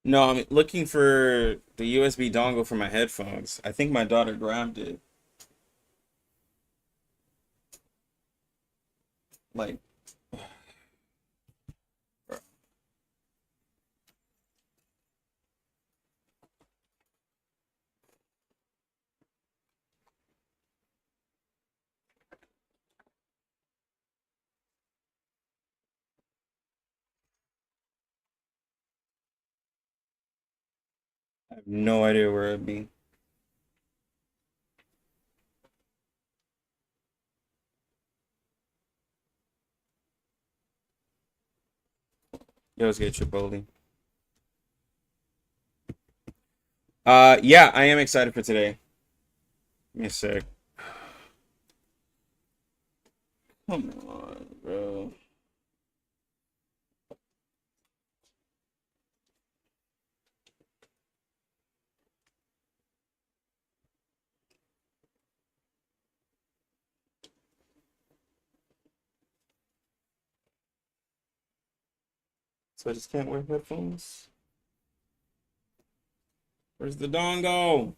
No, I'm looking for the USB dongle for my headphones. I think my daughter grabbed it. Like, I have no idea where it'd be. Yo, let's get Chipotle. Yeah, I am excited for today. Give me a sec. Come on, bro. So I just can't wear headphones? Where's the dongle?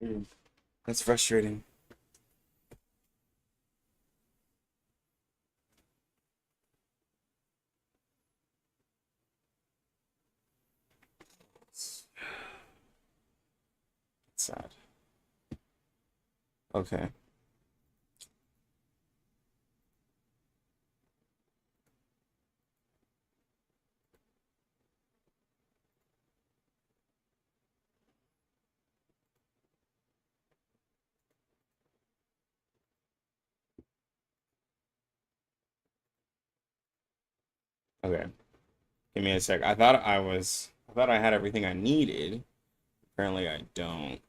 Mm, That's frustrating. It's sad. Okay. Okay. Give me a sec. I thought I had everything I needed. Apparently I don't.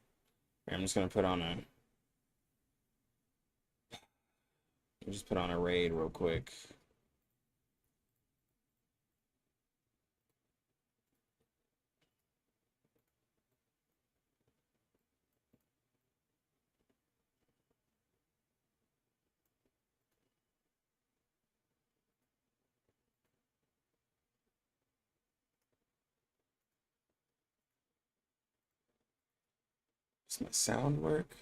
Okay, I'm just gonna just put on a raid real quick. Does my sound work?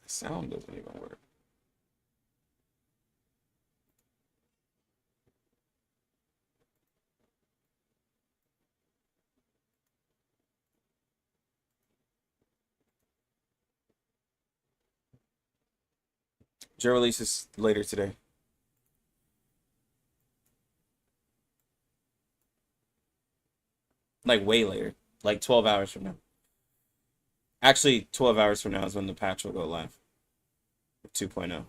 The sound doesn't even work. Joe releases later today. Like way later. Like 12 hours from now. Actually, 12 hours from now is when the patch will go live. 2.0.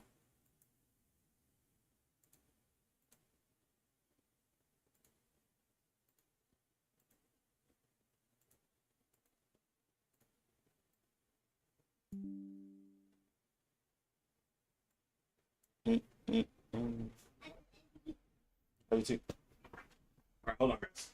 Mm, mm, mm. Love you too. All right, hold on, guys.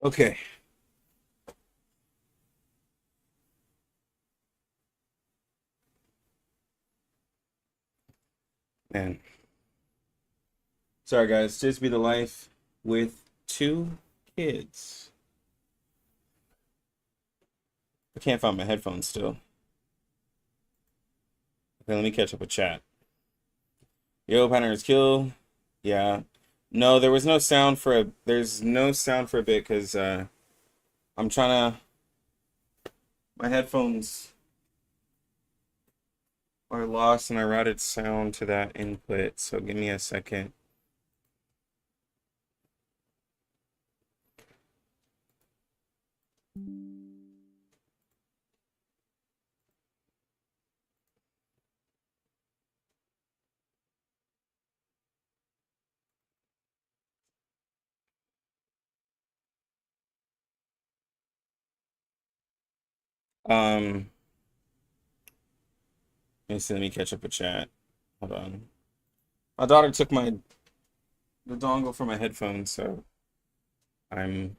Okay. Man. Sorry, guys. Just be the life with 2 kids. I can't find my headphones still. Okay, let me catch up with chat. Yo, Pioneers kill. Yeah. No, there was no sound for there's no sound for a bit because I'm trying to my headphones are lost and I routed sound to that input, so give me a second. Um, let me catch up with chat. Hold on. My daughter took the dongle for my headphones, so I'm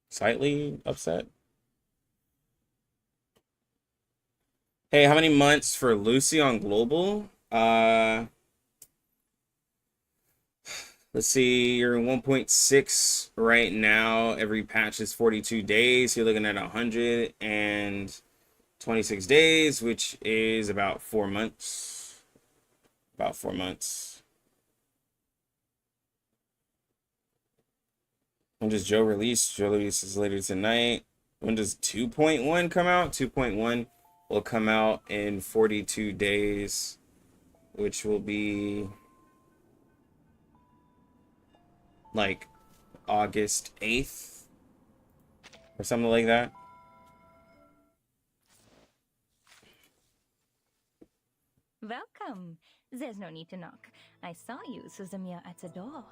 slightly upset. Hey, how many months for Lucy on global? Let's see, you're 1.6 right now. Every patch is 42 days. You're looking at 126 days, which is about 4 months. About 4 months. When does Joe release? Joe releases later tonight. When does 2.1 come out? 2.1 will come out in 42 days, which will be like August 8th or something like that. Welcome. There's no need to knock. I saw you, Suzumia, at the door.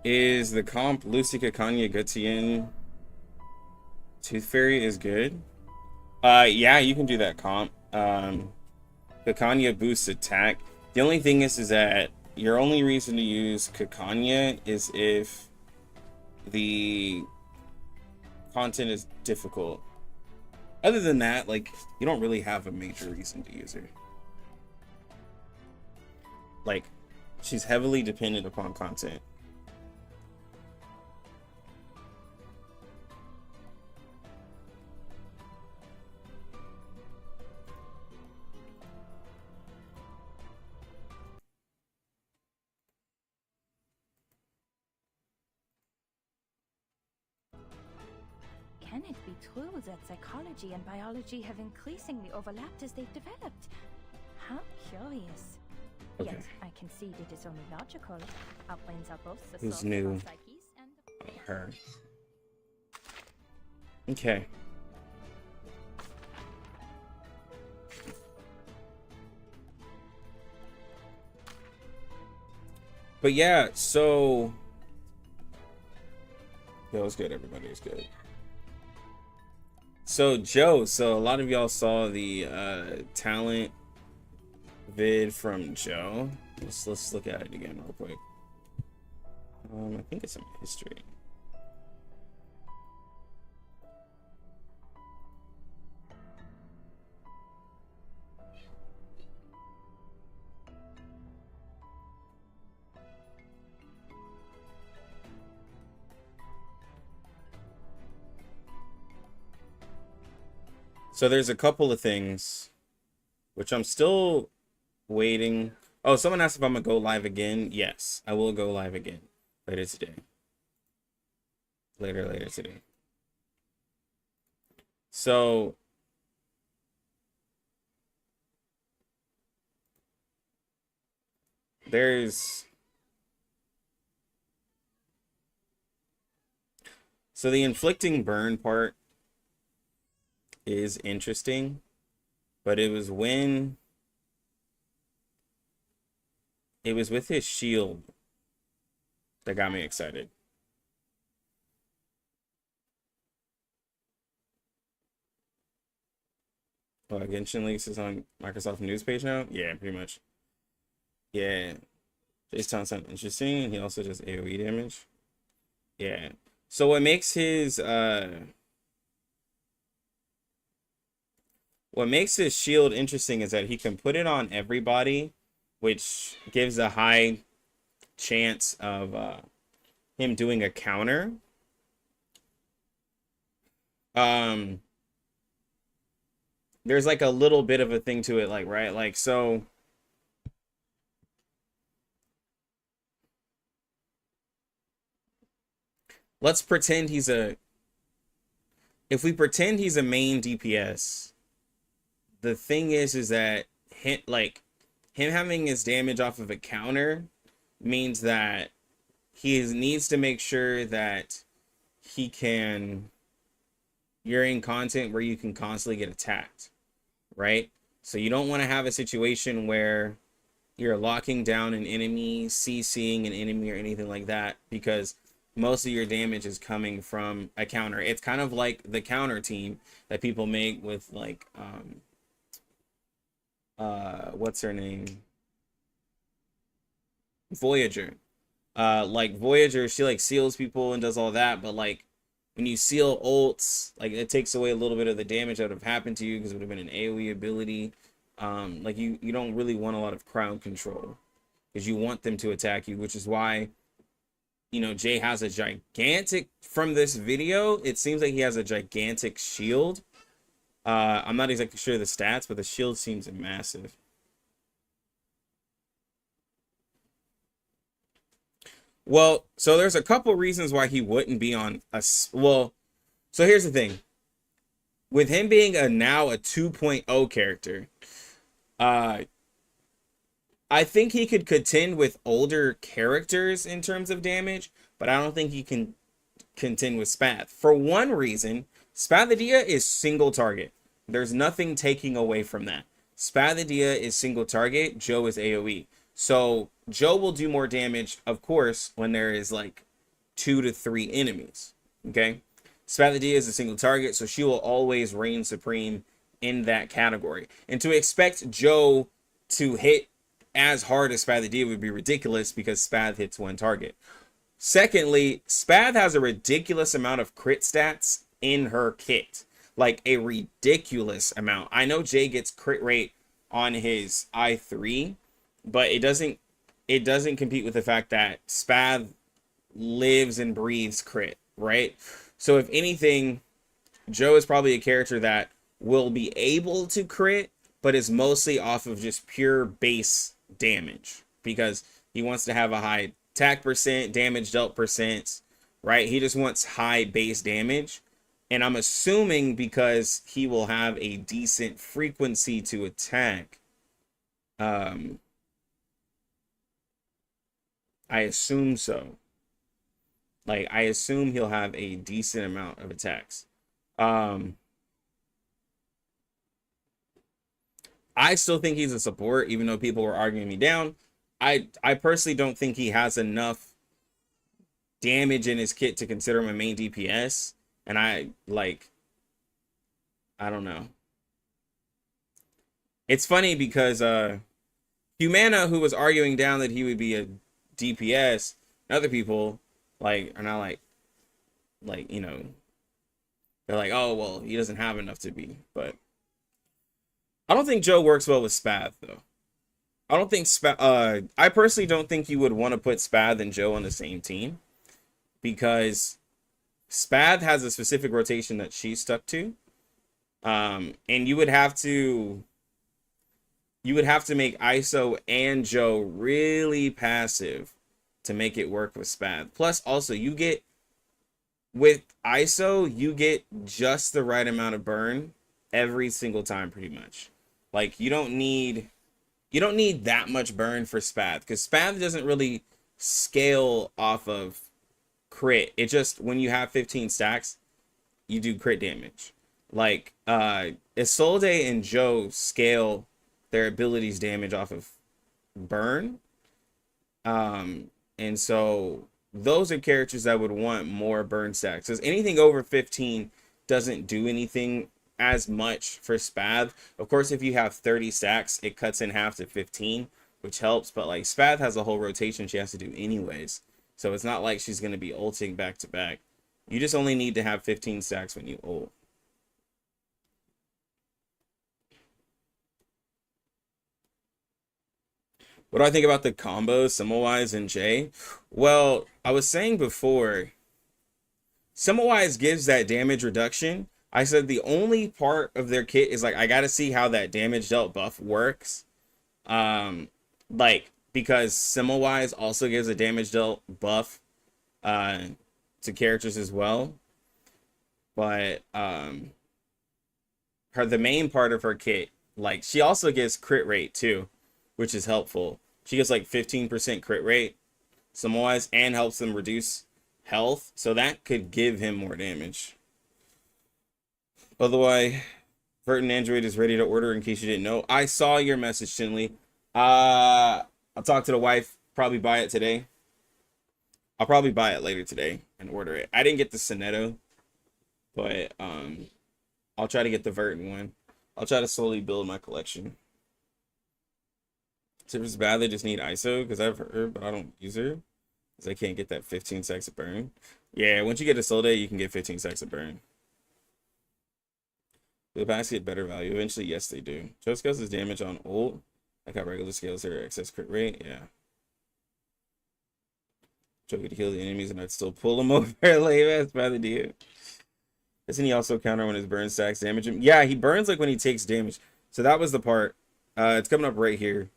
Is the comp Lucy Kakanya Gutien Tooth Fairy is good? Yeah, you can do that comp. Kakanya boosts attack. The only thing is that your only reason to use Kakanya is if the content is difficult. Other than that, like, you don't really have a major reason to use her. Like, she's heavily dependent upon content. Can it be true that psychology and biology have increasingly overlapped as they've developed? How curious. Okay. Yet, I concede it is only logical. Our brains are both the Who's source new? of our psyches and Her. Okay. But yeah, so it was good. Everybody was good. So Joe, so a lot of y'all saw the talent vid from Joe. Let's look at it again real quick. I think it's in history. So there's a couple of things which I'm still waiting. Oh, someone asked if I'm gonna go live again. Yes, I will go live again later today. Later today. So there's the inflicting burn part is interesting, but it was when it was with his shield that got me excited. Oh, Genshin Leaks is on Microsoft News page now? Yeah, pretty much. Yeah. Jay's talent sounds interesting, and he also does AoE damage. Yeah. So what makes his shield interesting is that he can put it on everybody, which gives a high chance of him doing a counter. Um, there's like a little bit of a thing to it, like, right? Like, so let's pretend if we pretend he's a main DPS, the thing is that him having his damage off of a counter means that he needs to make sure that you're in content where you can constantly get attacked, right? So you don't want to have a situation where you're locking down an enemy, CCing an enemy or anything like that, because most of your damage is coming from a counter. It's kind of like the counter team that people make with like what's her name? Voyager. Like Voyager, she like seals people and does all that, but like when you seal ults, like it takes away a little bit of the damage that would have happened to you because it would have been an AoE ability. Like you don't really want a lot of crowd control because you want them to attack you, which is why, you know, Jay has a gigantic, from this video, it seems like he has a gigantic shield. I'm not exactly sure the stats, but the shield seems massive. Well, so there's a couple reasons why he wouldn't be on a, well, so here's the thing. With him being now a 2.0 character, uh, I think he could contend with older characters in terms of damage, but I don't think he can contend with Spath. For one reason, Spathadia is single target. There's nothing taking away from that. Spathadia is single target, Joe is AoE. So Joe will do more damage, of course, when there is like 2 to 3 enemies. Okay? Spathadia is a single target, so she will always reign supreme in that category. And to expect Joe to hit as hard as Spathadia would be ridiculous because Spath hits one target. Secondly, Spath has a ridiculous amount of crit stats in her kit. Like a ridiculous amount. I know Jay gets crit rate on his I3, but it doesn't compete with the fact that Spath lives and breathes crit, right? So if anything, Joe is probably a character that will be able to crit, but is mostly off of just pure base damage because he wants to have a high attack percent, damage dealt percent, right? He just wants high base damage. And I'm assuming because he will have a decent frequency to attack, I assume so. Like, I assume he'll have a decent amount of attacks. I still think he's a support, even though people were arguing me down. I personally don't think he has enough damage in his kit to consider him a main DPS. And I don't know. It's funny because Humana, who was arguing down that he would be a DPS, and other people are not you know, they're like, oh well, he doesn't have enough to be. But I don't think Joe works well with Spath though. I don't think I personally don't think you would want to put Spath and Joe on the same team because Spath has a specific rotation that she's stuck to. And you would have to make ISO and Joe really passive to make it work with Spath. Plus also with ISO, you get just the right amount of burn every single time pretty much. Like you don't need that much burn for Spath because Spath doesn't really scale off of crit. It just, when you have 15 stacks, you do crit damage. Like Isolde and Joe scale their abilities damage off of burn. And so those are characters that would want more burn stacks. Because anything over 15 doesn't do anything as much for Spath. Of course, if you have 30 stacks, it cuts in half to 15, which helps. But like Spath has a whole rotation she has to do anyways, so it's not like she's gonna be ulting back to back. You just only need to have 15 stacks when you ult. What do I think about the combos, Semmelweis and Jay? Well, I was saying before, Semmelweis gives that damage reduction. I said the only part of their kit is like, I gotta see how that damage dealt buff works. Like, because Semmelweis also gives a damage dealt buff to characters as well. But the main part of her kit, like, she also gives crit rate too, which is helpful. She gets like 15% crit rate, Semmelweis, and helps them reduce health, so that could give him more damage. Otherwise, Vertin Android is ready to order in case you didn't know. I saw your message, Shinley. I'll talk to the wife, probably buy it today. I'll probably buy it later today and order it. I didn't get the Sonetto, but I'll try to get the Vertin one. I'll try to slowly build my collection. So if it's bad, they just need ISO, because I've heard her, but I don't use her. Because I can't get that 15 seconds of burn. Yeah, once you get a soul day, you can get 15 seconds of burn. Do the packs get better value? Eventually, yes, they do. Just because it's damage on ult, like how regular scales are excess crit rate, yeah. Choke to heal the enemies, and I'd still pull them over. Lame ass by the dude. Doesn't he also counter when his burn stacks damage him? Yeah, he burns like when he takes damage. So that was the part. It's coming up right here.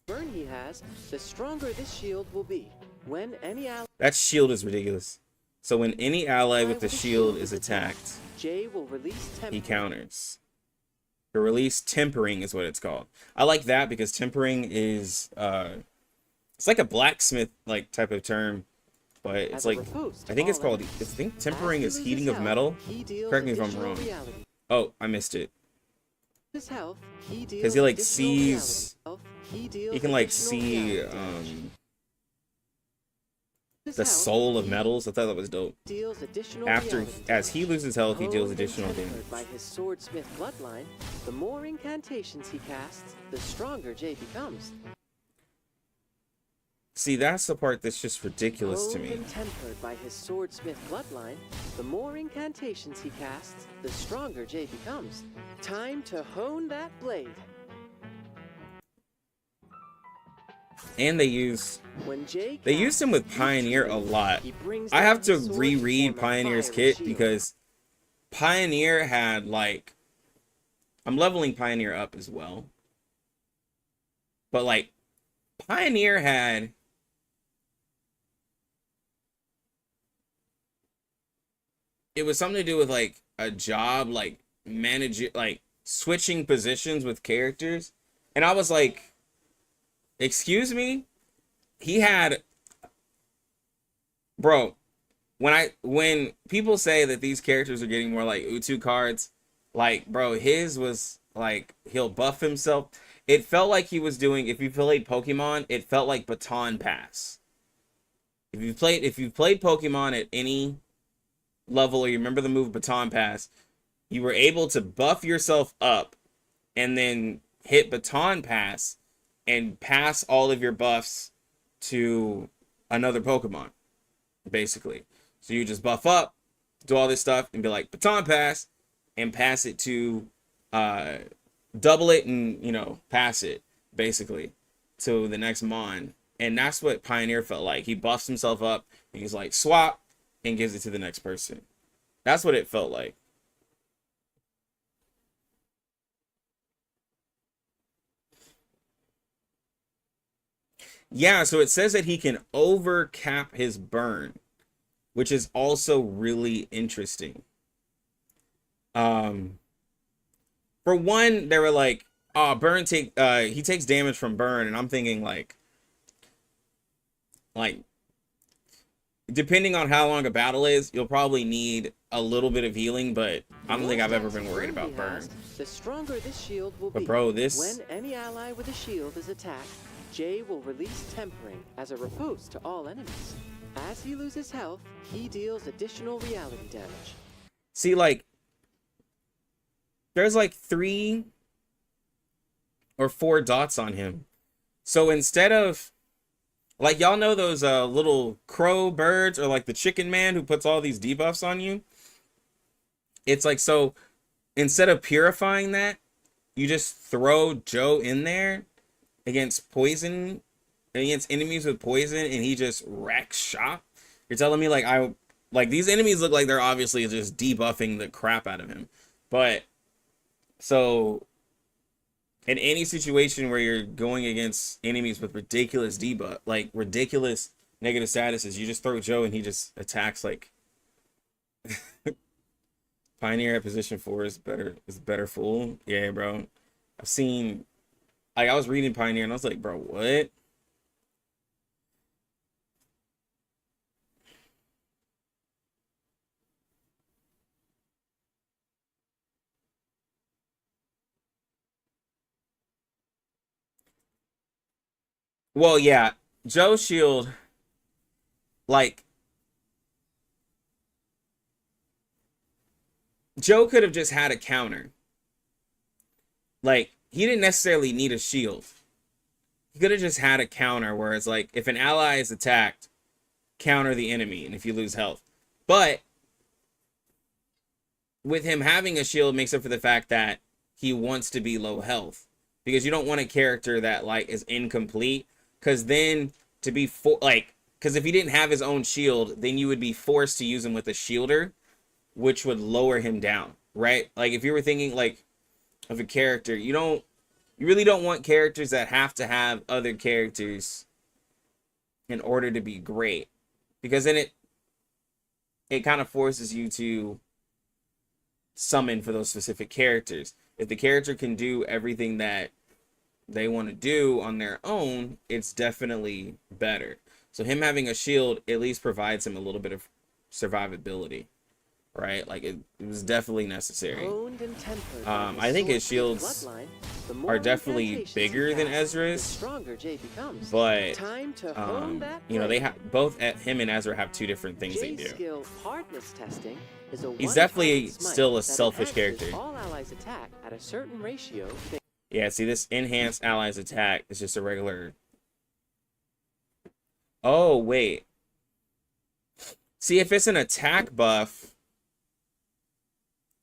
Burn he has, the stronger this shield will be. When any ally that shield is ridiculous. So when any ally with the shield is attacked, Jay will release he counters. The release tempering is what it's called. I like that because tempering is it's like a blacksmith like type of term, but it's like I think it's called tempering is heating of metal. Correct me if I'm wrong. Oh, I missed it. Because he like sees, he can like see the soul of metals. I thought that was dope. As he loses health, he deals additional damage. By his swordsmith bloodline, the more incantations he casts, the stronger Jay becomes. See, that's the part that's just ridiculous to me. Tempered by his swordsmith bloodline, the more incantations he casts, the stronger Jay becomes. Time to hone that blade. And they used him with Pioneer a lot. I have to reread Pioneer's kit because Pioneer had like, I'm leveling Pioneer up as well, but like Pioneer had it was something to do with like a job, like managing, like switching positions with characters, and I was like, excuse me? He had, bro, when people say that these characters are getting more like Utu cards, like, bro, his was like, he'll buff himself. It felt like he was doing, if you played Pokemon, it felt like Baton Pass. If you played Pokemon at any level, or you remember the move Baton Pass, you were able to buff yourself up and then hit Baton Pass and pass all of your buffs to another Pokemon, basically. So you just buff up, do all this stuff, and be like, Baton Pass, and pass it to, double it and, you know, pass it, basically, to the next Mon. And that's what Pioneer felt like. He buffs himself up, and he's like, swap, and gives it to the next person. That's what it felt like. Yeah, so it says that he can overcap his burn, which is also really interesting. For one, they were like, oh, burn he takes damage from burn, and I'm thinking like depending on how long a battle is, you'll probably need a little bit of healing, but I don't think I've ever been worried about burn. The stronger this shield will be. But bro, when any ally with a shield is attacked, Jay will release tempering as a riposte to all enemies. As he loses health, he deals additional reality damage. See, like, there's like 3 or 4 dots on him. So instead of like, y'all know those little crow birds, or like the chicken man who puts all these debuffs on you? It's like, so instead of purifying that, you just throw Joe in there against poison, against enemies with poison, and he just wrecks shop. You're telling me like these enemies look like they're obviously just debuffing the crap out of him. But so in any situation where you're going against enemies with ridiculous debuff, like ridiculous negative statuses, you just throw Joe and he just attacks like Pioneer at position 4 is better full. Yeah, bro. I've seen, like, I was reading Pioneer and I was like, bro, what? Well, yeah, Joe's shield, like, Joe could have just had a counter. Like, he didn't necessarily need a shield. He could have just had a counter where it's like, if an ally is attacked, counter the enemy, and if you lose health. But with him having a shield makes up for the fact that he wants to be low health. Because you don't want a character that, like, is incomplete. Because then, to be, because if he didn't have his own shield, then you would be forced to use him with a shielder, which would lower him down, right? Like, if you were thinking, like, of a character, you really don't want characters that have to have other characters in order to be great, because then it kind of forces you to summon for those specific characters. If the character can do everything that they want to do on their own, it's definitely better. So him having a shield at least provides him a little bit of survivability, right? Like, it was definitely necessary. I think his shields are definitely bigger than Ezra's, but you know, they have both, him and Ezra have two different things they do. He's definitely still a selfish character. Yeah, see, this enhanced allies attack is just a regular. Oh, wait. See, if it's an attack buff,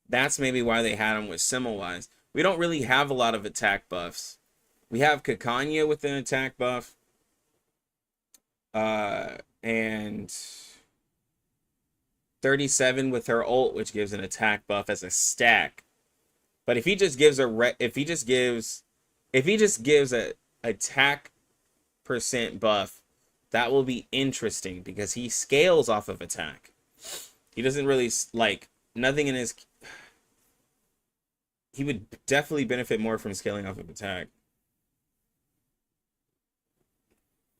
that's maybe why they had him with Semmelweis. We don't really have a lot of attack buffs. We have Kakanya with an attack buff. And 37 with her ult, which gives an attack buff as a stack. But if he just gives a attack percent buff, that will be interesting because he scales off of attack. He doesn't really, like, nothing in his. He would definitely benefit more from scaling off of attack.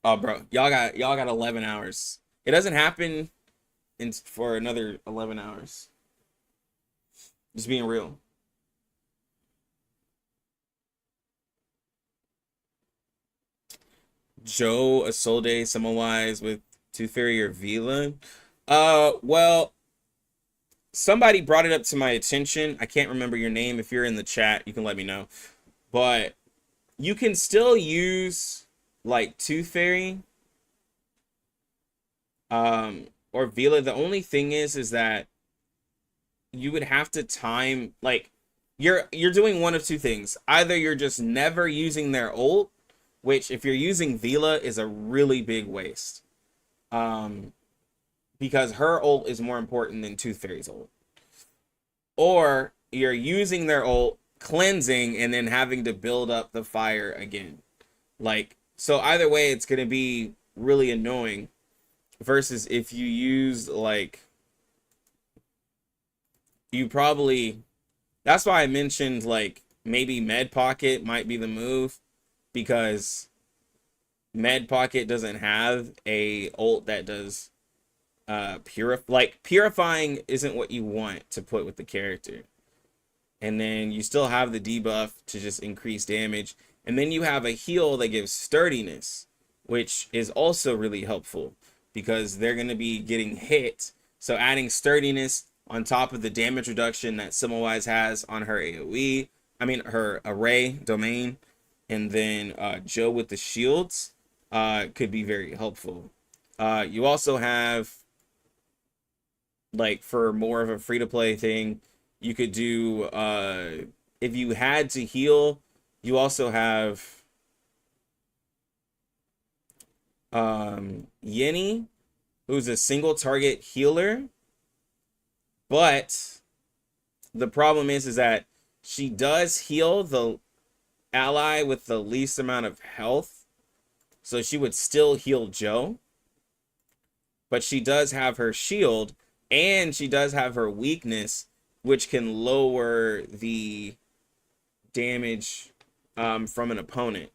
Oh, bro, y'all got 11 hours. It doesn't happen for another 11 hours. Just being real. Joe, Isolde, Semmelweis with Tooth Fairy or Vila. Well, somebody brought it up to my attention. I can't remember your name. If you're in the chat, you can let me know. But you can still use, like, Tooth Fairy or Vila. The only thing is that you would have to time, like, you're doing one of two things. Either you're just never using their ult, which, if you're using Vila, is a really big waste. Because her ult is more important than Tooth Fairy's ult. Or you're using their ult, cleansing, and then having to build up the fire again. Like, so either way, it's going to be really annoying. Versus if you use, like, you probably, that's why I mentioned, like, maybe Med Pocket might be the move. Because Med Pocket doesn't have a ult that does purifying isn't what you want to put with the character. And then you still have the debuff to just increase damage. And then you have a heal that gives sturdiness, which is also really helpful because they're going to be getting hit. So adding sturdiness on top of the damage reduction that Semmelweis has on her AoE, I mean her array domain, and then Joe with the shields could be very helpful. You also have, like, for more of a free-to-play thing, you could do, if you had to heal, you also have Yenny, who's a single target healer, but the problem is that she does heal the ally with the least amount of health, so she would still heal Joe, but she does have her shield, and she does have her weakness, which can lower the damage from an opponent.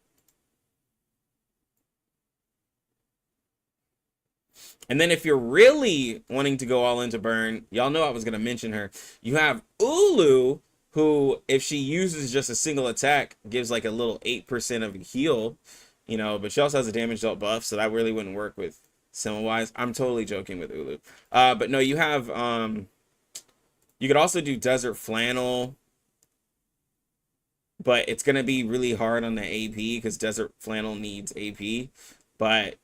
And then if you're really wanting to go all into burn, y'all know I was going to mention her. You have Ulu, who, if she uses just a single attack, gives like a little 8% of a heal, you know, but she also has a damage dealt buff, so that really wouldn't work with Sima-wise. I'm totally joking with Ulu. But no, you have, you could also do Desert Flannel, but it's going to be really hard on the AP because Desert Flannel needs AP. But,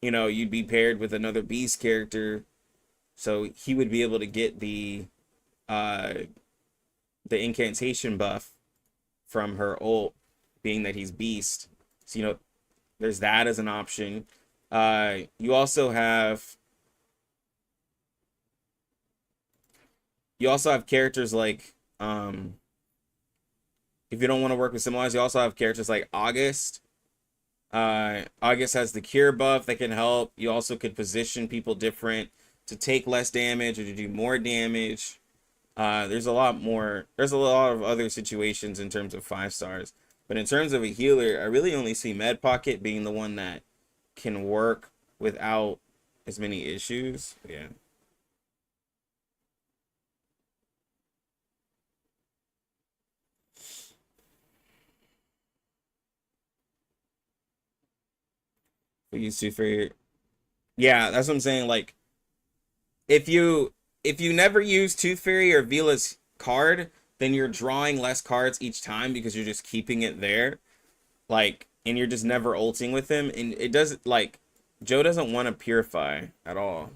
you know, you'd be paired with another Beast character, so he would be able to get the incantation buff from her ult, being that he's Beast. So, you know, there's that as an option. You also have characters like, if you don't want to work with Symbolized, you also have characters like August. August has the cure buff that can help. You also could position people different to take less damage or to do more damage. There's a lot of other situations in terms of 5 stars. But in terms of a healer, I really only see Med Pocket being the one that can work without as many issues. Yeah. We used to for, yeah, that's what I'm saying. Like, if you never use Tooth Fairy or Vila's card, then you're drawing less cards each time because you're just keeping it there. Like, and you're just never ulting with him. And it doesn't, like, Joe doesn't want to purify at all.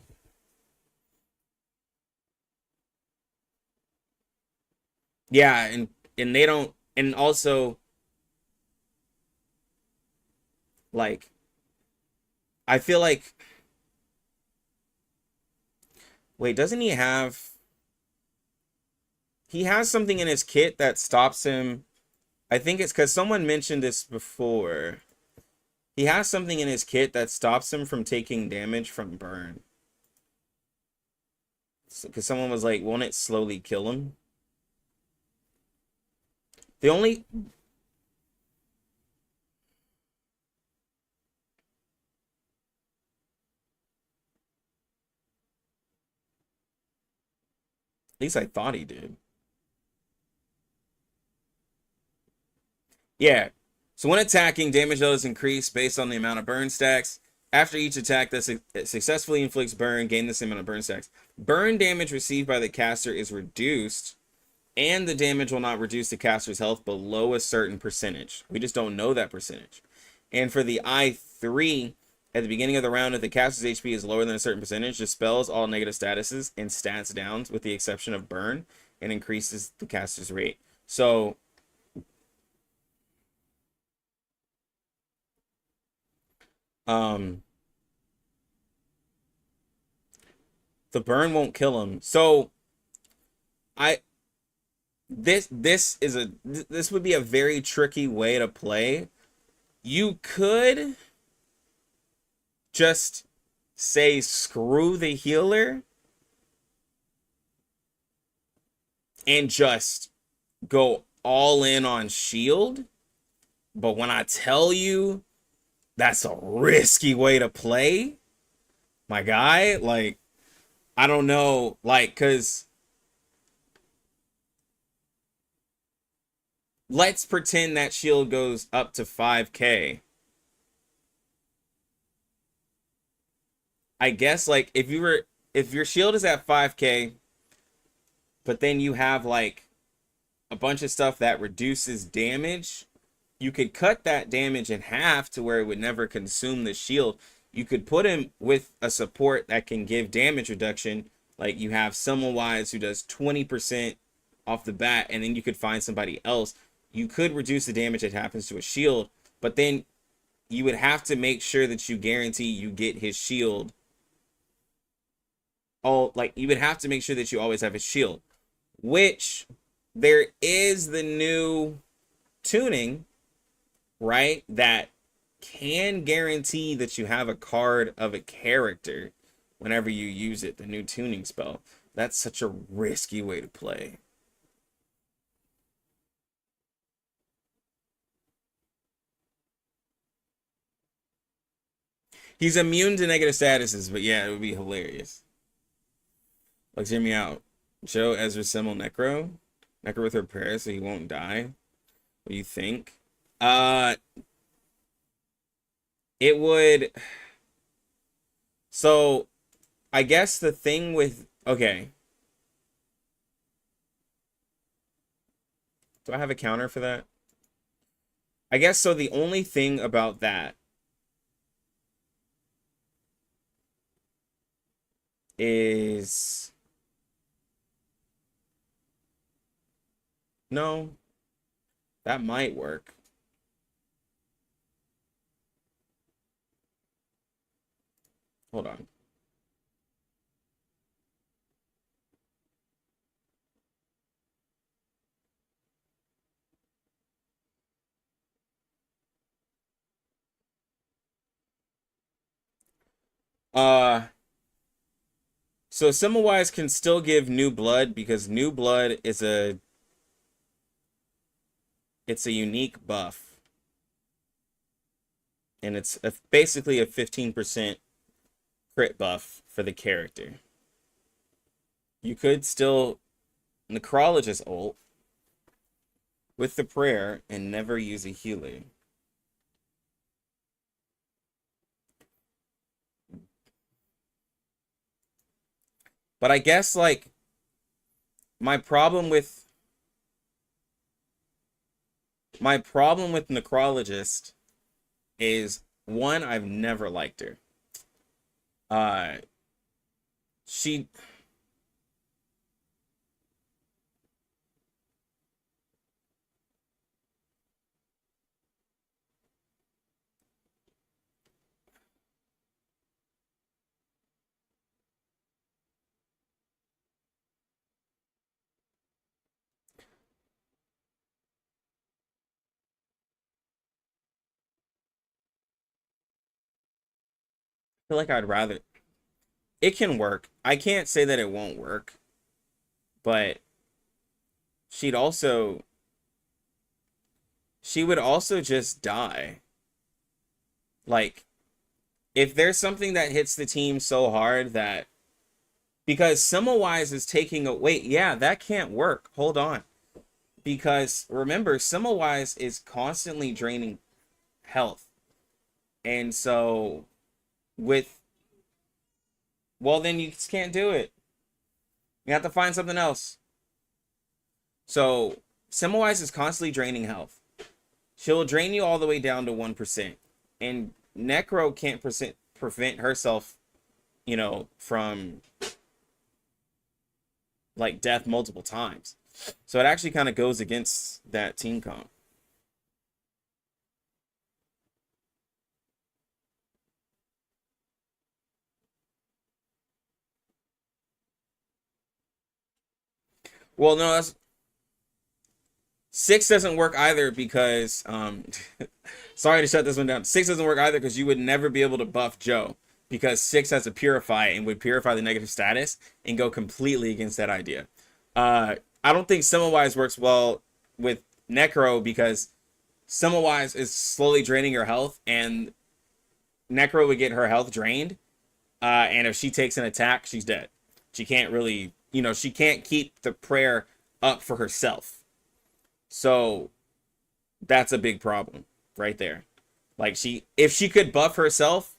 Yeah, and they don't, and also, like, I feel like, wait, doesn't he have, he has something in his kit that stops him. I think it's because someone mentioned this before. He has something in his kit that stops him from taking damage from burn. Because someone was like, won't it slowly kill him? The only... At least I thought he did. Yeah. So when attacking, damage dealt is increased based on the amount of burn stacks. After each attack that successfully inflicts burn, gain the same amount of burn stacks. Burn damage received by the caster is reduced, and the damage will not reduce the caster's health below a certain percentage. We just don't know that percentage. And for the I3, at the beginning of the round, if the caster's HP is lower than a certain percentage, dispels all negative statuses and stats downs with the exception of burn, and increases the caster's rate. So the burn won't kill him. So this would be a very tricky way to play. You could just say screw the healer and just go all in on shield. But when I tell you that's a risky way to play, my guy, like, I don't know, like, because let's pretend that shield goes up to 5k. I guess, like, if your shield is at 5k, but then you have, like, a bunch of stuff that reduces damage, you could cut that damage in half to where it would never consume the shield. You could put him with a support that can give damage reduction. Like you have someone wise who does 20% off the bat, and then you could find somebody else. You could reduce the damage that happens to a shield, but then you would have to make sure that you guarantee you get his shield. You would have to make sure that you always have his shield, which there is the new tuning, right? That can guarantee that you have a card of a character whenever you use it, the new tuning spell. That's such a risky way to play. He's immune to negative statuses, but yeah, it would be hilarious. Like, hear me out. Joe Ezra Simmel Necro. Necro with her prayer so he won't die. What do you think? It would... So, I guess the thing with... Okay. Do I have a counter for that? I guess so. The only thing about that is... No. That might work. Hold on. So Semmelweis can still give new blood because new blood is it's a unique buff. And it's basically a 15% crit buff for the character. You could still Necrologist ult with the prayer and never use a healer. But I guess, like, my problem with Necrologist is, one, I've never liked her. She... I feel like I'd rather... It can work. I can't say that it won't work. But she would also just die. Like, if there's something that hits the team so hard that... Because Semmelweis is taking a... Wait, yeah, that can't work. Hold on. Because, remember, Semmelweis is constantly draining health. And so, with... Well, then you just can't do it. You have to find something else. So, Semmelweis is constantly draining health. She'll drain you all the way down to 1%. And Necro can't prevent herself, you know, from, like, death multiple times. So it actually kind of goes against that team comp. Well, no, that's... 6 doesn't work either because, sorry to shut this one down. 6 doesn't work either because you would never be able to buff Joe because 6 has a purify and would purify the negative status and go completely against that idea. I don't think Semmelweis works well with Necro because Semmelweis is slowly draining her health and Necro would get her health drained. And if she takes an attack, she's dead. She can't really, you know, she can't keep the prayer up for herself. So that's a big problem right there. Like, if she could buff herself,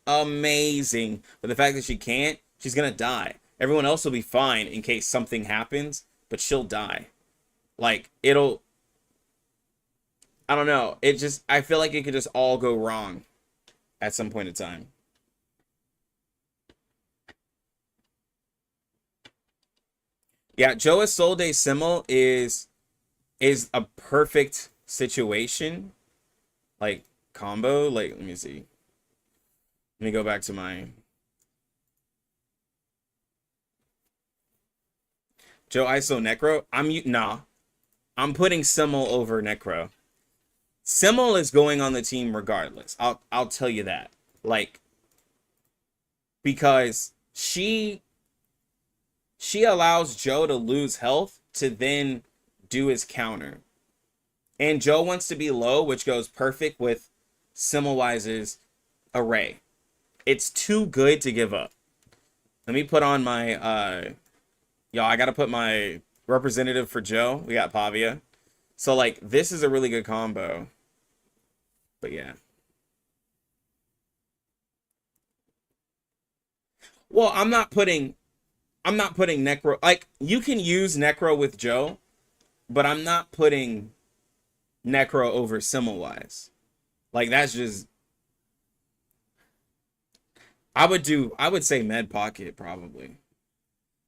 amazing. But the fact that she can't, she's gonna die. Everyone else will be fine in case something happens, but she'll die. Like, I don't know. It just, I feel like it could just all go wrong at some point in time. Yeah, Joe Isolde Simmel is a perfect situation, like combo. Like, let me see. Let me go back to my Joe ISO Necro. I'm putting Simmel over Necro. Simmel is going on the team regardless. I'll tell you that. Like, because she allows Joe to lose health to then do his counter. And Joe wants to be low, which goes perfect with Simmelwise's array. It's too good to give up. Let me put on my y'all, I gotta put my representative for Joe. We got Pavia. So like this is a really good combo. But yeah. Well, I'm not putting Necro, like you can use Necro with Joe, but I'm not putting Necro over Simmelwise. Like that's just, I would say Med Pocket probably.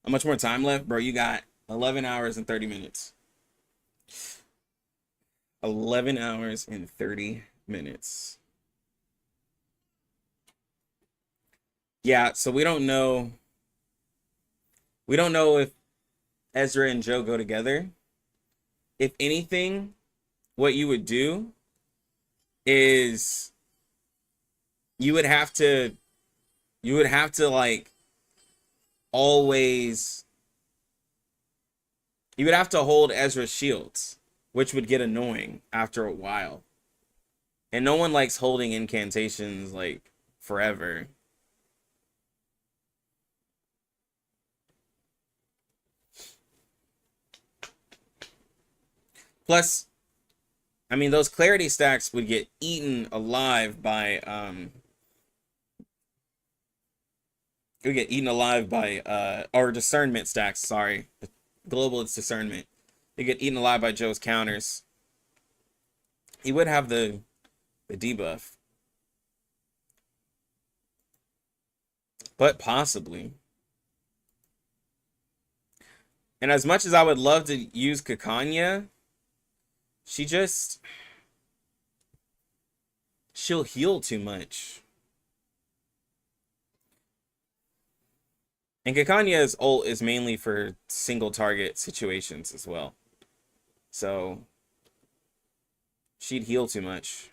How much more time left, bro? You got 11 hours and 30 minutes. 11 hours and 30 minutes. Yeah, so we don't know. We don't know if Ezra and Joe go together. If anything, what you would do is you would have to like always, you would have to hold Ezra's shields, which would get annoying after a while. And no one likes holding incantations like forever. Plus, I mean, those clarity stacks would get eaten alive by or discernment stacks, sorry. Global, it's discernment. They get eaten alive by Joe's counters. He would have the debuff. But possibly. And as much as I would love to use Kakanya, she'll heal too much. And Kakanya's ult is mainly for single target situations as well. So she'd heal too much.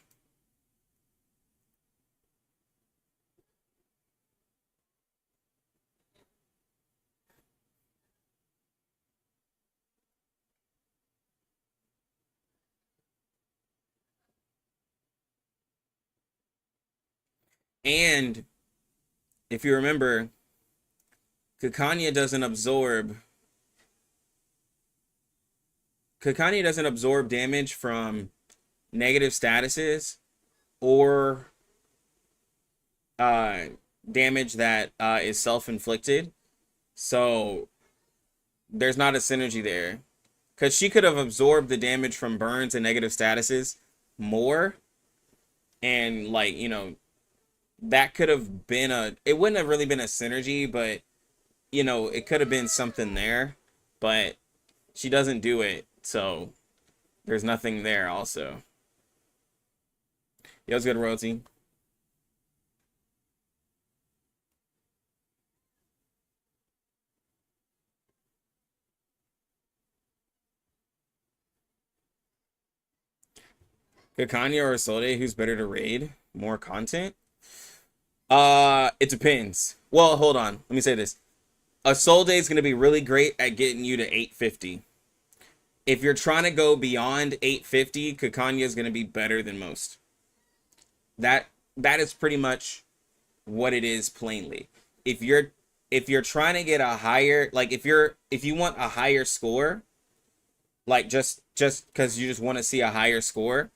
And if you remember, Kakanya doesn't absorb damage from negative statuses or damage that is self-inflicted. So there's not a synergy there. Because she could have absorbed the damage from burns and negative statuses more. And like, you know, that could have been it wouldn't have really been a synergy, but you know, it could have been something there, but she doesn't do it, so there's nothing there also. Yo, it's good, royalty. Kakanya or Solde, who's better to raid? More content? It depends. Well, hold on. Let me say this. A Solde is going to be really great at getting you to 850. If you're trying to go beyond 850, Kakanya is going to be better than most. That is pretty much what it is plainly. If you're trying to get a higher, like if you want a higher score, like just because you just want to see a higher score,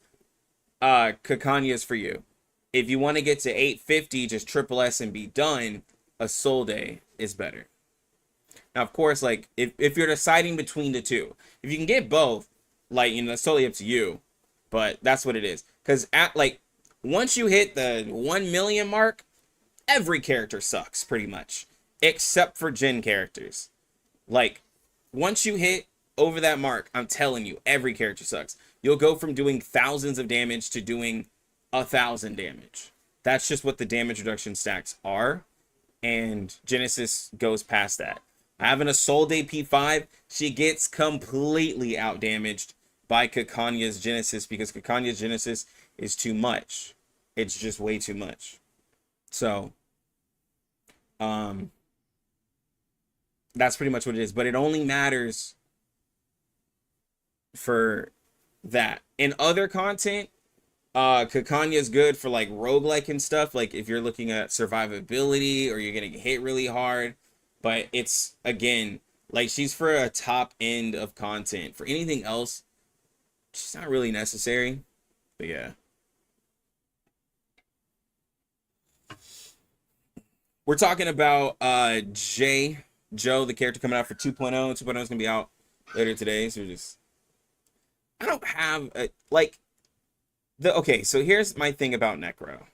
Kakanya is for you. If you want to get to 850, just triple S and be done, a Solde is better. Now, of course, like if you're deciding between the two, if you can get both, like, you know, that's totally up to you. but that's what it is. Because at like once you hit the 1 million mark, every character sucks pretty much, except for Jin characters. Like once you hit over that mark, I'm telling you, every character sucks. You'll go from doing thousands of damage to doing 1,000 damage. That's just what the damage reduction stacks are. And Genesis goes past that. Having a Soul Day P5, she gets completely outdamaged by Kakanya's Genesis because Kakanya's Genesis is too much. It's just way too much. So, that's pretty much what it is. But it only matters for that. In other content, Kakanya is good for like roguelike and stuff. Like if you're looking at survivability or you're getting hit really hard. But it's, again, like she's for a top end of content. For anything else, she's not really necessary. But yeah. We're talking about Joe, the character coming out for 2.0. 2.0 is going to be out later today. So just, I don't have a, like, okay, so here's my thing about Necro.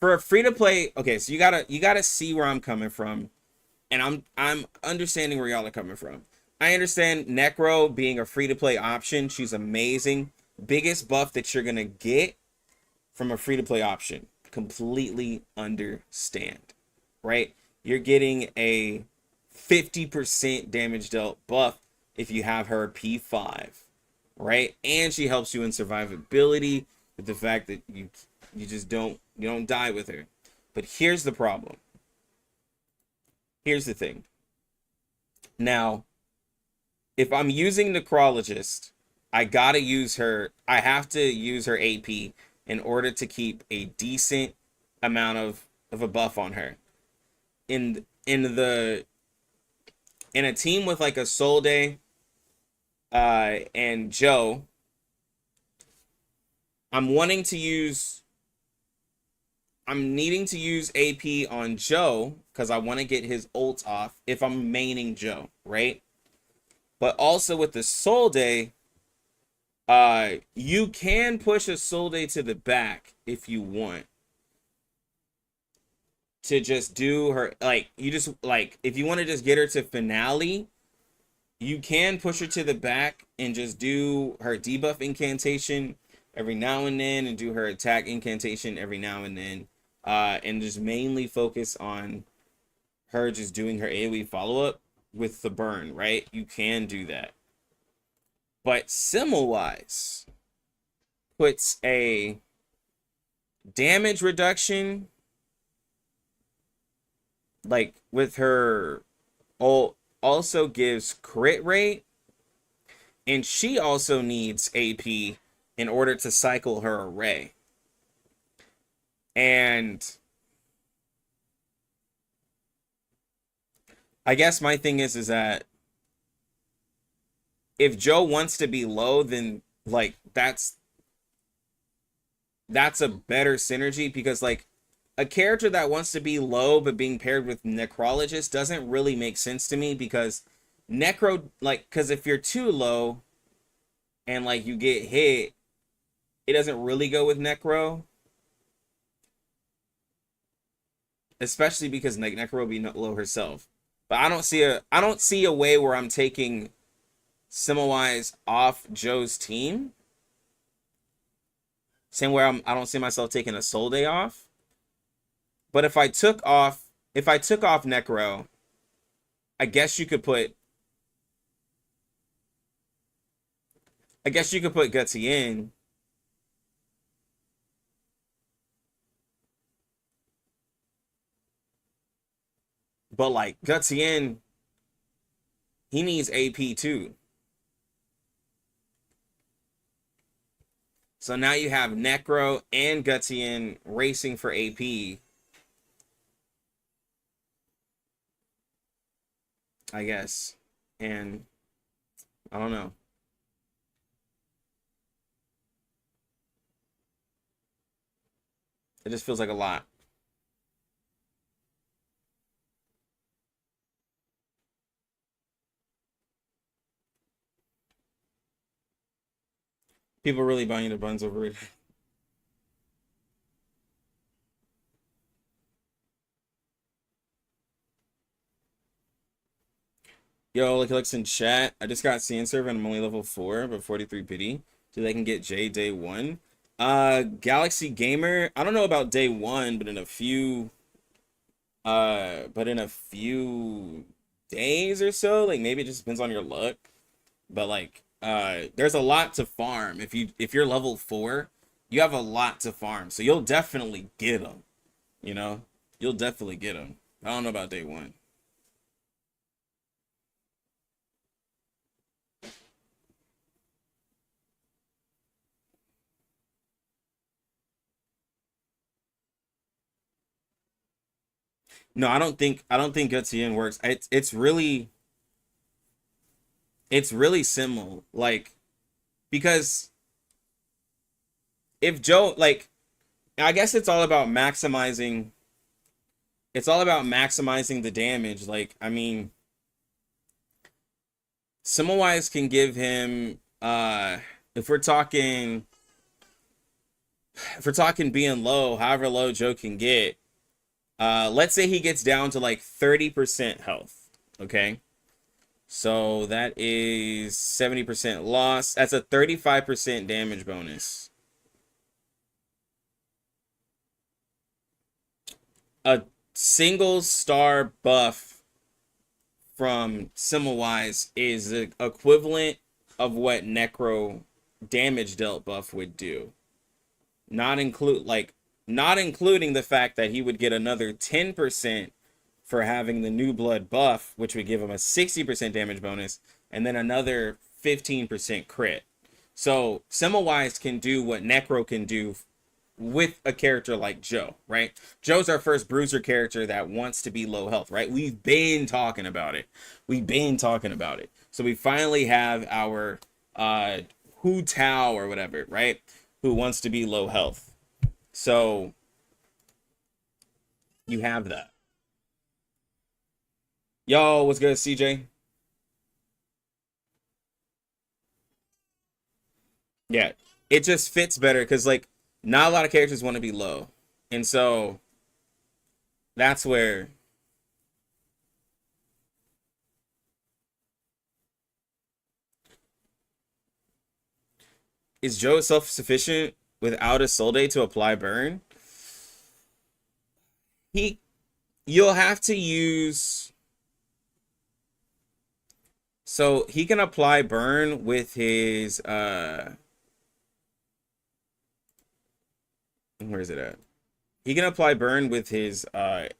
For a free-to-play, okay, so you gotta see where I'm coming from. And I'm understanding where y'all are coming from. I understand Necro being a free-to-play option. She's amazing. Biggest buff that you're going to get from a free-to-play option. Completely understand. Right? You're getting a 50% damage dealt buff if you have her P5. Right? And she helps you in survivability with the fact that you just don't die with her. But here's the problem. Here's the thing. Now, if I'm using Necrologist, I gotta use her. I have to use her AP in order to keep a decent amount of a buff on her. In a team with like a Soul Day and Joe, I'm needing to use AP on Joe because I want to get his ult off if I'm maining Joe, right? But also with the Soul Day, you can push a Soul Day to the back if you want. To just do her, like, you just, like, if you want to just get her to finale, you can push her to the back and just do her debuff incantation every now and then and do her attack incantation every now and then. And just mainly focus on her just doing her AoE follow-up with the burn, right? You can do that. But Simmel-wise puts a damage reduction, like with her, also gives crit rate, and she also needs AP in order to cycle her array. And I guess my thing is that if Joe wants to be low, then like that's a better synergy, because like a character that wants to be low but being paired with Necrologist doesn't really make sense to me, because because if you're too low and like you get hit, it doesn't really go with Necro. Especially because Necro will be low herself. But I don't see a way where I'm taking Simmel-wise off Joe's team. Same where I don't see myself taking a Soul Day off. But if I took off Necro, I guess you could put Gutsy in. But like Gutsy in, he needs AP too. So now you have Necro and Gutsy in racing for AP. I guess. And I don't know. It just feels like a lot. People really buying the buns over it. Yo, like Alex in chat. I just got Sand Server and I'm only level 4, but 43 pity. So they can get J day 1. Galaxy Gamer. I don't know about day 1, but in a few days or so, like maybe it just depends on your luck. But like there's a lot to farm. If you're level 4, you have a lot to farm. So you'll definitely get them, you know? You'll definitely get them. I don't know about day 1. No, I don't think Gutsy In works. It's really simple. Like, because if Joe, like, I guess it's all about maximizing the damage. Like, I mean, Similwise can give him if we're talking being low, however low Joe can get, let's say he gets down to like 30% health. Okay. So that is 70% loss. That's a 35% damage bonus. A single star buff from Similwise is the equivalent of what Necro damage dealt buff would do. Not including the fact that he would get another 10% for having the new blood buff, which would give him a 60% damage bonus, and then another 15% crit. So Similwise can do what Necro can do with a character like Joe, right? Joe's our first bruiser character that wants to be low health, right? We've been talking about it. So we finally have our Hu Tao or whatever, right? Who wants to be low health. So you have that. Yo, what's good, CJ? Yeah, it just fits better because like not a lot of characters want to be low, and so that's where is Joe self-sufficient without a soul day to apply burn? He, you'll have to use. So he can apply burn with his where is it at? He can apply burn with his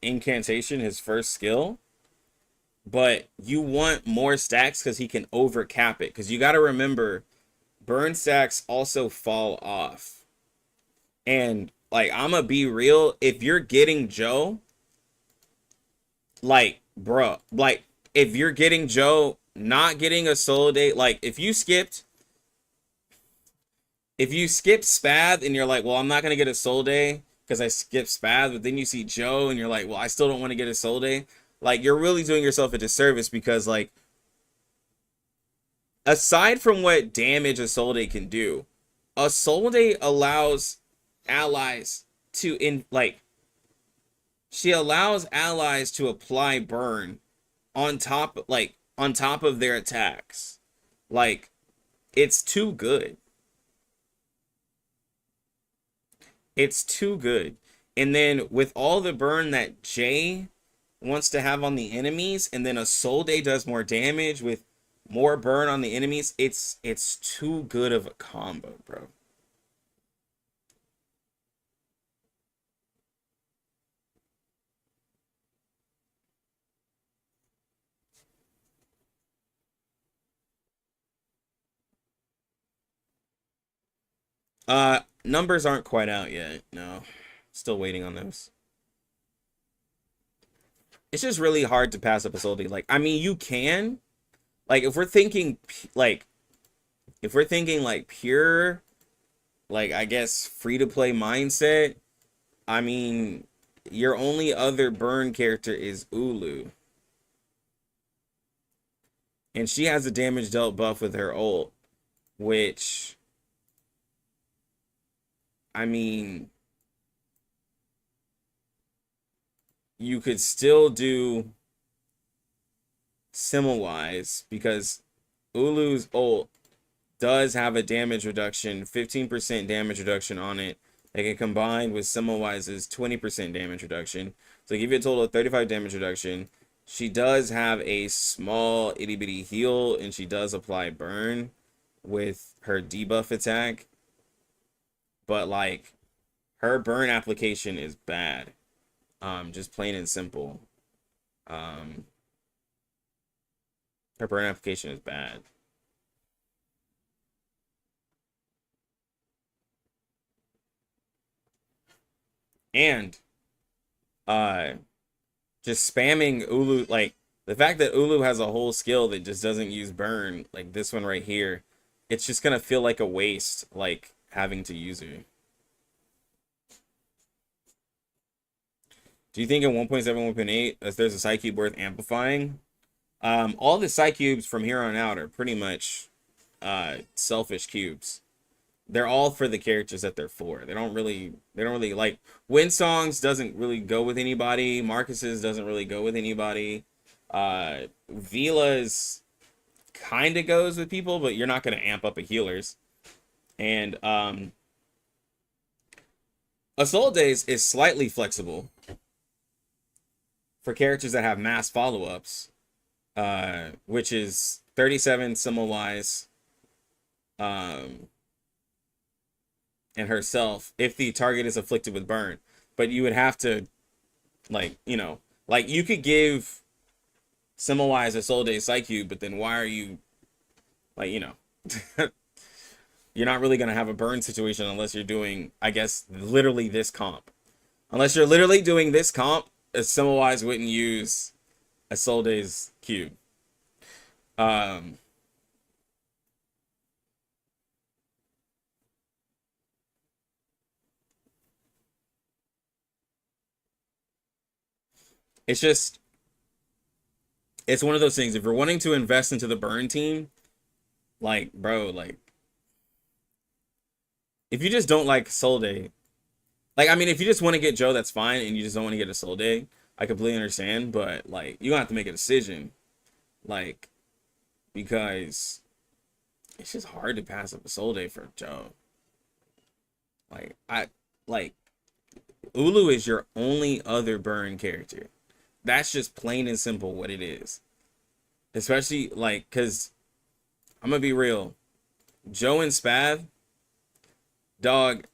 incantation, his first skill, but you want more stacks because he can overcap it. Because you got to remember, burn stacks also fall off. And like I'ma be real, if you're getting Joe, like bruh, like if you're getting Joe not getting a soul day, like if you skip Spath and you're like, well, I'm not gonna get a soul day because I skipped Spath, but then you see Joe and you're like, well, I still don't want to get a soul day. Like you're really doing yourself a disservice because like aside from what damage a soul day can do, a soul day allows allies to she allows allies to apply burn on top of their attacks. Like it's too good. It's too good. And then with all the burn that Jay wants to have on the enemies, and then a Soul Day does more damage with more burn on the enemies, it's too good of a combo, bro. Numbers aren't quite out yet. No. Still waiting on those. It's just really hard to pass up a Soul Day. Like, I mean, you can. Like, if we're thinking like pure, like I guess free to play mindset, I mean, your only other burn character is Ulu. And she has a damage dealt buff with her ult, which I mean, you could still do Similwise because Ulu's ult does have a damage reduction, 15% damage reduction on it. They can combine with Similwise's 20% damage reduction. So give you a total of 35 damage reduction. She does have a small itty bitty heal, and she does apply burn with her debuff attack. But like her burn application is bad. Just plain and simple. Her burn application is bad. And just spamming Ulu, like the fact that Ulu has a whole skill that just doesn't use burn, like this one right here, it's just gonna feel like a waste, like having to use her. Do you think in 1.7, 1.8, if there's a Psy Cube worth amplifying? All the Psy Cubes from here on out are pretty much selfish cubes. They're all for the characters that they're for. They don't really like Windsong's doesn't really go with anybody. Marcus's doesn't really go with anybody. Vila's kind of goes with people, but you're not going to amp up a healers. And Assault Days is slightly flexible for characters that have mass follow-ups, which is 37 Similwise, and herself if the target is afflicted with burn. But you would have to, like, you know, like you could give Similwise a Soul Day Psyche, but then why are you, like, you know, you're not really going to have a burn situation unless you're doing, I guess, literally this comp. Unless you're literally doing this comp, a Similwise wouldn't use a Soul Days cube. It's just, it's one of those things. If you're wanting to invest into the burn team, like, bro, like, if you just don't like Soul Day, like, I mean, if you just want to get Joe, that's fine, and you just don't want to get a Soul Day, I completely understand, but, like, you're gonna have to make a decision, like, because it's just hard to pass up a Soul Day for Joe. Like, Ulu is your only other burn character. That's just plain and simple what it is. Especially, like, because I'm gonna be real. Joe and Spav, dog,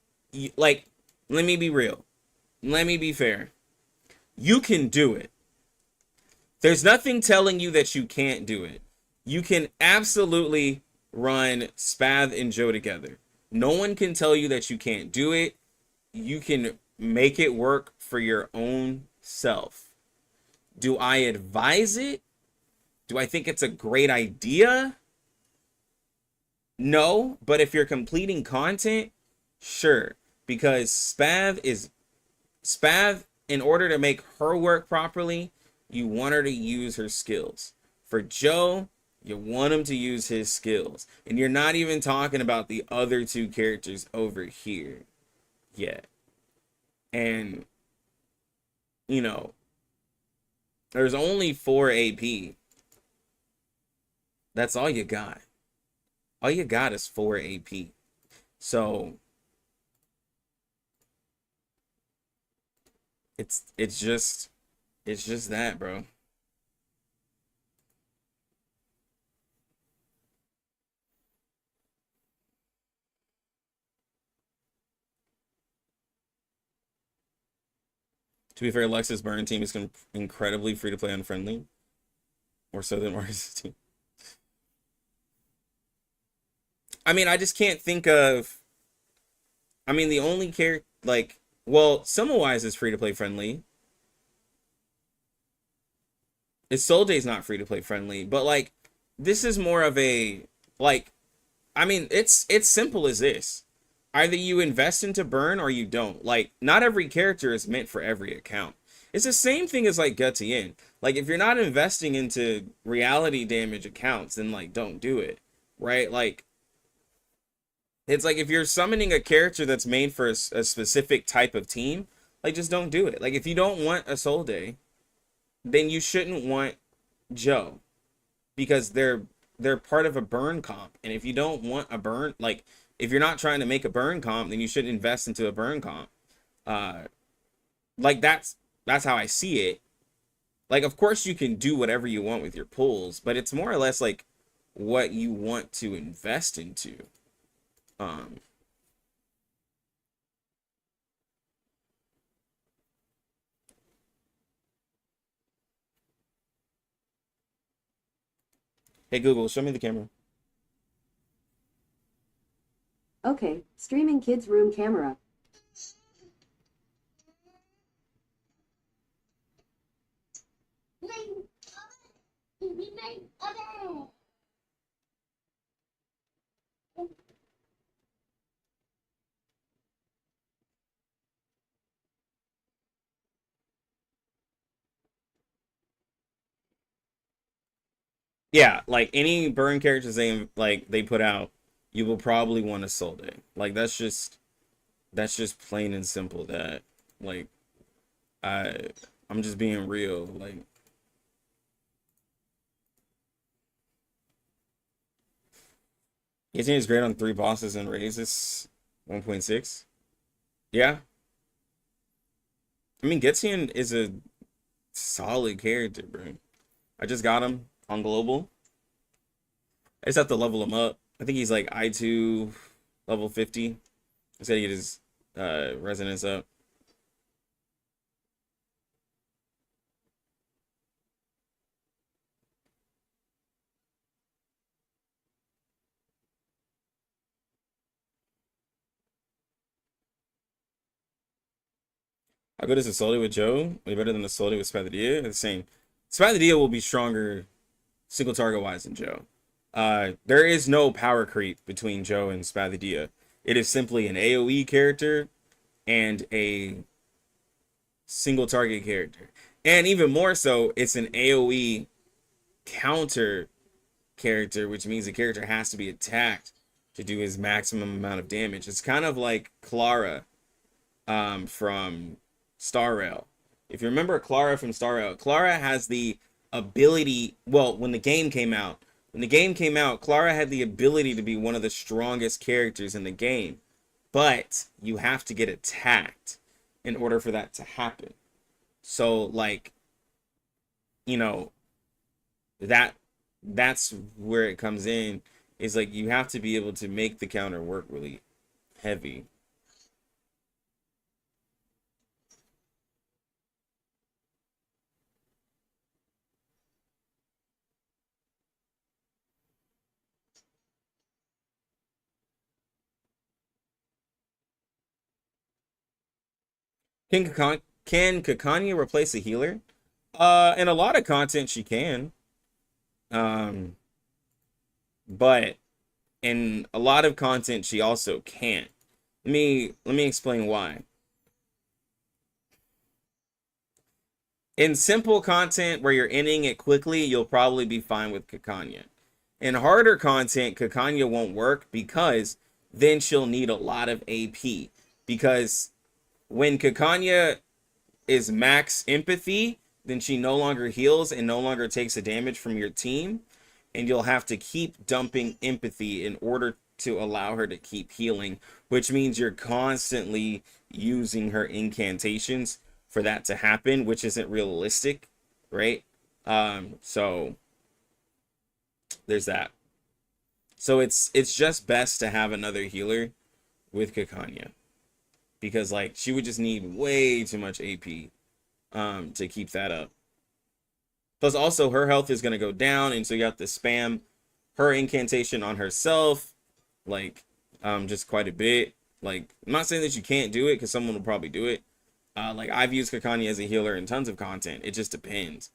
like, let me be real. Let me be fair. You can do it. There's nothing telling you that you can't do it. You can absolutely run Spav and Joe together. No one can tell you that you can't do it. You can make it work for your own self. Do I advise it? Do I think it's a great idea? No, but if you're completing content, sure. Because Spav, in order to make her work properly, you want her to use her skills. For Joe, you want him to use his skills. And you're not even talking about the other two characters over here yet. And, you know, there's only 4 AP. That's all you got. All you got is 4 AP. So it's just that, bro. To be fair, Lex's burn team is incredibly free to play unfriendly. More so than Marcus' team. I mean, I just can't think of. I mean, the only character, like, well, Similwise is free to play friendly. His Soul Day's not free to play friendly, but like, this is more of a, like, I mean, it's simple as this. Either you invest into burn or you don't. Like, not every character is meant for every account. It's the same thing as like Gutien. Like, if you're not investing into reality damage accounts, then like, don't do it, right? Like, It's like if you're summoning a character that's made for a specific type of team, like just don't do it. Like if you don't want a Soul Day, then you shouldn't want Joe because they're part of a burn comp. And if you don't want a burn, like if you're not trying to make a burn comp, then you shouldn't invest into a burn comp. Uh, like that's how I see it. Like of course you can do whatever you want with your pulls, but it's more or less like what you want to invest into. Um, hey Google, show me the camera. Okay, streaming kids' room camera. Yeah, like any burn characters they put out, you will probably want a Soul Day. Like that's just plain and simple that like I I'm just being real. Like 18 is great on 3 bosses and raises 1.6. Yeah. I mean Getzian is a solid character, bro. I just got him on global. I just have to level him up. I think he's like I2 level 50. I just gotta get his resonance up. How good is the Soldi with Joe? Way better than the Soldi with Spadadilla? The same. Spadadilla will be stronger single target wise than Joe. There is no power creep between Joe and Spadadilla. It is simply an AoE character and a single target character. And even more so, it's an AoE counter character, which means the character has to be attacked to do his maximum amount of damage. It's kind of like Clara from Star Rail. If you remember Clara from Star Rail, Clara has the ability. Well, when the game came out, Clara had the ability to be one of the strongest characters in the game, but you have to get attacked in order for that to happen. So, like, you know, that that's where it comes in. Is like you have to be able to make the counter work really heavy. Can Kakanya replace a healer? In a lot of content she can. Um, but in a lot of content she also can't. Let me explain why. In simple content where you're ending it quickly, you'll probably be fine with Kakanya. In harder content, Kakanya won't work because then she'll need a lot of AP. Because when Kakanya is max empathy, then she no longer heals and no longer takes the damage from your team. And you'll have to keep dumping empathy in order to allow her to keep healing, which means you're constantly using her incantations for that to happen, which isn't realistic, right? So there's that. So it's just best to have another healer with Kakanya because like she would just need way too much AP to keep that up. Plus also her health is gonna go down, and so you have to spam her incantation on herself, like just quite a bit. Like I'm not saying that you can't do it because someone will probably do it. Like I've used Kakani as a healer in tons of content. It just depends.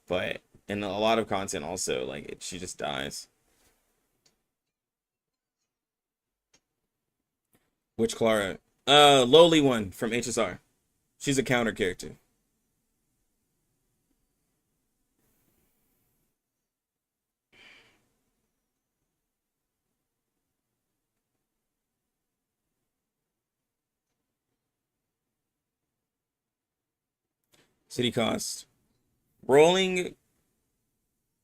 But in a lot of content also, like she just dies. Which Clara? Lowly one from HSR. She's a counter character. City cost. Rolling.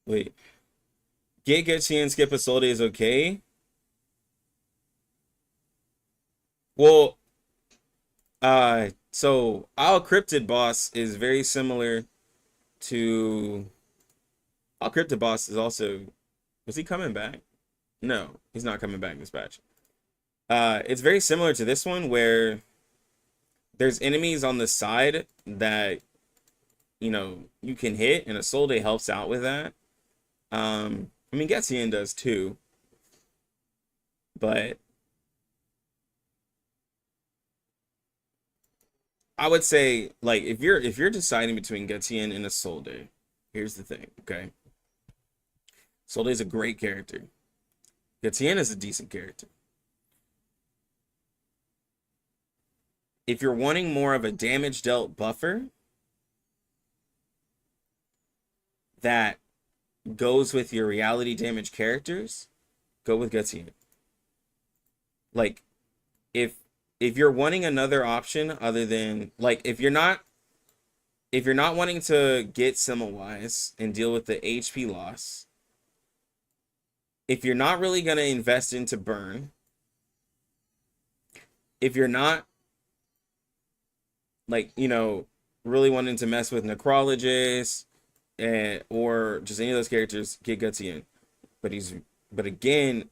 Wait. Get Getchi and skip Isolde is okay. Well, so our cryptid boss is very similar to our cryptid boss is also, was he coming back? No, he's not coming back this patch. It's very similar to this one where there's enemies on the side that you can hit, and Isolde helps out with that. I mean Getien does too. But I would say, like, if you're deciding between Getien and Isolde, here's the thing, okay? Isolde is a great character. Getien is a decent character. If you're wanting more of a damage dealt buffer that goes with your reality damage characters, go with Getien. Like, if you're wanting another option other than, like, if you're not wanting to get Semmelweis and deal with the HP loss, if you're not really going to invest into burn, if you're not, like, really wanting to mess with Necrologist or just any of those characters, get Gutsy in. But again,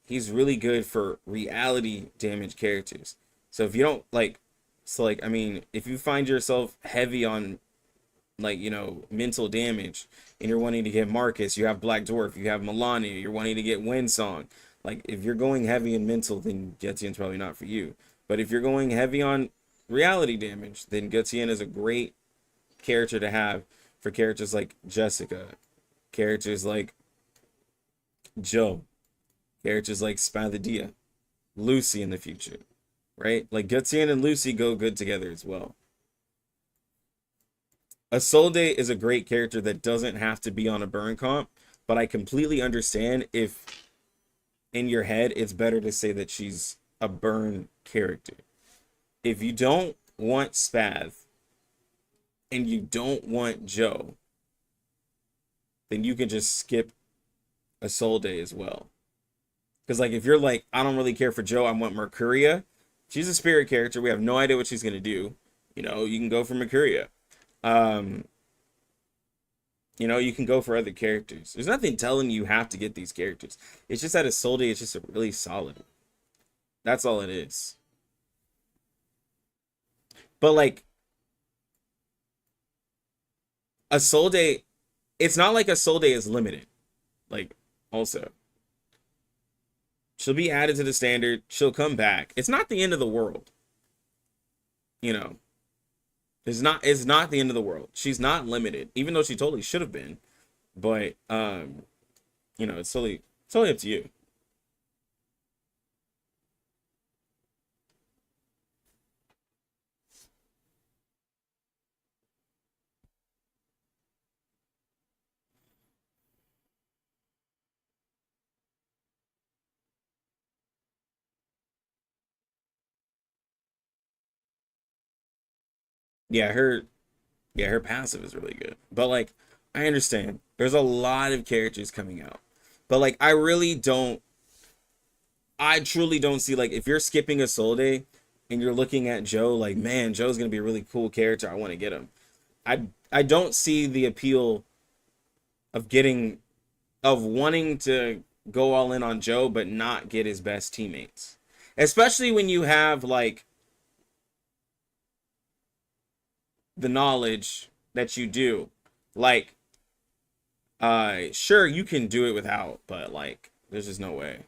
he's really good for reality damage characters. So if you don't I mean, if you find yourself heavy on mental damage and you're wanting to get Marcus, you have Black Dwarf, you have Melania, you're wanting to get Windsong. Like, if you're going heavy in mental, then Gutien's probably not for you. But if you're going heavy on reality damage, then Gutien is a great character to have for characters like Jessica, characters like Joe, characters like Spadadia, Lucy in the future, right? Like, Gutien and Lucy go good together as well. Isolde is a great character that doesn't have to be on a burn comp, but I completely understand if in your head it's better to say that she's a burn character. If you don't want Spath and you don't want Joe, then you can just skip Isolde as well. Because, like, if you're like, I don't really care for Joe, I want Mercuria, she's a spirit character, we have no idea what she's going to do. You can go for Mercuria. You can go for other characters. There's nothing telling you have to get these characters. It's just that Isolde is just a really solid one. That's all it is. But, like, Isolde, it's not like Isolde is limited. Like, also, she'll be added to the standard. She'll come back. It's not the end of the world. It's not the end of the world. She's not limited, even though she totally should have been. But it's totally up to you. Yeah, her passive is really good. But, like, I understand. There's a lot of characters coming out. But, like, I truly don't see, like, if you're skipping Isolde and you're looking at Joe, like, man, Joe's going to be a really cool character, I want to get him. I don't see the appeal of wanting to go all in on Joe but not get his best teammates. Especially when you have, like, the knowledge that you do. Like, sure, you can do it without, but, like, there's just no way.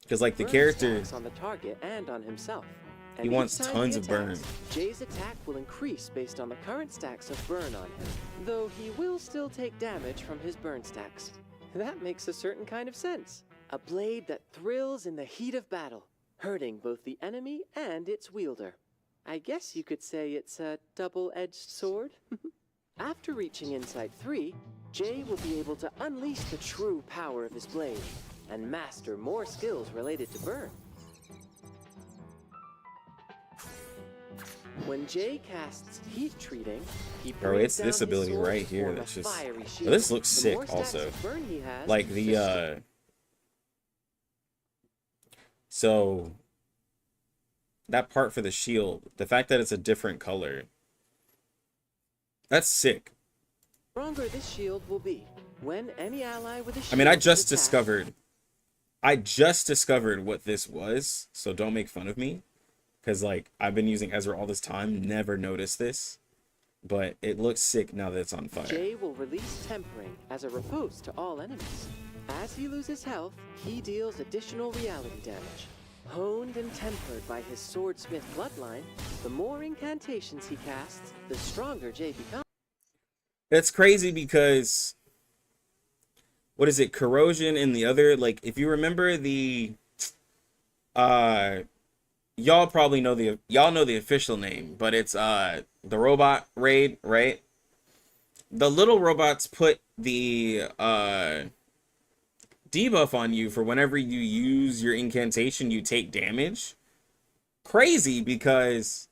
Because, like, the character on the target and on himself. He wants tons of burn. Jay's attack will increase based on the current stacks of burn on him, though he will still take damage from his burn stacks. That makes a certain kind of sense. A blade that thrills in the heat of battle, hurting both the enemy and its wielder. I guess you could say it's a double-edged sword. After reaching Insight 3, Jay will be able to unleash the true power of his blade and master more skills related to burn. When Jay casts heat treating, he Bro, it's this ability right here that's just... Oh, this looks sick also. Like the, So, that part for the shield, the fact that it's a different color, that's sick. Stronger this shield will be when any ally with a shield. I mean, I just discovered what this was, so don't make fun of me. Because, like, I've been using Ezra all this time, never noticed this. But it looks sick now that it's on fire. Jay will release Tempering as a riposte to all enemies. As he loses health, he deals additional reality damage. Honed and tempered by his swordsmith bloodline, the more incantations he casts, the stronger Jay becomes. That's crazy because... What is it? Corrosion and the other... Like, if you remember the... Y'all probably know the official name, but it's the robot raid, right? The little robots put the debuff on you for whenever you use your incantation, you take damage. Crazy, because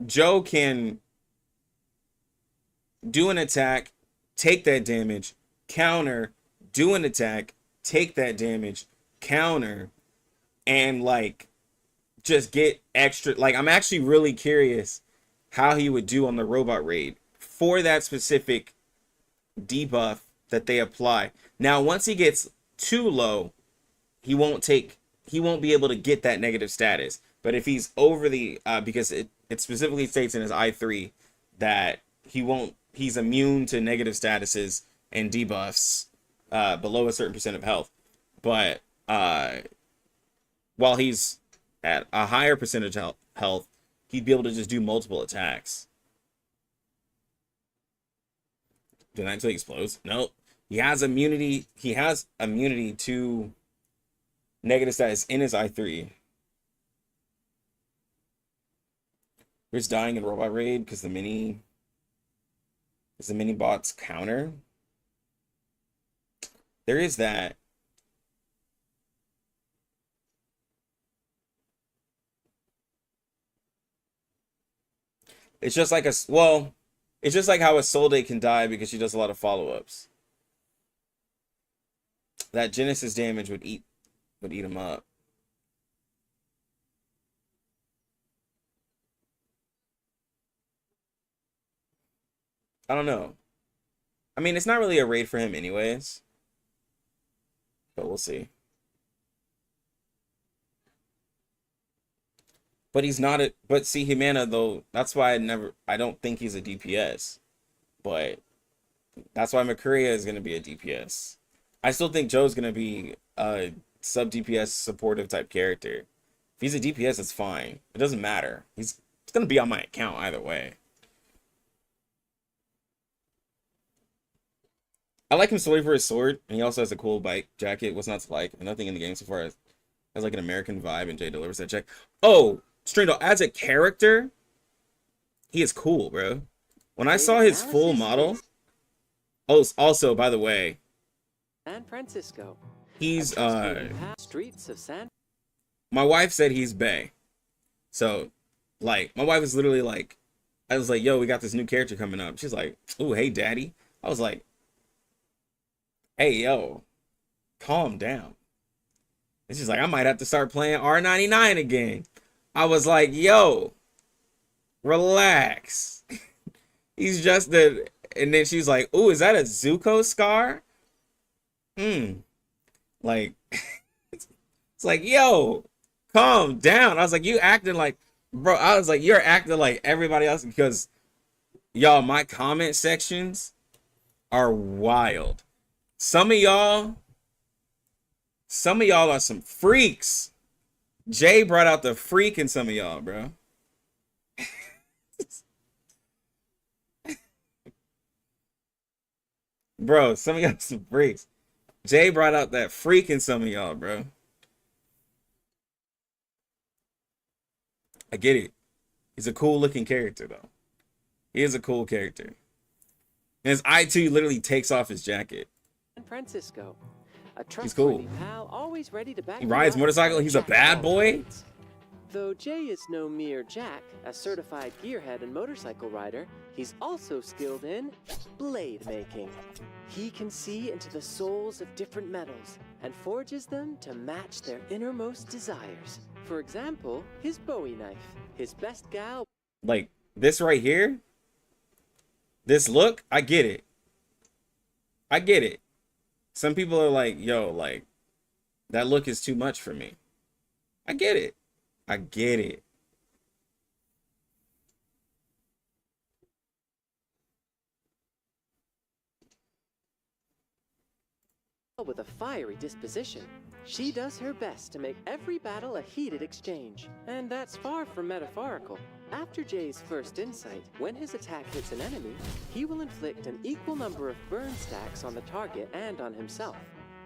Joe can do an attack, take that damage, counter, do an attack, take that damage, counter, and like just get extra. Like, I'm actually really curious how he would do on the robot raid for that specific debuff that they apply. Now, once he gets too low, he won't be able to get that negative status. But if he's over the because it specifically states in his I3 that he's immune to negative statuses and debuffs below a certain percent of health. But while he's at a higher percentage health, he'd be able to just do multiple attacks. Did that until he explodes? Nope. He has immunity to negative status in his I3. He's dying in robot raid because the mini bots counter. There is that. It's just like it's just like how a Solde can die because she does a lot of follow-ups. That Genesis damage would eat him up. I don't know. I mean, it's not really a raid for him anyways. But we'll see. But he's not but see, Humana though, that's why I don't think he's a DPS. But that's why Makuria is gonna be a DPS. I still think Joe's gonna be a sub DPS supportive type character. If he's a DPS, it's fine. It doesn't matter. He's gonna be on my account either way. I like him solely for his sword, and he also has a cool bike jacket. What's not to like? Nothing in the game so far has like an American vibe, and Jay delivers that check. Oh, Stringdo, as a character, he is cool, bro. When I saw his full model, oh, also by the way, San Francisco. He's streets of San. My wife said he's bae. So, like, my wife was literally like, I was like, yo, we got this new character coming up. She's like, ooh, hey, daddy. I was like, hey, yo, calm down. And she's like, I might have to start playing R99 again. I was like, yo, relax. He's just the... And then she's like, ooh, is that a Zuko scar? Like, it's like, yo, calm down. I was like, you acting like... Bro, I was like, you're acting like everybody else because, y'all, my comment sections are wild. Some of y'all are some freaks. Jay brought out the freak in some of y'all, bro. Bro, some of y'all are some freaks. Jay brought out that freak in some of y'all, bro. I get it. He's a cool looking character, though. He is a cool character. And his eye too literally takes off his jacket. Francisco, a He's cool. trustworthy pal, always ready to back He you rides up, motorcycle. and He's a jack of bad all boy. trades. Though Jay is no mere jack, a certified gearhead and motorcycle rider, he's also skilled in blade making. He can see into the souls of different metals and forges them to match their innermost desires. For example, his Bowie knife. His best gal. Like this right here. This look, I get it. I get it. Some people are like, yo, like, that look is too much for me. I get it. I get it. With a fiery disposition. She does her best to make every battle a heated exchange, and that's far from metaphorical. After Jay's first insight, when his attack hits an enemy, he will inflict an equal number of burn stacks on the target and on himself.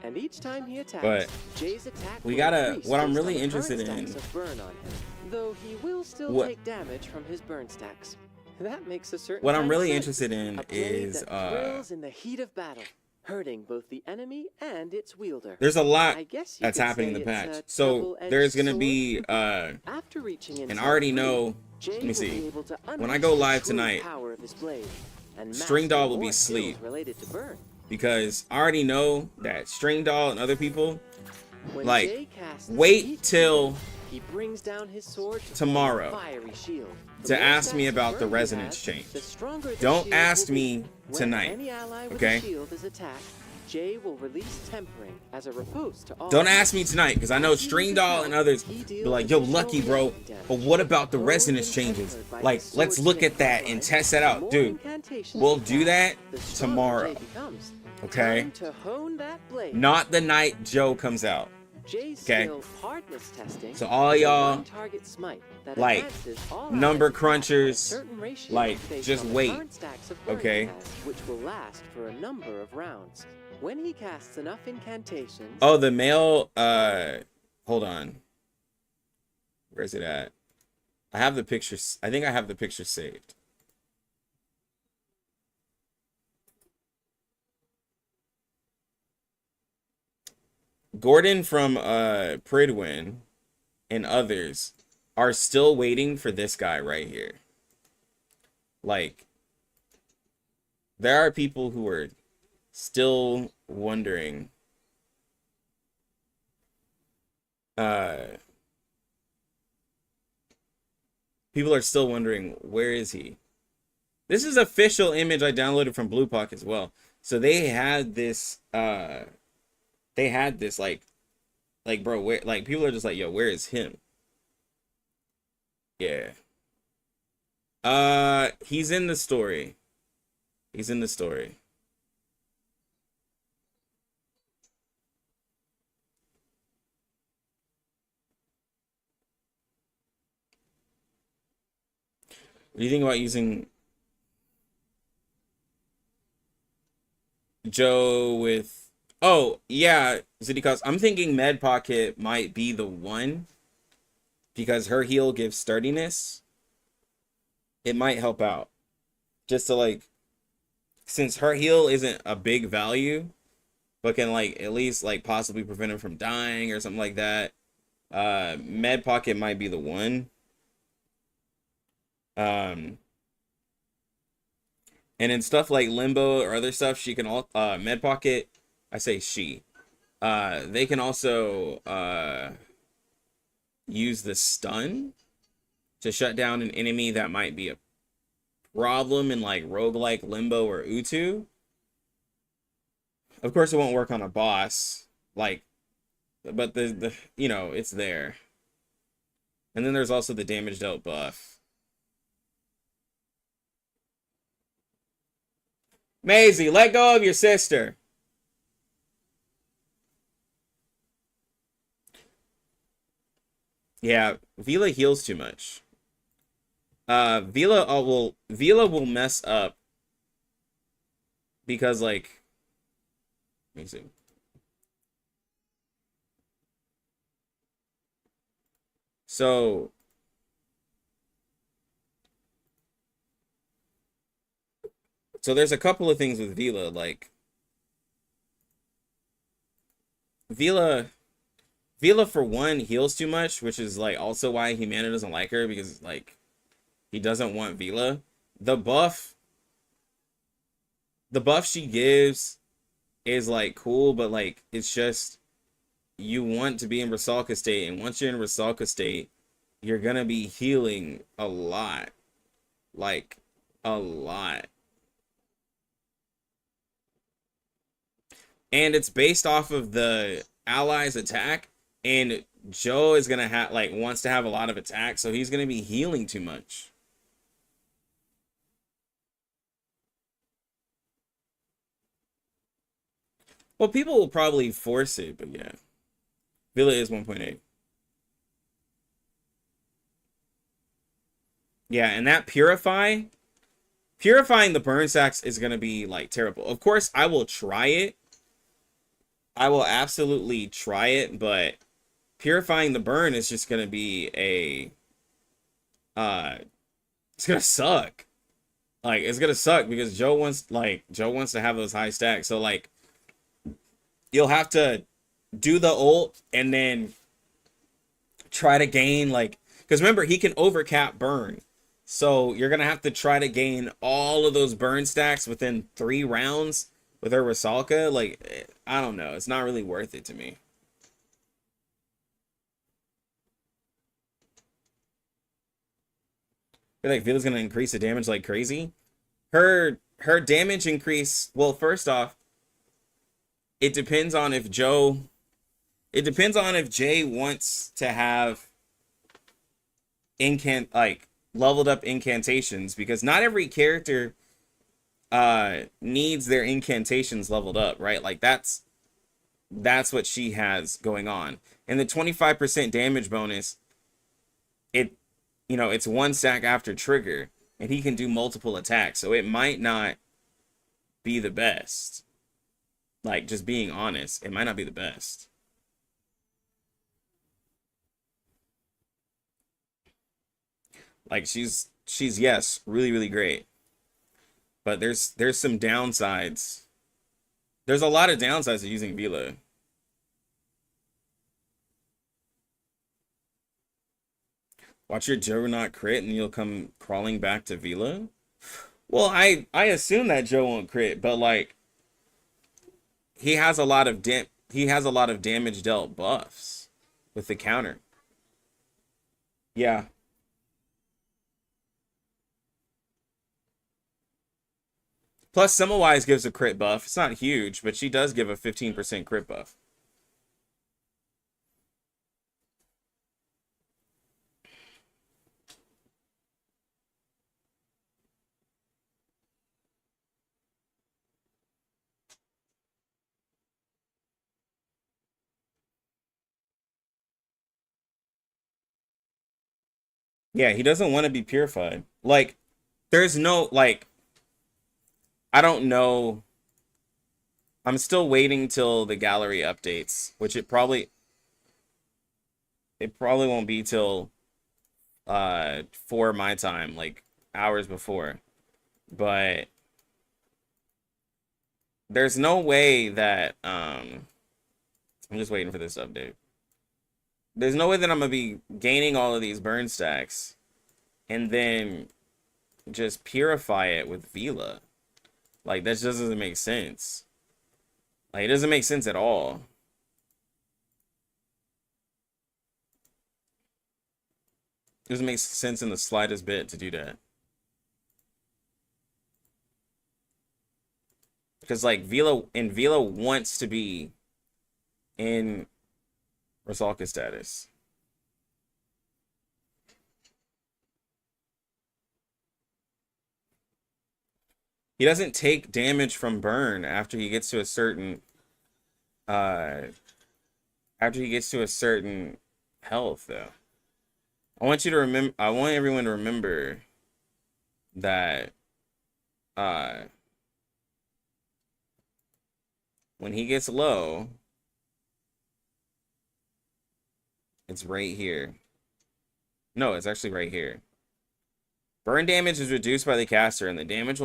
And each time he attacks, But Jay's attack we will gotta. increase What I'm based really on the interested current in. stacks of burn on him, though he will still take damage from his burn stacks. That makes a certain What I'm kind of really sense. interested in A blade is that thrills in the heat of battle, hurting both the enemy and its wielder. there's a lot I guess you that's could happening in the say it's patch. a So double-edged there's gonna sword. be After reaching and I inside already three, know. Jay Let me will see. be able to When I unleash go the live true tonight, power of his blade and String master Doll will be more skills asleep. related to burn. Because I already know that String Doll and other people When like Jay casts wait Heat till Shield, he brings down his sword to tomorrow form a fiery shield. The to more ask me stacks of about the burn he resonance has, change. the stronger the Don't shield ask will be. me When tonight, any ally with okay? a shield is attacked, Jay will release tempering as a riposte to all. Don't ask me tonight, because I know As he String loses Doll health, and others he be deals like, yo, additional lucky bro, reacting damage. but what about the Honed resonance and changes? tempered by Like, his let's sword's look at that bloodline, and test that the out. more Dude, incantations we'll he do casts, that the stronger tomorrow. Jay becomes. Okay? Time to hone that blade. Not the night Joe comes out. Jay's Okay. skill hardness testing So all is a y'all, one-target smite that like, advances all number allies' attacks by a crunchers, certain ratio like, based just on the wait, current stacks of burn he okay? has, which will last for a number of rounds. When he casts enough incantations. Oh, the male, hold on. Where's it at? I have the pictures. I think I have the picture saved. Gordon from Pridwin and others are still waiting for this guy right here. Like, there are people who are still wondering people are still wondering, where is he? This is official image I downloaded from Bluepock as well. So they had this like bro, where, like, people are just like, yo, where is him? Yeah. He's in the story. He's in the story. What do you think about using Joe with... Oh, yeah, Zidikos. I'm thinking Med Pocket might be the one. Because her heal gives sturdiness. It might help out. Just to, like... Since her heal isn't a big value, but can, like, at least, like, possibly prevent him from dying or something like that. Med Pocket might be the one. And in stuff like Limbo or other stuff, she can all Med Pocket. I say she. They can also use the stun to shut down an enemy that might be a problem in like roguelike Limbo or Utu. Of course, it won't work on a boss, like, but the you know, it's there. And then there's also the damage dealt buff. Maisie, let go of your sister. Yeah, Vila heals too much. Vila will mess up because, like, let me see. So So there's a couple of things with Vila, like Vila Vila for one heals too much, which is like also why Humana doesn't like her, because like he doesn't want Vila. The buff the buff she gives is like cool, but like it's just you want to be in Rusalka state, and once you're in Rusalka state, you're gonna be healing a lot. Like a lot. And it's based off of the allies attack, and Joe is gonna have like wants to have a lot of attack, so he's gonna be healing too much. Well, people will probably force it, but yeah. Villa is 1.8. Yeah, and that purifying the burn sacks is gonna be like terrible. Of course, I will try it. I will absolutely try it, but purifying the burn is just gonna be a it's gonna suck. Like it's gonna suck because Joe wants to have those high stacks. So like you'll have to do the ult and then try to gain like, because remember he can overcap burn. So you're gonna have to try to gain all of those burn stacks within 3 rounds with her Rusalka. Like I don't know, it's not really worth it to me. I feel like Vila's gonna increase the damage like crazy. Her damage increase, well, first off, it depends on if Jay wants to have leveled up incantations, because not every character needs their incantations leveled up, right? Like that's what she has going on. And the 25% damage bonus, it's 1 stack after trigger, and he can do multiple attacks, so it might not be the best. Like, just being honest, it might not be the best. Like, she's yes, really, really great. But there's some downsides. There's a lot of downsides to using Vila. Watch your Joe crit and you'll come crawling back to Vila. Well, I assume that Joe won't crit, but like he has a lot of damage dealt buffs with the counter. Yeah. Plus, Semmelweis gives a crit buff. It's not huge, but she does give a 15% crit buff. Yeah, he doesn't want to be purified. Like, there's no, like, I don't know. I'm still waiting till the gallery updates, which it probably won't be till 4 my time, like hours before. But there's no way that I'm just waiting for this update. There's no way that I'm gonna be gaining all of these burn stacks and then just purify it with Vila. Like, that just doesn't make sense. Like, it doesn't make sense at all. It doesn't make sense in the slightest bit to do that. Because, like, Vila wants to be in Rusalka status. He doesn't take damage from burn after he gets to a certain health, though. I want everyone to remember that when he gets low, it's right here. No, it's actually right here. Burn damage is reduced by the caster, and the damage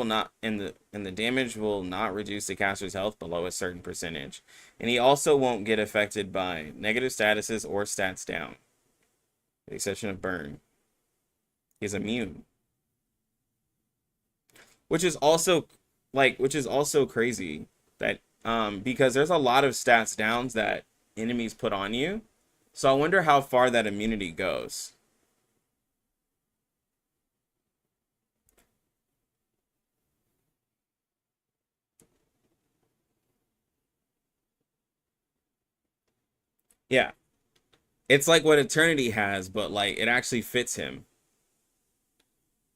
will not reduce the caster's health below a certain percentage. And he also won't get affected by negative statuses or stats down, with the exception of burn. He's immune. Which is also crazy that because there's a lot of stats downs that enemies put on you. So I wonder how far that immunity goes. Yeah. It's like what Eternity has, but like it actually fits him.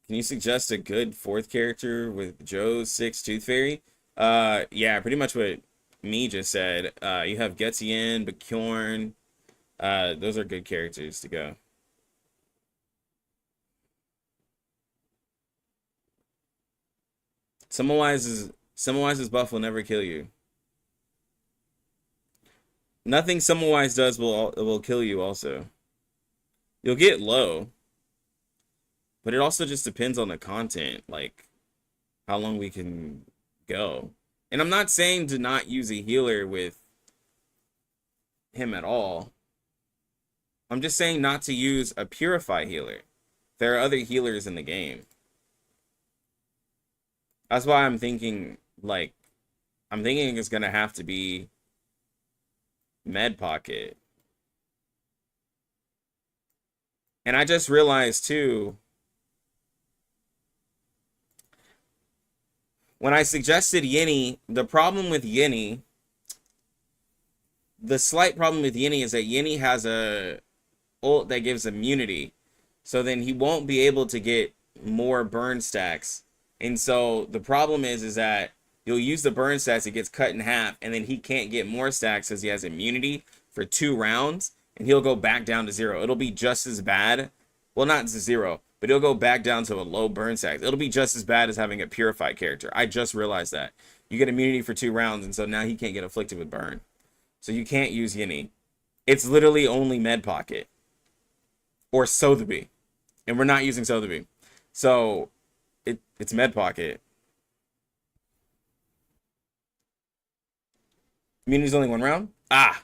Can you suggest a good fourth character with Joe's 6 Tooth Fairy? Yeah, pretty much what me just said. You have Getian, Bjorn. Those are good characters to go. Summerwise's buff will never kill you. Nothing Summerwise does will kill you also. You'll get low. But it also just depends on the content, like how long we can go. And I'm not saying to not use a healer with him at all. I'm just saying not to use a purify healer. There are other healers in the game. That's why I'm thinking, like, it's gonna have to be Med Pocket. And I just realized too, when I suggested Yinny, the slight problem with Yinny is that Yinny has a ult that gives immunity. So then he won't be able to get more burn stacks. And so the problem is that you'll use the burn stacks, it gets cut in half, and then he can't get more stacks because he has immunity for 2 rounds, and he'll go back down to 0. It'll be just as bad. Well, not to 0, but he'll go back down to a low burn stacks. It'll be just as bad as having a purified character. I just realized that. You get immunity for 2 rounds, and so now he can't get afflicted with burn. So you can't use Yinny. It's literally only Med Pocket. Or Sotheby. And we're not using Sotheby. So it's Med Pocket. Immunity's only 1 round? Ah.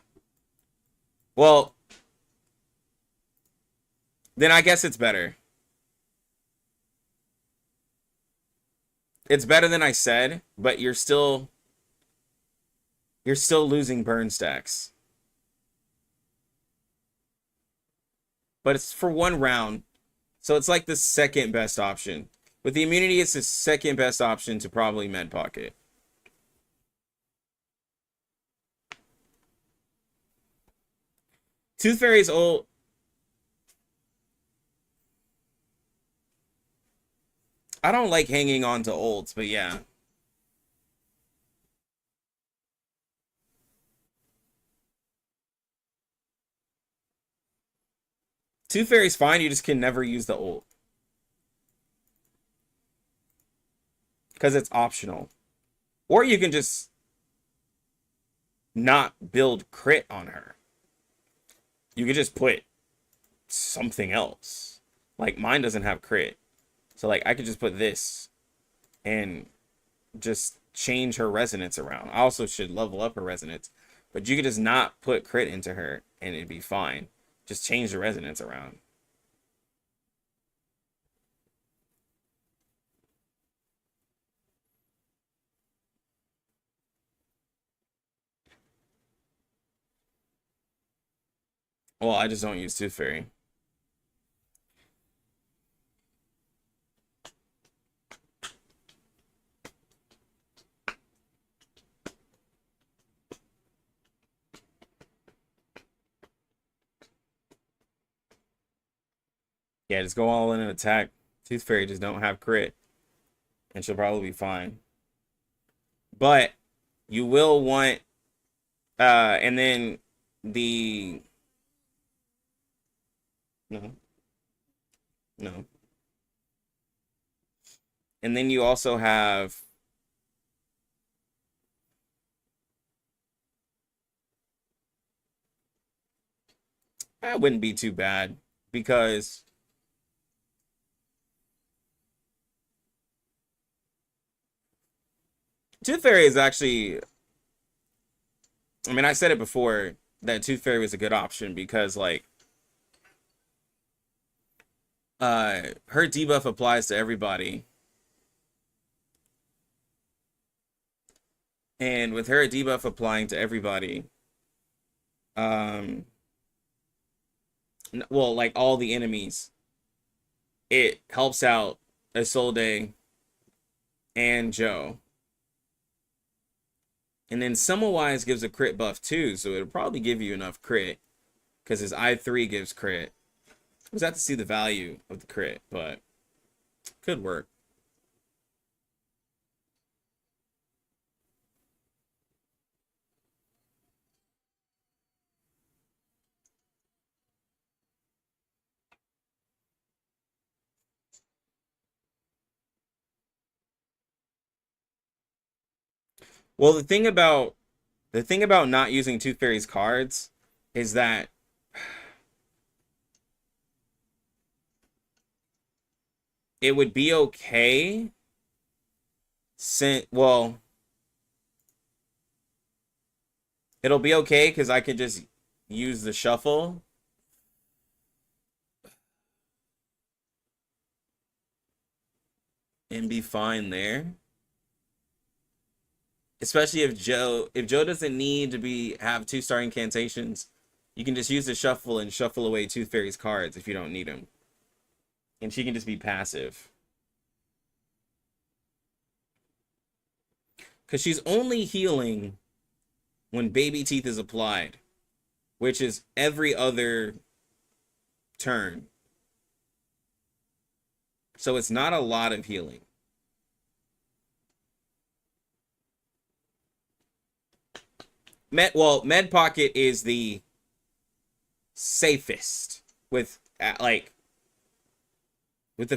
Well, then I guess it's better. It's better than I said, but you're still losing burn stacks. But it's for 1 round. So it's like the second best option. With the immunity, it's the second best option to probably Med Pocket. Tooth Fairy's ult. I don't like hanging on to ults, but yeah. Tooth Fairy's fine, you just can never use the ult. Because it's optional. Or you can just not build crit on her. You could just put something else. Like, mine doesn't have crit. So, like, I could just put this and just change her resonance around. I also should level up her resonance. But you could just not put crit into her and it'd be fine. Just change the resonance around. Well, I just don't use Tooth Fairy. Yeah, just go all in and attack. Tooth Fairy just don't have crit. And she'll probably be fine. But you will want and then the no. No. And then you also have that wouldn't be too bad because Tooth Fairy is actually, I mean, I said it before that Tooth Fairy was a good option because, like, her debuff applies to everybody. And with her debuff applying to everybody, well, like all the enemies, it helps out Isolde and Joe. And then Semmelweis gives a crit buff too, so it'll probably give you enough crit because his I3 gives crit. We'll just have to see the value of the crit, but could work. Well, the thing about not using Tooth Fairy's cards is that it would be okay. Well, it'll be okay because I could just use the shuffle. And be fine there. Especially if Joe doesn't need to have 2-star incantations, you can just use the shuffle and shuffle away Tooth Fairy's cards if you don't need them. And she can just be passive. Because she's only healing when Baby Teeth is applied, which is every other turn. So it's not a lot of healing. Med Pocket is the safest with the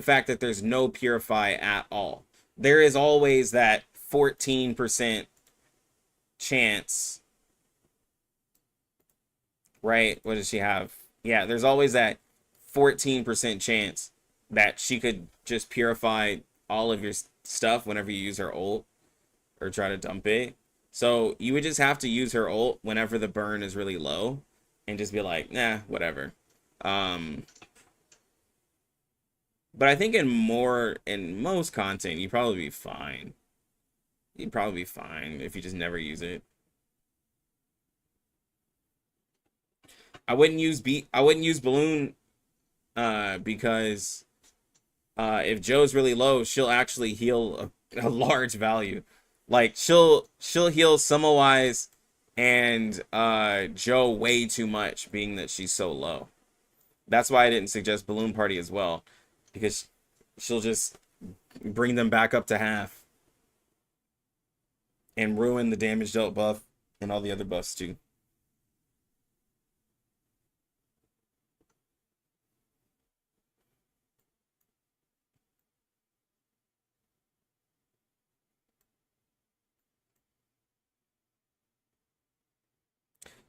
fact that there's no Purify at all. There is always that 14% chance, right? What does she have? Yeah, there's always that 14% chance that she could just purify all of your stuff whenever you use her ult or try to dump it. So you would just have to use her ult whenever the burn is really low and just be like, nah, whatever. But I think in most content, you'd probably be fine. You'd probably be fine if you just never use it. I wouldn't use Balloon because if Joe's really low, she'll actually heal a large value. Like she'll heal Semmelweis and Joe way too much, being that she's so low. That's why I didn't suggest Balloon Party as well, because she'll just bring them back up to half and ruin the damage dealt buff and all the other buffs too.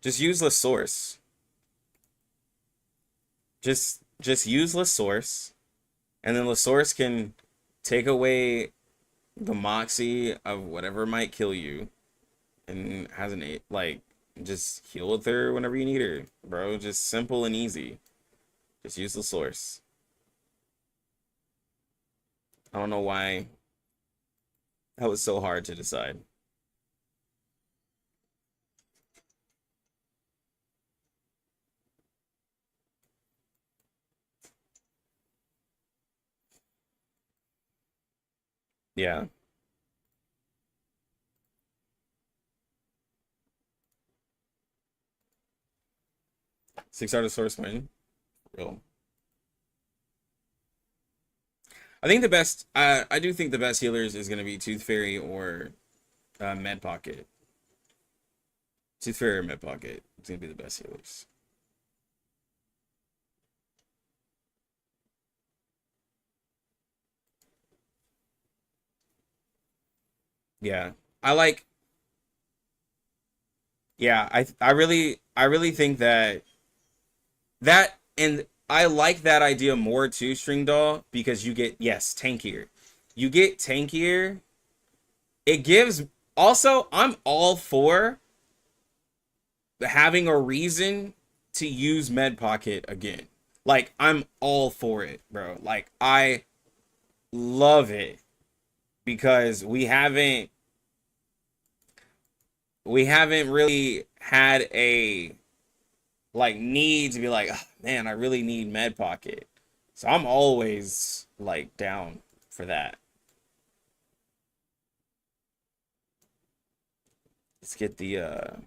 Just use the source. Just use the source, and then the source can take away the moxie of whatever might kill you, and has an just heal with her whenever you need her, bro. Just simple and easy. Just use the source. I don't know why that was so hard to decide. Yeah. Six-star source win. Real. I think the best. I do think the best healers is gonna be Tooth Fairy or Med Pocket. Tooth Fairy or Med Pocket. It's gonna be the best healers. Yeah, I like. Yeah, I really think that and I like that idea more too, String Doll, because you get, yes, tankier. You get tankier. It gives Also, I'm all for having a reason to use Med Pocket again. Like, I'm all for it, bro. Like, I love it because we haven't really had a like need to be like, oh, man, I really need Med Pocket. So I'm always like down for that. Let's get the I'm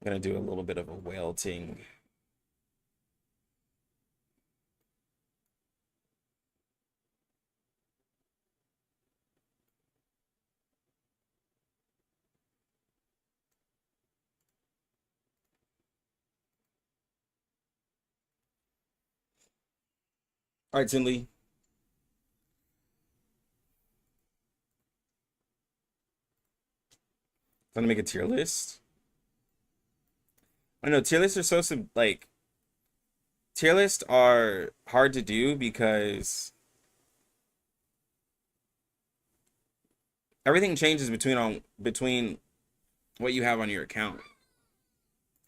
gonna do a little bit of a whale ting. All right, Tinley. Trying to make a tier list. I know tier lists are supposed to like tier lists are hard to do because everything changes between what you have on your account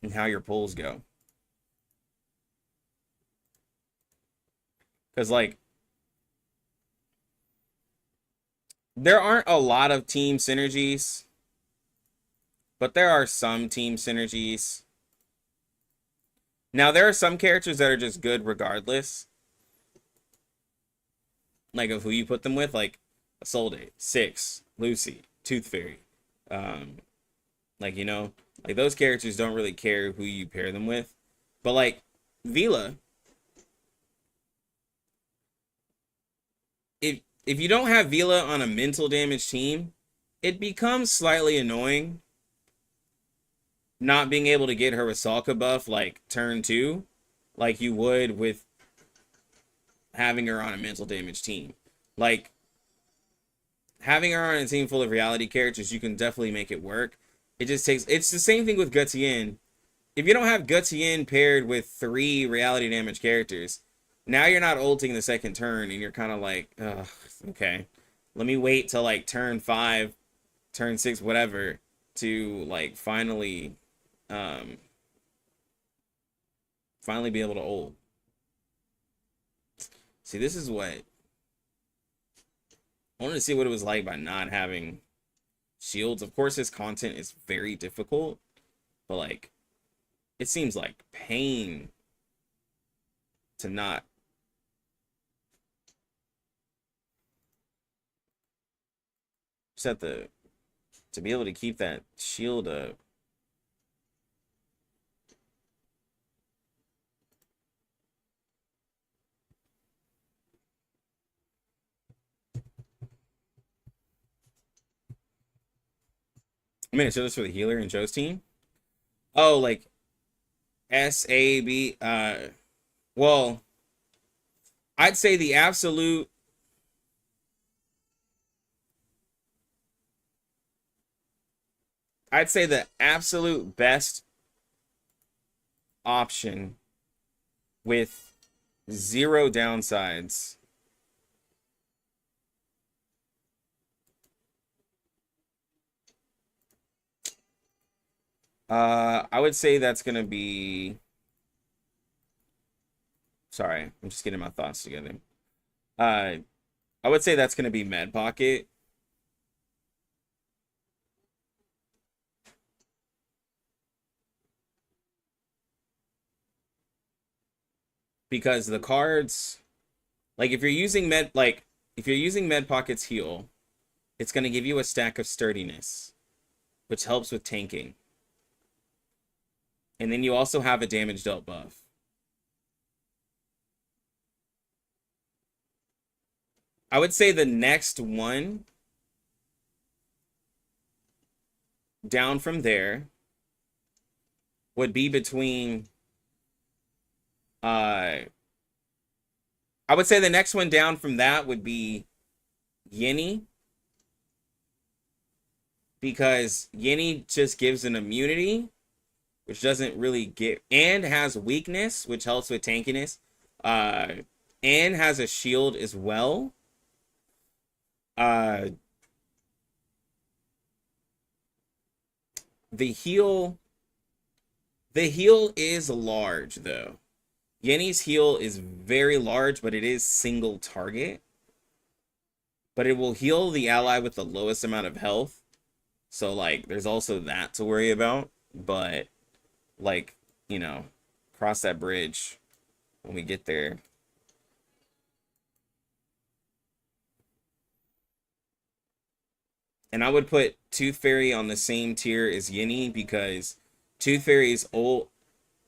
and how your polls go. Because like there aren't a lot of team synergies, but there are some team synergies. Now there are some characters that are just good regardless. Like of who you put them with, like Isolde, Six, Lucy, Tooth Fairy. Like, you know, like those characters don't really care who you pair them with. But like Vila, if you don't have Vila on a mental damage team, it becomes slightly annoying not being able to get her Asalka buff like turn 2, like you would with having her on a mental damage team. Like having her on a team full of reality characters, you can definitely make it work. It just takes, it's the same thing with Gutien. If you don't have Gutien paired with 3 reality damage characters, now you're not ulting the second turn and you're kind of like, ugh, okay, let me wait till like turn 5, turn 6, whatever, to like finally be able to ult. See, this is what I wanted to see what it was like by not having shields. Of course, his content is very difficult, but like it seems like pain to not just have to be able to keep that shield up. I mean, it's just for the healer and Joe's team. Oh, like SAB. Well, I'd say the absolute. I'd say the absolute best option with 0 downsides. I would say that's gonna be. Sorry, I'm just getting my thoughts together. I would say that's gonna be Med Pocket. Because the cards, like if you're using Med Pocket's heal, it's gonna give you a stack of sturdiness, which helps with tanking. And then you also have a damage dealt buff. I would say the next one down from there would be between I would say the next one down from that would be Yeni, because Yeni just gives an immunity which doesn't really get, and has weakness, which helps with tankiness, and has a shield as well. The heal is large though. Yenny's heal is very large, but it is single target. But it will heal the ally with the lowest amount of health. So like there's also that to worry about. But like, you know, cross that bridge when we get there. And I would put Tooth Fairy on the same tier as Yenny because Tooth Fairy's ult,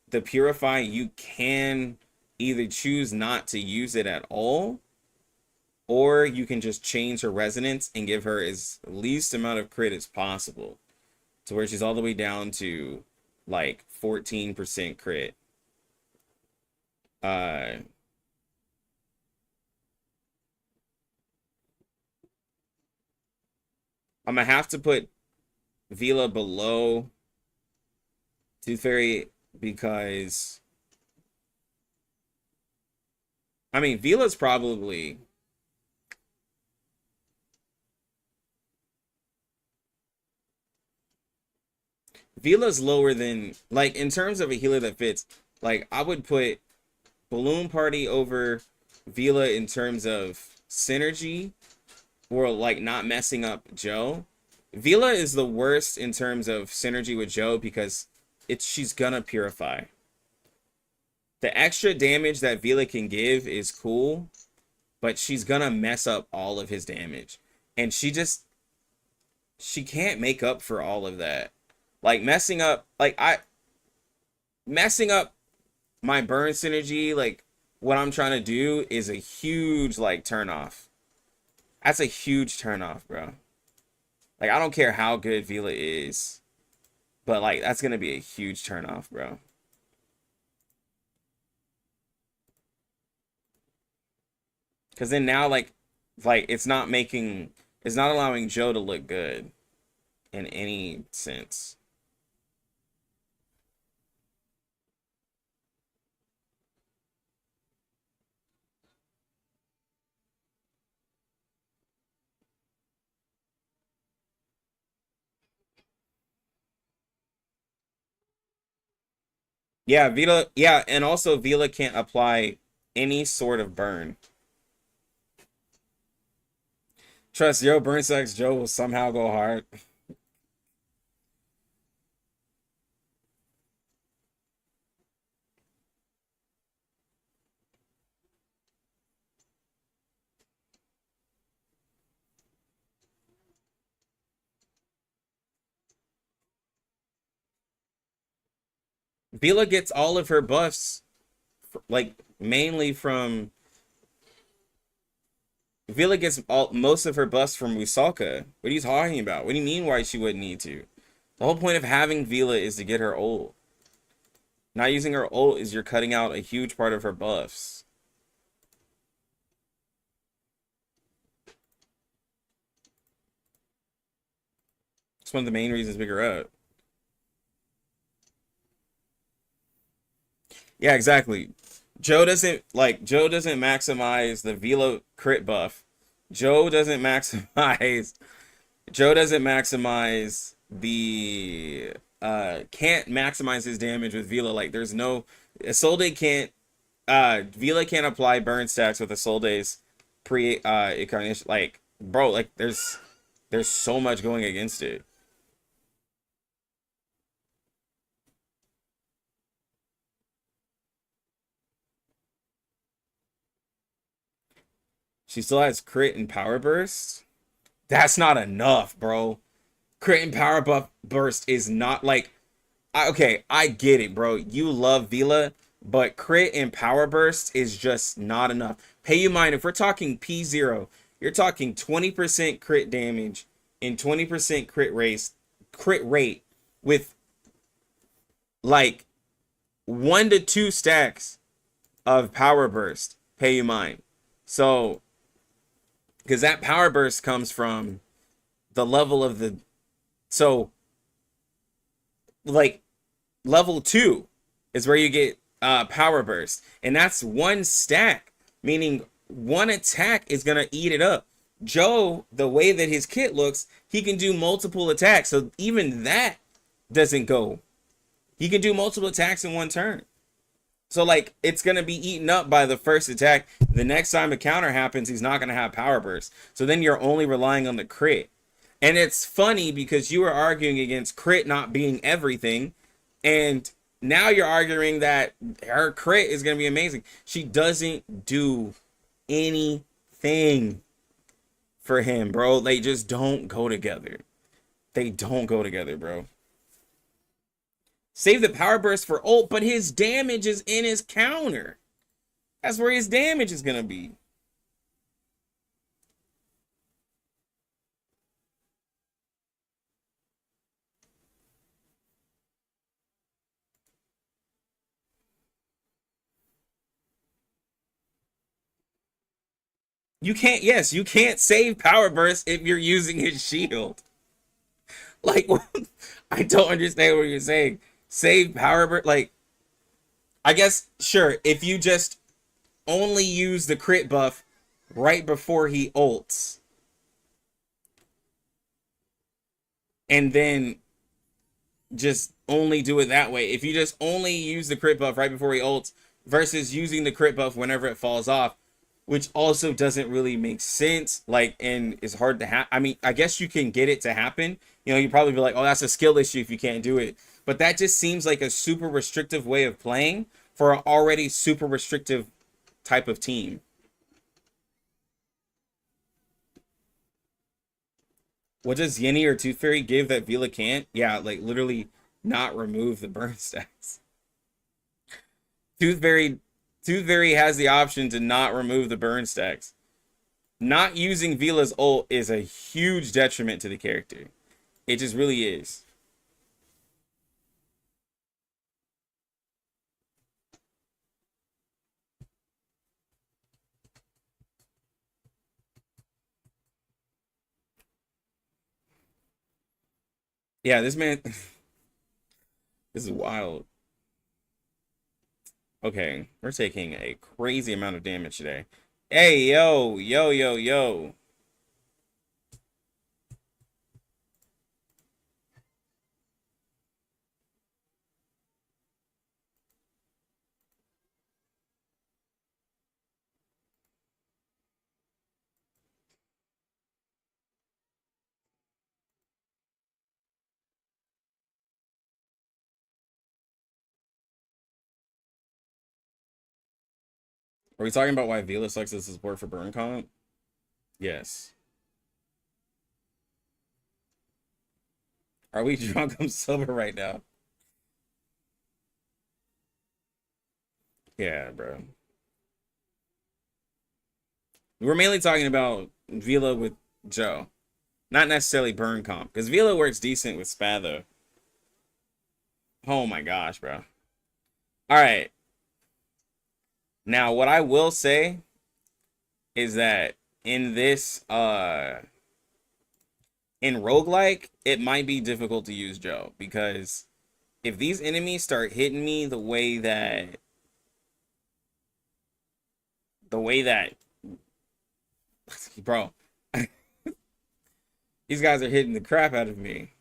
the Purify, you can either choose not to use it at all, or you can just change her resonance and give her as least amount of crit as possible to where she's all the way down to like 14% crit. I'm gonna have to put Vila below Tooth Fairy because I mean Vila's probably Vila's lower than, like, in terms of a healer that fits, like I would put Balloon Party over Vila in terms of synergy or like not messing up Joe. Vila is the worst in terms of synergy with Joe because she's gonna purify. The extra damage that Vila can give is cool, but she's gonna mess up all of his damage. And she can't make up for all of that. Like messing up my burn synergy, like what I'm trying to do is a huge like turn off. That's a huge turn off, bro. Like I don't care how good Vila is, but like that's gonna be a huge turn off, bro. Cause then now like it's not allowing Joe to look good in any sense. Yeah, Vila, yeah, and also Vila can't apply any sort of burn. Trust Yo, burn sex Joe will somehow go hard. Vila gets all of her buffs, like mainly from. Vila gets most of her buffs from Musaka. What are you talking about? What do you mean why she wouldn't need to? The whole point of having Vila is to get her ult. Not using her ult is you're cutting out a huge part of her buffs. It's one of the main reasons to pick her up. Yeah, exactly. Joe doesn't maximize the Vila crit buff. Joe doesn't maximize the can't maximize his damage with Vila. Like there's no Isolde can't Vila can't apply burn stacks with Isolde's pre incarnation. Like bro, like there's so much going against it. She still has crit and power burst. That's not enough, bro. Crit and power buff burst is not like okay, I get it, bro. You love Vila, but crit and power burst is just not enough. Pay you mind if we're talking P0, you're talking 20% crit damage and 20% crit rate with like 1 to 2 stacks of power burst. Pay you mind. So because that power burst comes from the level of the, so like level 2 is where you get power burst, and that's one stack, meaning one attack is gonna eat it up. Joe, the way that his kit looks, he can do multiple attacks, so even that doesn't go. He can do multiple attacks in one turn. So like it's gonna be eaten up by the first attack. The next time a counter happens, he's not gonna have power burst. So then you're only relying on the crit. And it's funny because you were arguing against crit not being everything, and now you're arguing that her crit is gonna be amazing. She doesn't do anything for him, bro. They just don't go together. They don't go together, bro. Save the power burst for ult, but his damage is in his counter. That's where his damage is gonna be. You can't, yes, you can't save power burst if you're using his shield. Like, I don't understand what you're saying. Save power burst, like, I guess, sure, if you just only use the crit buff right before he ults, and then just only do it that way. If you just only use the crit buff right before he ults versus using the crit buff whenever it falls off, which also doesn't really make sense, like, and is hard to have. I mean, I guess you can get it to happen. You know, you probably be like, oh, that's a skill issue if you can't do it. But that just seems like a super restrictive way of playing for an already super restrictive type of team. What does Yenny or Tooth Fairy give that Vila can't? Yeah, like literally not remove the burn stacks. Tooth Fairy has the option to not remove the burn stacks. Not using Vila's ult is a huge detriment to the character. It just really is. Yeah, this man... This is wild. Okay, we're taking a crazy amount of damage today. Hey, yo, yo, yo, yo. Are we talking about why Vila sucks as support for burn comp? Yes. Are we drunk? I'm sober right now. Yeah, bro. We're mainly talking about Vila with Joe. Not necessarily burn comp. Because Vila works decent with Spa, though. Oh my gosh, bro. Alright. Now, what I will say is that in this, in roguelike, it might be difficult to use Joe. Because if these enemies start hitting me the way that... Bro. These guys are hitting the crap out of me.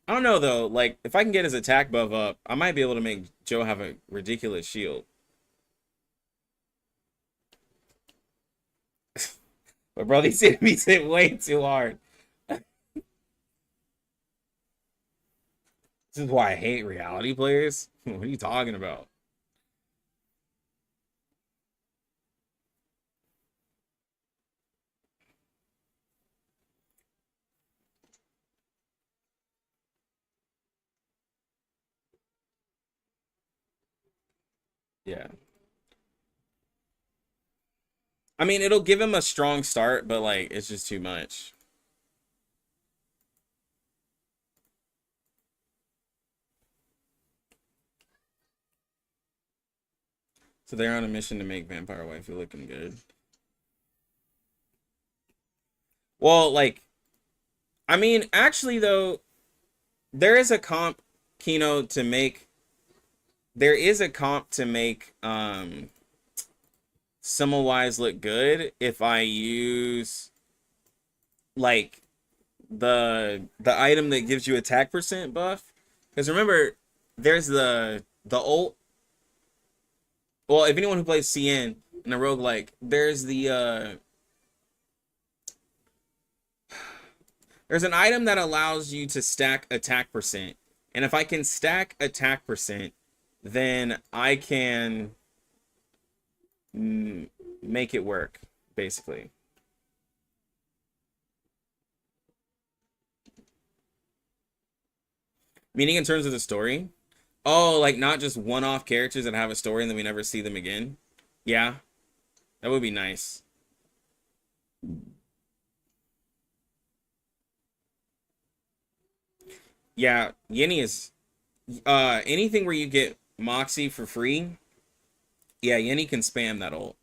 I don't know, though. Like, if I can get his attack buff up, I might be able to make Joe have a ridiculous shield. But, bro, these enemies hit way too hard. This is why I hate reality players. What are you talking about? Yeah. I mean, it'll give him a strong start, but, like, it's just too much. So they're on a mission to make Vampire Waifu looking good. Well, like, I mean, actually, though, there is a comp, Kino, to make. There is a comp to make Semmelweis look good if I use like the item that gives you attack percent buff. Because remember, there's the ult. Well, if anyone who plays CN in a roguelike, there's an item that allows you to stack attack percent. And if I can stack attack percent, then I can make it work, basically. Meaning in terms of the story? Oh, like not just one-off characters that have a story and then we never see them again? Yeah, that would be nice. Yeah, Yenny is... anything where you get Moxie for free, yeah, Yenny can spam that ult.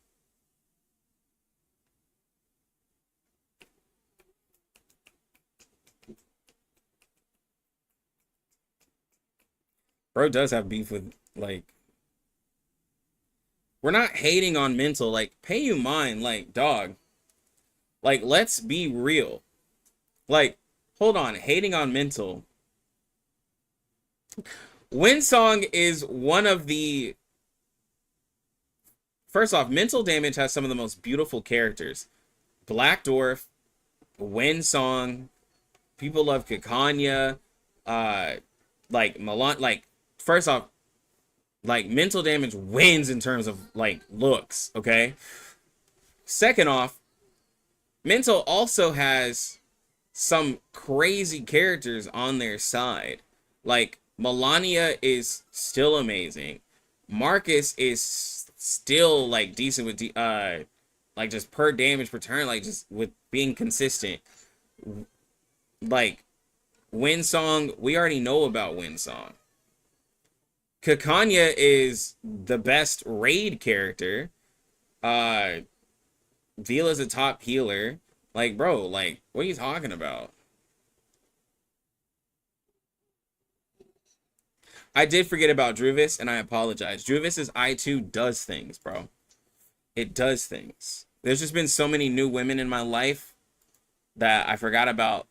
Bro does have beef with, like... We're not hating on mental. Like, pay you mind. Like, dog. Like, let's be real. Like, hold on. Hating on mental. Winsong is one of the... First off, Mental Damage has some of the most beautiful characters. Black Dwarf, Winsong, people love Kikanya, like Milan. Like, first off, like Mental Damage wins in terms of like looks, okay? Second off, Mental also has some crazy characters on their side. Like Melania is still amazing. Marcus is still like decent with like just per damage per turn, like just with being consistent. Like Winsong, we already know about Winsong. Kikanya is the best raid character. Vila's a top healer. Like, bro, like, what are you talking about? I did forget about Druvis, and I apologize. Druvis's I2 does things, bro. It does things. There's just been so many new women in my life that I forgot about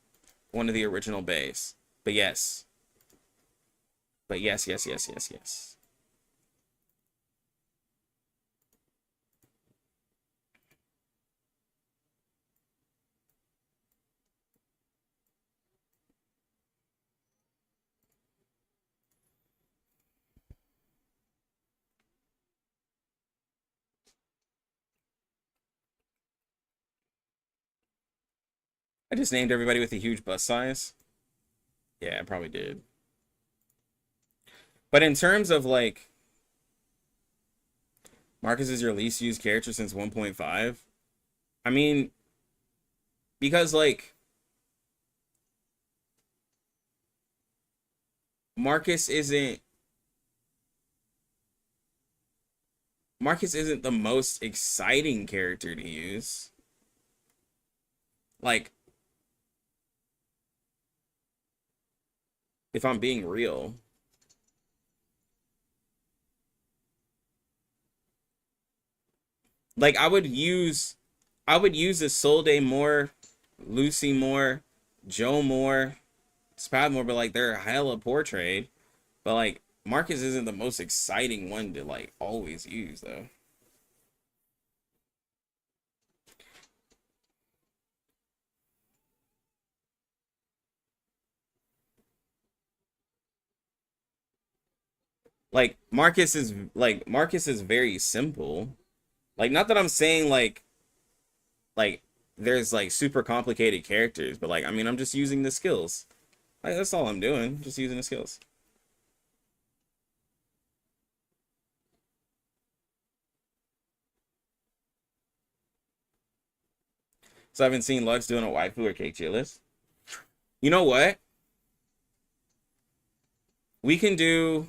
one of the original bays. But yes. But yes, yes, yes, yes, yes. I just named everybody with a huge bust size. Yeah, I probably did. But in terms of like, Marcus is your least used character since 1.5. I mean, because like, Marcus isn't the most exciting character to use. Like, if I'm being real. Like, I would use Isolde more, Lucy more, Joe more, Spad more, but like they're hella portrayed. But like Marcus isn't the most exciting one to like always use though. Like Marcus is very simple. Like, not that I'm saying like there's like super complicated characters, but like I mean I'm just using the skills. Like that's all I'm doing, just using the skills. So I haven't seen Lux doing a waifu or cake tier list. You know what? We can do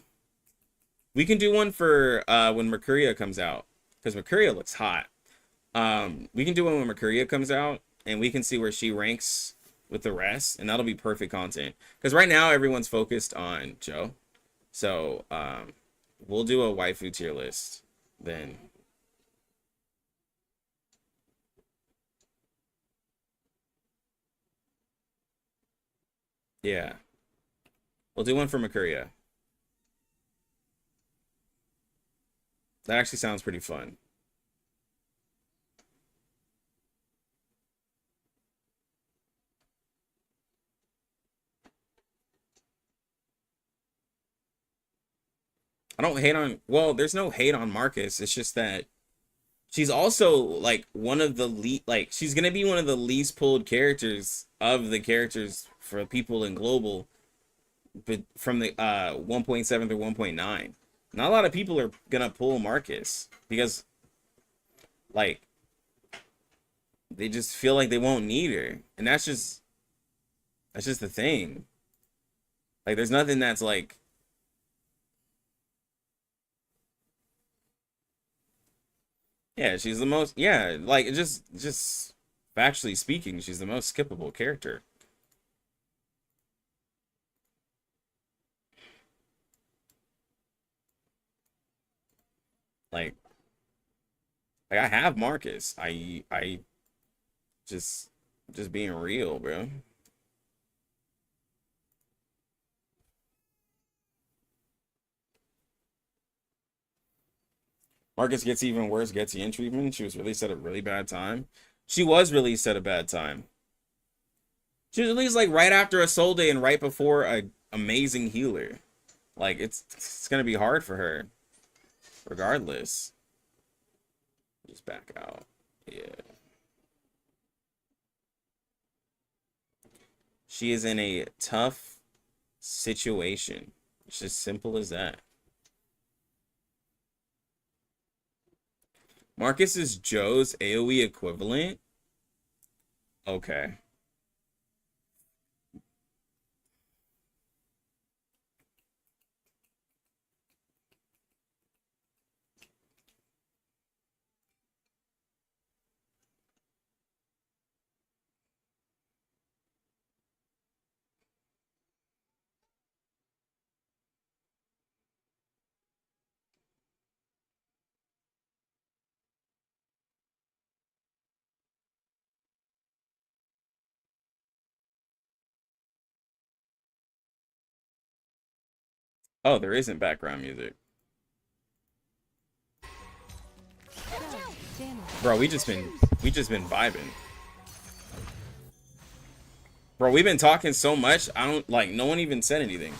one for when Mercuria comes out, because Mercuria looks hot. We can do one when Mercuria comes out, and we can see where she ranks with the rest, and that'll be perfect content. Because right now everyone's focused on Joe, so we'll do a waifu tier list then. Yeah, we'll do one for Makuria. That actually sounds pretty fun. I don't hate on, well, there's no hate on Marcus. It's just that she's also like one of the least, like she's gonna be one of the least pulled characters of the characters for people in global, but from the 1.7 through 1.9. Not a lot of people are gonna pull Marcus because like they just feel like they won't need her, and that's just the thing. Like there's nothing that's like, yeah, she's the most, yeah, like just factually speaking, she's the most skippable character. Like I have Marcus. I just being real, bro. Marcus gets even worse, gets the in treatment. She was released at a really bad time. She was released at a bad time. She was released like right after a Soul Day and right before a amazing healer. Like it's gonna be hard for her, regardless. Just back out. Yeah. She is in a tough situation. It's as simple as that. Marcus is Joe's AoE equivalent. Okay. Oh, there isn't background music. Bro, we just been vibing. Bro, we've been talking so much, I don't like, no one even said anything.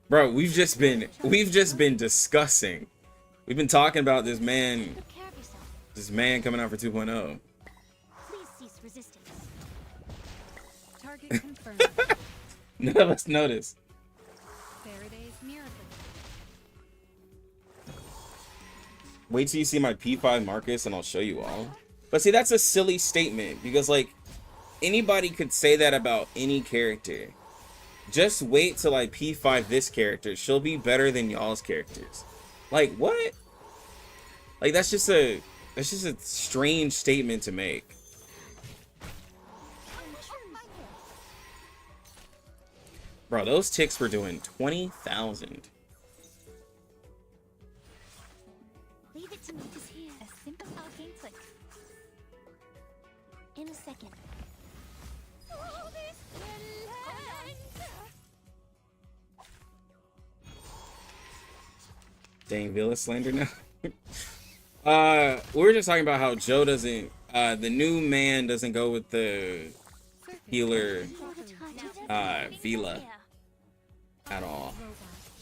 Bro, we've just been discussing. We've been talking about this man coming out for 2.0. Please cease resistance. Target confirmed. None of us noticed. Faraday's miracle. Wait till you see my P5 Marcus and I'll show you all. But see, that's a silly statement because like anybody could say that about any character. Just wait till I P5 this character. She'll be better than y'all's characters. Like what? Like that's just a strange statement to make. Bro, those ticks were doing 20,000. Leave it to me. Just here. A simple arcane click. In a second. Dang, Villa slander now. We were just talking about how Joe doesn't, the new man doesn't go with the healer, Villa at all.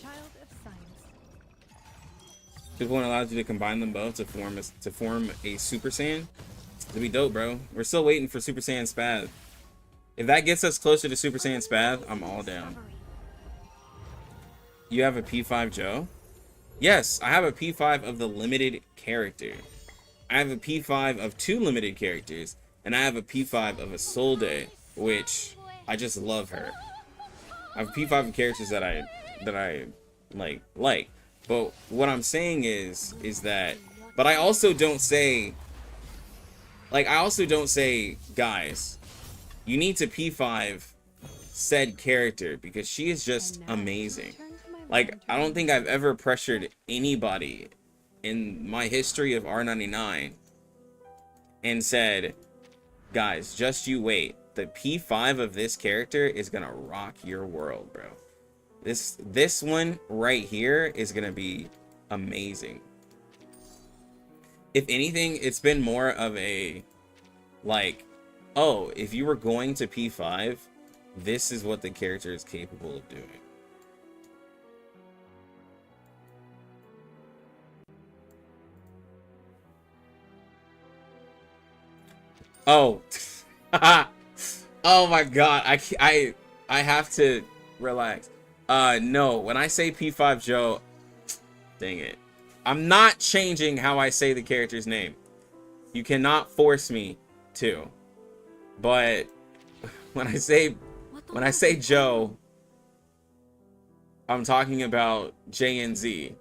Child of science. 2.1 allows you to combine them both to form a Super Saiyan. It'd be dope, bro. We're still waiting for Super Saiyan Spath. If that gets us closer to Super Saiyan Spath, I'm all down. You have a P5 Joe? Yes, I have a P5 of the limited character. I have a P5 of 2 limited characters, and I have a P5 of a Soul Day, which I just love her. I have a P5 of characters that I like. But what I'm saying is that, but I also don't say, guys, you need to P5 said character because she is just And now amazing. turn to my Like, I don't lantern. think I've ever pressured anybody in my history of R99 and said, guys, just you wait. The P5 of this character is gonna rock your world, bro. This one right here is gonna be amazing. If anything, it's been more of a, like, oh, if you were going to P5, this is what the character is capable of doing. Oh. Oh my god. I have to relax. No, when I say P5 Joe, dang it. I'm not changing how I say the character's name. You cannot force me to. But when I say Joe, I'm talking about J and Z.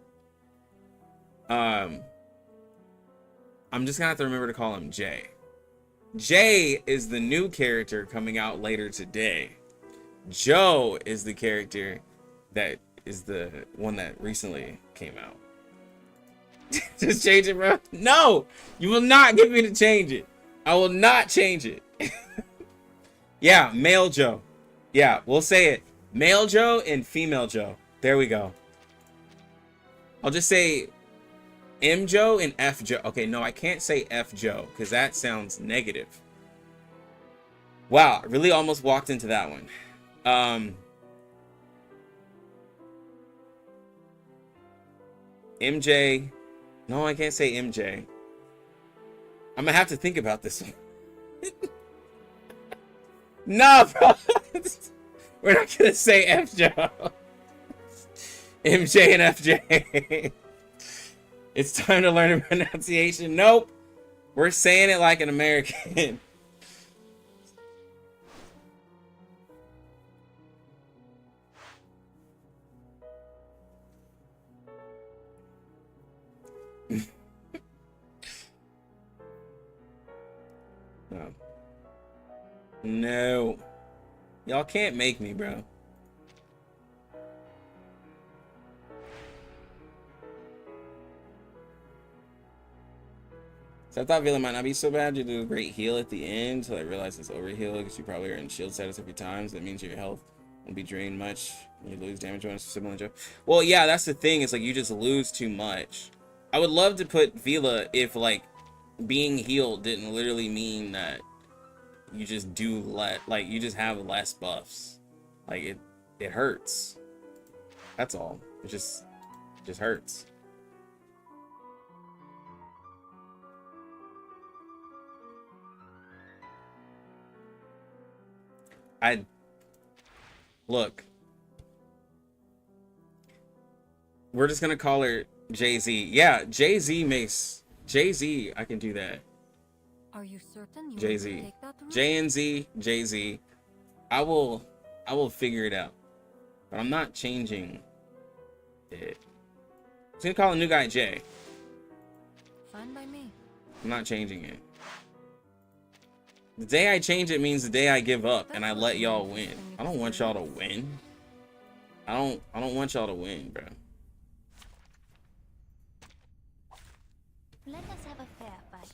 I'm just gonna have to remember to call him Jay. Jay is the new character coming out later today. Joe is the character that is the one that recently came out. Just change it, bro. No, you will not get me to change it. I will not change it. Yeah, male Joe. Yeah, we'll say it. Male Joe and female Joe. There we go. I'll just say M Joe and F Joe. Okay, no, I can't say F Joe because that sounds negative. Wow, I really almost walked into that one. MJ. No, I can't say MJ. I'm gonna have to think about this one. No, bro. We're not gonna say F Joe. MJ and FJ. It's time to learn a pronunciation. Nope. We're saying it like an American. No. No. Y'all can't make me, bro. So I thought Villa might not be so bad. You do a great heal at the end until I realized it's overheal because you probably are in shield status every time. So that means your health won't be drained much. You lose damage on a similar job. Well, yeah, that's the thing. It's like you just lose too much. I would love to put Villa if like being healed didn't literally mean that you just do like you just have less buffs. Like it hurts. That's all. It just hurts. Look. We're just gonna call her Jay-Z. Yeah, Jay-Z, I can do that. Are you certain you Jay-Z. want to take that route? J&Z, Jay-Z. I will figure it out. But I'm not changing it. I'm just gonna call the new guy Jay. Fine by me. I'm not changing it. The day I change it means the day I give up and I let y'all win. I don't want y'all to win. I don't want y'all to win, bro. Let us have a fair fight.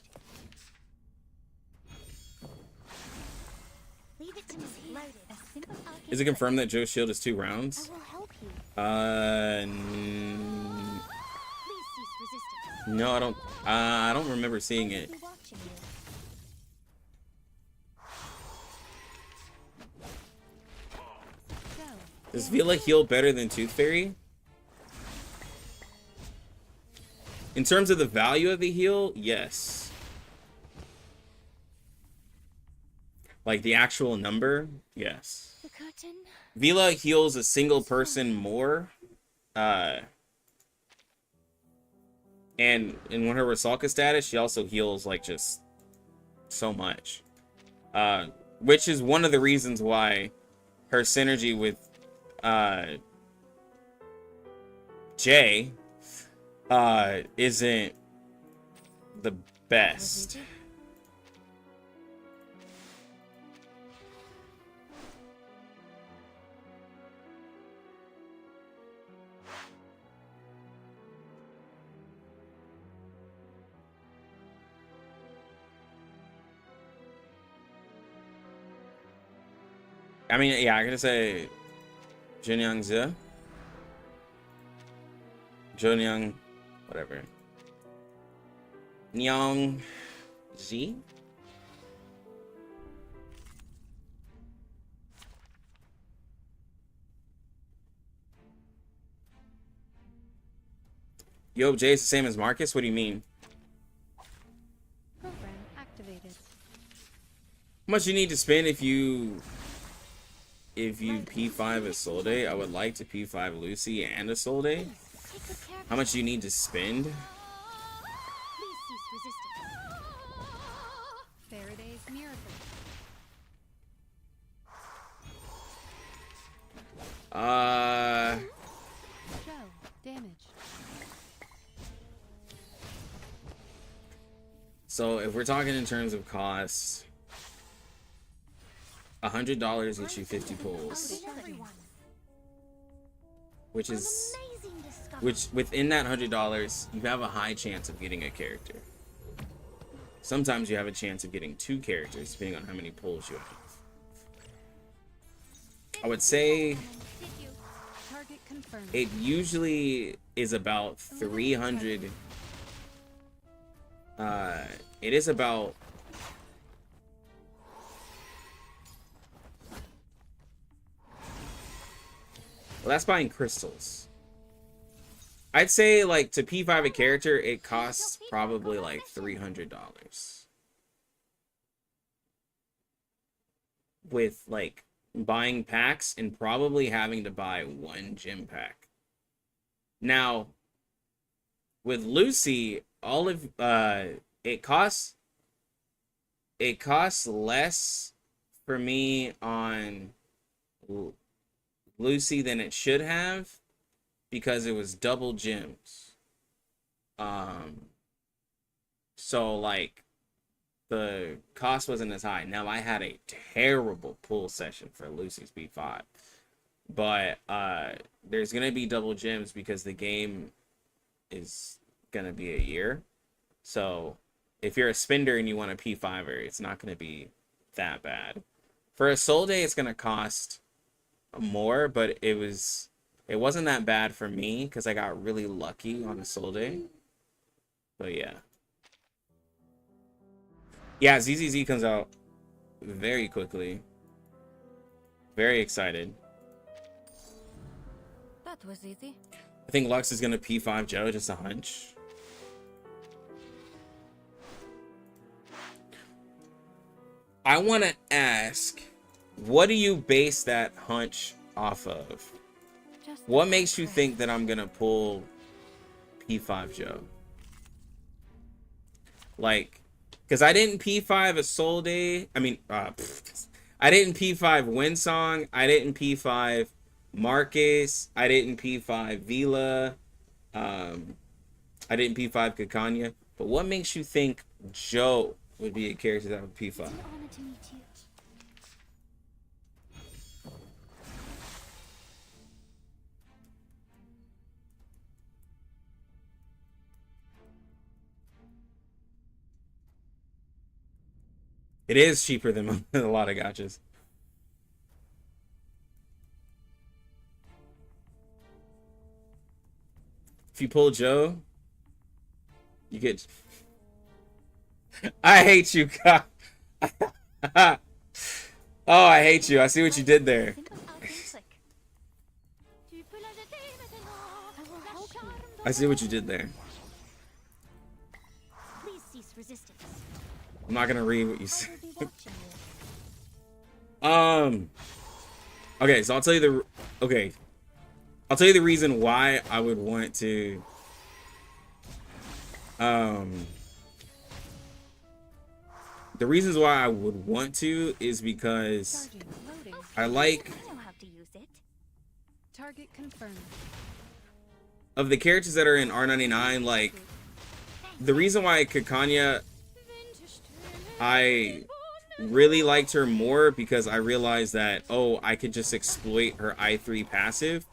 Leave it to me. Loaded. A simple Is it confirmed that Joe's shield is 2 rounds? I will help you. Please cease resistance. No, I don't remember seeing it. Be watching you. Go. Does Vila heal better than Tooth Fairy? In terms of the value of the heal, yes. Like the actual number, yes. The curtain. Vila heals a single person more. And in her Rusalka status, she also heals like just so much. Which is one of the reasons why her synergy with Jay isn't the best. I mean, yeah, I'm gonna say Junyang Zi. Junyang, whatever. Nyang Zi. Yo, Jay's the same as Marcus? What do you mean? Program activated. How much you need to spend if you P5 a Solde? I would like to P5 Lucy and a Solde. Take good care of How much do you need to spend? Please cease resistance. Faraday's miracle. Joe, damage. So if we're talking in terms of costs, $100 gets you 50 pulls, which is, which within that $100, you have a high chance of getting a character. Sometimes you have a chance of getting 2 characters, depending on how many pulls you have. I would say Target confirmed. it usually is about 300. It is about well, that's buying crystals. I'd say like to P5 a character, it costs probably like $300. With like buying packs and probably having to buy 1 gem pack. Now, with Lucy, all of it costs less for me on Lucy than it should have because it was double gems. So like the cost wasn't as high. Now I had a terrible pull session for Lucy's B5. But there's gonna be double gems because the game is gonna be a year. So if you're a spender and you want a P5er, it's not gonna be that bad. For a Soul Day, it's gonna cost more, but it wasn't that bad for me because I got really lucky on a Soul Day. But yeah. Yeah, ZZZ comes out very quickly. Very excited. That was easy. I think Lux is gonna P5 Joe, just a hunch. I want to ask, what do you base that hunch off of? What makes you think that I'm gonna pull P5 Joe? Like, because I didn't P5 a Soul Day. I mean, I didn't P5 Windsong. I didn't P5 Marcus. I didn't P5 Vila. I didn't P5 Kakanya. But what makes you think Joe would be a character that would P5? It's an honor to meet you. It is cheaper than a lot of gachas. If you pull Joe, you get... I hate you, God. Oh, I hate you. I see what you did there. I see what you did there. Please cease resistance. I'm not gonna read what you said. I will be watching you. Okay, so I'll tell you the reason why I would want to the reasons why I would want to is because Sergeant, loading. I like I know how to use it. Target confirmed. of the characters that are in R99, like the reason why Kakanya I really liked her more because I realized that, oh, I could just exploit her I3 passive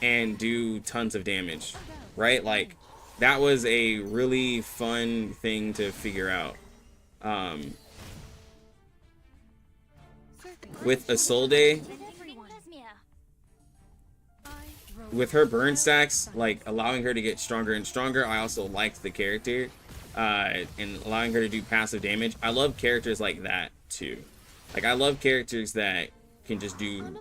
and do tons of damage, right? Like, that was a really fun thing to figure out. With a Soul Day, with her burn stacks, like allowing her to get stronger and stronger. I also liked the character, and allowing her to do passive damage. I love characters like that too. Like I love characters that can just do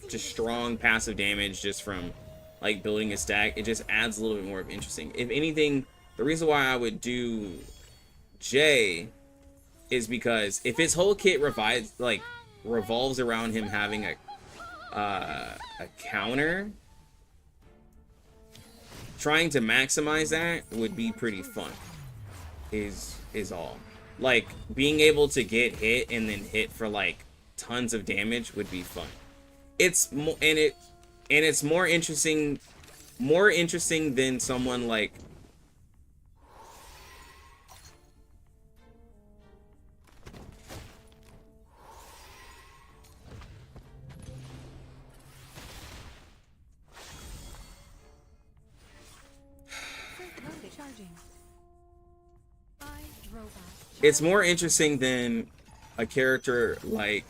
just strong passive damage just from like building a stack. It just adds a little bit more of interesting. If anything, the reason why I would do Jay is because if his whole kit revolves around him having a counter, trying to maximize that would be pretty fun. Is all. Like being able to get hit and then hit for like tons of damage would be fun. It's more it's more interesting than someone like it's more interesting than a character like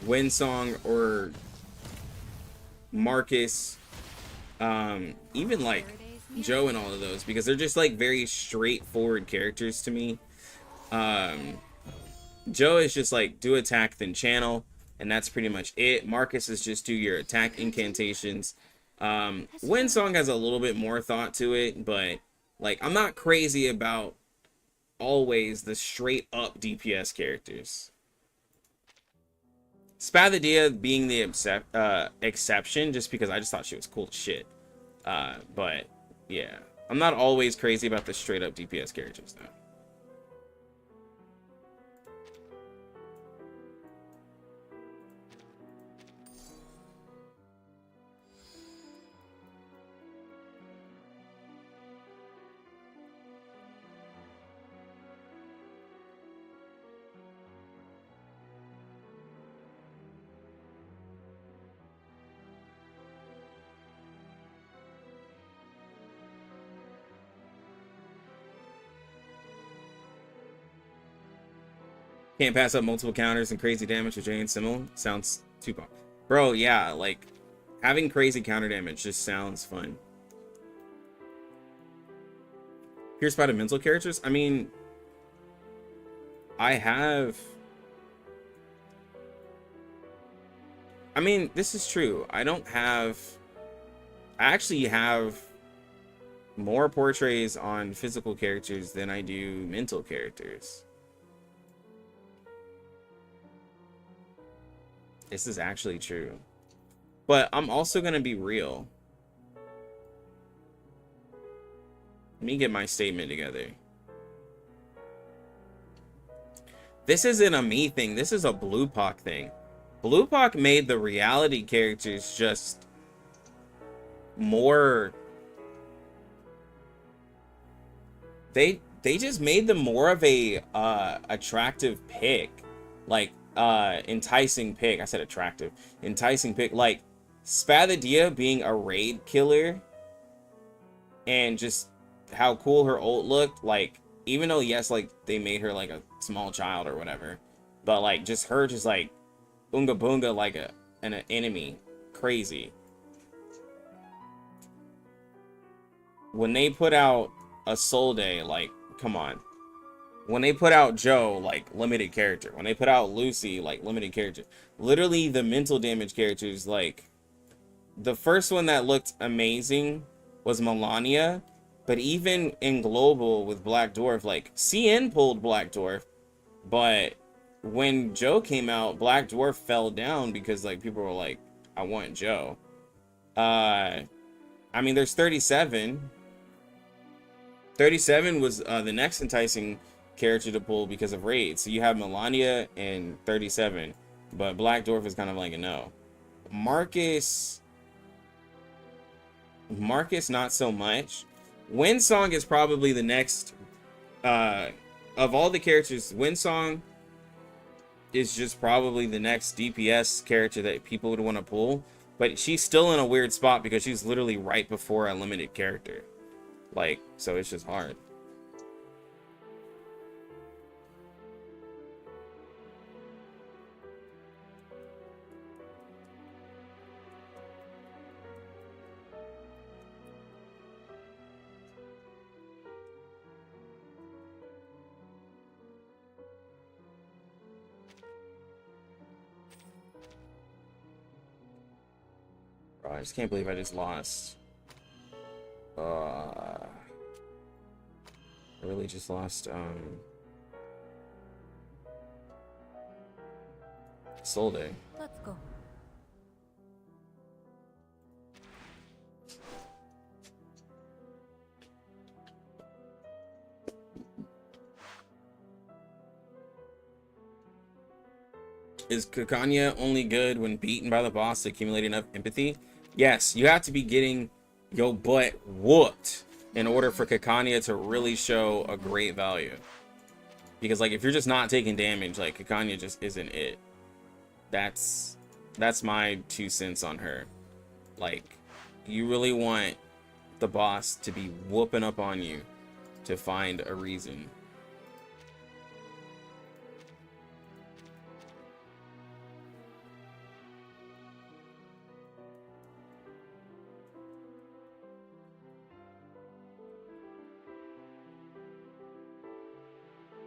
Winsong or Marcus, even like Joe and all of those, because they're just like very straightforward characters to me. Joe is just like do attack then channel, and that's pretty much it. Marcus is just do your attack incantations. Winsong has a little bit more thought to it, but like I'm not crazy about always the straight up DPS characters. Spathia being the exception, just because I just thought she was cool as shit. But yeah, I'm not always crazy about the straight up DPS characters though. Can't pass up multiple counters and crazy damage with Jay and Simmel. Sounds too pop. Bro, yeah, like having crazy counter damage just sounds fun. Pierce by the mental characters? I mean, this is true. I actually have more portraits on physical characters than I do mental characters. This is actually true. But I'm also going to be real. Let me get my statement together. This isn't a me thing. This is a Bluepock thing. Bluepock made the reality characters just more... They just made them more of a attractive pick. Like, enticing pick. I said attractive. Enticing pick. Like Spathia being a raid killer and just how cool her ult looked. Like, even though yes, like they made her like a small child or whatever, but like just her just like boonga boonga like an enemy. Crazy. When they put out a Soul Day, like, come on. When they put out Joe, like, limited character. When they put out Lucy, like, limited character. Literally, the mental damage characters, like... The first one that looked amazing was Melania. But even in Global with Black Dwarf, like, CN pulled Black Dwarf. But when Joe came out, Black Dwarf fell down because, like, people were like, I want Joe. I mean, there's 37. 37 was the next enticing character to pull because of raids. So you have Melania and 37, but Black Dwarf is kind of like a no. Marcus not so much. Winsong is probably the next of all the characters. Winsong is just probably the next DPS character that people would want to pull, but she's still in a weird spot because she's literally right before a limited character. Like, so it's just hard. Bro, I just can't believe I just lost. I really just lost Solde. Let's go. Is Kakanya only good when beaten by the boss to accumulate enough empathy? Yes, you have to be getting your butt whooped in order for Kakanya to really show a great value. Because like if you're just not taking damage, like Kakanya just isn't it. That's my 2 cents on her. Like you really want the boss to be whooping up on you to find a reason.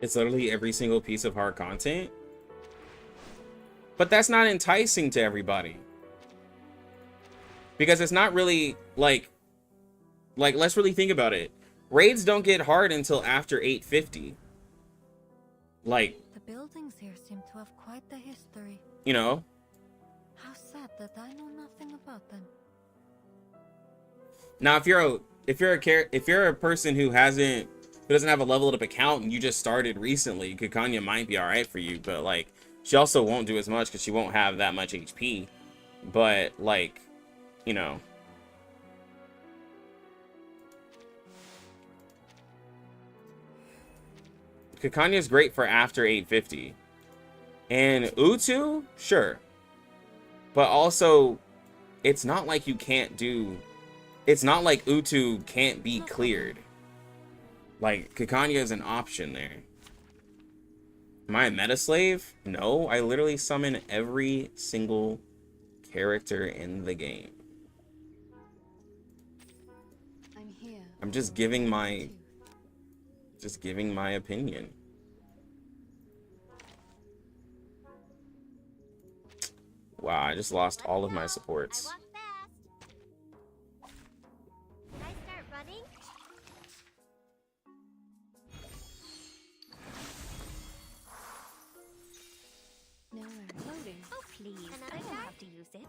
It's literally every single piece of hard content. But that's not enticing to everybody. Because it's not really like let's really think about it. Raids don't get hard until after 850. Like, The buildings here seem to have quite the history. you know, How sad that I know nothing about them. now if you're a person who doesn't have a leveled up account and you just started recently, Kakanya might be all right for you, but like she also won't do as much because she won't have that much HP. But like, you know, Kakanya's great for after 850. And Utu, sure. But also, it's not like it's not like Utu can't be cleared. Like, Kakanya is an option there. Am I a meta slave? No, I literally summon every single character in the game. I'm here. I'm just giving my opinion. Wow, I just lost all of my supports. I walk fast. Can I start running? Nowhere. Loading. Oh, please. Another I don't guy? have to use it.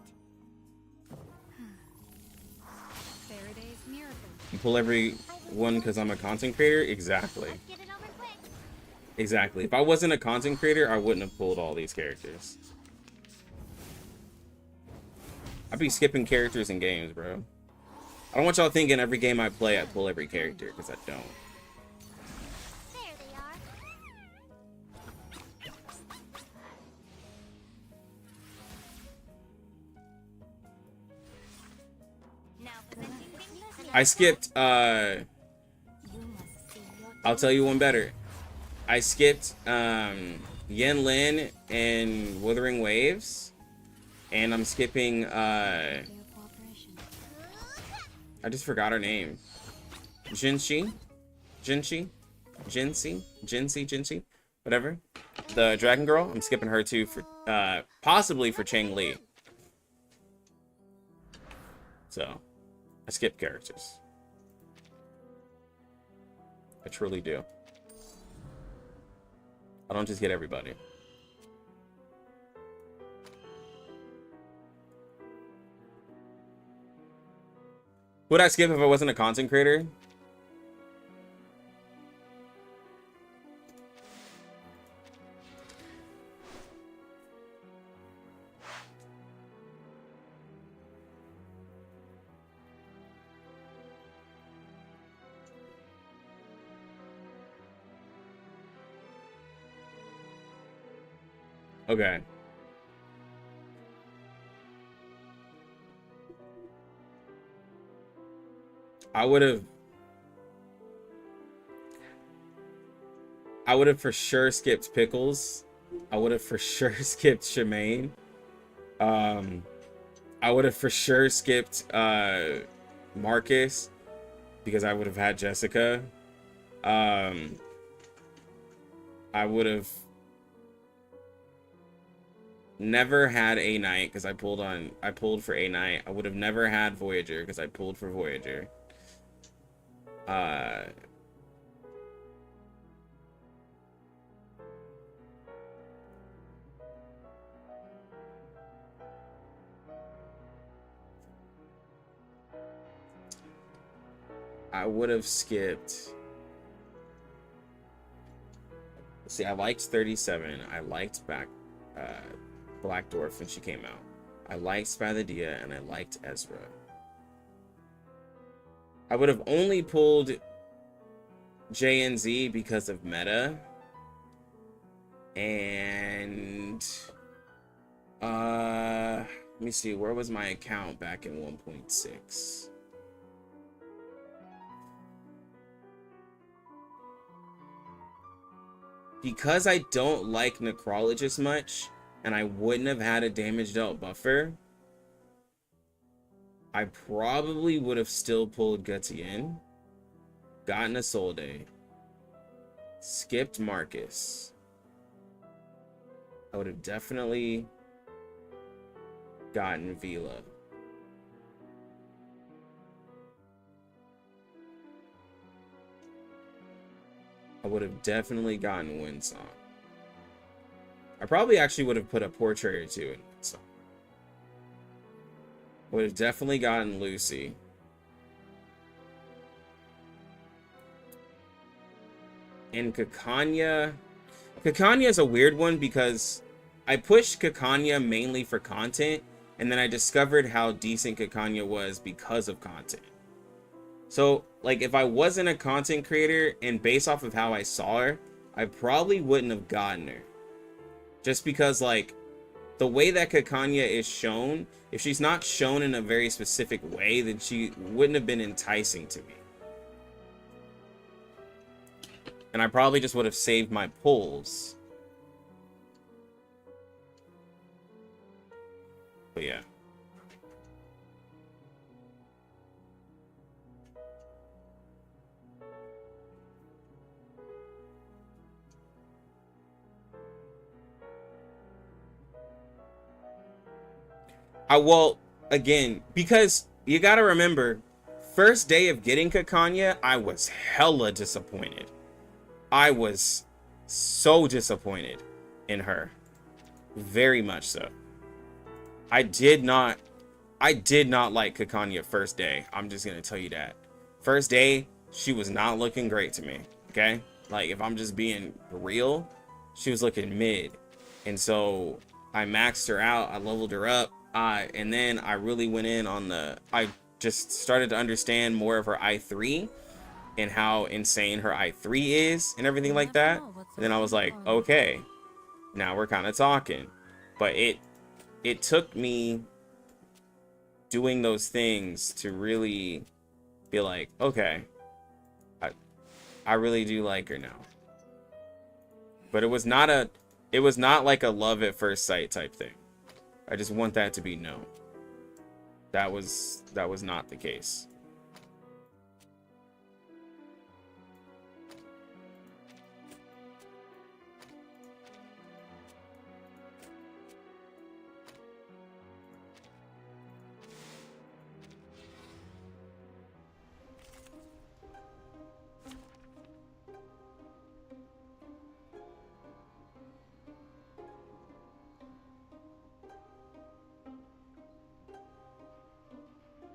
Faraday's miracle. You pull every one because I'm a content creator? Exactly. Let's get it over quick. Exactly. If I wasn't a content creator, I wouldn't have pulled all these characters. I'd be skipping characters in games, bro. I don't want y'all thinking every game I play, I pull every character, because I don't. There they are. Now presenting things. I skipped, You must see your I'll tell you one better. I skipped, Yen Lin and Wuthering Waves. And I'm skipping, I just forgot her name. Jinshi? Whatever. The Dragon Girl. I'm skipping her too for, possibly for Chang Li. So, I skip characters. I truly do. I don't just get everybody. Would I skip if I wasn't a content creator? Okay. I would have for sure skipped Pickles. I would have for sure skipped Shemaine. I would have for sure skipped Marcus because I would have had Jessica. I would have never had A Knight because I pulled for A Knight. I would have never had Voyager because I pulled for Voyager. I would have skipped. See, I liked 37. I liked Black Dwarf when she came out. I liked Spathadia and I liked Ezra. I would have only pulled J and Z because of meta. And let me see, where was my account back in 1.6? Because I don't like Necrologist much, and I wouldn't have had a damage dealt buffer, I probably would have still pulled Gutien, gotten a Soul Day, skipped Marcus. I would have definitely gotten Vila. I would have definitely gotten Windsong. I probably actually would have put a portrait or two in Windsong. Would have definitely gotten Lucy. And Kakanya. Kakanya is a weird one because I pushed Kakanya mainly for content, and then I discovered how decent Kakanya was because of content. So, like, if I wasn't a content creator and based off of how I saw her, I probably wouldn't have gotten her. Just because, like, the way that Kakanya is shown, if she's not shown in a very specific way, then she wouldn't have been enticing to me. And I probably just would have saved my pulls. But yeah. Well, again, because you gotta remember, first day of getting Kakanya, I was hella disappointed. I was so disappointed in her. Very much so. I did not like Kakanya first day. I'm just gonna tell you that. First day, she was not looking great to me. Okay? Like, if I'm just being real, she was looking mid. And so I maxed her out, I leveled her up. And then I really went in on I just started to understand more of her I3 and how insane her I3 is and everything like that. And then I was like, okay, now we're kind of talking. But it took me doing those things to really be like, okay, I really do like her now. But it was not like a love at first sight type thing. I just want that to be known. That was not the case.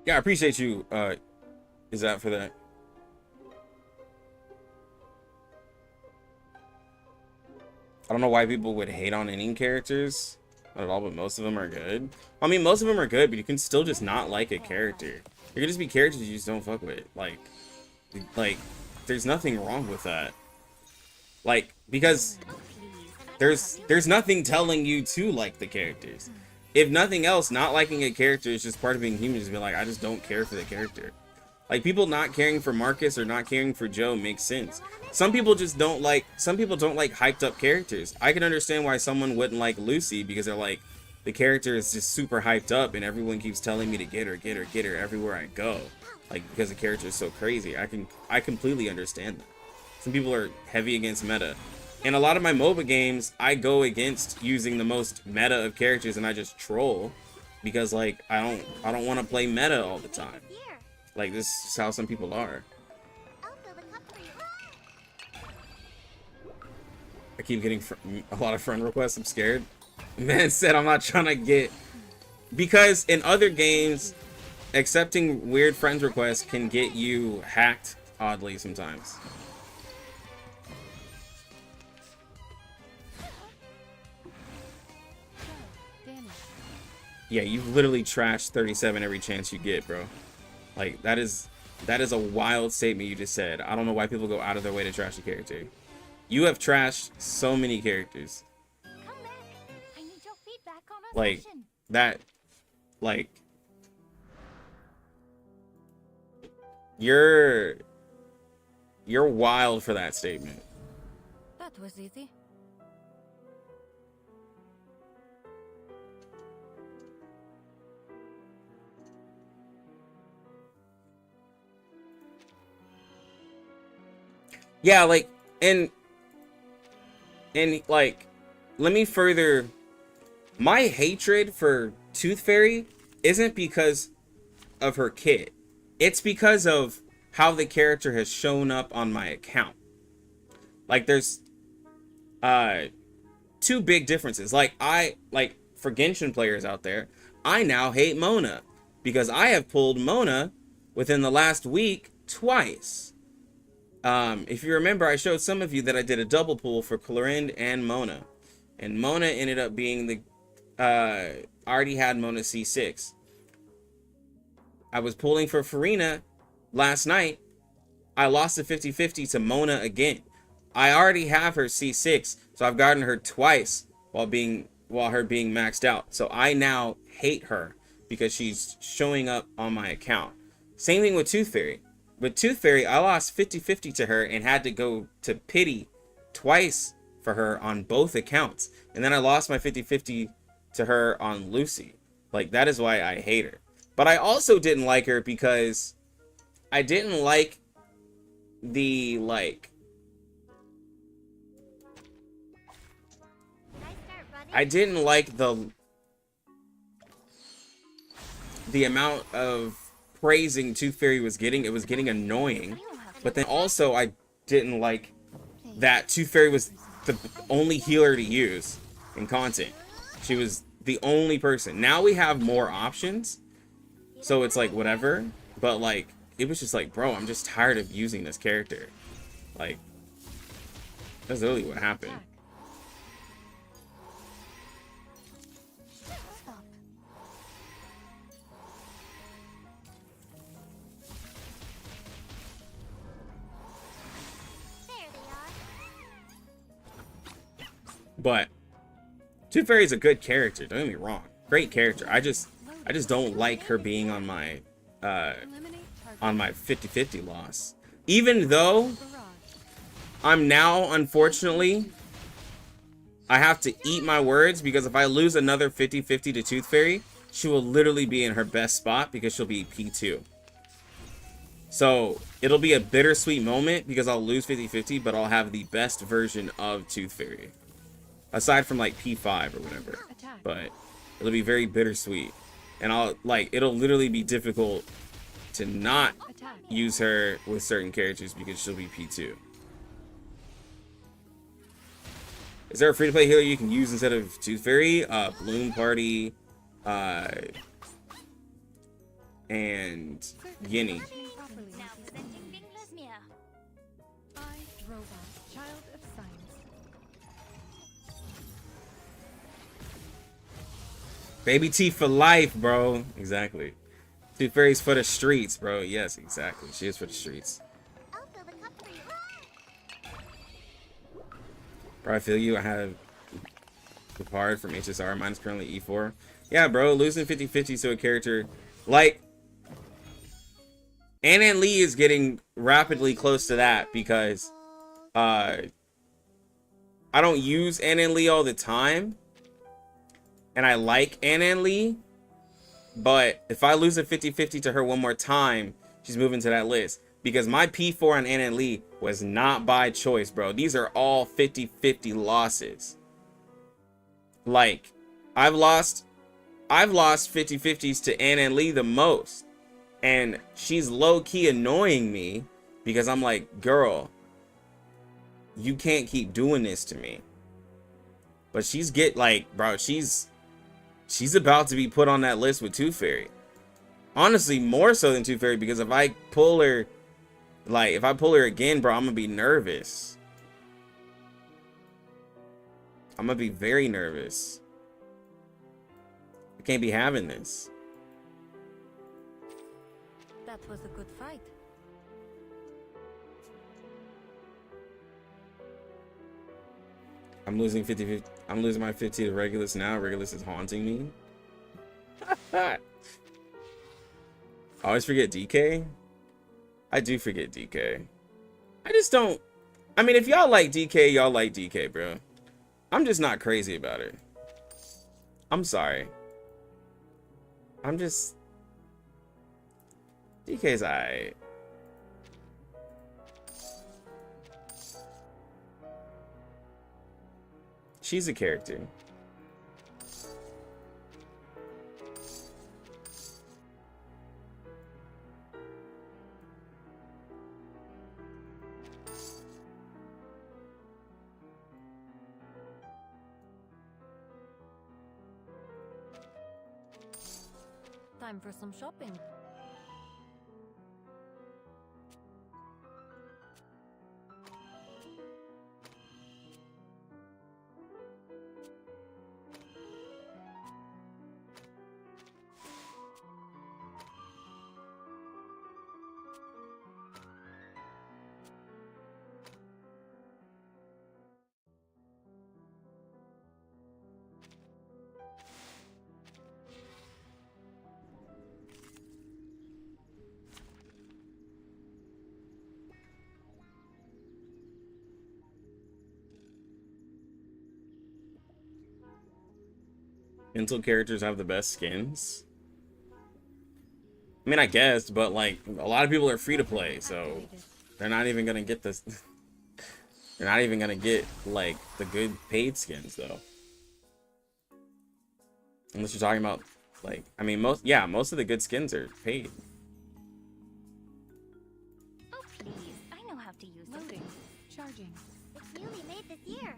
Yeah, I appreciate you. Is that for that? I don't know why people would hate on any characters. Not at all, but most of them are good. I mean, most of them are good, but you can still just not like a character. There can just be characters you just don't fuck with. Like, there's nothing wrong with that. Like, because there's nothing telling you to like the characters. If nothing else, not liking a character is just part of being human. Just be like, I just don't care for the character. Like, people not caring for Marcus or not caring for Joe makes sense. Some people don't like hyped up characters. I can understand why someone wouldn't like Lucy because they're like, the character is just super hyped up and everyone keeps telling me to get her everywhere I go. Like, because the character is so crazy. I completely understand that. Some people are heavy against meta. in a lot of my MOBA games, I go against using the most meta of characters and I just troll because like I don't want to play meta all the time. Here, Like this is how some people are. I'll fill the cup for you. I keep getting a lot of friend requests. I'm scared. Man said I'm not trying to get, because in other games, accepting weird friends requests can get you hacked oddly sometimes. Yeah, you've literally trashed 37 every chance you get, bro. Like that is a wild statement you just said. I don't know why people go out of their way to trash a character. You have trashed so many characters. Come back. I need your feedback on our Like session. that, like you're wild for that statement. That was easy. Yeah, like and like let me further, my hatred for Tooth Fairy isn't because of her kit. It's because of how the character has shown up on my account. Like there's two big differences. Like for Genshin players out there, I now hate Mona because I have pulled Mona within the last week twice. If you remember, I showed some of you that I did a double pull for Clorind and Mona. And Mona ended up being the... I already had Mona C6. I was pulling for Farina last night. I lost a 50-50 to Mona again. I already have her C6, so I've gotten her twice while her being maxed out. So I now hate her because she's showing up on my account. Same thing with Tooth Fairy. With Tooth Fairy, I lost 50-50 to her and had to go to pity twice for her on both accounts. And then I lost my 50-50 to her on Lucy. Like, that is why I hate her. But I also didn't like her because I didn't like the, like... Can I start running? I didn't like the amount of praising Tooth Fairy was getting. It was getting annoying. But then also I didn't like that Tooth Fairy was the only healer to use in content. She was the only person. Now we have more options, so it's like whatever. But like it was just like, bro, I'm just tired of using this character. Like that's literally what happened. There they are. But Tooth Fairy is a good character, don't get me wrong. Great character. I just don't like her being on my 50-50 loss. Even though I'm now, unfortunately, I have to eat my words because if I lose another 50-50 to Tooth Fairy, she will literally be in her best spot because she'll be P2. So it'll be a bittersweet moment because I'll lose 50-50, but I'll have the best version of Tooth Fairy. Aside from like P5 or whatever. But it'll be very bittersweet. And it'll literally be difficult to not use her with certain characters because she'll be P2. Is there a free-to-play healer you can use instead of Tooth Fairy? Bloom Party, and Yinny. Now presenting Fingless Mirror. I, Robot, child of science. Baby T for life, bro. Exactly. Tooth Fairy's for the streets, bro. Yes, exactly. She is for the streets. I'll fill the cup for you. Bro, I feel you. I have the card from HSR. Mine's currently E4. Yeah, bro. Losing 50-50 to a character like Ann Lee is getting rapidly close to that because I don't use Ann Lee all the time. And I like Ann Lee. But if I lose a 50-50 to her one more time, she's moving to that list. because my P4 on Anna and Lee was not by choice, bro. These are all 50-50 losses. Like, I've lost 50-50s to Anna and Lee the most. And she's low-key annoying me because I'm like, girl, you can't keep doing this to me. But she's bro, she's about to be put on that list with Tooth Fairy. Honestly, more so than Tooth Fairy, because if I pull her again, bro, I'm gonna be nervous. I'm gonna be very nervous. I can't be having this. That was a good fight. I'm losing 50-50. I'm losing my 50 to Regulus now. Regulus is haunting me. I always forget DK. I do forget DK. I just don't. I mean, if y'all like DK, y'all like DK, bro. I'm just not crazy about it. I'm sorry. I'm just. DK's alright. She's a character. Time for some shopping. Mental characters have the best skins. I mean, I guess, but like a lot of people are free to play, so they're not even gonna get this. They're not even gonna get like the good paid skins though. Unless you're talking about like, I mean, most of the good skins are paid. Oh, please. I know how to use it. Loading. Charging. It's newly made this year.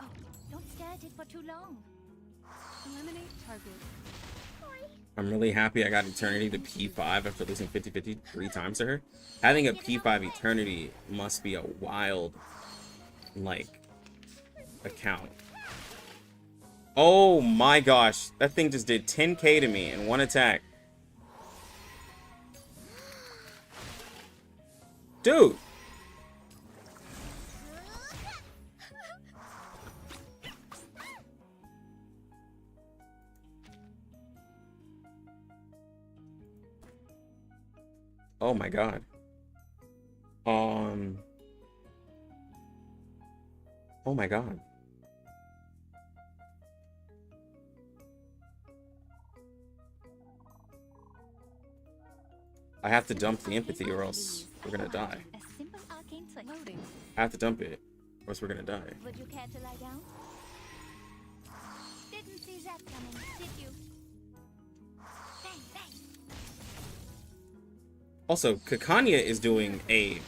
Oh, don't stare at it for too long. Eliminate target. I'm really happy I got Eternity to P5 after losing 50-50 3 times to her. Having a P5 Eternity must be a wild, like, account. Oh my gosh, that thing just did 10k to me in one attack. Dude! Oh my god. Oh my god. I have to dump the empathy or else we're gonna die. A simple arcane trick. Loading. I have to dump it or else we're gonna die. Would you care to lie down? Didn't see that coming, did you? Bang, bang. Also, Kakanya is doing a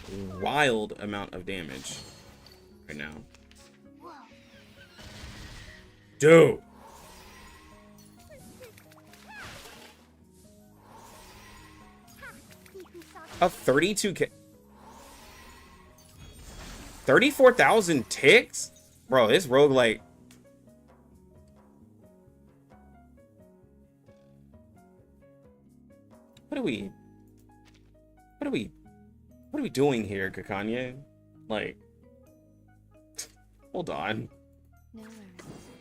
wild amount of damage right now. Whoa. Dude! A 32k. 34,000 ticks? Bro, this roguelike. What are we doing here, Kakanya? Like, hold on. No worries.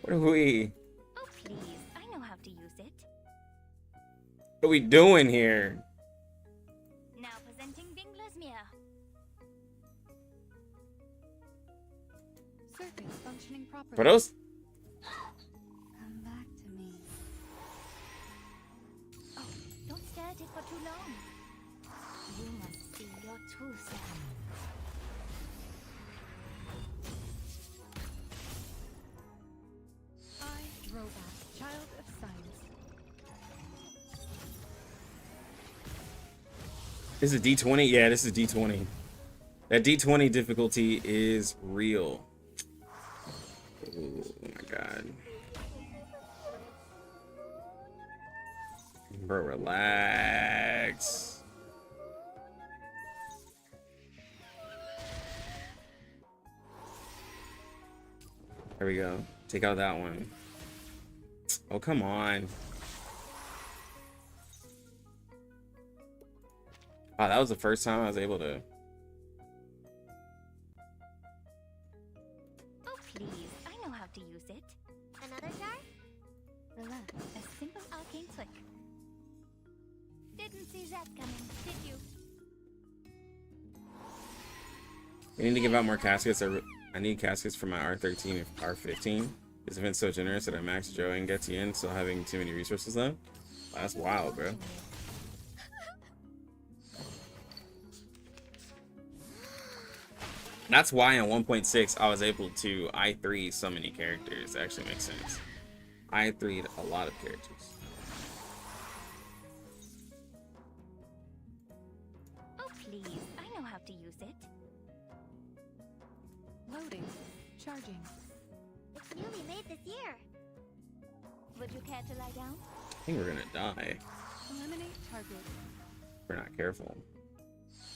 What are we Oh, please. I know how to use it. doing here? Now presenting Binglasmere. Circuits functioning properly. For those, Come back to me. Oh, don't stare at it for too long. You must see your true self. I, robot, child of science. This is D20? Yeah, this is D20. That D20 difficulty is real. Oh my god. Bro, relax. There we go. Take out that one. Oh, come on. Wow, that was the first time I was able to. Oh, please. I know how to use it. Another jar? Relax. A simple arcane trick. Didn't see that coming, did you? We need to give out more caskets. I need caskets for my R13 and R15. This event's so generous that I maxed Joe and gets you in, still having too many resources though. Wow, that's wild, bro. That's why in 1.6 I was able to I3 so many characters. It actually makes sense. I 3'd a lot of characters. Oh, please. I know how to use it. Loading. Charging. It's newly made this year. Would you care to lie down? I think we're gonna die Eliminate target. if we're not careful.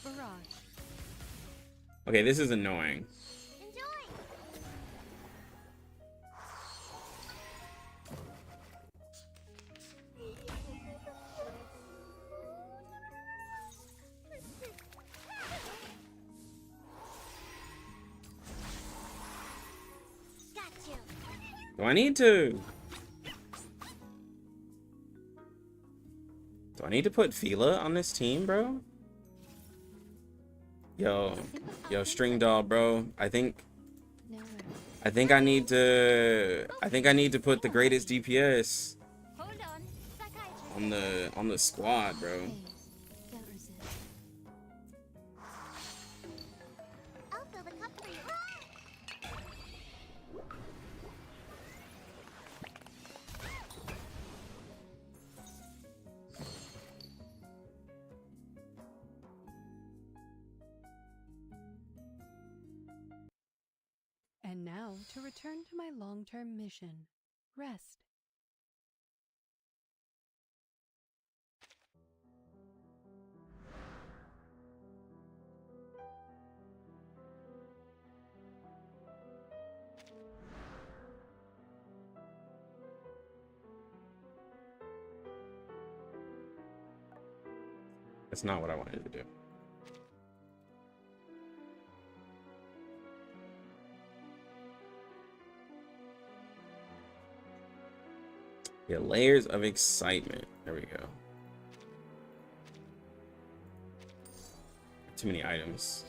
Barrage. Okay, this is annoying. Enjoy! Got you. Do I need to? Do I need to put Fila on this team, bro? Yo, String Doll, bro. I think I need to put the greatest DPS Hold on. Psychiatrist. on the squad, bro. I'll fill the cup for you. And now to return to my long-term mission. Rest. That's not what I wanted to do. Yeah, layers of excitement. There we go. Too many items.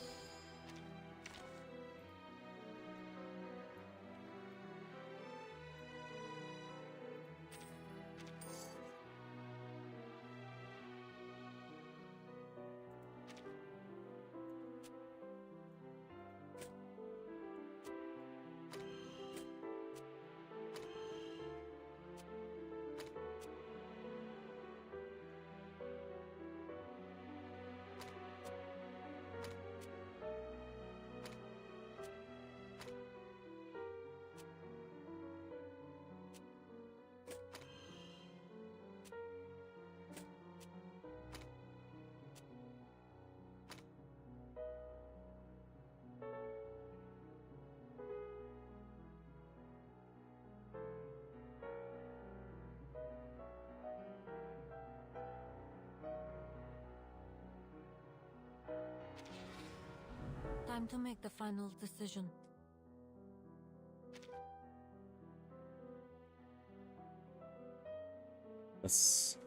Time to make the final decision. Let's.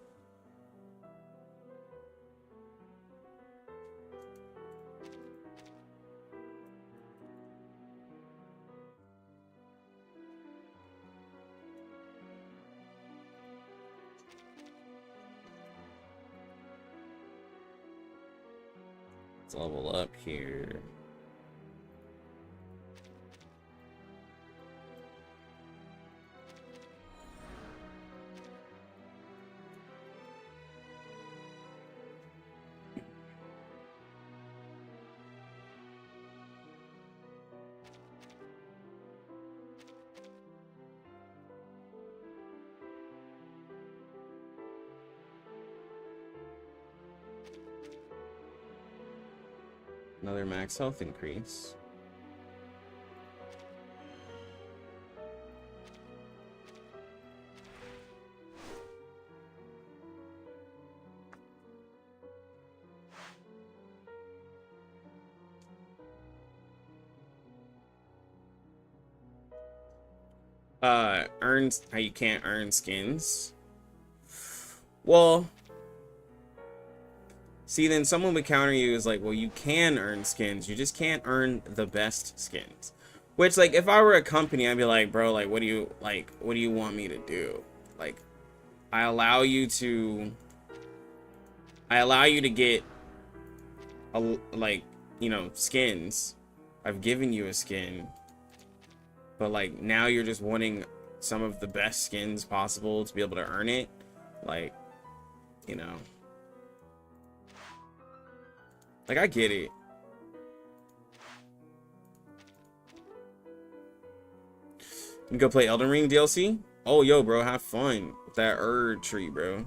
Let's level up here. Another max health increase. Earns how you can't earn skins. Well, see, then someone would counter you as like, well, you can earn skins, you just can't earn the best skins. Which, like, if I were a company, I'd be like, bro, like, what do you want me to do? Like, I allow you to get like, you know, skins. I've given you a skin, but like now you're just wanting some of the best skins possible to be able to earn it. Like, you know, like, I get it. You go play Elden Ring DLC? Oh, yo, bro, have fun with that tree, bro.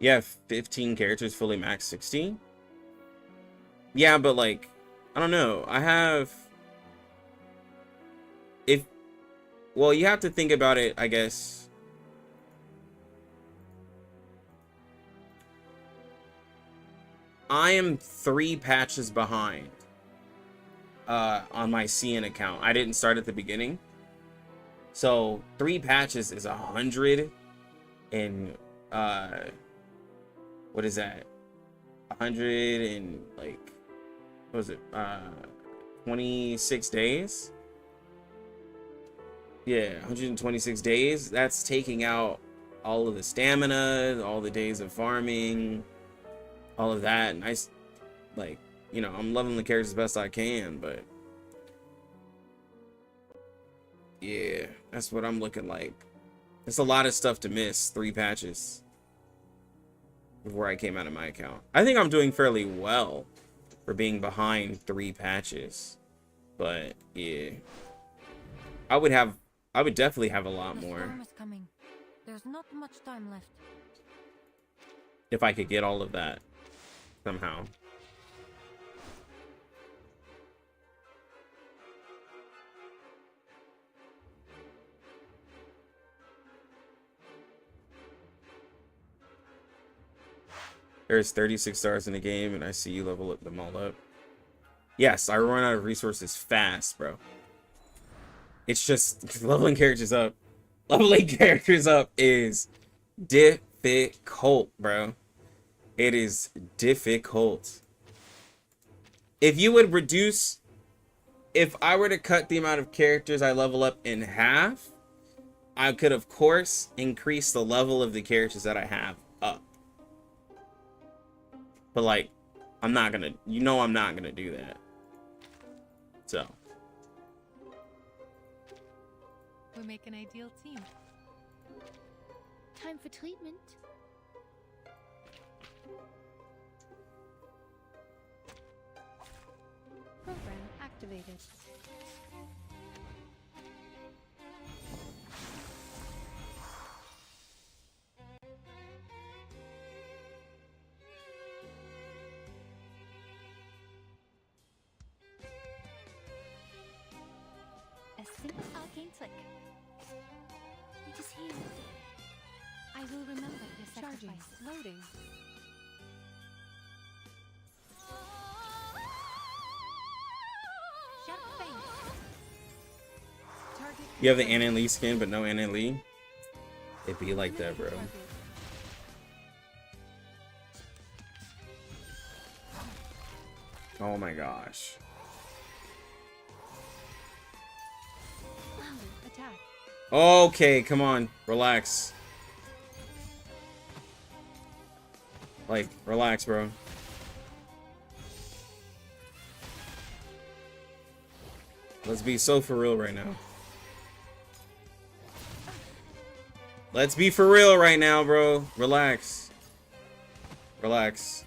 Yeah, 15 characters fully max 60. Yeah, but like, I don't know. Well, you have to think about it, I guess. I am 3 patches behind on my CN account. I didn't start at the beginning. So 3 patches is 100 and what is that? 100 and like, what was it? 26 days? Yeah, 126 days. That's taking out all of the stamina, all the days of farming, all of that. And like, you know, I'm loving the characters as best I can, but yeah, that's what I'm looking like. It's a lot of stuff to miss. 3 patches before I came out of my account. I think I'm doing fairly well for being behind 3 patches, but yeah, I would definitely have a lot more. The storm is coming. There's not much time left. If I could get all of that somehow. There's 36 stars in the game, and I see you level them all up. Yes, I run out of resources fast, bro. It's just leveling characters up. Leveling characters up is difficult, bro. It is difficult. If I were to cut the amount of characters I level up in half, I could, of course, increase the level of the characters that I have up. But like, I'm not gonna do that. So We make an ideal team. Time for treatment. Program activated. A simple arcane trick. It is here. I will remember your Charging. sacrifice. Loading. Sharp fang. Target You have the Anna Lee skin, but no Anna Lee. It be like that, bro. Oh my gosh. Attack. Okay, come on, relax. Like, relax, bro. Let's be so for real right now. Let's be for real right now, bro. Relax. Relax.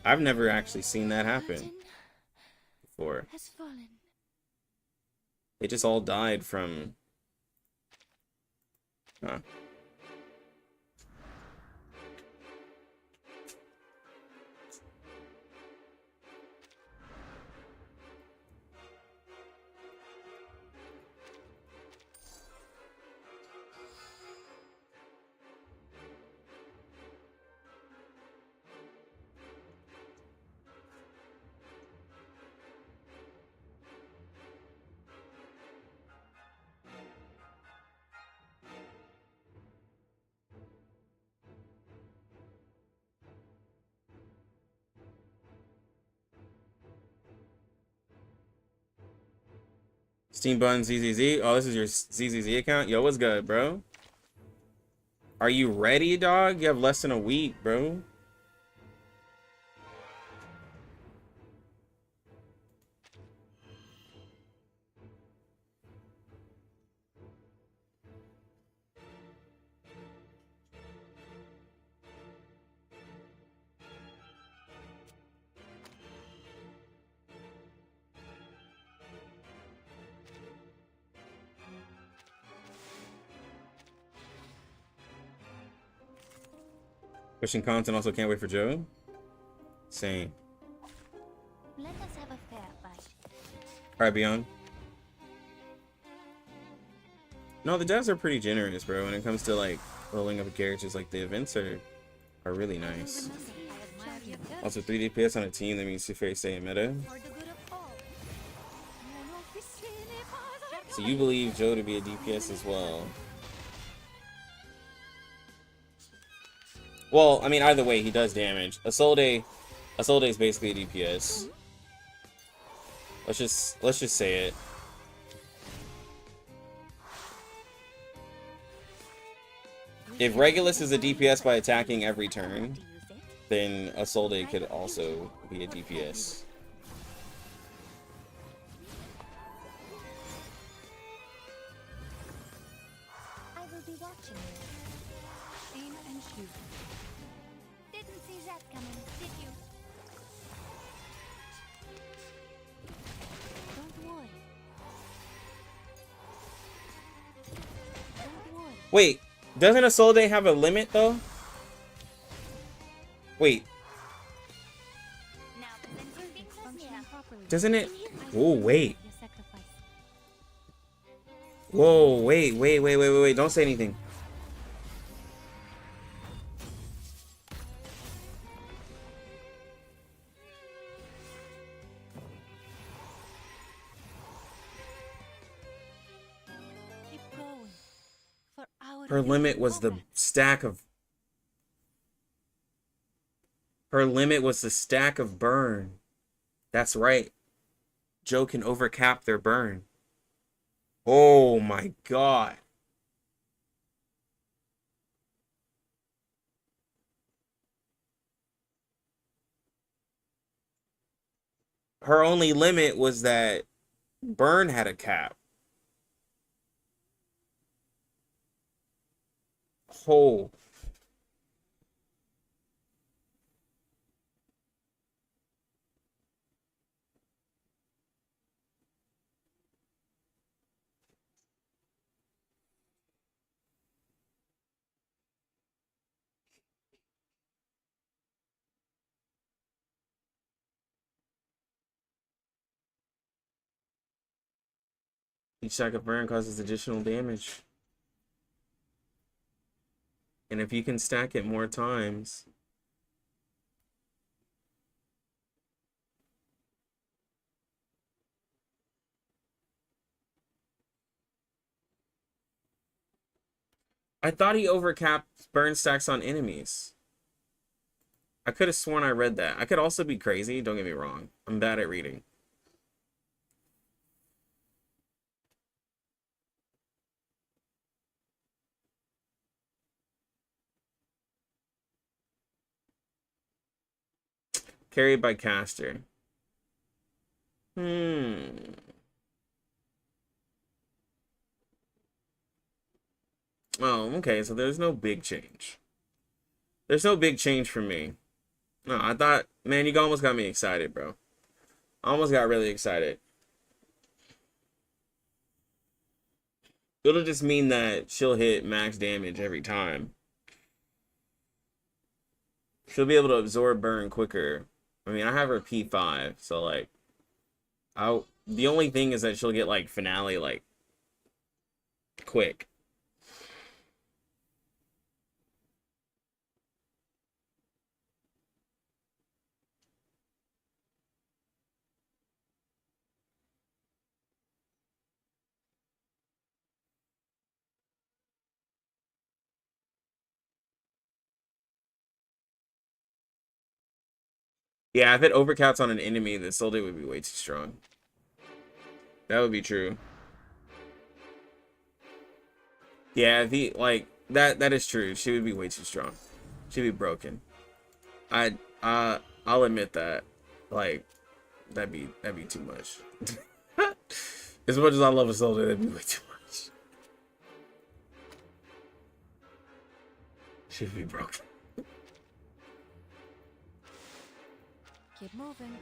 I've never actually seen that happen before. Has fallen. They just all died from... Huh. Steam Bun ZZZ. Oh, this is your ZZZ account? Yo, what's good, bro? Are you ready, dog? You have less than a week, bro. Pushing content, also can't wait for Joe. Same. Let us have a fair fight. Alright, Beyond. No, the devs are pretty generous, bro, when it comes to like rolling up characters. Like the events are really nice. Also 3 DPS on a team, that means Sufei stay in meta. So you believe Joe to be a DPS as well. Well, I mean, either way, he does damage. Isolde is basically a DPS. Let's just say it. If Regulus is a DPS by attacking every turn, then Isolde could also be a DPS. I will be watching you. Aim and shoot. Didn't see that coming, did you? Don't worry. Don't worry. Wait, doesn't Isolde have a limit though? Wait, Now the sensor fixes here. doesn't it? Whoa, wait. Your sacrifice. Whoa, wait. Don't say anything. Keep going. For our Her limit was the stack of... Her limit was the stack of burn. That's right. Joe can overcap their burn. Oh my god. Her only limit was that burn had a cap. Oh. Each stack of burn causes additional damage. And if you can stack it more times, I thought he overcapped burn stacks on enemies. I could have sworn I read that. I could also be crazy, don't get me wrong. I'm bad at reading. Carried by caster. Oh, okay, so there's no big change. There's no big change for me. No, I thought, man, you almost got me excited, bro. I almost got really excited. It'll just mean that she'll hit max damage every time. She'll be able to absorb burn quicker. I mean, I have her P5, so like, the only thing is that she'll get like finale like quick. Yeah, if it overcaps on an enemy, the Soldier would be way too strong. That would be true. Yeah, if he like that is true. She would be way too strong. She'd be broken. I'll admit that. Like that'd be too much. As much as I love a Soldier, that'd be way too much. She'd be broken. Keep moving.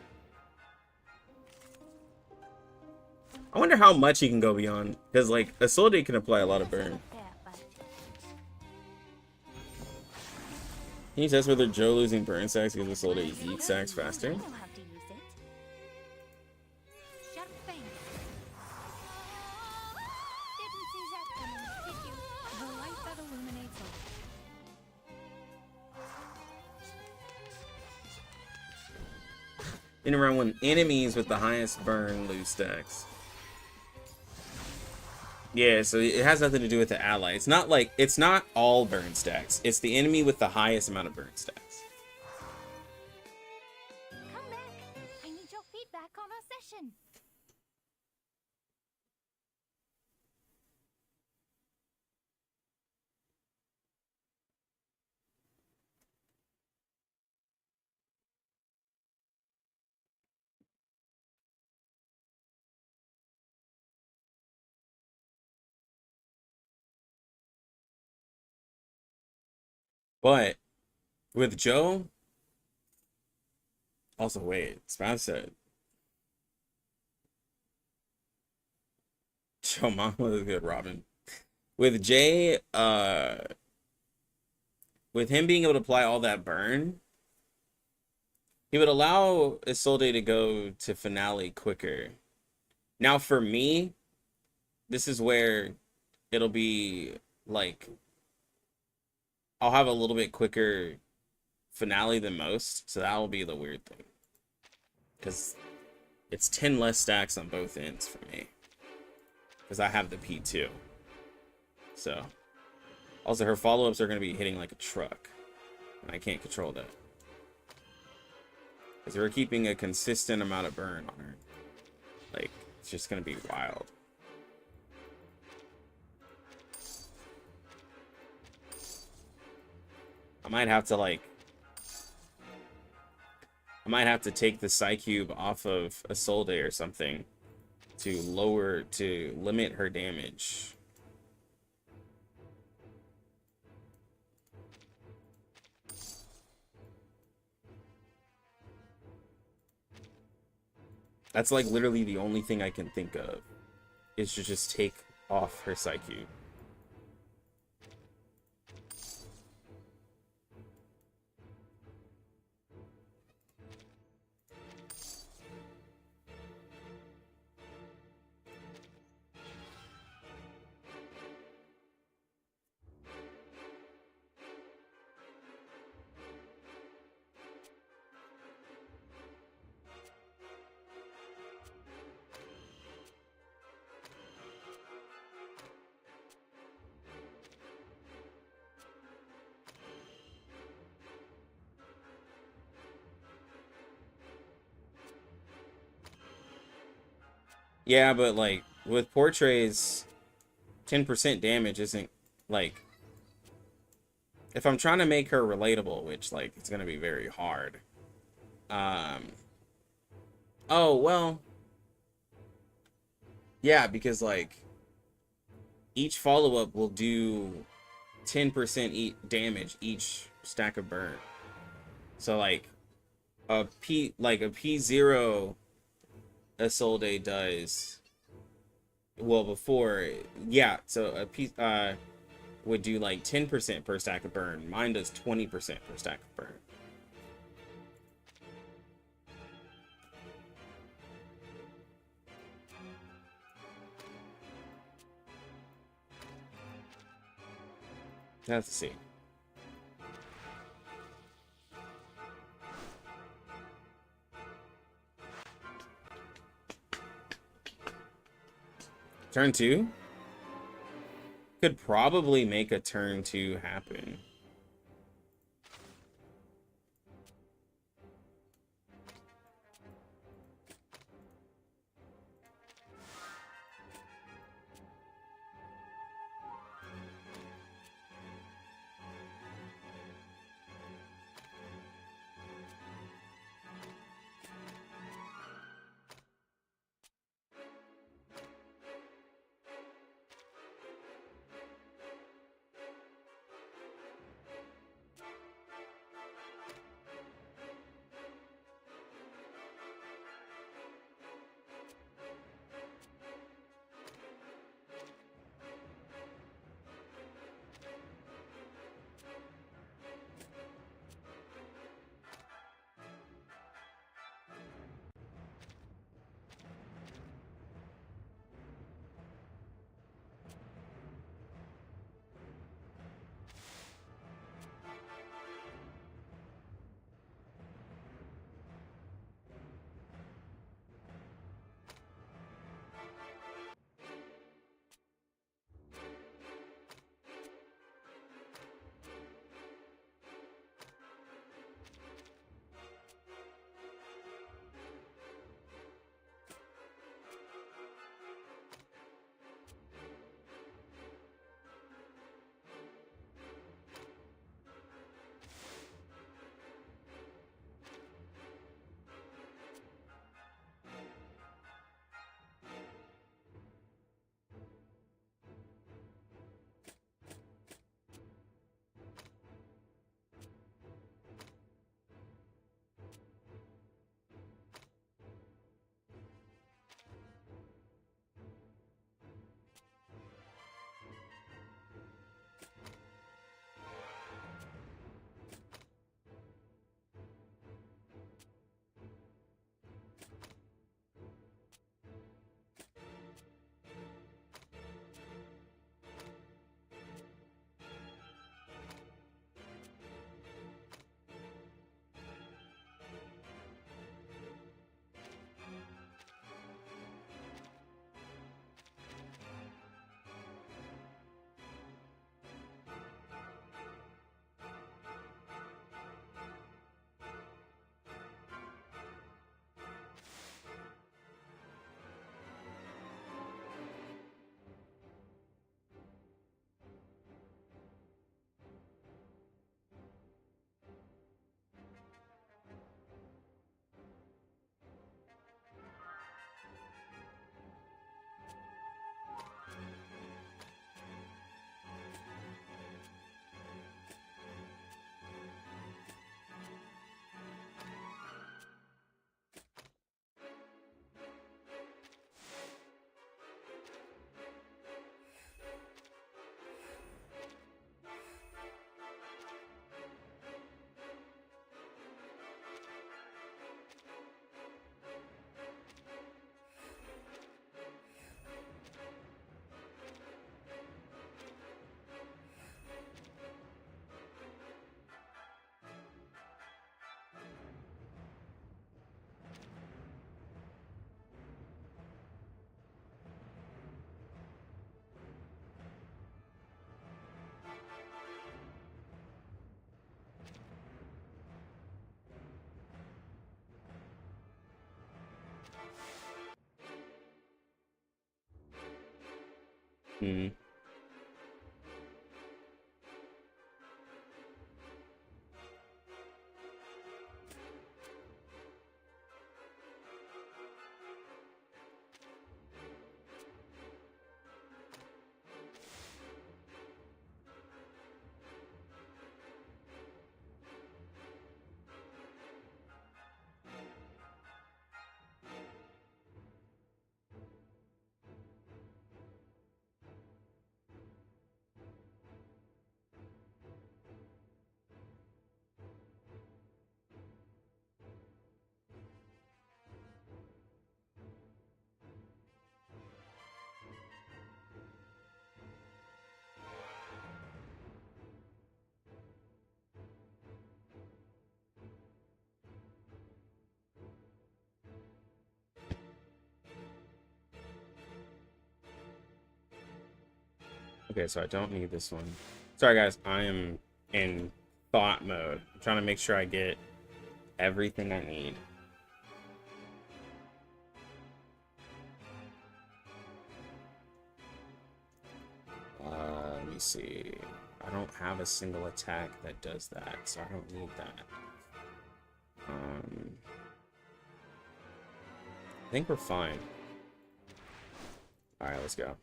I wonder how much he can go beyond, because like a Soldier can apply a lot of burn. Can you test whether Joe losing burn stacks gives a Soldier eat stacks faster? Sharp thing. Didn't see that coming, did you? The light that illuminates all. In around when enemies with the highest burn lose stacks. Yeah, so it has nothing to do with the ally. It's not like, it's not all burn stacks. It's the enemy with the highest amount of burn stacks. Come back. I need your feedback on our session. But with Joe, also wait, Spav said Joe Mama is good, Robin. With Jay, with him being able to apply all that burn, he would allow Isolde to go to finale quicker. Now for me, this is where it'll be like I'll have a little bit quicker finale than most, so that will be the weird thing. Because it's 10 less stacks on both ends for me. Because I have the P2. So. Also, her follow-ups are going to be hitting like a truck. And I can't control that. Because we're keeping a consistent amount of burn on her. Like, it's just going to be wild. I might have to like take the Psy Cube off of Isolde or something to limit her damage. That's like literally the only thing I can think of is to just take off her Psy Cube. Yeah, but like with portraits, 10% damage isn't like, if I'm trying to make her relatable, which like it's gonna be very hard. Oh well, yeah, because like each follow-up will do 10% damage each stack of burn. So like a P0 Isolde does, well before, yeah, so a P would do like 10% per stack of burn. Mine does 20% per stack of burn. Let's see. Turn 2? Could probably make a turn 2 happen. Hmm. Okay, so I don't need this one. Sorry, guys. I am in thought mode. I'm trying to make sure I get everything I need. Let me see. I don't have a single attack that does that, so I don't need that. I think we're fine. All right, let's go.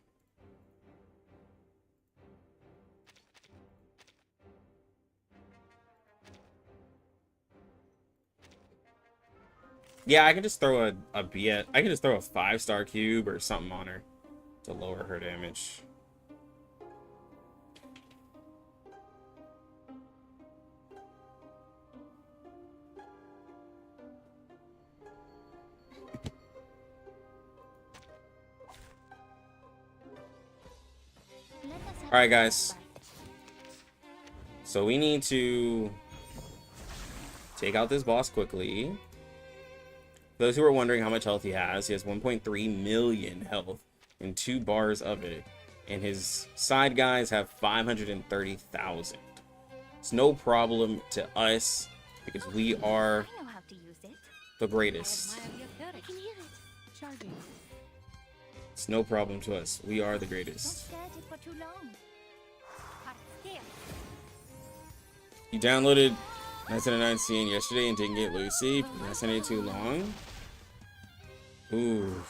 Yeah, I can just throw a BS. I can just throw a 5-star cube or something on her to lower her damage. All right, guys. So we need to take out this boss quickly. For those who are wondering how much health he has 1.3 million health and 2 bars of it. And his side guys have 530,000. It's no problem to us because we are I know how to use it. the greatest. I can hear it. Charging. It's no problem to us. We are the greatest. Don't stare at it for too long. Hot scale. You downloaded 979 CN yesterday and didn't get Lucy. Procrastinated too long. Ooh.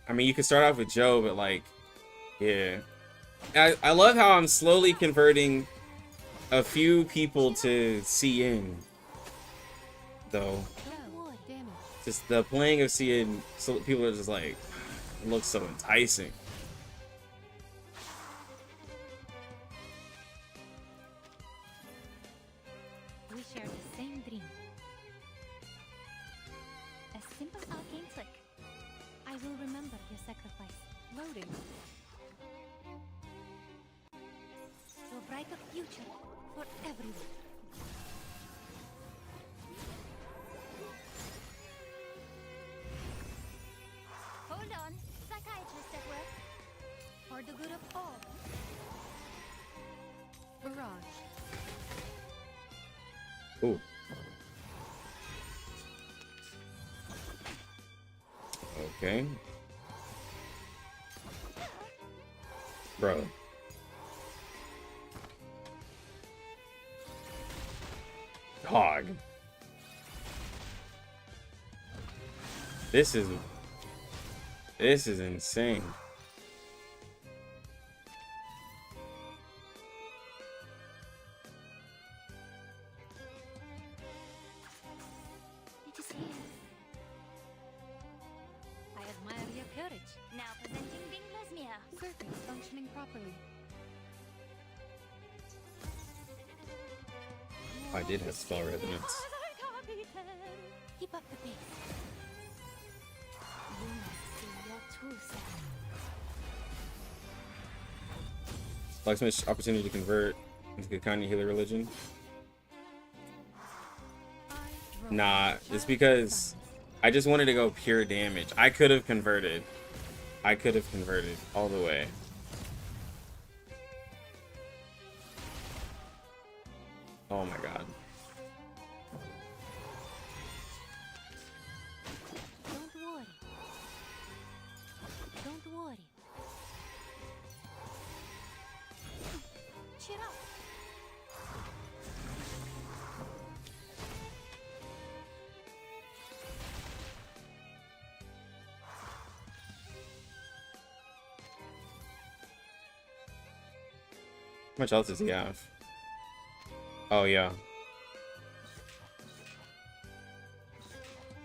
I mean, you could start off with Joe, but like, yeah. I love how I'm slowly converting a few people to CN, though. Damage. Just the playing of CN, so people are just like, it looks so enticing. We share the same dream. A simple arcane trick. I will remember your sacrifice. Loading. For a brighter future for everyone. Hold on. Psychiatrist at work. For the good of all. Barrage. Ooh. Okay. Bro. Dog. This is insane. It is here. I admire your courage. Now presenting Bing Lesmere. Circuits functioning properly. I did have spell resonance. Keep up the pace. You must see your true self. Blacksmith's opportunity to convert into the Kanye healer religion. Nah, it's because I just wanted to go pure damage. I could have converted. I could have converted all the way. Oh my god. Don't worry. much else does he have? Oh, yeah.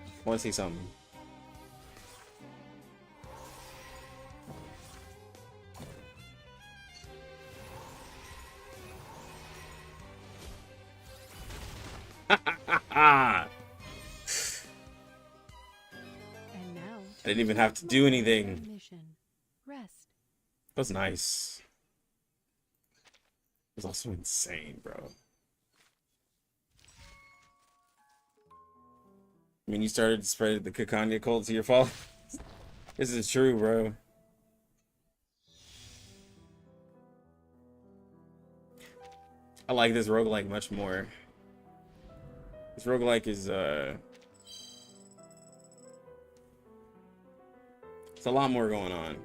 I want to see something. I And now, didn't even have to do anything. mission. Rest. That was nice. It was also insane, bro. I mean, you started to spread the Kakanya cult to your fault. This is true, bro. I like this roguelike much more. This roguelike is, it's a lot more going on.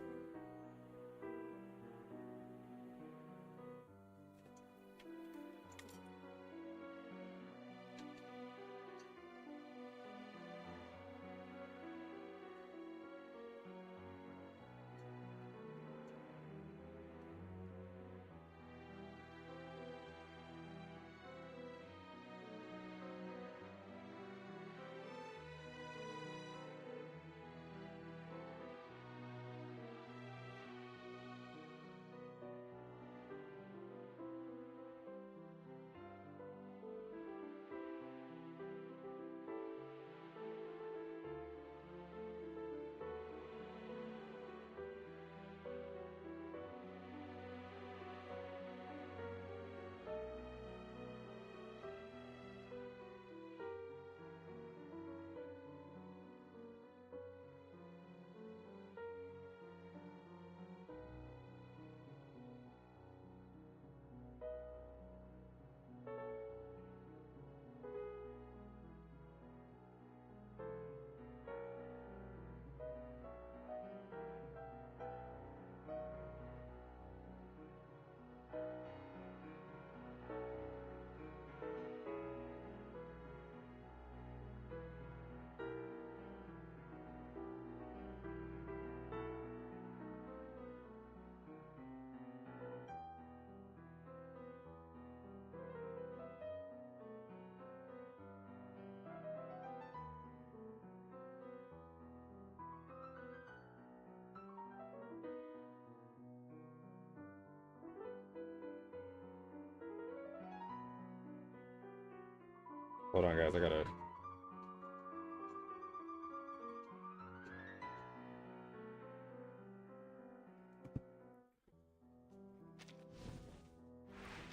Hold on, guys. I gotta.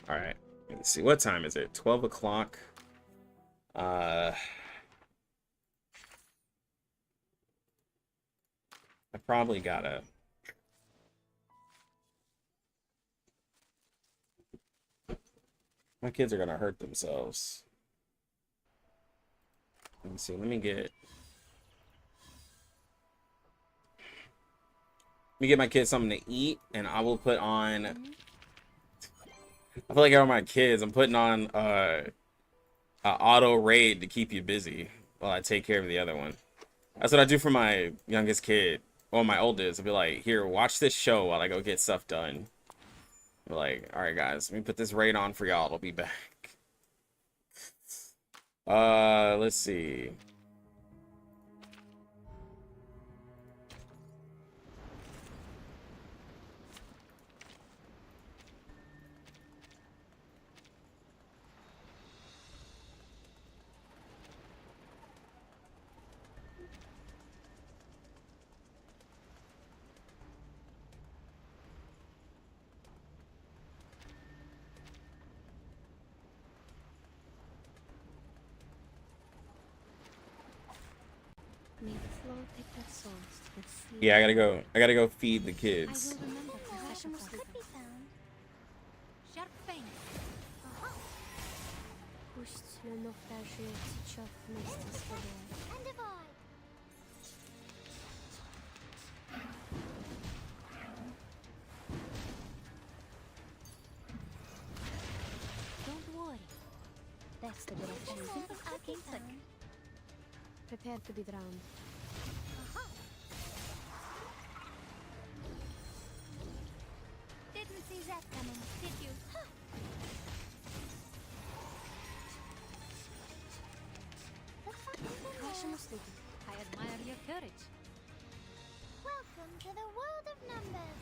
All right. Let's see. What time is it? 12 o'clock. I probably gotta. My kids are gonna hurt themselves. Let me see. Let me get my kids something to eat, and I will put on. I feel like I my kids. I'm putting on a auto raid to keep you busy while I take care of the other one. That's what I do for my youngest kid. Or my oldest. I'll be like, here, watch this show while I go get stuff done. We're like, all right, guys, let me put this raid on for y'all. I'll be back. Let's see. May the flow take their souls to the sea. Yeah, I gotta go feed the I kids. will remember to sacrifice could be found. Sharp thing. Пусть le naufragé течет вместе с водой. And divide. Don't worry. That's the direction. Simple arcane flick. Prepare to be drowned. Didn't see see that coming, did you? Huh. The fuck is in Gacha there? Musluki. I admire your courage. Welcome to the world of numbers.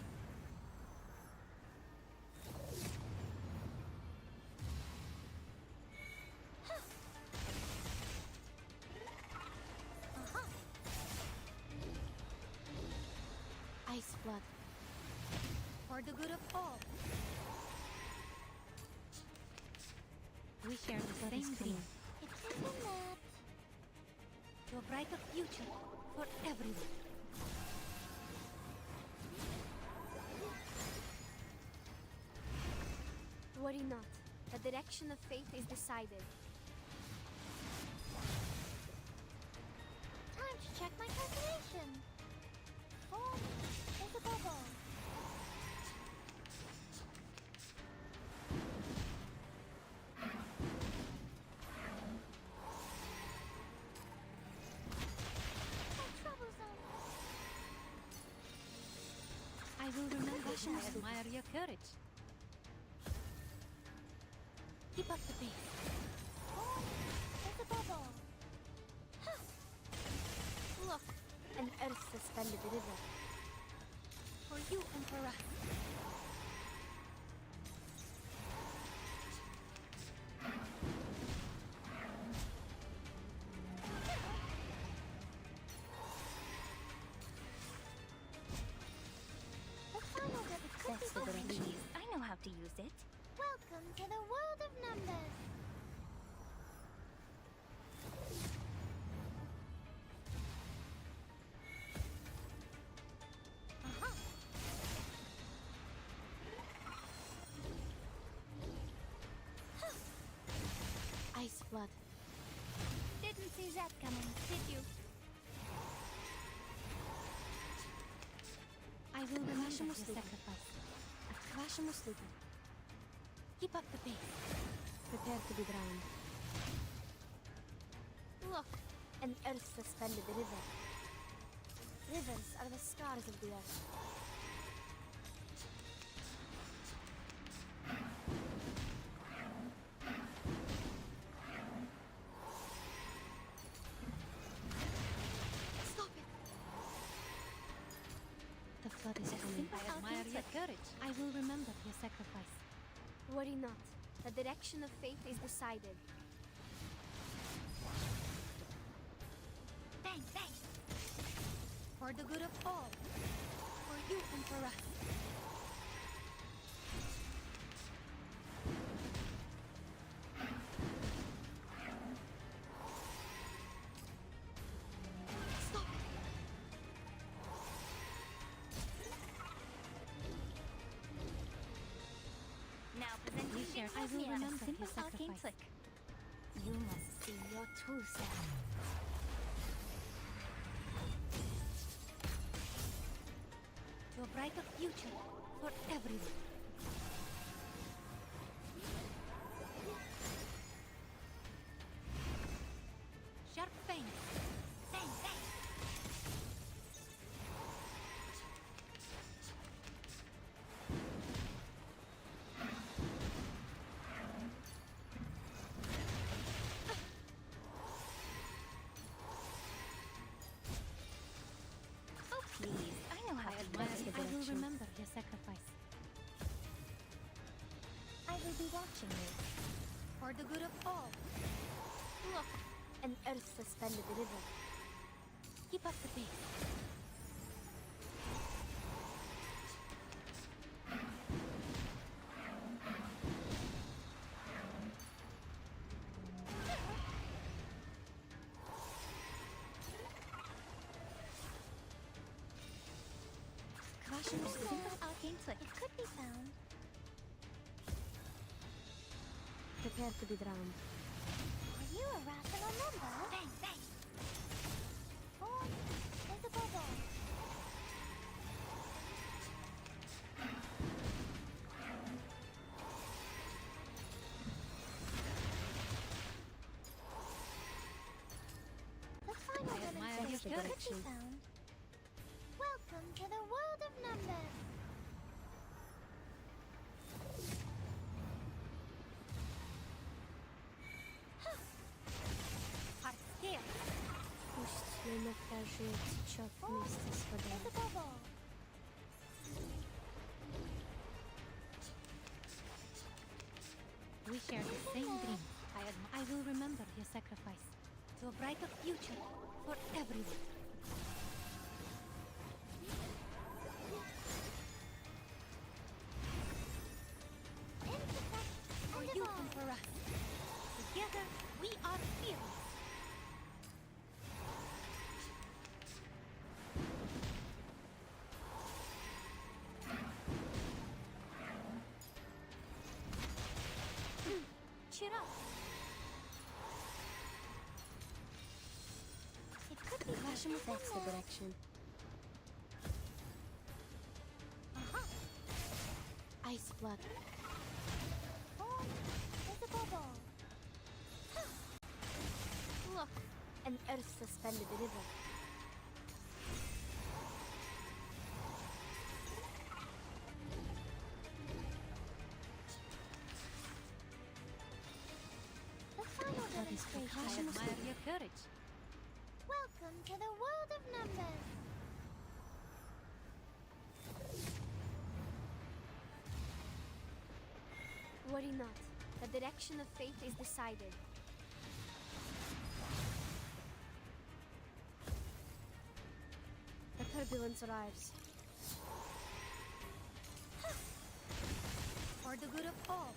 Huh. Uh-huh. Ice blood. For the good of all. We share the same dream. It's simple that. To a brighter future for everyone. Worry not. The direction of fate is decided. Time to check my calculation. Oh, there's a bubble. My trouble zone. I will remember. I admire your courage. Keep up the pace. Oh, there's a bubble. Huh. Look, An earth suspended river. for you, Emperor. The final bit could That's be the fun. direction. I know how to use it. Welcome to the world of numbers. Uh-huh. Ice blood. Didn't see that coming, did you? I will remember your sacrifice. Gacha Musluki. Keep up the pace. Prepare to be drowned. Look, an earth suspended river. Rivers are the scars of the earth. Stop it! The flood is coming. I admire your courage. I will remember your sacrifice. Worry not. The direction of fate is decided. Bang, bang! For the good of all. For you, Emperor. Stop it! Now presenting We share. I will a remember simple your arcane sacrifice. trick. You must see your true self. To a brighter future for everyone. Sharp fang. Bang, bang! Oh, please. I know how I to admire. use the I will direction. remember your sacrifice. I will be watching you. For the good of all. Look, an earth suspended river. Keep up the pace. Gacha Musluki. Simple arcane trick. It could be found. Prepare to be drowned. Are you a rational number? Bang, bang! Oh, there's a bubble. The final I admire demonstration your could be direction. found. Welcome to the world of numbers. кажется, чёт вместе с водой. There's a bubble. We share the same dream. I will remember your sacrifice to a brighter future for everyone. For you and for us. Together, we are fearless. Cheer up. It could be Вашему that's the direction. Ice blood. Oh, there's a bubble. Look, an earth suspended river. The final demonstration. I admire your courage. Welcome to the world of numbers. Worry not. The direction of fate is decided. The turbulence arrives. For the good of all.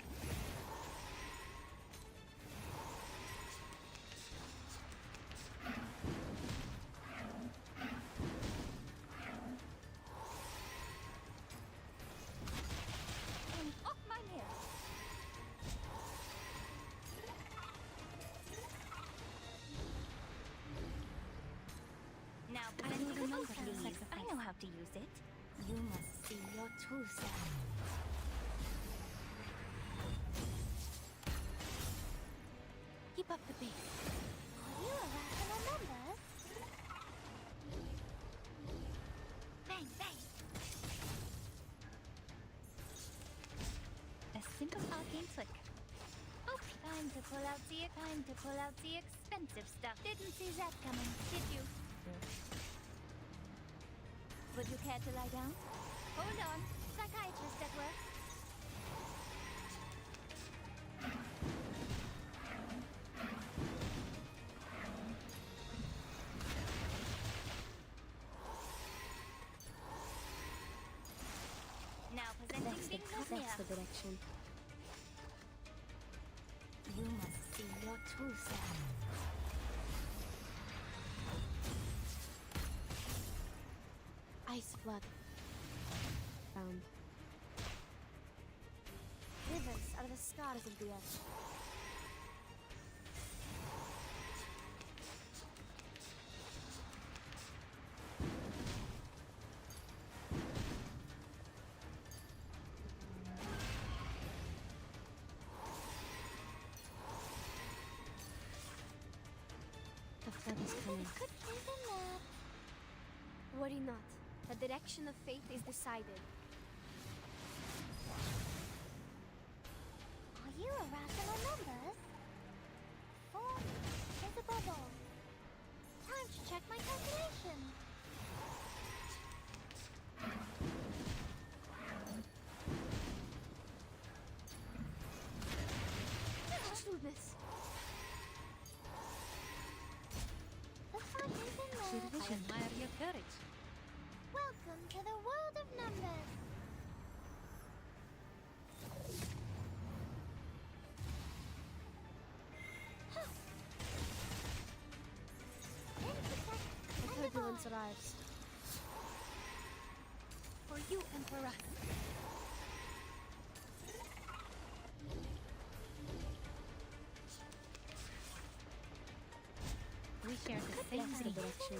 Off my nails. Now, I will present remember please. your I sacrifice. know how to use it. You must see your true self. Keep up the pace. Are you a rational numbers? Bang, bang. A simple arcane trick. Oh, time to pull out the expensive stuff. Didn't see that coming, did you? Would you care to lie down? Hold on. Psychiatrist at work. Now presenting That's the direction. You must see your true self. Ice flood. Found. Rivers are the scars of the earth. The flood is coming. Could use a nap. Worry not. The direction of fate is decided. Are you a rational numbers? 4 is a bubble. Time to check my calculation. Shrewdness. The fun is in I there. admire your courage. Welcome to the world of numbers. The turbulence arrives. For you and for us. We share the same That's the dream. direction.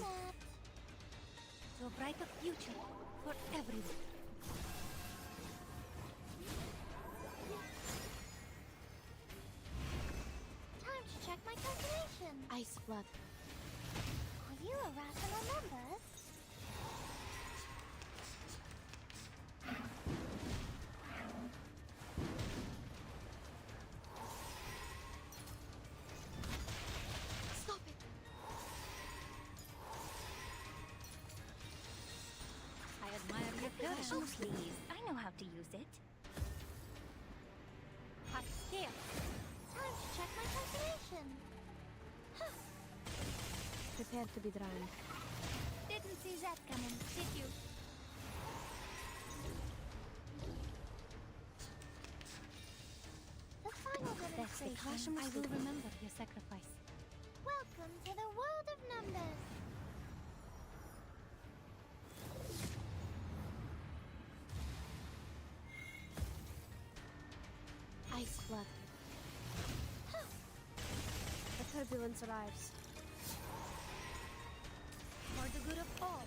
To a brighter future for everyone. Time to check my calculation. Ice flood. Are you a rational numbers? Stop it. please. I know how to use it. Hot scale. Time to check my calculation. Prepare to be drowned. Didn't see that coming, did you? The final That's the demonstration. I will remember your sacrifice. Welcome to the world of numbers. Ice flood. The turbulence arrives. For the good of all.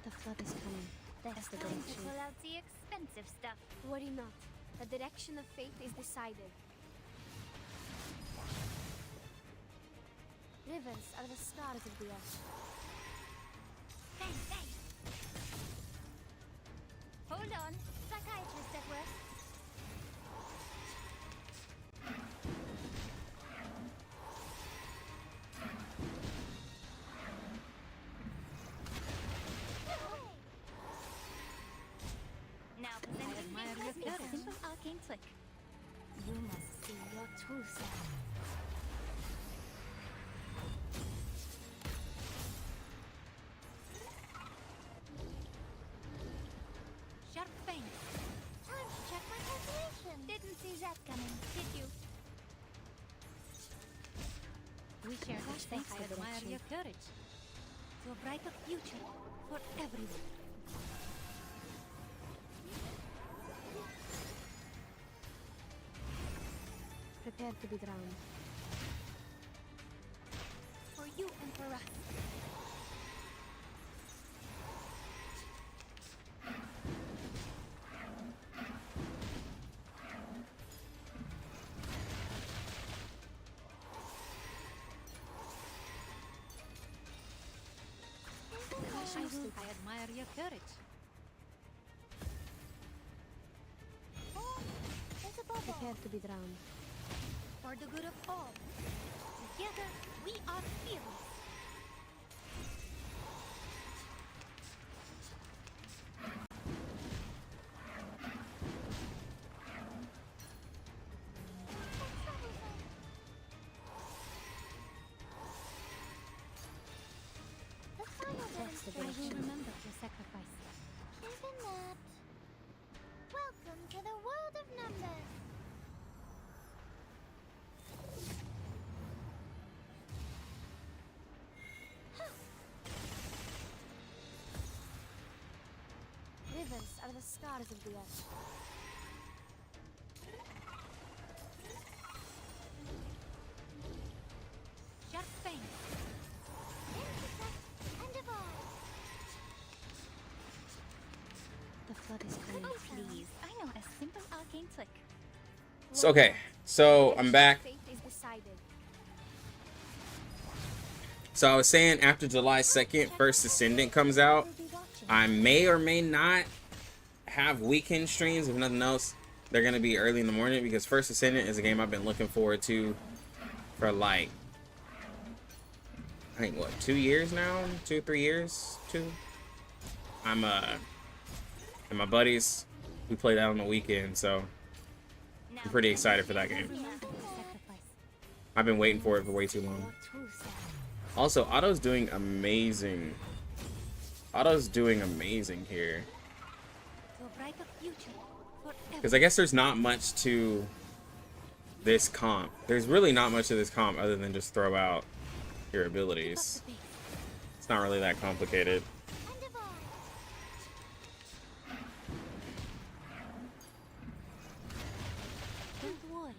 The flood is coming. That's the time to direction. pull out the expensive stuff. Worry not. The direction of fate is decided. Rivers are the scars of the earth. Bang, bang. Hold on. Psychiatrist at work. Now presenting admire your a courage. simple arcane trick. You must see your true self. Sharp pain. Time to check my calculation. Didn't see that coming, did you? We share the That's same. the I admire direction. your courage. To a brighter future for everyone. Prepare to be drowned. For you and for us. I admire your courage. Oh, there's a bubble. Prepare to be drowned. For the good of all. Together, we are fearless. The final That's the I will demonstration. remember your sacrifice. Even that. Welcome to the world of numbers. Rivers are the scars of the earth. Sharp pain. Intersect and divide. The flood is coming. Oh, please. I know a simple arcane trick. So, okay, so I'm back. Fate is decided. So I was saying after July 2nd, First Ascendant comes out. We'll be watching. I may or may not have weekend streams. If nothing else, they're going to be early in the morning because First Ascendant is a game I've been looking forward to for like, I think, what, 2 years now? 2 or 3 years? 2? And my buddies, we play that on the weekend, so Now I'm pretty excited for that game. Remember your sacrifice. I've been waiting for it for way too long. your true self. Also, Otto's doing amazing. Otto's doing amazing here. To a brighter future for Because I guess there's not much to this comp. There's really not much to this comp other than just throw out your abilities. everyone. It's not really that complicated. And divide. Don't worry.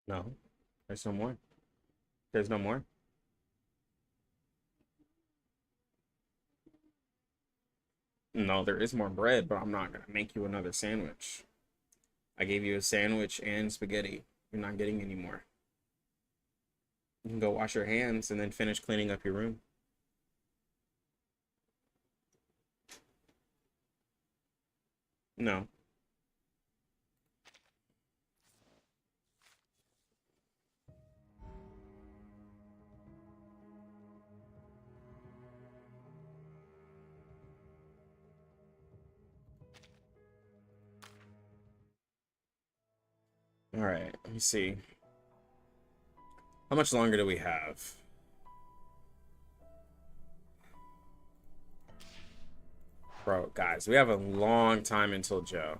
No, there's no more. There's no more. No, there is more bread, but I'm not gonna make you another sandwich. I gave you a sandwich and spaghetti. You're not getting any more. You can go wash your hands and then finish cleaning up your room. No. All right, let me see. How much longer do we have? Bro, guys, we have a long time until Joe.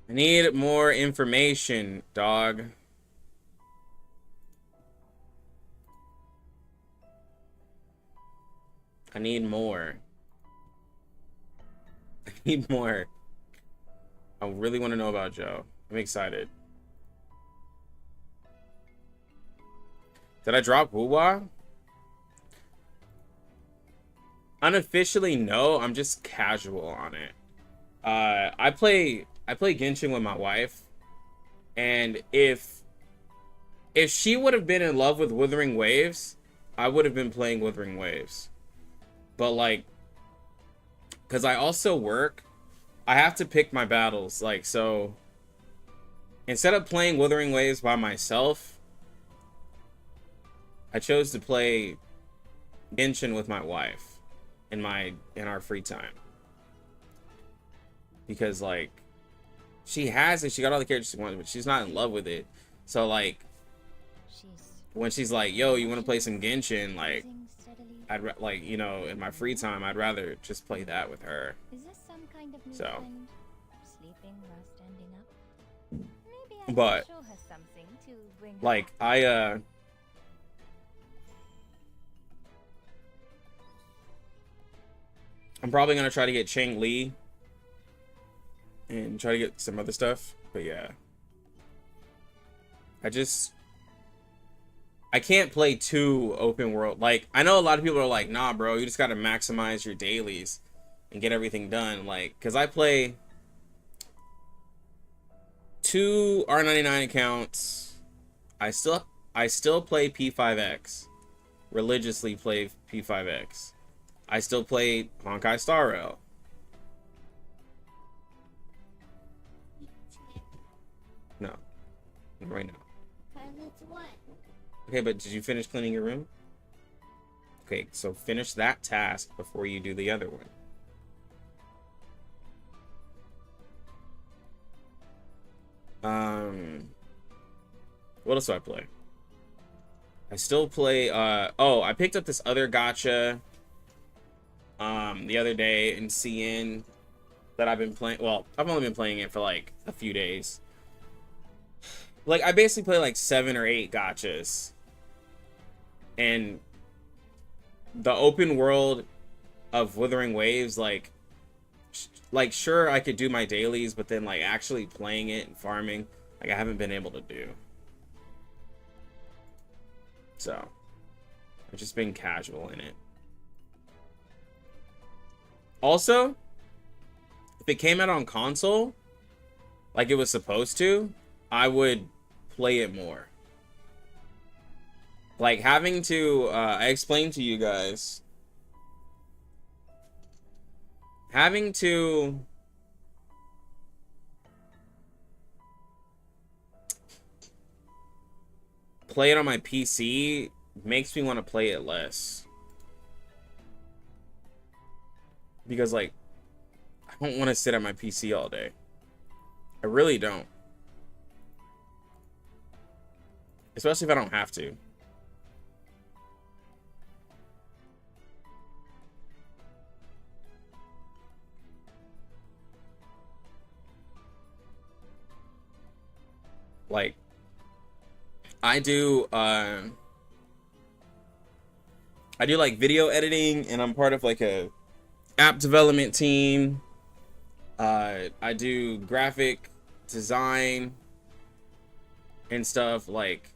I need more information, dog. I need more. I need more. I really want to know about Joe. I'm excited. Did I drop Wuwa? Unofficially, no. I'm just casual on it. I play Genshin with my wife, and if she would have been in love with Wuthering Waves, I would have been playing Wuthering Waves. But like, because I also work, I have to pick my battles. Like, so instead of playing Wuthering Waves by myself, I chose to play Genshin with my wife in our free time. Because like, she has it, she got all the characters she wants, but she's not in love with it. So like, when she's like, yo, you want to play some Genshin, like, like, you know, in my free time, I'd rather just play that with her. Is this some kind of new So trend? Sleeping while standing up? Maybe I but can show her something to bring her like back. I'm probably gonna try to get Chang Li and try to get some other stuff, but yeah, I can't play too open world. Like, I know a lot of people are like, nah, bro, you just gotta maximize your dailies and get everything done. Like, because I play 2 R99 accounts. I still play P5X. Religiously play P5X. I still play Honkai Star Rail. No. Not right now. Okay, but did you finish cleaning your room? Okay, so finish that task before you do the other one. What else do I play? I still play, oh, I picked up this other gacha, the other day in CN that I've been playing. Well, I've only been playing it for like a few days. Like, I basically play like 7 or 8 gachas. And the open world of Wuthering Waves, like sure, I could do my dailies, but then like actually playing it and farming, like I haven't been able to do. So I've just been casual in it. Also, if it came out on console like it was supposed to, I would play it more. Like, having to I explained to you guys, having to play it on my PC makes me want to play it less. Because, like, I don't want to sit at my PC all day. I really don't. Especially if I don't have to. Like, I do like video editing, and I'm part of like a app development team. I do graphic design and stuff. Like,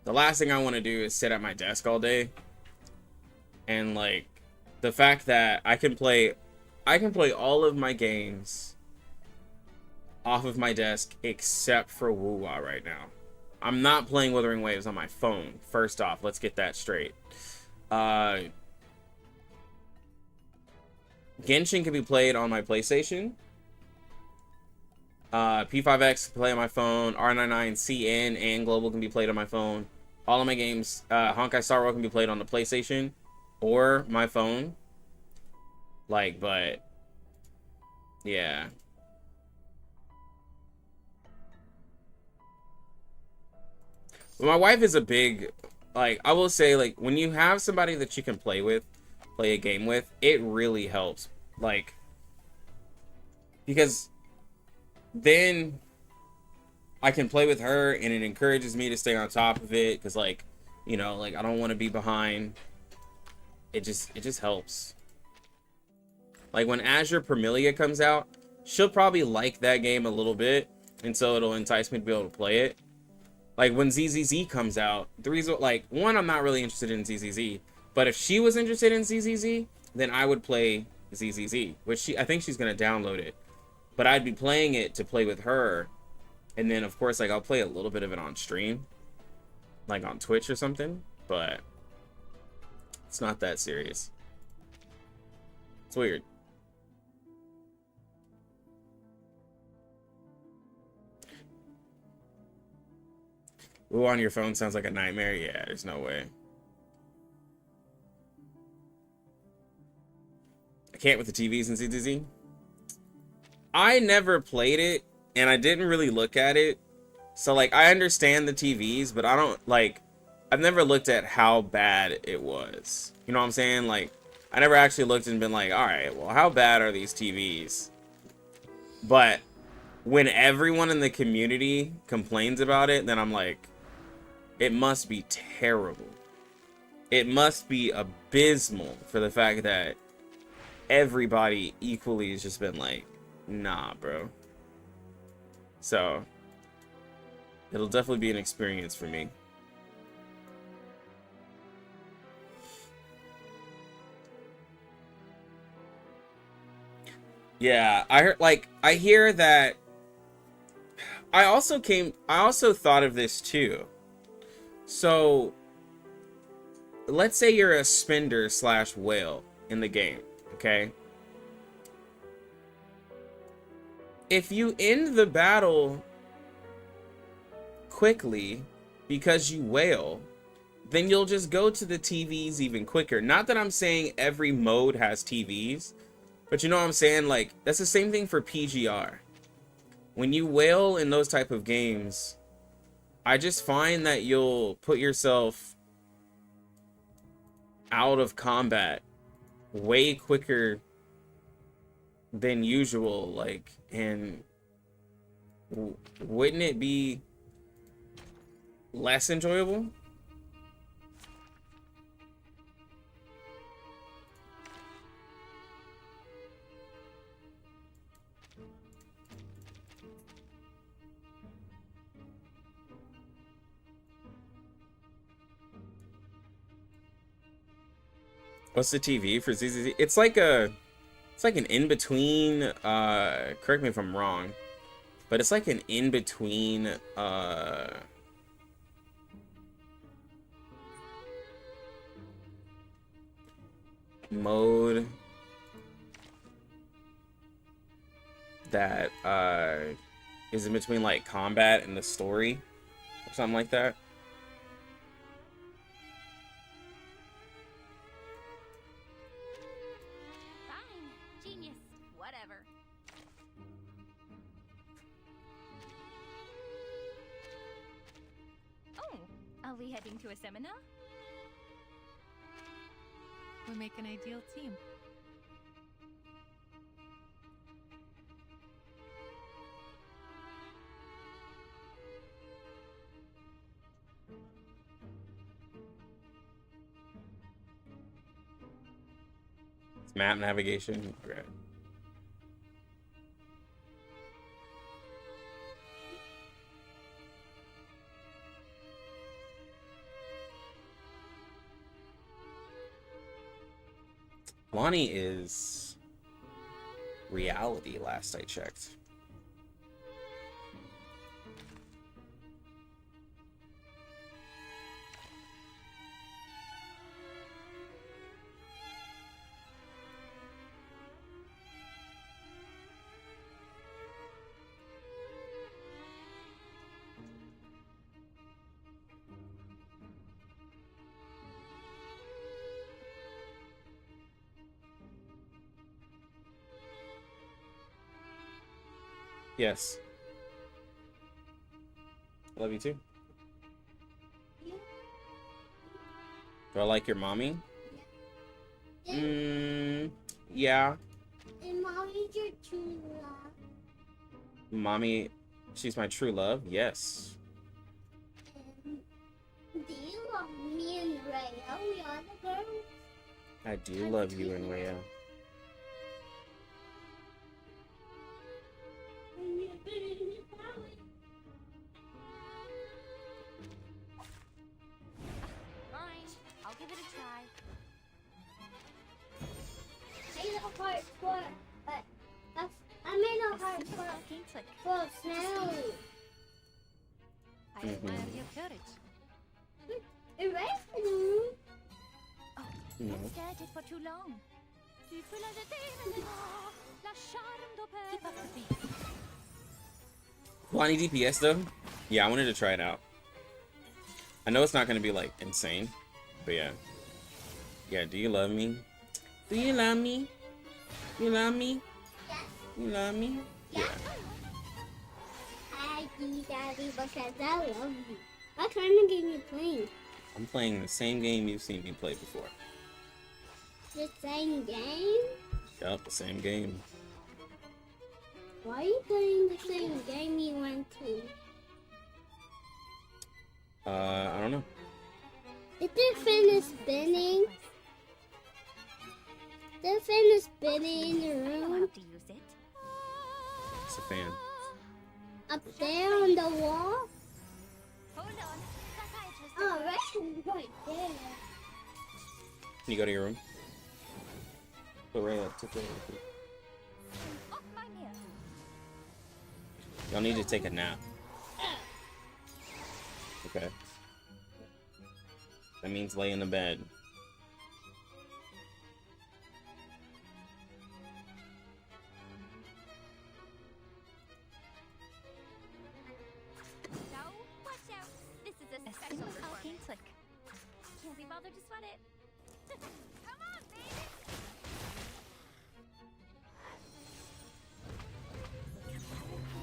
the last thing I want to do is sit at my desk all day. And like, the fact that I can play all of my games off of my desk except for Woo-Wah right now. I'm not playing Wuthering Waves on my phone. First off, let's get that straight. Genshin can be played on my PlayStation. P5X can play on my phone. R99CN and Global can be played on my phone. All of my games, Honkai Star Rail can be played on the PlayStation or my phone. Like, but yeah. But my wife is a big, like, I will say, like, when you have somebody that you can play a game with, it really helps. Like, because then I can play with her and it encourages me to stay on top of it, because, like, you know, like, I don't want to be behind. It just helps. Like, when Azure Permilia comes out, she'll probably like that game a little bit, and so it'll entice me to be able to play it. Like, when ZZZ comes out, the reason, like, one, I'm not really interested in ZZZ, but if she was interested in ZZZ, then I would play ZZZ, which I think she's gonna download it, but I'd be playing it to play with her, and then of course, like, I'll play a little bit of it on stream, like on Twitch or something, but it's not that serious. It's weird. Ooh, on your phone sounds like a nightmare. Yeah, there's no way. I can't with the TVs in ZZZ. I never played it, and I didn't really look at it. So, like, I understand the TVs, but I don't, like, I've never looked at how bad it was. You know what I'm saying? Like, I never actually looked and been like, all right, well, how bad are these TVs? But when everyone in the community complains about it, then I'm like, it must be terrible. It must be abysmal for the fact that everybody equally has just been like, nah, bro. So, it'll definitely be an experience for me. Yeah, I hear that. I also thought of this too. So, let's say you're a spender / whale in the game, okay? If you end the battle quickly because you whale, then you'll just go to the TVs even quicker. Not that I'm saying every mode has TVs, but you know what I'm saying? Like, that's the same thing for PGR. When you whale in those type of games, I just find that you'll put yourself out of combat way quicker than usual. Like, and wouldn't it be less enjoyable? What's the TV for ZZZ? It's like an in-between, correct me if I'm wrong, but it's like an in-between, mode that, is in between, like, combat and the story, or something like that. Are we heading to a seminar? We make an ideal team. It's map navigation. Okay. Lonnie is reality last I checked. Yes. Love you too. Do I like your mommy? Yeah. And mommy's your true love. Mommy, she's my true love. Yes. And do you love me and Rhea? We are the girls. I do love you and Rhea. Fine, I'll give it a try. I made a heart for, but I made a heart Simple arcane trick. for Snowy. I admire your courage. Erase the room. No. I've stared it for too long. Tu peux la jeter maintenant. La charme d'opère. Keep up the pace. Lonnie DPS though? Yeah, I wanted to try it out. I know it's not gonna be like insane, but yeah. Yeah, do you love me? Do you love me? You love me? You love me? Yeah. I do, Daddy, because I love you. What kind of game you playing? I'm playing the same game you've seen me play before. The same game? Yup, the same game. Why are you playing the same game you went to? I don't know. Did the fan is spinning? The fan is spinning in the I know how room? to use it. It's a fan. Up there on the wall? Hold on. Psychiatrist. Oh, right there. Can you go to your room? Go right up. Take it. Off my mirror. Y'all need to take a nap. Okay. That means lay in the bed. Now, watch out. This is a A special simple performance. arcane trick. Can't be bothered to sweat it. Come on, baby.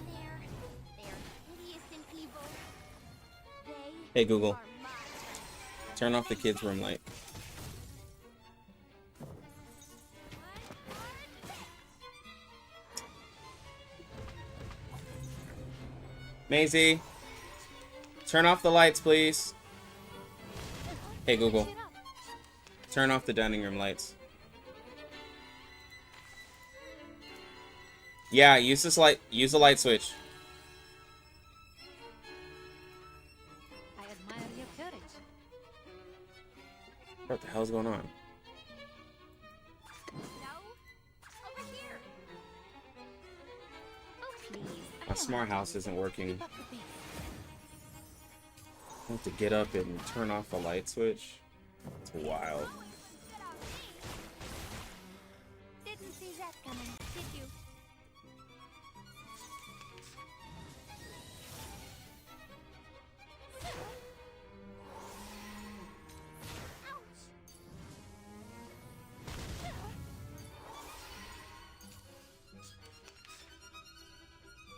There. They're hideous and evil. They Hey Google, are my friends. turn off the kids' room light. Maisie, turn off the lights, please. Hey Google, turn off the dining room lights. Yeah, use this light. Use the light switch. I admire your courage. What the hell's going on? Now, over here. Oh, please. I My know smart how to house use isn't it. working. Keep up the pace. I have to get up and turn off the light switch. It's wild. Didn't see that coming, did you?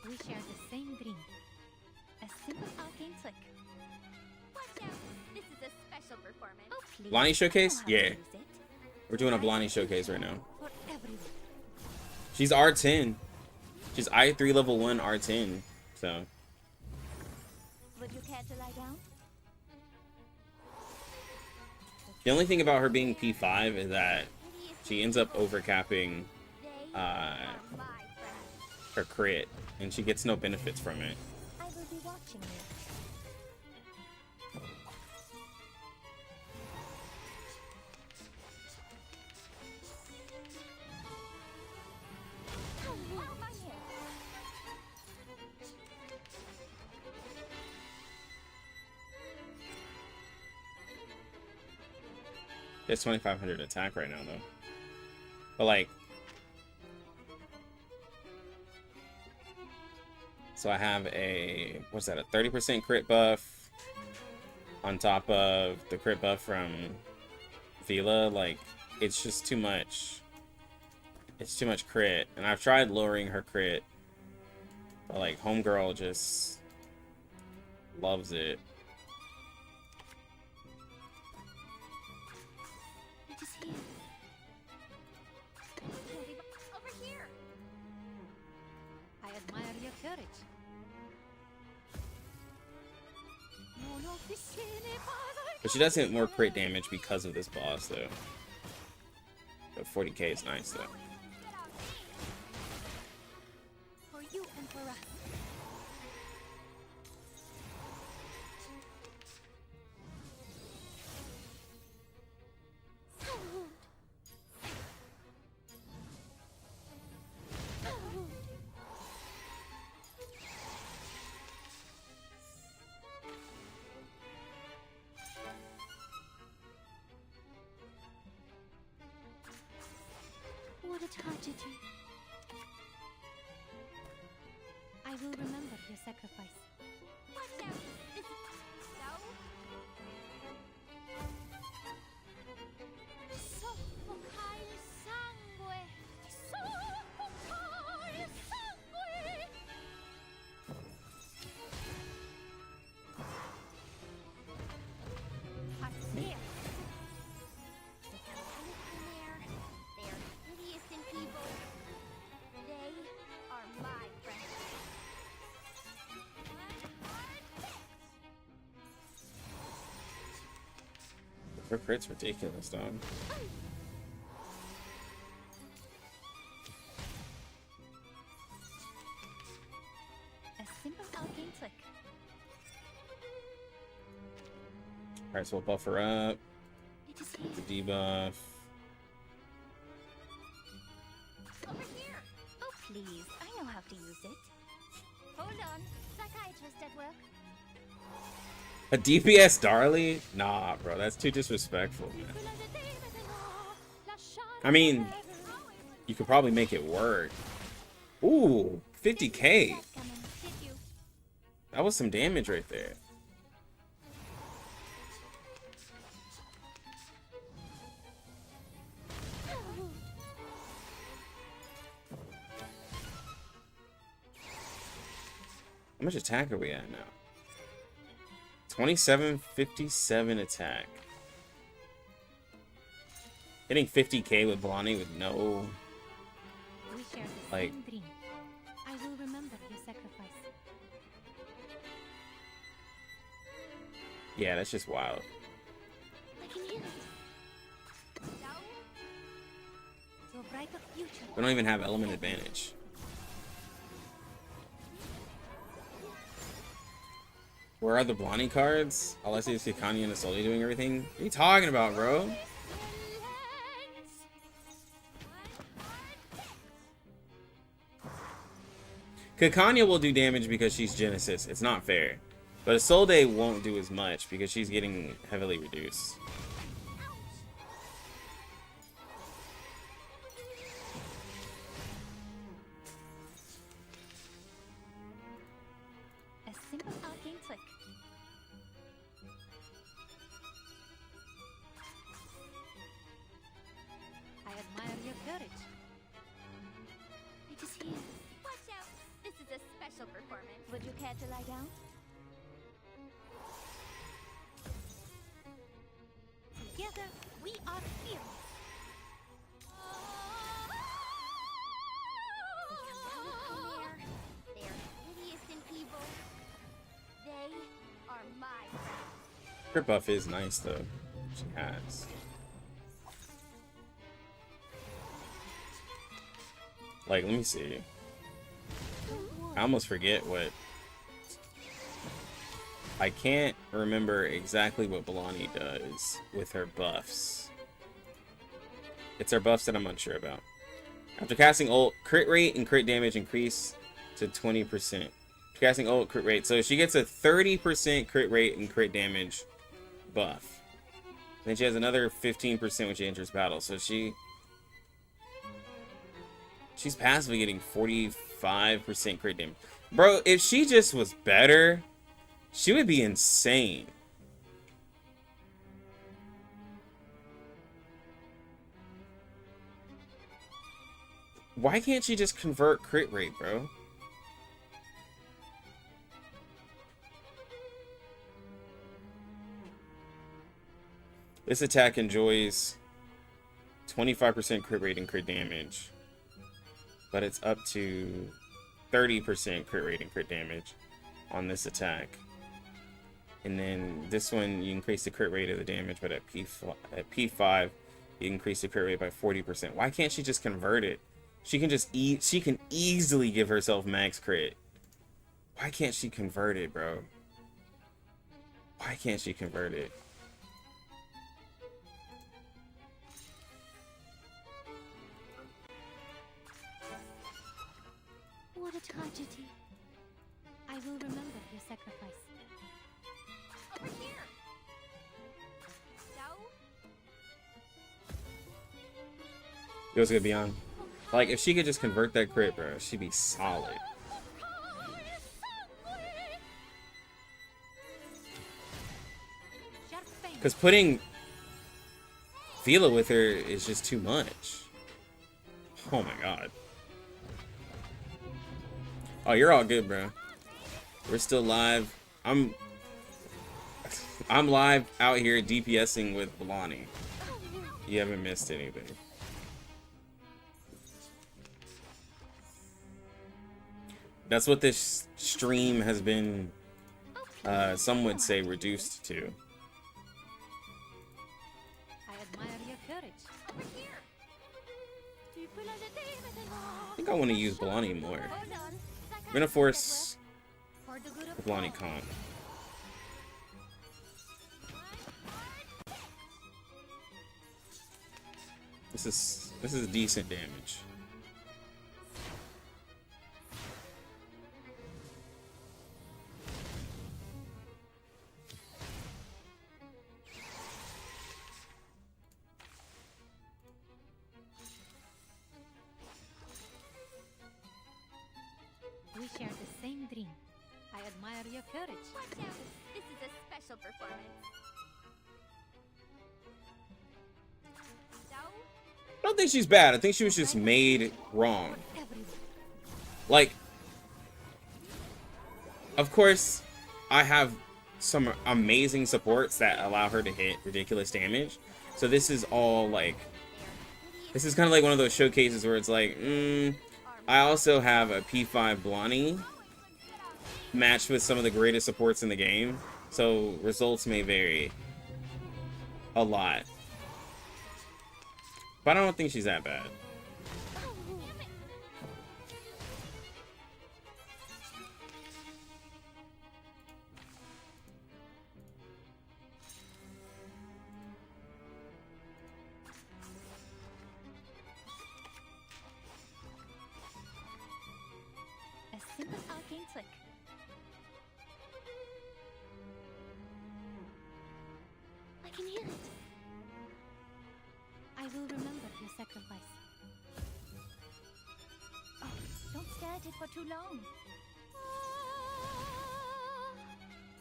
We share the same dream. A simple arcane trick. Watch out. This is a special performance. Oh, please. Blondie showcase? I know how to Yeah. use it. We're doing a Blondie showcase right now. For everyone. She's R10. She's I3 level 1 R10. So, Would you care to lie down? the only thing about her being P5 is that she ends up overcapping They are my friends. her crit, and she gets no benefits from it. I will be watching you. It's 2,500 attack right now, though. But like, so I have a, what's that, a 30% crit buff on top of the crit buff from Vila. Like, it's just too much. It's too much crit, and I've tried lowering her crit, but like, homegirl just loves it. It is here. Over here. I admire your courage. No, no, this But she does hit more crit damage because of this boss, though. But 40k is nice, though. for you and for us. What a tragedy. I will remember your sacrifice. Watch out. This is no. Soffocare il sangue. Soffocare il sangue. Hearts here. They are hideous and evil. They are my friends. Her crit's ridiculous, dog. A simple arcane trick. Alright, so we'll buff her up. It is here. The debuff. Over here. Oh, please. I know how to use it. Hold on. Psychiatrist at work. A DPS Darley? Nah, bro, that's too disrespectful, man. I mean, you could probably make it work. Ooh, 50k. That was some damage right there. How much attack are we at now? 2757 attack. Hitting 50k with Blondie with no, We share the like, same dream. I will remember your sacrifice. yeah, that's just wild. I can hear it. To a brighter future. We don't even have element advantage. Where are the Blondie cards? All I see is Kikanya and Asoli doing everything. What are you talking about, bro? Kikanya will do damage because she's Genesis. It's not fair. But Isolde won't do as much because she's getting heavily reduced. A simple arcane trick. I admire your courage. It is here. Watch out. This is a special performance. Would you care to lie down? Together, we are fearless. They are hideous and evil. They are my friends. Her buff is nice though. She has. Like, let me see. I almost forget what... I can't remember exactly what Bellani does with her buffs. It's her buffs that I'm unsure about. After casting ult, crit rate and crit damage increase to 20%. After casting ult, crit rate. So she gets a 30% crit rate and crit damage buff. Then she has another 15% when she enters battle. So she's passively getting 45% crit damage. Bro, if she just was better, she would be insane. Why can't she just convert crit rate, bro? This attack enjoys 25% crit rate and crit damage, but it's up to 30% crit rate and crit damage on this attack. And then this one, you increase the crit rate of the damage, but at P5, you increase the crit rate by 40%. Why can't she just convert it? She can just she can easily give herself max crit. Why can't she convert it, bro? Why can't she convert it? What a tragedy. I will remember your sacrifice. Over here. No. It was gonna be on. Like, if she could just convert that crit, bro, she'd be solid. Because putting Vila with her is just too much. Oh my god. Oh, you're all good, bro. We're still live. I'm live out here DPSing with Bellani. You haven't missed anything. That's what this stream has been, some would say, reduced to. I admire your courage. Over here. I think I want to use Bellani more. I'm gonna force Bellani comp. This is decent damage. We share the same dream. I admire your courage. Watch out. This is a special performance. No. I don't think she's bad. I think she was just made wrong. Everyone. Like, of course, I have some amazing supports that allow her to hit ridiculous damage. So this is all like, this is kind of like one of those showcases where it's like, I also have a P5 Bellani matched with some of the greatest supports in the game. So results may vary a lot. But I don't think she's that bad. A simple arcane trick. I can hear it. I will remember your sacrifice. Oh, don't stare at it for too long.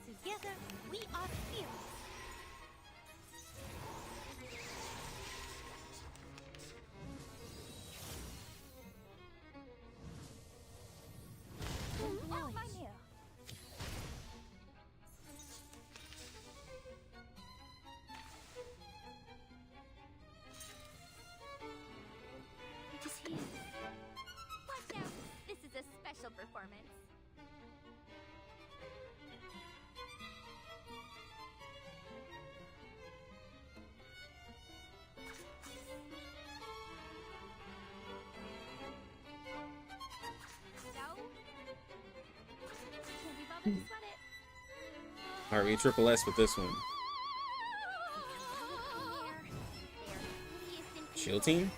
Together, we are fearless. Oh, my dear. It is here. Watch out. This is a special performance. Alright, we triple S with this one. Shield team?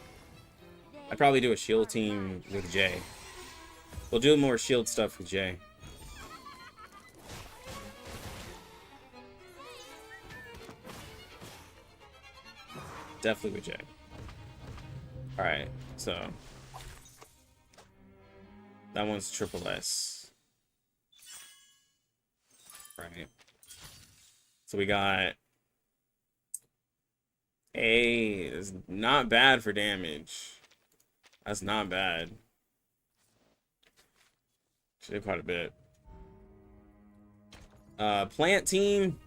I'd probably do a shield team with Jay. We'll do more shield stuff with Jay. Definitely with Jay. Alright, so that one's triple S. Right. So we got A is not bad for damage. That's not bad. She did quite a bit. Plant team.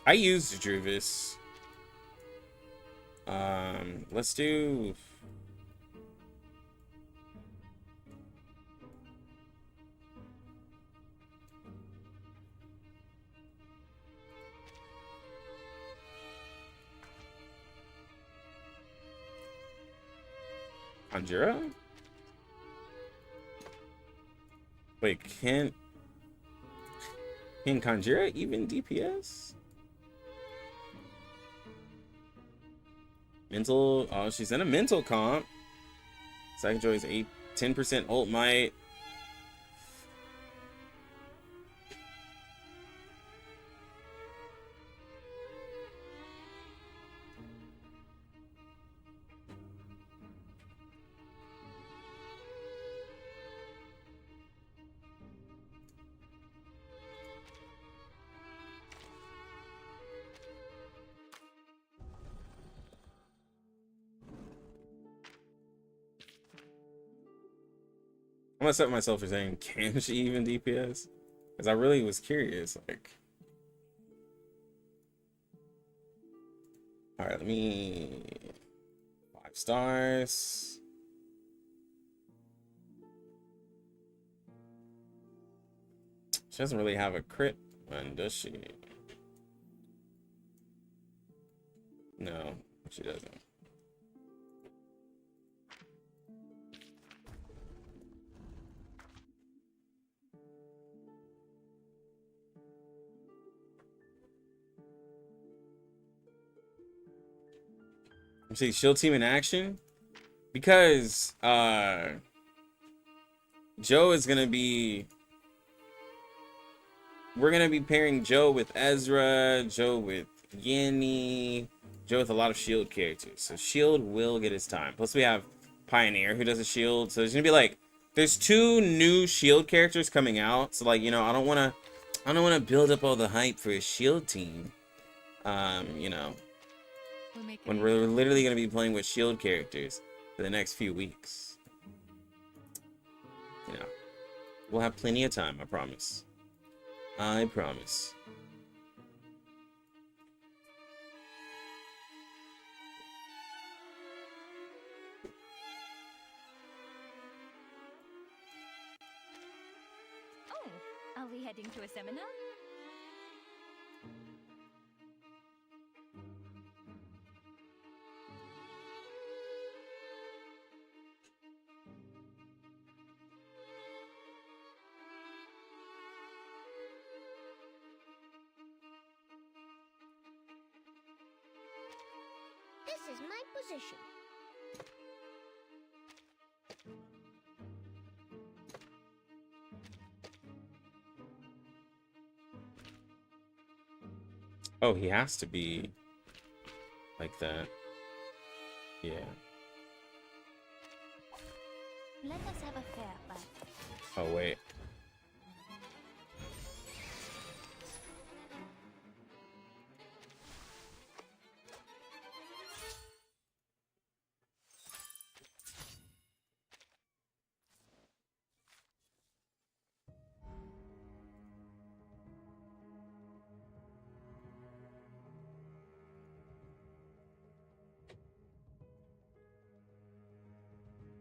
I used Druvis. Let's do Conjura? Wait, can Conjura even DPS? Mental, oh, she's in a mental comp. Second Joy's 10% ult might. I'm gonna set myself for saying, can she even DPS? Because I really was curious. Like, all right, let me 5 stars. She doesn't really have a crit one, does she? No, she doesn't. See, shield team in action, because Joe is gonna be, we're gonna be pairing Joe with Ezra, Joe with Yenny, Joe with a lot of shield characters, so shield will get his time. Plus we have Pioneer who does a shield, so there's gonna be like, there's 2 new shield characters coming out, so like, you know, I don't want to build up all the hype for a shield team, you know, when we're literally going to be playing with shield characters for the next few weeks. You know, we'll have plenty of time, I promise. I promise. Oh, are we heading to a seminar? This is my position. Oh, he has to be like that. Yeah. Let us have a fair fight. Oh, wait.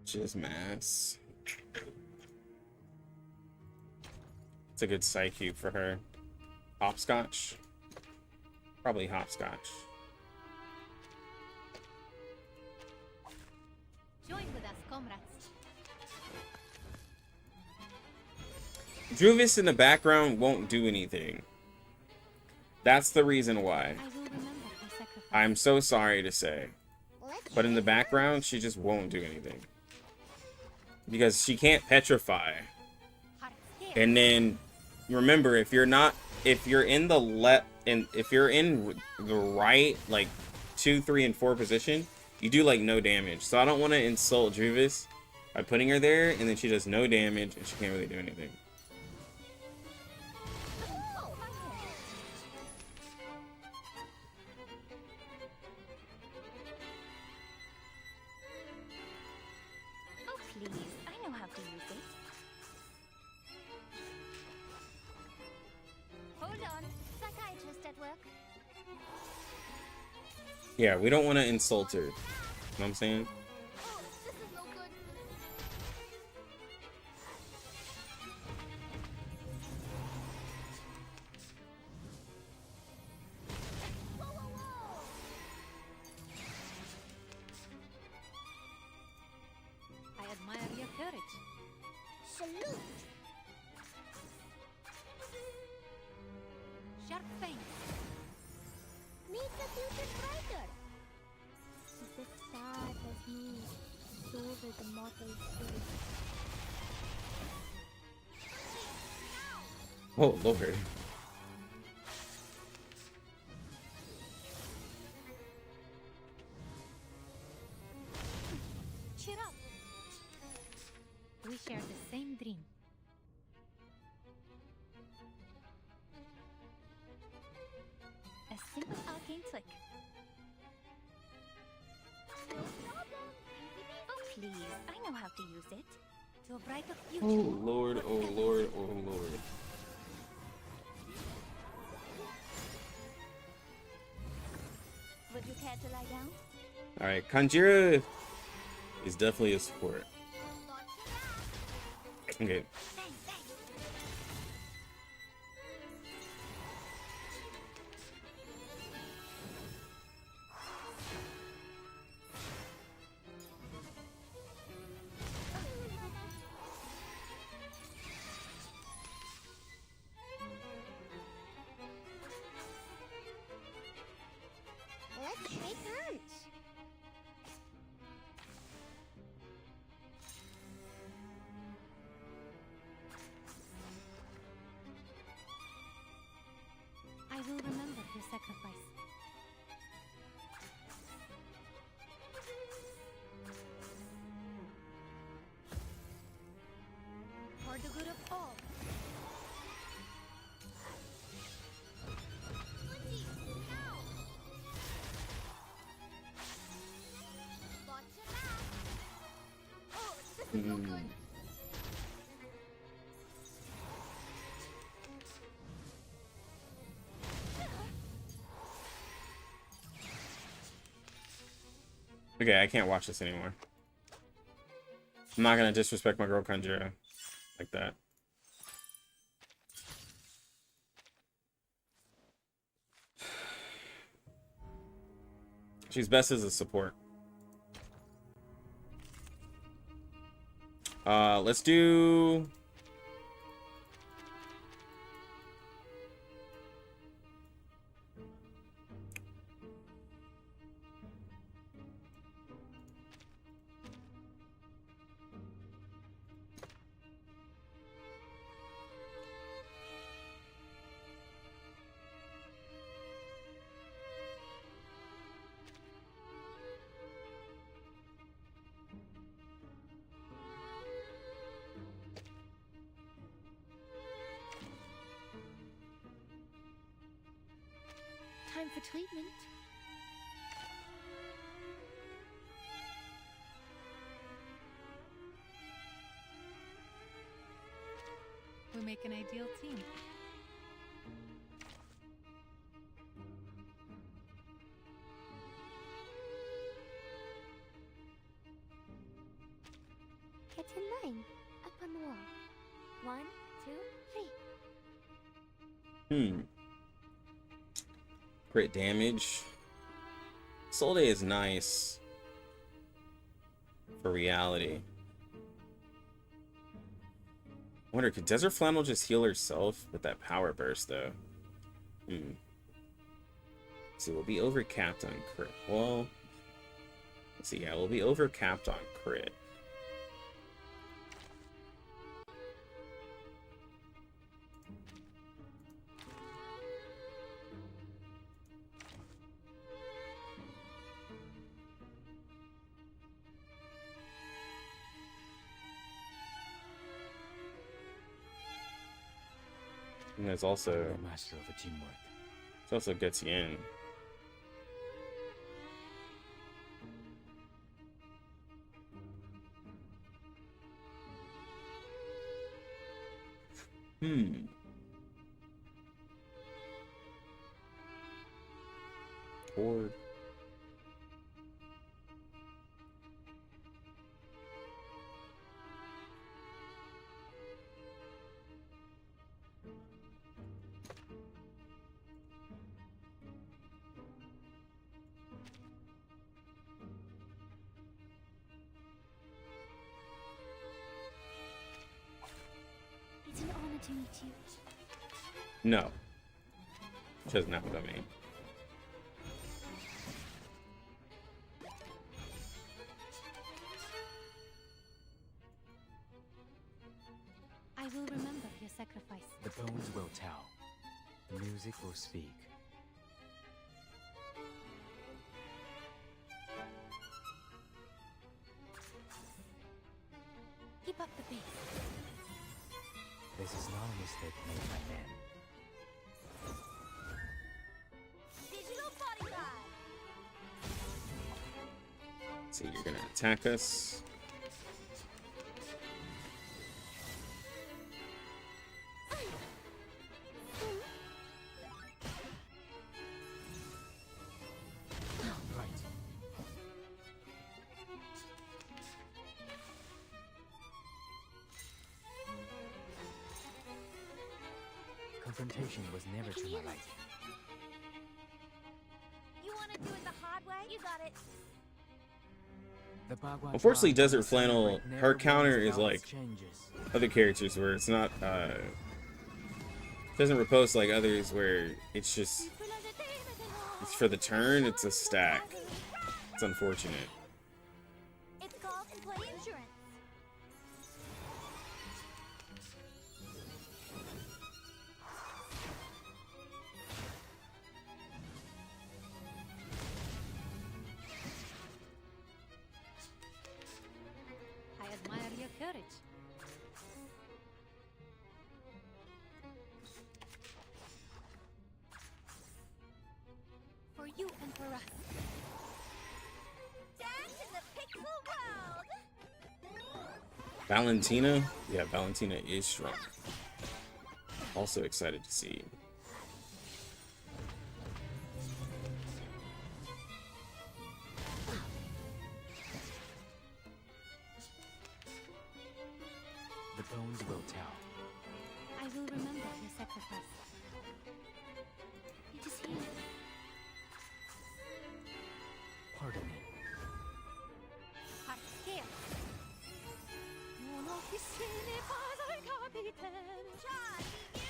Just mass. It's a good side cube for her. Hopscotch? Probably hopscotch. Join with us, comrades. Druvis in the background won't do anything. That's the reason why. I will remember her sacrifice. I'm so sorry to say. Let's But in the shake background, she just won't do anything. Because she can't petrify. Heart scared. And then remember, if you're in the if you're in the right, like 2, 3, and 4 position, you do like no damage. So I don't want to insult Druvis by putting her there, and then she does no damage and she can't really do anything. Oh, please. I know how to use it. Hold on. Psychiatrist at work. Yeah, we don't want to insult her. You know what I'm saying? Oh, this is no good. Whoa, whoa, whoa! I admire your courage. Salute! Sharp fangs. Make the future brighter! She's as sad as me. So will the mortal spirit. Oh, Lord. Cheer up. We share the same dream. A simple arcane trick. No problem! Oh, please. I know how to use it. To a brighter future. Oh, Lord. Oh, Lord. Oh, Lord. Would you care to lie down? Alright, Kanjira is definitely a support. Okay. Thanks, thanks. Let's shake hands! I will remember your sacrifice. For the good of all. Lots of that! Oh, this is no good! Okay, I can't watch this anymore. I'm not gonna disrespect my girl Kanjira like that. She's best as a support. Let's do... Time for treatment. We make an ideal team. Get in line. Up on the wall. 1, 2, 3. Crit damage. Solde is nice for reality. I wonder, could Desert Flannel just heal herself with that power burst, though? Let's see, we'll be overcapped on crit. Well, let's see, yeah, we'll be overcapped on crit. And there's also master of a teamwork. It also gets you in. Board. It's an honor to meet you. No. Which doesn't have what I mean. I will remember your sacrifice. The bones will tell. The music will speak. Keep up the pace. This is not a mistake made by men. Digital bodyguard. So you're gonna attack us. Right. Confrontation was never to my liking. You want to do it the hard way? You got it. The Bagua Unfortunately, Drum Desert Flannel, never her counter brings is about like changes. other characters where it's not doesn't riposte like others where it's just it's for the turn, it's a stack. It's unfortunate. It's called employee insurance. I admire your courage. For you and for us. Dance in the pixel world. Valentina? Yeah, Valentina is strong. Also excited to see. The bones will tell. I will remember your sacrifice. It is here. Pardon me. Heart scale. Charlie, you.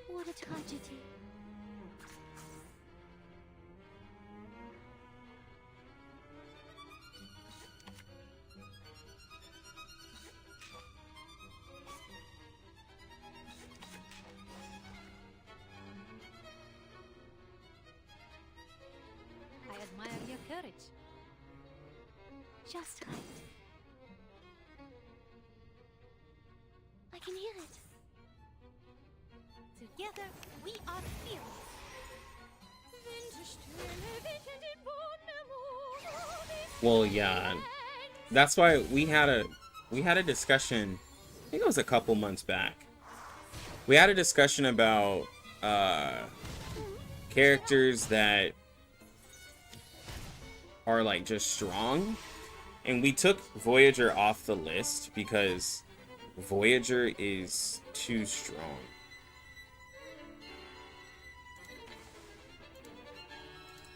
What a tragedy. I admire your courage. Just right. I can hear it. Together, we are fearless. Well, yeah. That's why we had a discussion, I think it was a couple months back. We had a discussion about characters that are like just strong, and we took Voyager off the list because Voyager is too strong.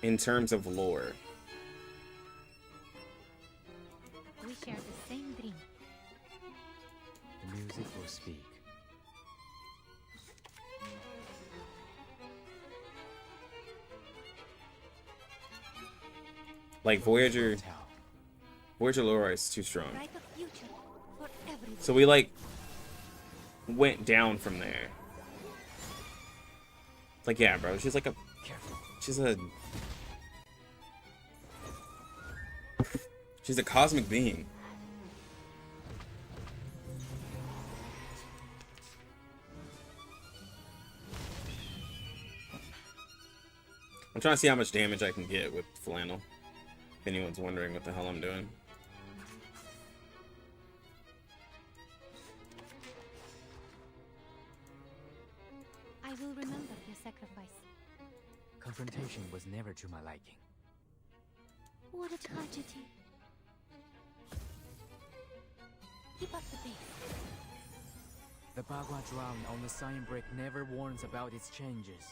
In terms of lore. We share the same dream. The music will speak. Like Voyager lore is too strong. Brighter future for everyone. So we like went down from there. Like, yeah, bro, she's like a she's a cosmic being. I'm trying to see how much damage I can get with flannel. If anyone's wondering what the hell I'm doing. I will remember your sacrifice. Confrontation was never to my liking. What a tragedy. Keep up the pace. The Bagua drown on the sign brick never warns about its changes.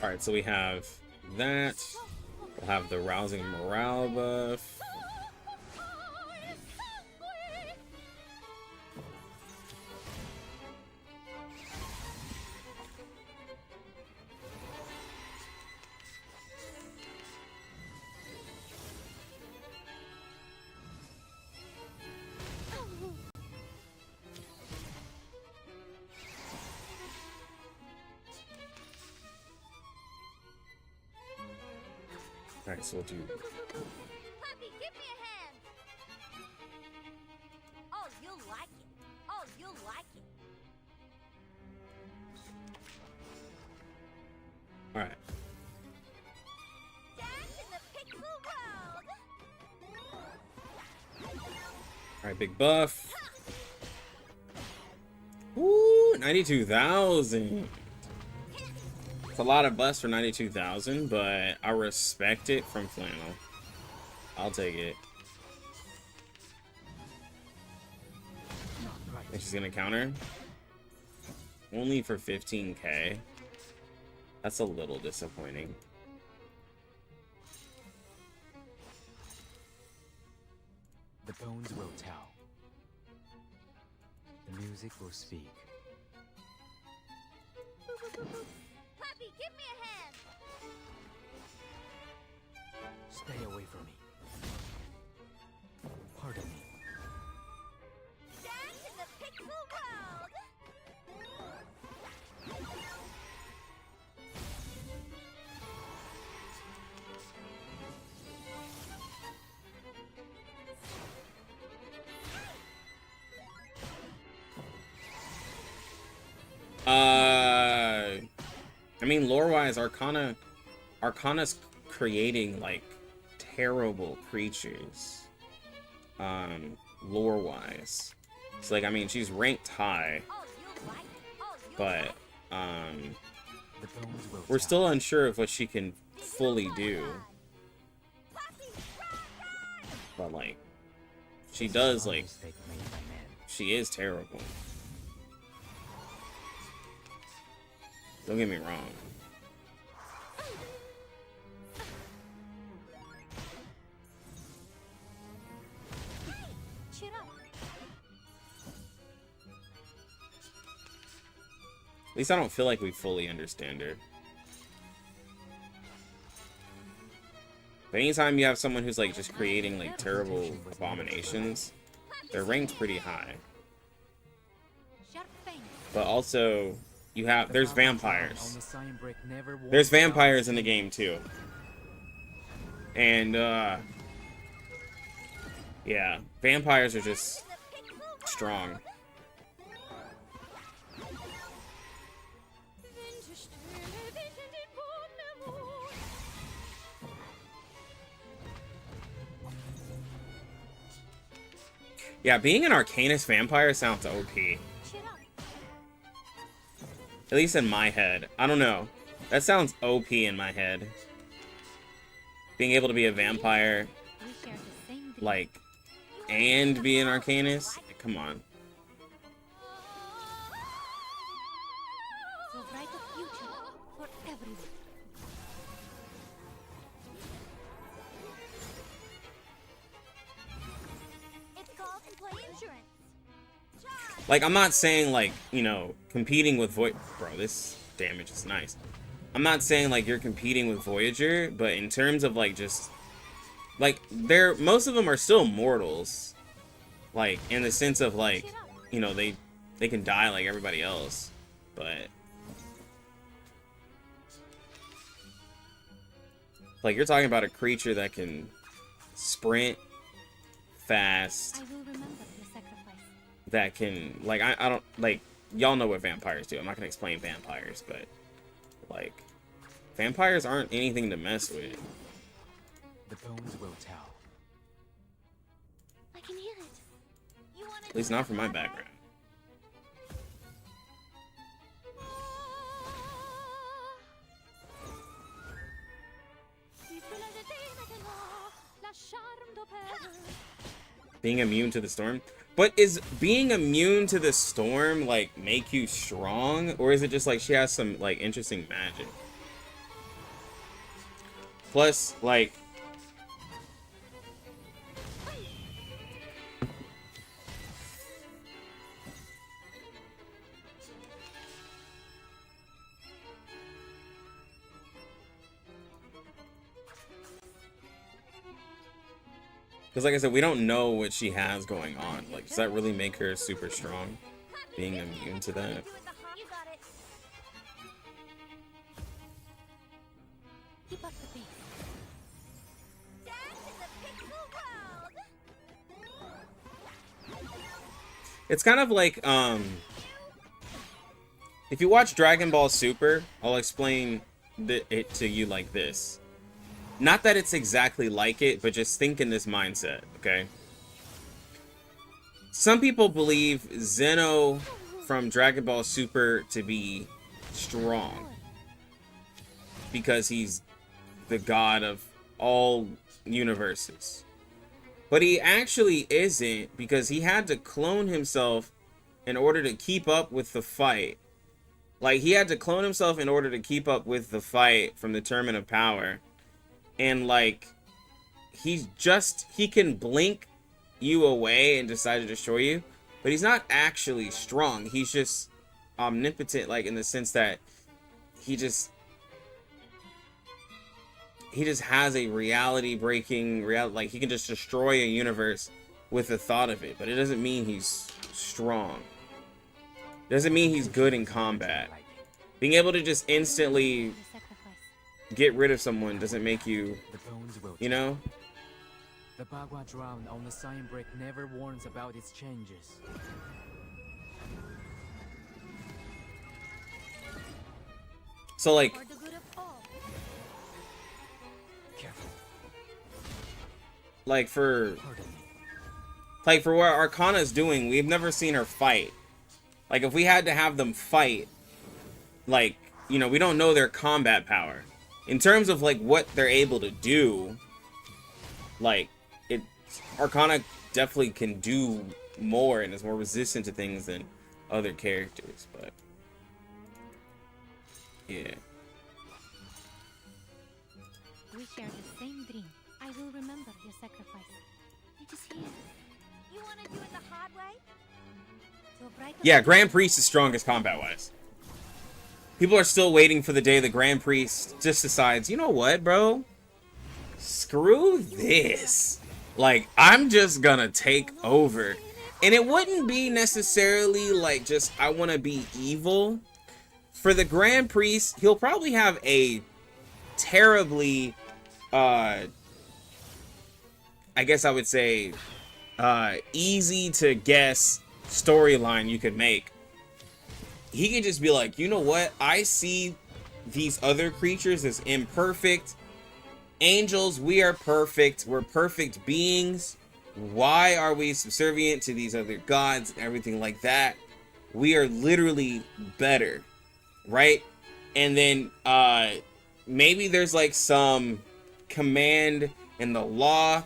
Alright, so we have that. We'll have the rousing morale buff. Alright, so we'll do... Puppy, give me a hand! Oh, you'll like it. Oh, you'll like it. Alright. Dance in the pixel world! Alright, big buff. Woo! 92,000! It's a lot of buffs for 92,000, but I respect it from Flannel. I'll take it. Think she's gonna counter? Only for 15k. That's a little disappointing. The bones will tell. The music will speak. Puppy, give me a hand! Stay away from me. Pardon me. Dance in the pixel world! I mean, lore-wise, Arcana's creating, like, terrible creatures. Lore-wise. So, like, I mean, she's ranked high. Oh, you'll like it. Oh, you'll But, The bones will we're tell. still unsure of what she can fully do. Puppy, run! But, like, she This is does, not a like, mistake made by men. she is terrible. Don't get me wrong. Cheer up. At least I don't feel like we fully understand her. But anytime you have someone who's like just creating like terrible abominations, they're ranked pretty high. Sharp pain. But also, you have The there's Bagua drown on vampires. the sign brick never warns There's about vampires its in the game too. And yeah, vampires are just strong. Yeah, being an Arcanist vampire sounds OP. Cheer At least in my head. I don't know. That sounds OP in my head. Being able to be a vampire, We share the same dream. like, and be an Arcanist? Come on. To a brighter future for everyone. It's called employee insurance. Like, I'm not saying, like, you know, competing with Bro, this damage is nice. I'm not saying, like, you're competing with Voyager, but in terms of, like, just... Like, most of them are still mortals. Like, in the sense of, like, you know, they can die like everybody else. But... Like, you're talking about a creature that can sprint fast, I will remember your sacrifice. that can, like, I don't, like, y'all know what vampires do. I'm not gonna explain vampires, but, like, vampires aren't anything to mess with. The bones will tell. I can hear it. You want At least not from my background. Being immune to the storm? But is being immune to the storm, like, make you strong? Or is it just, like, she has some, like, interesting magic? Plus, like... Because, like I said, we don't know what she has going on. Like, does that really make her super strong? Being immune to that? You got it. Keep up the pace. Dance in the pixel world. It's kind of like, if you watch Dragon Ball Super, I'll explain it to you like this. Not that it's exactly like it, but just think in this mindset, okay? Some people believe Zeno from Dragon Ball Super to be strong because he's the god of all universes. But he actually isn't, because he had to clone himself in order to keep up with the fight. Like, he had to clone himself in order to keep up with the fight from the Tournament of Power. And, like, he can blink you away and decide to destroy you. But he's not actually strong. He's just omnipotent, like, in the sense that he just has a reality-breaking, like, he can just destroy a universe with the thought of it. But it doesn't mean he's strong. It doesn't mean he's good in combat. Being able to just instantly get rid of someone doesn't make you, The bones will you know? The Bagua drown on the sign brick never warns about its changes. So, like, For the good of all. Careful. like for Pardon me. what Arcana's doing, we've never seen her fight. Like, if we had to have them fight, like, you know, we don't know their combat power. In terms of, like, what they're able to do, like, Arcana definitely can do more and is more resistant to things than other characters, but yeah. We share the same dream. I will remember your sacrifice. It is here. You want to do it the hard way? To a brighter Yeah, Grand Priest is strongest combat-wise. People are still waiting for the day the Grand Priest just decides, you know what, bro? Screw this. Like, I'm just gonna take over. And it wouldn't be necessarily like just, I want to be evil. For the Grand Priest, he'll probably have a terribly, I guess I would say, easy to guess storyline you could make. He could just be like, you know what? I see these other creatures as imperfect. Angels, we are perfect. We're perfect beings. Why are we subservient to these other gods and everything like that? We are literally better. right? And then maybe there's like some command in the law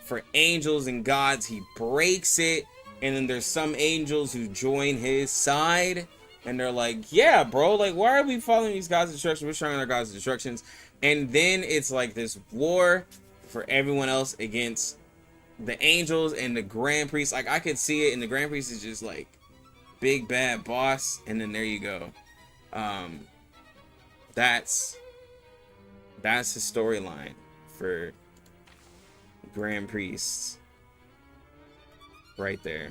for angels and gods. He breaks it, and then there's some angels who join his side, and they're like, yeah, bro, like, why are we following these gods' instructions? We're trying our gods' instructions. And then it's like this war for everyone else against the angels and the Grand Priest. Like, I could see it, and the Grand Priest is just like big bad boss, and then there you go. That's the storyline for Grand Priests right there.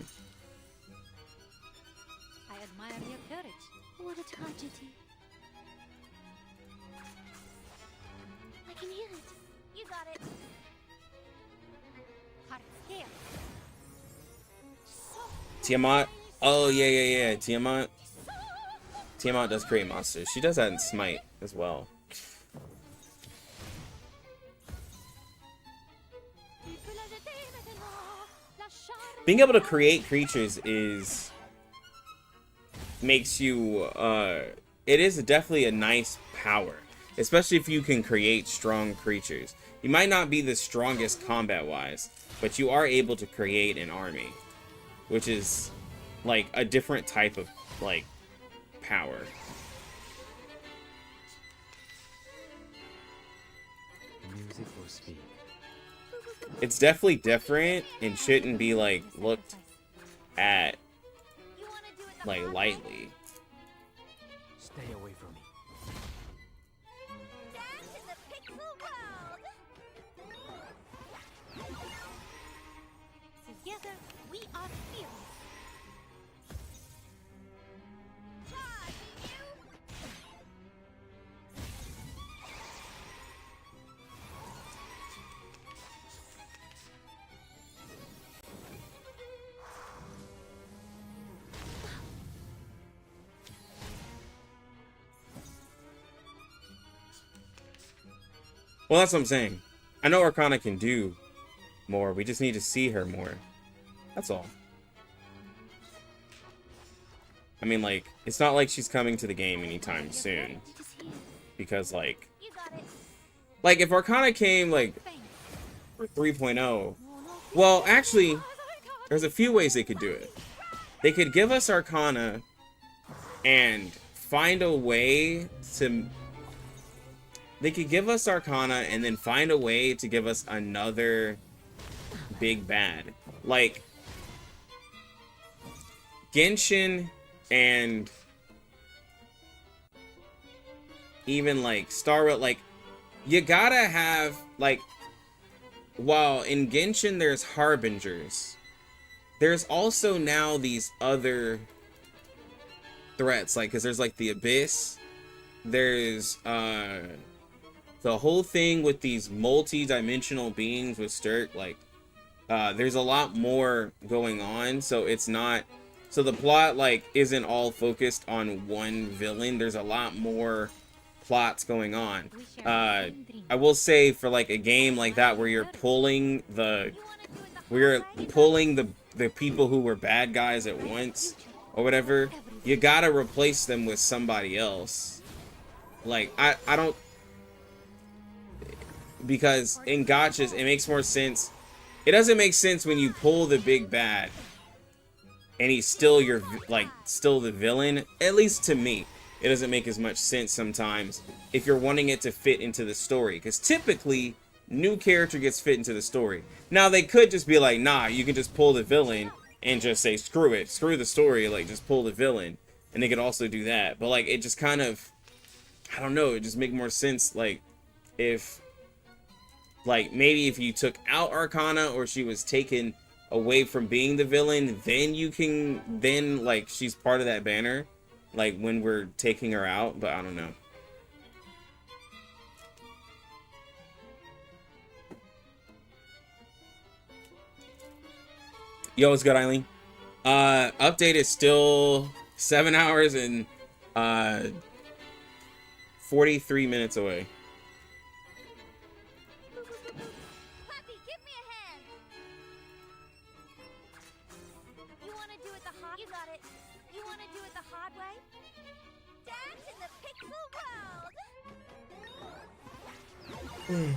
I admire your courage. What a tragedy. I can hear it. You got it. Hard scale. Tiamat. Oh yeah. Tiamat does create monsters. She does that in Smite as well. Being able to create creatures makes you it is definitely a nice power, especially if you can create strong creatures. You might not be the strongest combat wise, but you are able to create an army, which is like a different type of like power. Music will speak. It's definitely different and shouldn't be like looked at like lightly. Stay away from me. Dance in the pixel world. Together, we are fearless. Charging you. Well, that's what I'm saying. I know Arcana can do more. We just need to see her more. That's all. I mean, like, it's not like she's coming to the game anytime soon. It is here. Because, like, You got it. if Arcana came, like, for 3.0, well, actually, there's a few ways they could do it. They could give us Arcana and find a way to... They could give us Arcana and then find a way to give us another big bad. Like, Genshin and even, like, Star Rail, like, you gotta have, like, while in Genshin there's Harbingers, there's also now these other threats, like, because there's, like, the Abyss, there's, the whole thing with these multi-dimensional beings with Sturk, like, there's a lot more going on, so it's not... So the plot, like, isn't all focused on one villain. There's a lot more plots going on. I will say for, like, a game like that where you're pulling the... the people who were bad guys at once, or whatever, you gotta replace them with somebody else. Like, I don't... Because in gachas, it makes more sense. It doesn't make sense when you pull the big bad and he's still your, like, still the villain. At least to me, it doesn't make as much sense sometimes if you're wanting it to fit into the story. Because typically, new character gets fit into the story. Now, they could just be like, nah, you can just pull the villain and just say, screw it, screw the story, like, just pull the villain. And they could also do that. But, like, it just kind of, I don't know, it just make more sense, like, if... Like, maybe if you took out Arcana or she was taken away from being the villain, then you can, then, like, she's part of that banner. Like, when we're taking her out, but I don't know. Yo, what's good, Eileen? Update is still 7 hours and 43 minutes away. Puppy, give me a hand. You want to do it the hard? You got it. You want to do it the hard way? Dance in the pixel world.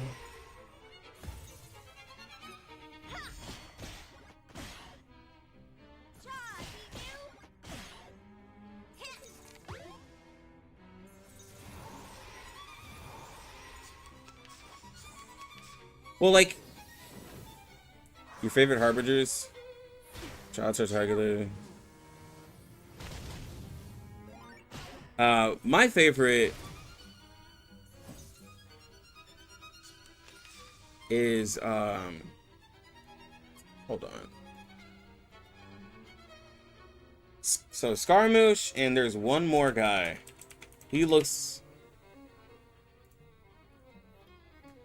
Well, like, your favorite harbingers? Child starts targeted. My favorite is hold on. So Scaramouche, and there's one more guy. He looks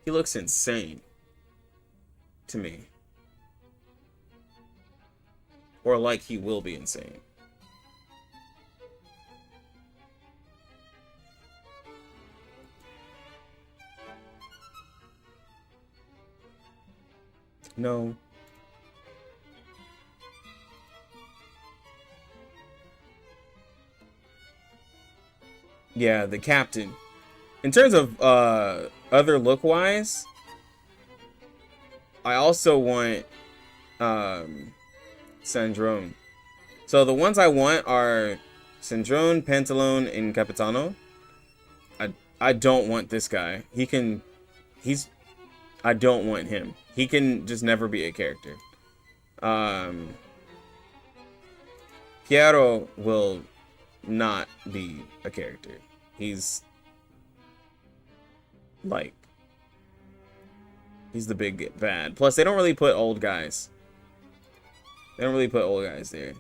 insane to me. Or like he will be insane. No. Yeah, the captain. In terms of other look wise, I also want Sandrone. So the ones I want are Sandrone, Pantalone, and Capitano. I don't want this guy. I don't want him. He can just never be a character. Piero will not be a character. He's the big bad. Plus, they don't really put old guys. They don't really put old guys there.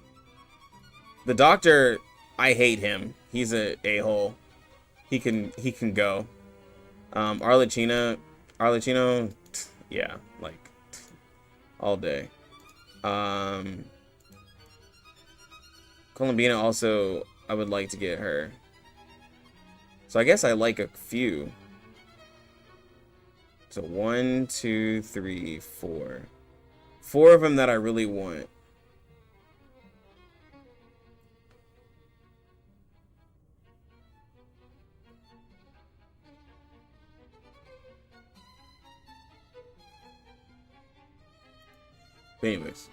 The doctor, I hate him. He's a a-hole. He can go. Arlecchino, yeah, like all day. Columbina also, I would like to get her. So I guess I like a few. So 1, 2, 3, 4. 4 of them that I really want. Anyways.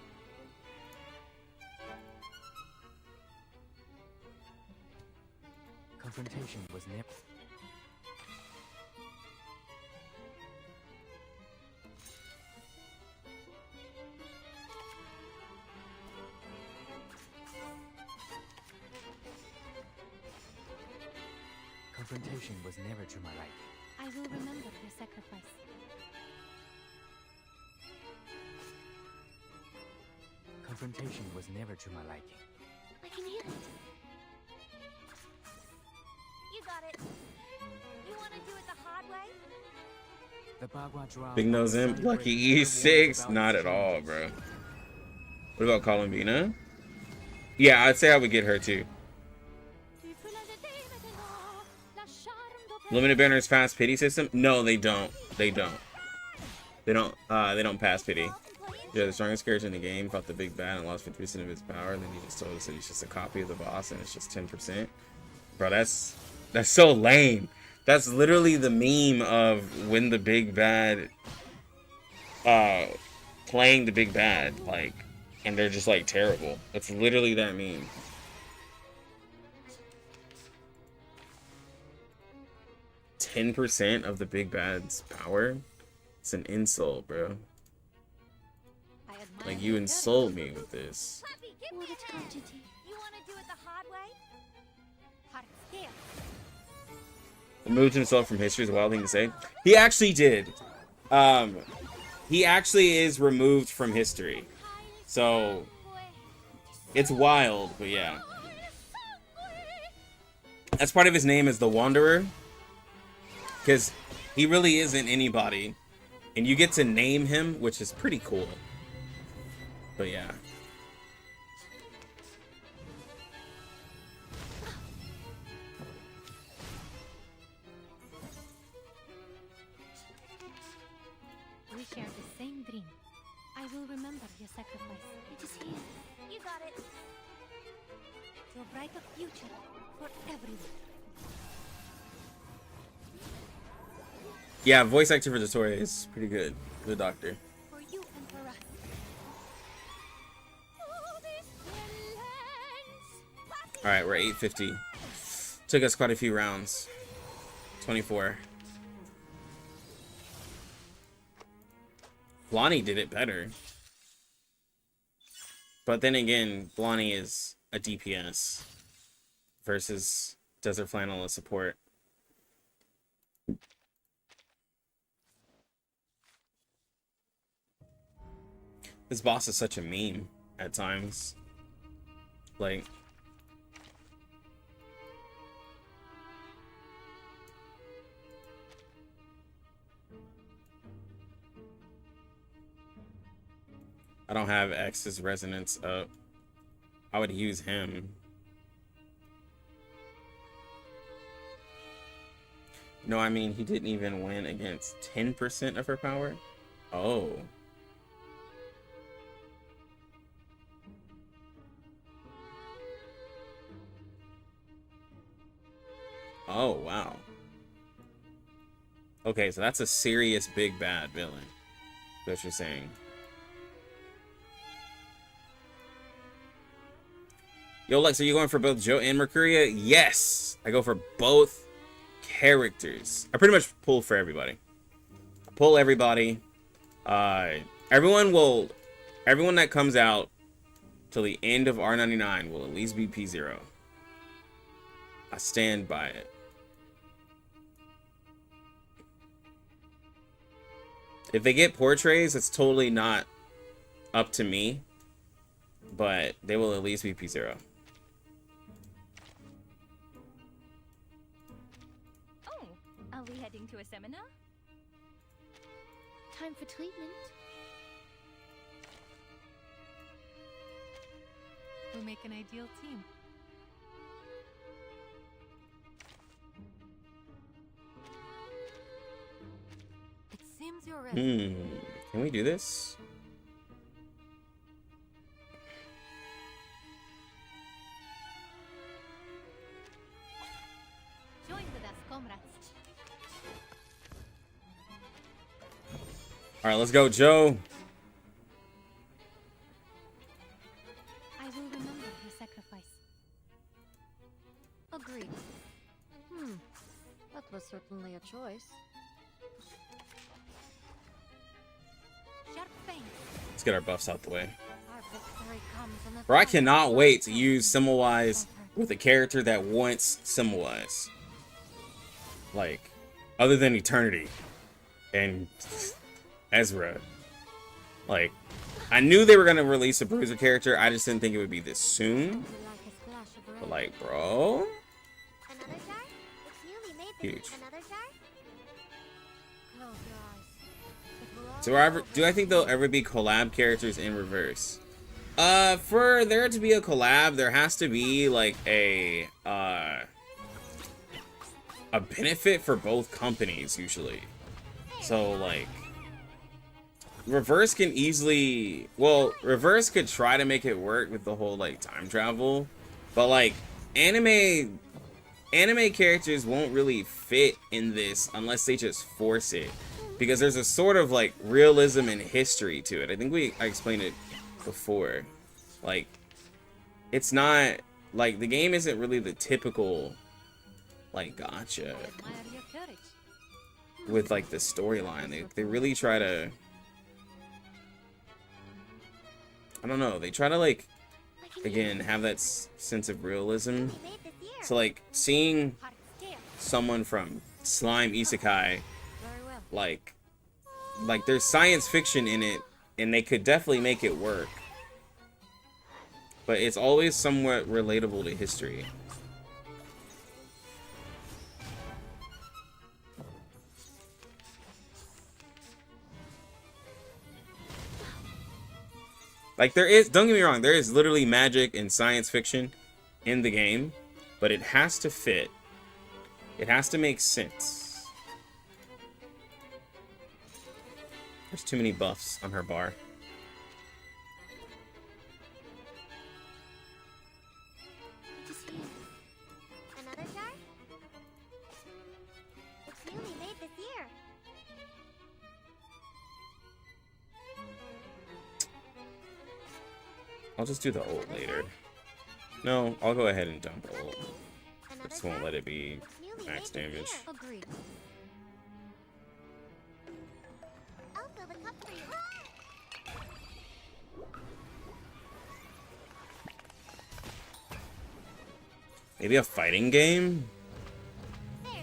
Confrontation was never. Confrontation was never to my liking. I will remember your sacrifice. Confrontation was never to my liking. I can hear it. You got it. You want to do it the hard way? The Bagua Drow. Big Nose Imp, Lucky E6? Not at all, bro. What about Columbina? Yeah, I'd say I would get her too. Limited banners fast pity system? No, they don't. They don't. They don't pass pity. Yeah, the strongest character in the game fought the big bad and lost 50% of his power, and then he just told us that he's just a copy of the boss and it's just 10%. Bro, that's so lame. That's literally the meme of when the big bad playing the big bad, like, and they're just like terrible. It's literally that meme. %10 of the big bad's power? It's an insult, bro. Like, you insult me with this. What a tragedy. You want to do it the hard way? Hard scale. Removed himself from history is a wild thing to say. He actually did. He actually is removed from history. So, it's wild, but yeah. That's part of his name is the Wanderer. Because he really isn't anybody. And you get to name him, which is pretty cool. But yeah. We share the same dream. I will remember your sacrifice. It is here. You got it. To a brighter future for everyone. Yeah, voice actor for Dotoria is pretty good. The doctor. For you and for us. All right, we're 850. Took us quite a few rounds. 24. Blondie did it better. But then again, Blondie is a DPS versus Desert Flannel as support. This boss is such a meme at times. Like, I don't have X's resonance up. I would use him. No, I mean, he didn't even win against 10% of her power. Oh. Oh, wow. Okay, so that's a serious big bad villain. That's what you're saying. Yo, Lex, are you going for both Joe and Mercuria? Yes! I go for both characters. I pretty much pull for everybody. Pull everybody. Everyone that comes out till the end of R99 will at least be P0. I stand by it. If they get portraits, it's totally not up to me, but they will at least be P0. Oh, are we heading to a seminar? Time for treatment. We'll make an ideal team. It seems you're ready. Can we do this? Join with us, comrades. All right, let's go, Joe. I will remember your sacrifice. Agreed. That was certainly a choice. Sharp fangs. Let's get our buffs out the way. Our victory comes in the Bro, I time cannot of wait to darkness. use Similwise with a character that wants Similwise. Like, other than Eternity and Ezra. Like, I knew they were going to release a Bruiser character. I just didn't think it would be this soon. Like a splash of rain. But like, bro. Another jar? It's newly made this. Huge. Another jar? Close your eyes. It will all So be do I think there'll ever be collab characters in reverse? For there to be a collab, there has to be like a benefit for both companies usually. So like Reverse can easily, well, Reverse could try to make it work with the whole like time travel, but like anime characters won't really fit in this unless they just force it, because there's a sort of like realism and history to it. I think I explained it before. Like, it's not like the game isn't really the typical like gacha Admire your courage. with like the storyline. They really try to, I don't know, they try to like again have that sense of realism. Made this year. So like seeing Heart scale. someone from Slime Isekai, very well. like there's science fiction in it, and they could definitely make it work, but it's always somewhat relatable to history. Like there is, don't get me wrong, there is literally magic and science fiction in the game, but it has to fit. It has to make sense. There's too many buffs on her bar. Another jar? It's newly made this year. I'll just do the ult later. No, I'll go ahead and dump ult. I just won't let it be max damage. Agreed. I'll fill the cup for you. Maybe a fighting game? There they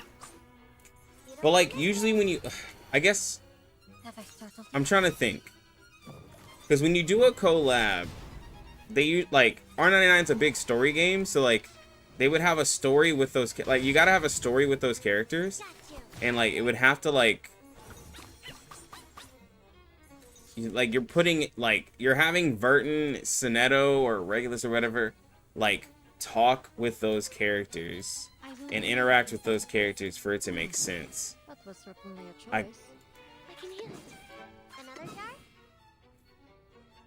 are. But like, usually when you... I guess... Have I startled you? I'm trying to think. Because when you do a collab, they use... Like, R99's a big story game, so like... They would have a story with those... Like, you gotta have a story with those characters. And like, it would have to like... Like, you're putting, like, you're having Verton, Sonetto, or Regulus, or whatever, like, talk with those characters and interact with those characters for it to make sense. That was certainly a choice. I can hear it. Another jar?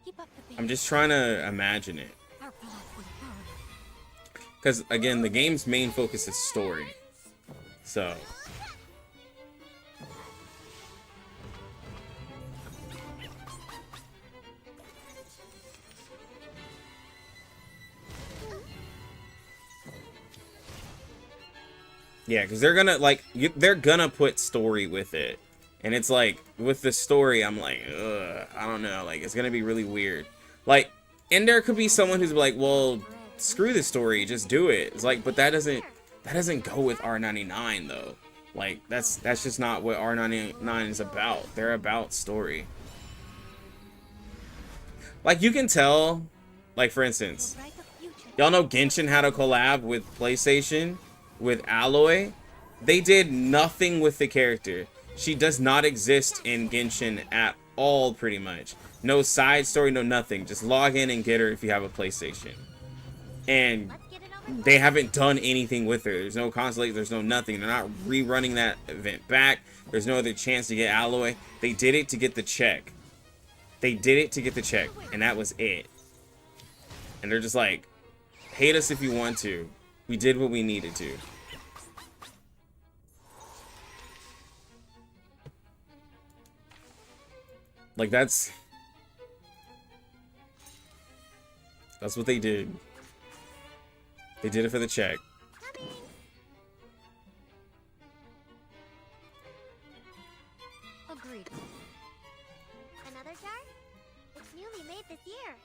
Keep up the pace. I'm just trying to imagine it. Our blood will burn. Because, again, the game's main focus is story. So... Yeah, because they're gonna, like, they're gonna put story with it. And it's like, with the story, I'm like, ugh, I don't know, like, it's gonna be really weird. Like, and there could be someone who's like, well, screw the story, just do it. It's like, but that doesn't go with R99, though. Like, that's just not what R99 is about. They're about story. Like, you can tell, like, for instance, y'all know Genshin had a collab with PlayStation? With Aloy, they did nothing with the character. She does not exist in Genshin at all, pretty much. No side story, no nothing. Just log in and get her if you have a PlayStation. And they haven't done anything with her. There's no consulate, there's no nothing. They're not rerunning that event back. There's no other chance to get Aloy. They did it to get the check. They did it to get the check, and that was it. And they're just like, hate us if you want to. We did what we needed to. Like, that's what they did. They did it for the check. Agreed. Another jar? It's newly made this year.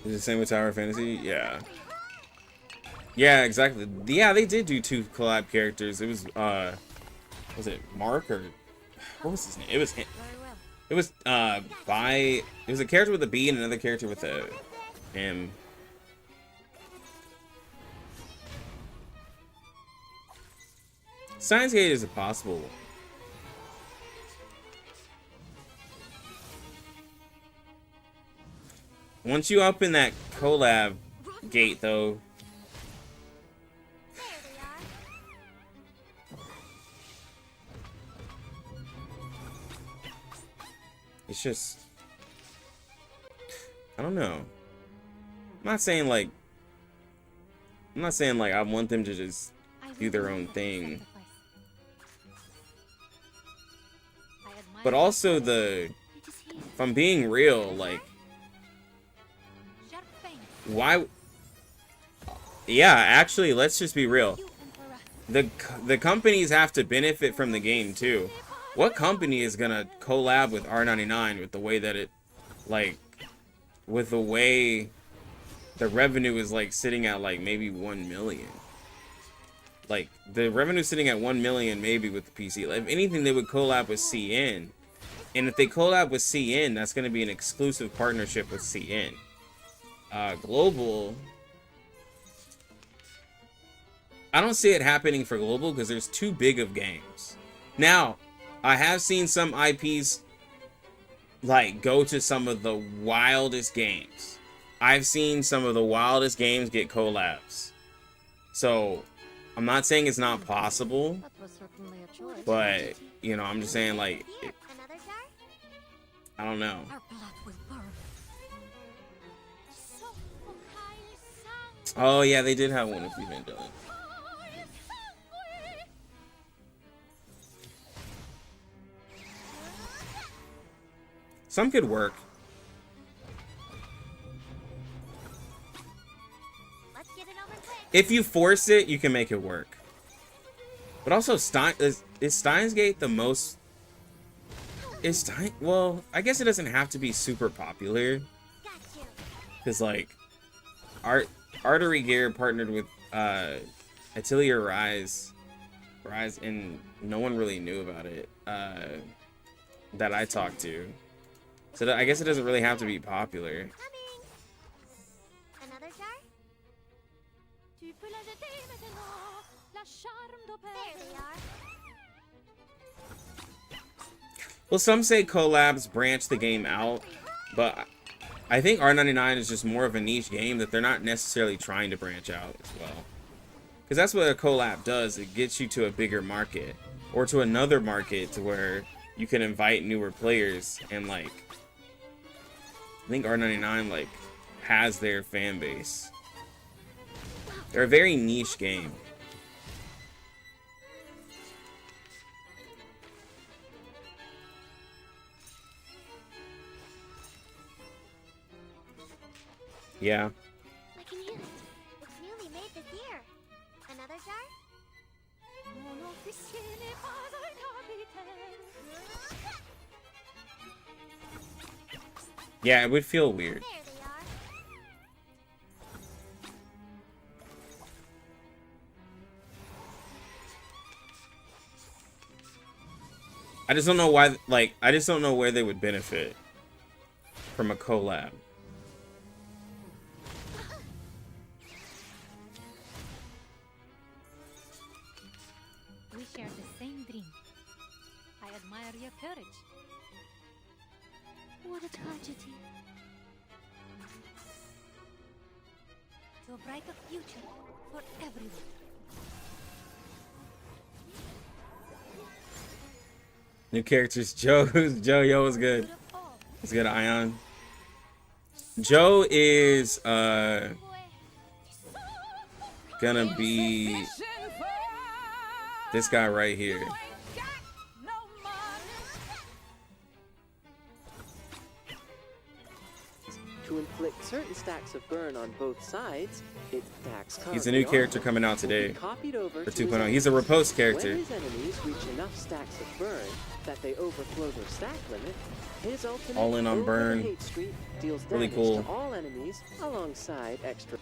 Is it the same with Tower of Fantasy? Yeah. Yeah, exactly. Yeah, they did do 2 collab characters. It was it Mark or what was his name? It was him. It was it was a character with a B and another character with a M. Science Gate is impossible. Once you open that collab gate, though, There they are. it's just, I don't know. I'm not saying like I want them to just do their own thing. But also if I'm being real, like, why? Yeah, actually, let's just be real. The companies have to benefit from the game too. What company is gonna collab with R99 with the way that it, like, with the way the revenue is like sitting at like maybe 1 million? Like, the revenue sitting at 1 million maybe with the PC. Like, if anything, they would collab with CN. And if they collab with CN, that's gonna be an exclusive partnership with CN. Global, I don't see it happening for Global because there's too big of games. Now, I have seen some IPs like go to some of the wildest games. I've seen some of the wildest games get collabs. So, I'm not saying it's not possible, That was certainly a choice. but, you know, I'm just saying, like, Another jar? I don't know. Our blood will burn. Oh, yeah, they did have one if you've been doing it. Some could work. Let's get it over quick. If you force it, you can make it work. But also, is Steins Gate the most... Well, I guess it doesn't have to be super popular. Got you. Because, like, Artery Gear partnered with Atelier Rise, and no one really knew about it that I talked to. So I guess it doesn't really have to be popular. Coming. Another jar? Tu peux la jeter maintenant, la charme There d'opéra. we are. Well, some say collabs branch the game out, but I think R99 is just more of a niche game that they're not necessarily trying to branch out as well. Because that's what a collab does. It gets you to a bigger market, or to another market to where you can invite newer players, and like, I think R99 like has their fan base. They're a very niche game. Yeah. I can use it. It's newly made this year. Another jar? Mon officier n'est pas un capitaine. Yeah, it would feel weird. There they are. I just don't know why, like, I just don't know where they would benefit from a collab. We share the same dream. I admire your courage. What a tragedy. To a brighter future for everyone. New characters. Joe, yo, was good. It's good, Ion. Joe is gonna be this guy right here. To inflict certain stacks of burn on both sides, its stacks He's a new character coming out today copied over for to his 2.0. He's a riposte When character. his enemies reach enough stacks of burn that they overflow their stack limit, his ultimate All in on Over the burn. Hate Streak deals Really damage cool. to all enemies alongside extra.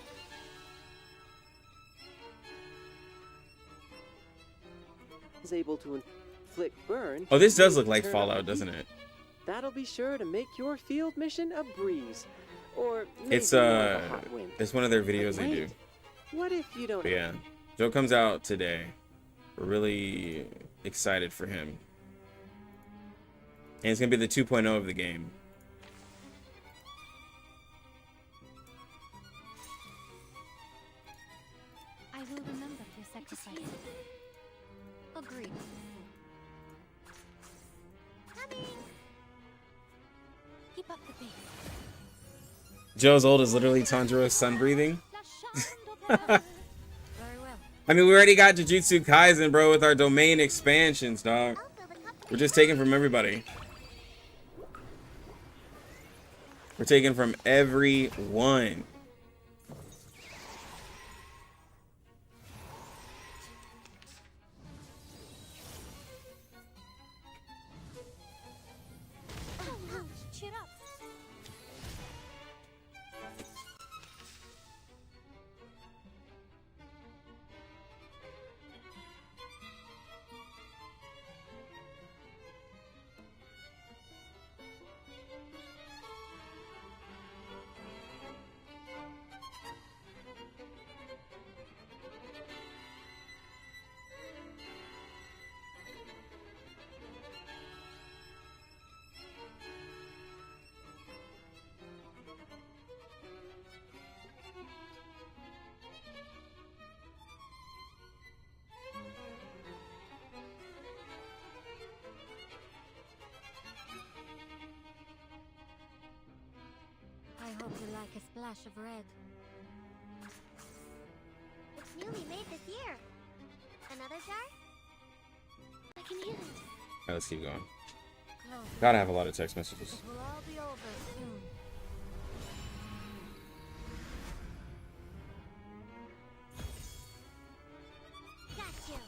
Is able to inflict burn. Oh, this does look like turn Fallout, up doesn't heat. it? That'll be sure to make your field mission a breeze, or maybe It's more of a hot wind. it's one of their videos they do. Wait, what if you don't? But yeah, Joe comes out today. We're really excited for him. And it's gonna be the 2.0 of the game. I will remember your sacrifice. Agreed. Coming. Keep up the pace. Joe's old is literally Tanjiro's sun breathing. La charme d'opéra. Very well. I mean, we already got Jujutsu Kaisen, bro, with our domain expansions, dog. I'll fill the cup. We're just taking from everybody. We're taking from everyone. Cheer up. I hope you like a splash of red. It's newly made this year. Another jar? I can use it. Alright, let's keep going. Gotta have a lot of text messages. It will all be over soon. Got you.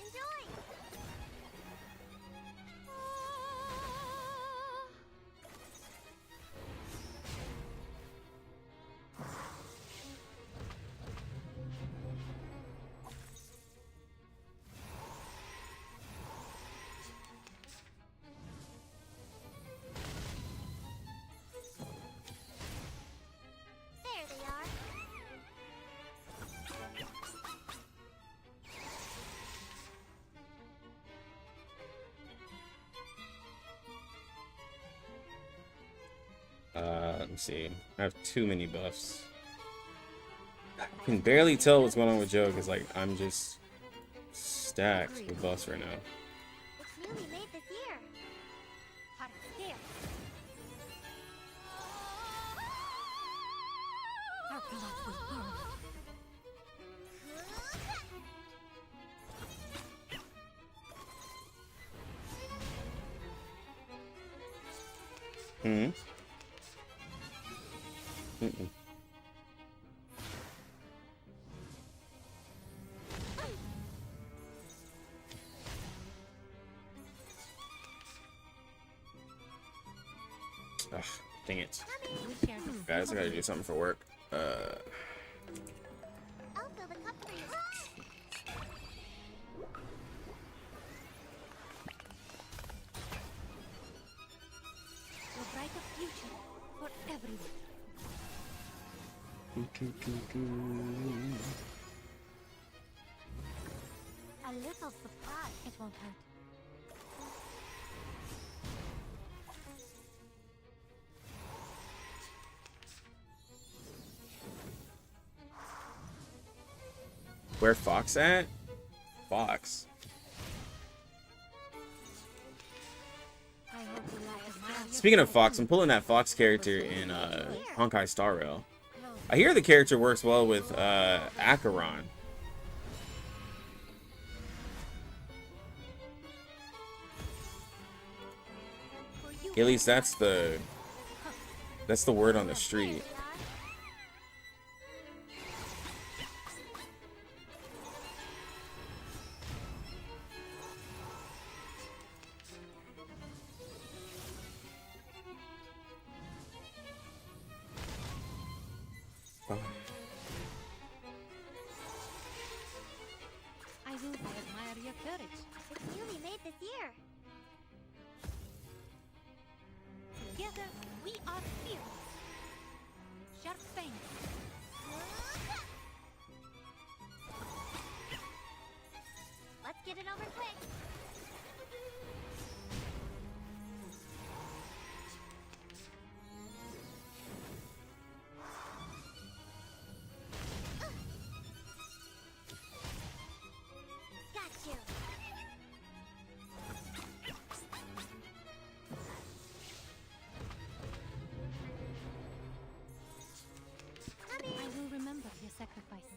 Enjoy. There they are. Let me see. I have too many buffs. I can barely tell what's going on with Joe because like I'm just stacked with buffs right now. It's newly made this year. Hot there. Our blood will burn. Hmm. Mm-mm. Ugh, dang it. We share this. Guys, I gotta do something for work. I'll fill the cup for you. A brighter future for everyone. A little surprise. It won't hurt. Where Fox at? Fox. I hope you like it. Speaking of Fox, I'm pulling that Fox character in Honkai Star Rail. I hear the character works well with Acheron. At least that's the word on the street. I admire your courage. It's newly made this year. Together, we are fearless. Sharp fangs. Let's get it over quick. Got you. I will remember your sacrifice.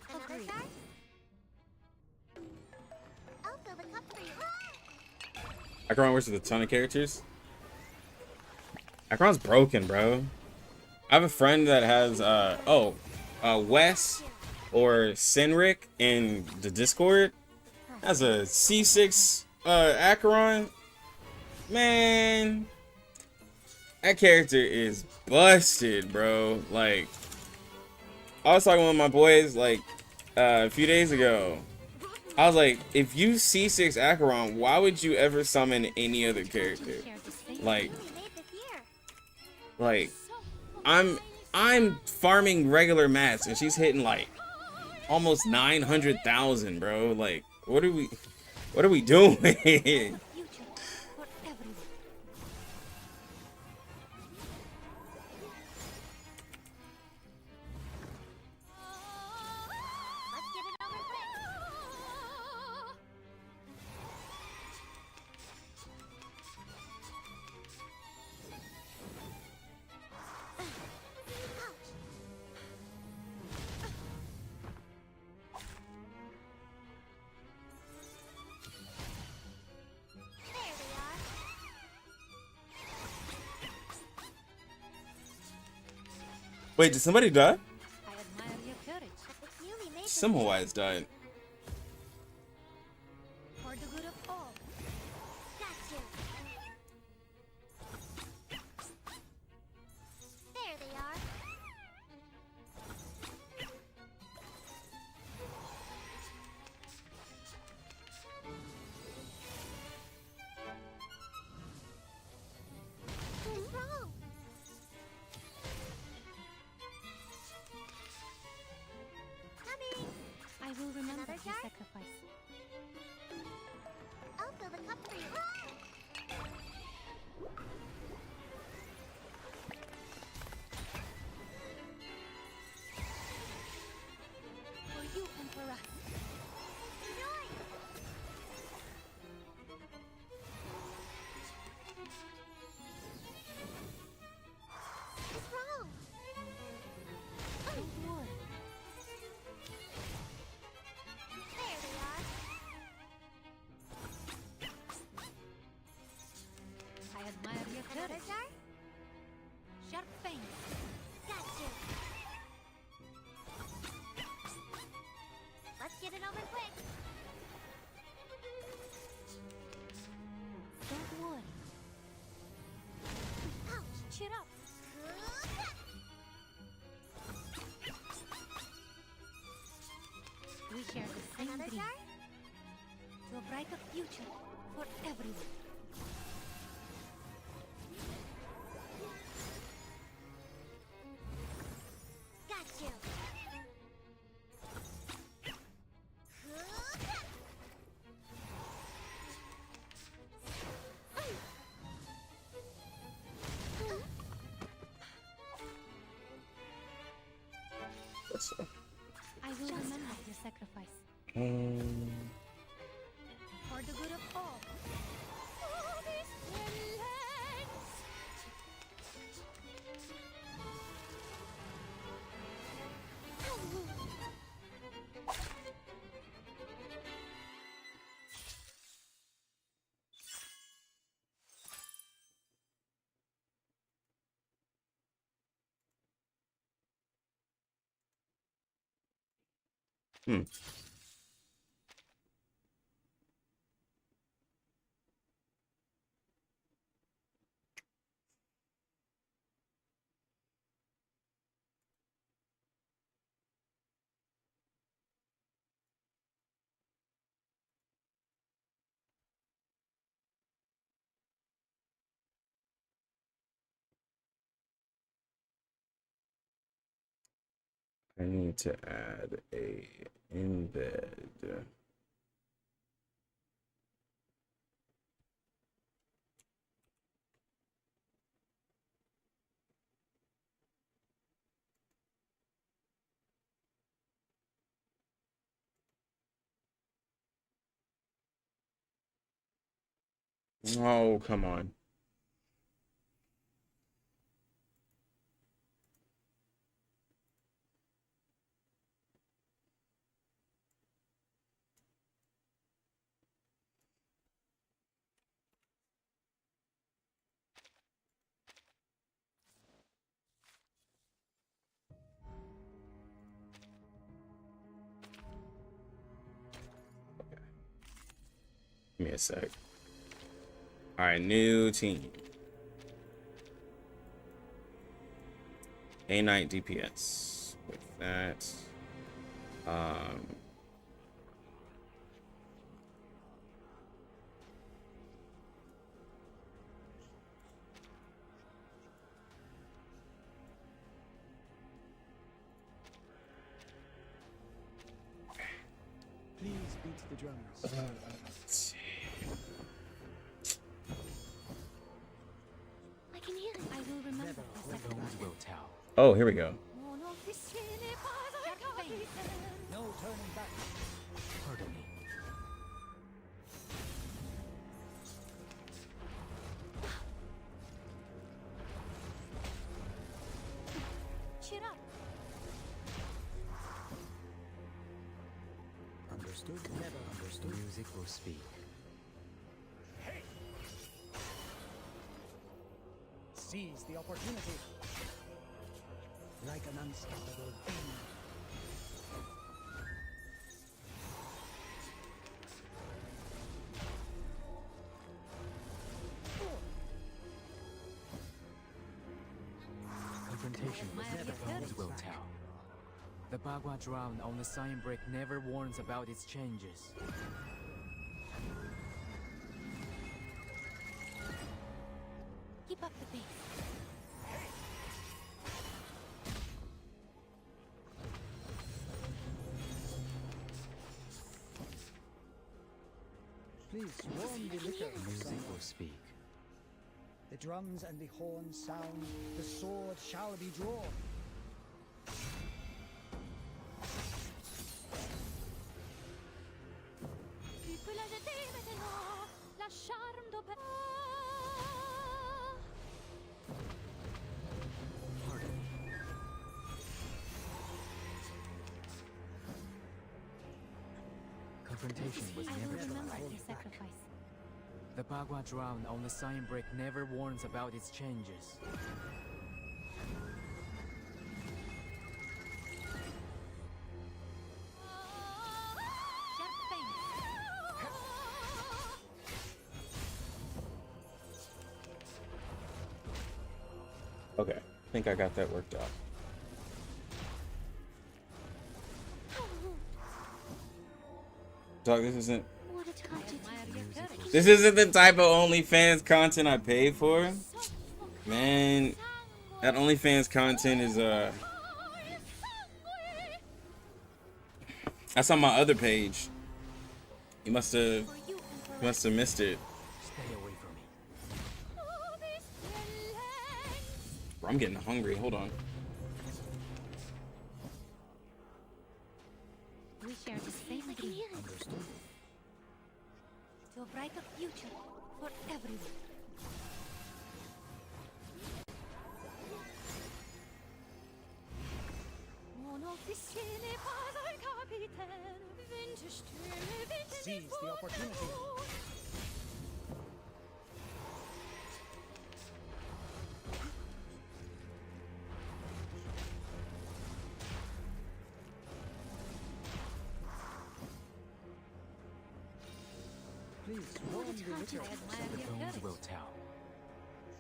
Another Agreed. card? I'll fill the cup for you. Acheron works with a ton of characters. Acheron's broken, bro. I have a friend that has Wes or Senric in the Discord. Has a C6 Acheron. Man, that character is busted, bro. Like, I was talking with my boys like a few days ago. I was like, if you C6 Acheron, why would you ever summon any other character? Share the same. Like, Newly made this year. like, I'm farming regular mats and she's hitting like almost 900,000, bro. Like, what are we doing? Future for everyone. Let's get it over quick. Wait, did somebody die? I admire your courage. It's newly made. Semmelweis died. For the good of all. Got you. There they are. What's wrong? Coming. I will remember Another your jar? sacrifice. I'll fill the cup for you. For you and for us. Enjoy. What's wrong? Don't worry. There they are. I admire your Another courage. jar? Sharp fangs. Got you. Let's get it over quick. Don't worry. Ouch. Cheer up. We share the same Another dream. jar? To a brighter future for everyone. Got you. What's up? I will remember your sacrifice. Um, For the good of all. hmm. I need to add a embed. Oh, come on. Give me a sec. All right, new team. A Knight DPS. With that, Please beat the drums. let's see. I can hear it. I will remember your Bones sacrifice. will tell. Oh, here we go. Sharp fangs. No turning back. Pardon me. Cheer up. Understood? Never understood. Music will speak. Seize the opportunity. like an unstoppable demon. Confrontation was never bones will tell. The Bagua drowned on the sign brick never warns about its changes. Keep up the pace. Please warm the liquor. Music will speak. The drums and the horns sound, the sword shall be drawn. Tu peux la jeter maintenant, la charme d'opéra. Confrontation was I will never remember tried. your sacrifice. The Bagua drowned on the sign brick never warns about its changes. Sharp fangs. Okay, I think I got that worked out. Dog, this isn't What a tragedy. this isn't the type of OnlyFans content I pay for. Man, that OnlyFans content is that's on my other page. You must have missed it. Stay away from me. Bro, I'm getting hungry. Hold on. We share the same dream. Understood. To a brighter future for everyone. Seize the opportunity. Please warm the liquor. The bones will tell.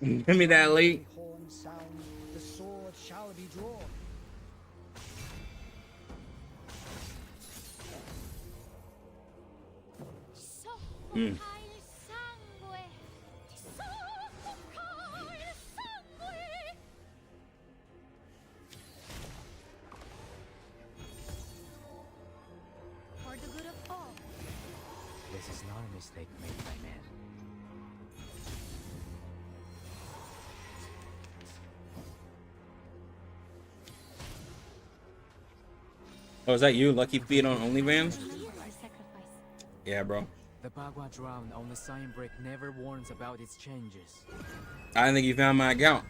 Give me that leak. The horns sound, the sword shall be drawn. Mm. For the good of all. This is not a mistake made by man. Oh, is that you, Lucky Feet on OnlyFans? Your sacrifice. Yeah, bro. The Bagua drowned on the sign brick never warns about its changes. I don't think you found my account.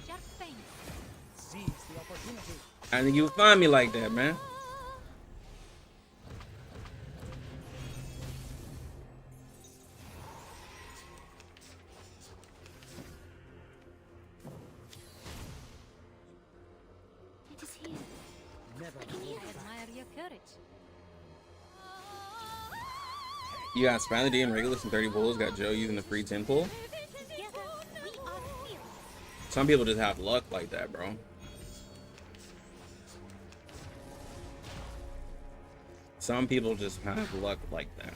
Sharp fangs. Seize the opportunity. I think you would find me like that, man. It is here. Never I admire your courage. You got Viability and Regulus and 30 pulls. Got Joe using the free 10 pull. Together, we are fearless. Some people just have luck like that, bro. Some people just have luck like that.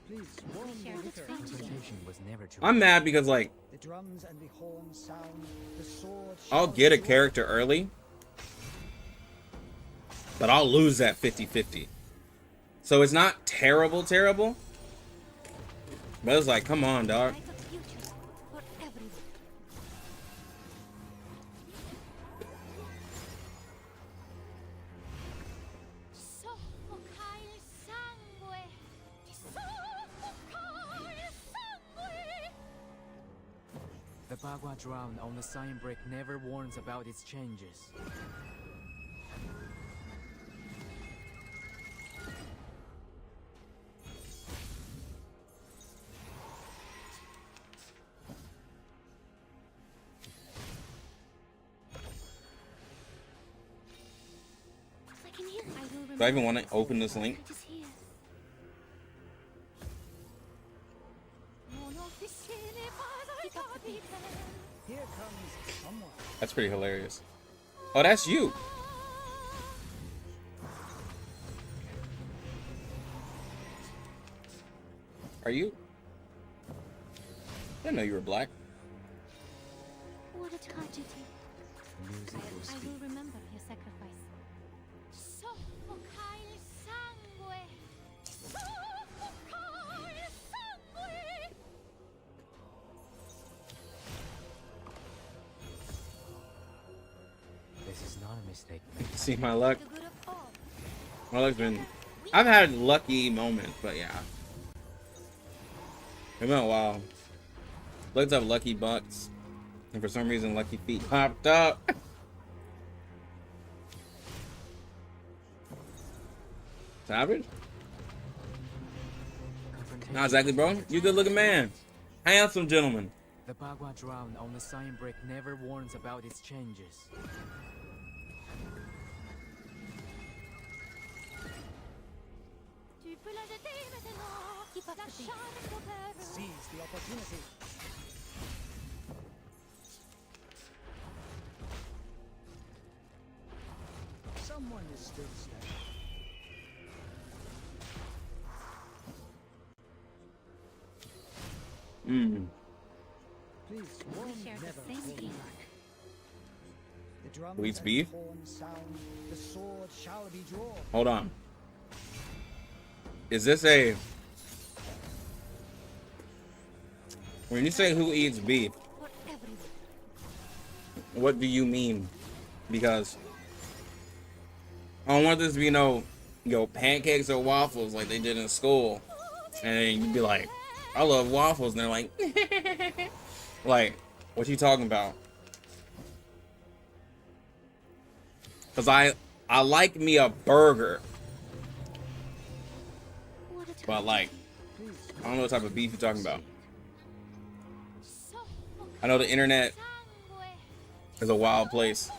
Please warm Share the this liquor. fantasy. Confrontation was never true. I'm mad because, like, The drums and the horns sound, the sword shall I'll get a be drawn. character early, but I'll lose that 50-50. So it's not terrible, but it's like, come on, dog. Brighter future for everyone. Soffocare il sangue. Ti soffocare il sangue. The Bagua drowned on the sign brick never warns about its changes. Do I even want to open this link? It is here. Here comes someone. That's pretty hilarious. Oh, that's you. Are you? I didn't know you were black. What a tragedy. Music will I speak. will remember your sacrifice. Soffoca il sangue! Soffoca il sangue! This is not a mistake. See my luck. The good of all. My luck's been. I've had lucky moments, but yeah. It's been a while. Looked up lucky bucks, and for some reason, lucky feet popped up. Savage? Not exactly, bro. You good looking man. Handsome gentleman. The Bagua drowned on the sign brick never warns about its changes. Tu peux la jeter maintenant! Keep up La the pace. charme d'opéra! Seize the opportunity. Someone is still standing. Please, one share the never same hold dream. back. The drums Who eats and beef? horns sound, the sword shall be drawn. Hold on. Is this a... When you say who eats beef, For everyone. what do you mean? Because I don't want this to be no, pancakes or waffles like they did in school. And then you'd be like, I love waffles. And they're like, like, what you talking about? Because I like me a burger. What a But like, I don't know what type of beef you're talking about. I know the internet is a wild place.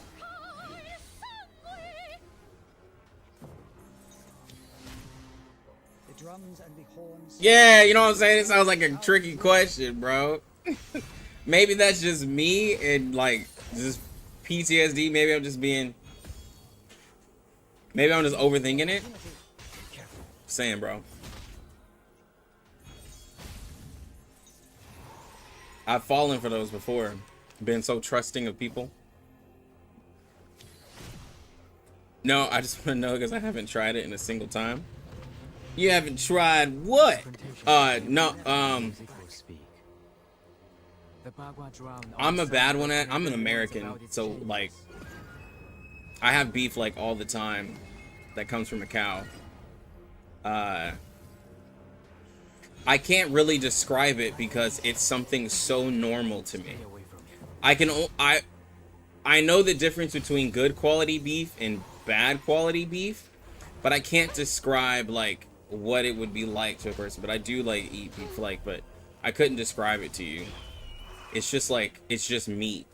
The drums and the horns. Yeah, you know what I'm saying? It sounds like a tricky question, bro. Maybe that's just me and like just PTSD. Maybe I'm just overthinking it. Saying, bro. I've fallen for those before. Been so trusting of people. No, I just want to know because I haven't tried it in a single time. You haven't tried what? No, Music will speak. The Bagua drowned on I'm the a bad sign one brick at, I'm an never warns American, about its so changes. like, I have beef like all the time that comes from a cow. I can't really describe it because it's something so normal to me. Stay away from it. I know the difference between good quality beef and bad quality beef, but I can't describe like what it would be like to a person. But I do like eat beef, like, but I couldn't describe it to you. It's just like, it's just meat.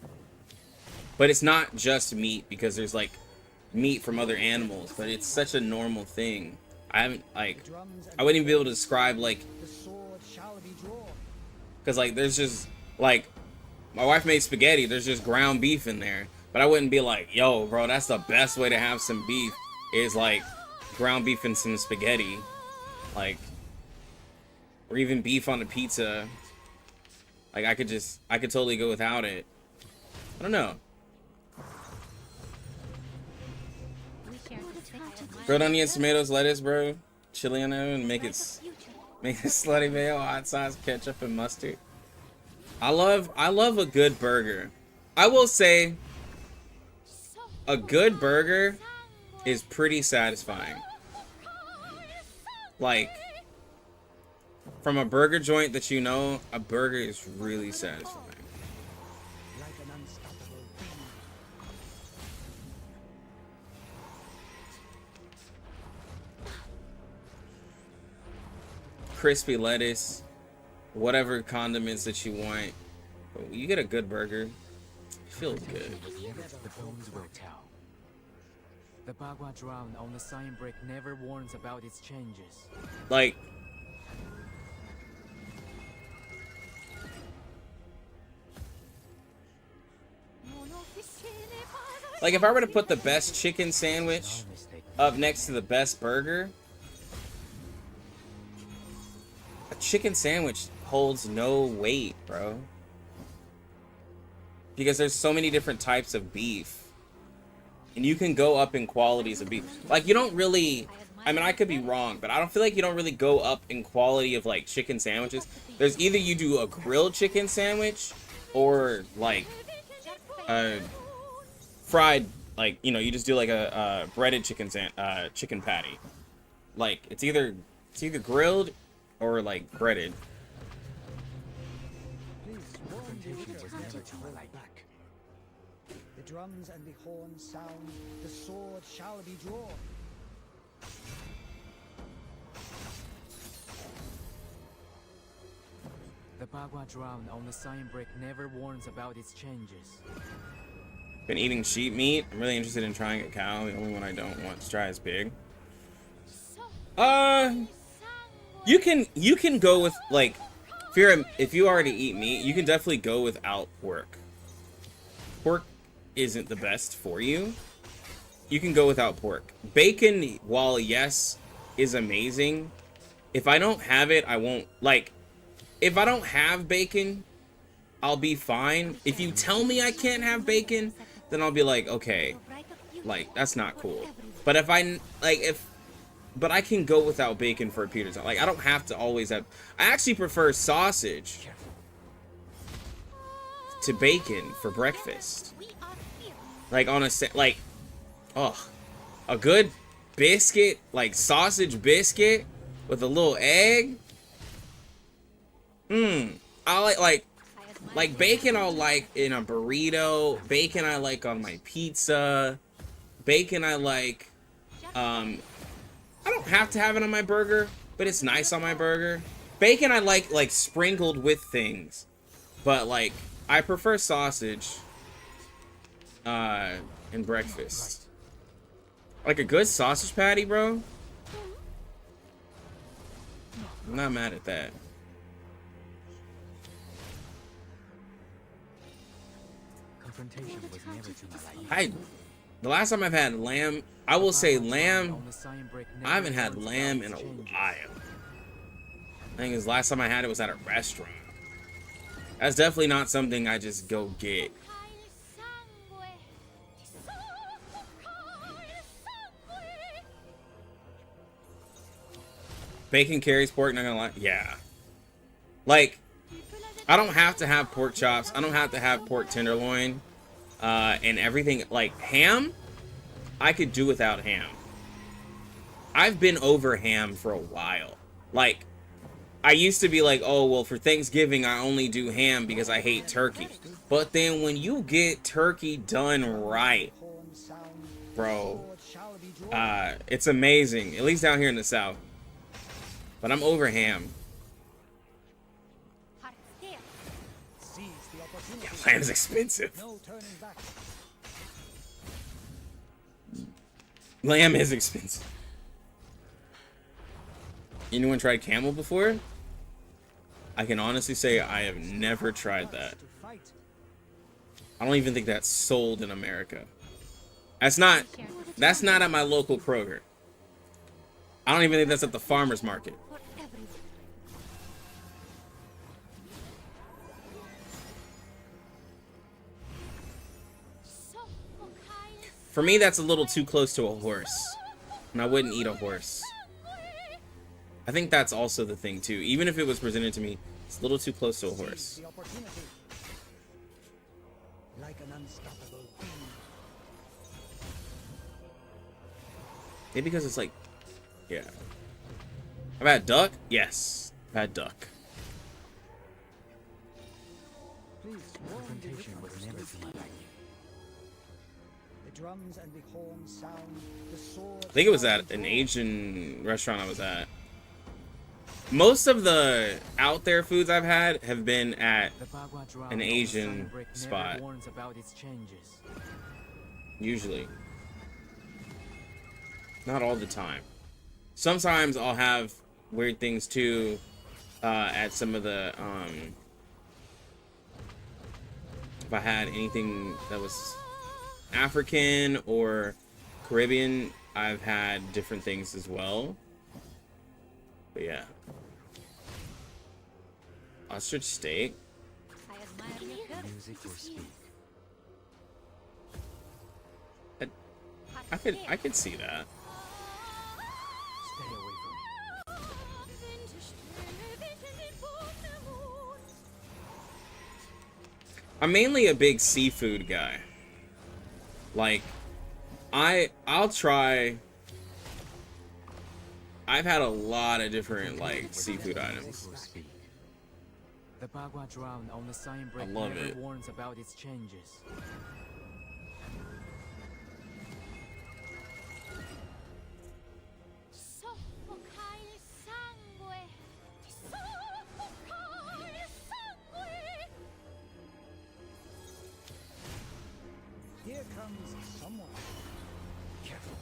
But it's not just meat because there's like meat from other animals, but it's such a normal thing. I haven't like, I wouldn't even be able to describe like, The sword shall be drawn. because like there's just like, my wife made spaghetti, there's just ground beef in there, but I wouldn't be like, yo bro, that's the best way to have some beef is like ground beef and some spaghetti, like, or even beef on a pizza. Like I could totally go without it. I don't know. We share the same dream. Grilled onions, tomatoes, lettuce, bro, chili on it, and make it slutty mayo, hot sauce, ketchup, and mustard. I love a good burger. I will say a good burger is pretty satisfying. Like, from a burger joint that you know, a burger is really satisfying. Like an unstoppable bee. Crispy lettuce, whatever condiments that you want. But when you get a good burger, it feels good. The bones will tell. The Bagua drown on the sign brick never warns about its changes. Like, if I were to put the best chicken sandwich up next to the best burger, a chicken sandwich holds no weight, bro. Because there's so many different types of beef. And you can go up in qualities of beef. Like, you don't really... I mean, I could be wrong, but I don't feel like you don't really go up in quality of, like, chicken sandwiches. There's either you do a grilled chicken sandwich or, like, a fried... Like, you know, you just do, like, a breaded chicken patty. Like, it's either grilled or, like, breaded. The drums and the horns sound, the sword shall be drawn. The Bagua drown on the sign brick never warns about its changes. Been eating sheep meat. I'm really interested in trying a cow. The only one I don't want to try is pig. You can go with, like, if you already eat meat, you can definitely go without pork. Pork isn't the best for you. You can go without pork. Bacon, while yes, is amazing. If I don't have it, I won't, like, if I don't have bacon, I'll be fine. If you tell me I can't have bacon, then I'll be like, okay, like, that's not cool. But if I, like, but I can go without bacon for a period of time. Like, I don't have to always have, I actually prefer sausage to bacon for breakfast. Like, on a, like, oh, a good biscuit, like sausage biscuit with a little egg. I like bacon I'll like in a burrito. Bacon I like on my pizza. Bacon I like, I don't have to have it on my burger, but it's nice on my burger. Bacon I like sprinkled with things. But, like, I prefer sausage in breakfast. Like a good sausage patty, bro. I'm not mad at that. Confrontation was never to my liking. The last time I've had lamb, I will say lamb, I haven't had lamb in a while. I think the last time I had it was at a restaurant. That's definitely not something I just go get. Bacon carries pork, not gonna lie. Yeah. Like, I don't have to have pork chops. I don't have to have pork tenderloin. And everything, like ham, I could do without ham. I've been over ham for a while. Like, I used to be like, oh, well, for Thanksgiving, I only do ham because I hate turkey. But then when you get turkey done right, bro, it's amazing. At least down here in the South. But I'm over ham. Yeah, lamb's expensive. Lamb is expensive. Anyone tried camel before? I can honestly say I have never tried that. I don't even think that's sold in America. That's not at my local Kroger. I don't even think that's at the farmer's market. For me, that's a little too close to a horse. And I wouldn't eat a horse. I think that's also the thing, too. Even if it was presented to me, it's a little too close to a horse. Like an unstoppable queen. Maybe because it's like, yeah. I've had duck? Yes. I've had duck. Confrontation was never to my liking. The drums and the horns sound, the sword. I think it was at an Asian restaurant I was at. Most of the out there foods I've had have been at an Asian spot. Usually. Not all the time. Sometimes I'll have weird things too at some of the if I had anything that was African or Caribbean, I've had different things as well. But yeah. Ostrich steak. I admire your courage. Music or speak. I could see that. Stay away from me. I'm mainly a big seafood guy. Like, I'll try. I've had a lot of different like seafood items. The Bagua drown on the sign break love never it. warns about its changes. Soffoca il sangue. Ti soffoca il sangue. Here comes someone. Careful.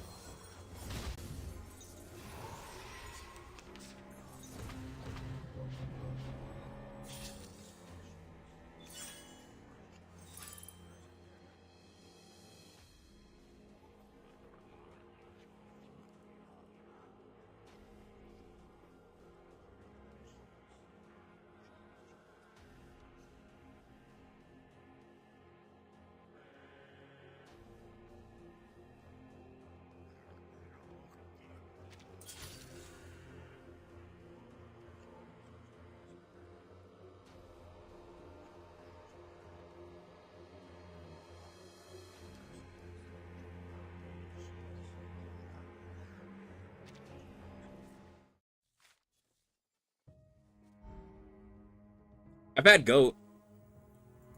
I've had goat.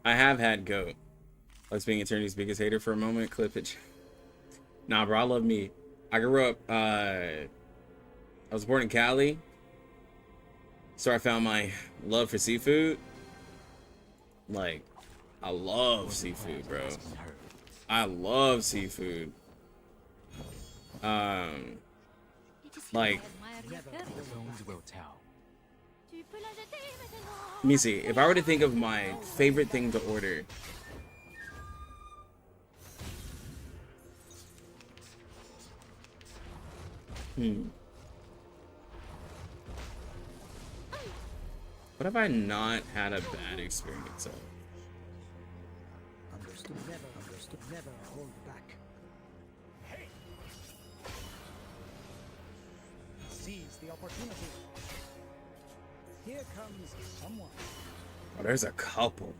I have had goat. Let's being Eternity's biggest hater for a moment. Clip it. Nah, bro, I love meat. I grew up, I was born in Cali. So I found my love for seafood. Like, I love seafood, bro. I love seafood. Like, Bones will tell. let me see. If I were to think of my favorite thing to order, what have I not had a bad experience of? Understood. Never understood. Never hold back. Hey! Seize the opportunity. Here comes someone. Oh, there's a couple.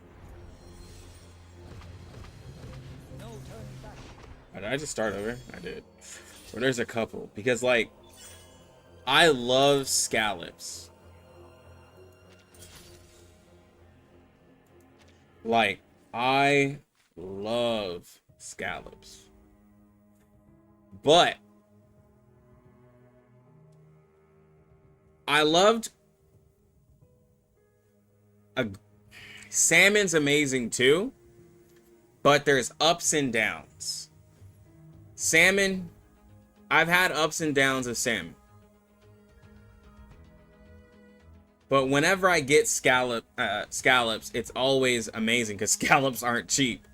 No turning back. Oh, did I just start over? I did. Well, there's a couple. Because, like, I love scallops. Like, I love scallops. But I loved salmon's amazing too, but there's ups and downs. Salmon, I've had ups and downs of salmon. But whenever I get scallops, it's always amazing because scallops aren't cheap.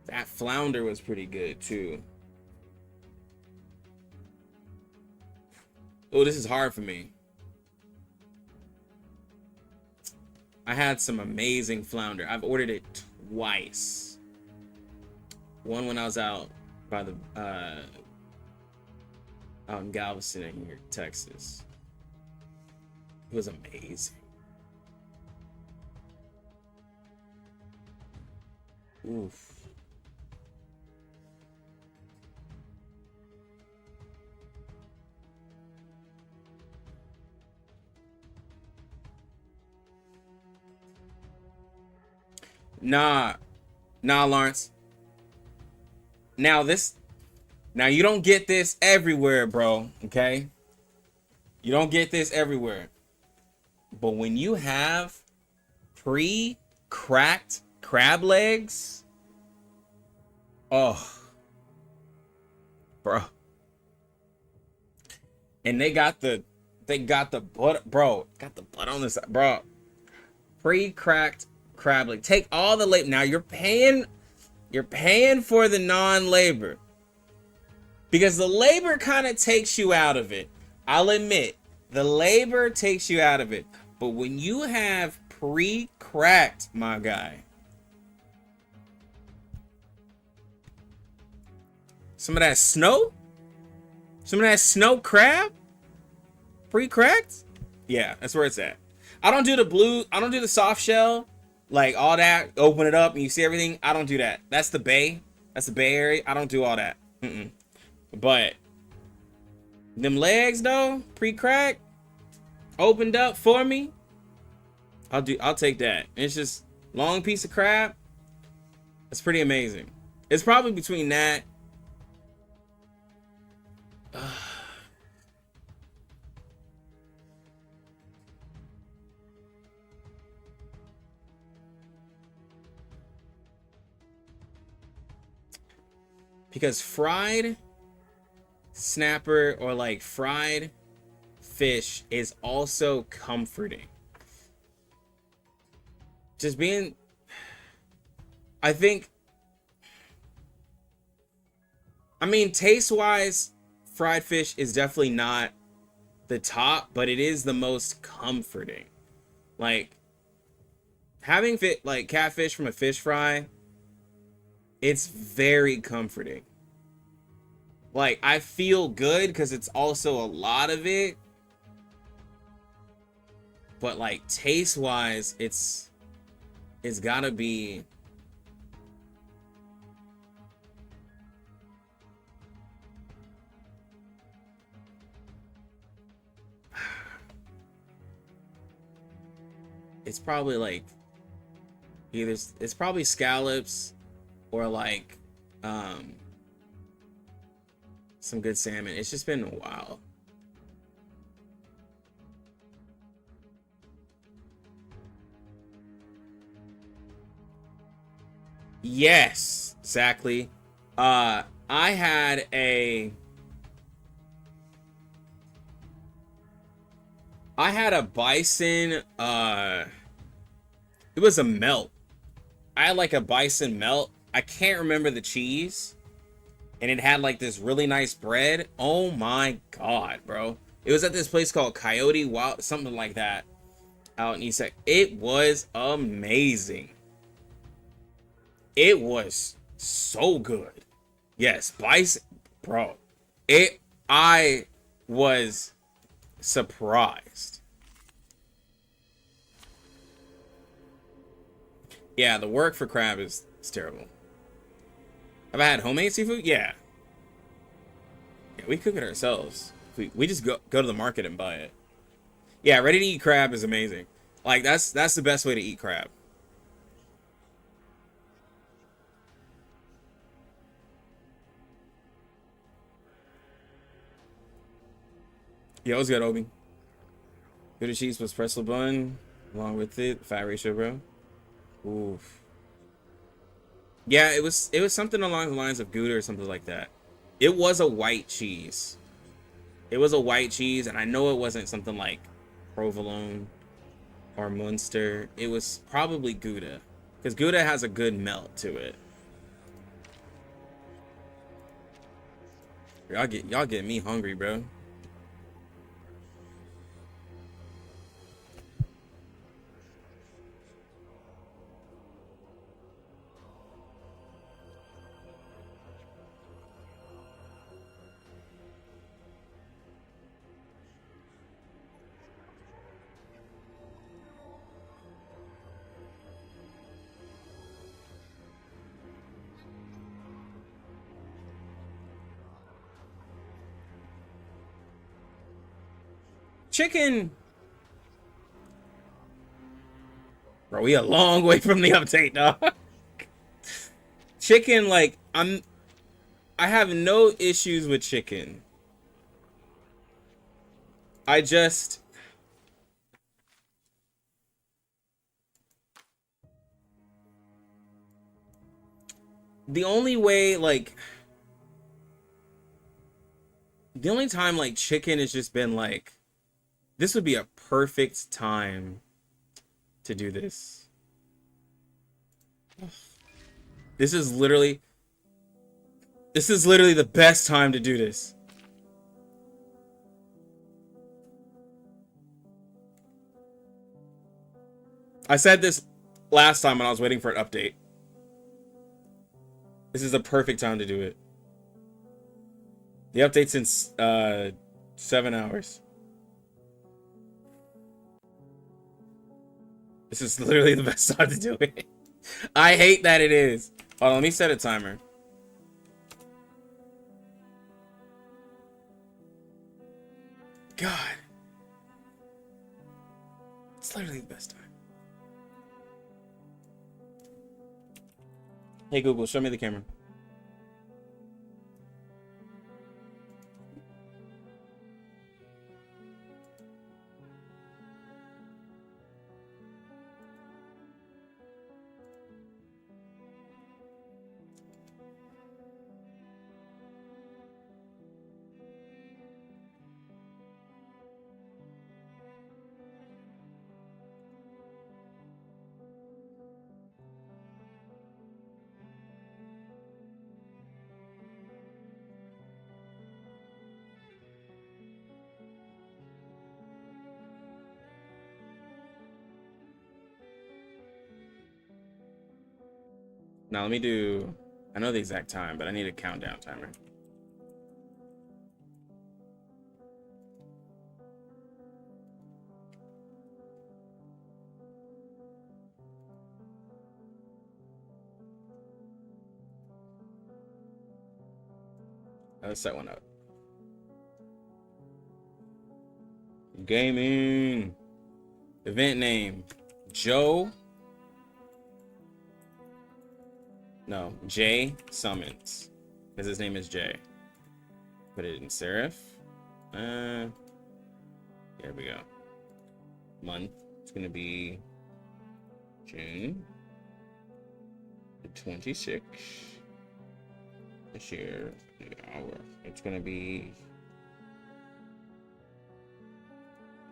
That flounder was pretty good too. Oh, this is hard for me. I had some amazing flounder. I've ordered it twice. One when I was out by the out in Galveston in here, Texas. It was amazing. Oof. Nah, Lawrence. Now you don't get this everywhere, bro. Okay, you don't get this everywhere. But when you have pre-cracked crab legs, oh, bro. And they got the butt, bro. Got the butt on this, bro. Pre-cracked crab leg. Take all the labor. Now you're paying for the non-labor. Because the labor kind of takes you out of it. I'll admit, the labor takes you out of it. But when you have pre-cracked, my guy, some of that snow crab, pre-cracked, yeah, that's where it's at. I don't do the soft shell, like all that, open it up and you see everything. I don't do that. That's the Bay Area. I don't do all that. But them legs though, pre-cracked, opened up for me, I'll take that. It's just long piece of crab. That's pretty amazing. It's probably between that. Because fried snapper or like fried fish is also comforting. Just being, I mean, taste wise, fried fish is definitely not the top, but it is the most comforting. Like having like catfish from a fish fry, it's very comforting. Like I feel good because it's also a lot of it, but like taste wise, it's gotta be it's probably like either it's probably scallops or like some good salmon. It's just been a while. Yes, exactly. I had a bison, it was a melt. I had like a bison melt. I can't remember the cheese. And it had like this really nice bread. Oh my god, bro. It was at this place called Coyote Wild, something like that, out in East. It was amazing. It was so good. Yes, bison, bro. I was surprised. Yeah, the work for crab is terrible. Have I had homemade seafood? Yeah. Yeah, we cook it ourselves. We just go to the market and buy it. Yeah, ready to eat crab is amazing. Like that's the best way to eat crab. Yeah, it was good, Obi. Gouda cheese plus pretzel bun, along with it, fat ratio, bro. Oof. Yeah, it was something along the lines of Gouda or something like that. It was a white cheese. It was a white cheese, and I know it wasn't something like provolone or Munster. It was probably Gouda, because Gouda has a good melt to it. Y'all get me hungry, bro. Chicken, bro, we a long way from the update, dog. Chicken, like I have no issues with chicken. I just the only way, like, the only time like chicken has just been like, this would be a perfect time to do this. This is literally the best time to do this. I said this last time when I was waiting for an update. This is a perfect time to do it. The update's in 7 hours. This is literally the best time to do it. I hate that it is. Hold on, let me set a timer. God. It's literally the best time. Hey Google, show me the camera. Now let me do, I know the exact time, but I need a countdown timer. Let's set one up. Gaming. Event name. Joe. No, Jay Summons. Because his name is Jay. Put it in serif. Here we go. Month. It's going to be June the 26th. This year. It's going to be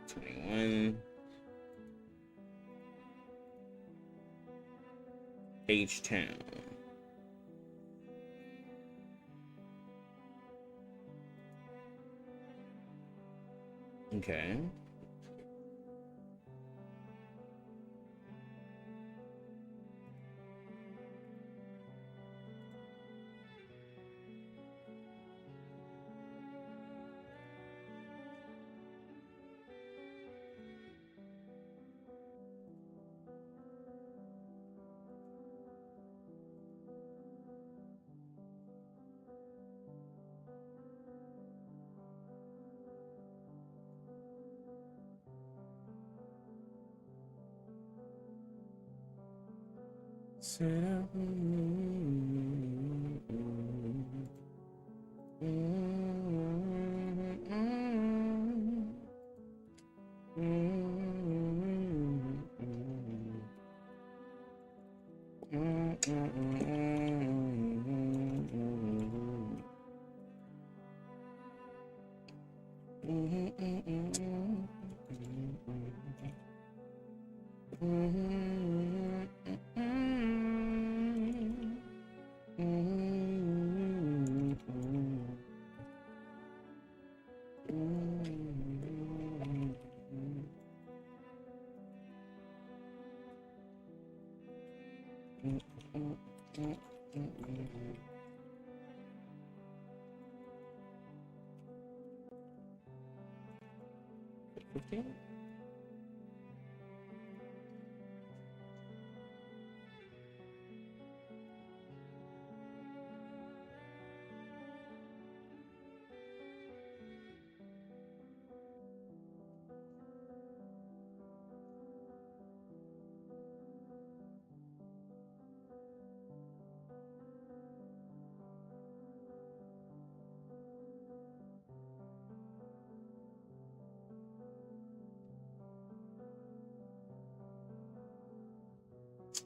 21. H-Town. Okay.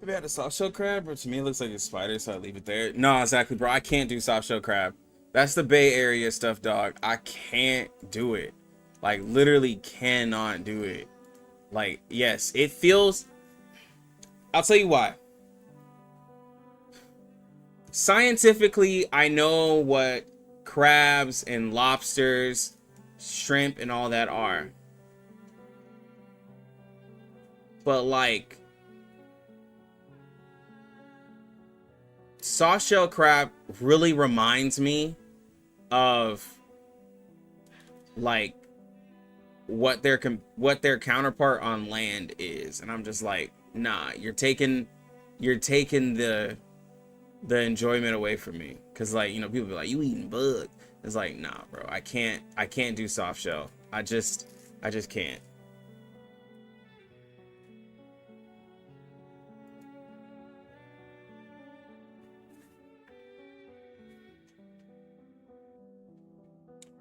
Have you had a soft shell crab? Or to me, it looks like a spider, so I leave it there. No, exactly, bro. I can't do soft shell crab. That's the Bay Area stuff, dog. I can't do it. Like, literally cannot do it. Like, yes, it feels... I'll tell you why. Scientifically, I know what crabs and lobsters, shrimp, and all that are. But, like... soft shell crab really reminds me of like what their counterpart on land is, and I'm just like, nah, you're taking the enjoyment away from me. Because, like, you know, people be like, you eating bug. It's like, nah, bro, I can't do soft shell. I just can't.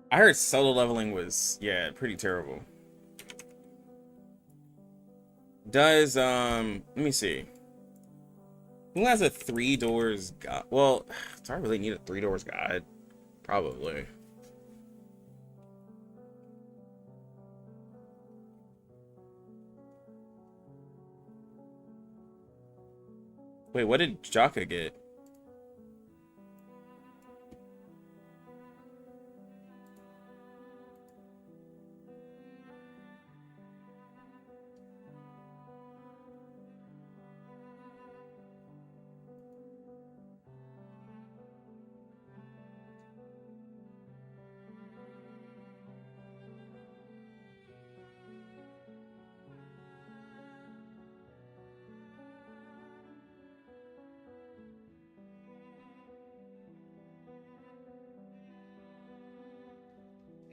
I heard solo leveling was, yeah, pretty terrible. Does, let me see. Who has a 3 doors guide? Well, do I really need a 3 doors guide? Probably. Wait, what did Jaka get?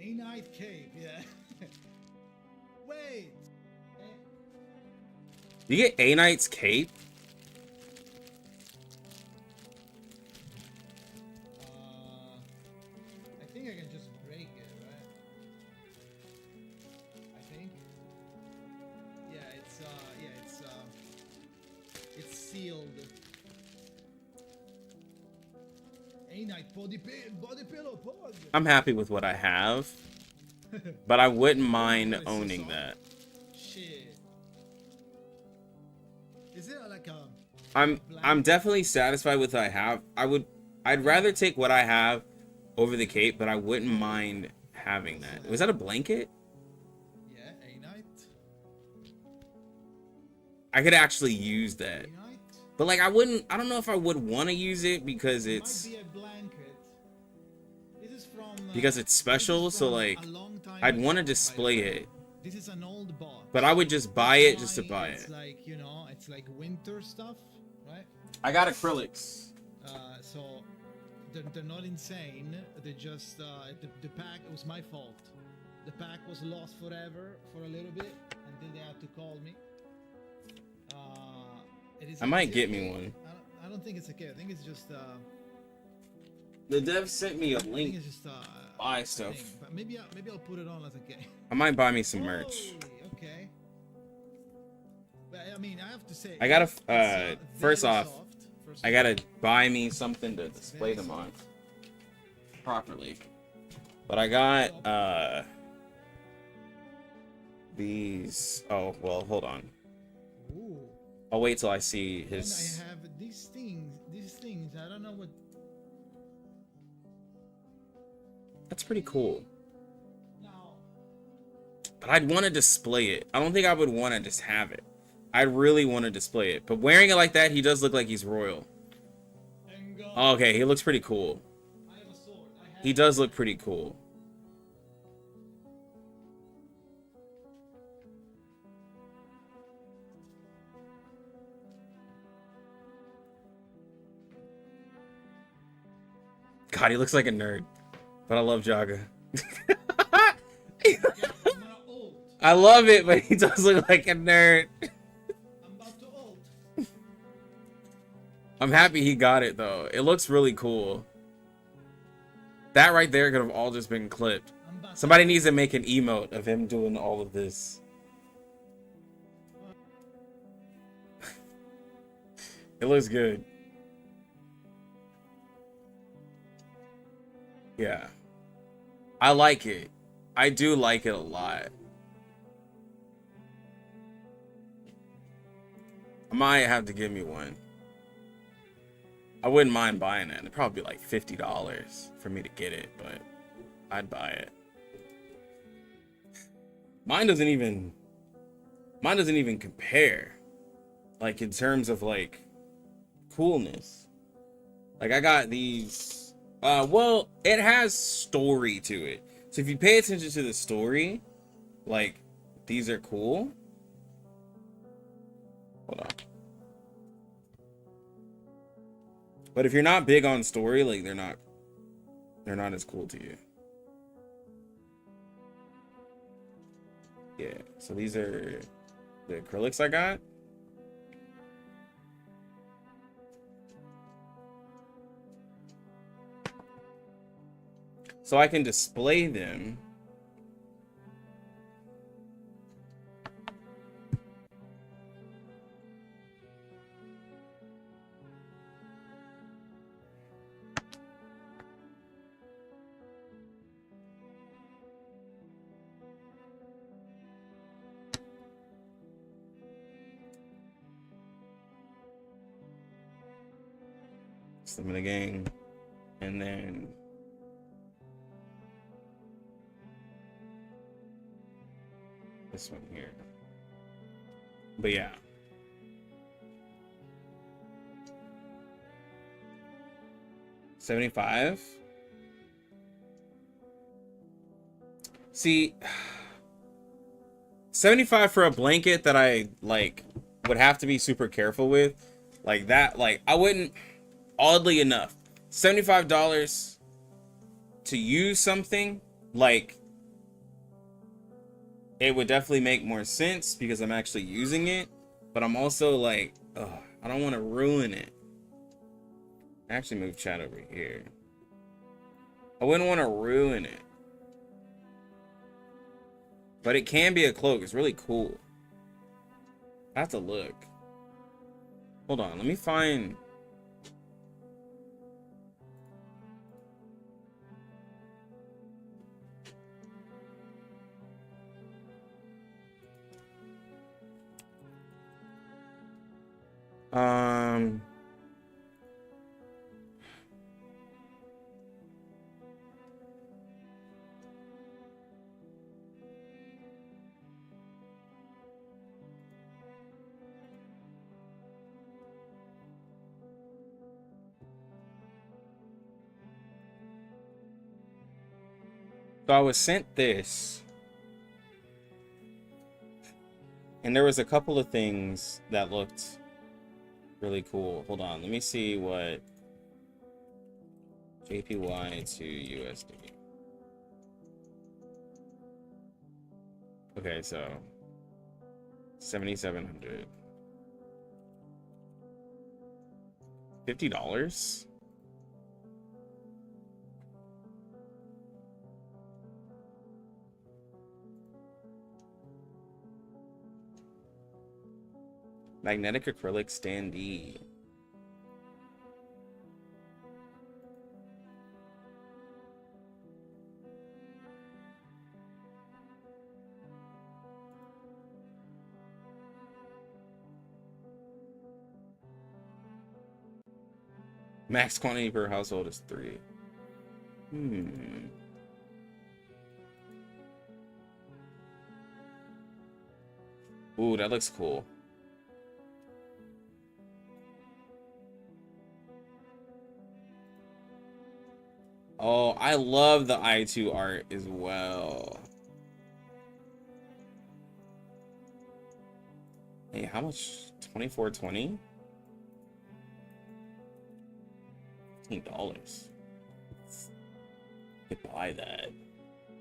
A night cave, yeah. Wait. You get A Knight's cape? I think I can just break it, right? I think. Yeah, it's sealed. A night body pillow pod. I'm happy with what I have, but I wouldn't mind owning that. Shit. Is it like a... I'm definitely satisfied with what I have. I'd rather take what I have over the cape, but I wouldn't mind having that. Was that a blanket? Yeah, A night. I could actually use that. But like I don't know if I would want to use it because it's Might be a blanket. This is from, because it's special, so like I'd want to display it. This is an old box. But I would just buy it just to buy It's it. like, you know, it's like winter stuff, right? I got acrylics. So they're not insane. They just the pack, it was my fault. The pack was lost forever for a little bit until they had to call me. I might get me one. I don't think it's okay. I think it's just The dev sent me a I think link. it's just Buy a stuff. thing. But maybe I'll put it on as a game. I might buy me some merch. Holy, okay. But I mean, I have to say, I gotta it's, first very off, soft. I gotta buy me something to display them on properly. But I got these. Oh well, hold on. Ooh. I'll wait till I see his. And I have these things. I don't know what. That's pretty cool. Now, But I'd want to display it. I don't think I would want to just have it. I really want to display it. But wearing it like that, he does look like he's royal. Okay, he looks pretty cool. I have a sword. He does look pretty cool. God, he looks like a nerd. But I love Jaga. I love it, but he does look like a nerd. I'm about to ult. I'm happy he got it, though. It looks really cool. That right there could have all just been clipped. Somebody needs to make an emote of him doing all of this. It looks good. Yeah. I like it. I do like it a lot. I might have to give me one. I wouldn't mind buying it. It'd probably be like $50 for me to get it, but I'd buy it. Mine doesn't even compare. Like in terms of like coolness. Like I got these well, it has story to it. So if you pay attention to the story, like these are cool. Hold on. But if you're not big on story, like they're not as cool to you. Yeah, so these are the acrylics I got. So I can display them. Slim in the gang. And then this one here. But yeah. $75. See, $75 for a blanket that I like would have to be super careful with. Like that, like I wouldn't, oddly enough, $75 to use something, like it would definitely make more sense because I'm actually using it, but I'm also like, ugh, I don't want to ruin it. Actually move chat over here. I wouldn't want to ruin it. But it can be a cloak. It's really cool. I have to look. Hold on, let me find. So I was sent this, and there was a couple of things that looked really cool. Hold on, let me see what JPY to USD. Okay, so 7,700. $50? Magnetic acrylic standee. Max quantity per household is 3. Ooh, that looks cool. Oh, I love the I2 art as well. Hey, how much? $24.20? $15. I could buy that.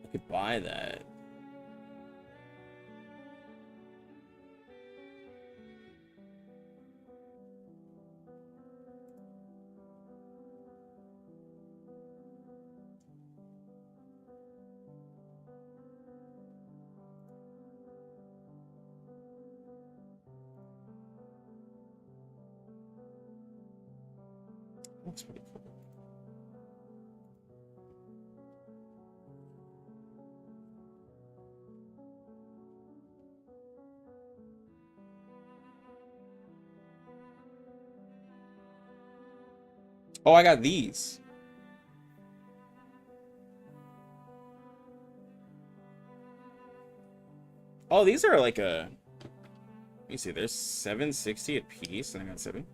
I could buy that. That's pretty cool. Oh, I got these. Oh, these are like a... Let me see, there's 760 a piece, and I got 7.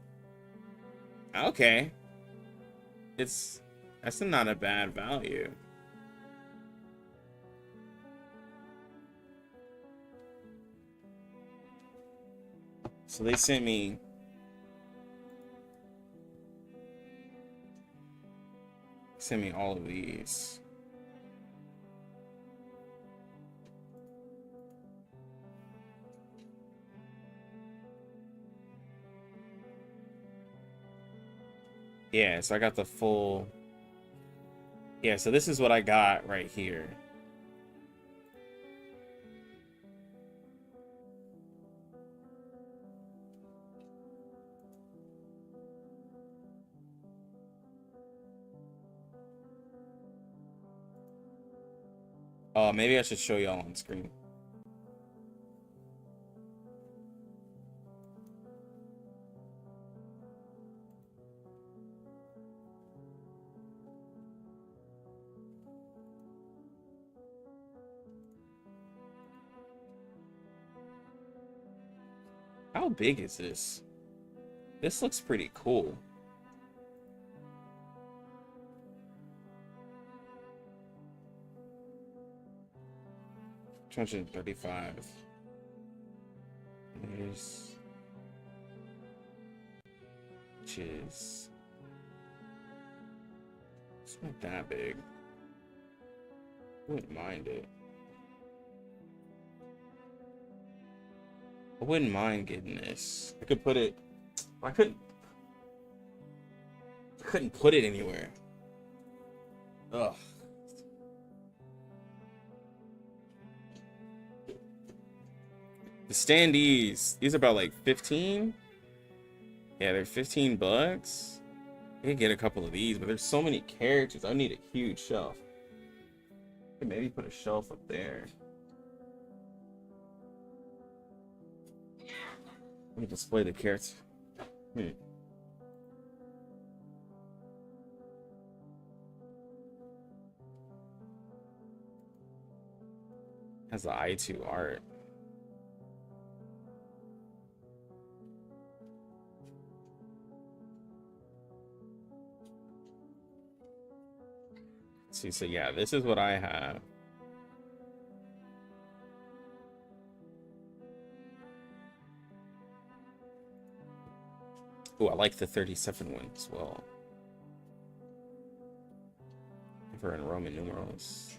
Okay. That's not a bad value. So they sent me all of these. Yeah, so I got the full... Yeah, so this is what I got right here. Oh, maybe I should show y'all on screen. How big is this? This looks pretty cool. $235. There's... Cheers. It's not that big. I wouldn't mind it. I wouldn't mind getting this. I could put it... I couldn't put it anywhere. Ugh. The standees, these are about like 15. Yeah, they're 15 bucks. I could get a couple of these, but there's so many characters. I need a huge shelf. I could maybe put a shelf up there. Let me display the characters. Has the I2 art. See, so yeah, this is what I have. Oh, I like the 37 one as well. Never in Roman numerals.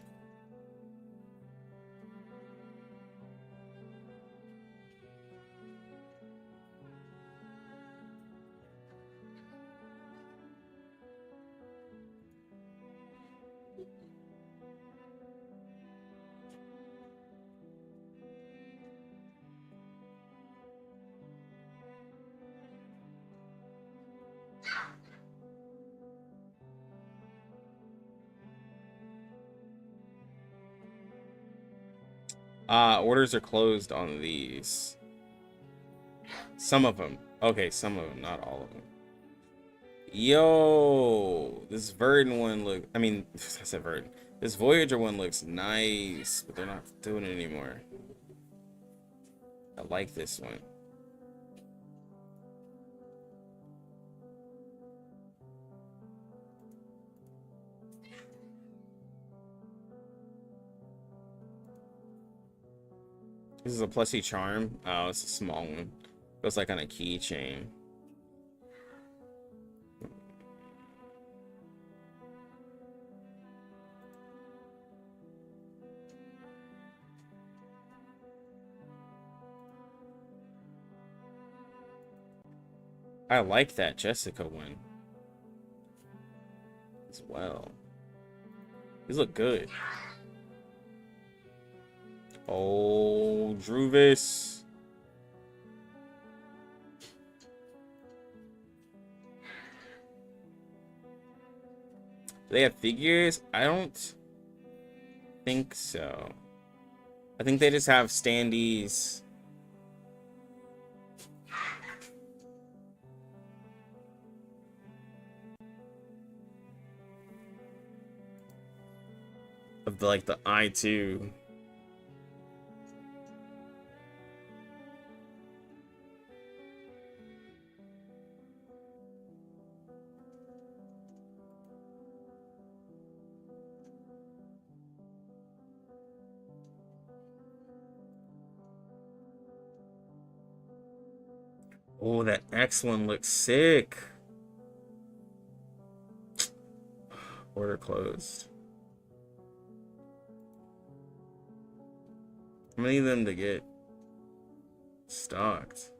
Orders are closed on these. Some of them. Okay, some of them, not all of them. Yo, this Verdant one look... I mean, I said Verdant. This Voyager one looks nice, but they're not doing it anymore. I like this one. This is a plushie charm. Oh, it's a small one. Goes like on a keychain. I like that Jessica one as well. These look good. Oh, Druvis. Do they have figures? I don't think so. I think they just have standees. Of the, like the I2. Oh, that X one looks sick. Order closed. How many of them to get stocked?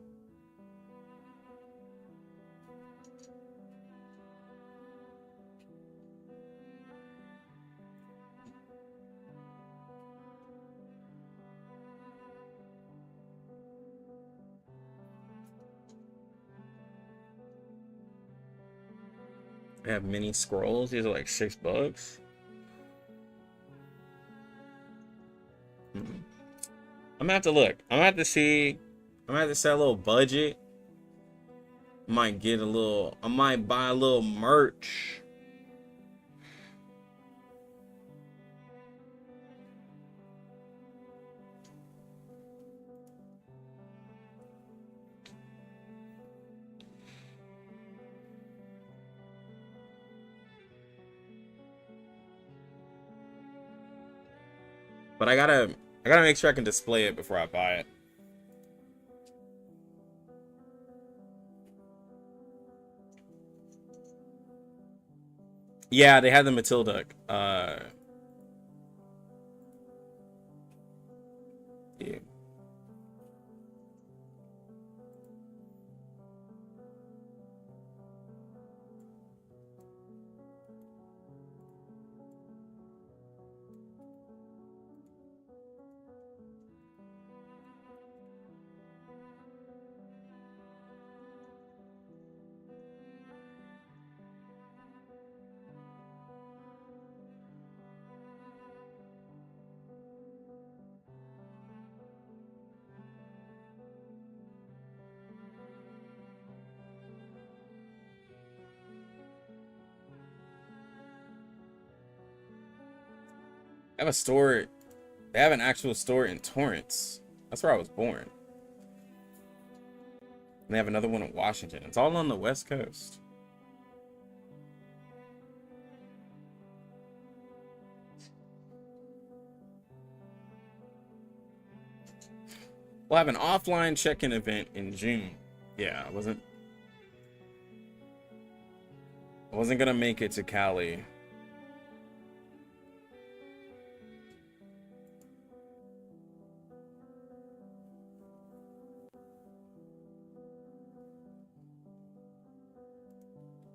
They have mini scrolls. These are like $6. I'm gonna have to look. I'm gonna have to see. I'm gonna have to set a little budget. Might get a little. I might buy a little merch. But I gotta make sure I can display it before I buy it. Yeah, they had the Matilda. Yeah. They have a store. They have an actual store in Torrance. That's where I was born. And they have another one in Washington. It's all on the West Coast. We'll have an offline check-in event in June. Yeah, I wasn't gonna make it to Cali.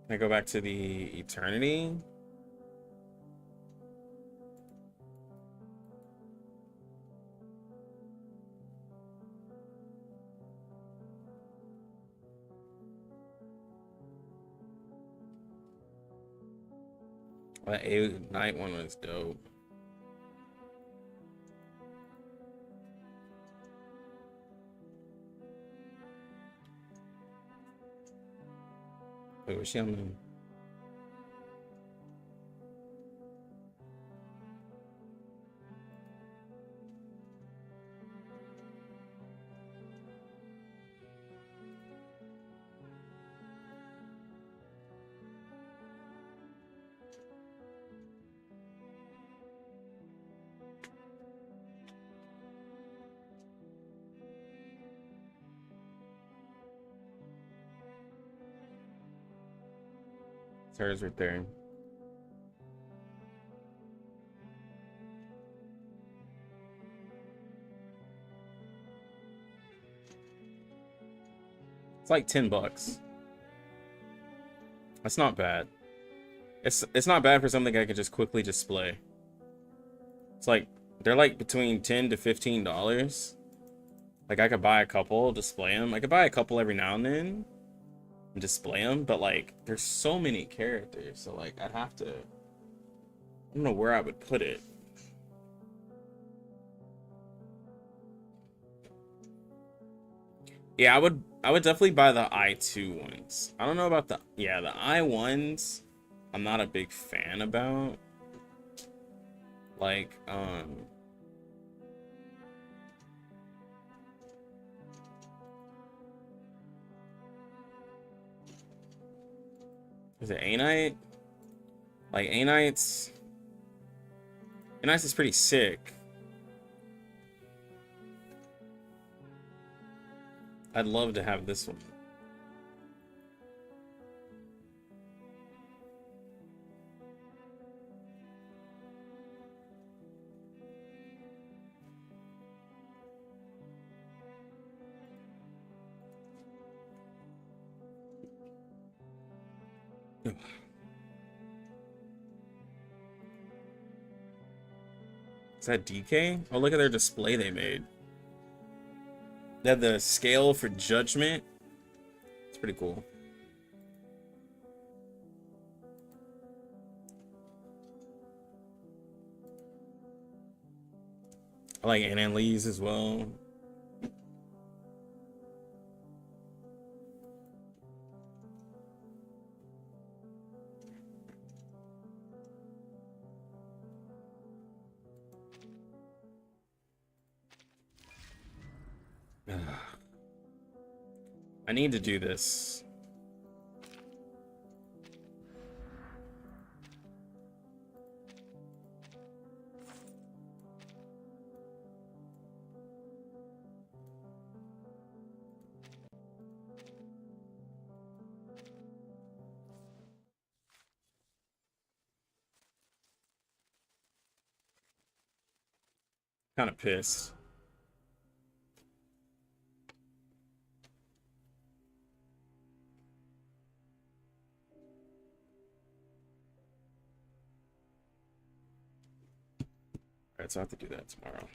Can I go back to the Eternity? That night one was dope. Wait, was she on the... It's hers right there. It's like $10. That's not bad. It's not bad for something I could just quickly display. It's like they're like between $10 to $15. Like I could buy a couple, display them. I could buy a couple every now and then and display them, but like there's so many characters, so like I'd have to don't know where I would put it. Yeah, I would definitely buy the i2 ones. I don't know about the the i1s. I'm not a big fan about. Like, is it Anite? Like Anite's is pretty sick. I'd love to have this one. Is that DK? Oh, look at their display they made. They have the scale for judgment. It's pretty cool. I like Ann Lee's as well. I need to do this. Kind of pissed. Alright, so I have to do that tomorrow.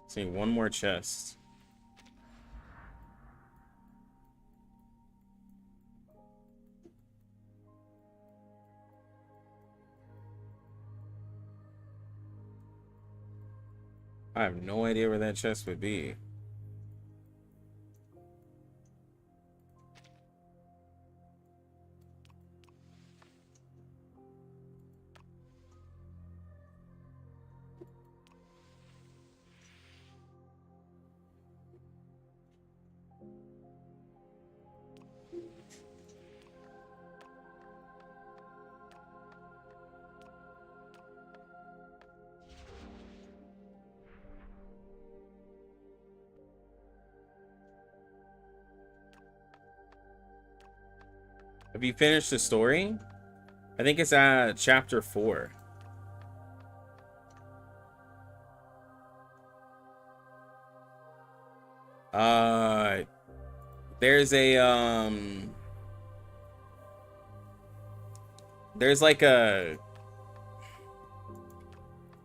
See, one more chest. I have no idea where that chest would be. Have you finished the story? I think it's at chapter 4. There's a there's like there's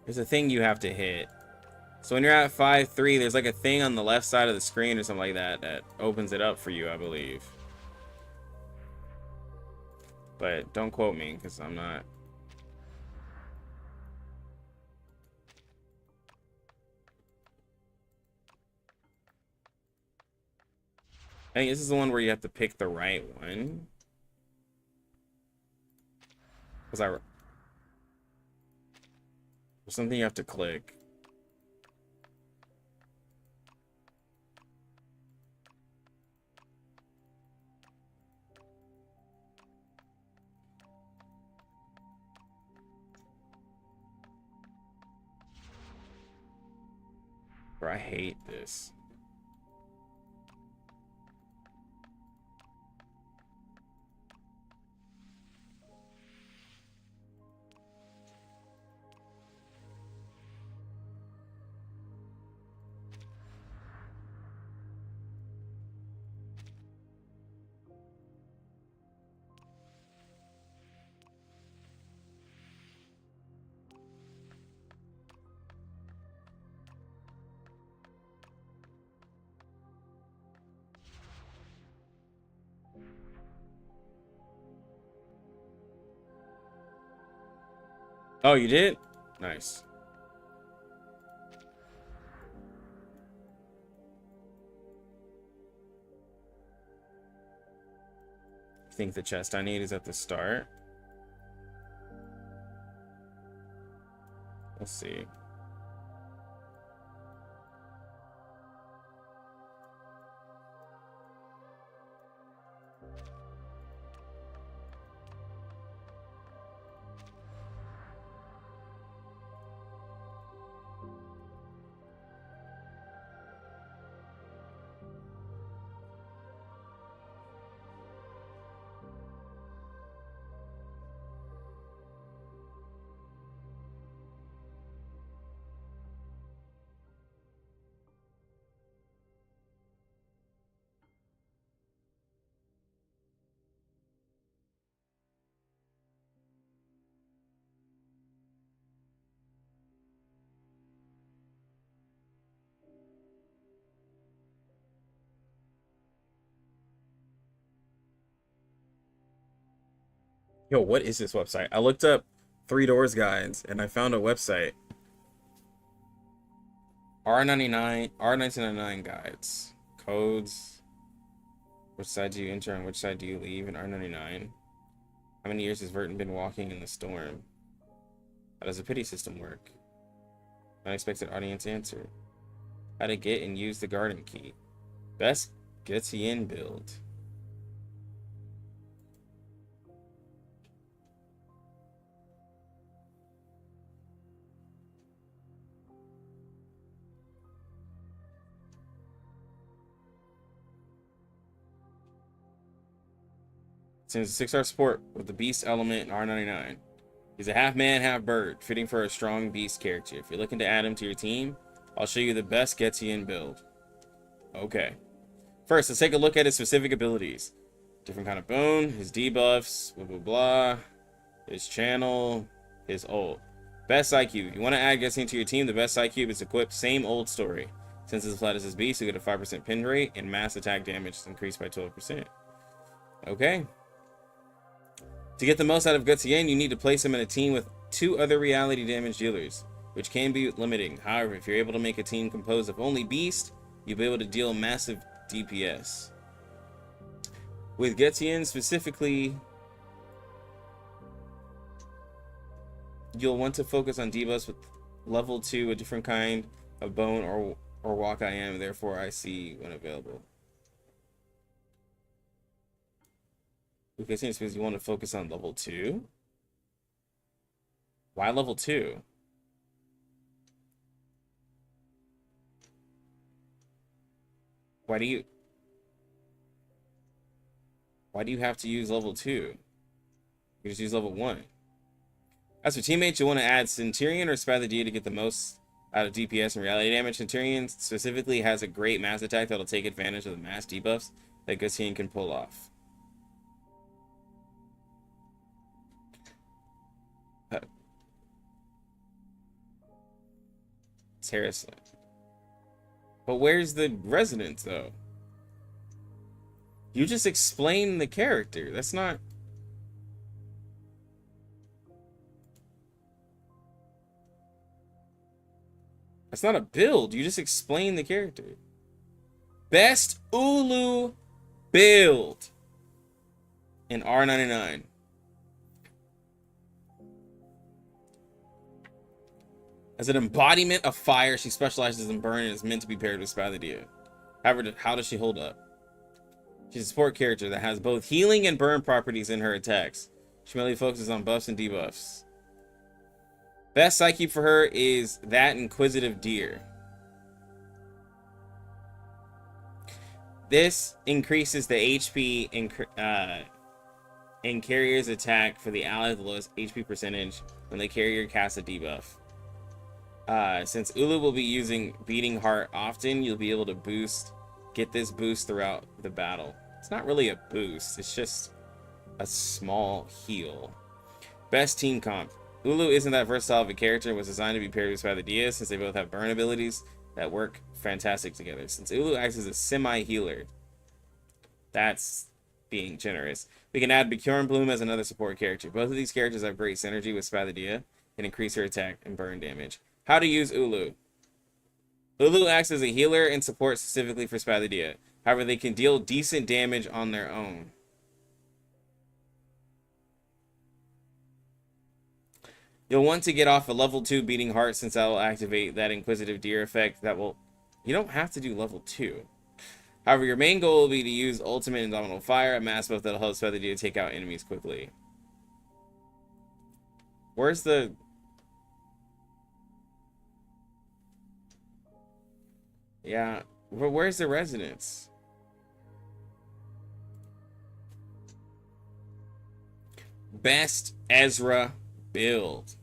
a thing you have to hit. So when you're at 5-3, there's like a thing on the left side of the screen or something like that that opens it up for you, I believe. But don't quote me, because I'm not. I think this is the one where you have to pick the right one. There's something you have to click. Bro, I hate this. Oh, you did? Nice. I think the chest I need is at the start. Let's see. Yo, what is this website? I looked up Three Doors guides and I found a website. R1999 guides. Codes. Which side do you enter and which side do you leave in R99? How many years has Verton been walking in the storm? How does the pity system work? Unexpected audience answer. How to get and use the garden key. Best Getian build. Since 6-star support with the beast element in R99. He's a half man, half bird, fitting for a strong beast character. If you're looking to add him to your team, I'll show you the best Getian build. Okay. First, let's take a look at his specific abilities. Different kind of bone, his debuffs, blah blah blah, his channel, his ult. Best side cube. If you want to add Getian to your team, the best side cube is equipped. Same old story. Since it's flat as his beast, you get a 5% pin rate, and mass attack damage is increased by 12%. Okay. To get the most out of Getian, you need to place him in a team with 2 other reality damage dealers, which can be limiting. However, if you're able to make a team composed of only Beast, you'll be able to deal massive DPS. With Getian specifically, you'll want to focus on debuffs with level 2, a different kind of bone or walk I am, therefore I see when available. Because you want to focus on level 2. Why level 2? Why do you have to use level 2? You just use level 1. As for teammates, you want to add Centurion or Spy the D to get the most out of DPS and reality damage. Centurion specifically has a great mass attack that'll take advantage of the mass debuffs that Getian can pull off. Seriously. But where's the resonance, though? You just explain the character. That's not... That's not a build. You just explain the character. Best Ulu build in R99. As an embodiment of fire, she specializes in burn and is meant to be paired with Spathadia. However, how does she hold up? She's a support character that has both healing and burn properties in her attacks. She mainly focuses on buffs and debuffs. Best psyche for her is that Inquisitive Deer. This increases the HP in carrier's attack for the ally with the lowest HP percentage when the carrier casts a debuff. Since Ulu will be using Beating Heart often, you'll be able to get this boost throughout the battle. It's not really a boost, it's just a small heal. Best team comp. Ulu isn't that versatile of a character and was designed to be paired with Spathadia since they both have burn abilities that work fantastic together. Since Ulu acts as a semi-healer, that's being generous. We can add Bjorn Bloom as another support character. Both of these characters have great synergy with Spathadia, can increase your attack and burn damage. How to use Ulu. Ulu acts as a healer and support specifically for Spathadia. However, they can deal decent damage on their own. You'll want to get off a level 2 beating heart since that will activate that inquisitive deer effect that will... You don't have to do level 2. However, your main goal will be to use ultimate indomitable fire, a mass buff that'll help Spathadia take out enemies quickly. Where's the... Yeah, where's the residence? Best Ezra build.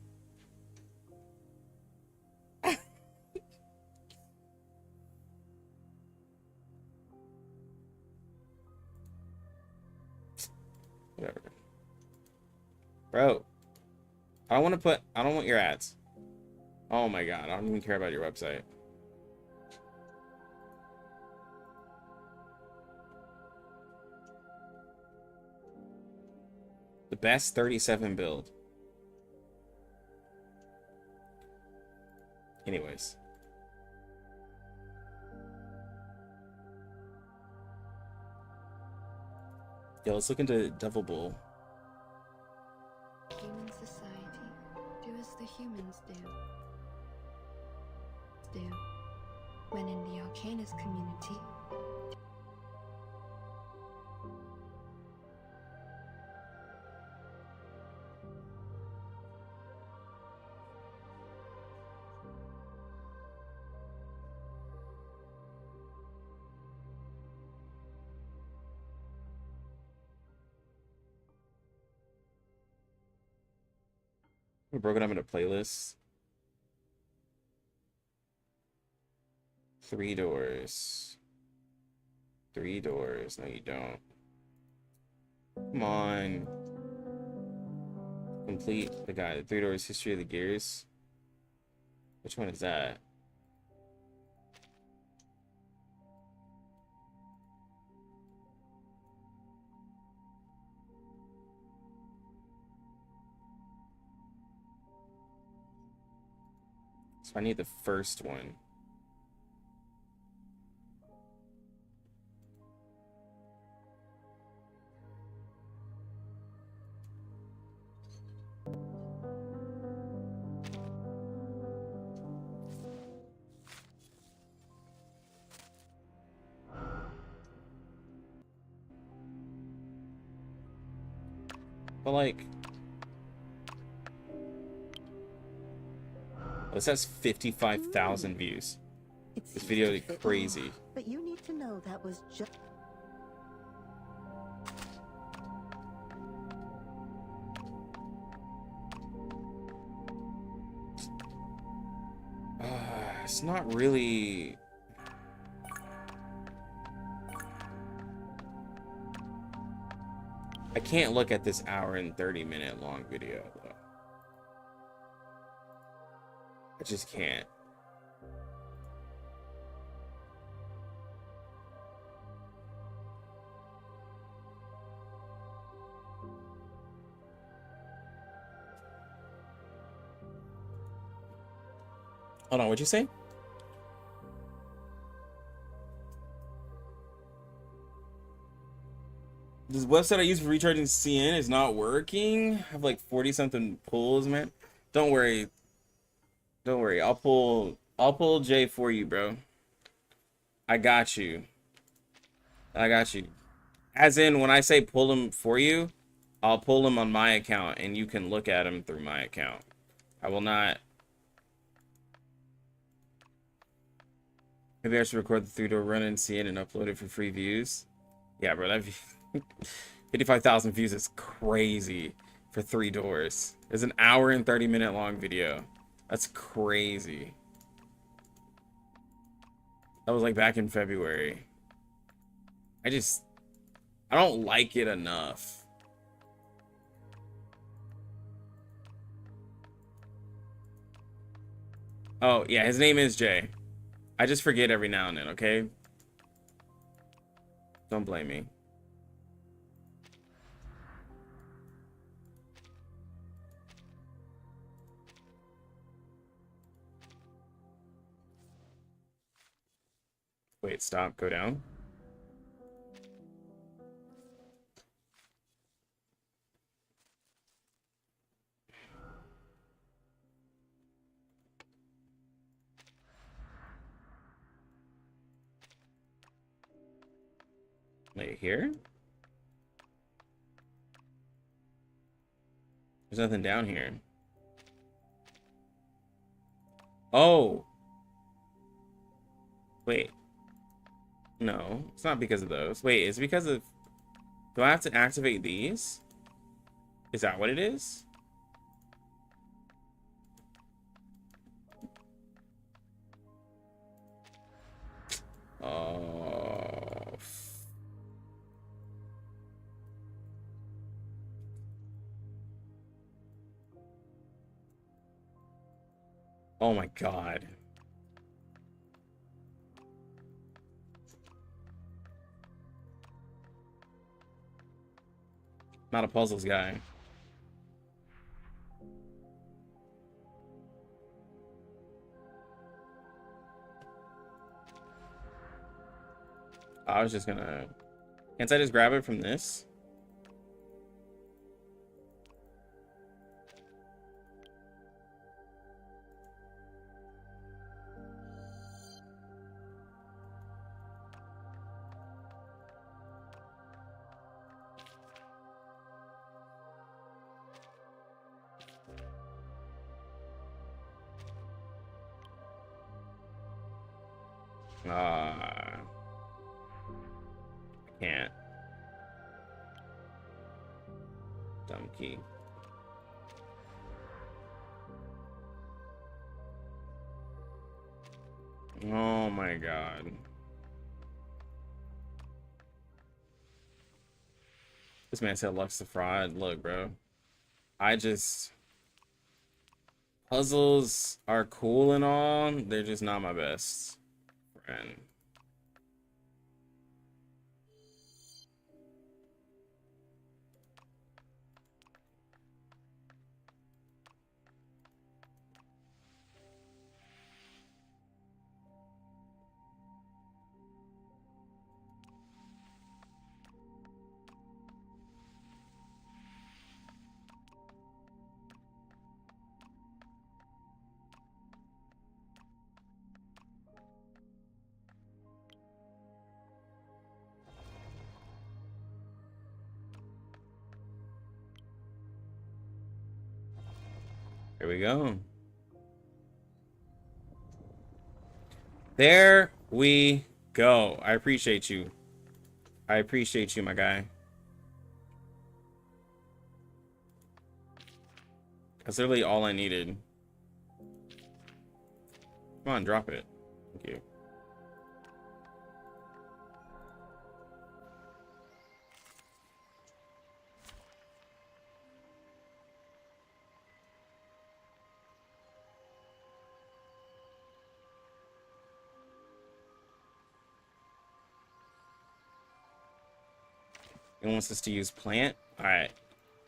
Whatever. Bro. I don't want your ads. Oh my god, I don't even care about your website. The best 37 build. Anyways. Yo, let's look into Devil Bull. Human society. Do as the humans do. When in the Arcanist community. We broke it up into playlists. 3 doors. 3 doors. No, you don't. Come on. Complete the guide. 3 doors. History of the Gears. Which one is that? So I need the first one. But like, this has 55,000 views. This video is crazy. But you need to know that was just... It's not really... I can't look at this hour and 30-minute long video, though. I just can't. Hold on, what'd you say? This website I use for recharging CN is not working. I have like 40-something pulls, man. Don't worry. Don't worry. I'll pull Jay for you, bro. I got you. I got you. As in, when I say pull him for you, I'll pull him on my account and you can look at him through my account. I will not. Maybe I should record the 3-door run in CN and upload it for free views. Yeah, bro, that 55,000 views is crazy for 3 doors. It's an hour and 30-minute long video. That's crazy. That was like back in February. I don't like it enough. Oh, yeah, his name is Jay. I just forget every now and then, okay? Don't blame me. Wait, stop, go down. Wait, here? There's nothing down here. Oh. Wait. No, it's not because of those. Wait, it's because of... Do I have to activate these? Is that what it is? Oh. Oh my god. Not a puzzles guy. I was just gonna... Can't I just grab it from this? Can't. Dumb key. Oh my god. This man said Lux the fraud. Look, bro. Puzzles are cool and all. They're just not my best friend. Here we go. There we go. I appreciate you. I appreciate you, my guy. That's literally all I needed. Come on, drop it. Thank you. It wants us to use plant. All right,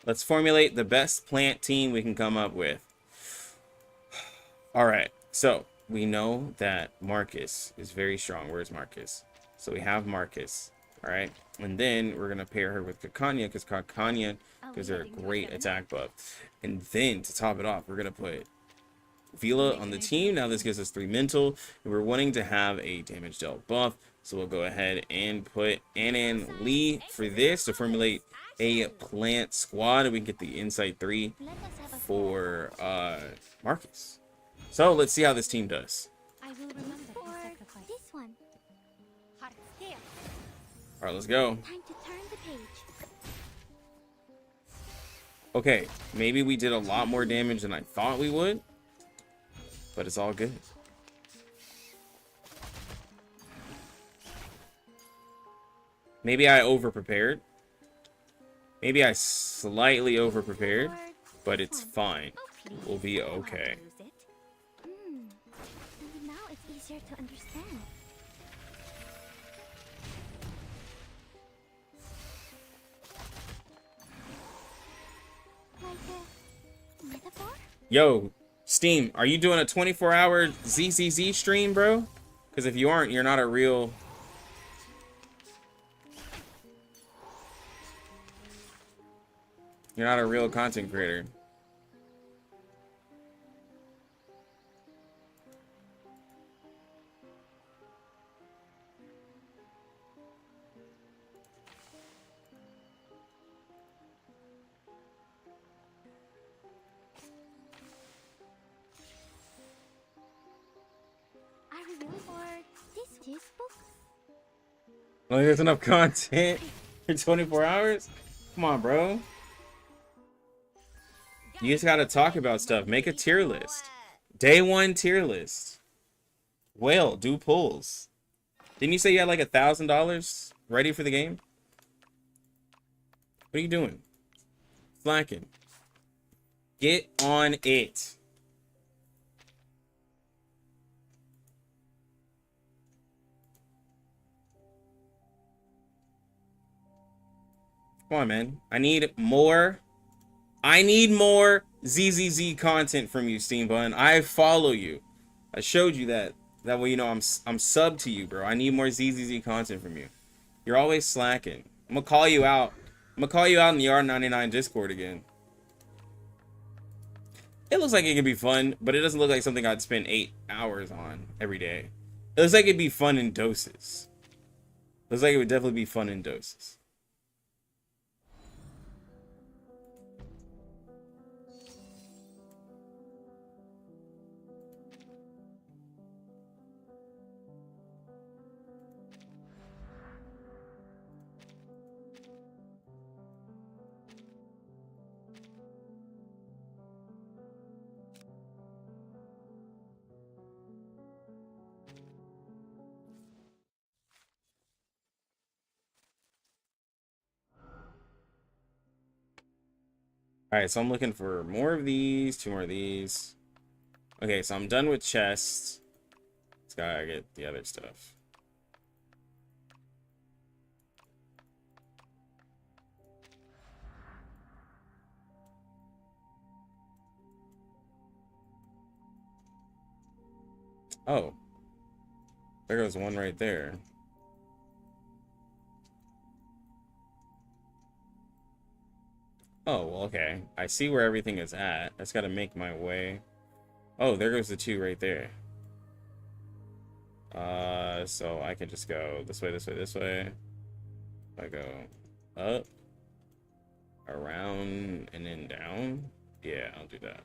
let's formulate the best plant team we can come up with. All right, so we know that Marcus is very strong. Where's Marcus? So we have Marcus. All right, and then we're gonna pair her with Kakanya because Kakanya gives her a great attack buff. And then to top it off, we're gonna put Vila on the team. Now this gives us 3 mental, and we're wanting to have a damage dealt buff. So we'll go ahead and put Anan Lee for this to formulate a plant squad, and we can get the insight 3 for Marcus. So let's see how this team does. I will remember his sacrifice. This one. All right, let's go. Time to turn the page. Okay, maybe we did a lot more damage than I thought we would, but it's all good. Maybe I over-prepared. Maybe I slightly over-prepared, but it's fine. We'll be okay. And now it's easier to understand. Like a metaphor? Yo, Steam, are you doing a 24-hour ZZZ stream, bro? Because if you aren't, you're not a real... You're not a real content creator. Are we really for this book? Like, there's enough content for 24 hours? Come on, bro. You just gotta talk about stuff. Make a tier list. Day 1 tier list. Whale, do pulls. Didn't you say you had like $1,000 ready for the game? What are you doing? Slacking. Get on it. Come on, man. I need more ZZZ content from you, Steam Bun. I follow you. I showed you that. That way you know I'm sub to you, bro. I need more ZZZ content from you. You're always slacking. I'm gonna call you out. I'm gonna call you out in the R99 Discord again. It looks like it could be fun, but it doesn't look like something I'd spend 8 hours on every day. It looks like it'd be fun in doses. Looks like it would definitely be fun in doses. Alright, so I'm looking for more of these, 2 more of these. Okay, so I'm done with chests. Let's gotta get the other stuff. Oh. There goes one right there. Oh, well, okay. I see where everything is at. I just gotta make my way. Oh, there goes the 2 right there. So I can just go this way, this way, this way. If I go up, around, and then down. Yeah, I'll do that.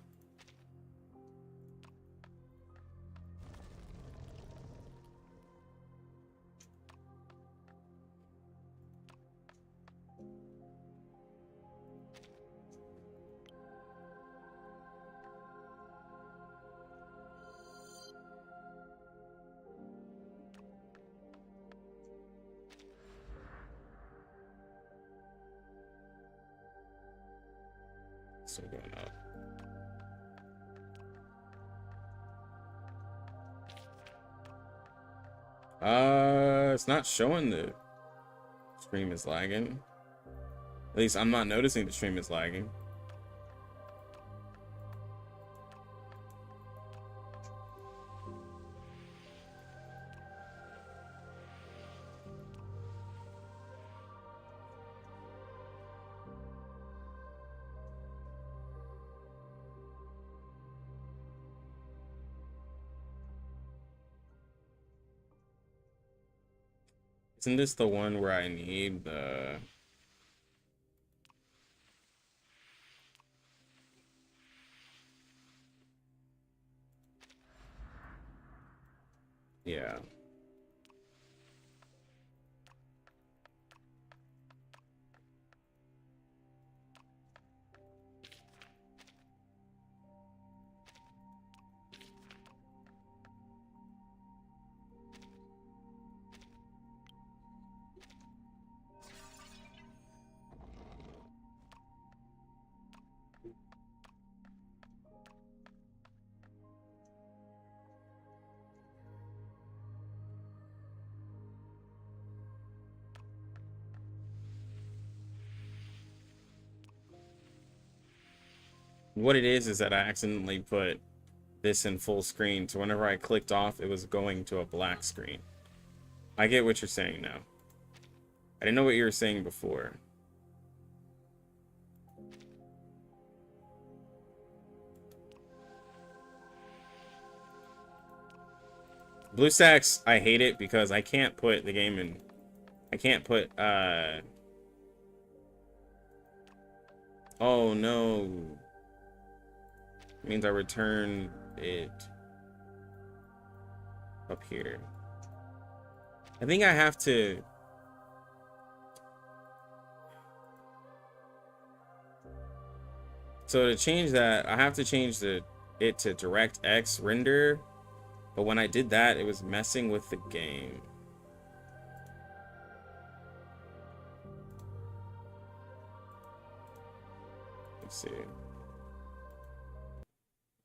Still going up. It's not showing the stream is lagging. At least I'm not noticing the stream is lagging. Isn't this the one where I need the... Yeah. What it is that I accidentally put this in full screen. So whenever I clicked off, it was going to a black screen. I get what you're saying now. I didn't know what you were saying before. Bluestacks, I hate it because I can't put the game in. I can't put, oh no. It means I return it up here. I think I have to. So to change that, I have to change it to DirectX render. But when I did that, it was messing with the game. Let's see.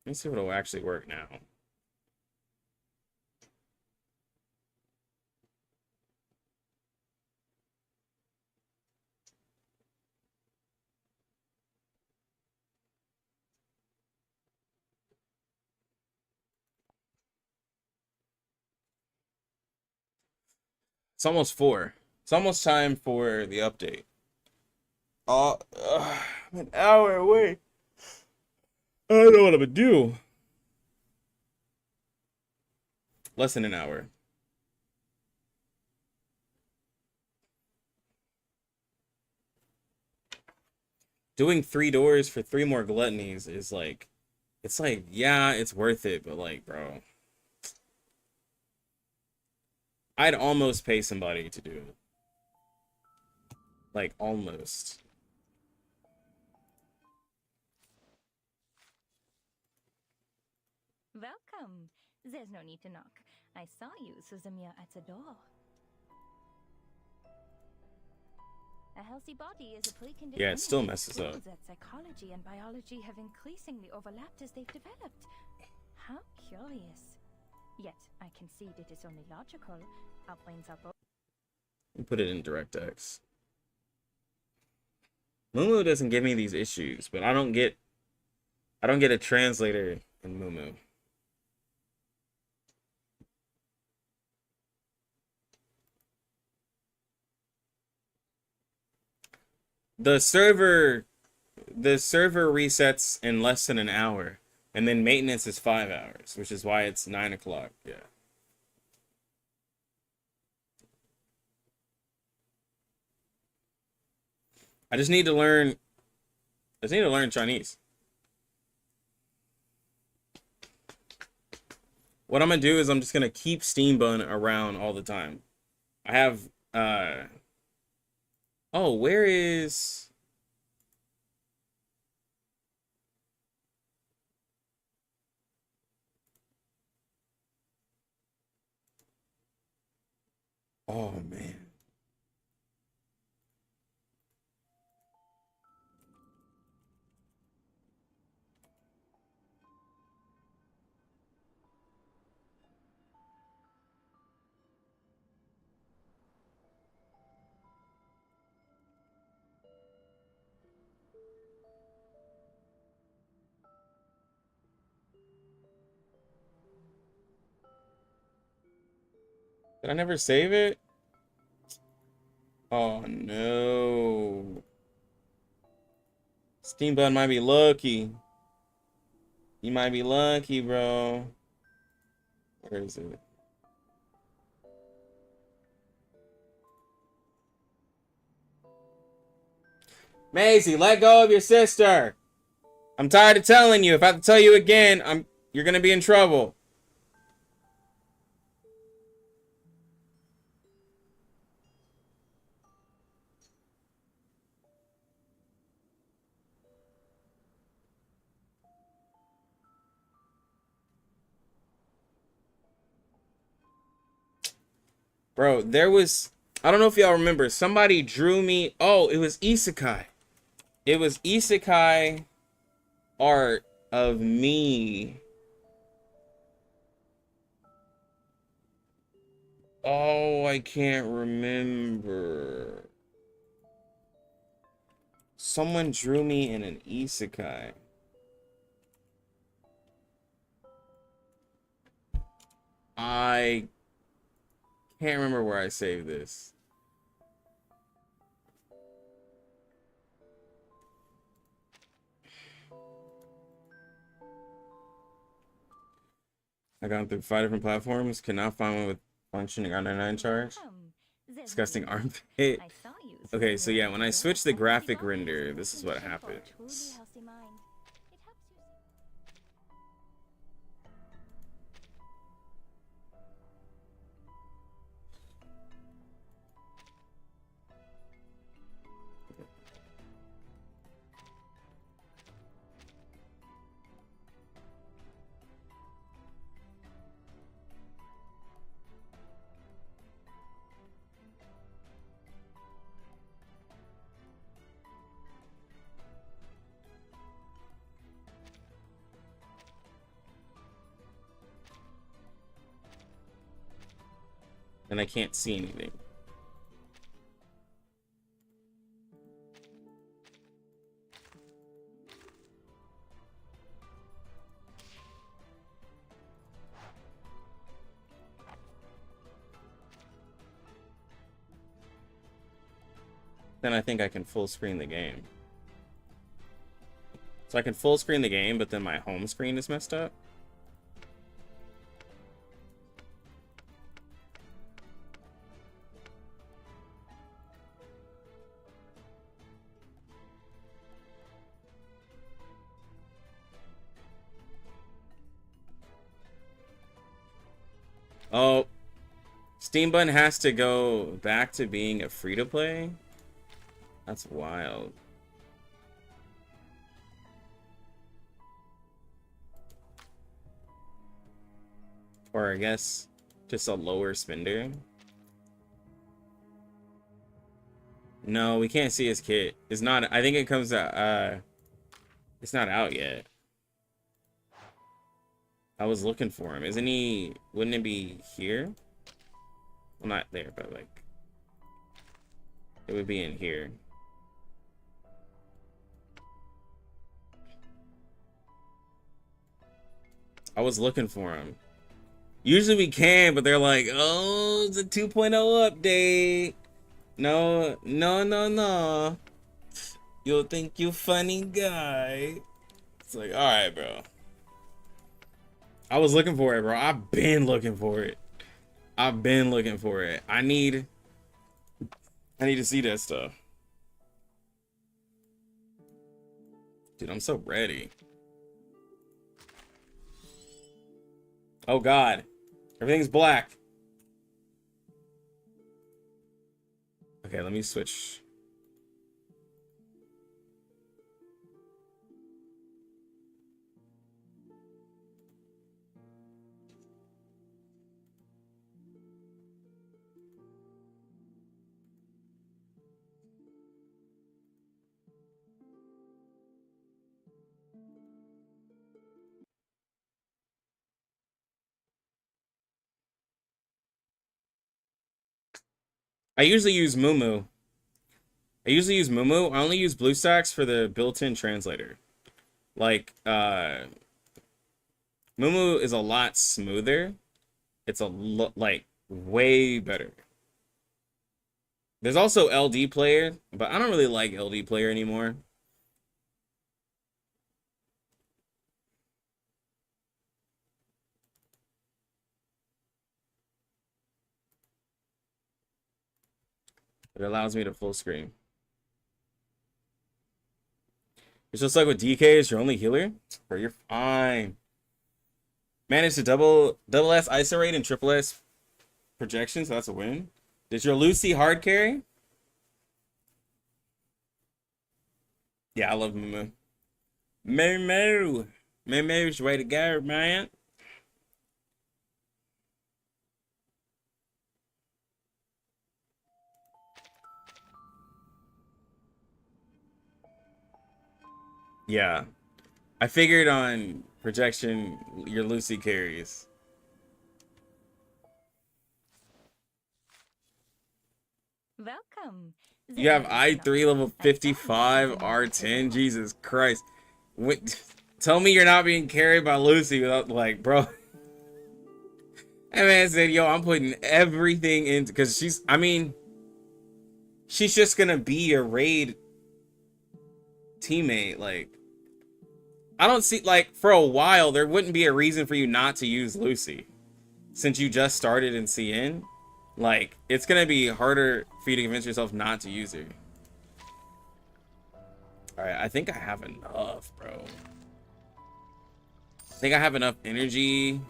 Let's see if it'll actually work now. It's almost 4. It's almost time for the update. I'm an hour away. I don't know what I'm gonna do. Less than an hour. Doing 3 doors for 3 more gluttonies is like, it's like, yeah, it's worth it, but like, bro, I'd almost pay somebody to do it. Like, almost. Welcome. There's no need to knock. I saw you, Suzumiya, at the door. A healthy body is a precondition. Yeah, it still messes up. That psychology and biology have increasingly overlapped as they've developed. How curious. Yet, I concede it is only logical. Our brains are both. Put it in DirectX. Mumu doesn't give me these issues, but I don't get a translator in Mumu. The server resets in less than an hour, and then maintenance is 5 hours, which is why it's 9 o'clock. Yeah. I just need to learn Chinese. What I'm gonna do is I'm just gonna keep Steam Bun around all the time. I have oh, where is oh man. Did I never save it? Oh no. Steam Bun might be lucky. You might be lucky, bro. Where is it? Maisie, let go of your sister. I'm tired of telling you. If I have to tell you again, you're gonna be in trouble. Bro, there was, I don't know if y'all remember, somebody drew me, oh, it was Isekai. It was Isekai art of me. Oh, I can't remember. Someone drew me in an Isekai. I can't remember where I saved this. I gone through 5 different platforms. Cannot find one with functioning R99 charge. Disgusting armpit. Okay, so yeah, when I switch the graphic render, this is what happens. And I can't see anything. Then I think I can full screen the game. So I can full screen the game, but then my home screen is messed up. Oh, Steam Bun has to go back to being a free-to-play? That's wild. Or I guess just a lower spender. No, we can't see his kit. It's not, I think it comes out, it's not out yet. I was looking for him. Isn't he, wouldn't it be here? Well, not there, but like, it would be in here. I was looking for him. Usually we can, but they're like, oh, it's a 2.0 update. No, no, no, no. You'll think you funny guy. It's like, all right, bro. I was looking for it, bro. I've been looking for it. I've been looking for it. I need to see that stuff. Dude, I'm so ready. Oh God. Everything's black. Okay, let me switch. I usually use Mumu. I only use Bluestacks for the built-in translator. Like, Mumu is a lot smoother. It's like way better. There's also LD player, but I don't really like LD player anymore. It allows me to full screen. It's just like with DK, your only healer, bro, you're fine. Managed to double S ISO rate and triple S projection, so that's a win. Did your Lucy hard carry? Yeah, I love Mumu. Mumu's the way to go, man. Yeah. I figured on projection your Lucy carries. Welcome. You have I3 level 55 R10. Jesus Christ. Tell me you're not being carried by Lucy without, like, bro. That man said, yo, I'm putting everything into, because I mean, she's just gonna be a raid teammate. Like, I don't see, like, for a while, there wouldn't be a reason for you not to use Lucy. Since you just started in CN, like, it's gonna be harder for you to convince yourself not to use her. Alright, I think I have enough, bro. I think I have enough energy.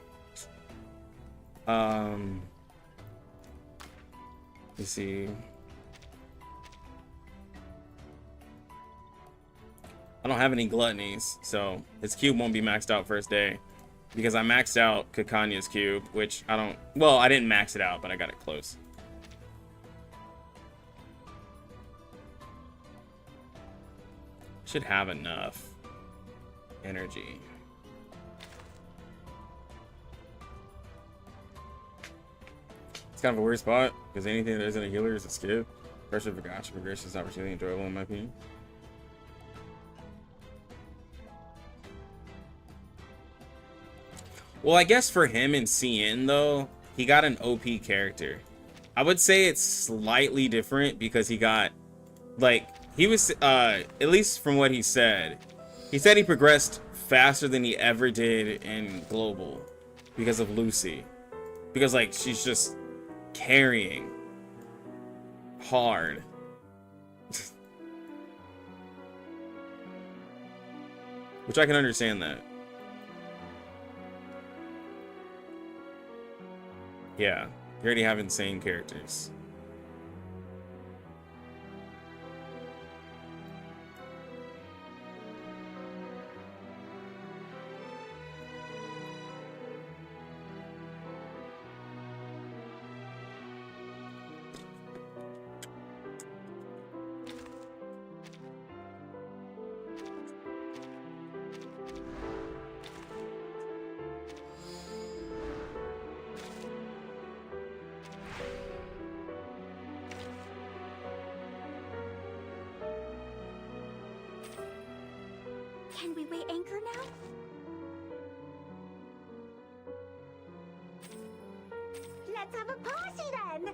Let's see. I don't have any gluttonies, so his cube won't be maxed out first day. Because I maxed out Kakanya's cube, which I don't... Well, I didn't max it out, but I got it close. Should have enough energy. It's kind of a weird spot, because anything that isn't a healer is a skip. Pressure for Gacha progression is not particularly enjoyable in my opinion. Well, I guess for him in CN, though, he got an OP character. I would say it's slightly different because he got, like, he was, at least from what he said he progressed faster than he ever did in Global because of Lucy. Because, like, she's just carrying hard. Which I can understand that. Yeah, you already have insane characters. Can we weigh anchor now? Let's have a party then!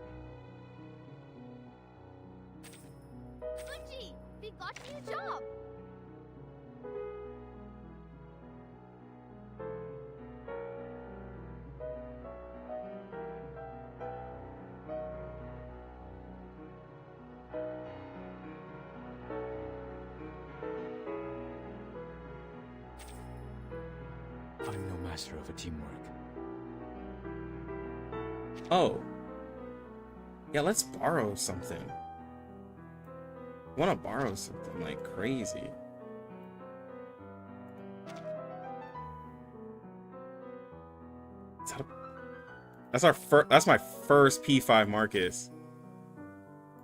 Bungie, we got a new job! I'm no master of a teamwork. Oh. Yeah, let's borrow something. I want to borrow something like crazy. That's my first P5 Marcus.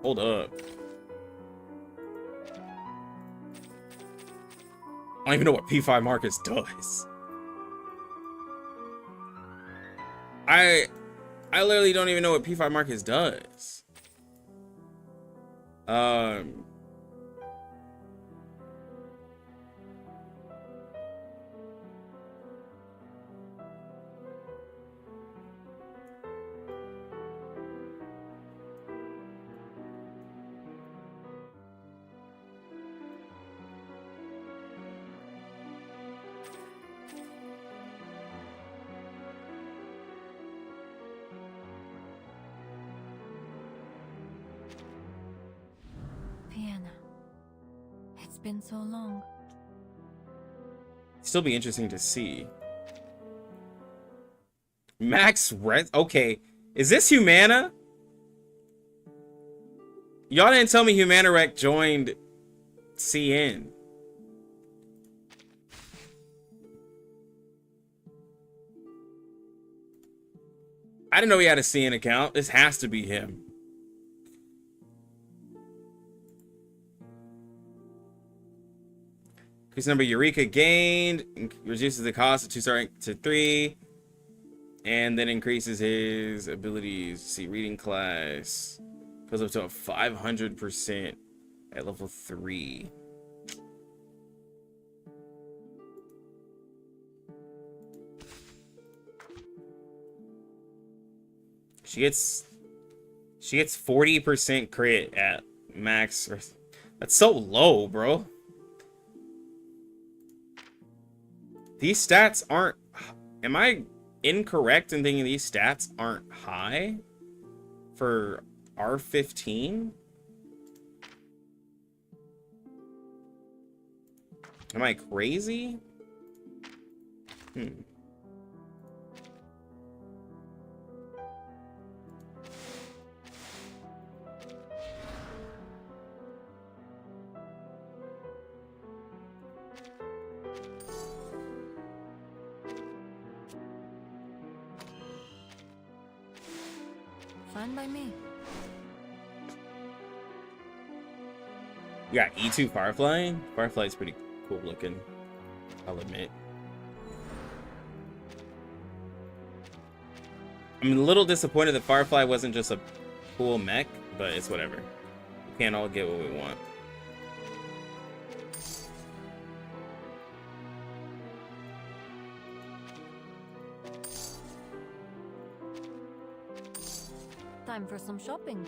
Hold up. I don't even know what P5 Marcus does. I literally don't even know what P5 Marcus does. Been so long. Still be interesting to see. Max Red. Okay, is this Humana? Y'all didn't tell me Humana Rec joined CN. I didn't know he had a CN account. This has to be him. Increase number Eureka gained, reduces the cost of 2-star rank to 3, and then increases his abilities. See, reading class goes up to a 500% at level 3. She gets 40% crit at max. That's so low, bro. These stats aren't... Am I incorrect in thinking these stats aren't high for R15? Am I crazy? Fine by me. You got E2 Firefly? Firefly's pretty cool looking, I'll admit. I'm a little disappointed that Firefly wasn't just a cool mech, but it's whatever. We can't all get what we want. Time for some shopping.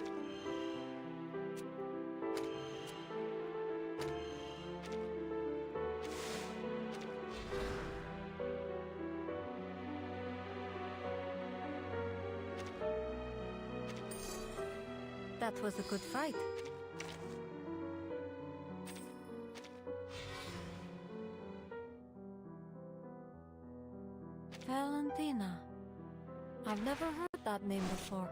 That was a good fight. Valentina. I've never heard that name before.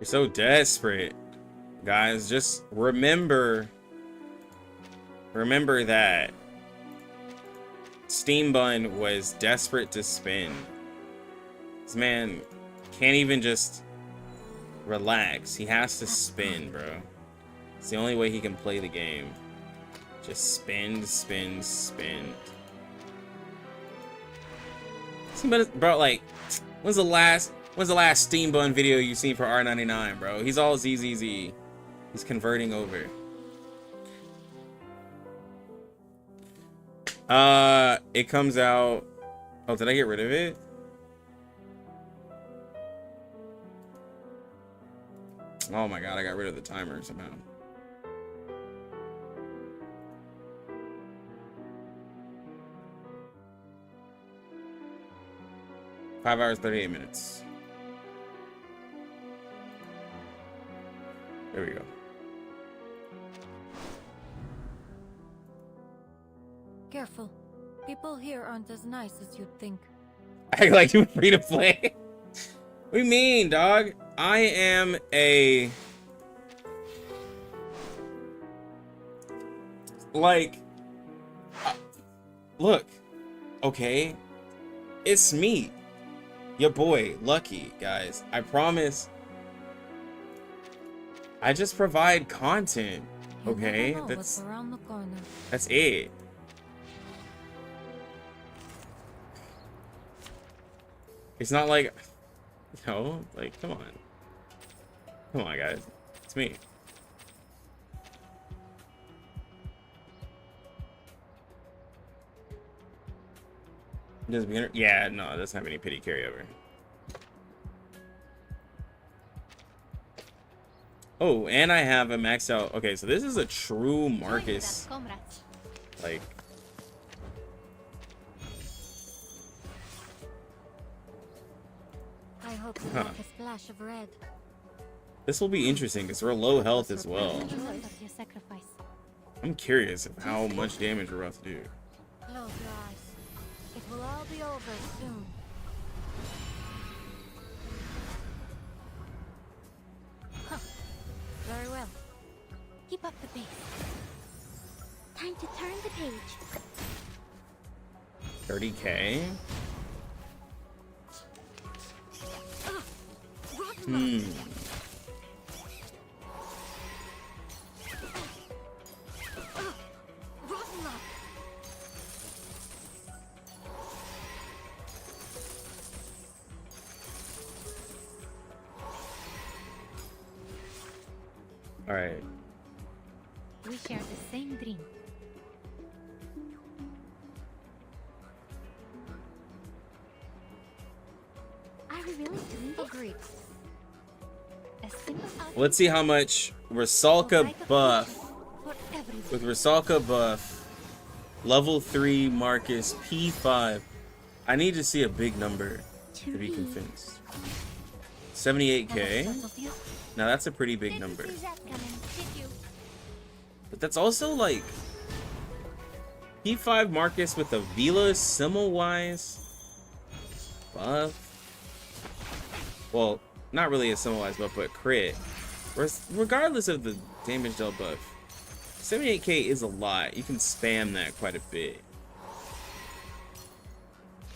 You're so desperate. Guys, just remember that Steam Bun was desperate to spin. This man can't even just relax. He has to spin, bro. It's the only way he can play the game. Just spin, spin, spin. Bro, like, when's the last Steam Bun video you've seen for R99, bro? He's all ZZZ. He's converting over. It comes out... Oh, did I get rid of it? Oh my god, I got rid of the timer somehow. Five hours, 38 minutes. There we go. Careful. People here aren't as nice as you'd think. I like you free to play. What do you mean, dog? I am a... Like... look. Okay. It's me. Your boy, Lucky, guys. I promise. I just provide content. Okay? That's around the corner. That's it. It's not like, you know, like, come on. Come on, guys. It's me. Does beginner? Yeah, no, it doesn't have any pity carryover. Oh, and I have a maxed out. Okay, so this is a true Marcus. Like, I hope you like a splash of red. this will be interesting because we're low health as well. I'm curious of how much damage we're about to do. Close your eyes. It will all be over soon. Huh. Very well. Keep up the pace. Time to turn the page. 30k? We share the same dream. we really doing this? Agreed. A simple Let's see how much Rusalka buff. For everyone. With Rusalka buff, level 3 Marcus P5. I need to see a big number to be convinced. 78k. Now that's a pretty big number. But that's also like P5 Marcus with a Vila Similwise buff. Well, not really a Similwise buff, but crit. Regardless of the damage dealt buff, 78k is a lot. You can spam that quite a bit.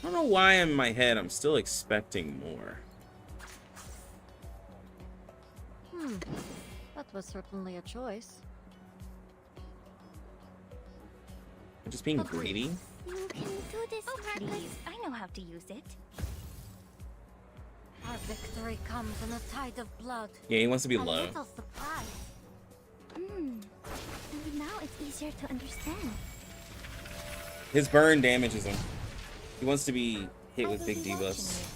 I don't know why in my head I'm still expecting more. That was certainly a choice. I'm just being greedy. You can do this, Marcus. Please, I know how to use it. Our victory comes in a tide of blood. Yeah, he wants to be A low. little surprise. And now it's easier to understand. His burn damages him. He wants to be hit with big debuffs.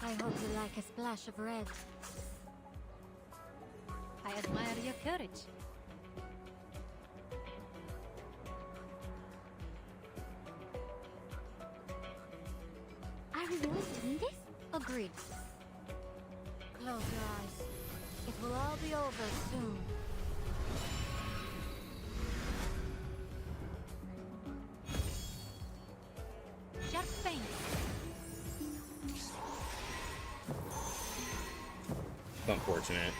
I hope you like a splash of red. I admire your courage. Are we really doing this? Agreed. Close your eyes. It will all be over soon. Sharp pain. Unfortunate.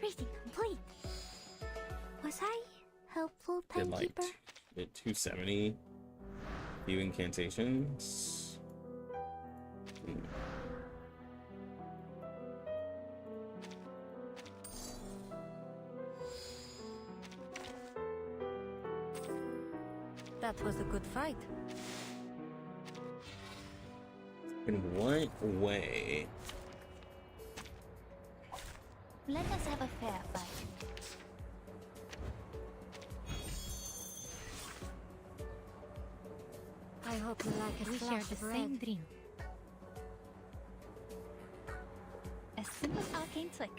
Reading complete. Was I helpful, Did like timekeeper? did 270 few incantations. That was a good fight. In what way? Let us have a fair fight. I hope you like a We share splash the of same red. dream. A simple arcane flick.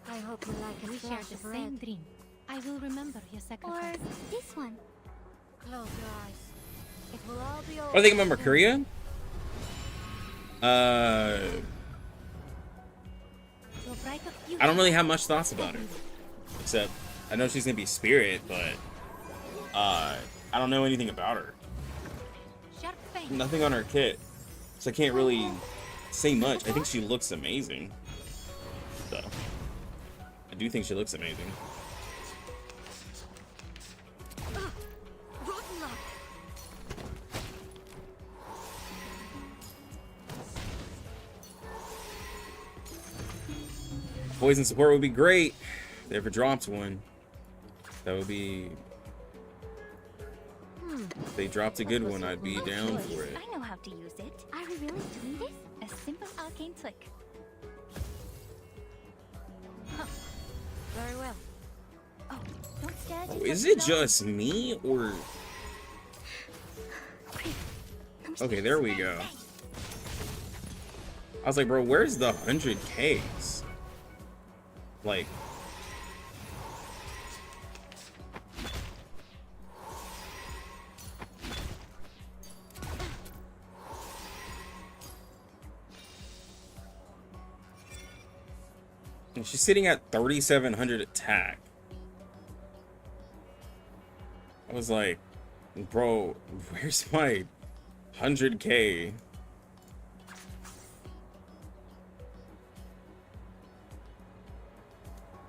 I hope you like a We share splash the of same red. dream. I will remember your Or sacrifice. this one? Close your eyes. It will all be over. What do you think about soon. Mercuria? To a brighter future. I don't really have much thoughts about her. Except, I know she's gonna be spirit, but I don't know anything about her. Sharp pain. Nothing on her kit. So I can't really say much. I think she looks amazing. So, I do think she looks amazing. Rotten luck. Poison support would be great. If they ever dropped one. That would be... If they dropped a good one, I'd be down for it. I know how to use it. Are we really doing this? A simple arcane flick. Very well. Oh, don't stare at Oh, it is so it long. just me, or... Okay, there we go. I was like, bro, where's the 100Ks? Like... And she's sitting at 3,700 attack. I was like, bro, where's my 100K?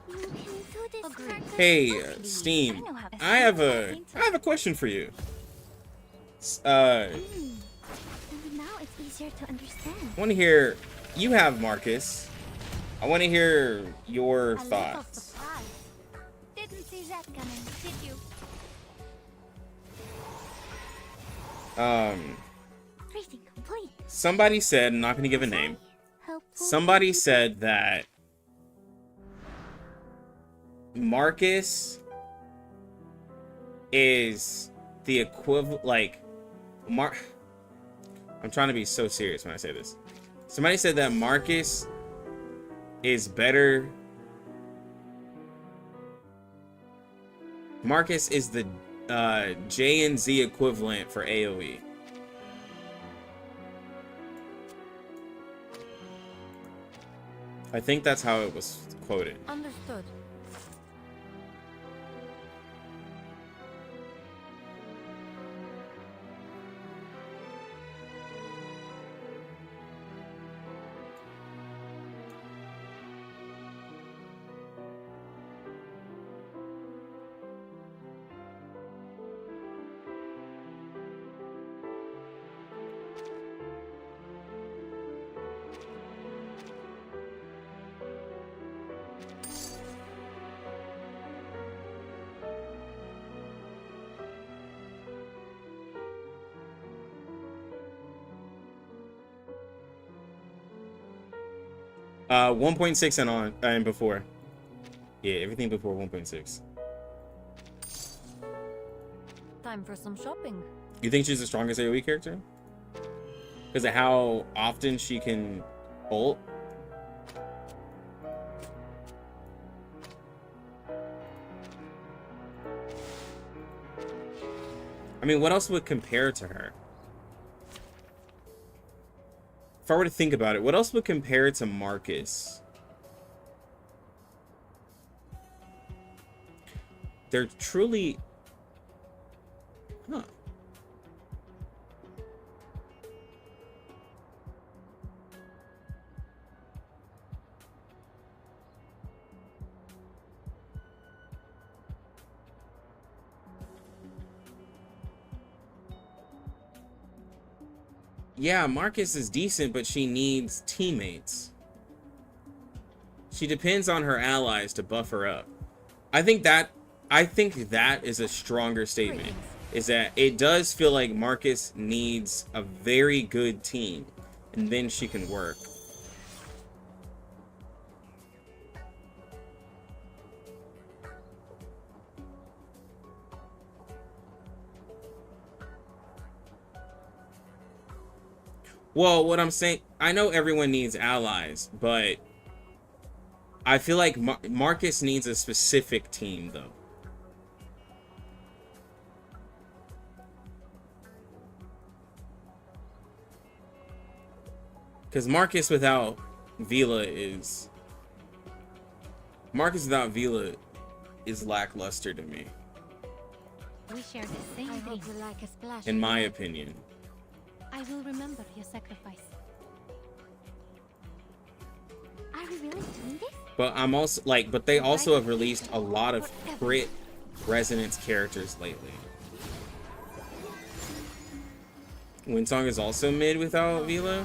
You can do this, Marcus. Hey, Steam, I have a question for you. I And now it's easier to understand. want to hear, you have Marcus. I want to hear your A little thoughts. surprise. Didn't see that coming, did you? Tracing complete. Somebody said, I'm not going to give a name. Helpful. Somebody said that Marcus is the equivalent, like, I'm trying to be so serious when I say this. Somebody said that Marcus is better. Marcus is the J and Z equivalent for AoE. I think that's how it was quoted. Understood. 1.6 and on and before. Yeah, everything before 1.6. Time for some shopping. You think she's the strongest AoE character? Because of how often she can ult? I mean, what else would compare to her? If I were to think about it, what else would compare to Marcus? They're truly... Huh. Yeah, Marcus is decent, but she needs teammates. She depends on her allies to buff her up. I think that is a stronger statement. Is that it does feel like Marcus needs a very good team, and then she can work. Well, what I'm saying, I know everyone needs allies, but I feel like Marcus needs a specific team, though. Because Marcus without Vila is lackluster to me. We share the same I hope dream. you like a splash. In my opinion. I will remember your sacrifice. Are we really doing this? But I'm also like, but they also have released a lot of crit resonance characters lately. Windsong is also mid without Vila.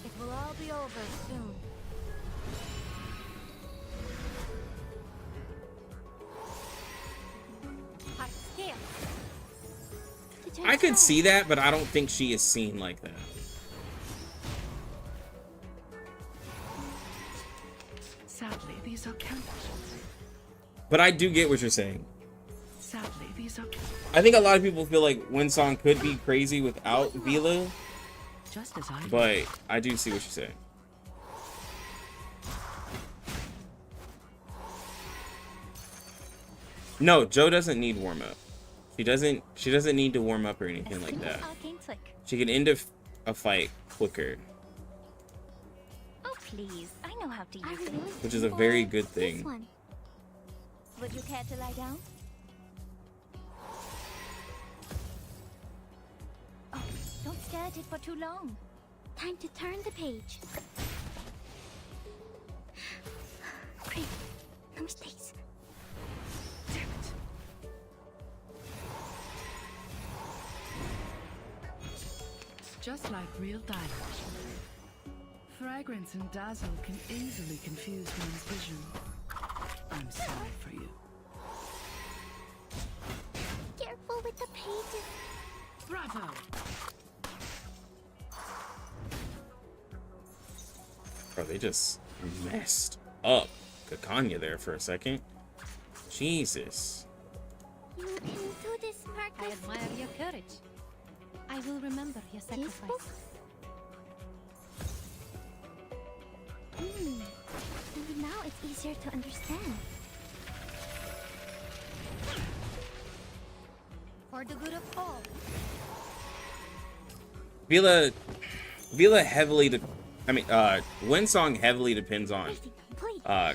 It will all be over soon. Hot scale. I could see that, but I don't think she is seen like that. Sadly, these are campers. But I do get what you're saying. Sadly, these are I think a lot of people feel like Windsong could be crazy without Vila, just as I but I do see what you're saying. No, Joe doesn't need warm up. She doesn't need to warm up or anything like that. She can end a fight quicker, Oh, please. I know how to Are use we it. really which is a doing very this? good This thing. one. Would you care to lie down? Oh, don't stare at it for too long. Time to turn the page. Great. No mistakes. damn it. Just like real diamond. Fragrance and dazzle can easily confuse one's vision. I'm sorry for you. Bro, they just messed up Kakanya there for a second. Jesus. You can do this, Marcus. I admire your courage. I will remember your sacrifice. Maybe now it's easier to understand. For the good of all. Vila heavily Winsong heavily depends on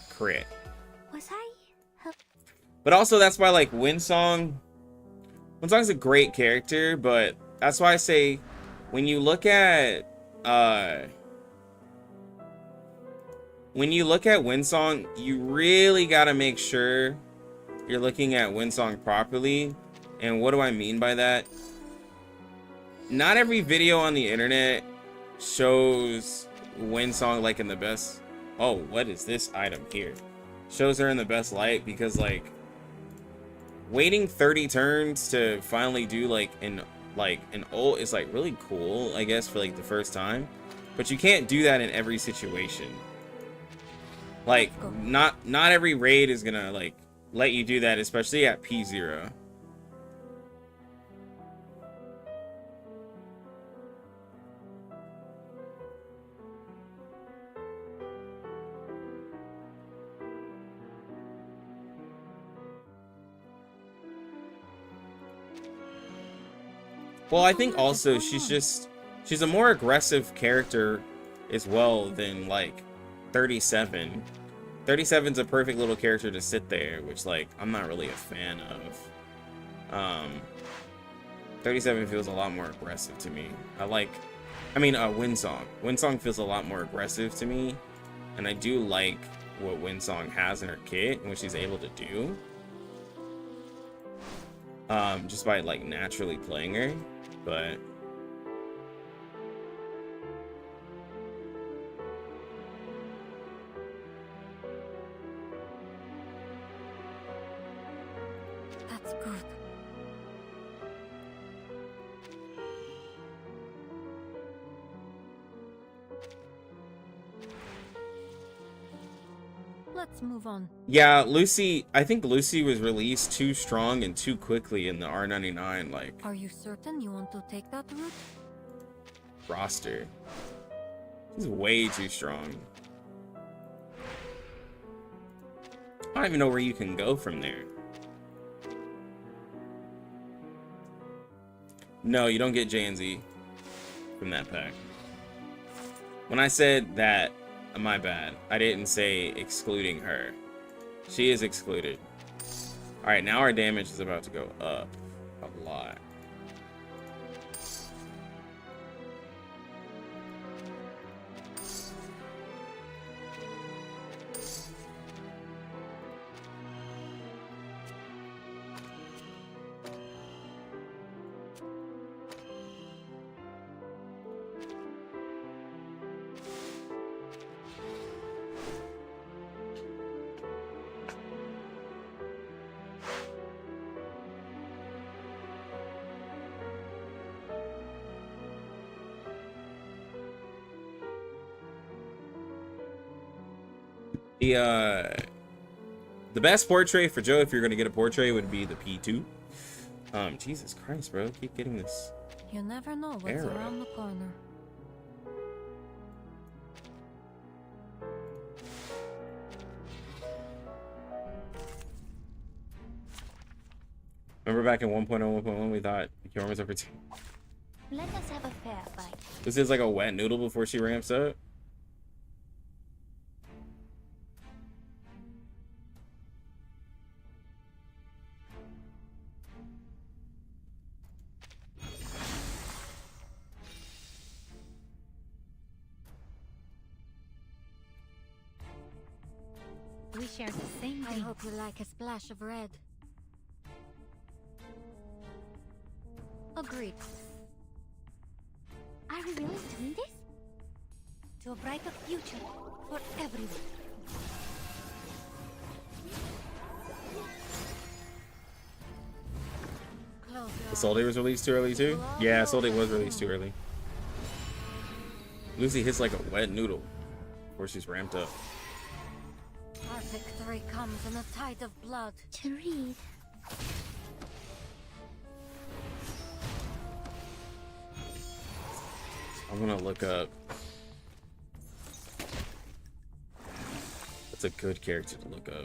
crit. Was I? But also that's why like Winsong's a great character, but that's why I say when you look at Winsong, you really gotta make sure you're looking at Winsong properly. And what do I mean by that? Not every video on the internet shows Winsong like in the best. Oh, what is this item here? Shows her in the best light, because like waiting 30 turns to finally do like an ult is like really cool, I guess, for like the first time. But you can't do that in every situation. Like not every raid is gonna like let you do that, especially at P0. Well, I think also she's a more aggressive character as well than like 37. 37's a perfect little character to sit there, which like I'm not really a fan of. 37 feels a lot more aggressive to me. Winsong. Winsong feels a lot more aggressive to me, and I do like what Winsong has in her kit and what she's able to do. Just by like naturally playing her, but That's good. Let's move on. yeah, Lucy, I think Lucy was released too strong and too quickly in the R99 like Are you certain you want to take that route? roster. She's way too strong. I don't even know where you can go from there. No, you don't get J and Z from that pack. When I said that, my bad. I didn't say excluding her. She is excluded. Alright, now our damage is about to go up a lot. The best portrait for Joe, if you're gonna get a portrait, would be the P2. Jesus Christ, bro, keep getting this. You never know what's Arrow. around the corner. Remember back in 1.0, 1.1, we thought Kiyomi was over 2. Let us have a fair fight. This is like a wet noodle before she ramps up. We share the same I dream. hope you like a splash of red. Agreed. Are we really doing this? To a brighter future for everyone. Close your The Soul Day was released too early too? Yeah, Soul Day was released too early. Lucy hits like a wet noodle. before she's ramped up. Our victory comes in a tide of blood. To read. I'm gonna look up. That's a good character to look up.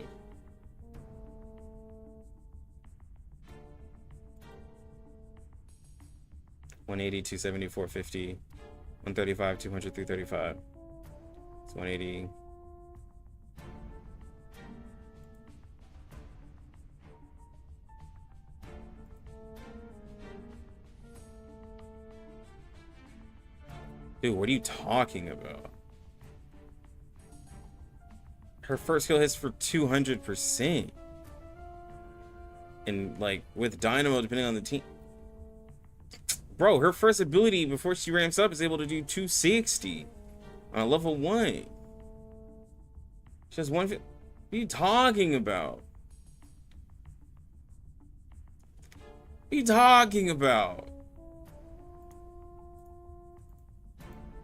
$180, $270, $450, $135, $200, $335. It's $180. Dude, what are you talking about? Her first skill hits for 200%. And like with Dynamo, depending on the team. Bro, her first ability before she ramps up is able to do 260 on level 1. She has 150. What are you talking about? What are you talking about?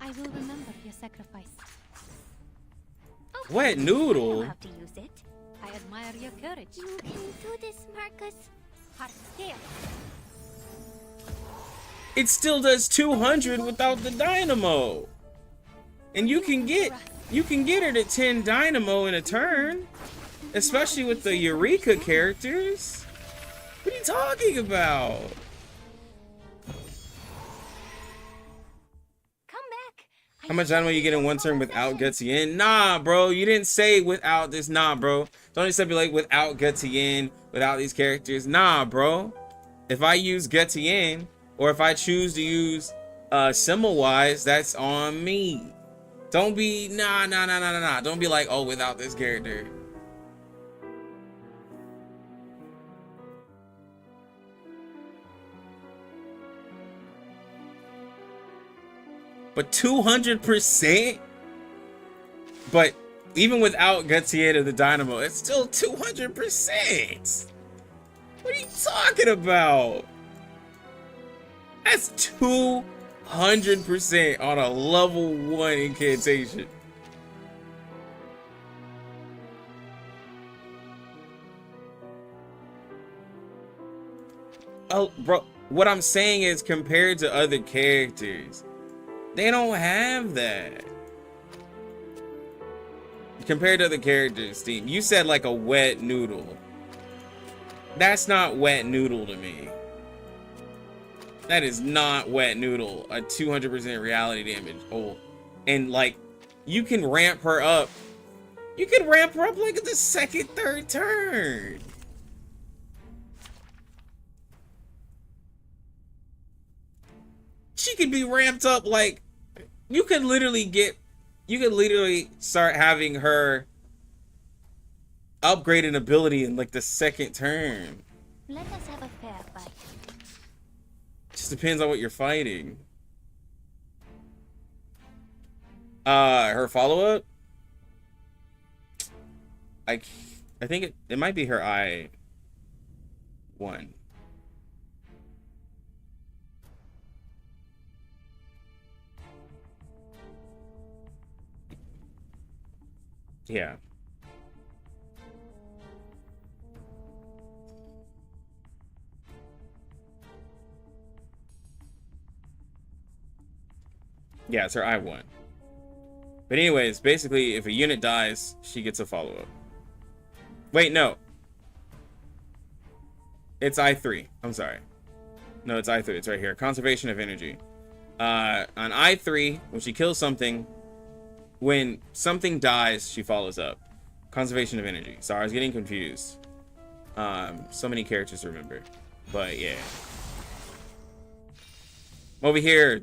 I will remember your sacrifice. Okay, Wet noodle? I know how to use it. I admire your courage. You can do this, Marcus. Heart steel. It still does 200 without the Dynamo. And you can get her to 10 Dynamo in a turn. Especially with the Eureka characters. What are you talking about? Come back. How much Dynamo you get in one turn without Gutsy in? Nah, bro. You didn't say without this. Nah, bro. Don't accept me like without Gutsy in, without these characters. Nah, bro. If I use Gutsy in, or if I choose to use Symbol-wise, that's on me. Don't be, nah. Don't be like, oh, without this character. But 200%? But even without Gutsy of the Dynamo, it's still 200%. What are you talking about? That's 200% on a level 1 incantation. Oh, bro, what I'm saying is compared to other characters, they don't have that. Compared to other characters, Steve, you said like a wet noodle. That's not wet noodle to me. That is not wet noodle. A 200% reality damage. Oh, and like, you can ramp her up. You can ramp her up like at the second, third turn. She could be ramped up like, you could literally start having her upgrade an ability in like the second turn. Let us have a fair fight. Just depends on what you're fighting. Her follow-up? I think it might be her I1. Yeah. Yeah, it's her I1. But anyways, basically, if a unit dies, she gets a follow-up. Wait, no. It's I3. I'm sorry. No, it's I3. It's right here. Conservation of energy. On I3, when she kills something, when something dies, she follows up. Conservation of energy. Sorry, I was getting confused. So many characters to remember. But yeah. Over here,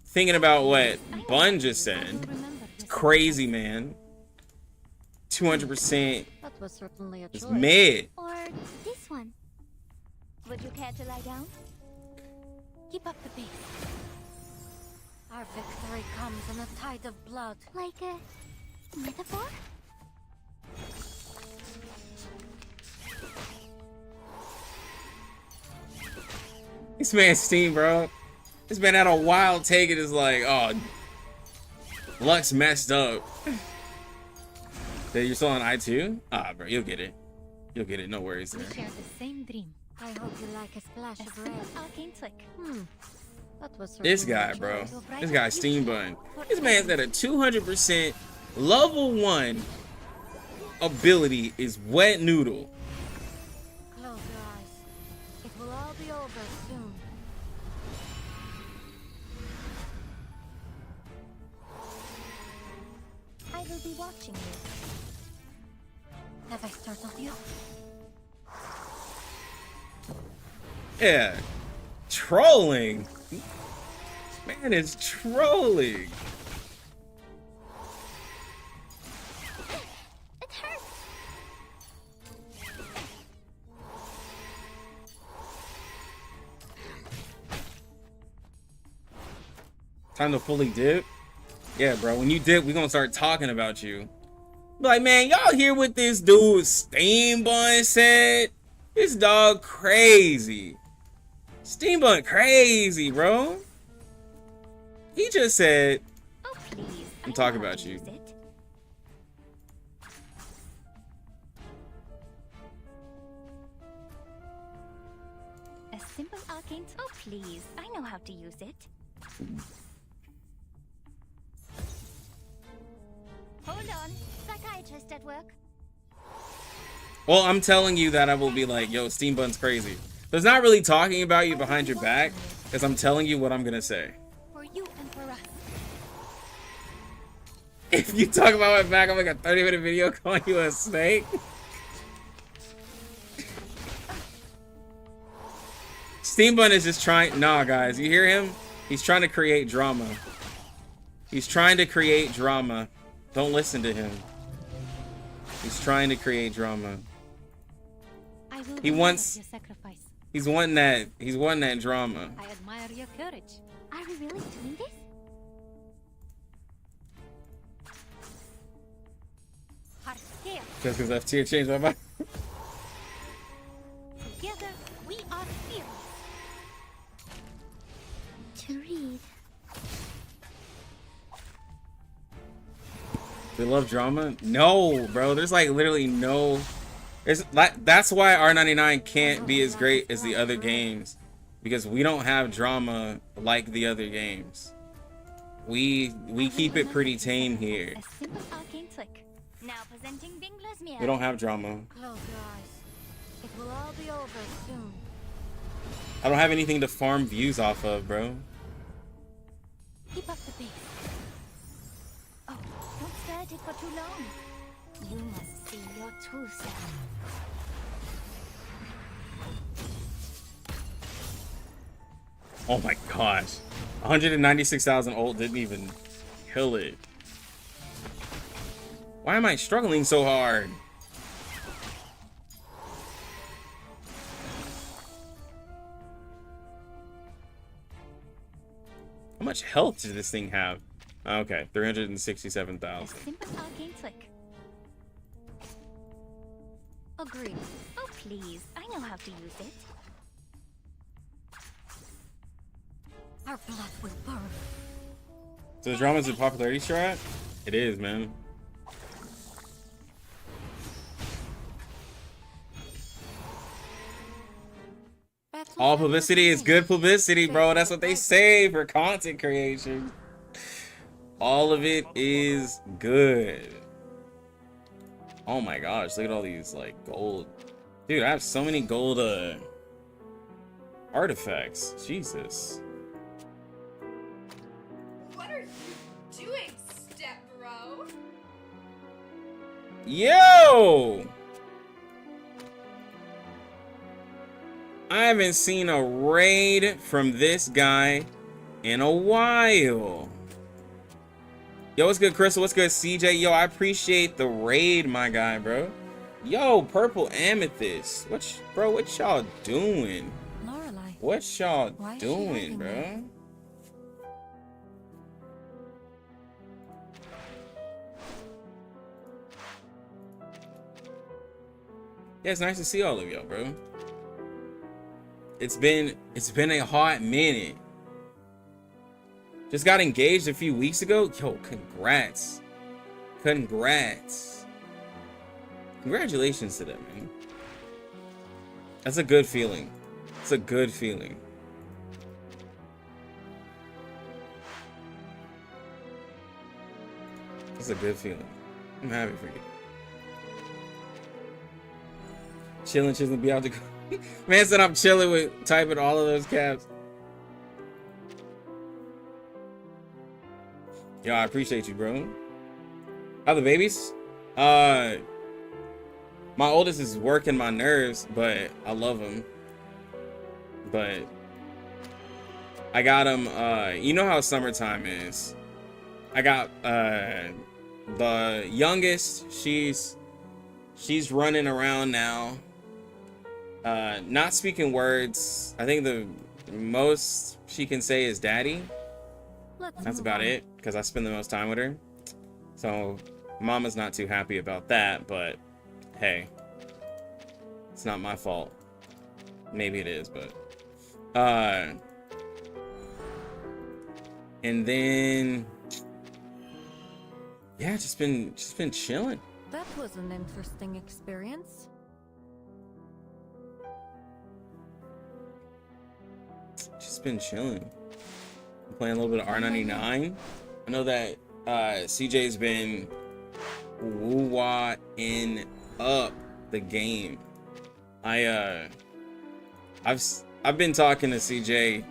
thinking about what Bun just said. It's crazy, man. 200% That was certainly a is choice. mid. Or this one. Would you care to lie down? Keep up the pace. Our victory comes in a tide of blood. Like a metaphor? This man's Steam, bro. This man had a wild take and is like, oh. Lux messed up. Dude, you're still on I2? Ah, bro, you'll get it. You'll get it. No worries We there. share the same dream. I hope you like a splash of red. Arcane flick. That was This guy, bro. This guy, Steam Bun. This man's got a 200% level 1 ability is Wet Noodle. Close your eyes. It will all be over soon. I will be watching you. Have I startled you? Yeah. Trolling. Man is trolling. It hurts. Time to fully dip. Yeah, bro. When you dip, we gonna start talking about you. Like, man, y'all hear what this dude Steam Bun said? This dog crazy. Steam Bun crazy, bro. He just said, Oh, please. I'm talking about you. A simple arcane. Oh, please. I know how to use it. Hold on. Psychiatrist at work. Well, I'm telling you that I will be like, yo, Steam Bun's crazy. So it's not really talking about you behind your back, because I'm telling you what I'm gonna say. For you and for us. If you talk about my back, I'm like a 30-minute video calling you a snake. Steam Bun is just trying. Nah, guys, you hear him? He's trying to create drama. He's trying to create drama. Don't listen to him. He's trying to create drama. He wants. Your sacrifice. He's wanting that. He's wanting that drama. I admire your courage. Are we really doing this? Heart scale. Just because FT changed my mind. Together, we are fearless. To read. They love drama? No, bro. There's like literally no. It's like that's why R99 can't be as great as the other games, because we don't have drama like the other games. We keep it pretty tame here. A simple arcane flick. Now presenting Bingler's mirror. We don't have drama. Close your eyes. It will all be over soon. I don't have anything to farm views off of, bro. Keep up the pace. Oh, don't stare at it for too long. You must see your true self. Oh my gosh. 196,000 ult didn't even kill it. Why am I struggling so hard? How much health does this thing have? Okay, 367,000. A simple arcane flick. Agreed. Oh, please. I know how to use it. Our blood will burn. So the drama's a popularity strat? It is, man. All publicity is good publicity, bro. That's what they say for content creation. All of it is good. Oh my gosh, look at all these like gold. Dude, I have so many gold artifacts. Jesus. What are you doing, step bro? Yo! I haven't seen a raid from this guy in a while. Yo, what's good, Crystal? What's good, CJ? Yo, I appreciate the raid, my guy, bro. Yo, Purple Amethyst. Bro, what y'all doing? Lorelei. What y'all Why is she doing, hiding bro? there? Yeah, it's nice to see all of y'all, bro. It's been a hot minute. Just got engaged a few weeks ago. Yo, congrats. Congrats. Congratulations to them, man. That's a good feeling. It's a good feeling. It's a good feeling. I'm happy for you. Chilling, be out to go. Man said I'm chilling with typing all of those caps. Yo, I appreciate you, bro. How the babies? My oldest is working my nerves, but I love him. But I got him, you know how summertime is. I got the youngest, she's running around now. Not speaking words. I think the most she can say is daddy. That's about it, because I spend the most time with her. So mama's not too happy about that, but hey, it's not my fault. Maybe it is, but and then yeah, just been chilling. That was an interesting experience. Just been chilling. I'm playing a little bit of R99. I know that CJ's been woo-wah-ing up the game. I've been talking to CJ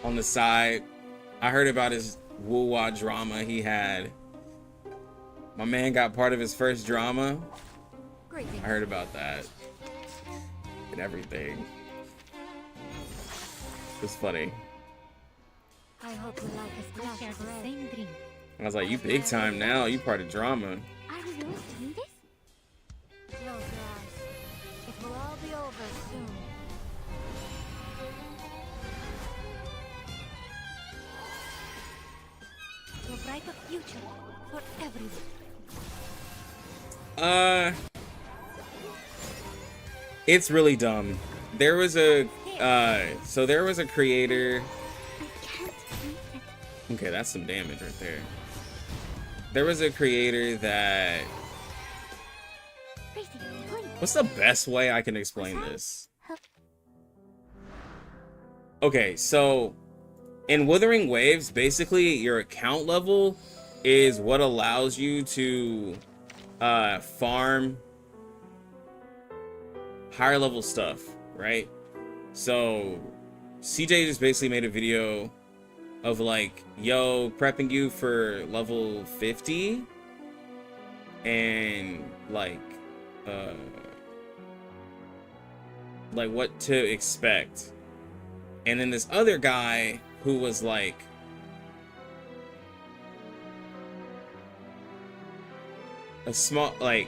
on the side. I heard about his woo-wah drama he had. My man got part of his first drama. I heard about that and everything. It's funny. I hope you like a splash of the red. same dream. I was like, you big time now. You part of drama. Are we really doing this? Close your eyes. It will all be over soon. To a brighter future for everyone. It's really dumb. There was a there was a creator. Okay, that's some damage right there. There was a creator that... What's the best way I can explain this? Okay, so in Withering Waves, basically your account level is what allows you to farm higher level stuff, right? So CJ just basically made a video of like, yo, prepping you for level 50 and like what to expect. And then this other guy who was like a small, like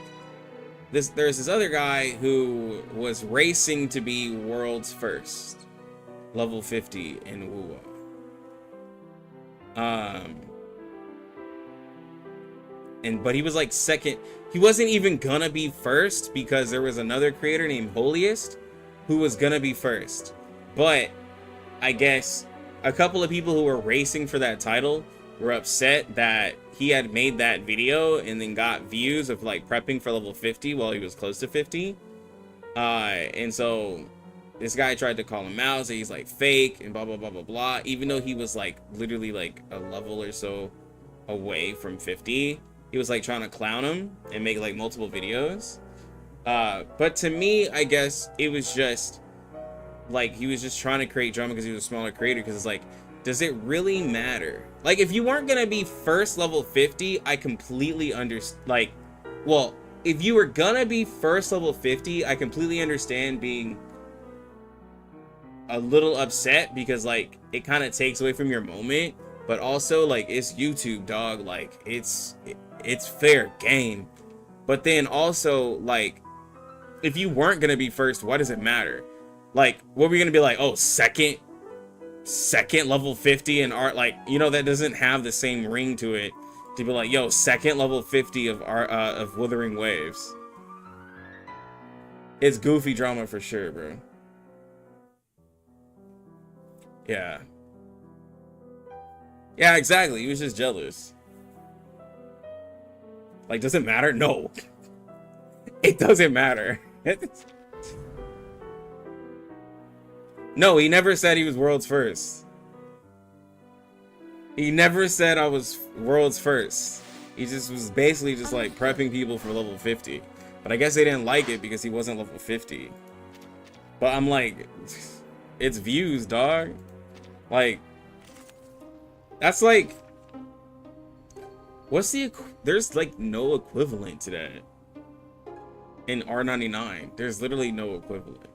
there's this other guy who was racing to be world's first, level 50 in WoW. But he was like second. He wasn't even gonna be first because there was another creator named Holiest who was gonna be first. But I guess a couple of people who were racing for that title were upset that he had made that video and then got views of like prepping for level 50 while he was close to 50. And so this guy tried to call him out, say he's like fake and blah blah blah blah blah, even though he was like literally like a level or so away from 50. He was like trying to clown him and make like multiple videos. But to me, I guess it was just like he was just trying to create drama because he was a smaller creator. Because it's like, does it really matter? Like, if you weren't gonna be first level 50, I completely understand. Like, well, if you were gonna be first level 50, I completely understand being a little upset because like it kind of takes away from your moment. But also like it's YouTube, dog. Like it's fair game. But then also like if you weren't gonna be first, why does it matter? Like, what were we gonna be like? Oh, second level 50 in art, like, you know, that doesn't have the same ring to it to be like, yo, second level 50 of art of Withering Waves. It's goofy drama for sure, bro. Yeah. Yeah, exactly. He was just jealous. Like, does it matter? No. It doesn't matter. No, he never said he was world's first. He never said I was world's first. He just was basically just like prepping people for level 50. But I guess they didn't like it because he wasn't level 50. But I'm like, it's views, dog. Like, that's like, what's the, there's like no equivalent to that in R99. There's literally no equivalent.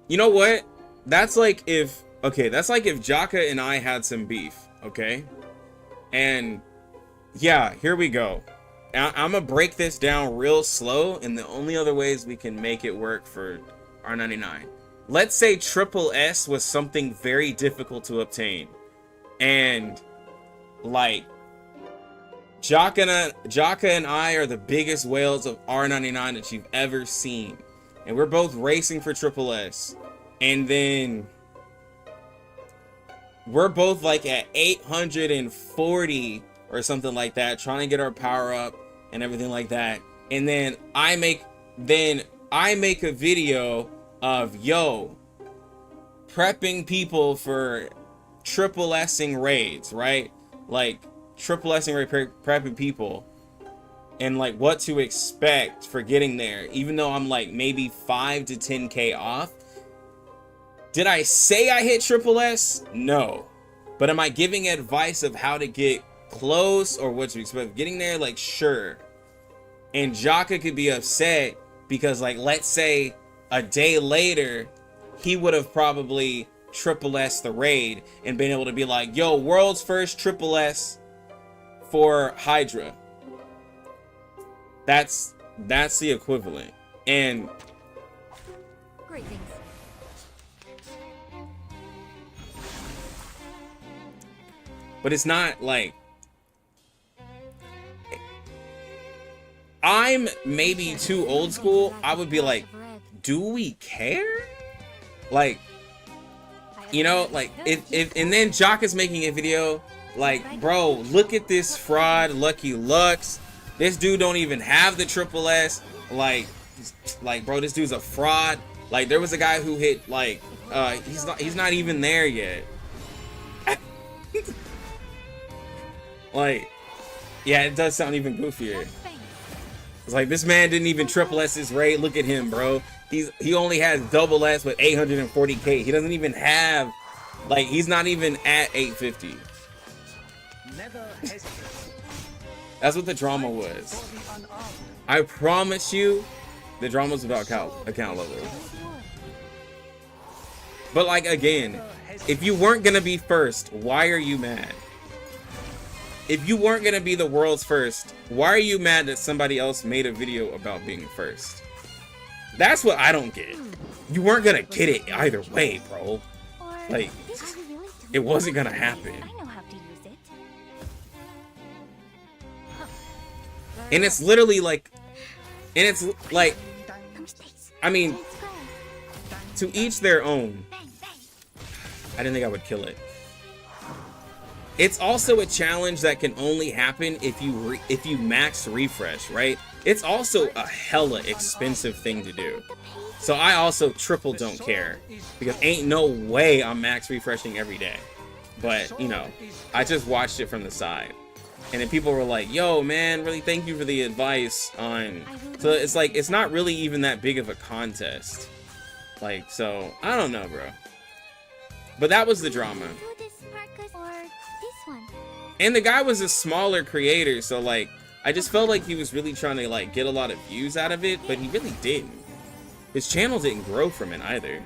You know what? That's like if, okay, that's like if Jaka and I had some beef, okay? And yeah, here we go. I'm gonna break this down real slow, and the only other ways we can make it work for R99. Let's say triple S was something very difficult to obtain. And like Jaka and I are the biggest whales of R99 that you've ever seen. And we're both racing for triple S. And then we're both like at 840 or something like that, trying to get our power up and everything like that. And then I make a video of prepping people for triple S-ing raids, right? Like triple S-ing raid prepping people and like what to expect for getting there, even though I'm like maybe 5 to 10k off. Did I say I hit triple S? No. But am I giving advice of how to get close or what to expect getting there? Like, sure. And Jaka could be upset because, like, let's say a day later, he would have probably triple S the raid and been able to be like, yo, world's first triple S for Hydra. That's the equivalent. And great things. But it's not like, I'm maybe too old school. I would be like, do we care? Like, you know, like if and then Jock is making a video like, bro, look at this fraud Lucky Lux. This dude don't even have the triple S. Like bro, this dude's a fraud. Like there was a guy who hit like he's not even there yet. Like, yeah, it does sound even goofier. It's like, this man didn't even triple S his raid. Look at him, bro. He only has double S with 840k. He doesn't even have, like, he's not even at 850. That's what the drama was. I promise you, the drama was about account level. But like, again, if you weren't gonna be first, why are you mad? If you weren't gonna be the world's first, why are you mad that somebody else made a video about being first? That's what I don't get. You weren't gonna get it either way, bro. Like, it wasn't gonna happen. And it's literally like, and it's like, I mean, to each their own. I didn't think I would kill it. It's also a challenge that can only happen if you max refresh, right? It's also a hella expensive thing to do. So I also triple don't care, because ain't no way I'm max refreshing every day. But, you know, I just watched it from the side. And then people were like, yo, man, really thank you for the advice on... So it's like, it's not really even that big of a contest. Like, so, I don't know, bro. But that was the drama. And the guy was a smaller creator, so like, I just felt like he was really trying to like get a lot of views out of it, but he really didn't. His channel didn't grow from it either.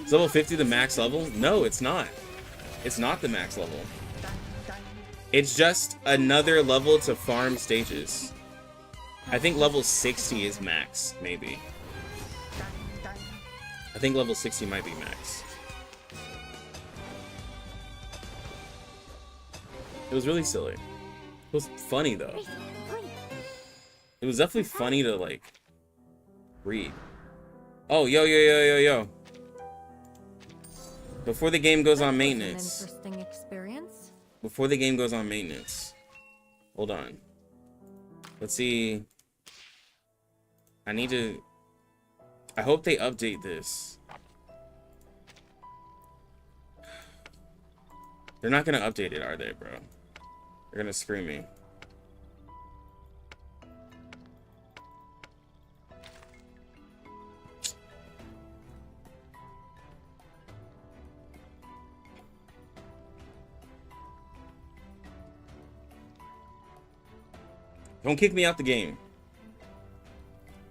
Is level 50 the max level? No, it's not. It's not the max level. It's just another level to farm stages. I think level 60 is max, maybe. I think level 60 might be max. It was really silly. It was funny though. It was definitely funny to like read. Oh, yo. Before the game goes on That was an maintenance. interesting experience. Before the game goes on maintenance. Hold on. Let's see. I hope they update this. They're not gonna update it, are they, bro? They're gonna screw me. Don't kick me out the game.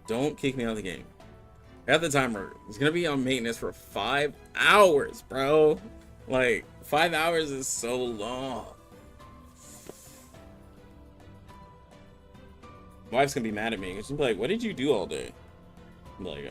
Don't kick me out of the game. At the timer, it's gonna be on maintenance for 5 hours, bro. Like, 5 hours is so long. My wife's gonna be mad at me. She's like, what did you do all day? I'm like,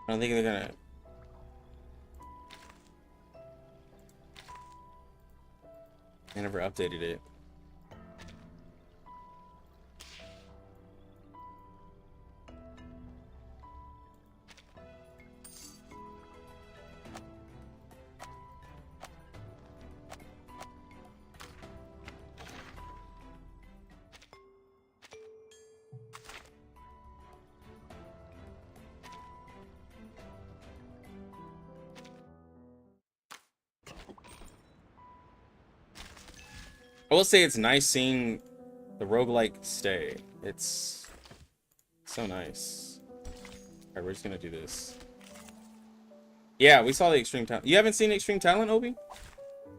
I don't think they're gonna. They never updated it. I will say it's nice seeing the roguelike stay. It's so nice. Alright, we're just gonna do this. Yeah, we saw the Extreme Talent. You haven't seen Extreme Talent, Obi?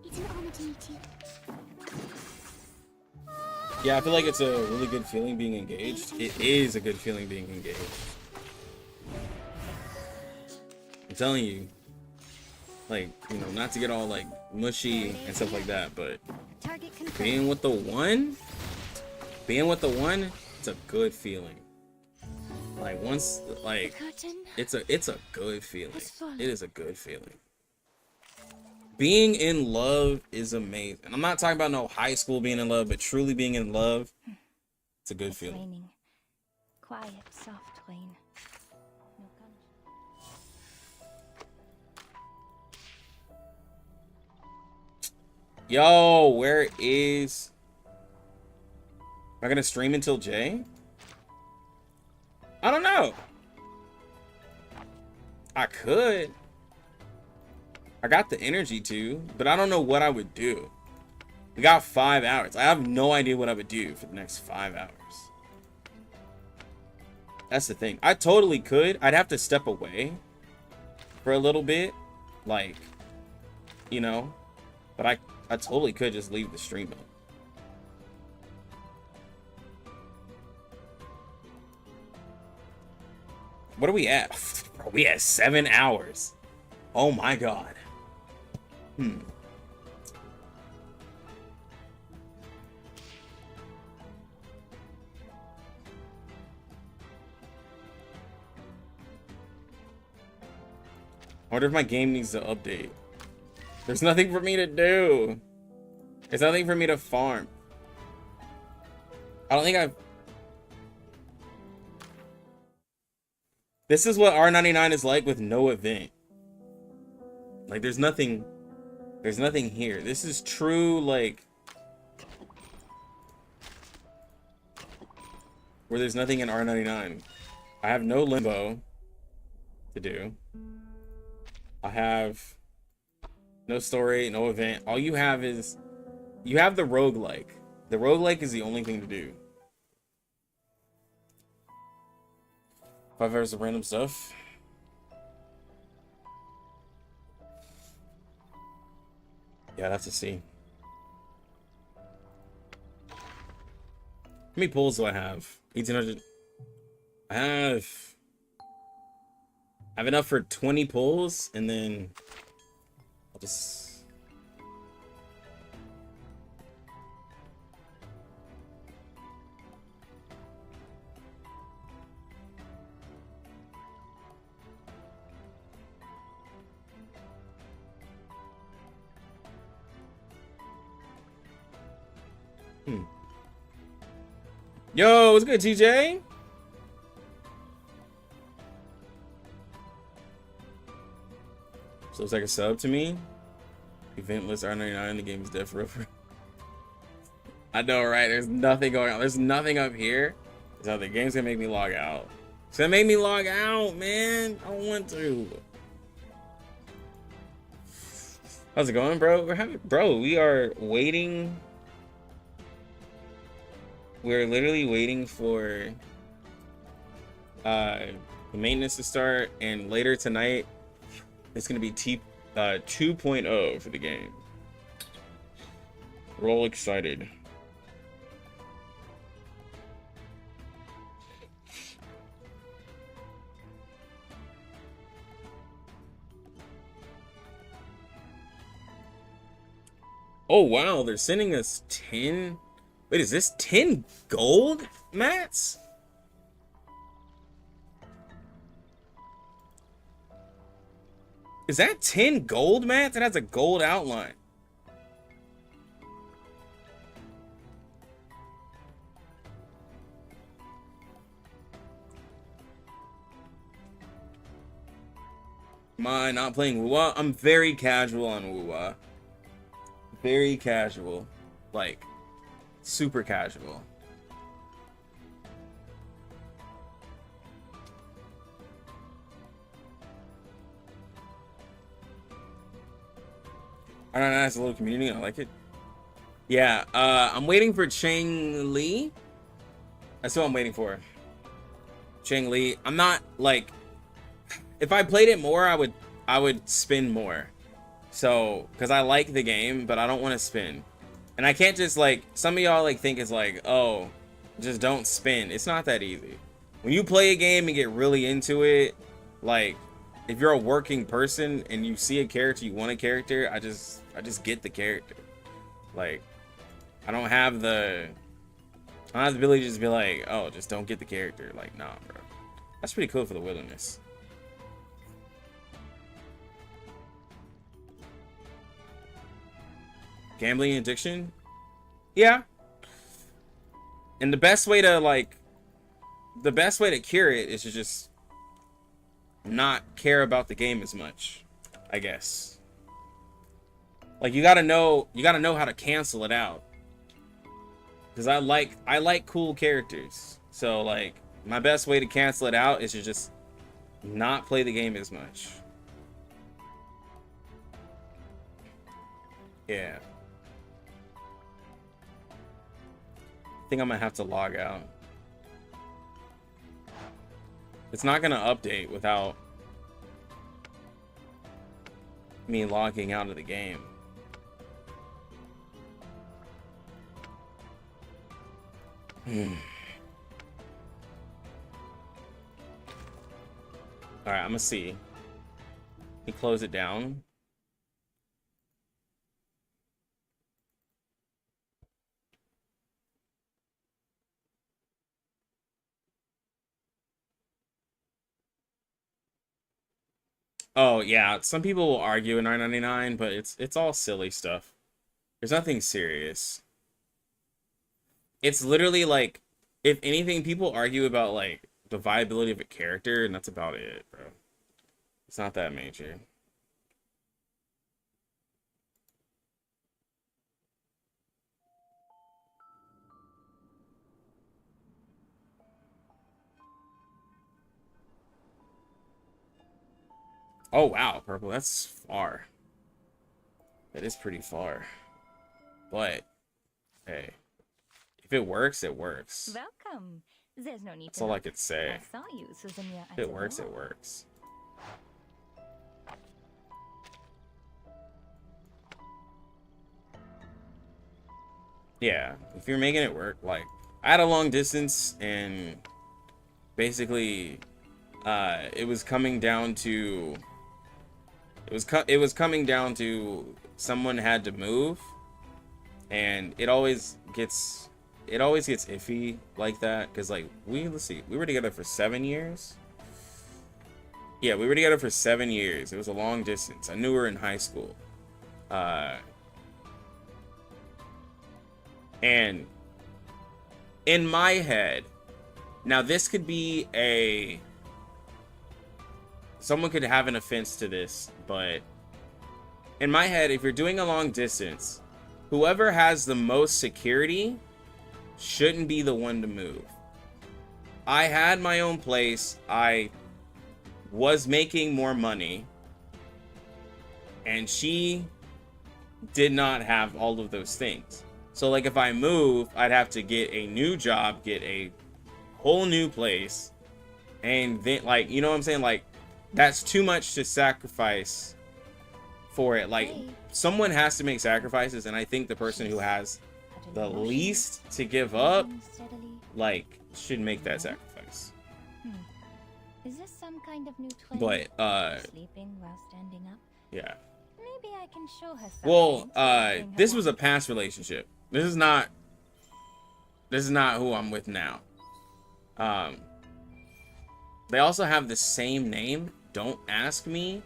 It's an honor to meet you. Yeah, I feel like it's a really good feeling being engaged. It is a good feeling being engaged. I'm telling you. Like, you know, not to get all, like, mushy and stuff like that, but being with the one, it's a good feeling. Like, once, like, it's a good feeling. It is a good feeling. Being in love is amazing. I'm not talking about no high school being in love, but truly being in love, it's a good feeling. Raining. Quiet, soft rain. No guns. Yo, where is... Am I gonna stream until J? I don't know. I could. I got the energy to, but I don't know what I would do. We got 5 hours. I have no idea what I would do for the next 5 hours. That's the thing. I totally could. I'd have to step away for a little bit. Like, you know, but I totally could just leave the stream up. What are we at? Bro, we at 7 hours. Oh my god. I wonder if my game needs to update. There's nothing for me to do. There's nothing for me to farm. I don't think I've... This is what R99 is like with no event. Like, there's nothing here. This is true, like, where there's nothing in R99. I have no limbo to do. I have no story, no event. All you have is, you have the roguelike. The roguelike is the only thing to do. 5 hours of random stuff. Yeah, I'd have to see. How many pulls do I have? 1,800. I have enough for 20 pulls, and then I'll just... Yo, what's good, TJ? So looks like a sub to me. Eventless R99, the game is dead forever. I know, right? There's nothing going on. There's nothing up here. So the game's gonna make me log out. It's gonna make me log out, man. I don't want to. How's it going, bro? We are waiting. We're literally waiting for the maintenance to start, and later tonight it's gonna be 2.0 for the game. We're all excited. Oh wow, they're sending us 10. Wait, is this 10 gold mats? Is that 10 gold mats? It has a gold outline. Am I not playing Wuwa? I'm very casual on Wuwa. Very casual. Like, super casual. I don't know, it's a little community. I like it. Yeah, I'm waiting for Chang Li. That's what I'm waiting for. Chang Li. I'm not like, if I played it more, I would spin more. So, because I like the game, but I don't want to spin. And I can't just like, some of y'all like think it's like, oh, just don't spin. It's not that easy. When you play a game and get really into it, like, if you're a working person and you see a character, you want a character, I just get the character. Like, I don't have the ability to just be like, oh, just don't get the character. Like, nah, bro. That's pretty cool for the wilderness. Gambling addiction? Yeah. And the best way to cure it is to just not care about the game as much, I guess. Like, you gotta know how to cancel it out. Because I like cool characters. So like, my best way to cancel it out is to just not play the game as much. Yeah. I think I'm gonna have to log out. It's not gonna update without me logging out of the game. Alright, I'm gonna see. Let me close it down. Oh yeah, some people will argue in 9.99, but it's all silly stuff. There's nothing serious. It's literally like, if anything, people argue about like the viability of a character, and that's about it, bro. It's not that major. Oh wow, purple, that's far. That is pretty far. But hey, if it works, it works. Welcome. There's no need. That's all I could say. I saw you, Suzumiya. If it works, it works. Yeah, if you're making it work, like I had a long distance, and basically, it was coming down to coming down to someone had to move, and it always gets iffy like that, because like let's see, we were together for 7 years. Yeah, we were together for 7 years. It was a long distance. I knew her in high school. And in my head, now this could be someone could have an offense to this, but in my head, if you're doing a long distance, whoever has the most security shouldn't be the one to move. I had my own place. I was making more money, and she did not have all of those things. So like if I move, I'd have to get a new job, get a whole new place, and then like, you know what I'm saying? Like that's too much to sacrifice for it. Like someone has to make sacrifices, and I think the person who has the least to give up like should make that sacrifice. Is this some kind of new twin? But sleeping while standing up? yeah. Maybe I can show her something. Well, this was a past relationship. This is not who I'm with now. They also have the same name. Don't ask me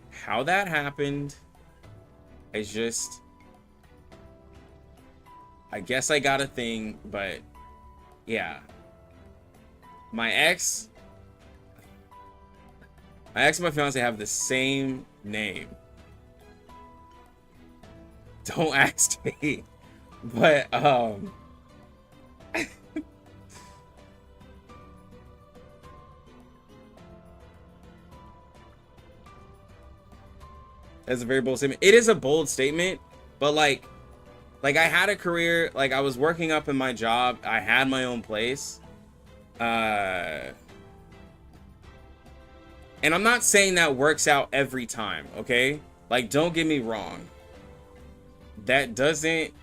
how that happened. It's just, I guess I got a thing, but yeah. My ex and my fiance have the same name. Don't ask me. But that's a very bold statement. It is a bold statement, but like I had a career, like I was working up in my job, I had my own place. And I'm not saying that works out every time, okay? Like don't get me wrong. That doesn't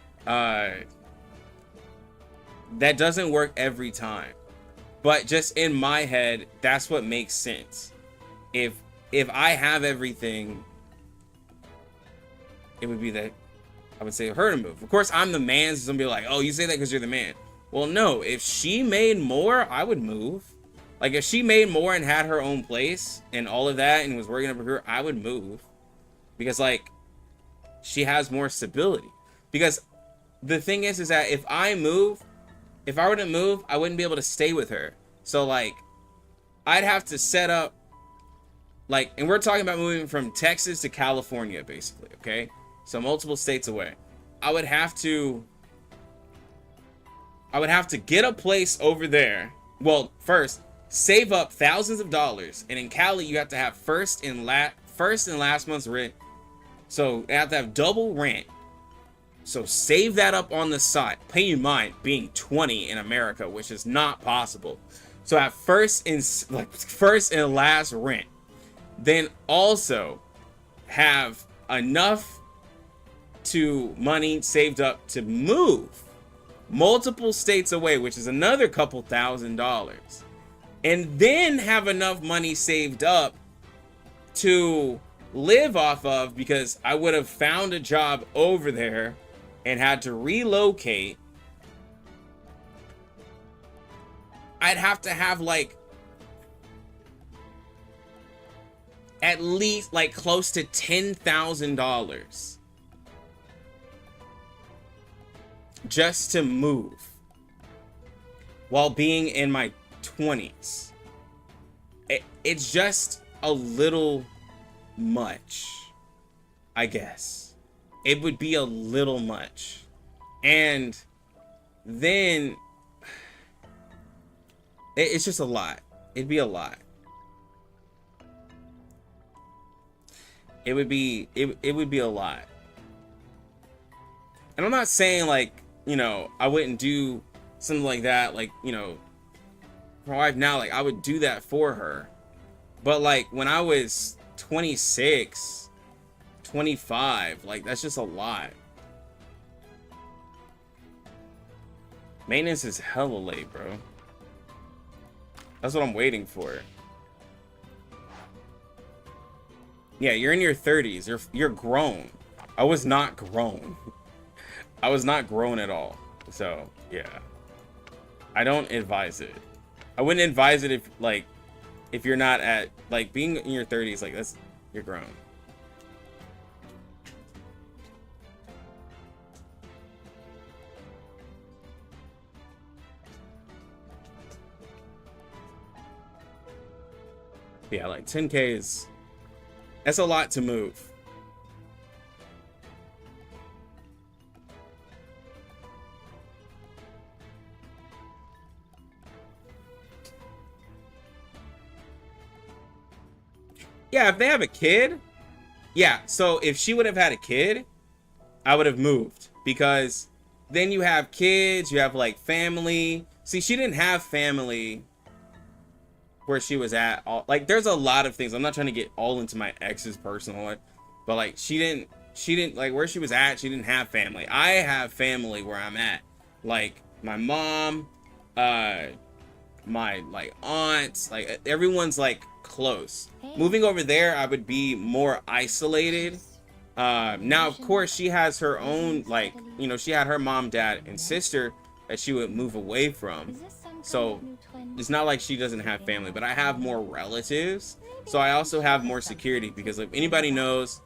work every time. But just in my head, that's what makes sense. If I have everything, it would be that I would say her to move. Of course, I'm the man, so somebody like, oh, you say that because you're the man. Well, no, if she made more, I would move. Like if she made more and had her own place and all of that and was working over here, I would move. Because like she has more stability. Because the thing is that if I were to move, I wouldn't be able to stay with her. So like I'd have to set up like, and we're talking about moving from Texas to California basically, okay? So multiple states away. I would have to get a place over there. Well, first save up thousands of dollars, and in Cali you have to have first and last month's rent. So you have to have double rent. So save that up on the side. Pay in mind being 20 in America, which is not possible. So have first and last rent. Then also have enough money saved up to move multiple states away, which is another couple $1,000s. And then have enough money saved up to live off of, because I would have found a job over there and had to relocate. I'd have to have like at least like close to $10,000 just to move while being in my 20s. It's just a little much, I guess. It would be a little much. And then it's just a lot. It'd be a lot. It would be a lot. And I'm not saying like, you know, I wouldn't do something like that, like, you know, my wife now, like I would do that for her. But like when I was 26, 25, like that's just a lot. Maintenance is hella late, bro. That's what I'm waiting for. Yeah, you're in your 30s. You're grown. I was not grown. I was not grown at all. So, yeah. I don't advise it. I wouldn't advise it if you're not at, like, being in your 30s, like, you're grown. Yeah, like 10K that's a lot to move. Yeah, if they have a kid, yeah, so if she would have had a kid, I would have moved, because then you have kids, you have like family. See, she didn't have family where she was at. Like, there's a lot of things. I'm not trying to get all into my ex's personal life, but like she didn't like where she was at. She didn't have family. I have family where I'm at, like my mom, my like aunts, like everyone's like close. Moving over there, I would be more isolated. Now of course she has her own, like, you know, she had her mom, dad, and sister that she would move away from. So it's not like she doesn't have family, but I have more relatives. So I also have more security, because if anybody knows,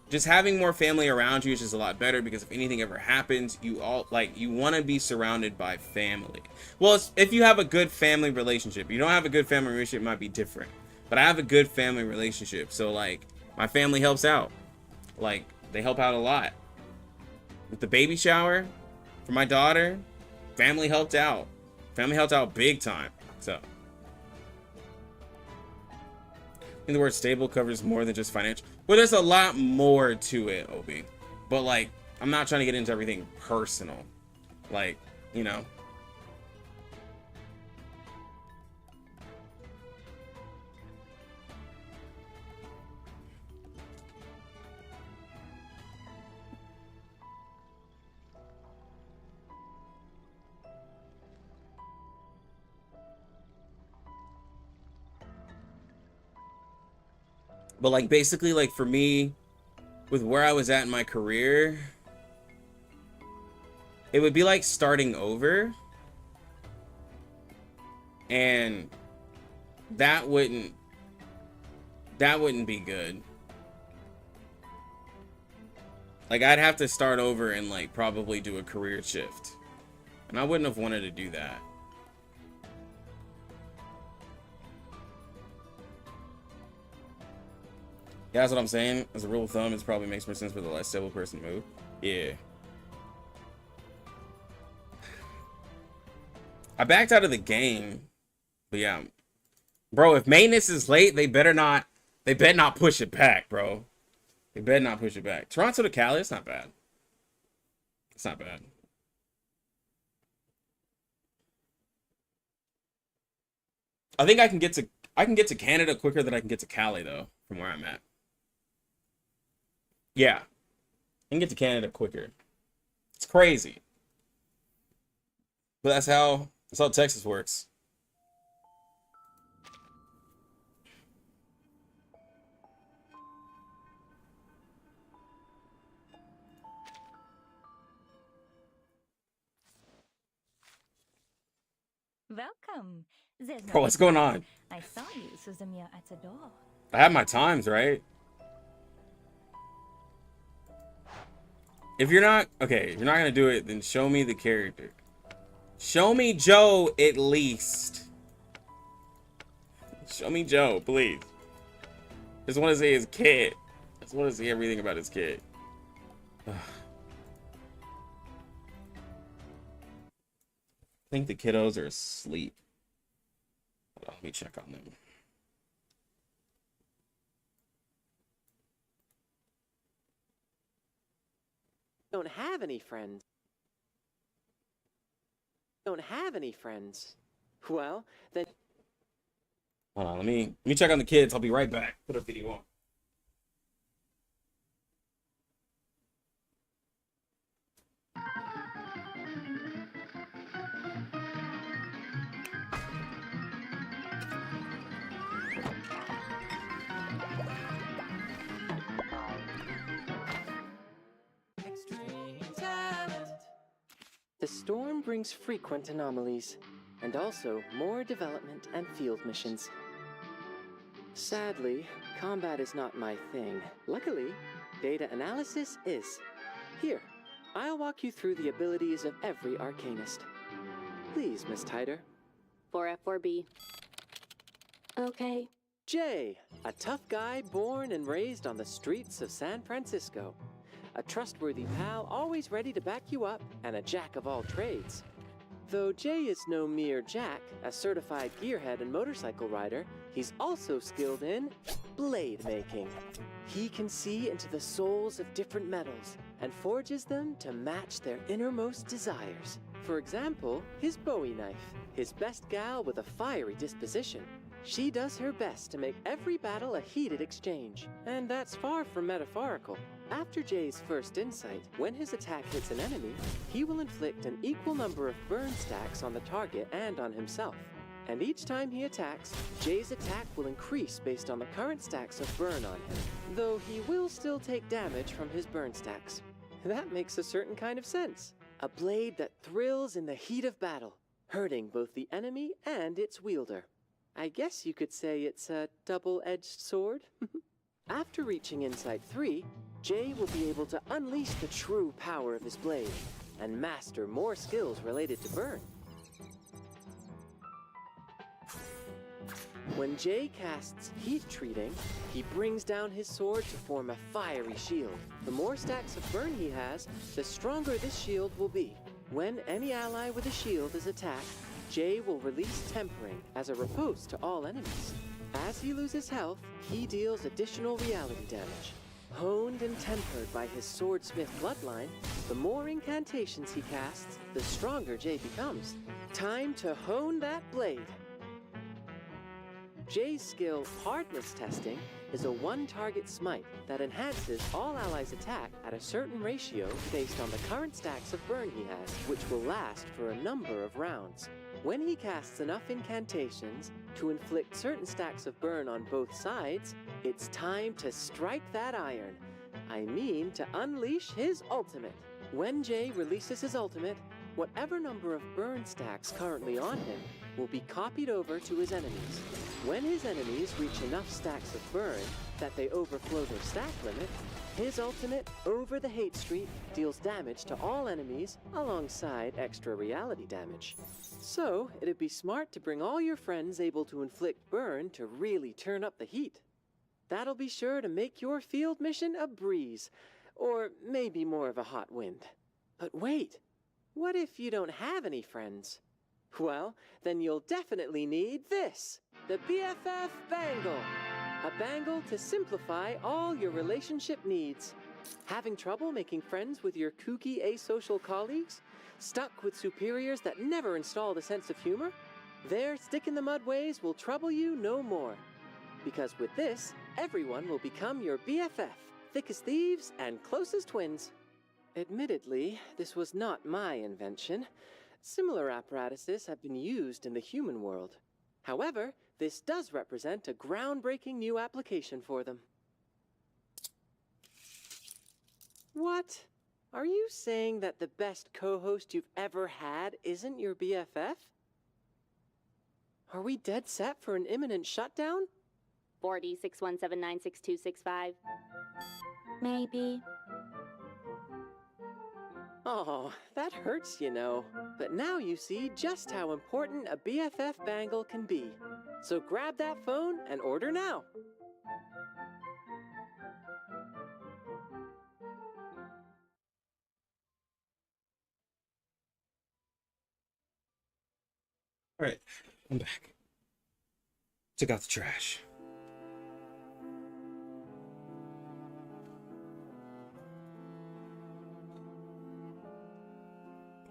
just having more family around you is just a lot better, because if anything ever happens, you want to be surrounded by family. Well, if you have a good family relationship. If you don't have a good family relationship, it might be different. But I have a good family relationship. So like my family helps out. Like they help out a lot. With the baby shower for my daughter, family helped out. Family helped out big time. So I think the word stable covers more than just financial. Well, there's a lot more to it, Obi. But like, I'm not trying to get into everything personal. Like, you know. But like, basically, like for me, with where I was at in my career, it would be like starting over. And that wouldn't be good. Like I'd have to start over and like probably do a career shift. And I wouldn't have wanted to do that. Yeah, that's what I'm saying. As a rule of thumb, it probably makes more sense for the less stable person to move. Yeah. I backed out of the game. But yeah. Bro, if maintenance is late, they better not push it back, bro. They better not push it back. Toronto to Cali, it's not bad. It's not bad. I think I can get to Canada quicker than I can get to Cali though, from where I'm at. Yeah. I can get to Canada quicker. It's crazy. But that's how Texas works. Welcome. There's no Bro, what's going on? I saw you, Suzumia, at the door. I have my times, right? If you're not gonna do it, then show me the character. Show me Joe at least. Show me Joe, please. Just want to see his kid. Just want to see everything about his kid. I think the kiddos are asleep. Hold on, let me check on them. Don't have any friends. Don't have any friends. Well, then. Hold on, let me check on the kids. I'll be right back. Put a video on. storm brings frequent anomalies, and also more development and field missions. Sadly, combat is not my thing. Luckily, data analysis is. Here, I'll walk you through the abilities of every Arcanist. Please, Miss Tyder. 4F4B. Okay. Jay, a tough guy born and raised on the streets of San Francisco. A trustworthy pal always ready to back you up, and a jack of all trades. Though Jay is no mere jack, a certified gearhead and motorcycle rider, he's also skilled in blade making. He can see into the souls of different metals and forges them to match their innermost desires. For example, his Bowie knife, his best gal with a fiery disposition. She does her best to make every battle a heated exchange, and that's far from metaphorical. After Jay's first insight, when his attack hits an enemy, he will inflict an equal number of burn stacks on the target and on himself. And each time he attacks, Jay's attack will increase based on the current stacks of burn on him, though he will still take damage from his burn stacks. That makes a certain kind of sense. A blade that thrills in the heat of battle, hurting both the enemy and its wielder. I guess you could say it's a double-edged sword. After reaching Insight 3, Jay will be able to unleash the true power of his blade and master more skills related to burn. When Jay casts Heat Treating, he brings down his sword to form a fiery shield. The more stacks of burn he has, the stronger this shield will be. When any ally with a shield is attacked, Jay will release Tempering as a riposte to all enemies. As he loses health, he deals additional reality damage. Honed and tempered by his swordsmith bloodline, the more incantations he casts, the stronger Jay becomes. Time to hone that blade! Jay's skill Hardness Testing is a one-target smite that enhances all allies' attack at a certain ratio based on the current stacks of burn he has, which will last for a number of rounds. When he casts enough incantations to inflict certain stacks of burn on both sides, it's time to strike that iron. I mean, to unleash his ultimate. When Jay releases his ultimate, whatever number of burn stacks currently on him will be copied over to his enemies. When his enemies reach enough stacks of burn that they overflow their stack limit, his ultimate, Over the Hate Street, deals damage to all enemies alongside extra reality damage. So, it'd be smart to bring all your friends able to inflict burn to really turn up the heat. That'll be sure to make your field mission a breeze, or maybe more of a hot wind. But wait, what if you don't have any friends? Well, then you'll definitely need this, the BFF Bangle. A bangle to simplify all your relationship needs. Having trouble making friends with your kooky asocial colleagues? Stuck with superiors that never installed a sense of humor? Their stick-in-the-mud ways will trouble you no more. Because with this, everyone will become your BFF, thick as thieves and close as twins. Admittedly, this was not my invention. Similar apparatuses have been used in the human world. However, this does represent a groundbreaking new application for them. What? Are you saying that the best co-host you've ever had isn't your BFF? Are we dead set for an imminent shutdown? 4D61796265. Maybe. Oh, that hurts, you know. But now you see just how important a BFF bangle can be. So grab that phone and order now. Alright, I'm back. Took out the trash.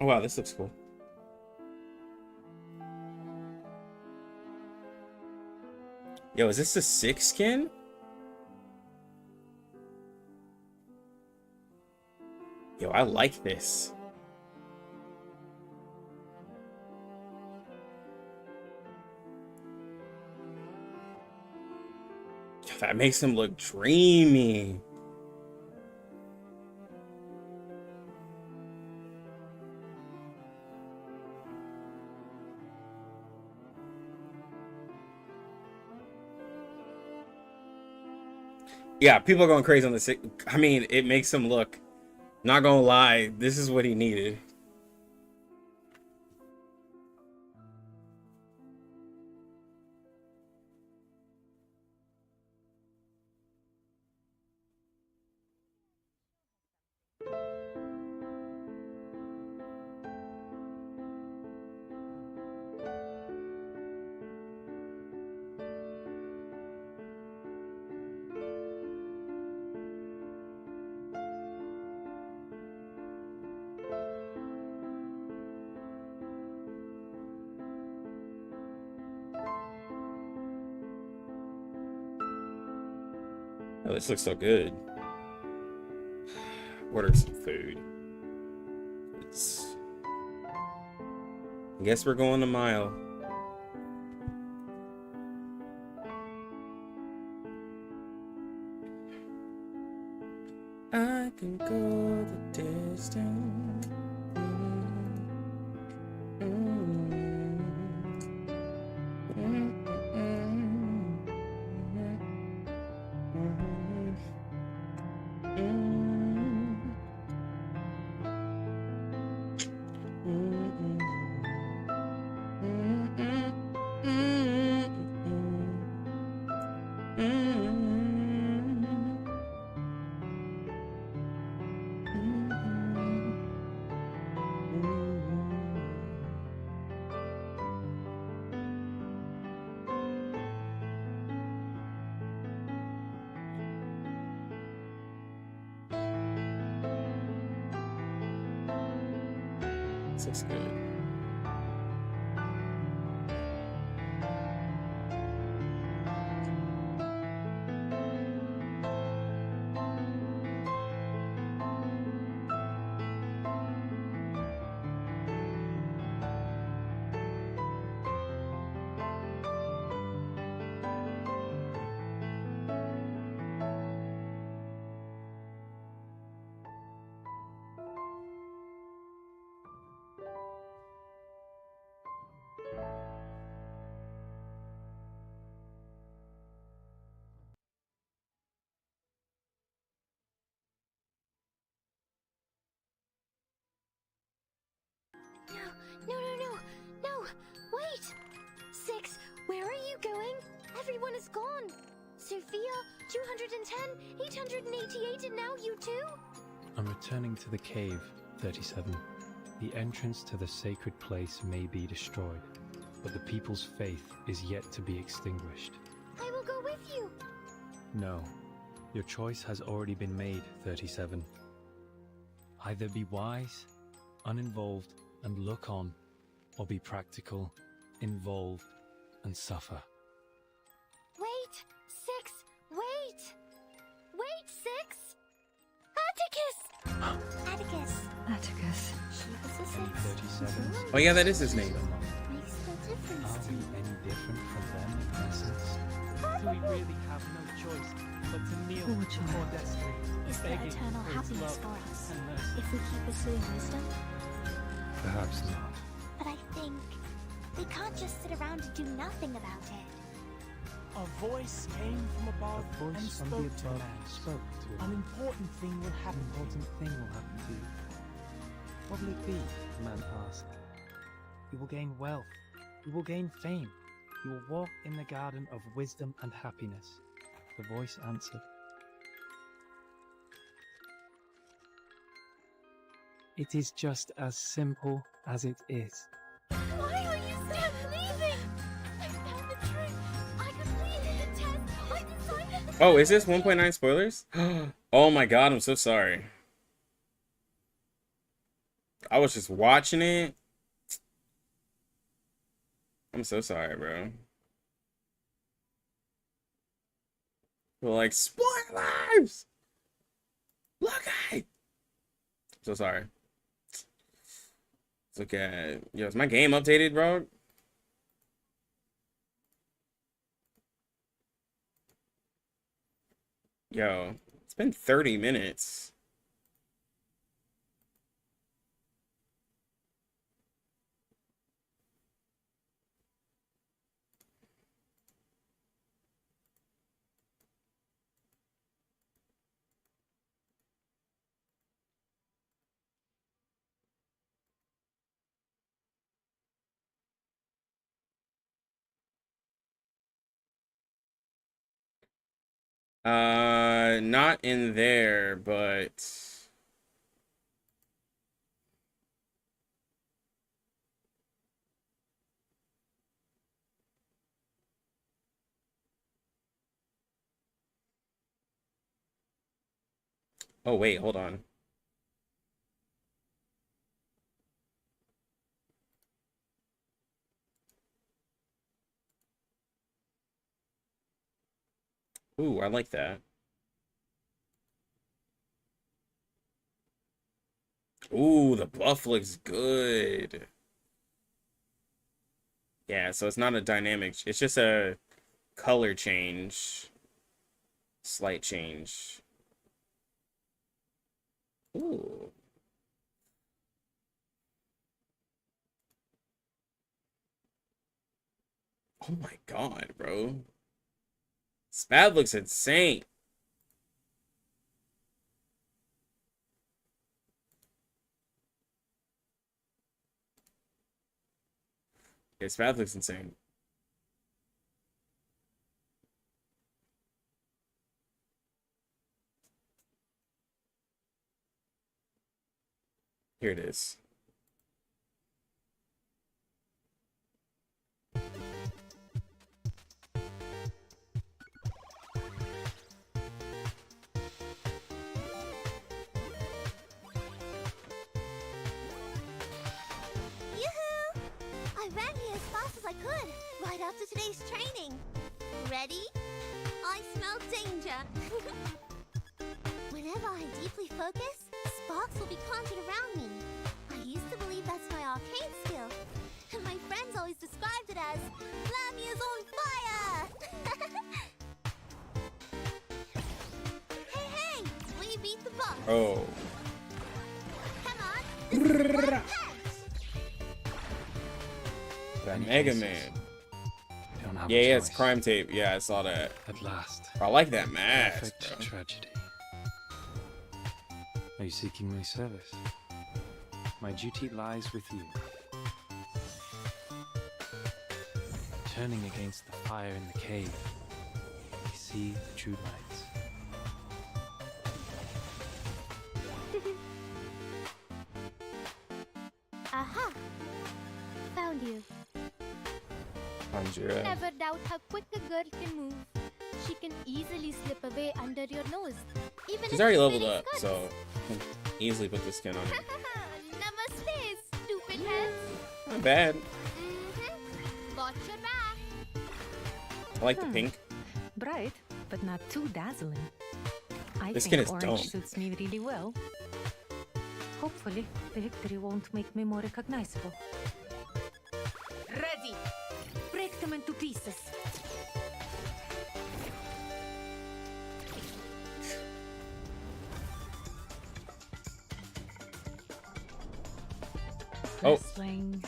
Oh wow, this looks cool. Yo, is this the 6 skin? Yo, I like this. Yo, that makes him look dreamy. Yeah, people are going crazy on the. I mean, it makes him look. Not gonna lie, this is what he needed. Oh, this looks so good. Order some food. I guess we're going a mile. I can go the distance. This looks good. No! Wait! 6, where are you going? Everyone is gone! Sophia, 210, 888, and now you too? I'm returning to the cave, 37. The entrance to the sacred place may be destroyed, but the people's faith is yet to be extinguished. I will go with you! No. Your choice has already been made, 37. Either be wise, uninvolved, and look on, or be practical, involved, and suffer. Wait! 6! Wait! Wait, 6! Atticus! Atticus. She was a Any 6. 37s? Oh yeah, that is his name. Makes no difference Are to we me. any different from them in essence? Do we really have no choice but to kneel before destiny, Is there begging eternal for its happiness love for us and mercy? if we keep pursuing wisdom? Perhaps not. But I think we can't just sit around and do nothing about it. A voice came from above A voice and from spoke the to above man. spoke to An him. important thing will An happen. important thing will happen to you. What will it be? The man asked. You will gain wealth. You will gain fame. You will walk in the garden of wisdom and happiness. The voice answered. It is just as simple as it is. Why are you still leaving? I found the truth. I completed the test. I decided the Oh, is this 1.9 spoilers? Oh my god, I'm so sorry. I was just watching it. I'm so sorry, bro. We're like, spoilers! Look at it! So sorry. Let's look at... Yo, is my game updated, bro? Yo, it's been 30 minutes. Not in there, but oh wait, hold on. Ooh, I like that. Ooh, the buff looks good. Yeah, so it's not a dynamic. It's just a color change. Slight change. Ooh. Oh my god, bro. Spad looks insane. Yeah, Spad looks insane. Here it is. Yoo-hoo! I ran here as fast as I could, right after today's training. Ready? I smell danger. Whenever I deeply focus, sparks will be conjured around me. I used to believe that's my arcane skill, and my friends always described it as Lamia's on fire! Hey, hey! We beat the boss! Oh. Come on! This is one punch! That Mega Man. Yeah, yeah, it's crime tape. Yeah, I saw that. At last. I like that mask, Perfect bro. tragedy. Are you seeking my service? My duty lies with you. Turning against the fire in the cave, we see the true lights. Aha! Found you. Conjure. Never doubt how quick a girl can move. She can easily slip away under your nose. Even She's if already it's leveled mini up, skirts. so I can easily put the skin on her. Namaste, stupid heads. Not bad. Got your back. I like the pink. Bright, but not too dazzling. I This think skin is orange dope. suits me really well. Hopefully, the victory won't make me more recognizable. Ready! Break them into pieces. Oh. Wrestling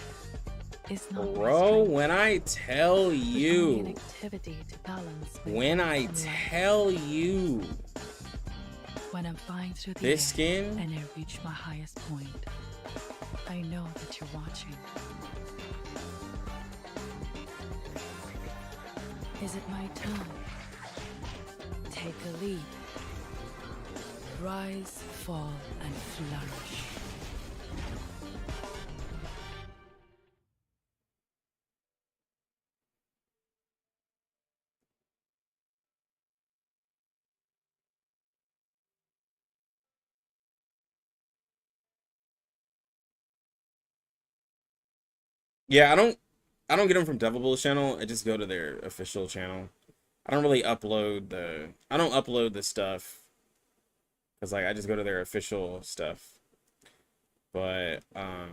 is not Bro, when I tell you. an activity to balance my When life I and life. tell you. When I'm flying through the This air skin? and I reach my highest point, I know that you're watching. Is it my turn? Take a leap. Rise, fall, and flourish. Yeah, I don't get them from Devil's channel. I just go to their official channel. I don't really upload the stuff because like I just go to their official stuff. But I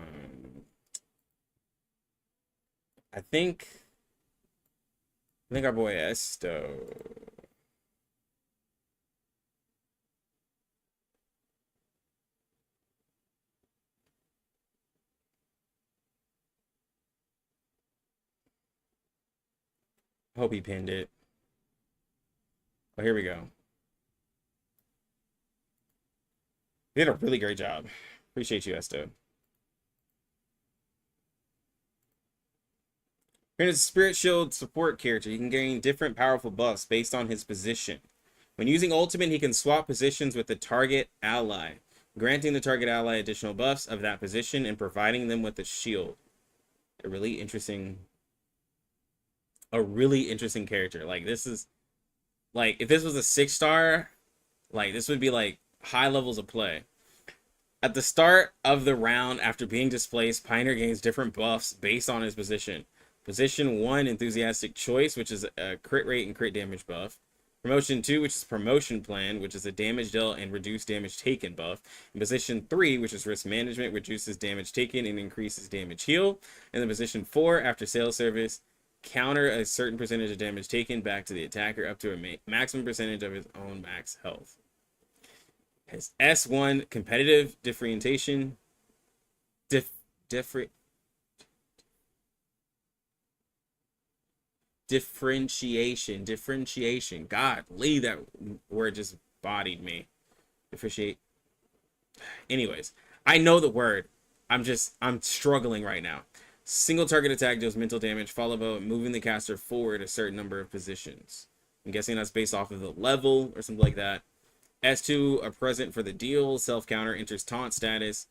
think our boy Esto. Hope he pinned it. Oh, here we go. They did a really great job. Appreciate you, Esto. Here is a Spirit Shield support character. You can gain different powerful buffs based on his position. When using ultimate, he can swap positions with the target ally, granting the target ally additional buffs of that position and providing them with a shield. A really interesting character. Like, this is like, if this was a 6-star, like, this would be like high levels of play. At the start of the round, after being displaced, Pioneer gains different buffs based on his position. Position 1, Enthusiastic Choice, which is a crit rate and crit damage buff. Promotion 2, which is Promotion Plan, which is a damage dealt and reduced damage taken buff. And position 3, which is Risk Management, reduces damage taken and increases damage heal. And then position 4, after sales service, counter a certain percentage of damage taken back to the attacker up to a maximum percentage of his own max health. His S1, competitive differentiation. Differentiation. God, leave that word just bodied me. Differentiate. Anyways, I know the word. I'm struggling right now. Single target attack deals mental damage, followed by moving the caster forward a certain number of positions. I'm guessing that's based off of the level or something like that. S2, a present for the deal. Self-counter enters taunt status.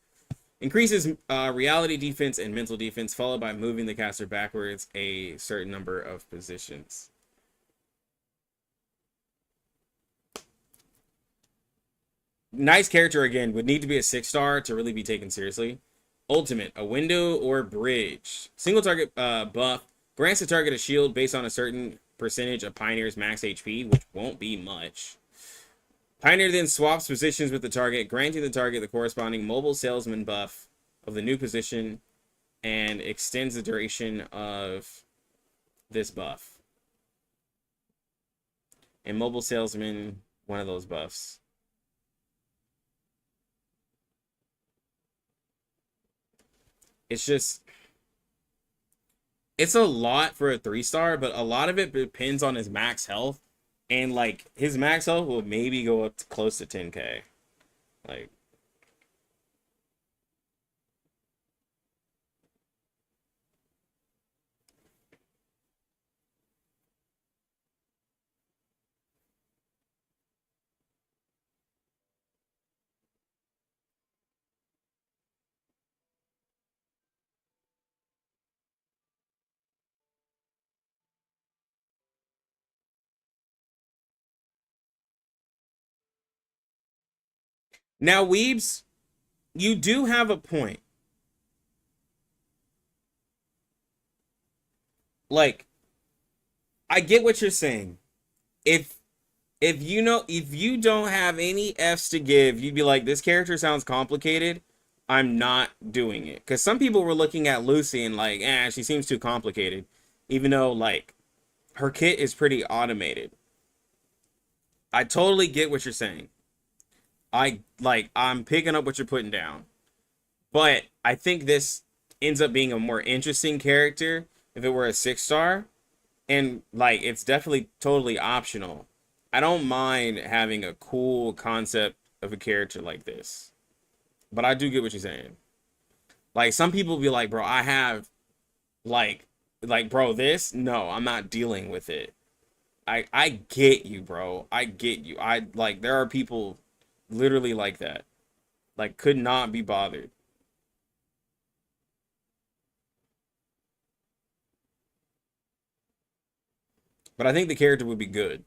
Increases reality defense and mental defense, followed by moving the caster backwards a certain number of positions. Nice character again. Would need to be a 6-star to really be taken seriously. Ultimate, a window or bridge. Single target buff. Grants the target a shield based on a certain percentage of Pioneer's max HP, which won't be much. Pioneer then swaps positions with the target, granting the target the corresponding mobile salesman buff of the new position and extends the duration of this buff. And mobile salesman, one of those buffs. It's a lot for a 3-star, but a lot of it depends on his max health. And, like, his max health will maybe go up to close to 10k. Like, now, Weebs, you do have a point. Like, I get what you're saying. If you don't have any F's to give, you'd be like, this character sounds complicated. I'm not doing it. Because some people were looking at Lucy and like, she seems too complicated. Even though, like, her kit is pretty automated. I totally get what you're saying. I'm picking up what you're putting down. But I think this ends up being a more interesting character if it were a 6-star. And, like, it's definitely totally optional. I don't mind having a cool concept of a character like this. But I do get what you're saying. Like, some people be like, bro, I have, bro, this? No, I'm not dealing with it. I get you, bro. I get you. There are people literally like that. Like, could not be bothered. But I think the character would be good.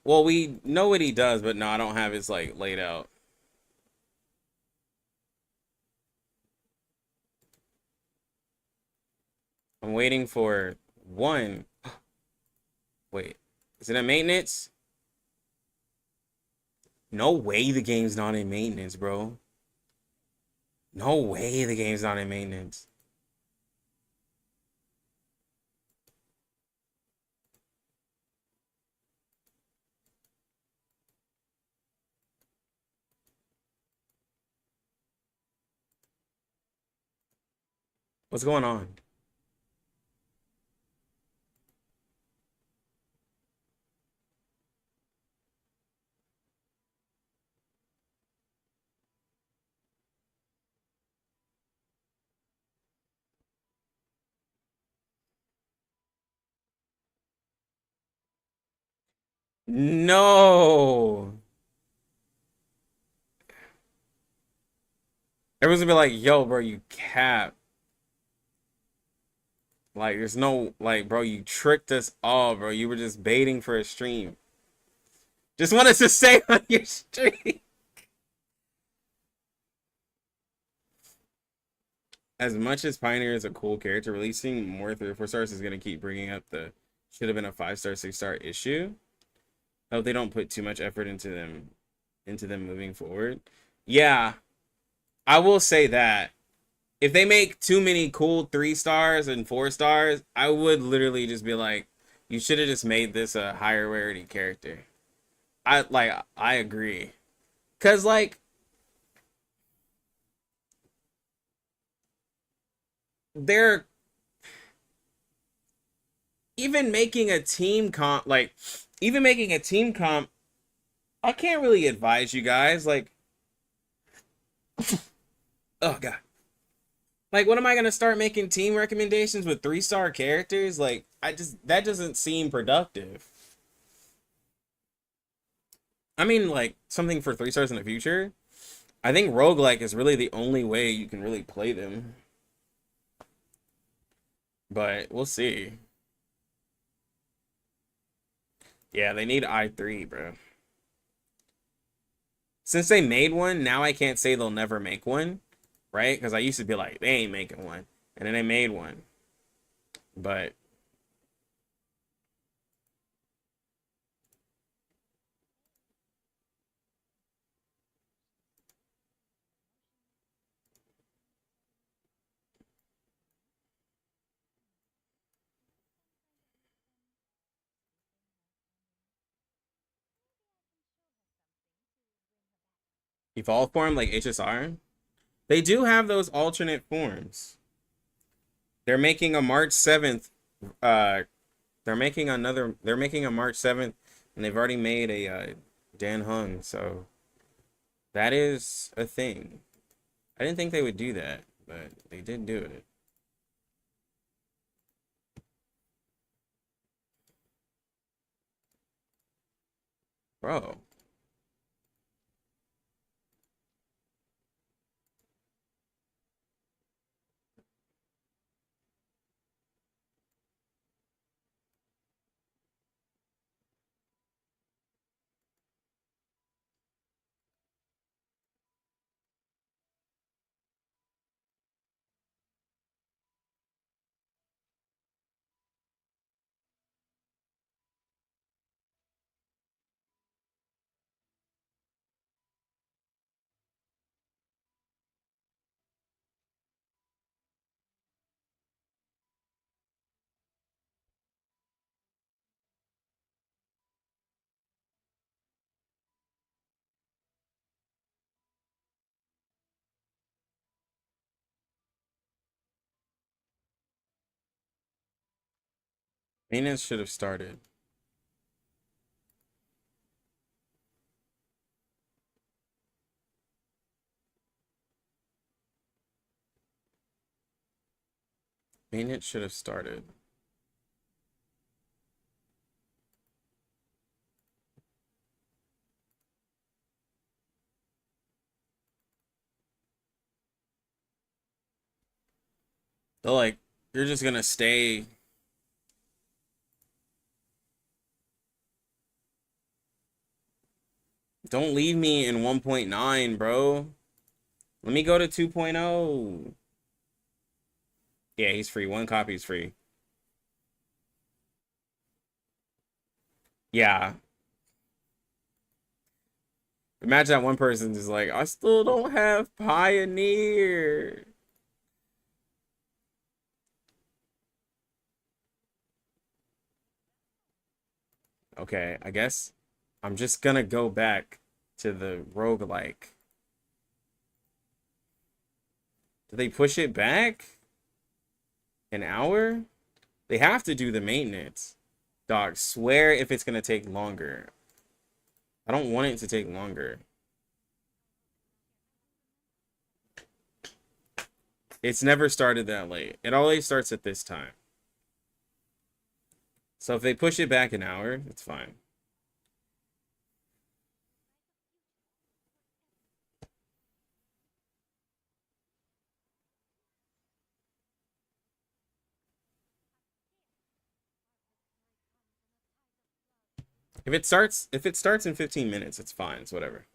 Well, we know what he does, but no, I don't have his, like, laid out. I'm waiting for one. Wait, is it a maintenance? No way the game's not in maintenance, bro. No way the game's not in maintenance. What's going on? No. Everyone's gonna be like, yo, bro, you cap. Like, there's no, like, bro, you tricked us all, bro. You were just baiting for a stream. Just wanted to say on your stream. As much as Pioneer is a cool character, releasing more 3 or 4 stars is gonna keep bringing up the should have been a 5-star, 6-star issue. I hope they don't put too much effort into them moving forward. Yeah, I will say that. If they make too many cool 3 stars and 4 stars, I would literally just be like, you should have just made this a higher rarity character. I agree. Cause like they're even making a team comp, I can't really advise you guys, like, oh god. Like, what am I gonna start making team recommendations with 3-star characters? Like, that doesn't seem productive. I mean, like, something for 3 stars in the future. I think roguelike is really the only way you can really play them. But we'll see. Yeah, they need I3, bro. Since they made one, now I can't say they'll never make one. Right? Because I used to be like, they ain't making one. And then they made one. But evolve form like HSR? They do have those alternate forms. They're making a March 7th. They're making a March 7th, and they've already made a Dan Hung, so that is a thing. I didn't think they would do that, but they did do it. Bro. Maintenance should have started. Maintenance should have started. So, like, you're just gonna stay. Don't leave me in 1.9, bro. Let me go to 2.0. Yeah, he's free. One copy is free. Yeah. Imagine that one person is like, I still don't have Pioneer. Okay, I guess I'm just gonna go back to the roguelike. Do they push it back? An hour? They have to do the maintenance. Dog, swear if it's gonna take longer. I don't want it to take longer. It's never started that late. It always starts at this time. So if they push it back an hour, it's fine. If it starts in 15 minutes, it's fine. It's whatever.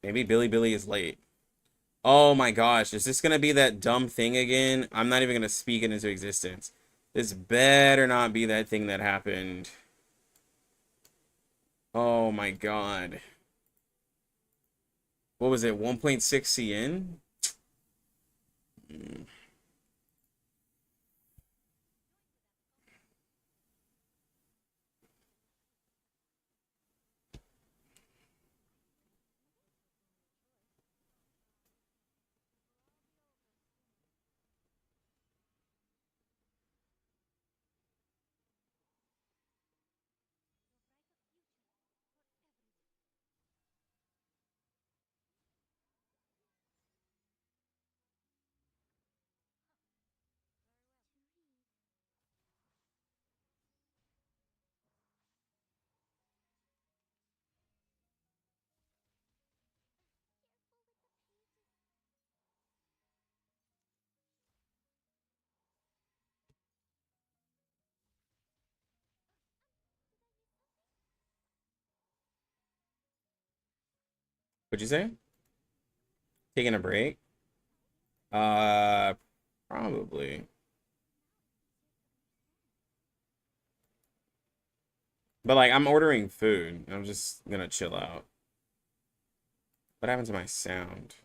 Maybe Billy is late. Oh my gosh, is this gonna be that dumb thing again? I'm not even gonna speak it into existence. This better not be that thing that happened. Oh my god. What was it? 1.6 CN? What'd you say? Taking a break? Probably. But like, I'm ordering food. I'm just gonna chill out. What happened to my sound?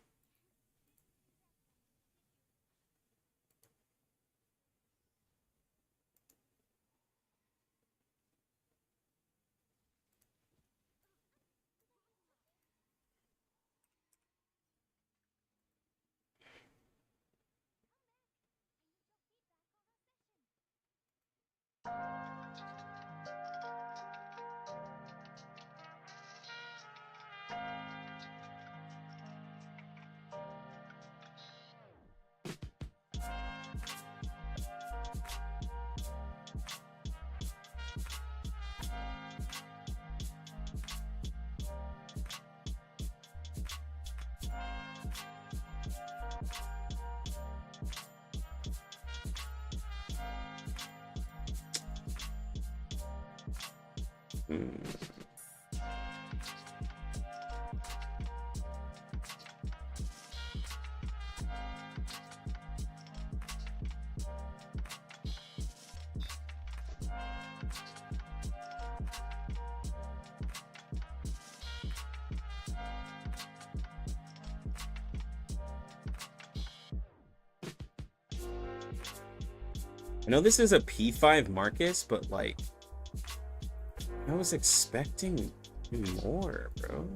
I know this is a P5 Marcus, but like, I was expecting more, bro.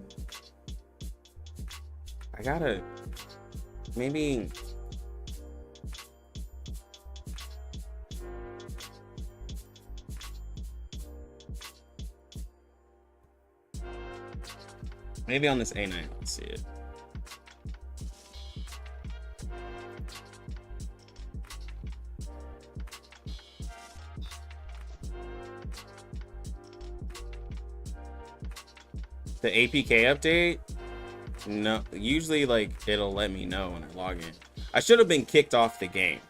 I gotta maybe on this A9 I'll see it. The APK update? No, usually like it'll let me know when I log in. I should have been kicked off the game.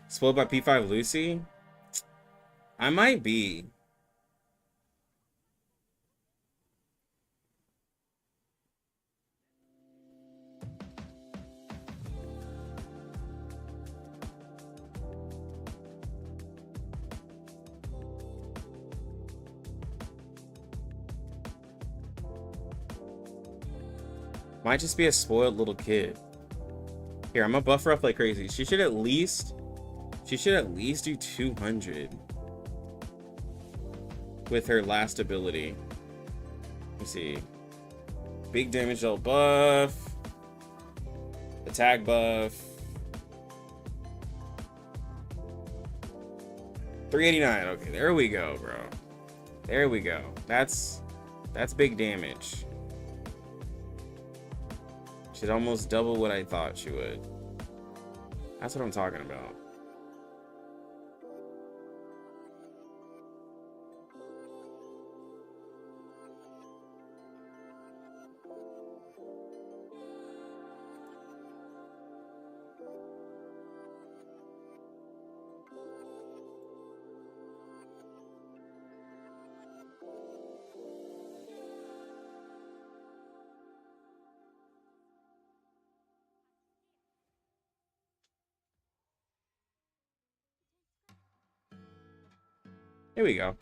Spoiled by P5 Lucy? I might be. Might just be a spoiled little kid. Here, I'm gonna buff her up like crazy. She should at least do 200 with her last ability. Let me see. Big damage dealt buff. Attack buff. 389. Okay, there we go, bro. There we go. That's big damage. She'd almost double what I thought she would. That's what I'm talking about. Here we go.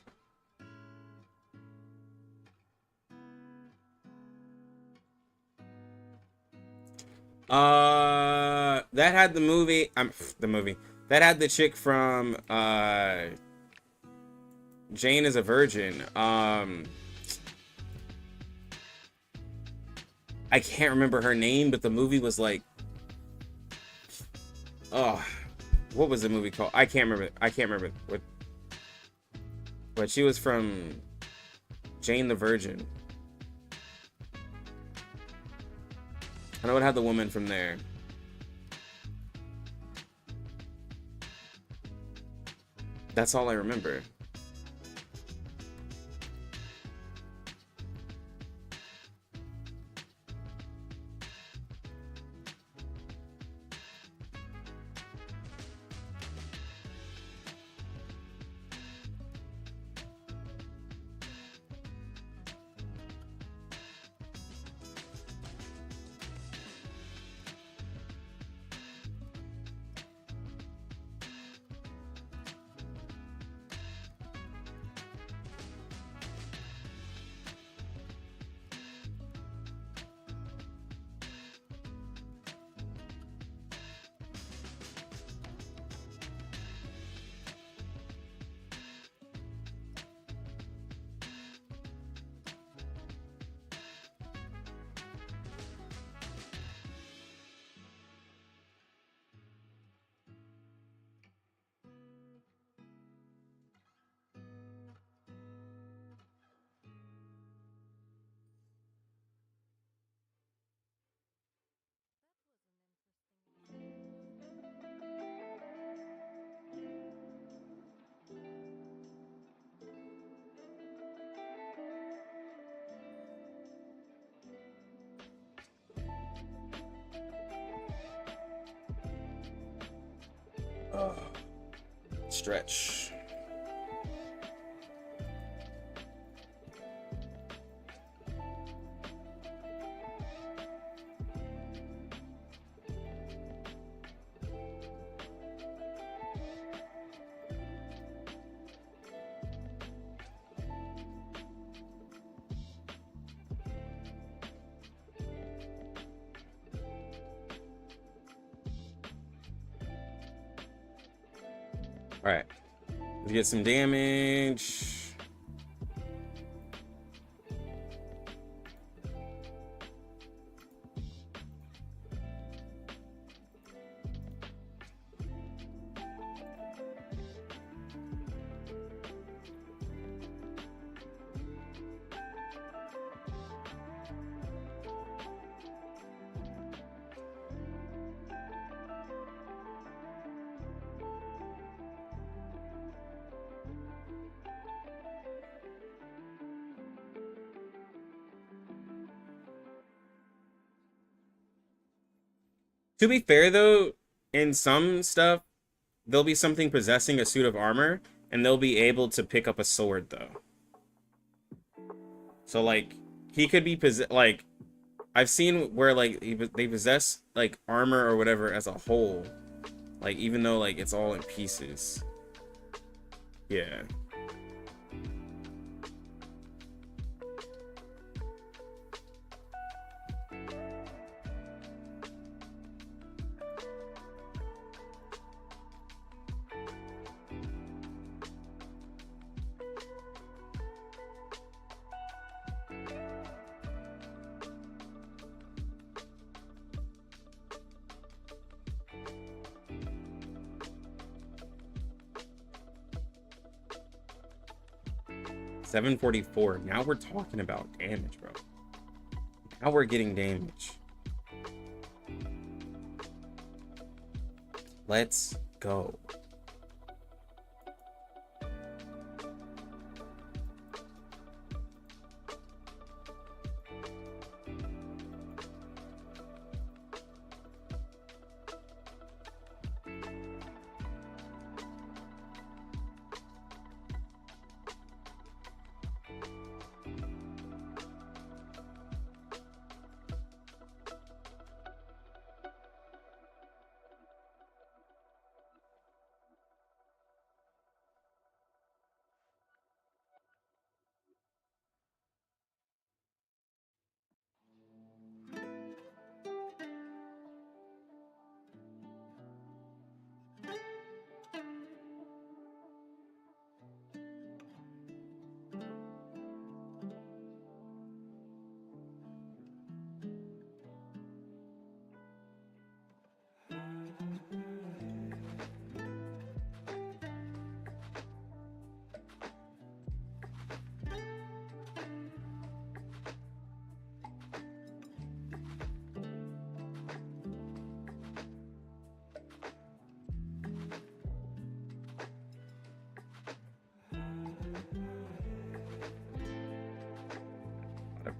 That had the movie. That had the chick from Jane is a Virgin. I can't remember her name, but the movie was like, oh, what was the movie called? I can't remember what. But she was from Jane the Virgin. I know it had the woman from there. That's all I remember. Stretch. All right, let's get some damage. To be fair, though, in some stuff, there'll be something possessing a suit of armor, and they'll be able to pick up a sword, though. So, like, he could be like, I've seen where, like, they possess, like, armor or whatever as a whole. Like, even though, like, it's all in pieces. Yeah. 744. Now we're talking about damage, bro. Now we're getting damage. Let's go.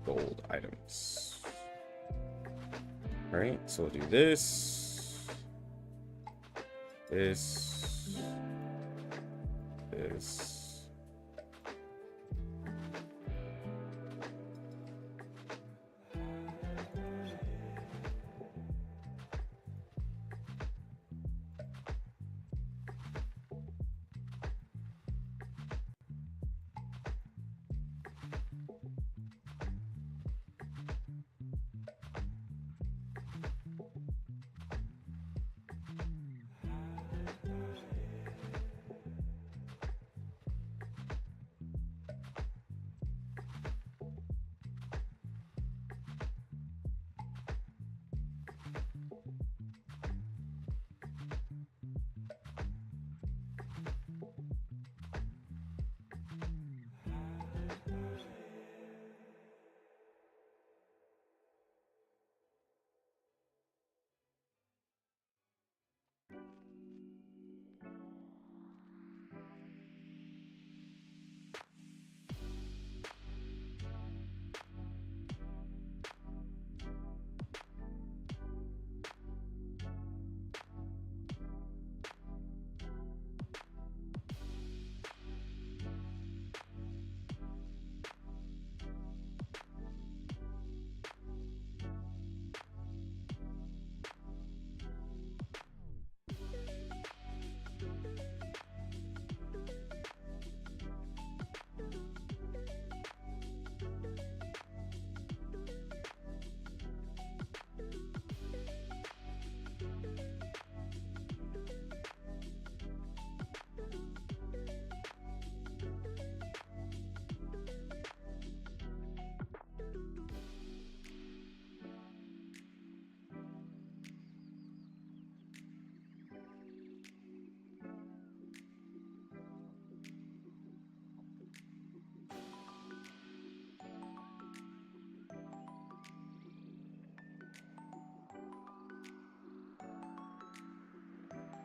Gold items. All right, so we'll do this, this.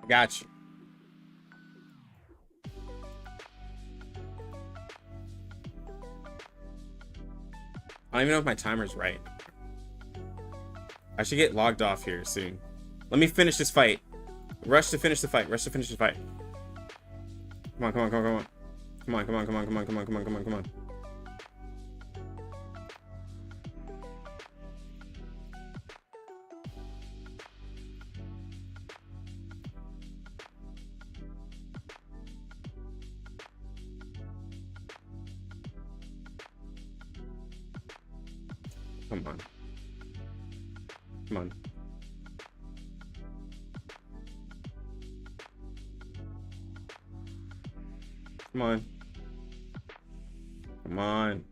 Got you. I don't even know if my timer's right. I should get logged off here soon. Let me finish this fight. Rush to finish the fight. Rush to finish the fight. Come on, come on, come on, come on. Come on, come on, come on, come on, come on, come on, come on, come on. Come on. Come on. Come on. Come on.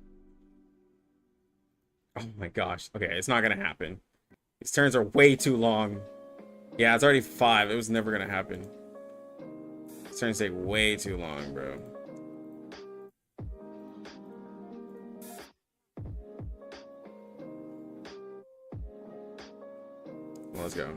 Oh my gosh. Okay, it's not gonna happen. These turns are way too long. Yeah, it's already 5. It was never gonna happen. These turns take way too long, bro. Let's go.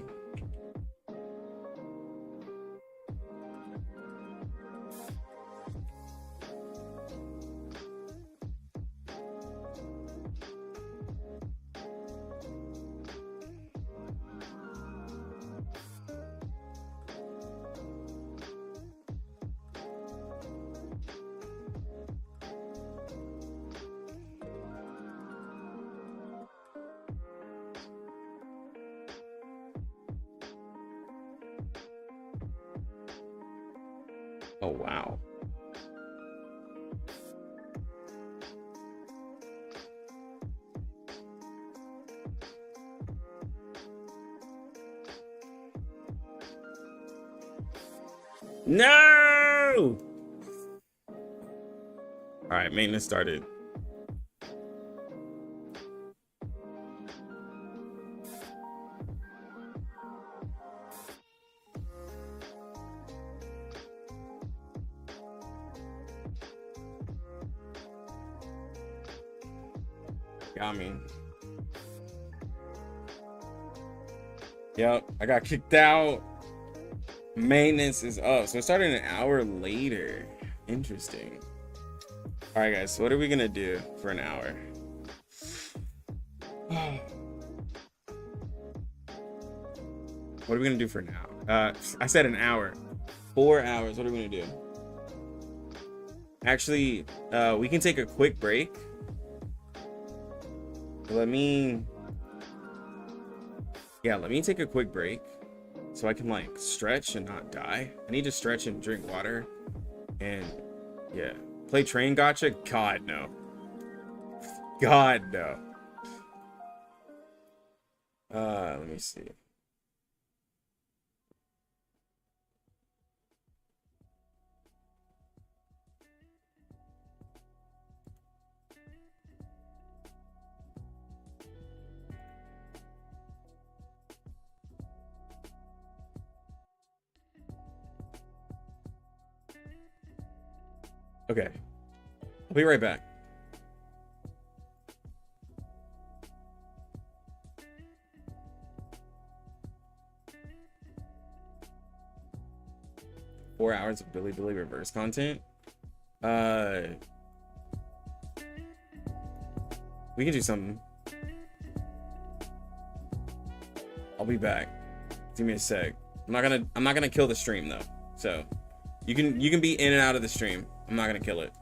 Oh, wow. No! All right, maintenance started. Got me. Yep, I got kicked out. Maintenance is up. So it started an hour later. Interesting. All right, guys. So what are we going to do for an hour? What are we going to do for now? I said an hour. 4 hours. What are we going to do? Actually, we can take a quick break. Let me take a quick break so I can like stretch and not die. I need to stretch and drink water and yeah, play train gacha. God no. God no. Let me see. Okay, I'll be right back. Four hours of Billy reverse content. We can do something. I'll be back. Give me a sec. I'm not gonna kill the stream though. So you can be in and out of the stream. I'm not gonna kill it.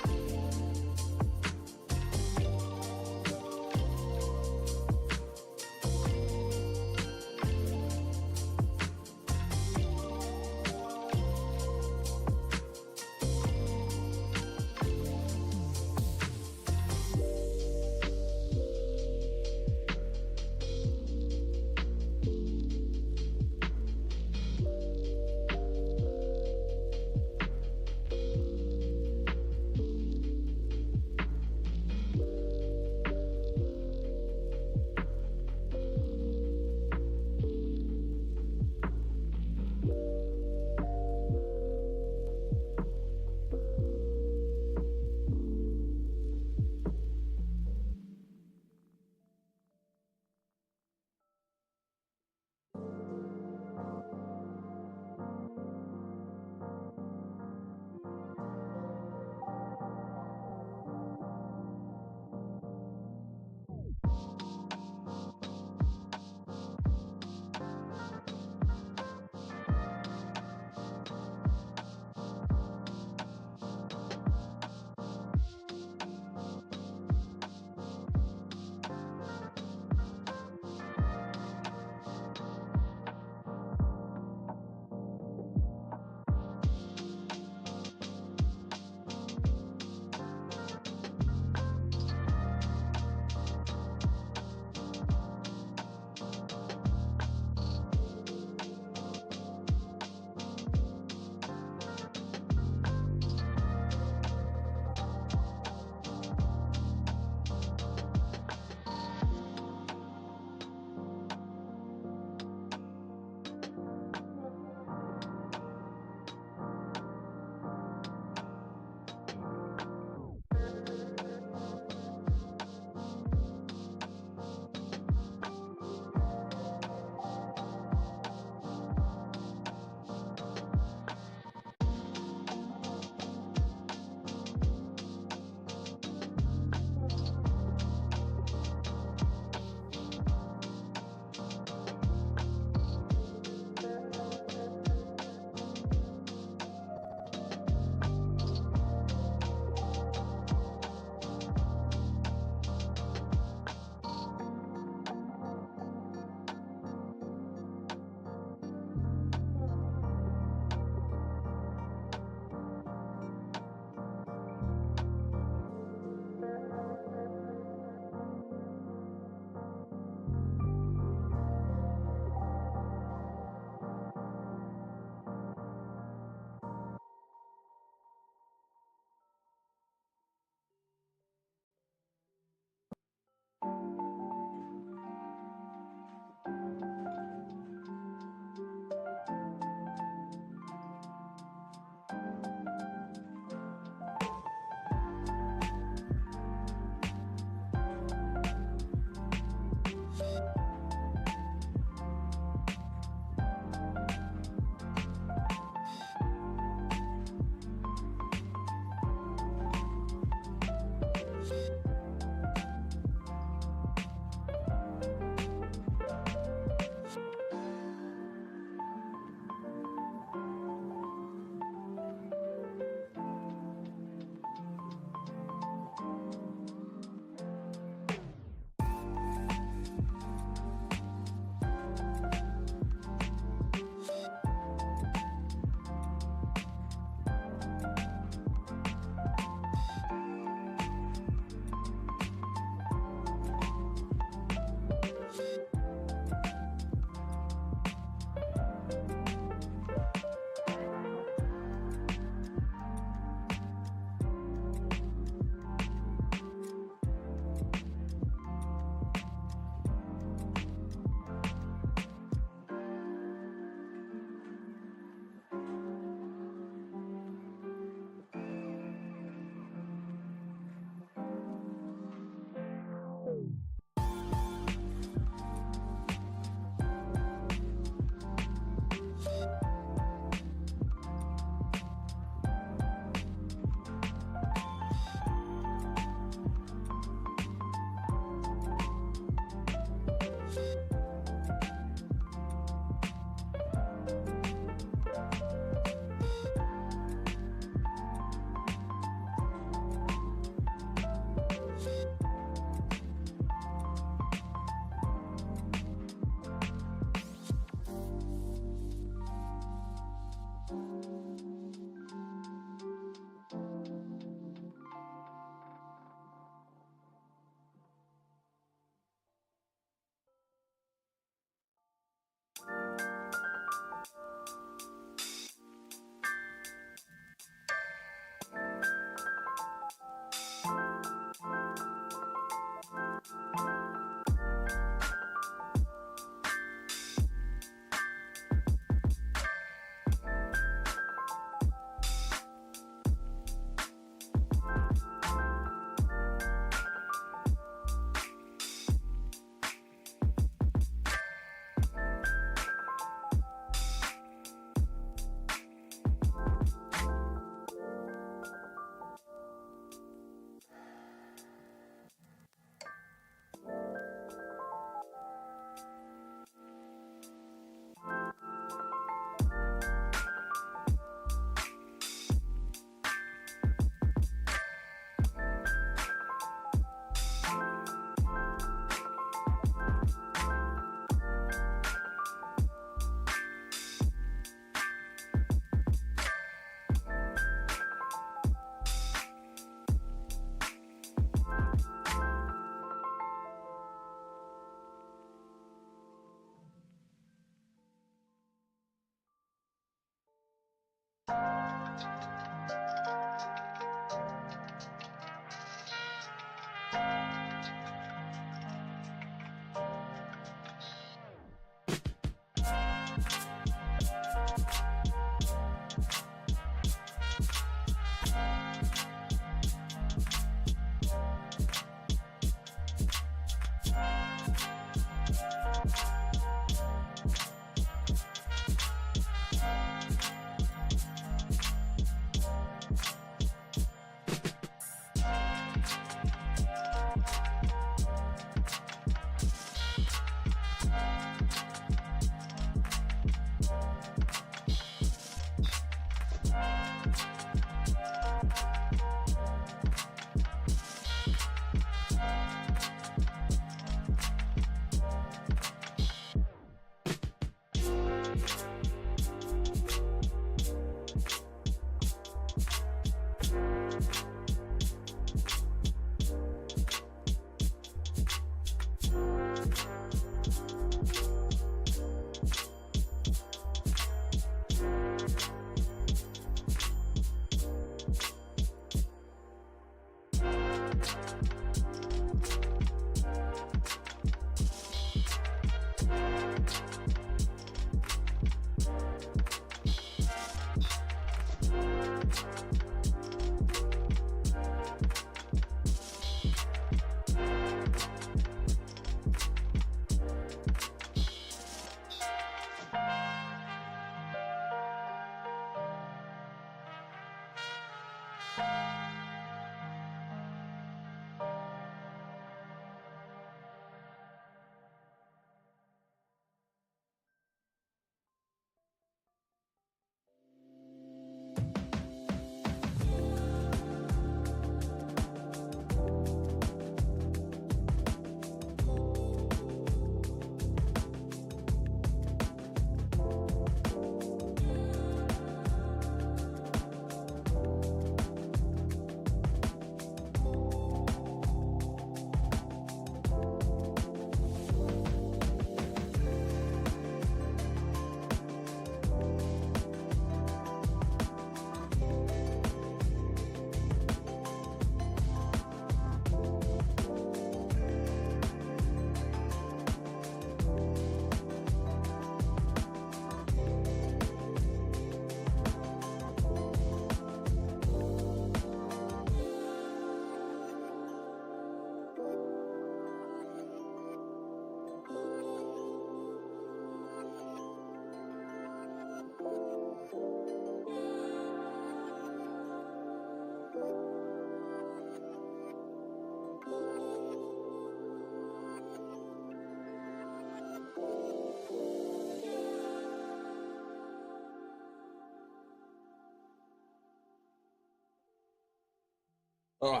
Oh,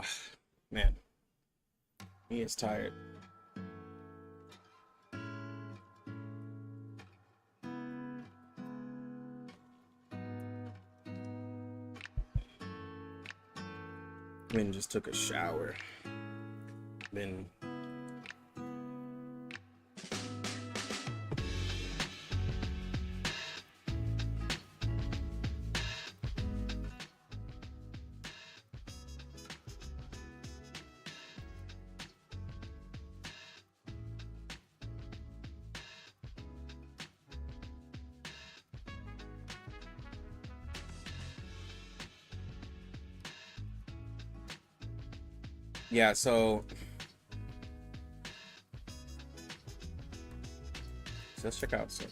man. He is tired. I mean, just took a shower. Then yeah, so let's check out some.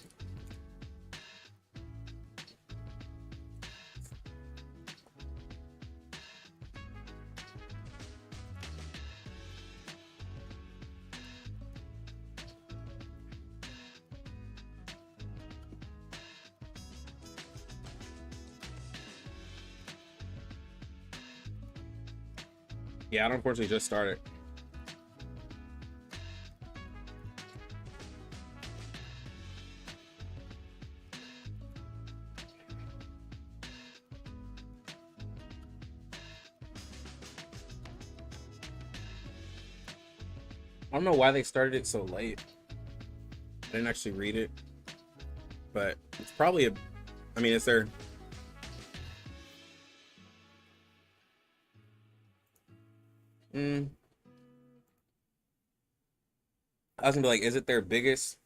Yeah, I unfortunately just started. I don't know why they started it so late. I didn't actually read it, but it's probably a. I mean, it's their. I was gonna be like, is it their biggest?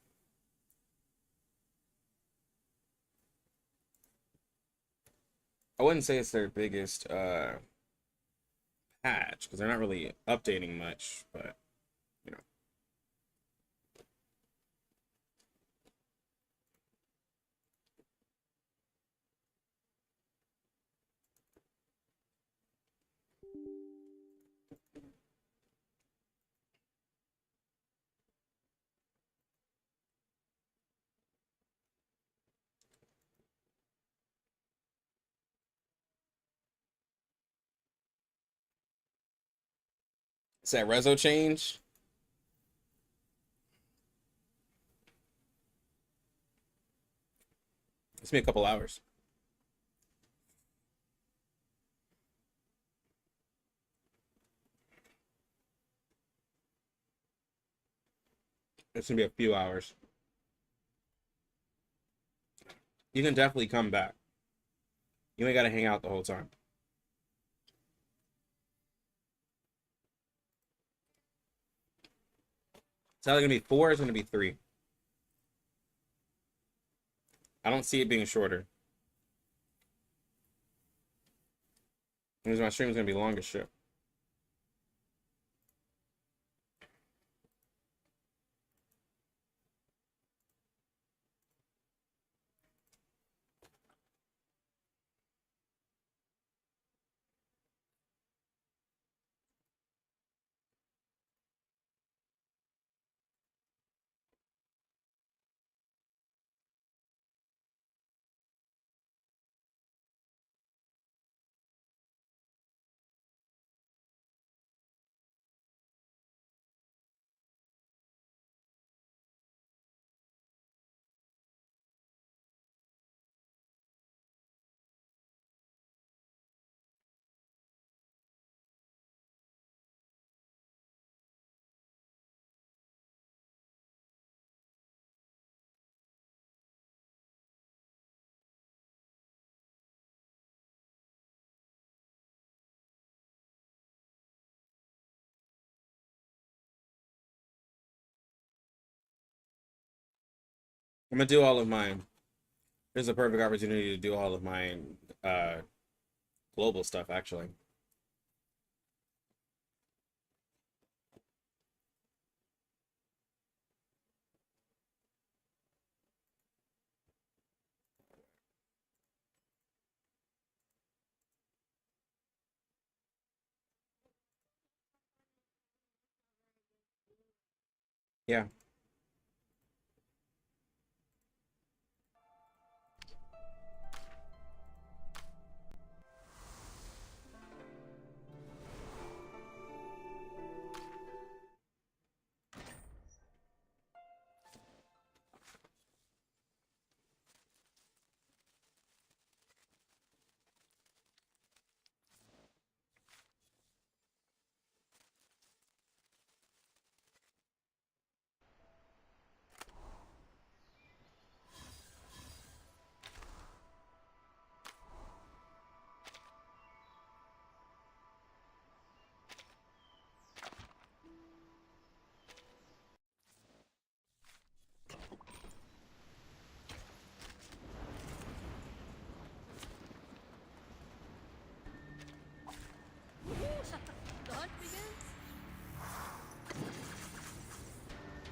I wouldn't say it's their biggest patch because they're not really updating much, but you know. It's that reso change. It's been a couple hours. It's gonna be a few hours. You can definitely come back. You ain't gotta hang out the whole time. It's either gonna be 4 or it's gonna be 3. I don't see it being shorter. Because my stream is gonna be long as shit. I'm gonna do all of mine. There's a perfect opportunity to do all of my global stuff, actually. Yeah.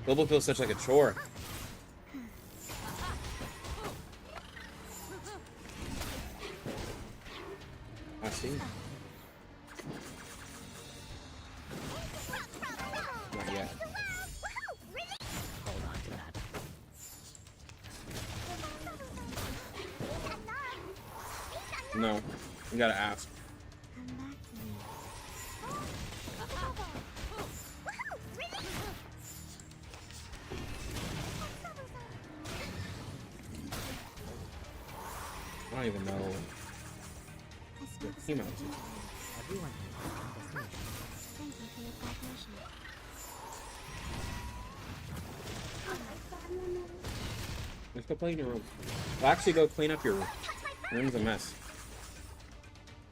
Global feels such like a chore. I see. Not yet. Hold on to that. No, you gotta ask. I don't even know. He knows. Everyone has a destination. Thank you for your cooperation. Let's go play in your room. Well, actually, go clean up your room. Your room's a mess.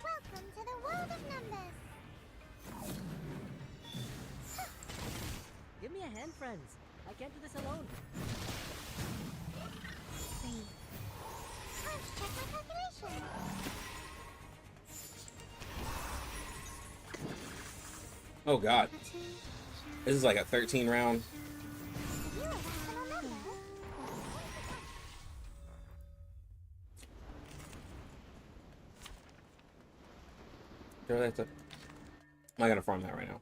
Welcome to the world of numbers. Give me a hand, friends. I can't do this alone. Let's check my calculation. Oh god. This is like a 13 round. I gotta farm that right now.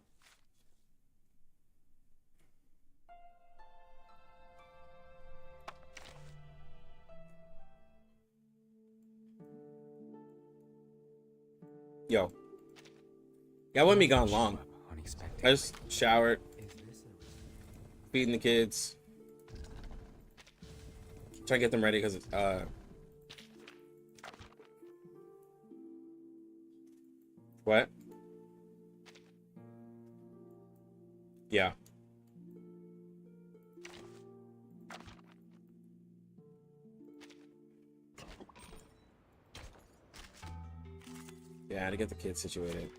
Yo. Yeah, I wouldn't be gone long. I just showered, feeding the kids, try to get them ready because it's what? Yeah. Yeah, to get the kids situated.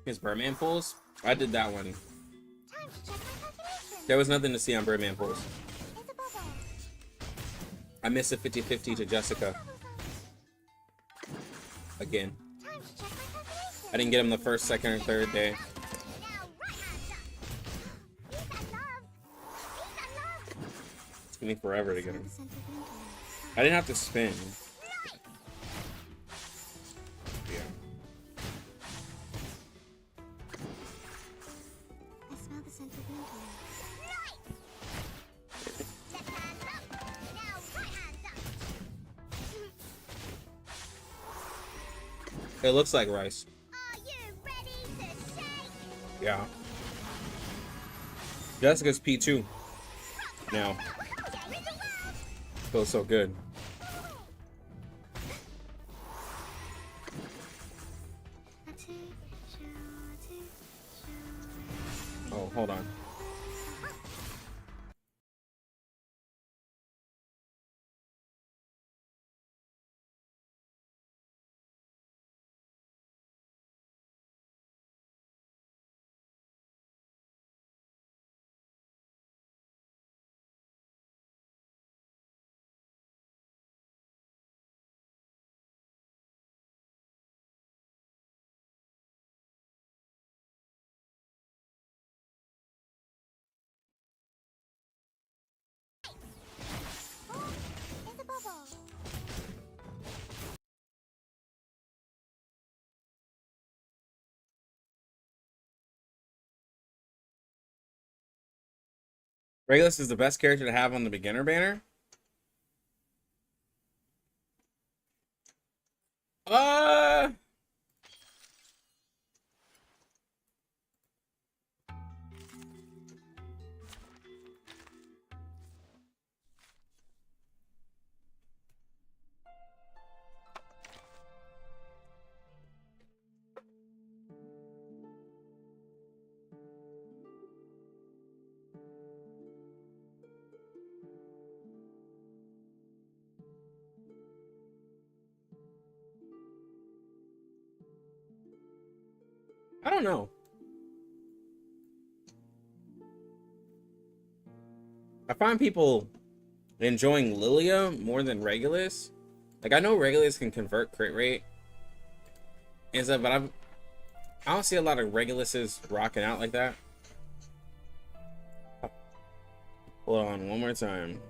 His Birdman pulls? I did that one. There was nothing to see on Birdman pulls. I missed a 50-50 to Jessica. Again. I didn't get him the first, second, or third day. It took me forever to get him. I didn't have to spin. Yeah. I smell the scent of winter. It looks like rice. Are you ready to shake? Yeah. Jessica's P2. Now. Feels so good. Oh, hold on. It's a bubble. Regulus is the best character to have on the beginner banner. I don't know. I find people enjoying Lilia more than Regulus. Like, I know Regulus can convert crit rate and stuff, but I don't see a lot of Reguluses rocking out like that. Hold on, one more time.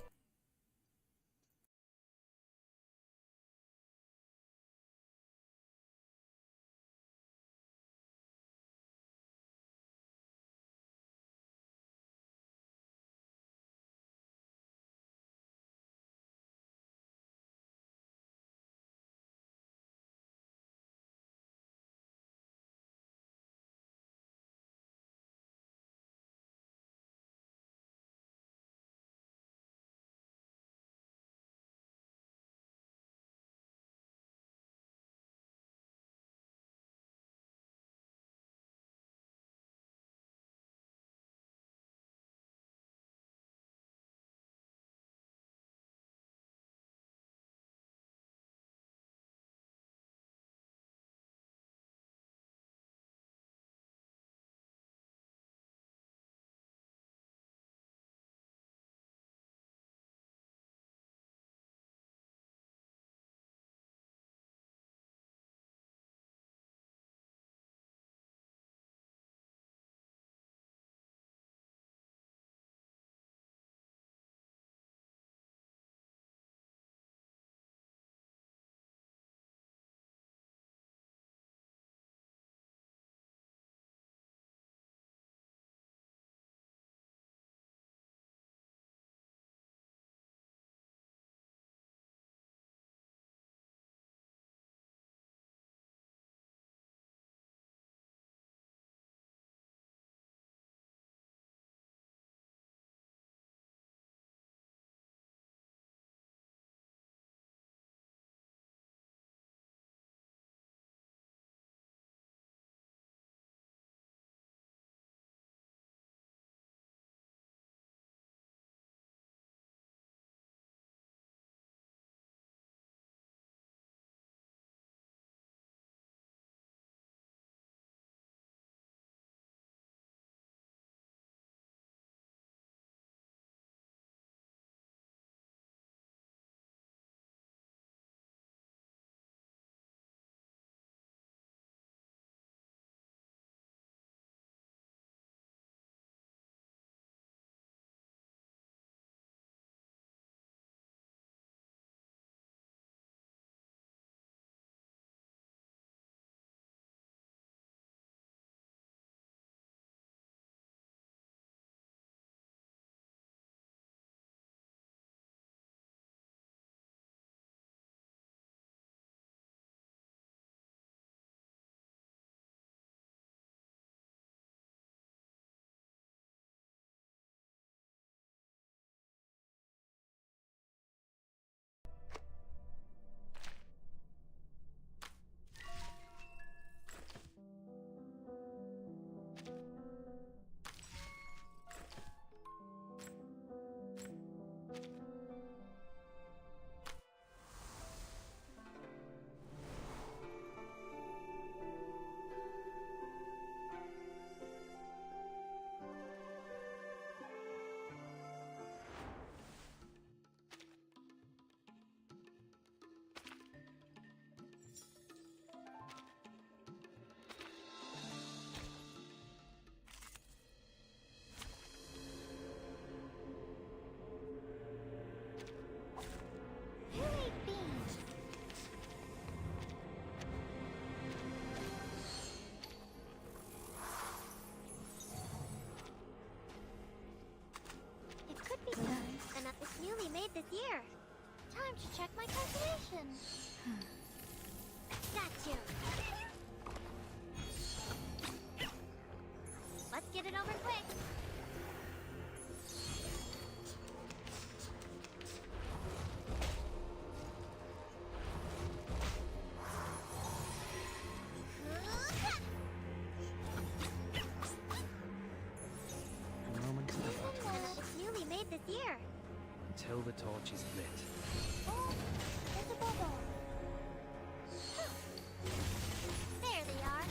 Time to check my calculation. Got you. Let's get it over quick. A moment of utterance. It's newly made this year. Until the torch is lit. Oh, there's a bubble. There they are.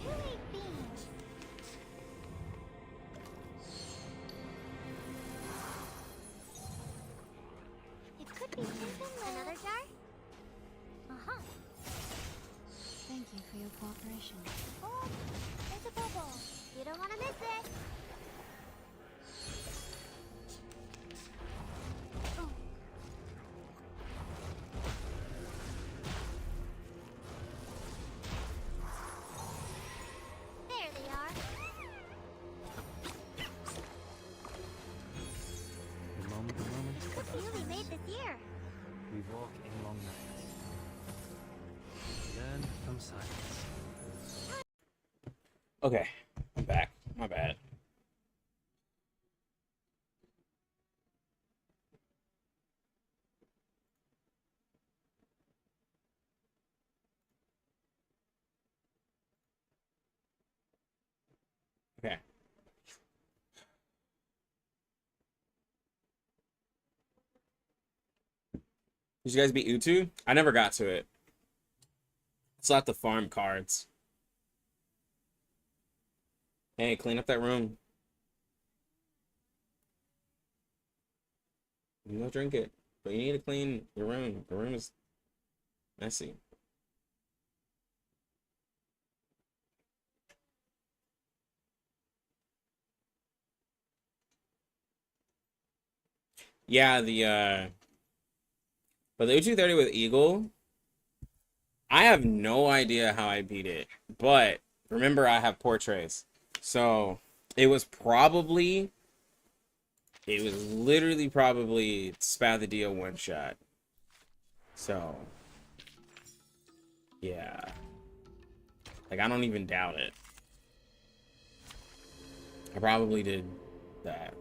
Who ate beans? It could be another jar? Uh-huh. Thank you for your cooperation. Oh, there's a bubble. You don't want to miss it. Oh. There they are. A moment of Newly made utterance. this year. We walk in long nights. Learn from silence. Okay, I'm back. My bad. Okay. Did you guys beat Utu? I never got to it. It's not the farm cards. Hey, clean up that room. You don't drink it, but you need to clean your room. The room is messy. Yeah, but the U230 with Eagle, I have no idea how I beat it, but remember I have portraits. So it was literally probably Spat the Deal one shot. So yeah. Like I don't even doubt it. I probably did that.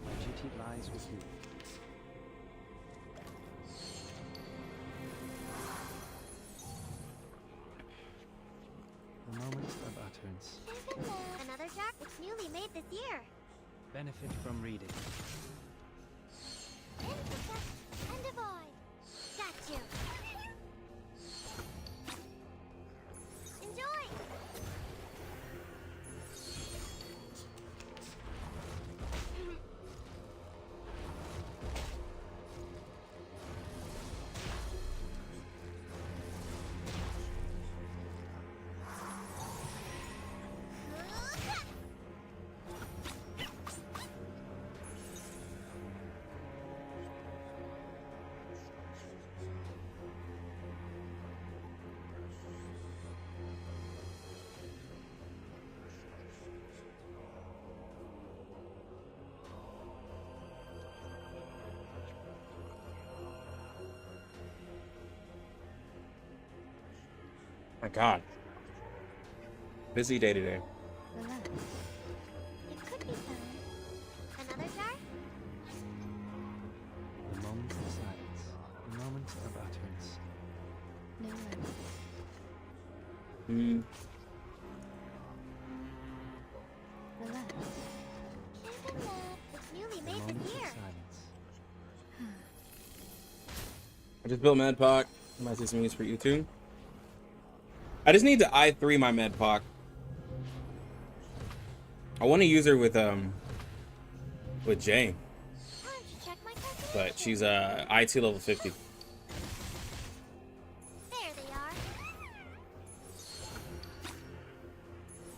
My duty lies with you. A moment of utterance. Another jar? It's newly made this year. Benefit from reading. Intercept and divide. Got you. Enjoy. My God. Busy day today. Relax. It could be fun. Another jar? A moment of silence. A moment of utterance. No worries. Hmm. Relax. It's newly A made moment this of year. silence. I just built Medpoc. Might see some use for you too. I just need to I3 my Medpoc. I want to use her with Jay. But she's IT level 50. There they are.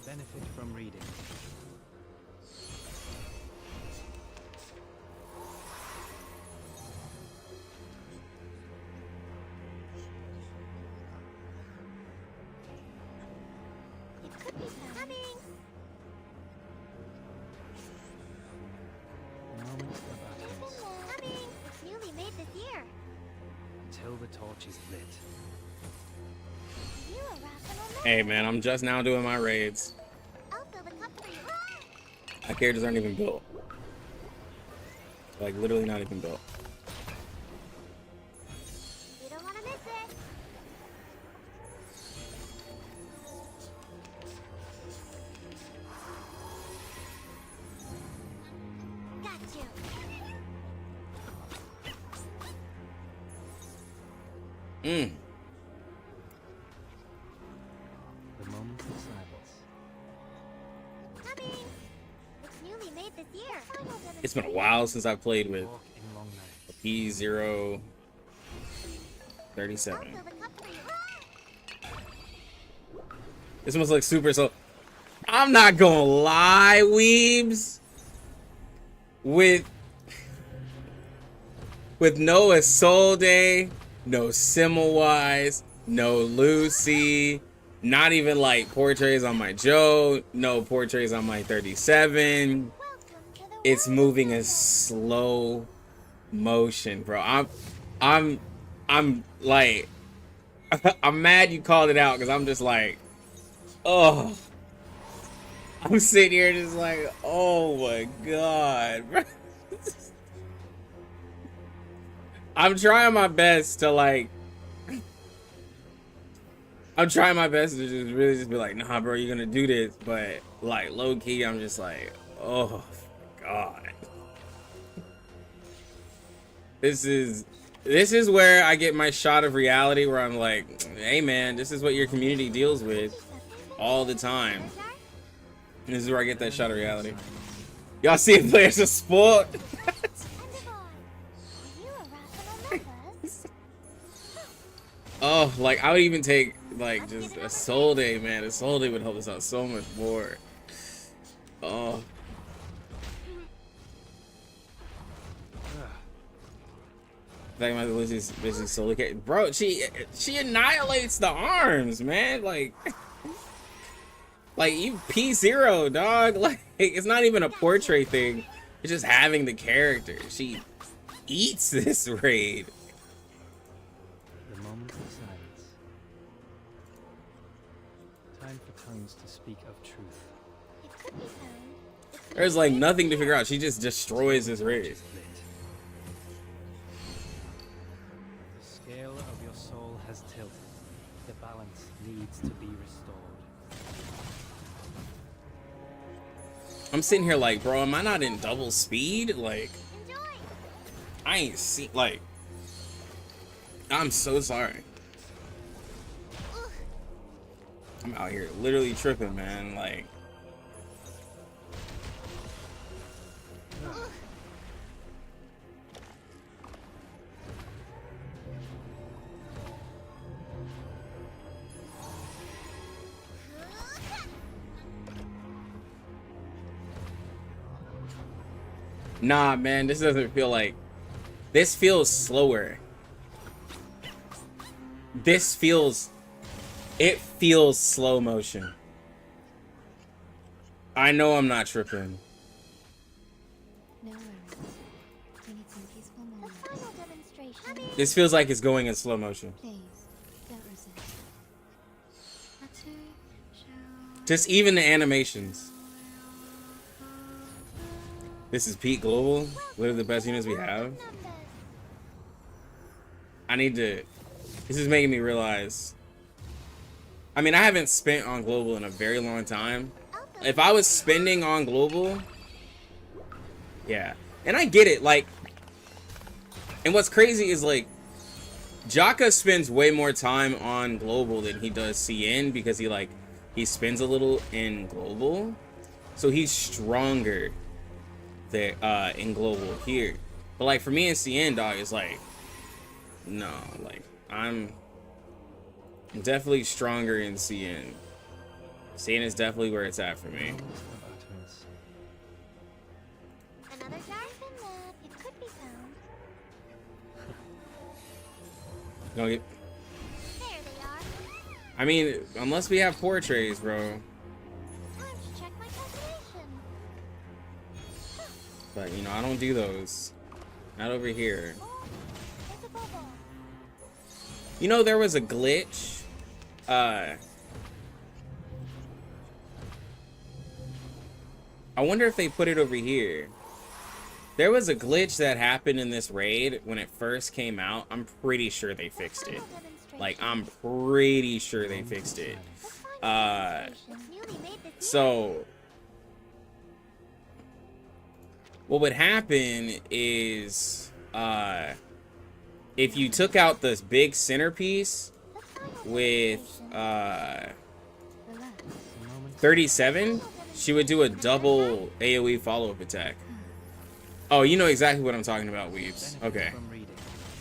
Benefit from reading. It could be coming. Moments of happiness Coming. It's newly made this year. until the torch is lit. You a rational Hey man, I'm just now doing my raids. I'll fill the cup for you. My characters aren't even built. Like literally not even built. You don't want to miss it. Got you. The moment of silence. Coming. It's newly made this year. It's been a while since I played with Walk in long night. P037. I'll fill the cup for you. This must look super so. I'm not gonna lie, weebs. With no Isolde, no Similwise, no Lucy, not even like portraits on my Joe, no portraits on my 37. It's moving in slow motion, bro. I'm like, I'm mad you called it out because I'm just like, oh. I'm sitting here just like, oh my god, bro. I'm trying my best to like, I'm trying my best to just really just be like, nah, bro, you're gonna do this, but like low key, I'm just like, oh god. This is where I get my shot of reality, where I'm like, hey man, this is what your community deals with all the time. This is where I get that shot of reality. Y'all see if players are sport? Oh, like I would even take like just a Soul Day, man. A Soul Day would help us out so much more. Oh. Like my Lucy's basically Soul Day. Bro, she annihilates the arms, man. Like you P0, dog. Like it's not even a portrait thing. It's just having the character. She eats this raid. The moment of silence. Time for tongues to speak of truth. There's like nothing to figure out. She just destroys this raid. The scale of your soul has tilted. The balance needs to be restored. I'm sitting here like, bro, am I not in double speed? Like, I ain't see, like, I'm so sorry. I'm out here literally tripping, man. Like, nah, man, this doesn't feel like, this feels slower. This feels, it feels slow motion. I know I'm not tripping. No worries. We need some peaceful moments. The final demonstration. This feels like it's going in slow motion. Please, don't resist. Just even the animations. This is Pete Global. What are the best units we have? I need to... This is making me realize... I mean, I haven't spent on Global in a very long time. If I was spending on Global... Yeah. And I get it, like... And what's crazy is, like... Jaka spends way more time on Global than he does CN because he spends a little in Global. So he's stronger there in Global here. But like for me in CN, dog, it's like, no, like I'm definitely stronger in CN. CN is definitely where it's at for me. Another dive in that. It could be found. Don't get. There they are. I mean, unless we have portraits, bro. Time to check my calculation. But you know, I don't do those. Not over here. There's a bubble. You know, there was a glitch. I wonder if they put it over here. There was a glitch that happened in this raid when it first came out. I'm pretty sure they fixed it. Like, I'm pretty sure they fixed it. So what would happen is, if you took out this big centerpiece with 37, she would do a double AoE follow-up attack. Oh, you know exactly what I'm talking about, Weebs. Okay.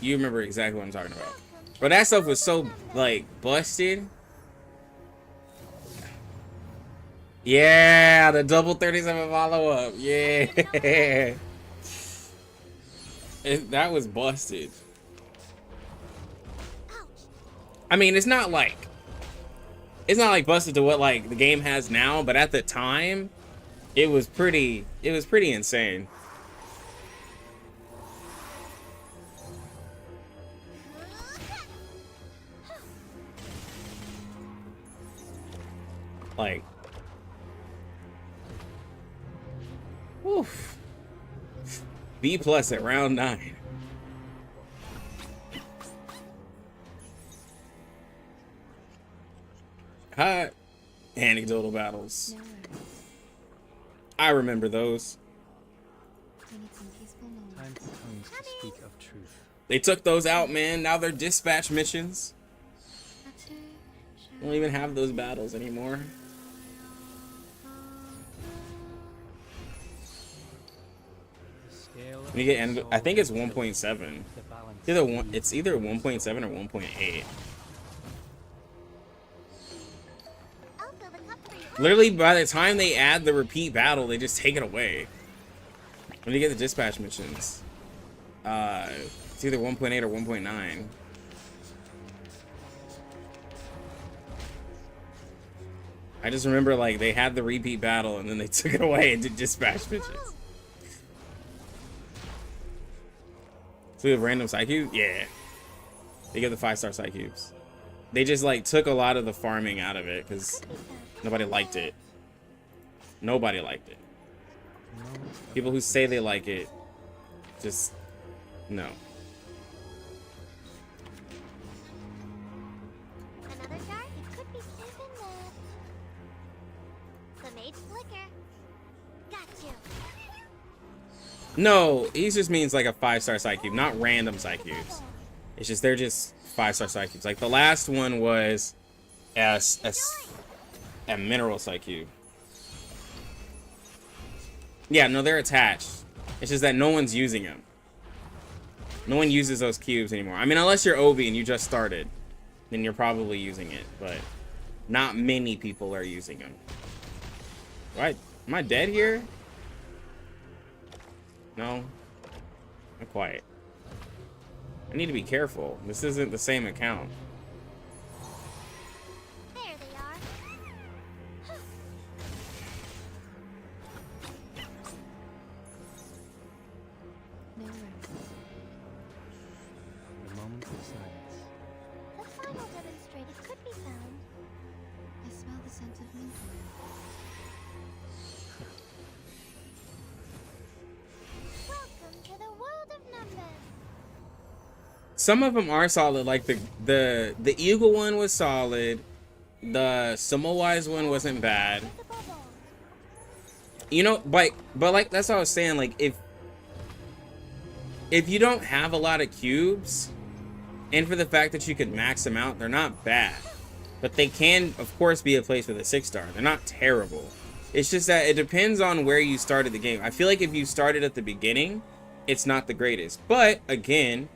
You remember exactly what I'm talking about. But that stuff was so, like, busted. Yeah, the double 37 follow-up. Yeah. That was busted. I mean, it's not like busted to what like the game has now, but at the time, it was pretty insane. Like, woof. B+ at round 9. Hot anecdotal battles. I remember those. Time for tongues to speak of truth. They took those out, man. Now they're dispatch missions. Don't even have those battles anymore. You get, I think it's 1.7. It's either 1.7 or 1.8. Literally, by the time they add the repeat battle, they just take it away. When you get the dispatch missions, it's either 1.8 or 1.9. I just remember, like, they had the repeat battle and then they took it away and did dispatch missions. So we have random Psycubes? Yeah. They get the 5-star Psycubes. They just, like, took a lot of the farming out of it because nobody liked it. Nobody liked it. People who say they like it, just, no. Another jar? It could be even that. The mage flicker. Got you. No, he just means like a 5-star Psycube, not random Psycubes. It's just, they're just 5-star Psycubes. Like the last one was a mineral Psycube. Yeah, no, they're attached. It's just that no one's using them. No one uses those cubes anymore. I mean, unless you're Obi and you just started, then you're probably using it, but not many people are using them. What? Am I dead here? No. I'm quiet. I need to be careful. This isn't the same account. There they are. The moment of silence. The final demonstrated could be found. I smell the scent of mint. Welcome to the world of numbers. Some of them are solid, like the Eagle one was solid. The Samowise one wasn't bad. You know, but like that's what I was saying, like if you don't have a lot of cubes, and for the fact that you could max them out, they're not bad. But they can, of course, be a place with a 6-star. They're not terrible. It's just that it depends on where you started the game. I feel like if you started at the beginning it's not the greatest. But again,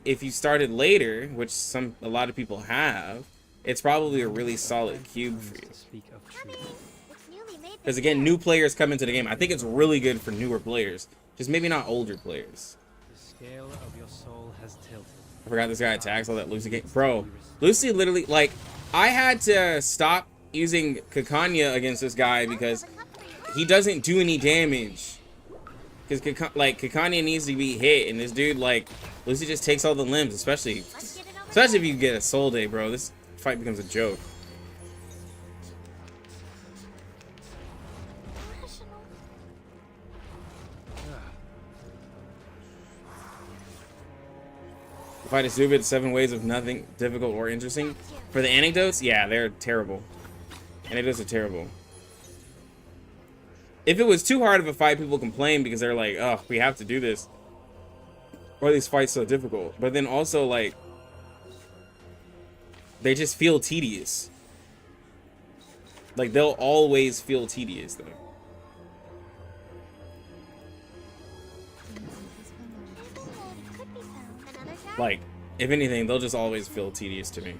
if you started later, which a lot of people have, it's probably a really solid cube for you. Because again, new players come into the game. I think it's really good for newer players, just maybe not older players. The scale of your soul has tilted. I forgot this guy attacks all that Lucy game. Bro, Lucy literally, like, I had to stop using Kakanya against this guy because he doesn't do any damage. Because Kakanya needs to be hit, and this dude, like, Lucy just takes all the limbs, especially if you get a soul day, bro. This fight becomes a joke. Fight a Zubid 7 ways of nothing difficult or interesting. For the anecdotes, yeah, they're terrible. Anecdotes are terrible. If it was too hard of a fight, people complain because they're like, oh, we have to do this. Or these fights so difficult. But then also, like, they just feel tedious. Like, they'll always feel tedious, though. Like, if anything, they'll just always feel tedious to me.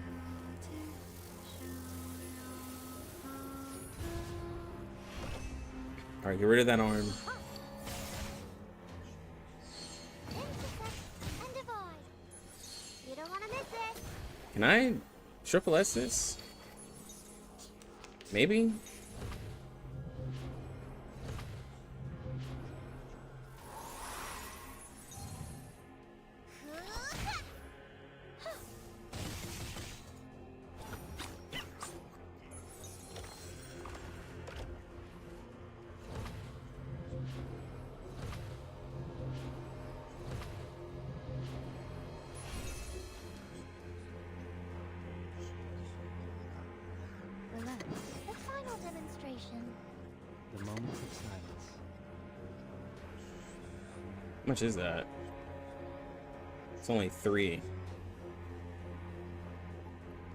Alright, get rid of that arm. Can I triple S this? Maybe? The moment of silence. How much is that? It's only 3.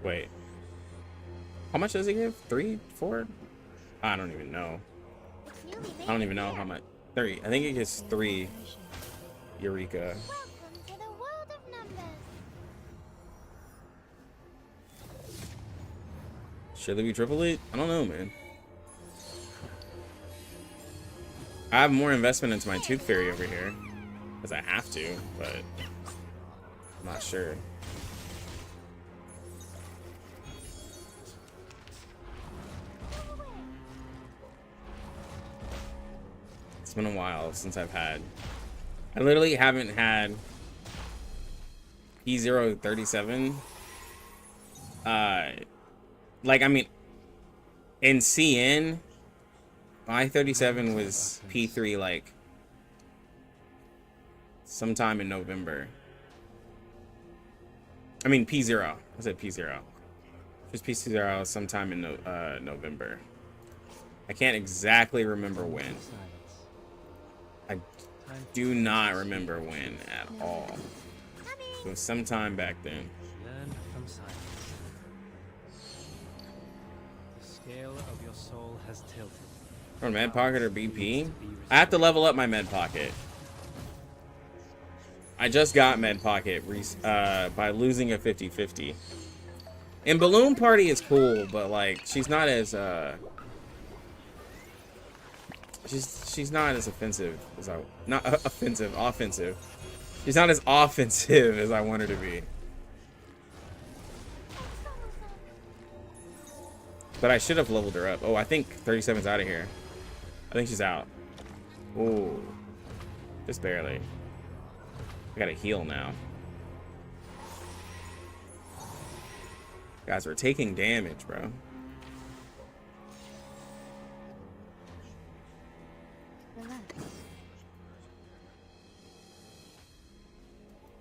Wait. How much does it give? 3? 4? I don't even know. I don't even know how much. 3. I think it gets 3. Eureka. Should we triple it? I don't know, man. I have more investment into my Tooth Fairy over here. Because I have to, but I'm not sure. It's been a while since I've had. I literally haven't had P037. Like, I mean, in CN, my 37 was P3, like, sometime in November. I mean, P0. I said P0. Just P0 sometime in November. I can't exactly remember when. I do not remember when at all. It was sometime back then. Learn from silence. The scale of your soul has tilted. Or Med Pocket or BP? I have to level up my Med Pocket. I just got Med Pocket by losing a 50-50. And Balloon Party is cool, but like she's not as she's not as offensive as offensive. She's not as offensive as I want her to be. But I should have leveled her up. Oh, I think 37's out of here. I think she's out. Ooh. Just barely. I gotta heal now. Guys, we're taking damage, bro.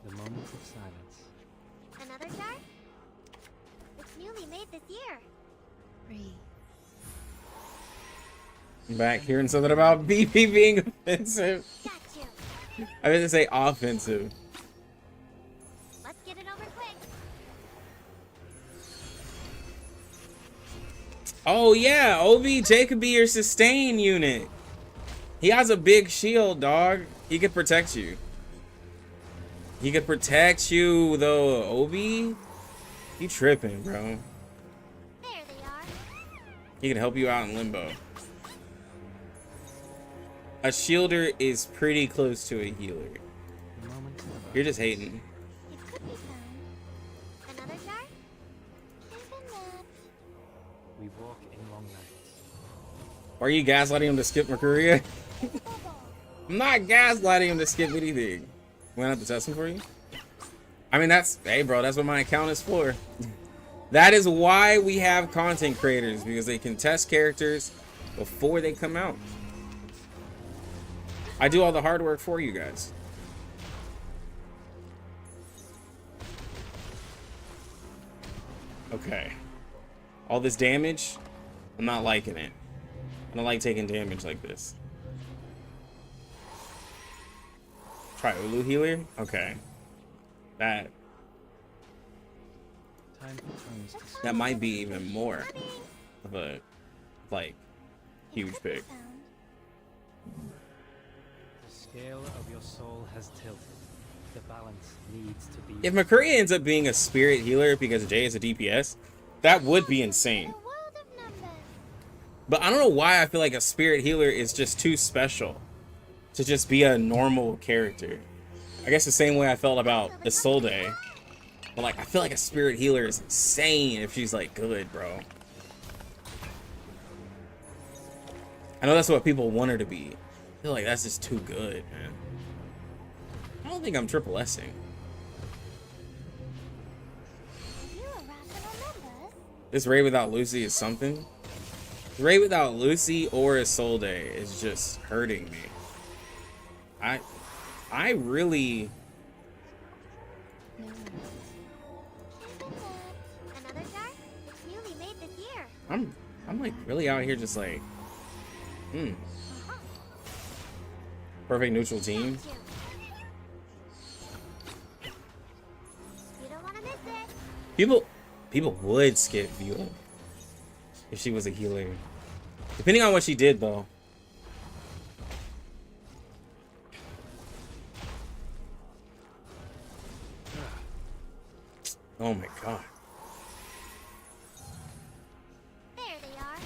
The moment of silence. Another jar? It's newly made this year. Breathe. I'm back hearing something about BP being offensive. I meant to say offensive. Let's get it over quick. Oh yeah, OBJ could be your sustain unit. He has a big shield, dog. He could protect you. He could protect you though, Obi. You tripping, bro. There they are. He can help you out in limbo. A shielder is pretty close to a healer. You're just hating. It could be found. Another jar? Even that. We walk in long nights. Why are you gaslighting him to skip Mercuria? I'm not gaslighting him to skip anything. We gonna have to test him for you? I mean, hey bro, that's what my account is for. That is why we have content creators, because they can test characters before they come out. I do all the hard work for you guys. Okay. All this damage, I'm not liking it. I don't like taking damage like this. Try Ulu healer? Okay. That might be even more of a, like, huge pick. The scale of your soul has tilted. The balance needs to be... If McCurry ends up being a spirit healer because Jay is a DPS, that would be insane. But I don't know why I feel like a spirit healer is just too special to just be a normal character. I guess the same way I felt about Isolde. But like, I feel like a spirit healer is insane if she's like good, bro. I know that's what people want her to be. I feel like that's just too good, man. I don't think I'm triple S-ing. This raid without Lucy is something. Raid without Lucy or Isolde is just hurting me. I really... Another jar? It's newly made this year. I'm like really out here just like, perfect neutral team. You don't want to miss it. People would skip Viola if she was a healer, depending on what she did though. Oh my god. There they are.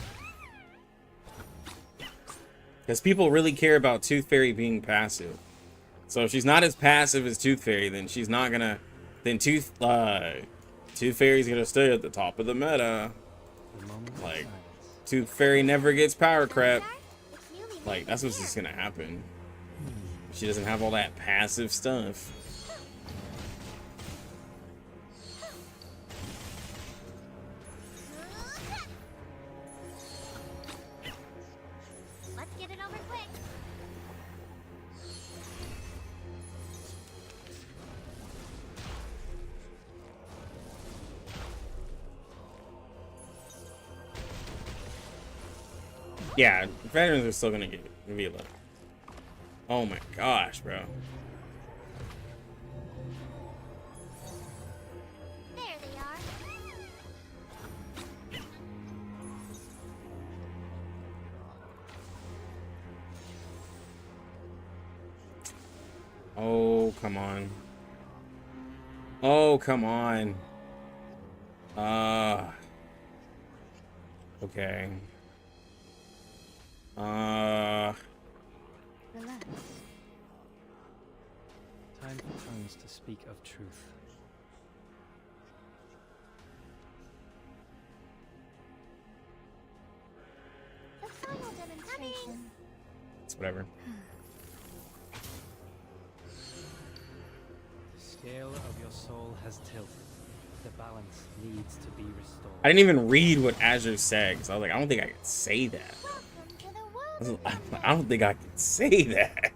Because people really care about Tooth Fairy being passive. So if she's not as passive as Tooth Fairy, then she's not gonna... Then Tooth Fairy's gonna stay at the top of the meta. Like, Tooth Fairy never gets power crap. Like, that's what's just gonna happen. She doesn't have all that passive stuff. Let's get it over quick. Yeah, veterans are still gonna get Vila. Oh my gosh, bro. There they are. Oh, come on. Oh, come on. Okay. Relax. Time for tongues to speak of truth. The final demonstration. It's whatever. The scale of your soul has tilted. The balance needs to be restored. I didn't even read what Azure said, because I was like, I don't think I can say that. I don't think I can say that.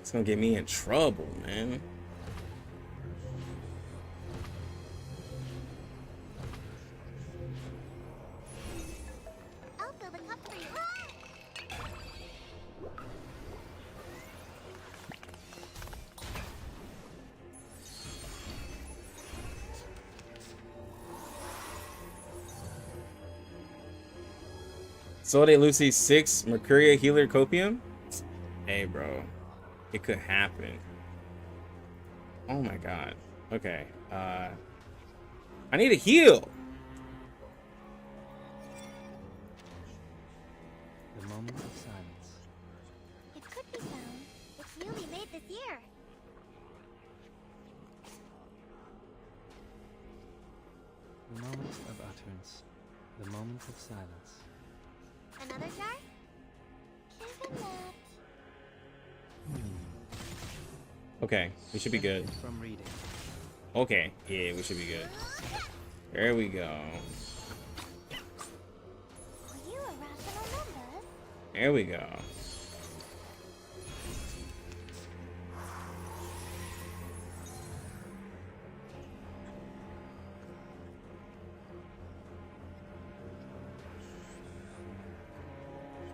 It's gonna get me in trouble, man. I'll fill the cup for you. Solde Lucy 6 Mercuria Healer Copium? Hey, bro. It could happen. Oh my god. Okay. I need a heal. The moment of silence. It could be found. It's newly made this year. The moment of utterance. The moment of silence. Another jar? Given that. Okay, we should be good. From reading. Okay, yeah, we should be good. There we go. Are you a rational number? There we go.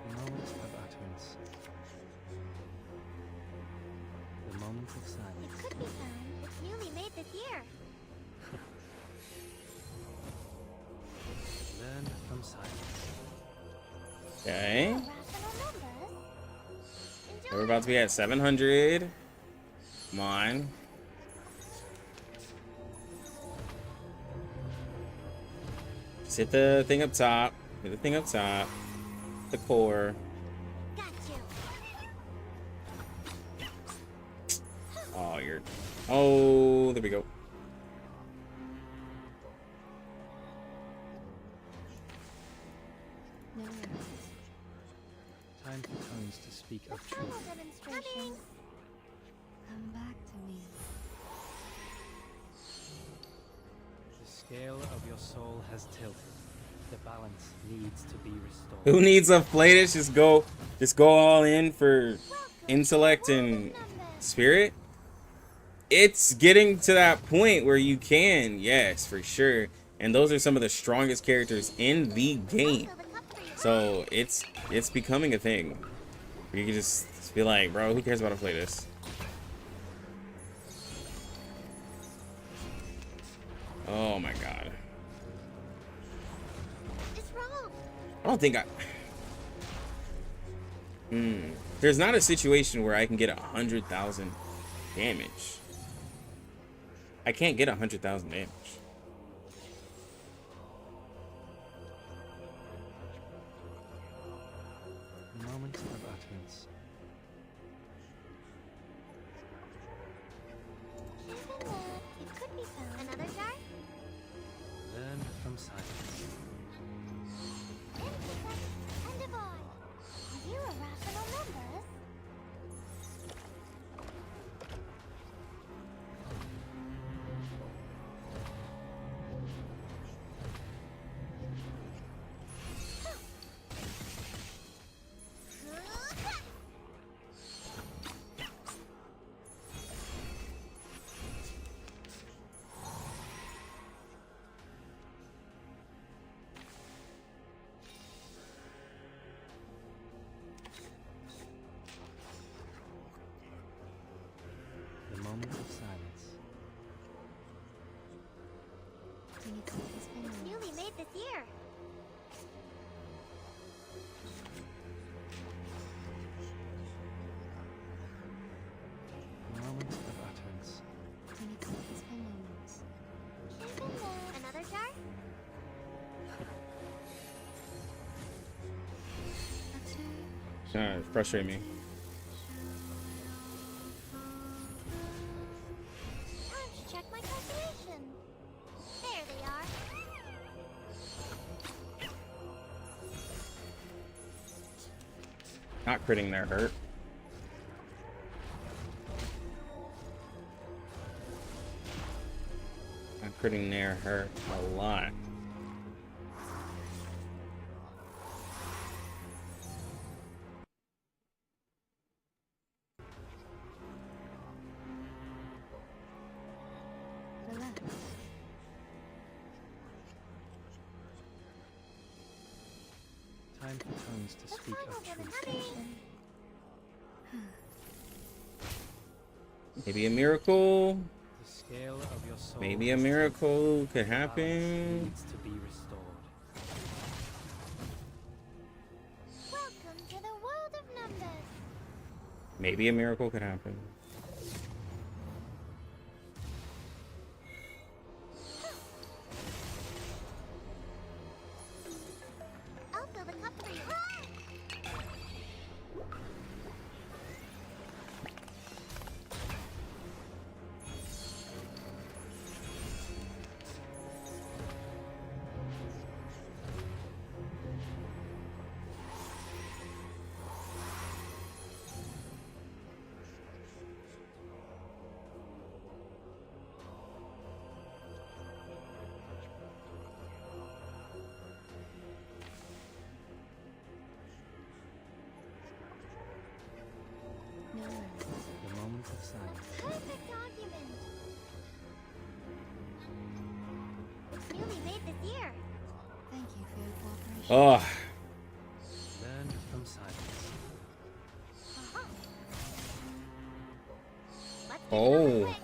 The moment of utterance. The moment of silence. It could be found. It's newly made this year. Learn from silence. Okay. Rational numbers? We're about to be at 700. Come on. Just hit the thing up top. Hit the thing up top. The core. Got you. Oh, you're... Oh, there we go. No worries. Time for tones to speak of Final truth. demonstration. Come back to me. The scale of your soul has tilted. The balance needs to be restored. Who needs a Flatus? Just go all in for intellect and spirit. It's getting to that point where you can, yes, for sure. And those are some of the strongest characters in the game. So it's becoming a thing. You can just be like, bro, who cares about a Flatus? Oh my god. I don't think there's not a situation where I can get 100,000 damage. I can't get 100,000 damage. Moment of utterance. It could be found. Another jar? Learn from silence. And divide. Are you a rational numbers? The moment of silence. It's newly made this year. The moment of utterance. Another jar? Trying to frustrate me. Time to check my calculation. There they are. Not critting their hurt. Not critting their hurt a lot. Relax. Time for tones to speak of truth. Maybe a miracle. The scale of your soul. Maybe a miracle could happen. Needs to be restored. Maybe a miracle could happen. I'll fill the cup for you. The moment of silence. Perfect argument. It's newly made this year. Thank you for your cooperation. Oh, Learn from silence. oh,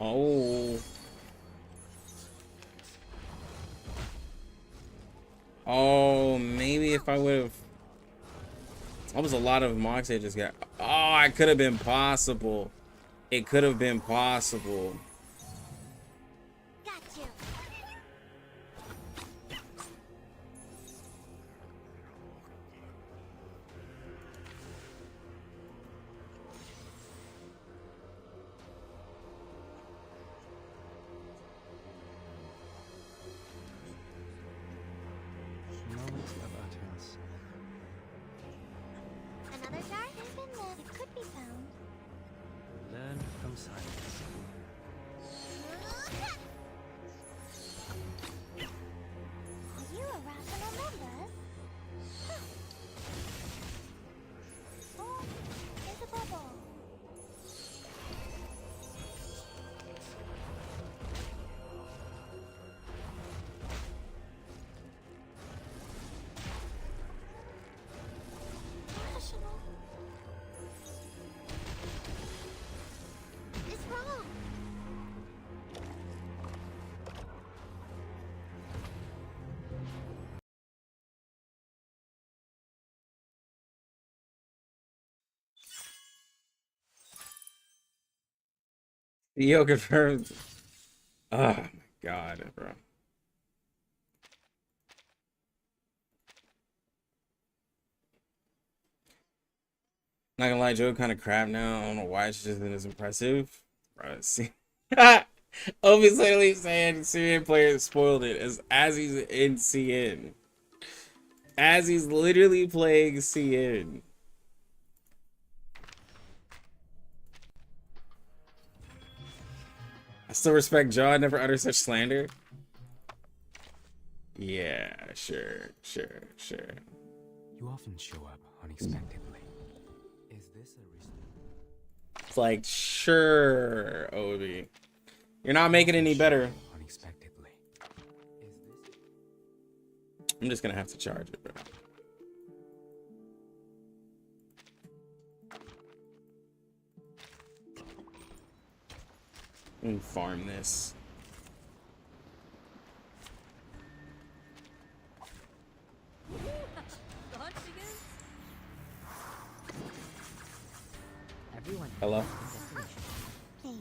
oh, oh. Maybe if I would have. That was a lot of mocks I just got. Oh, it could have been possible. It could have been possible. Got you. Moments of utterance. Another jar has been left. It could be found. Learn from silence. Are you a rational member? Oh, there's a bubble. Rational. It's wrong. Yo confirmed. Oh my god, bro. Not gonna lie, Joe kind of crap now. I don't know why it's just been as impressive. Bro, see. Obi's literally saying CN player spoiled it as he's in CN. As he's literally playing CN. I still respect Joe. I never utter such slander. Yeah, sure. You often show up unexpectedly. Is this a reason? It's like, sure, Obi. You're not making it any better. Unexpectedly. I'm just gonna have to charge it, bro. And farm this. Everyone. Hello? Please.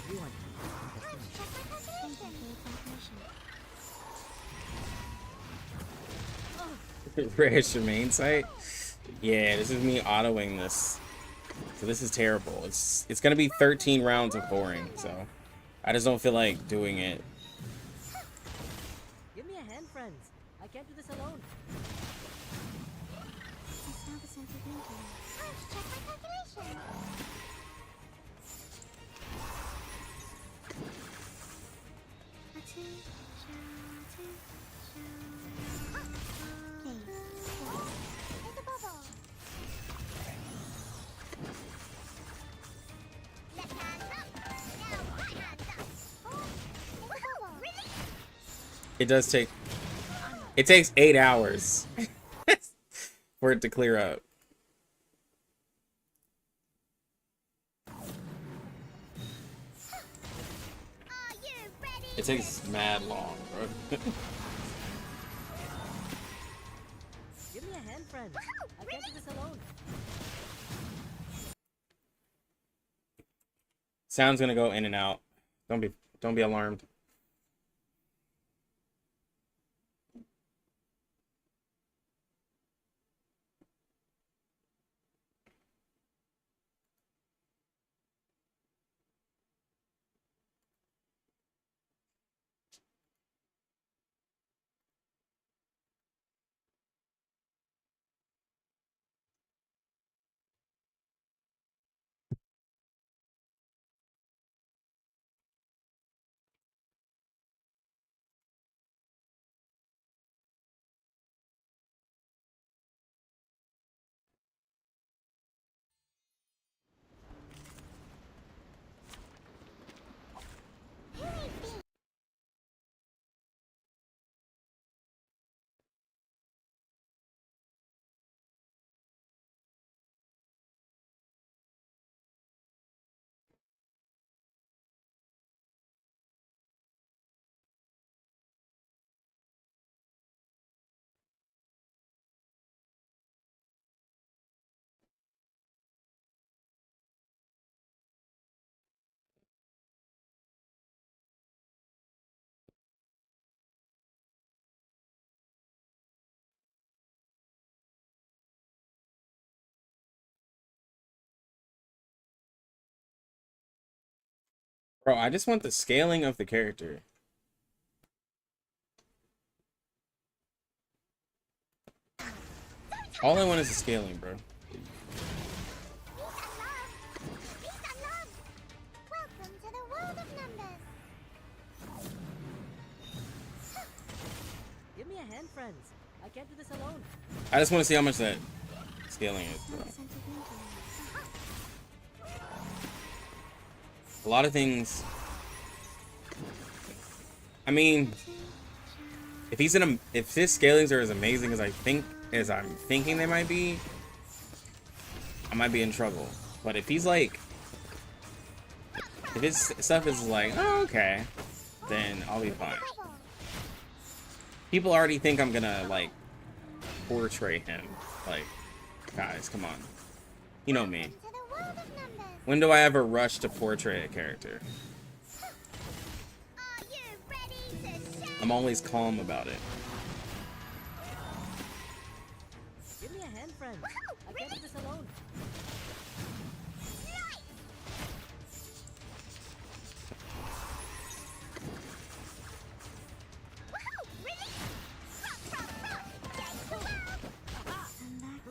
Everyone. Thank you for your cooperation. Crash your main site? Yeah, this is me autoing this. So this is terrible. It's gonna be 13 rounds of boring, so I just don't feel like doing it. Give me a hand, friends. I can't do this alone. I smell the scent of winter. Let's check my calculation. It does take. It takes 8 hours for it to clear up. It takes mad long, bro. Give me a hand, friend. I can't do this alone. Sound's gonna go in and out. Don't be alarmed. Bro, I just want the scaling of the character. All I want is the scaling, bro. Welcome to the world of numbers. Give me a hand, friends. I can't do this alone. I just want to see how much that scaling is, bro. A lot of things. I mean, if his scalings are as amazing as I'm thinking they might be, I might be in trouble. But if he's like, if his stuff is like, oh, okay, then I'll be fine. People already think I'm gonna like portray him. Like, guys, come on. You know me. When do I ever rush to portray a character? I'm always calm about it. Give me a hand, friend. I can't do this alone.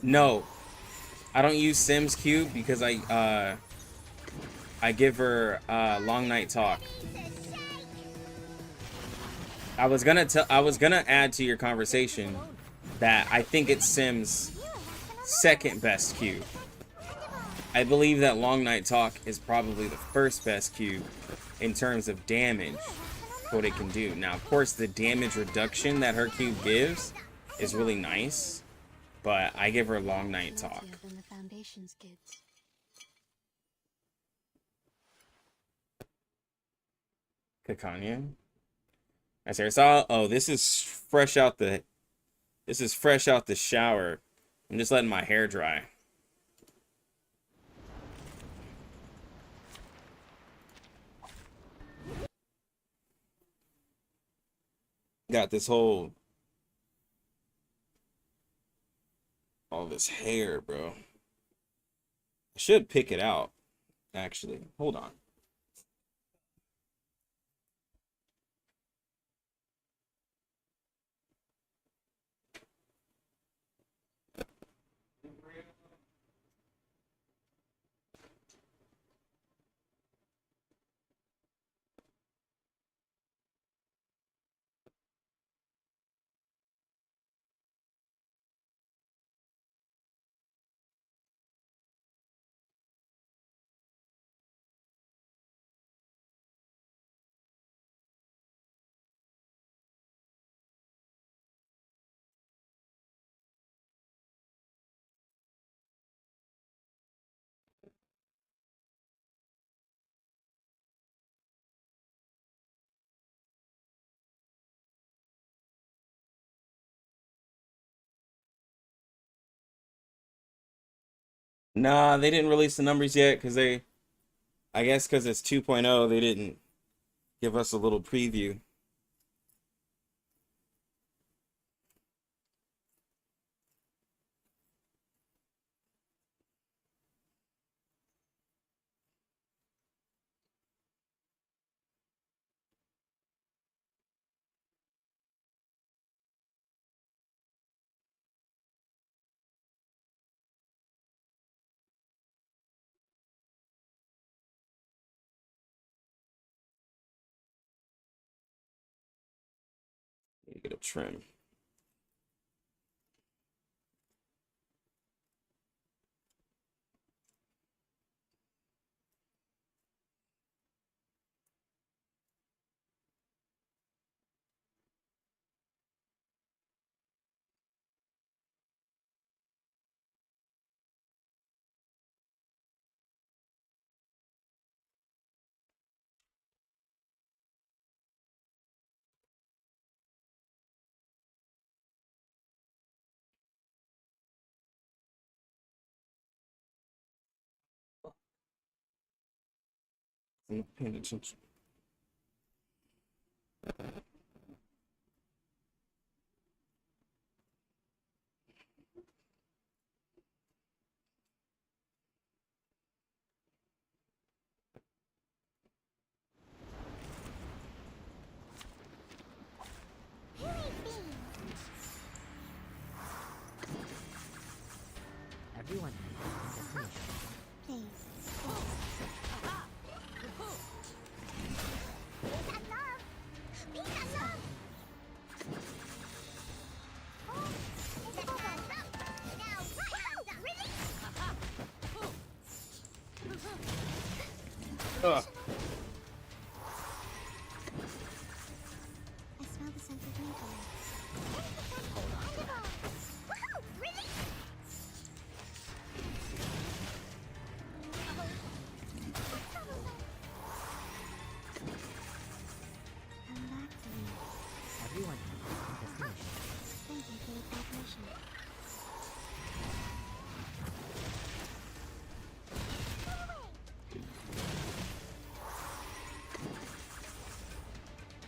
No, I don't use Sims Cube because I give her long night talk. I was gonna add to your conversation that I think it's Sims' second best cube. I believe that long night talk is probably the first best cube in terms of damage, what it can do. Now, of course, the damage reduction that her cube gives is really nice, but I give her long night talk. Than the Foundation's kids. Kakanya. I saw. Oh, this is fresh out the shower. I'm just letting my hair dry. Got this whole all this hair, bro. I should pick it out, actually. Hold on. Nah, they didn't release the numbers yet because I guess because it's 2.0, they didn't give us a little preview. Get a trim. I'm not paying attention. Everyone, destination. Please. Ugh. I smell the scent of twinkle. Come back to me. Everyone, destination. Thank you for your cooperation.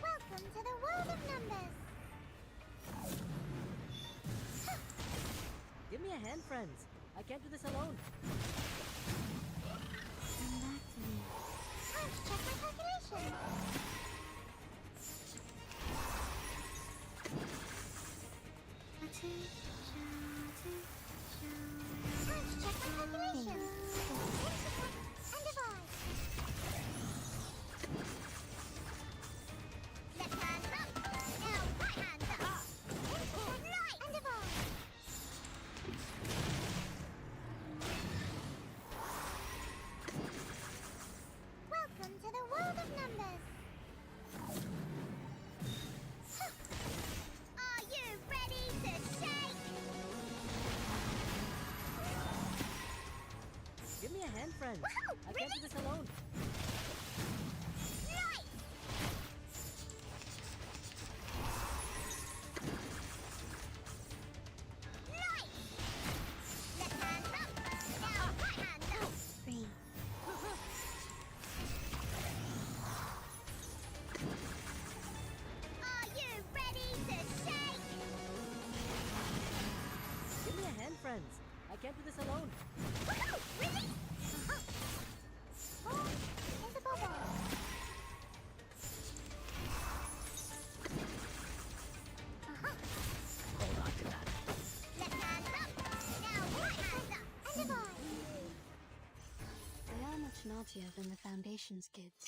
Welcome to the world of numbers. Give me a hand, friends. I can't do this alone. Come back to me. Time to check my calculations. Time to check my calculations. And divide. Left hand up. Now right hand up. Right and divide. Welcome to the world of numbers. Are you ready to shake? Give me a hand, friends. Woohoo! I can't do this alone. Right. Right. Left hand up. Now right hand up. Breathe. Are you ready to shake? Give me a hand, friends. I can't do this alone. Woohoo! Release! Hold in the bubble. Hold on to that. Left hand up. Now right hand up. And divide. They are much naughtier than the Foundation's kids.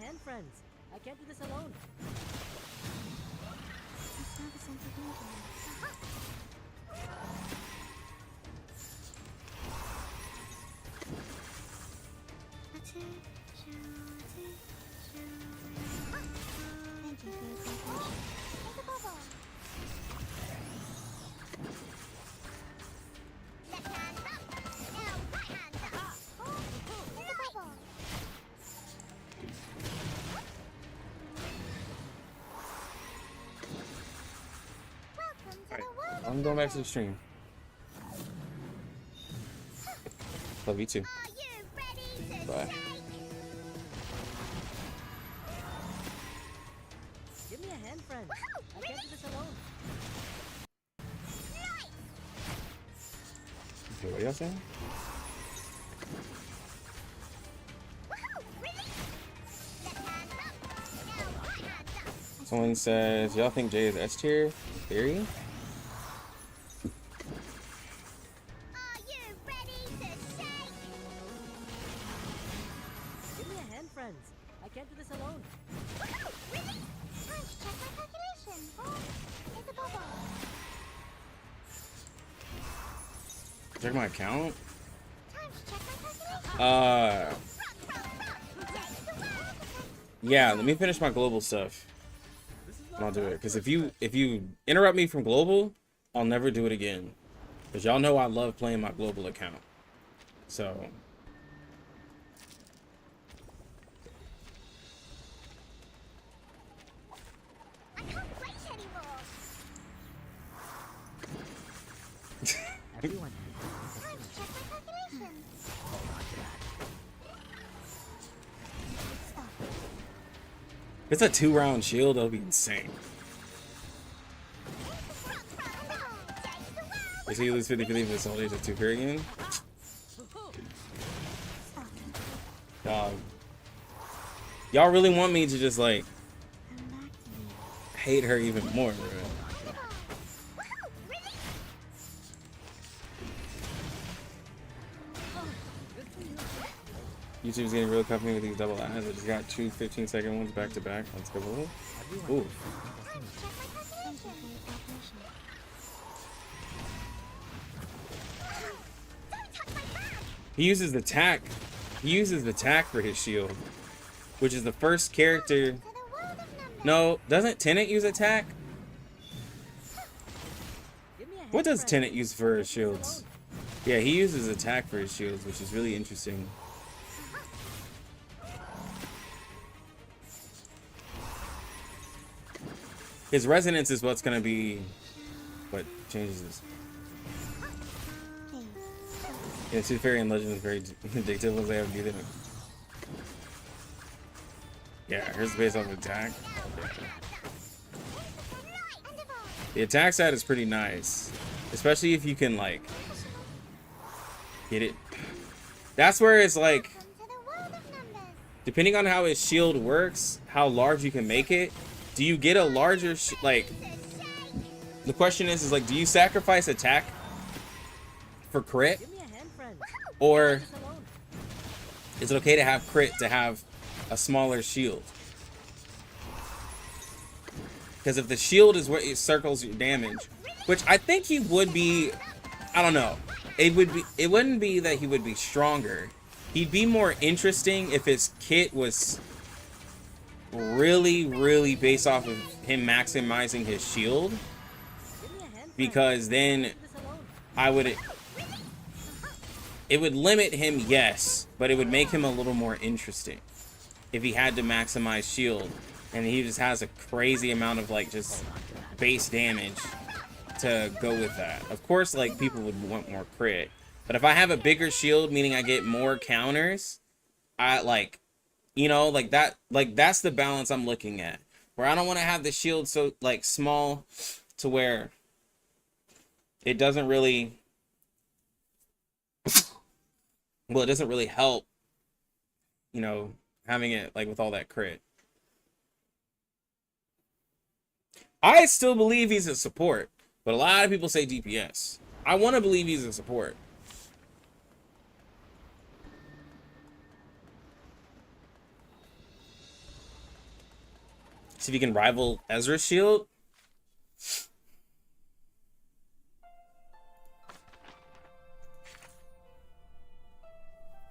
hand, friends. I can't do this alone. I'm going back to the stream. Love you too. Bye. Give me a hand, friends. I can't do this alone. Okay, what y'all saying? Someone says, y'all think Jay is S tier? Theory? Give me a hand, friends. I can't do this alone. Really? Time to check my calculation. Oh, it's a bubble. Check my account? Time to check my calculation. Yeah, let me finish my global stuff. And I'll do it. Because if you interrupt me from global, I'll never do it again. Because y'all know I love playing my global account. So I can't wait anymore. Everyone. Time to check my calculation. if it's a 2-round shield, that'll be insane. You see you lose 50-50 if this only is a 2 pair again? Dog. Y'all really want me to just like hate her even more, bro. YouTube's getting real comfy with these double ads. I just got 2 15-second ones back to back. Let's go. Ooh. He uses the tack. He uses the tack for his shield, which is the first character. No, doesn't Tenet use attack? What does Tenet use for his shields? Yeah, he uses attack for his shields, which is really interesting. His resonance is what's gonna be what changes this. Yeah, Tooth Fairy and Legend is very addictive once they have to do them. Yeah, hers is based off of attack. Okay. The attack side is pretty nice, especially if you can like get it. That's where it's like, depending on how his shield works, how large you can make it. Do you get a larger like? The question is like, do you sacrifice attack for crit, or is it okay to have crit to have a smaller shield? Because if the shield is what it circles your damage, which I think he would be, I don't know. It wouldn't be that he would be stronger. He'd be more interesting if his kit was really based off of him maximizing his shield. Because then it would limit him, yes, but it would make him a little more interesting if he had to maximize shield and he just has a crazy amount of like just base damage to go with that. Of course, like people would want more crit, but if I have a bigger shield, meaning I get more counters, I like, you know, like that, like that's the balance I'm looking at, where I don't want to have the shield so like small to where it doesn't really, well, it doesn't really help, you know, having it like with all that crit. I still believe he's a support, but a lot of people say DPS. I want to believe he's a support. See if you can rival Ezra's shield.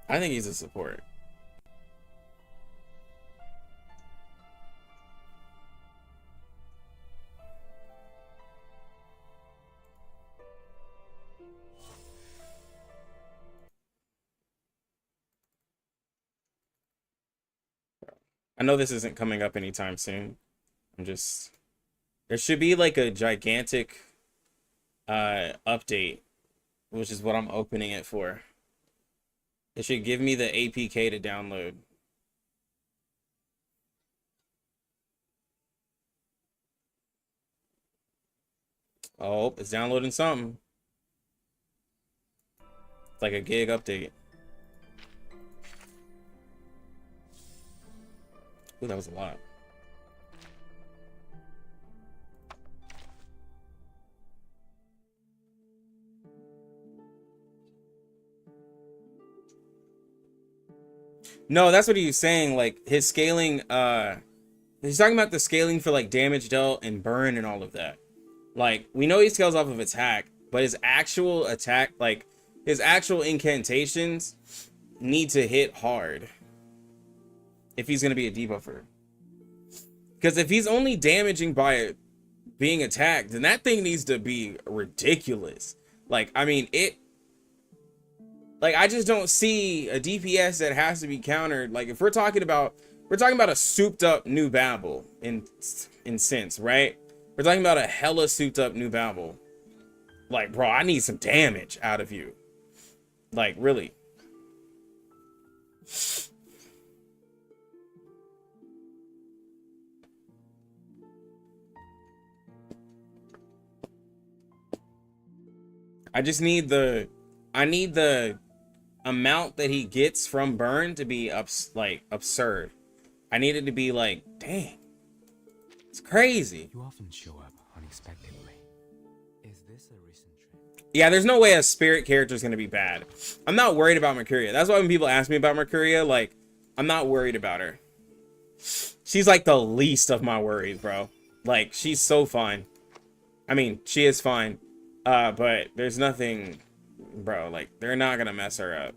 I think he's a support. I know this isn't coming up anytime soon. There should be like a gigantic update, which is what I'm opening it for. It should give me the APK to download. Oh, it's downloading something. It's like a gig update. Ooh, that was a lot. No, that's what he was saying. Like his scaling, he's talking about the scaling for like damage dealt and burn and all of that. Like we know he scales off of attack, but his actual attack, like his actual incantations need to hit hard if he's gonna be a debuffer. Because if he's only damaging by being attacked, then that thing needs to be ridiculous. Like, I mean, like I just don't see a DPS that has to be countered. Like if we're talking about a souped up new Babel in sense, right? We're talking about a hella souped up new Babel. Like, bro, I need some damage out of you. Like, really. I need the amount that he gets from burn to be absurd. I need it to be like, dang, it's crazy. You often show up unexpectedly. Is this a recent trend? Yeah, there's no way a spirit character is gonna be bad. I'm not worried about Mercuria. That's why when people ask me about Mercuria, like, I'm not worried about her. She's like the least of my worries, bro. Like, she's so fine. I mean, she is fine. But there's nothing, bro, like, they're not gonna mess her up.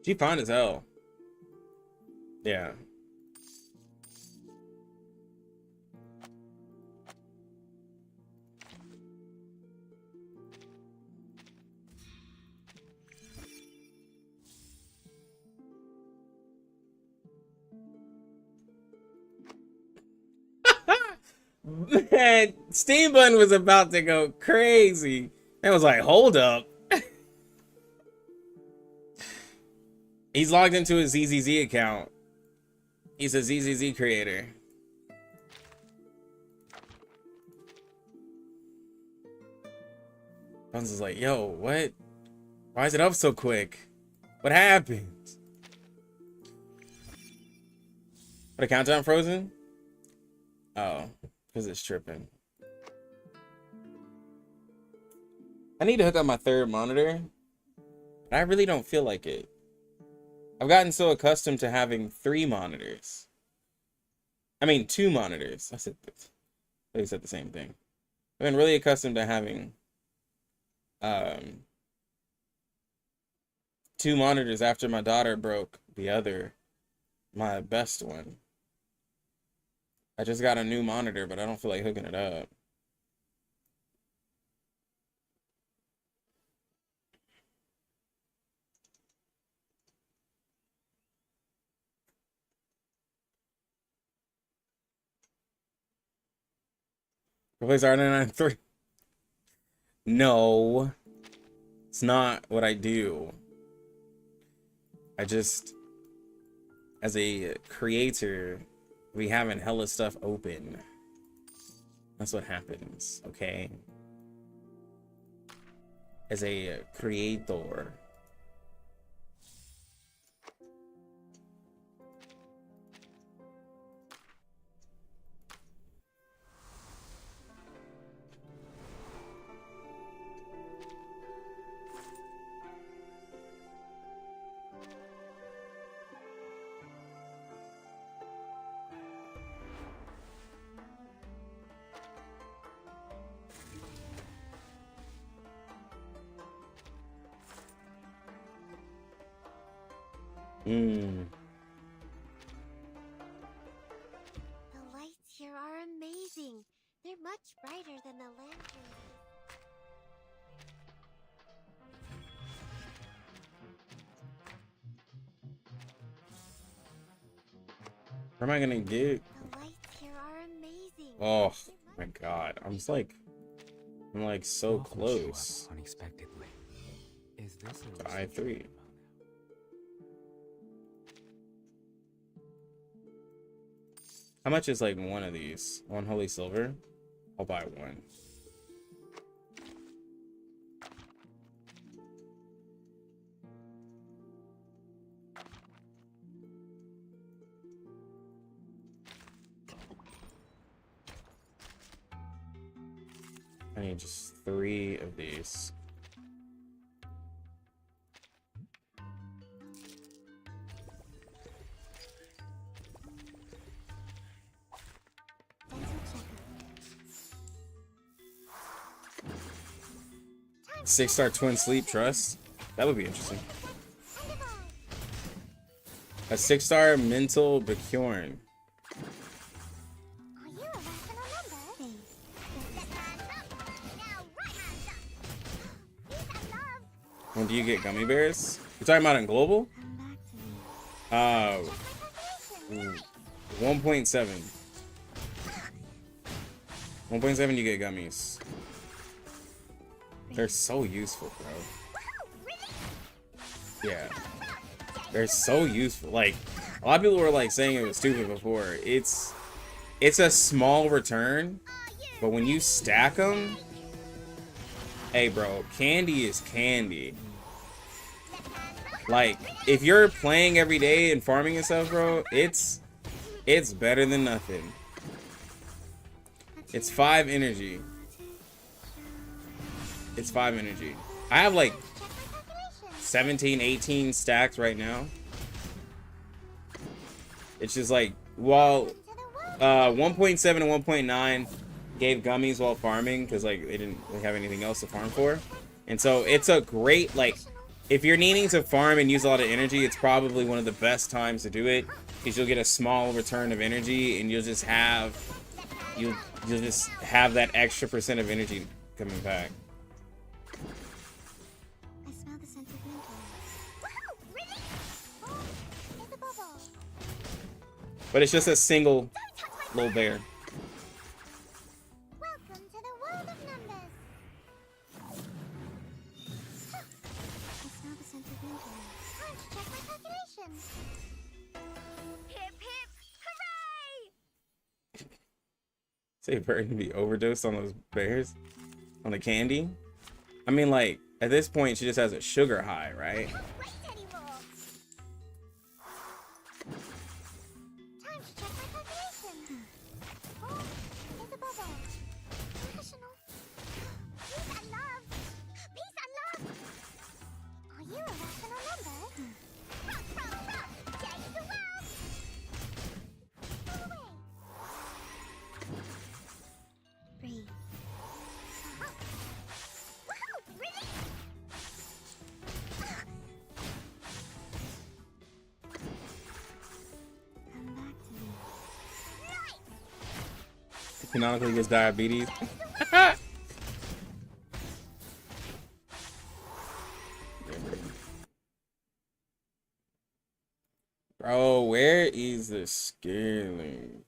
She fine as hell. Yeah. Man, Steam Bun was about to go crazy. It was like, hold up. He's logged into his ZZZ account. He's a ZZZ creator. Buns is like, yo, what? Why is it up so quick? What happened? What, a countdown frozen? Oh, because it's tripping. I need to hook up my third monitor, but I really don't feel like it. I've gotten so accustomed to having 3 monitors. I mean, 2 monitors. I said the same thing. I've been really accustomed to having 2 monitors after my daughter broke my best one. I just got a new monitor, but I don't feel like hooking it up. Replace R993. No, it's not what I do. I just, as a creator, we having hella stuff open. That's what happens, okay? As a creator. The lights here are amazing. They're much brighter than the lanterns. What am I gonna get? The lights here are amazing. Oh my god. I'm like so close. Unexpectedly. Is this a I3. How much is like one of these? One holy silver? I'll buy one. I need just 3 of these. Six-star twin sleep trust. That would be interesting. A 6-star mental Bacurn. When do you get gummy bears? You're talking about in global? 1.7. 1.7 you get gummies. They're so useful, bro. Yeah. They're so useful. Like, a lot of people were like saying it was stupid before. It's a small return, but when you stack them, hey bro, candy is candy. Like, if you're playing every day and farming and stuff, bro, it's better than nothing. It's 5 energy. It's 5 energy. I have like 17, 18 stacks right now. It's just like, while 1.7 and 1.9 gave gummies while farming because like they didn't really have anything else to farm for. And so it's a great, like, if you're needing to farm and use a lot of energy, it's probably one of the best times to do it because you'll get a small return of energy and you'll just have that extra % of energy coming back. I smell the scent of winter. Wow, really? Oh, it's a bubble. But it's just a single little bear. Welcome to the world of numbers. I smell the scent of winter. Time to check my calculations. Hip hip, hooray! Say bird can be overdosed on those bears? On the candy? I mean, like, at this point, she just has a sugar high, right? Time to check my calculations. Oh, it's a bubble. Professional. Peace and love. Peace and love. Are you a rational number? Rock, rock, rock. Change the world. Go away. Breathe. Wow, really? Come back to me. Canonically gets diabetes. Bro, where is the scaling?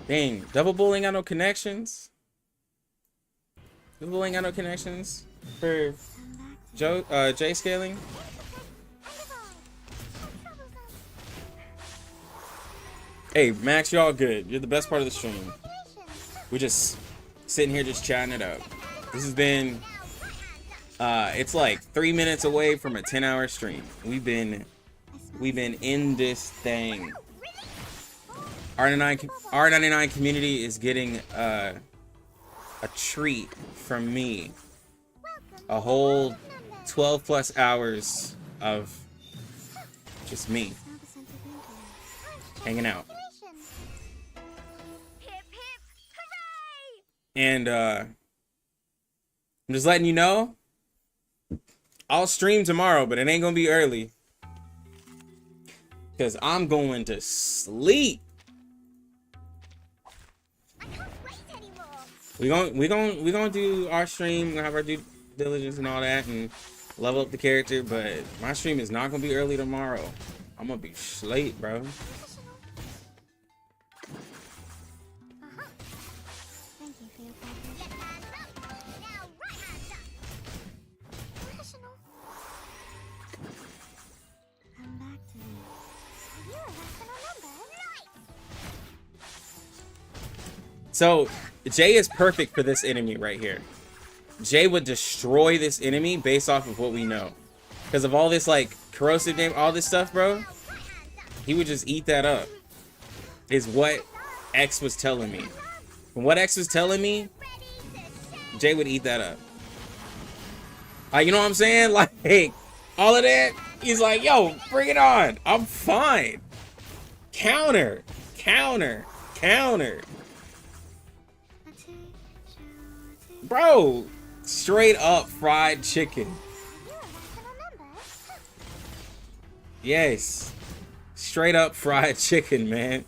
Dang, double bull ain't got no connections. Double bull ain't got no connections for J scaling. Hey, Max, you're all good. You're the best part of the stream. We're just sitting here just chatting it up. This has been, it's like 3 minutes away from a 10-hour stream. We've been in this thing. R99 community is getting a treat from me. A whole 12 plus hours of just me hanging out. And I'm just letting you know, I'll stream tomorrow, but it ain't gonna be early, because I'm going to sleep. We gonna do our stream, we'll have our due diligence and all that, and level up the character, but my stream is not gonna be early tomorrow. I'm gonna be late, bro. So Jay is perfect for this enemy right here. Jay would destroy this enemy based off of what we know. Because of all this like corrosive game, all this stuff, bro. He would just eat that up. Is what X was telling me. From what X was telling me, Jay would eat that up. Like, you know what I'm saying? Like, hey, all of that, he's like, yo, bring it on. I'm fine. Counter, counter, counter. Bro, straight up fried chicken. Yes. Straight up fried chicken, man.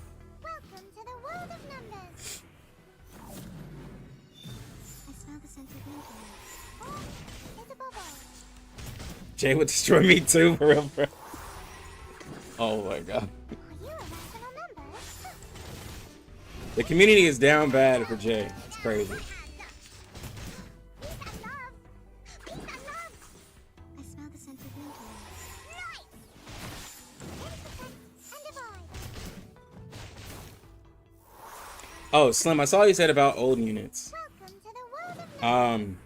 Jay would destroy me too, for real, bro. Oh my god. The community is down bad for Jay. It's crazy. Oh, Slim, I saw you said about old units. In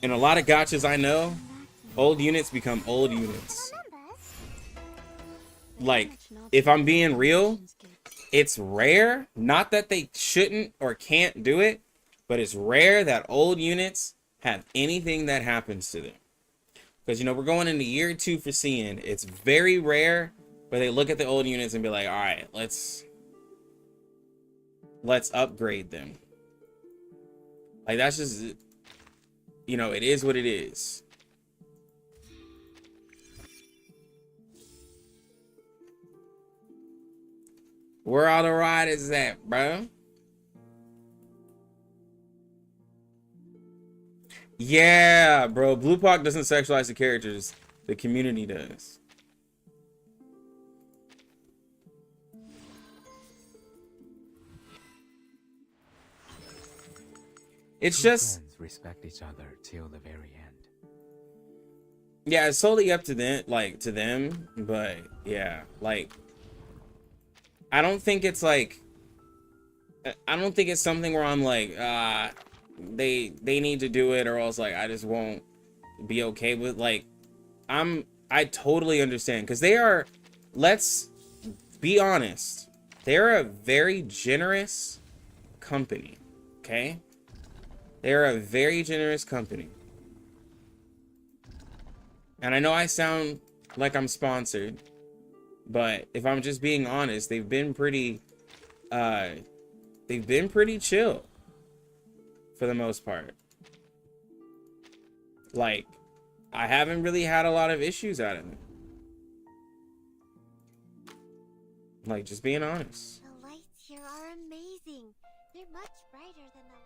a lot of gachas I know, old units become old units. Like, if I'm being real, it's rare, not that they shouldn't or can't do it, but it's rare that old units have anything that happens to them. Because, you know, we're going into year 2 for seeing. It's very rare where they look at the old units and be like, all right, let's upgrade them. Like, that's just, you know, it is what it is. Where all the riders at, bro? Yeah, bro. Blue Park doesn't sexualize the characters. The community does. It's just respect each other till the very end. Yeah, it's totally up to them, like to them, but yeah, like I don't think it's like I don't think it's something where I'm like they need to do it or else like I just won't be okay with like I totally understand because they are, let's be honest, they're a very generous company, okay? They're a very generous company. And I know I sound like I'm sponsored, but if I'm just being honest, they've been pretty chill for the most part. Like, I haven't really had a lot of issues out of them. Like, just being honest. The lights here are amazing. They're much brighter than the lights.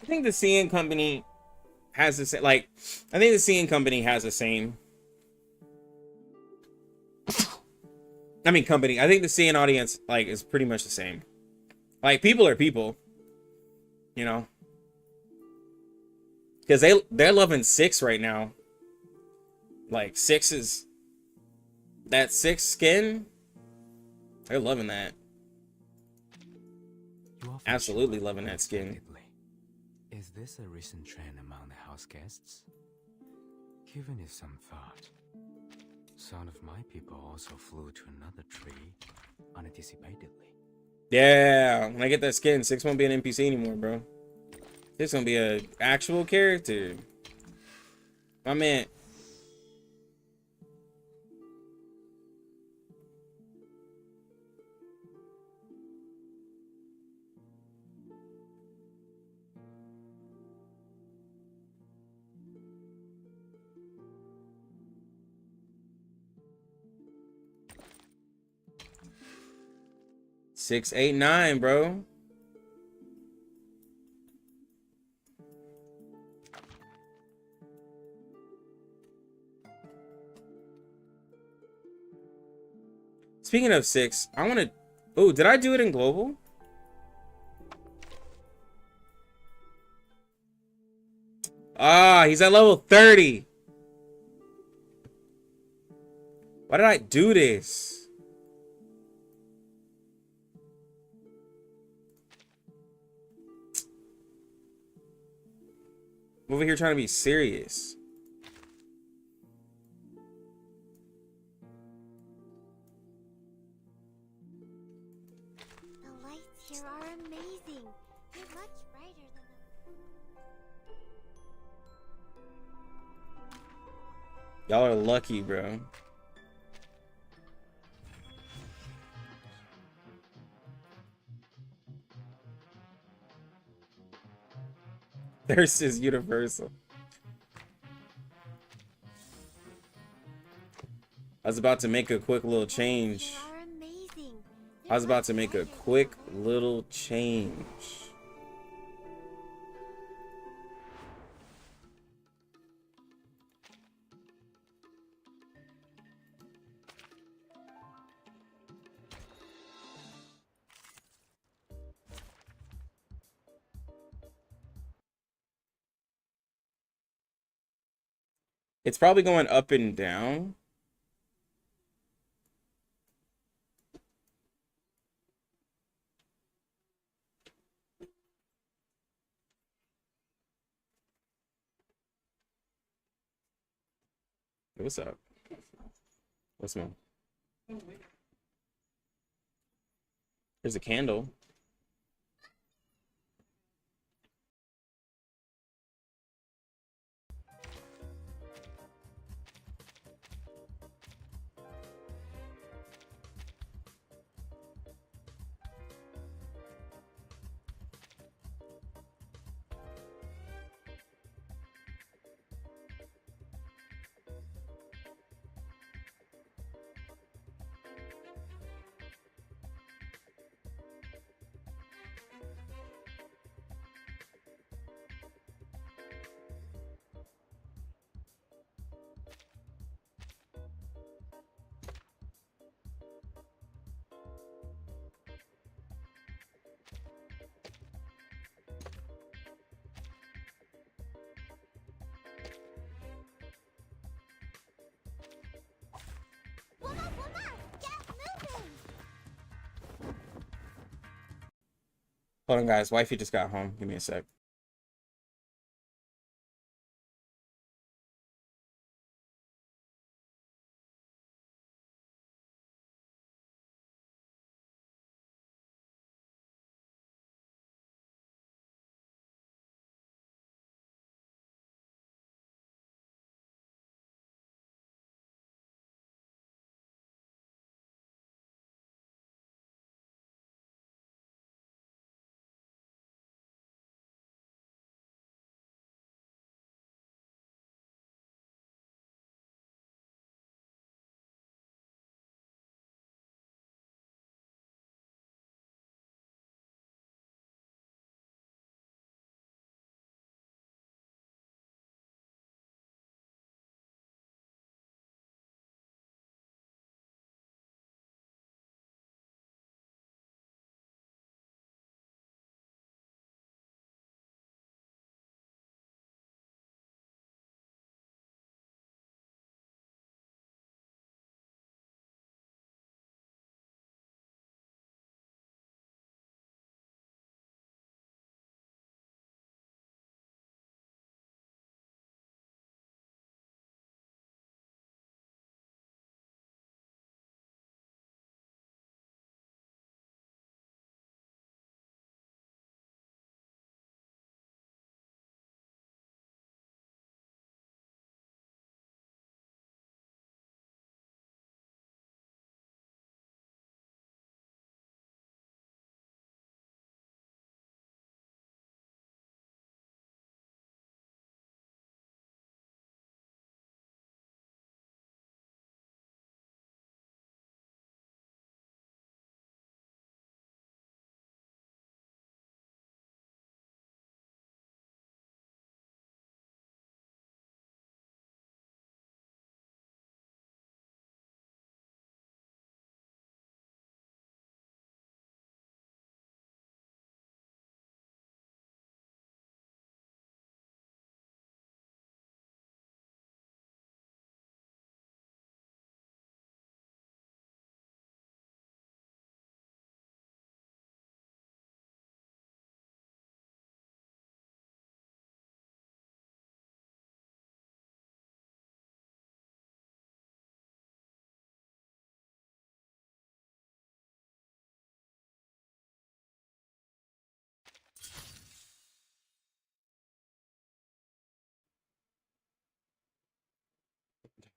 I think the CN company has the same, like, I think the CN company has the same. I mean, company. I think the CN audience, like, is pretty much the same. Like, people are people, you know? Because they're loving 6 right now. Like, 6 is... That 6 skin, they're loving that. Absolutely loving that skin. Is this a recent trend among the house guests? Given it some thought, some of my people also flew to another tree unanticipatedly. Yeah, when I get that skin, 6 won't be an NPC anymore, bro. 6 gonna be an actual character. My man. Six, 8, 9, bro. Speaking of 6, I want to... Oh, did I do it in global? Ah, he's at level 30. Why did I do this? I'm over here trying to be serious. The lights here are amazing. They're much brighter than Y'all are lucky, bro. Thirst is universal. I was about to make a quick little change. I was about to make a quick little change. It's probably going up and down. Hey, what's up? What's up? There's a candle. Hold on, guys. Wifey just got home. Give me a sec.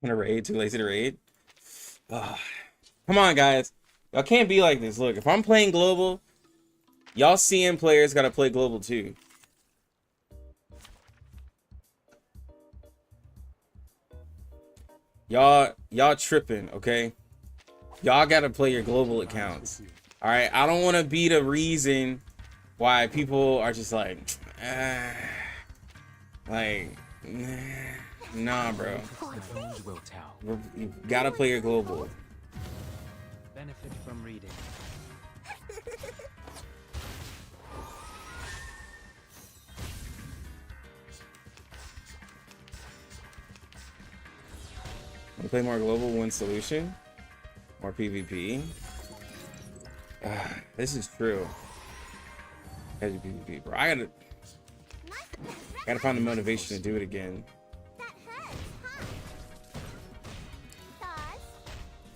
Wanna raid? Too lazy to raid? Ugh. Come on, guys. Y'all can't be like this. Look, if I'm playing global, y'all CM players gotta play global too. Y'all tripping, okay? Y'all gotta play your global accounts. All right, I don't want to be the reason why people are just like, nah, bro. You gotta play your global. Benefit from reading. Want to play more global, win solution, more PvP. This is true. Heavy PvP, bro. I gotta find the motivation to do it again.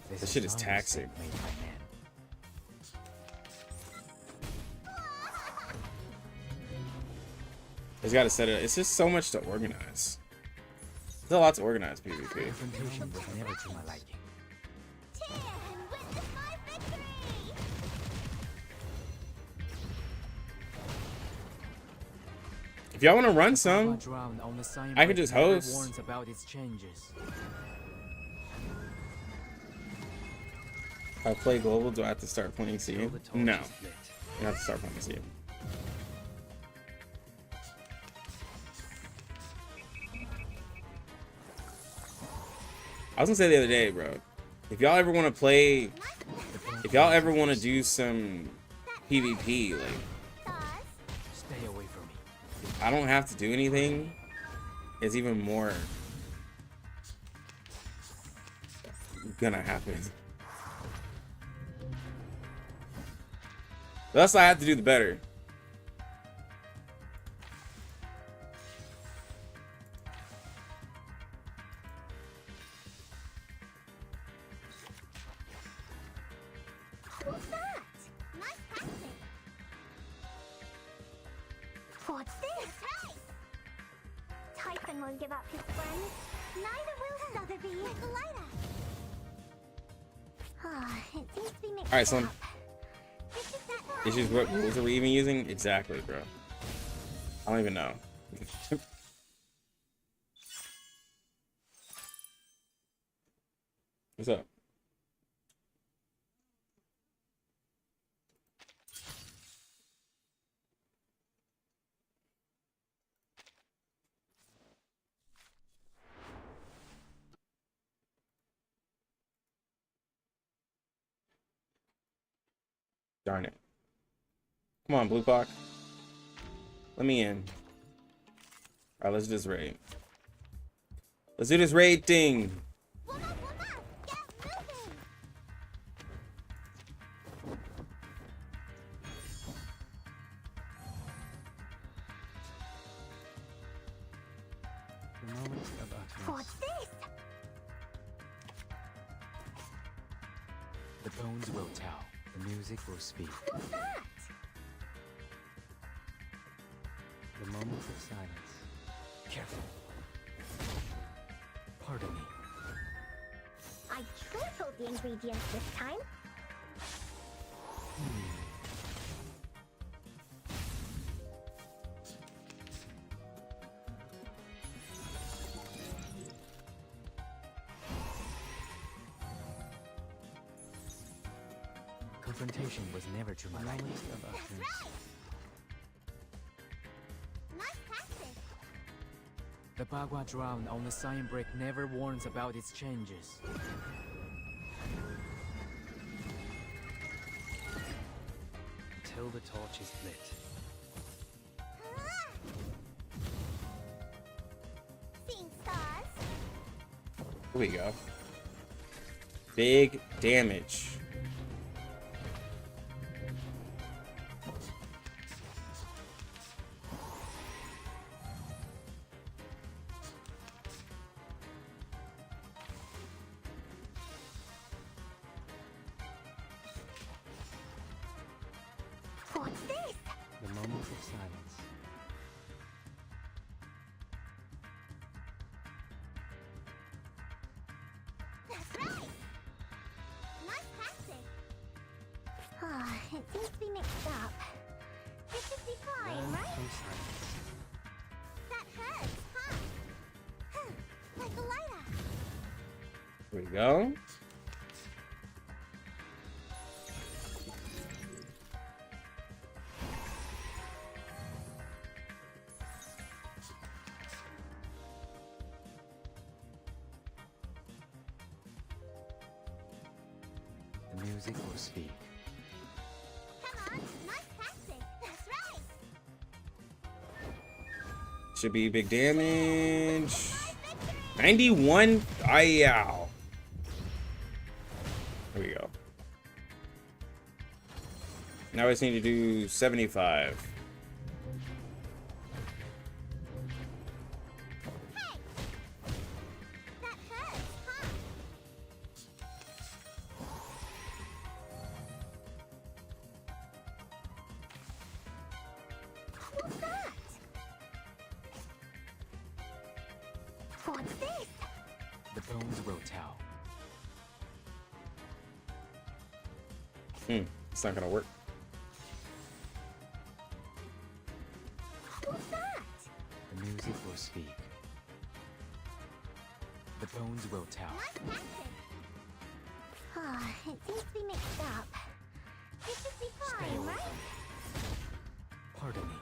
This shit is taxing. Just gotta set it. It's just so much to organize. There's a lot to organize PvP. If y'all want to run some, I could just host. If I play global, do I have to start playing CM? No. You have to start playing CM. I was gonna say the other day, bro, if y'all ever want to play, if y'all ever want to do some PvP, like, Stay away from me. I don't have to do anything. It's even more gonna happen. The less I have to do, the better. What's that? Nice practice. What's this? Typhon won't give up his friends. Neither will Sotheby. Glider. It seems to be mixed All right, son. up. Issues. What rules are we even using? Exactly, bro. I don't even know. What's up? Darn it. Come on, Blue Pac. Let me in. Alright, let's do this raid. Let's do this raid thing. The moment of utterance. What's this? The bones will tell. The music will speak. What's that? The moment of silence. Careful. Pardon me. I tripled the ingredients this time. Confrontation was never to my liking. Of utterance. Nice practice. The Bagua drown on the sign brick never warns about its changes. Until the torch is lit. Seeing stars. Here we go. Big damage. What's this? The moment of silence. go. The music will speak. Come on, nice tactic. That's right. Should be big damage. 91. Ow. There we go. Now I just need to do 75. What's that? What's this? The bones will tell. It's not gonna work. What's that? The music will speak. The bones will tell. Nice tactic. Ah, it seems to be mixed up. It should be Stay fine, away right? from me. Pardon me.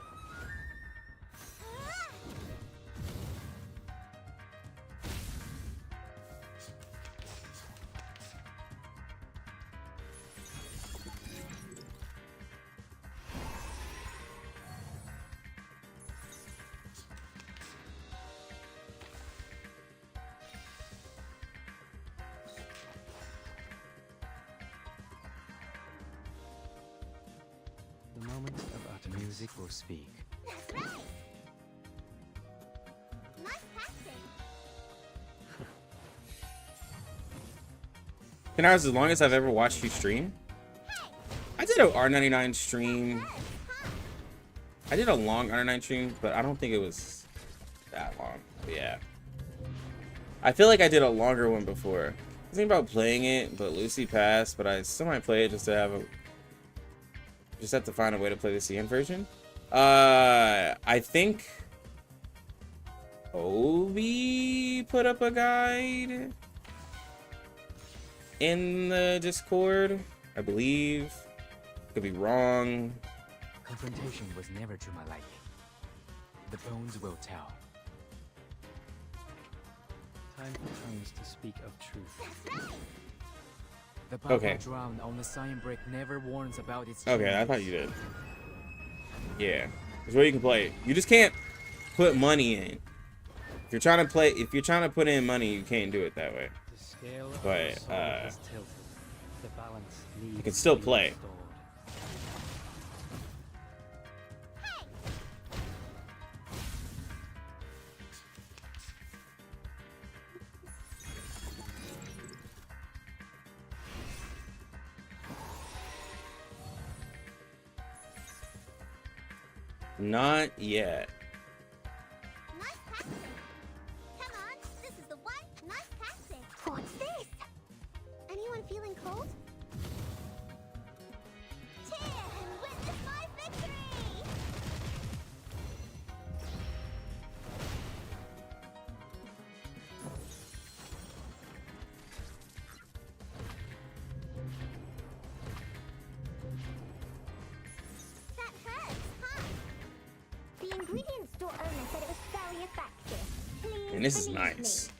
The moment of utter music will speak. That's right. Nice tactic. Can I ask, as long as I've ever watched you stream? I did a R99 stream. I did a long R99 stream, but I don't think it was that long. But yeah. I feel like I did a longer one before. I was thinking about playing it, but Lucy passed, but I still might play it just to have a... Just have to find a way to play the CN version. I think Obi put up a guide in the Discord, I believe. Could be wrong. Confrontation was never to my liking. The bones will tell. Time comes to speak of truth. The Papa Okay. drowned on the sign brick never warns about its Okay, I changes. thought you did. Yeah, there's where you can play it. You just can't put money in. If you're trying to put in money, you can't do it that way. The scale of But, the sword is tilted. The balance needs You can still to be play. restored. Not yet. Nice tactic. Come on, this is the one. Nice tactic. What's this? Anyone feeling cold? Cheer and witness my victory! That hurts, huh? The ingredient store owner said it was very effective. Please And this is believe nice. me.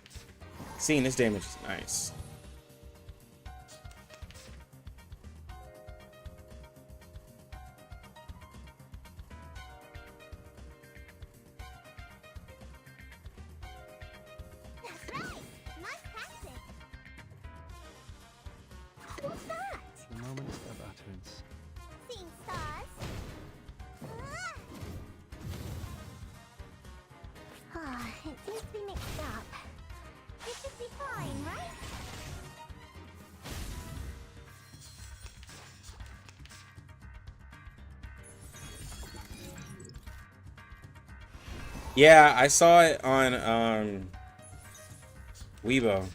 Seeing this damage is nice. That's right. Nice tactic. What's that? The moment of utterance. Seeing stars. Ah, it seems to be mixed up. It should be fine, right? Yeah, I saw it on Weibo.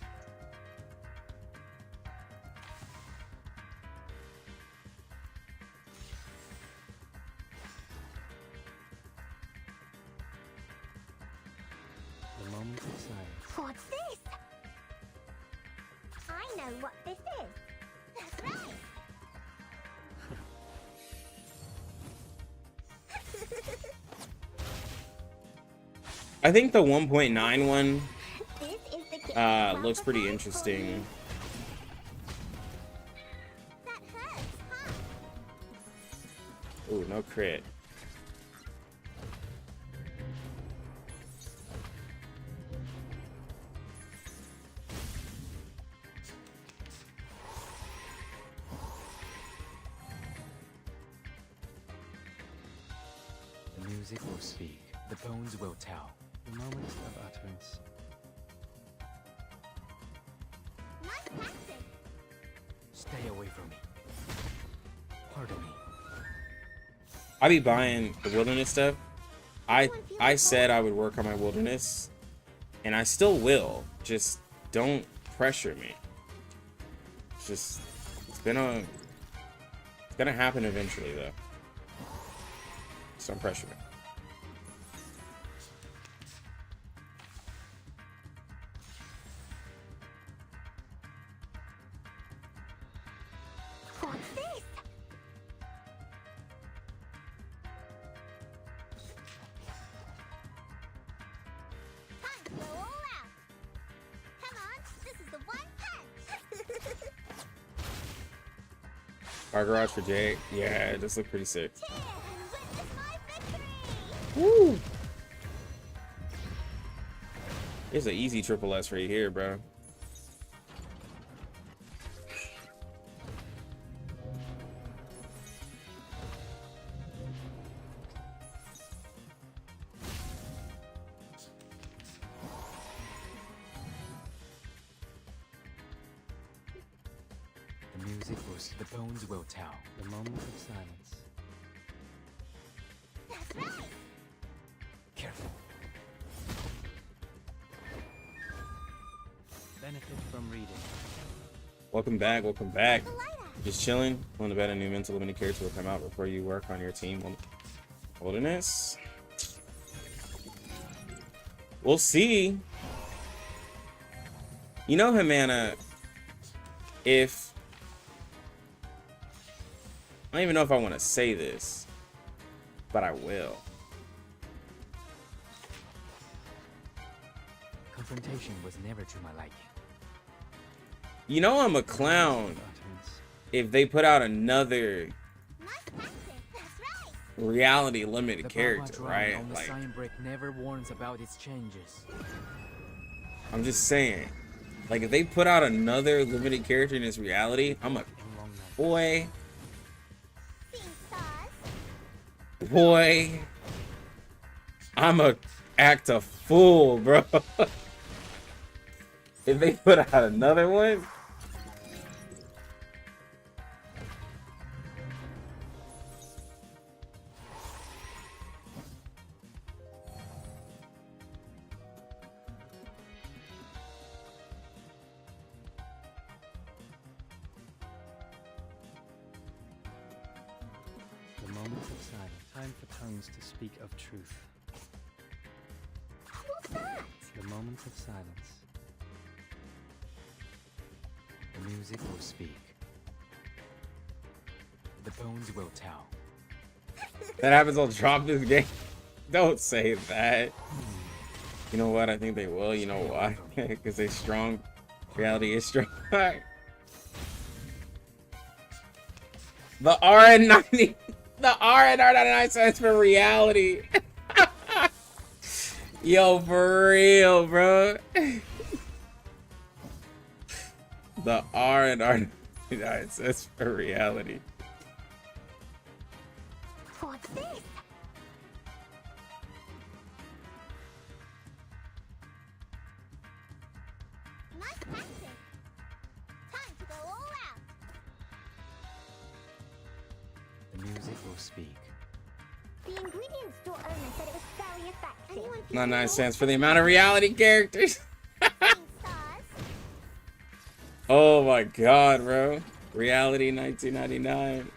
The moment of silence. What's this? I know what this is. That's right. I think the 1.9 one This is the kit. looks pretty interesting. That hurts, huh? Ooh, no crit. The music will speak. The bones will tell. The moment of utterance. Nice practice. Stay away from me. Pardon me. I be buying the wilderness stuff. I said I would work on my wilderness, and I still will. Just don't pressure me. It's gonna happen eventually though. Just don't pressure me. What's this? Time to go all out. Come on, this is the one punch. Our garage for Jay. Yeah, it does look pretty sick. Cheers and witness my victory. Woo! There's an easy triple S right here, bro. The music will. The bones will tell. The moment of silence. That's right. Careful. Benefit from reading. Welcome back. Welcome back. Just chilling. Want to bet a new mental limited character will come out before you work on your team wilderness. We'll see. You know, Humana, if I don't even know if I want to say this, but I will. Confrontation was never to my liking. You know I'm a clown if they put out another reality limited character, right? On the Like, sign brick never warns about its changes. I'm just saying, like, if they put out another limited character in this reality, I'm a boy. I'm a act a fool, bro. If they put out another one, The moment of silence. Time for tongues to speak of truth. What's that? The moment of silence. The music will speak. The bones will tell. that happens, I'll drop this game. Don't say that. You know what? I think they will. You know why? Because they're strong. Reality is strong. The RN90. The RN99 stands for reality. Yo, for real, bro. The RN99 stands for reality. What's this? Nice practice. Time to go all out. The music will speak. The ingredient store owner said it was very effective. 99 cents for the amount of reality characters. Oh my god, bro. Reality 1999.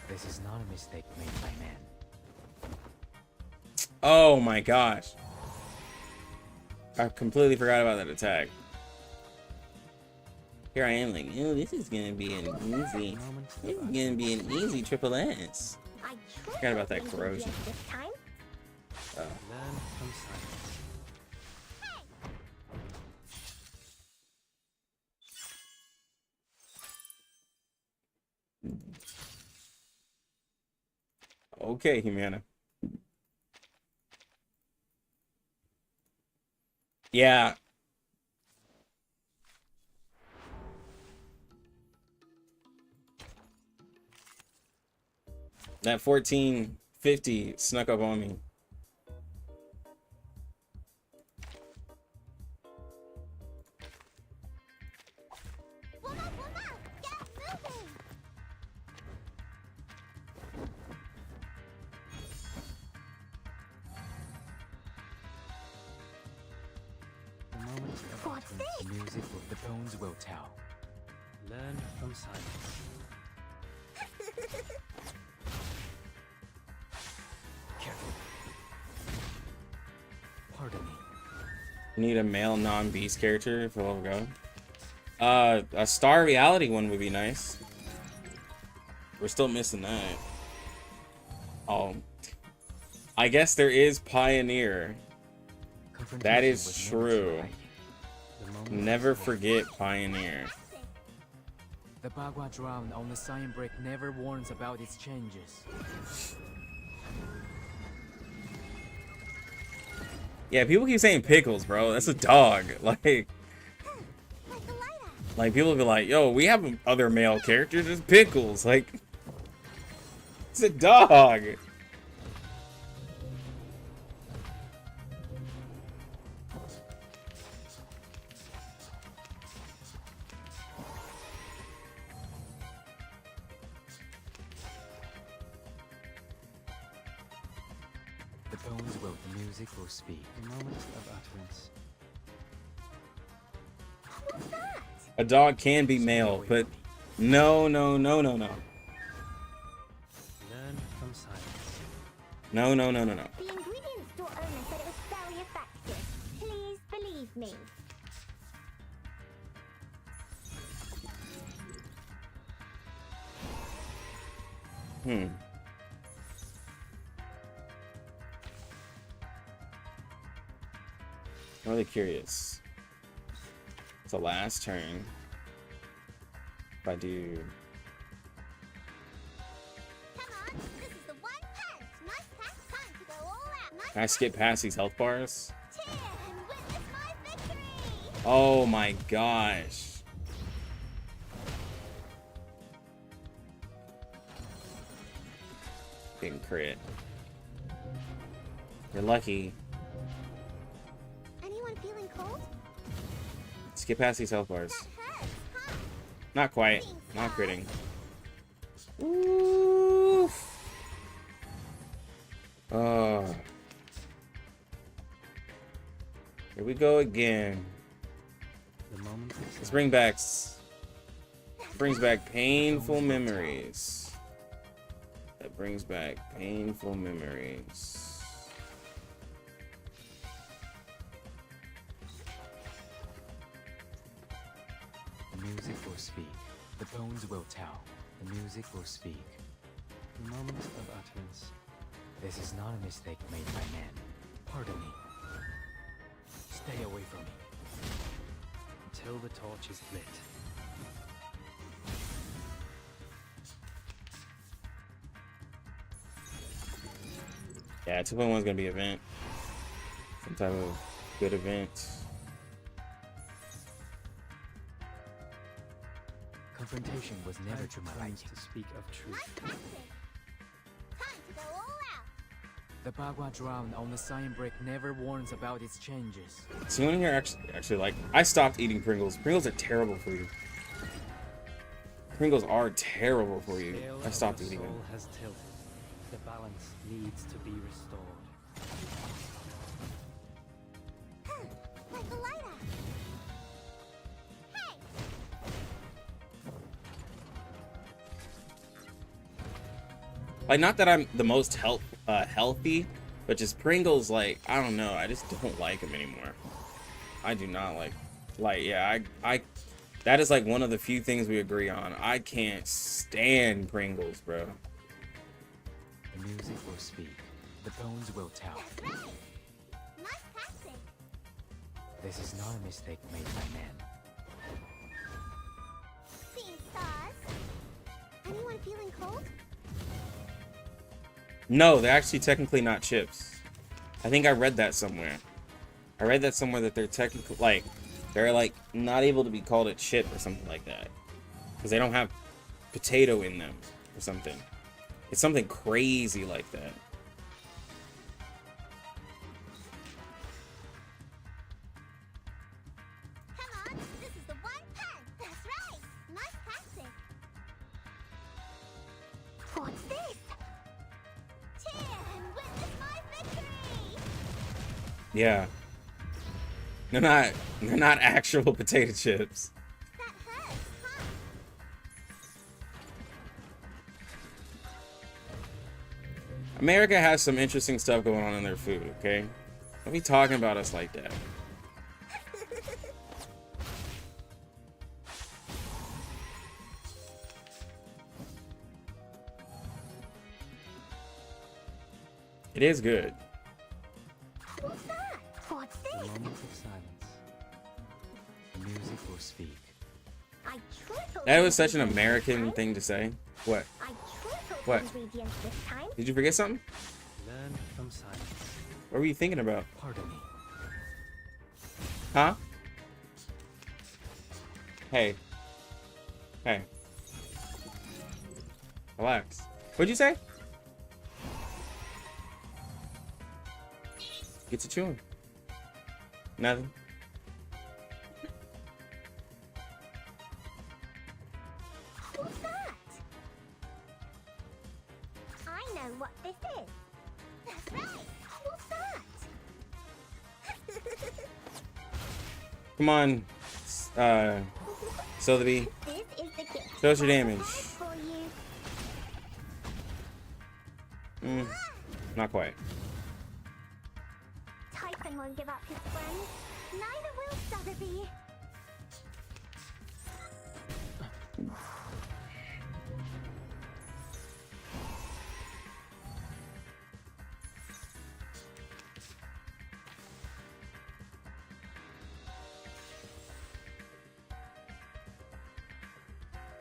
This is not a mistake made by man. Oh my gosh. I completely forgot about that attack. Here I am like, oh, this is gonna be an easy. This is gonna be an easy triple S. Forgot about that corrosion. Learn from silence. Okay, Humana. Yeah. That 1450 snuck up on me. The moment of utterance, music of the bones will tell. Learn from silence. Careful. Pardon me. Need a male non-beast character for level go. A star reality one would be nice. We're still missing that. Oh, I guess there is Pioneer. That is true. Never forget Pioneer. The Bagua drown on the sign brick never warns about its changes. Yeah, people keep saying Pickles, bro. That's a dog. Like people be like, yo, we have other male characters. It's Pickles. Like, it's a dog. The bones will, the music will speak. The moment of utterance. A dog can be male, but no. Learn from silence. No. The ingredients store owner said it was very effective. Please believe me. I'm really curious. It's the last turn. If I do. Can I skip past these health bars? Oh my gosh. Didn't crit. You're lucky. Anyone feeling cold? Skip past these health bars. Not quite. Not critting. Oof. Oh. Here we go again. The moment This brings back painful memories. That brings back painful memories. The music will speak. The bones will tell. The music will speak. The moment of utterance. This is not a mistake made by man. Pardon me. Stay away from me. Until the torch is lit. Yeah, 2.1 is gonna be event. Some type of good event. Confrontation was never to my liking. To speak of truth. Time to go all out. The Bagua drown on the sign brick never warns about its changes. So anyone here actually like, I stopped eating Pringles. Pringles are terrible for you. Pringles are terrible for you. I stopped eating them. Has tilted. The balance needs to be restored. Like the lighter. Hey! Like, not that I'm the most healthy, But just Pringles, like, I don't know. I just don't like them anymore. I do not like, yeah, I that is like one of the few things we agree on. I can't stand Pringles, bro. The music will speak. The bones will tell. That's right. Nice practice. This is not a mistake made by man. Bean stars. Anyone feeling cold? No, they're actually technically not chips. I think I read that somewhere. I read that somewhere that they're technically, like, they're like not able to be called a chip or something like that. Because they don't have potato in them or something. It's something crazy like that. Come on, this is the one pen. That's right. Nice practice. What's this? Cheer and witness my victory. Yeah. They're not actual potato chips. That hurts, huh? America has some interesting stuff going on in their food, okay? Don't be talking about us like that. It is good. What's that? What's The this? moment of silence. The music will speak. I tripled That was the such an ingredients American this thing to say. What? time. I tripled What? the ingredients this time. Did you forget something? Learn from silence. What were you thinking about? Pardon me. Huh? Hey. Hey. Relax. What'd you say? Get to chewing. Nothing. What's that? I know what this is. That's right. What's that? Come on. Sotheby. This is the gift. Show us your damage. For you. Not quite. Typhon won't give up his friends. Neither will Sotheby.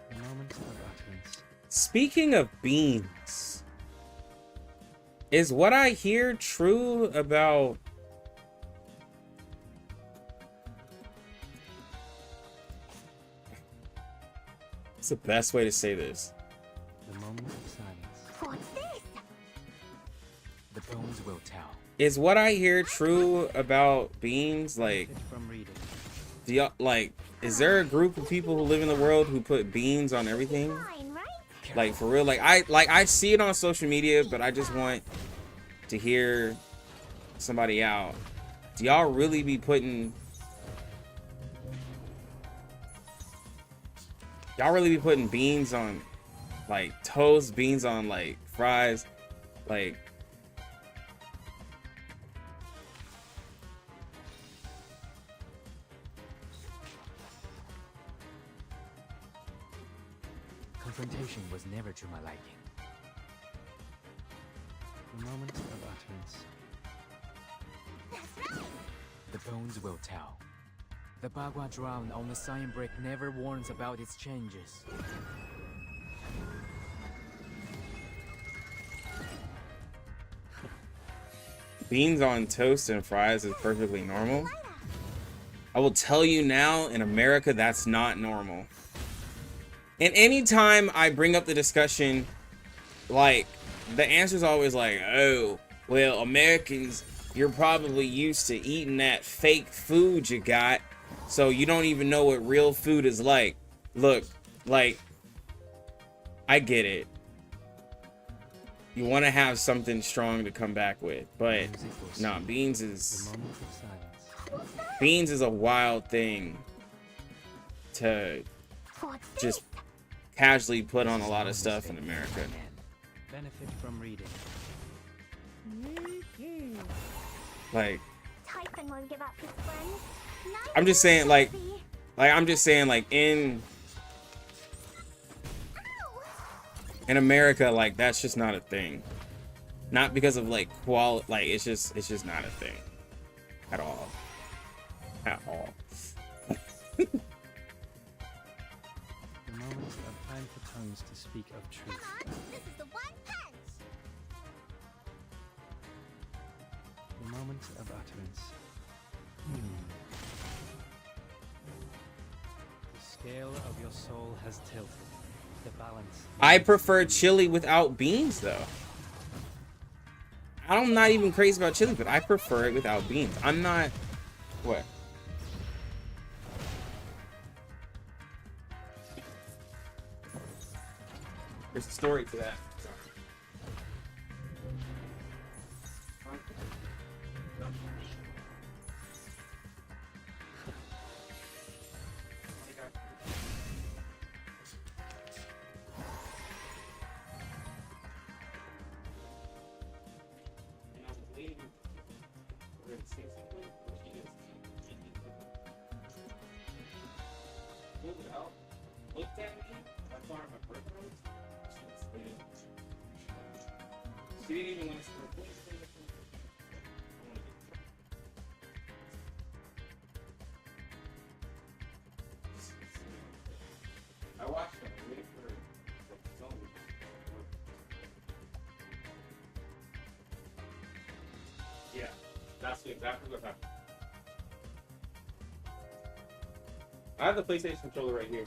The moment of utterance. Speaking of beans, is what I hear true about what's the best way to say this? The moment of silence. What's this? The bones will tell. Is what I hear true about beans? Like, From reading. do y'all, like, is there a group of people who live in the world who put beans on everything? Fine, right? Like, for real? Like I see it on social media, but I just want to hear somebody out. Do y'all really be putting beans on, like, toast, beans on, like, fries? Like, Confrontation was never to my liking. The moment of utterance. That's right. The bones will tell. The Bagua drowned on the cyan brick never warns about its changes. beans on toast and fries is perfectly normal. I will tell you now, in America, that's not normal. And anytime I bring up the discussion, like, the answer's always like, oh, well, Americans, you're probably used to eating that fake food you got, so you don't even know what real food is like. Look, like, I get it. You want to have something strong to come back with, but nah, beans is a wild thing to just casually put on a lot of stuff in America. Benefit from reading. Like, Typhon won't give up his friends. I'm just saying, like I'm just saying, like, in America, like, that's just not a thing. Not because of like quality, like it's just not a thing at all. At all. The moment of time for tongues to speak of truth. This is the one punch. The moment of utterance. The scale of your soul has tilted. The balance. I prefer chili without beans, though. I'm not even crazy about chili, but I prefer it without beans. I'm not. What? There's a story to that. Looked at me. I thought my birth rose. She didn't even want to start. I watched them. I waited for her. Yeah, that's exactly what happened. I have the PlayStation controller right here.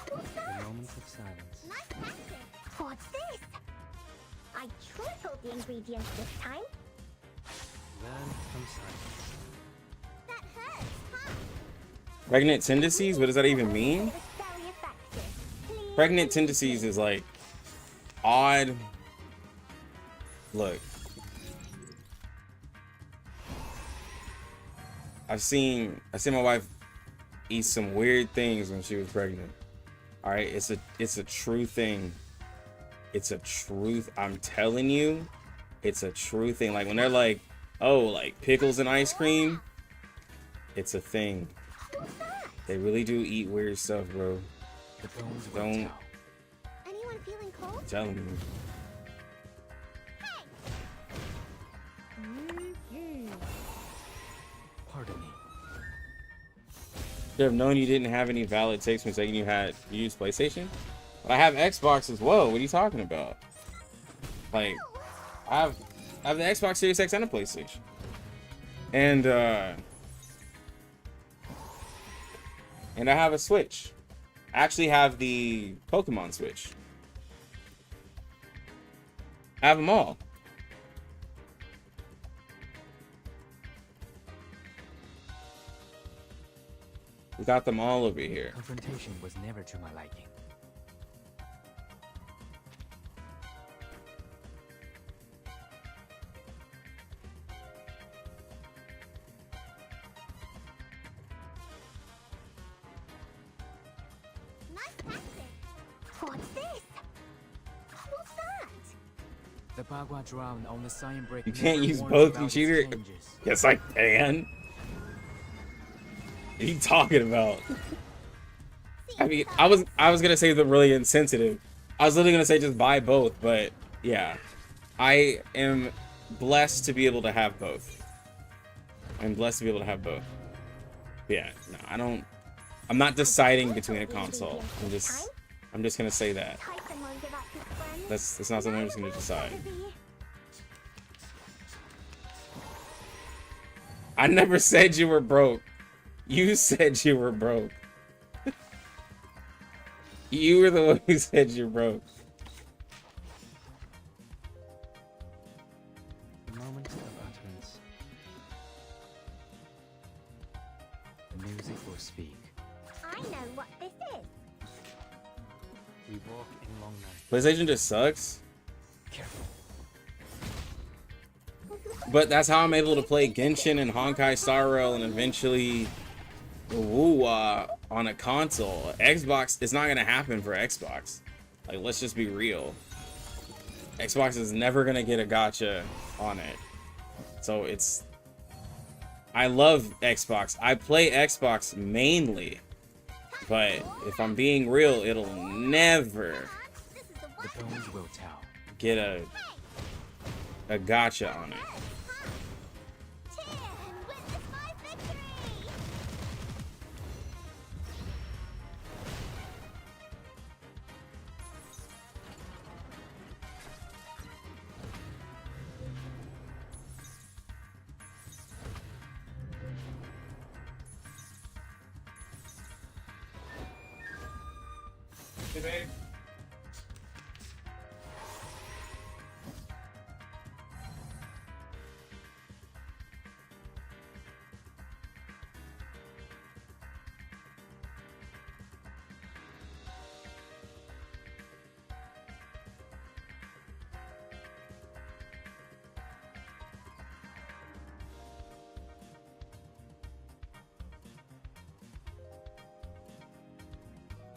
The moment of silence. Nice practice. What's this? I tripled the ingredients this time. Learn from silence. That hurts, huh? Pregnant tendencies? What does that even mean? Very effective. Please. Pregnant tendencies is like odd. Look. I've seen my wife eat some weird things when she was pregnant. All right, it's a true thing. It's a truth. I'm telling you, it's a true thing. Like when they're like, oh, like pickles and ice cream, it's a thing. They really do eat weird stuff, bro. Don't. Anyone feeling cold? I'm telling you. Pardon me. Should have known you didn't have any valid takes when saying you used PlayStation. But I have Xbox as well. What are you talking about? Like, I have the Xbox Series X and a PlayStation. And I have a Switch. I actually have the Pokemon Switch. I have them all. We got them all over here. Confrontation was never to my liking. Nice practice. What's this? What's that? The Bagua drowned on the sign break. You can't use both, you cheater. Yes, I can. What are you talking about? I mean, I was gonna say the really insensitive. I was literally gonna say just buy both, but yeah, I am blessed to be able to have both. I'm blessed to be able to have both. Yeah, no, I'm not deciding between a console. I'm just gonna say that. That's not something I'm just gonna decide. I never said you were broke. You said you were broke. You were the one who said you're broke. The moment of utterance. The music will speak. I know what this is. We walk in long nights. PlayStation just sucks. Careful. But that's how I'm able to play Genshin and Honkai Star Rail and eventually on a console. Xbox, it's not gonna happen for Xbox. Like, let's just be real. Xbox is never gonna get a gacha on it. So it's... I love Xbox. I play Xbox mainly. But if I'm being real, it'll never The bones will tell. get a gacha on it. Hey, babe.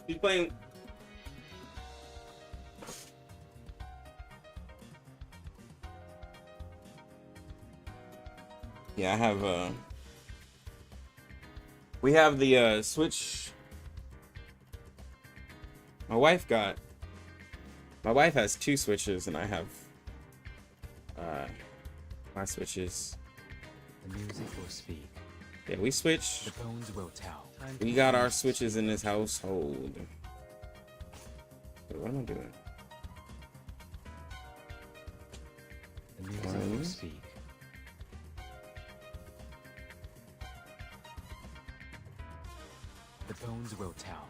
He's playing. Yeah, I have we have the Switch. My wife has 2 Switches and I have my Switches. The music will speak. Yeah, we switch. The bones will tell. We got our Switches in this household. Wait, what am I doing? The music will speak. The bones will tell.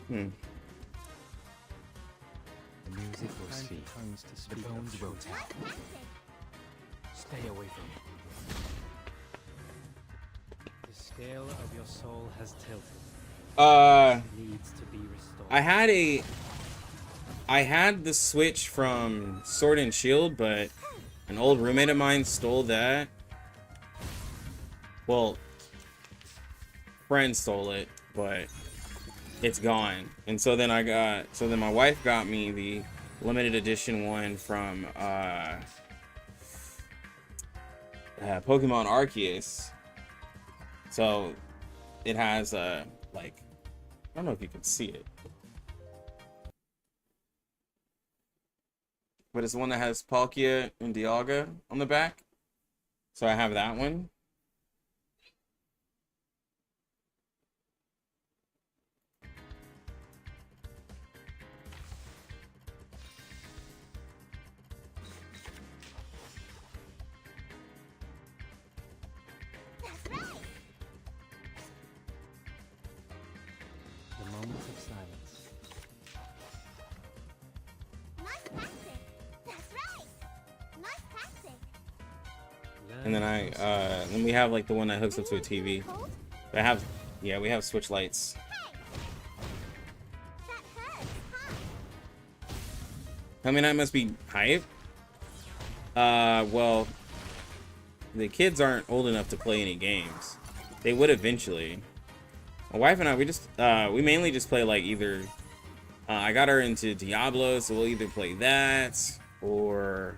The music will speak. The bones will tell. Stay away from me. The scale of your soul has tilted. Needs to be restored. I had the Switch from Sword and Shield, but an old roommate of mine stole that. Well, friend stole it, but it's gone. And so then my wife got me the limited edition one from Pokemon Arceus. So it has like, I don't know if you can see it, but it's the one that has Palkia and Dialga on the back. So I have that one. The moments of silence. Nice tactic. That's right. Nice tactic. And then then we have like the one that hooks up to a TV. But we have Switch lights. I mean, that must be hype. Well, the kids aren't old enough to play any games. They would eventually. My wife and I, we mainly just play like either, I got her into Diablo, so we'll either play that or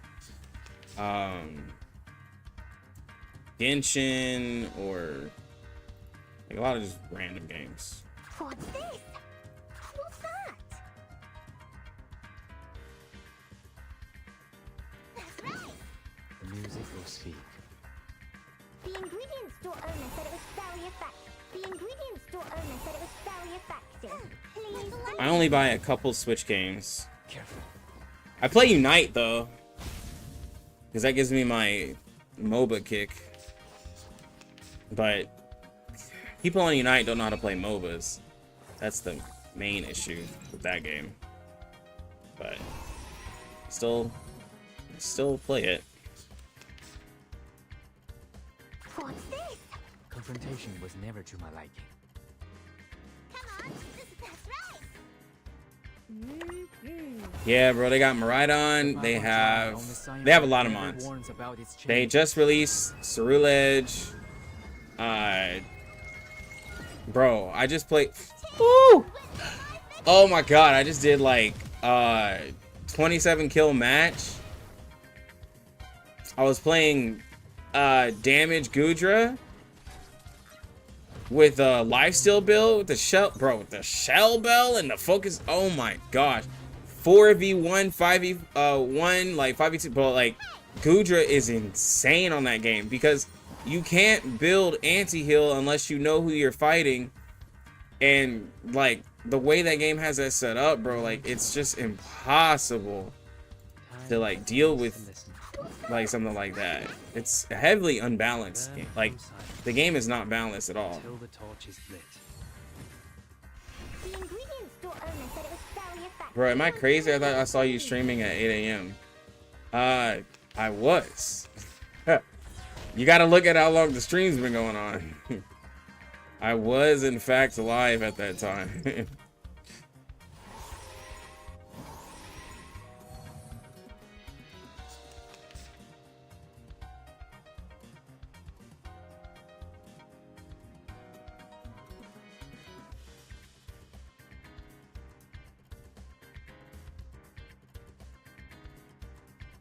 Genshin, or like a lot of just random games. What's this? What's that? That's right. The music will speak. The ingredients store owner said it was very effective. The ingredients store owner said it was very effective. Please. I only buy a couple Switch games. Careful. I play Unite though, because that gives me my MOBA kick. But people on Unite don't know how to play MOBAs. That's the main issue with that game. But still play it. What's this? Confrontation was never to my liking. Come on, that's right. Yeah, bro, they got Miraidon. They have a lot of mods. They just released Ceruledge. Bro, I just played. Woo! Oh my god, I just did like 27 kill match. I was playing damage Gudra with a lifesteal build with the shell, bro, with the shell bell and the focus. Oh my gosh, 4v1, 5v1, like 5v2, but like Gudra is insane on that game because you can't build anti-heal unless you know who you're fighting, and like the way that game has that set up, bro, like it's just impossible to like deal with like something like that. It's a heavily unbalanced game. Like the game is not balanced at all. Till the torch is lit. The ingredients store owner said it was very effective. Bro, am I crazy? I thought I saw you streaming at 8 a.m. I was. You gotta look at how long the stream's been going on. I was in fact live at that time.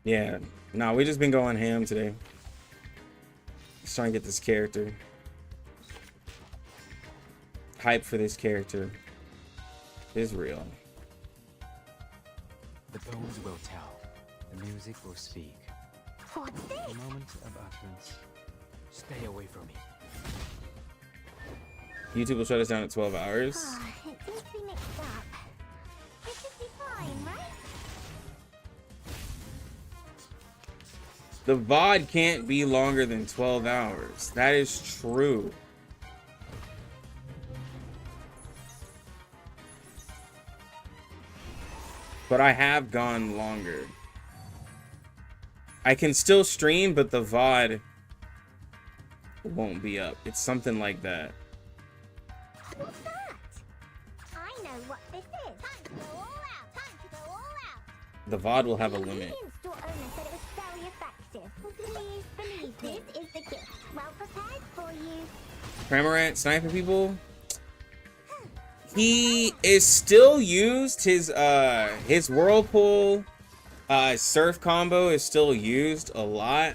Yeah, no, we just been going ham today. Just trying to get this character. Hype for this character is real. The bones will tell. The music will speak. What's this? A moment of utterance. Stay away from me. YouTube will shut us down at 12 hours. It seems to be mixed up. It should be fine, right? The VOD can't be longer than 12 hours. That is true. But I have gone longer. I can still stream, but the VOD won't be up. It's something like that. What's that? I know what this is. Time to go all out. Time to go all out. The VOD will have a limit. The store owner said it was very effective. Please believe me. This is the gift. Well prepared for you. Cramorant sniping people. He is still used. His whirlpool surf combo is still used a lot.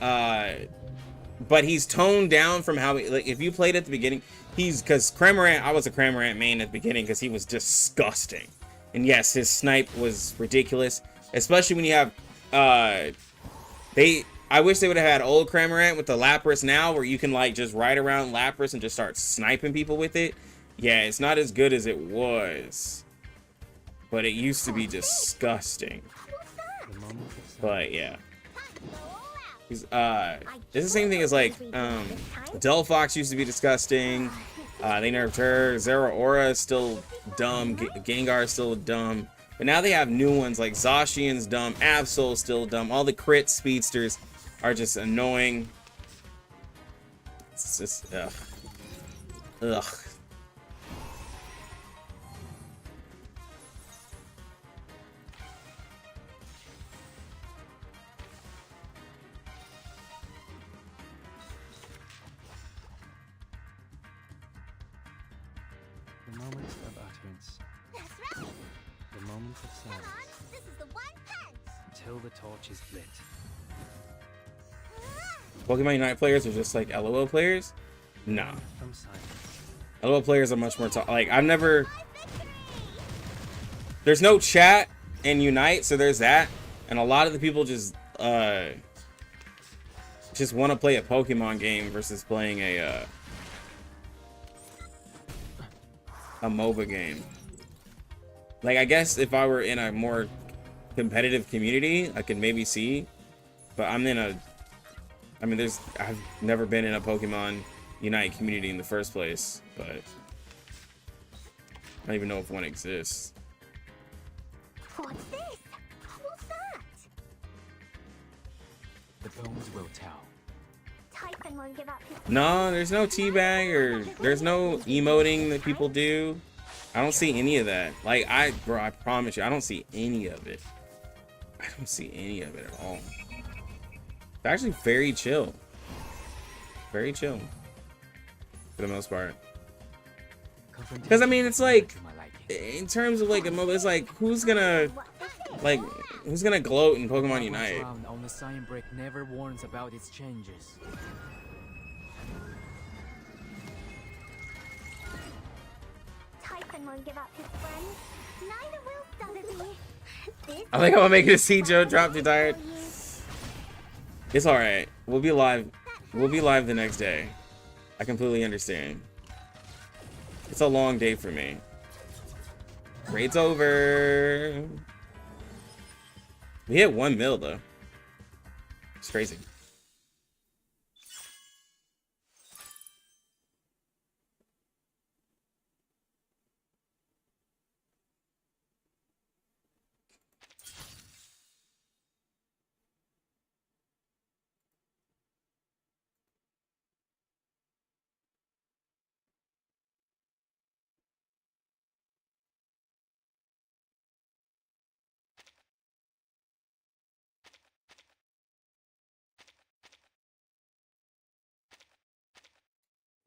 But he's toned down from how he, like, if you played at the beginning, because Cramorant, I was a Cramorant main at the beginning because he was disgusting. And yes, his snipe was ridiculous, especially when you have I wish they would have had old Cramorant with the Lapras now, where you can like just ride around Lapras and just start sniping people with it. Yeah, it's not as good as it was, but it used to be disgusting. But yeah, this is the same thing as like Delphox used to be disgusting. They nerfed her. Zeraora is still dumb. Gengar is still dumb. But now they have new ones like Zacian's dumb. Absol's still dumb. All the crit speedsters are just annoying. It's just ugh. Ugh. The moment of utterance. That's right. The moment of Come silence. on. This is the one punch. Till the torch is lit. Pokemon Unite players are just like LOL players? Nah. From silence. LOL players are much more like I've never. There's no chat in Unite, so there's that, and a lot of the people just want to play a Pokemon game versus playing a MOBA game. Like, I guess if I were in a more competitive community, I could maybe see, but I've never been in a Pokemon Unite community in the first place, but I don't even know if one exists. What's this? What's that? The bones will tell. Typhon won't give up his... No, there's no teabag or there's no emoting that people do. I don't see any of that. Like, bro, I promise you, I don't see any of it. I don't see any of it at all. It's actually very chill. Very chill. For the most part. Because I mean, it's like, in terms of like a mobile, it's like who's gonna gloat in Pokemon Unite? On the sign brick never warns about its changes. Typhon won't give up his friends. Neither will Sotheby. I think I'm gonna make it a see Joe drop too tired. It's alright. We'll be live. We'll be live the next day. I completely understand. It's a long day for me. Raid's over. We hit 1 mil though. It's crazy.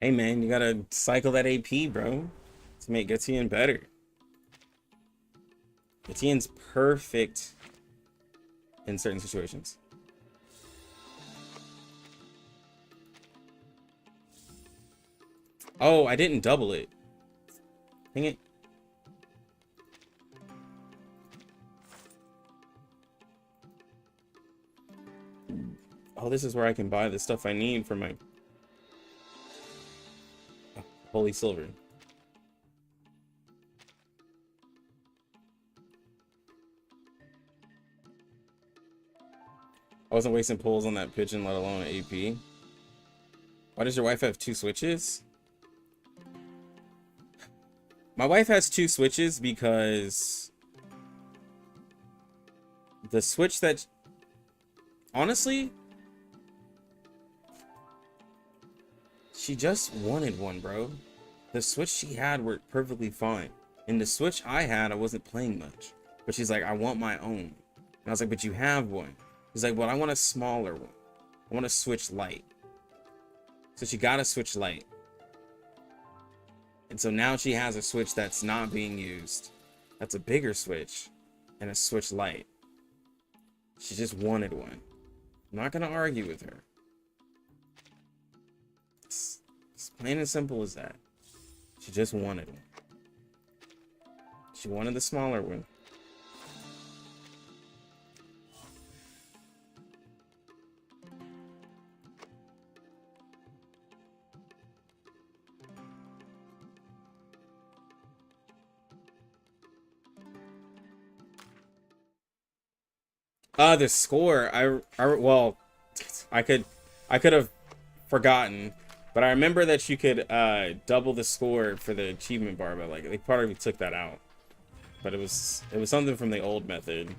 Hey man, you gotta cycle that AP, bro, to make Gatian better. Gatian's perfect in certain situations. Oh, I didn't double it. Dang it. Oh, this is where I can buy the stuff I need for my Holy Silver. I wasn't wasting pulls on that pigeon, let alone an AP. Why does your wife have 2 switches? My wife has 2 switches because the switch that... Honestly, she just wanted one, bro. The Switch she had worked perfectly fine. And the Switch I had, I wasn't playing much. But she's like, I want my own. And I was like, but you have one. He's like, well, I want a smaller one. I want a Switch Lite. So she got a Switch Lite. And so now she has a Switch that's not being used. That's a bigger Switch. And a Switch Lite. She just wanted one. I'm not going to argue with her. It's plain and simple as that. She just wanted one. She wanted the smaller one. The score. Well, I could have forgotten. But I remember that you could double the score for the achievement bar, but like they probably took that out. But it was something from the old method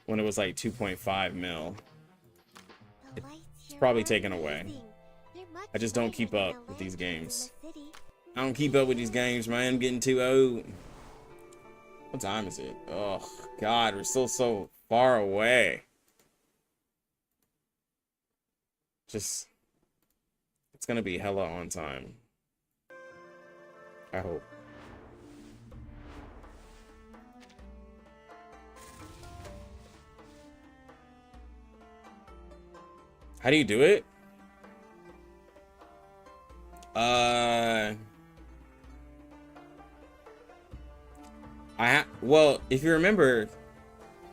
when it was like 2.5 mil. It's probably taken away. I just don't keep up with these games. I don't keep up with these games, man. I'm getting too old. What time is it? Oh God, we're still so far away. Just. It's gonna be hella on time. I hope. How do you do it? Well, if you remember,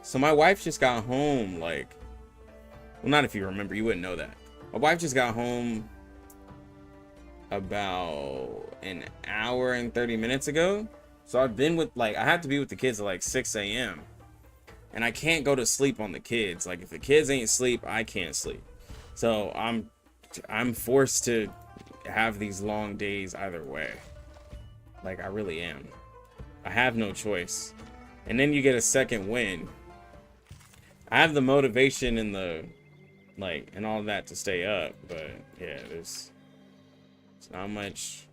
so my wife just got home, like, well, not if you remember, you wouldn't know that. My wife just got home about an hour and 30 minutes ago. So I've been with, like, I have to be with the kids at like 6 a.m. And I can't go to sleep on the kids. Like, if the kids ain't asleep, I can't sleep. So I'm forced to have these long days either way. Like, I really am. I have no choice. And then you get a second win. I have the motivation and the, like, and all that to stay up, but yeah, there's not much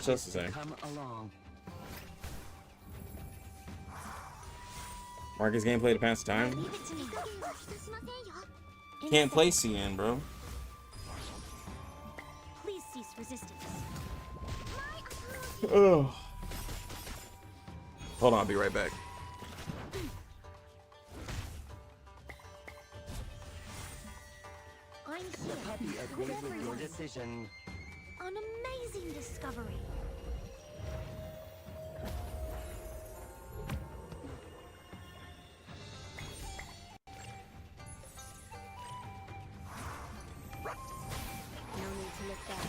else to say. Marcus gameplay to pass the time. Can't play CN, bro. Please cease resistance. Oh. Hold on, I'll be right back. I'm The puppy agrees with your decision. An amazing discovery. No need to look back.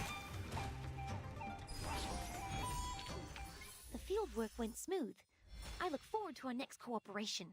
The field work went smooth. I look forward to our next cooperation.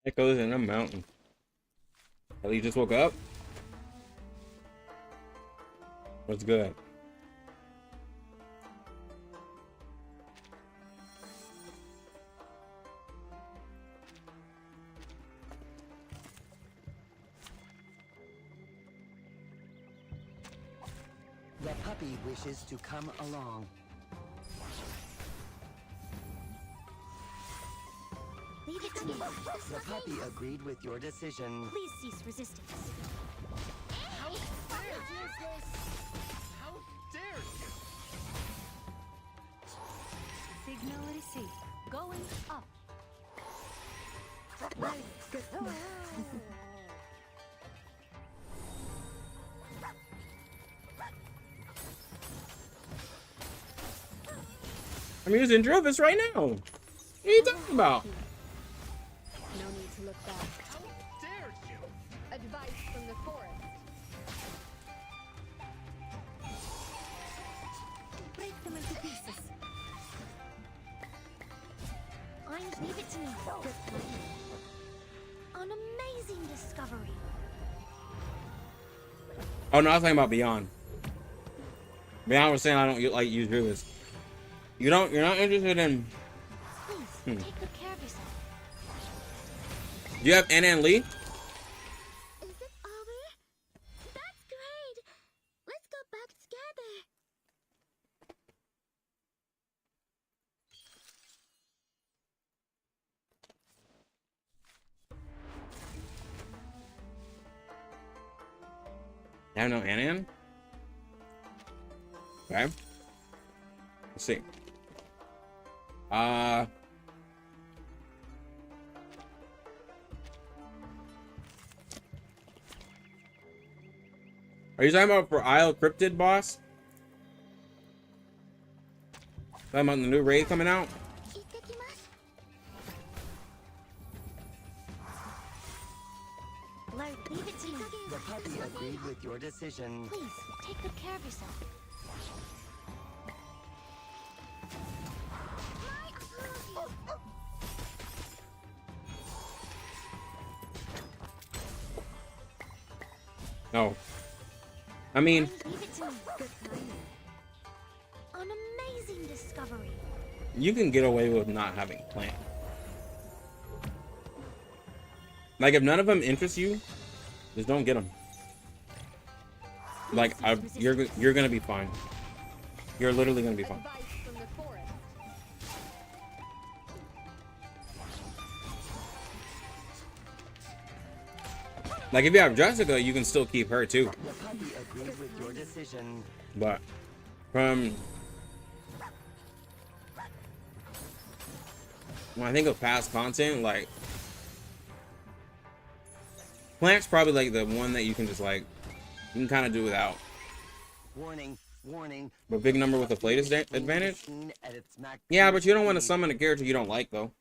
Echoes in a mountain. Ellie just woke up. What's good? The puppy wishes to come along. Leave it to me. The puppy agreed with your decision. Please cease resistance. How dare you? How dare you? Signal received. Going up. I'm using Drovis right now. What are you talking about? No need to look back. How dare you? Advice from the forest. Break them into pieces. Leave it to me. An amazing discovery. Oh no, I was talking about Beyond. Beyond was saying I don't like use Druids. You're not interested in. Please take good care of yourself. Do you have Anna and Lee? Is it over? That's great. Let's go back together. I don't know Anna. Okay. Let's see. Are you talking about for Isle Cryptid boss? Talking about the new raid coming out? loaded. Leave it to me. The puppy agreed with your decision. Please, take good care of yourself. My apologies. No. I mean, Leave it to me. Good timing. An amazing discovery. you can get away with not having a plan. Like, if none of them interest you, just don't get them. Like, you're gonna be fine. You're literally gonna be fine. Like, if you have Jessica, you can still keep her too. The puppy agreed with your decision. But from when I think of past content, like Plant's probably like the one that you can just like you can kind of do without. Warning, warning. But big number with a plate advantage. Yeah, but you don't want to summon a character you don't like though.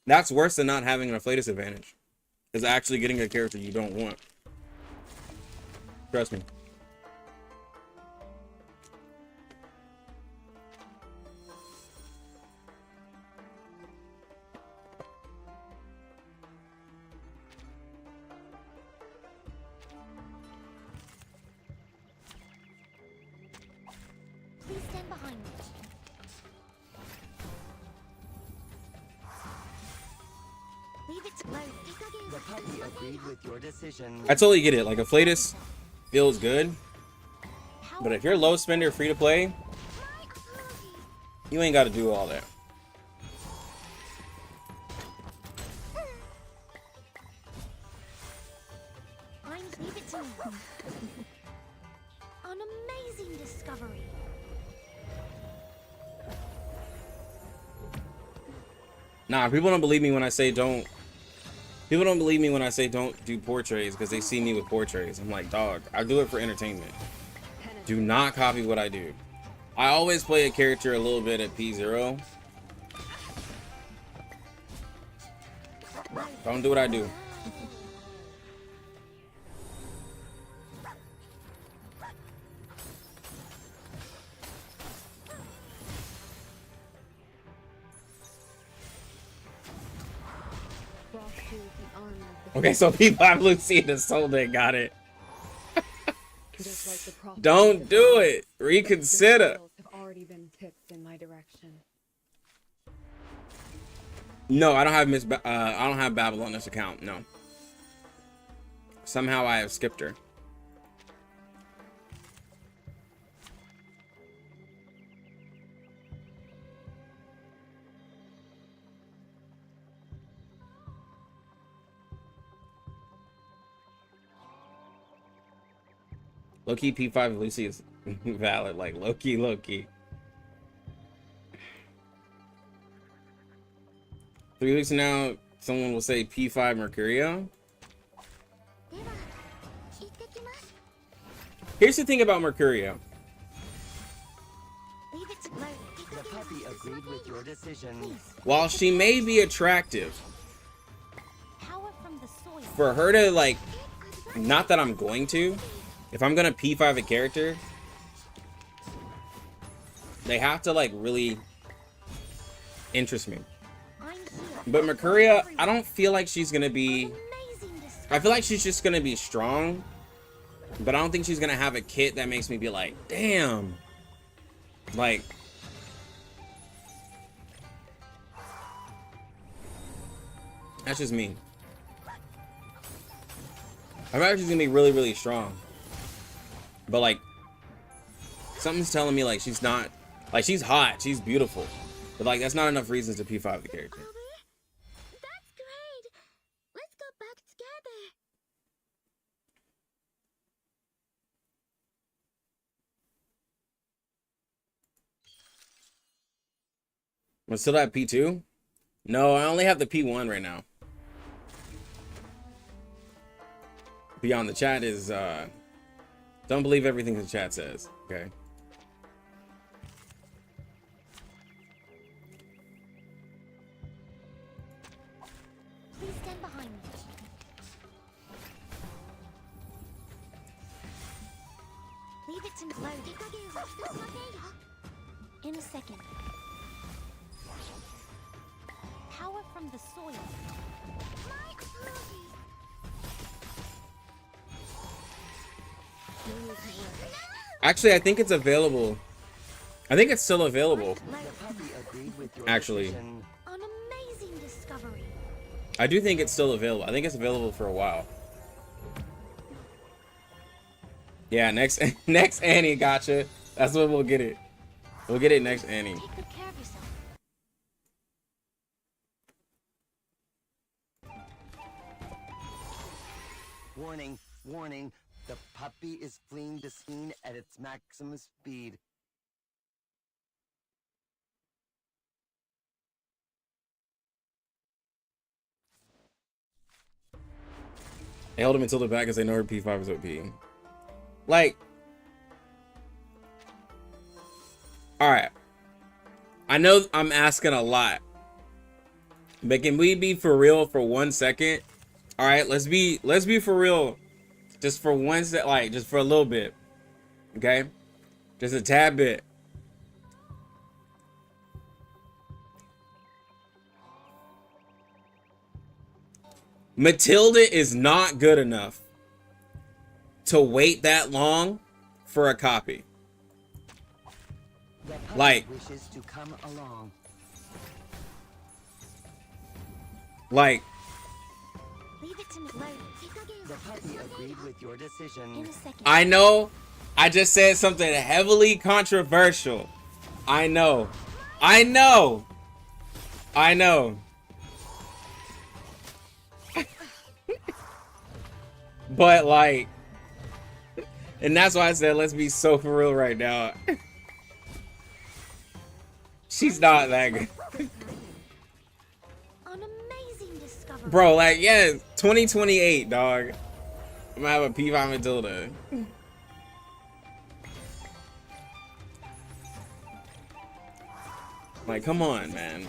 That's worse than not having an afflatus advantage. Is actually getting a character you don't want. Trust me. Please stand behind me. Leave it to loaded. The puppy agreed with your decision. I totally get it. Like, afflatus feels good. But if you're low spender free to play, you ain't got to do all that. Leave it to me. An amazing discovery. Nah, people don't believe me when I say don't. People don't believe me when I say don't do portraits because they see me with portraits. I'm like, dog, I do it for entertainment. Do not copy what I do. I always play a character a little bit at P0. Don't do what I do. Okay, so P5 Lucy and the Soul Day got it. Don't do it. Reconsider. Have already been tipped in my direction. No, I don't have I don't have Babel on this account. No. Somehow I have skipped her. Low-key P5 Lucy is valid, like low-key. 3 weeks from now, someone will say P5 Mercurio. Here's the thing about Mercurio. The puppy agreed with your decision. While she may be attractive, for her to like, not that I'm going to, if I'm gonna P5 a character, they have to like really interest me. But Mercuria, I don't feel like she's gonna be, I feel like she's just gonna be strong, but I don't think she's gonna have a kit that makes me be like, damn, like, that's just me. I feel like she's gonna be really, really strong. But like, something's telling me like she's not, like she's hot, she's beautiful, but like that's not enough reasons to P5 the character. That's great. Let's go back together. I'm still at P2? No, I only have the P1 right now. Beyond the chat is don't believe everything the chat says, okay? Stand behind me. Leave it to me. In a second. Power from the soil. My apologies. Actually, I think it's available. I think it's still available. Actually, An amazing discovery. I do think it's still available. I think it's available for a while. Yeah, next Annie Gacha. That's when we'll get it. We'll get it next Annie. Take good care of yourself. Warning, warning. The puppy is fleeing the scene at its maximum speed. They held him until the back because they know her P5 is OP. Like, alright. I know I'm asking a lot. But can we be for real for 1 second? Alright, let's be for real. Just for 1 sec, like, just for a little bit. Okay? Just a tad bit. Matilda is not good enough to wait that long for a copy. Like, Wishes to come along. Like, Leave it to me. The puppy agreed with your decision. In a second. I know I just said something heavily controversial. I know. I know. I know. But like, and that's why I said let's be so for real right now. She's not that good. An amazing discovery. Bro, like, yeah, 2028, dog. I'm gonna have a P5 Matilda. Like, come on, man.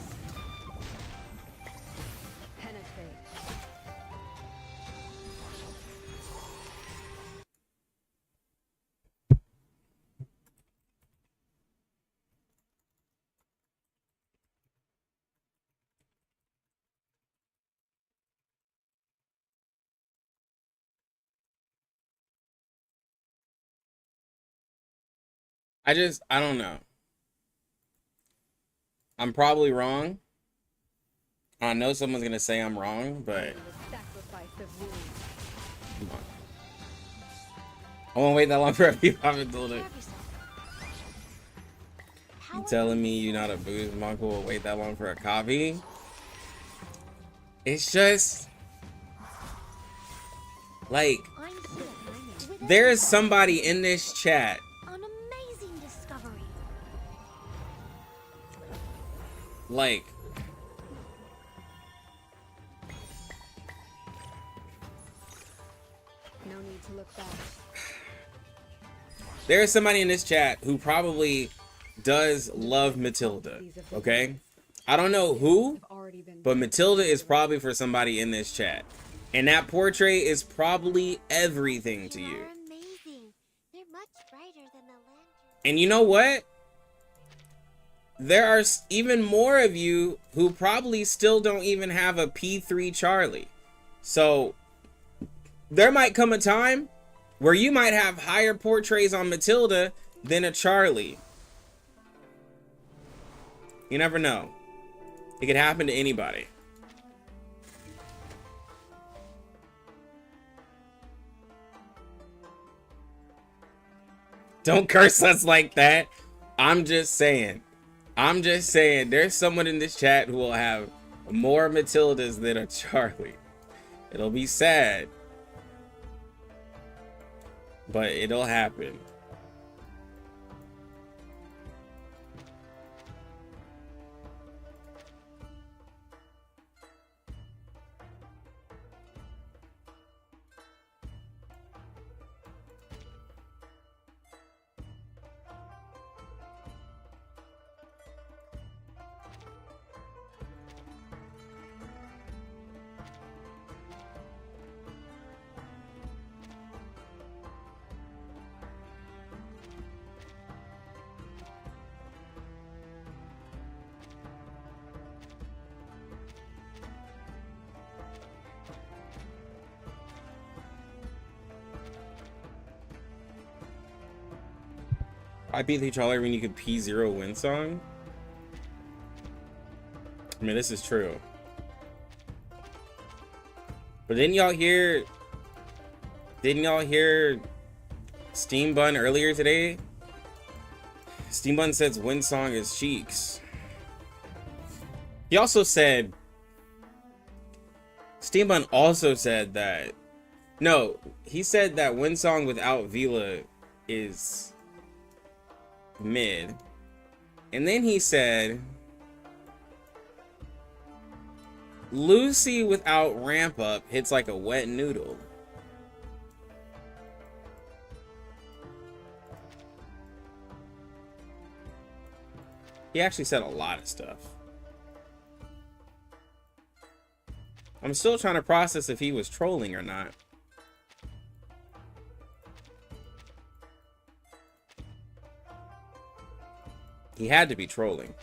I don't know. I'm probably wrong. I know someone's gonna say I'm wrong, but come on. I won't wait that long for a P5 Matilda. You telling me you're not a boost monk who will wait that long for a copy? It's just like there is somebody in this chat. An amazing discovery. Like, No need to look back. there is somebody in this chat who probably does love Matilda. Okay? I don't know who, but Matilda is probably for somebody in this chat. And that portrait is probably everything to you. Amazing. They're much brighter than the lantern. And you know what? There are even more of you who probably still don't even have a P3 Charlie. So there might come a time where you might have higher portraits on Matilda than a Charlie. You never know. It could happen to anybody. Don't curse us like that. I'm just saying. I'm just saying. There's someone in this chat who will have more Matildas than a Charlie. It'll be sad. But it'll happen. I beat the troller when you could P0 win song. I mean, this is true. But didn't y'all hear Steam Bun earlier today? Steam Bun says win song is Cheeks. He also said, Steam Bun also said that, no, he said that win song without Vila is mid. And then he said Lucy without ramp up hits like a wet noodle. He actually said a lot of stuff. I'm still trying to process if he was trolling or not. He had to be trolling.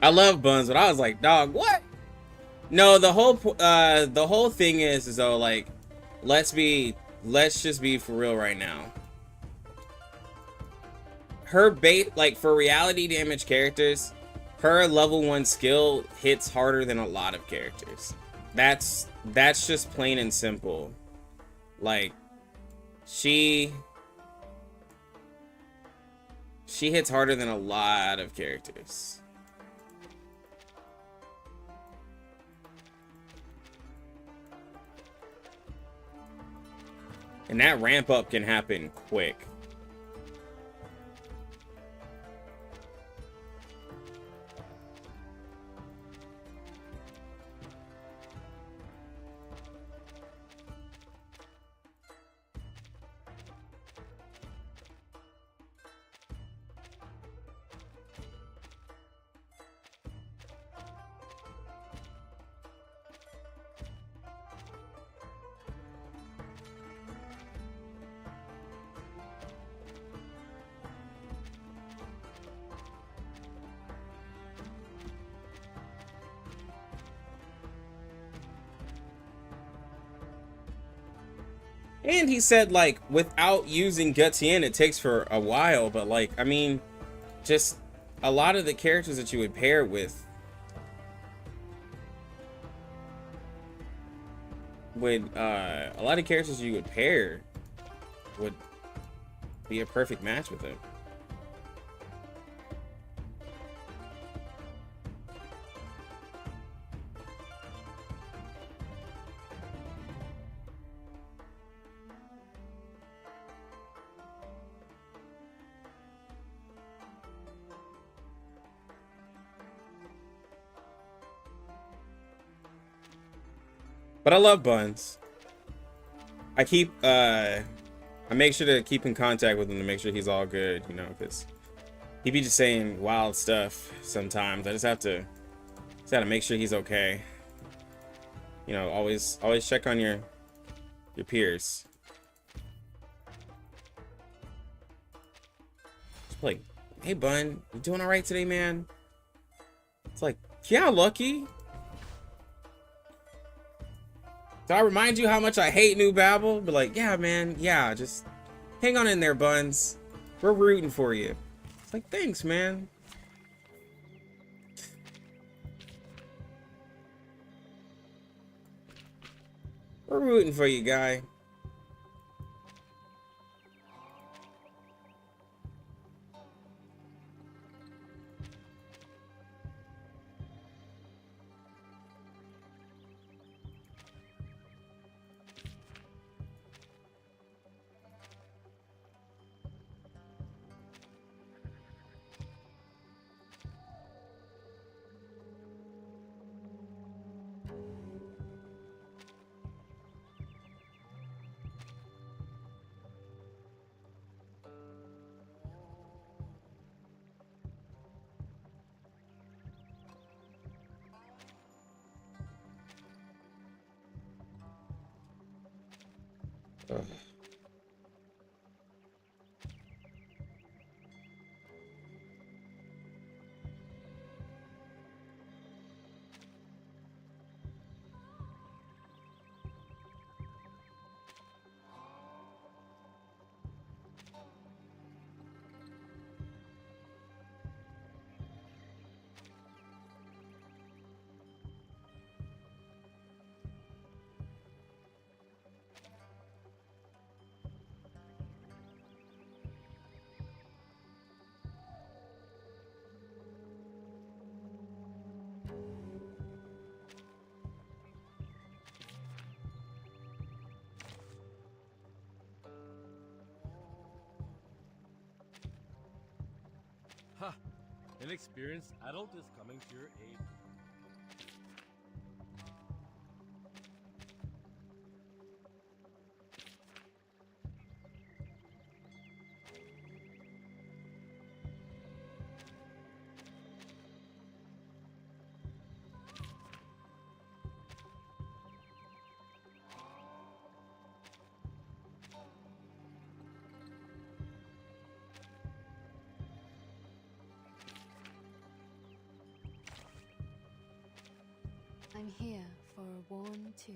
I love Buns, but I was like, dog, what? No, the whole thing is though, like, let's just be for real right now. Her bait, like, for reality damage characters, her level 1 skill hits harder than a lot of characters. That's just plain and simple. Like, she hits harder than a lot of characters. And that ramp up can happen quick. And he said, like, without using Gutsien, it takes for a while, but, like, I mean, just a lot of the characters that you would pair with a lot of characters you would pair would be a perfect match with him. But I love Buns. I make sure to keep in contact with him to make sure he's all good, you know, because he be just saying wild stuff sometimes. I just have to make sure he's okay. You know, always check on your peers. Just like, hey Bun, you doing all right today, man? It's like, yeah, Lucky. So I remind you how much I hate New Babel? But like, yeah, man, yeah, just hang on in there, Buns. We're rooting for you. It's like, thanks, man. We're rooting for you, guy. Ha! An experienced adult is coming to your aid. I'm here for a worn tooth.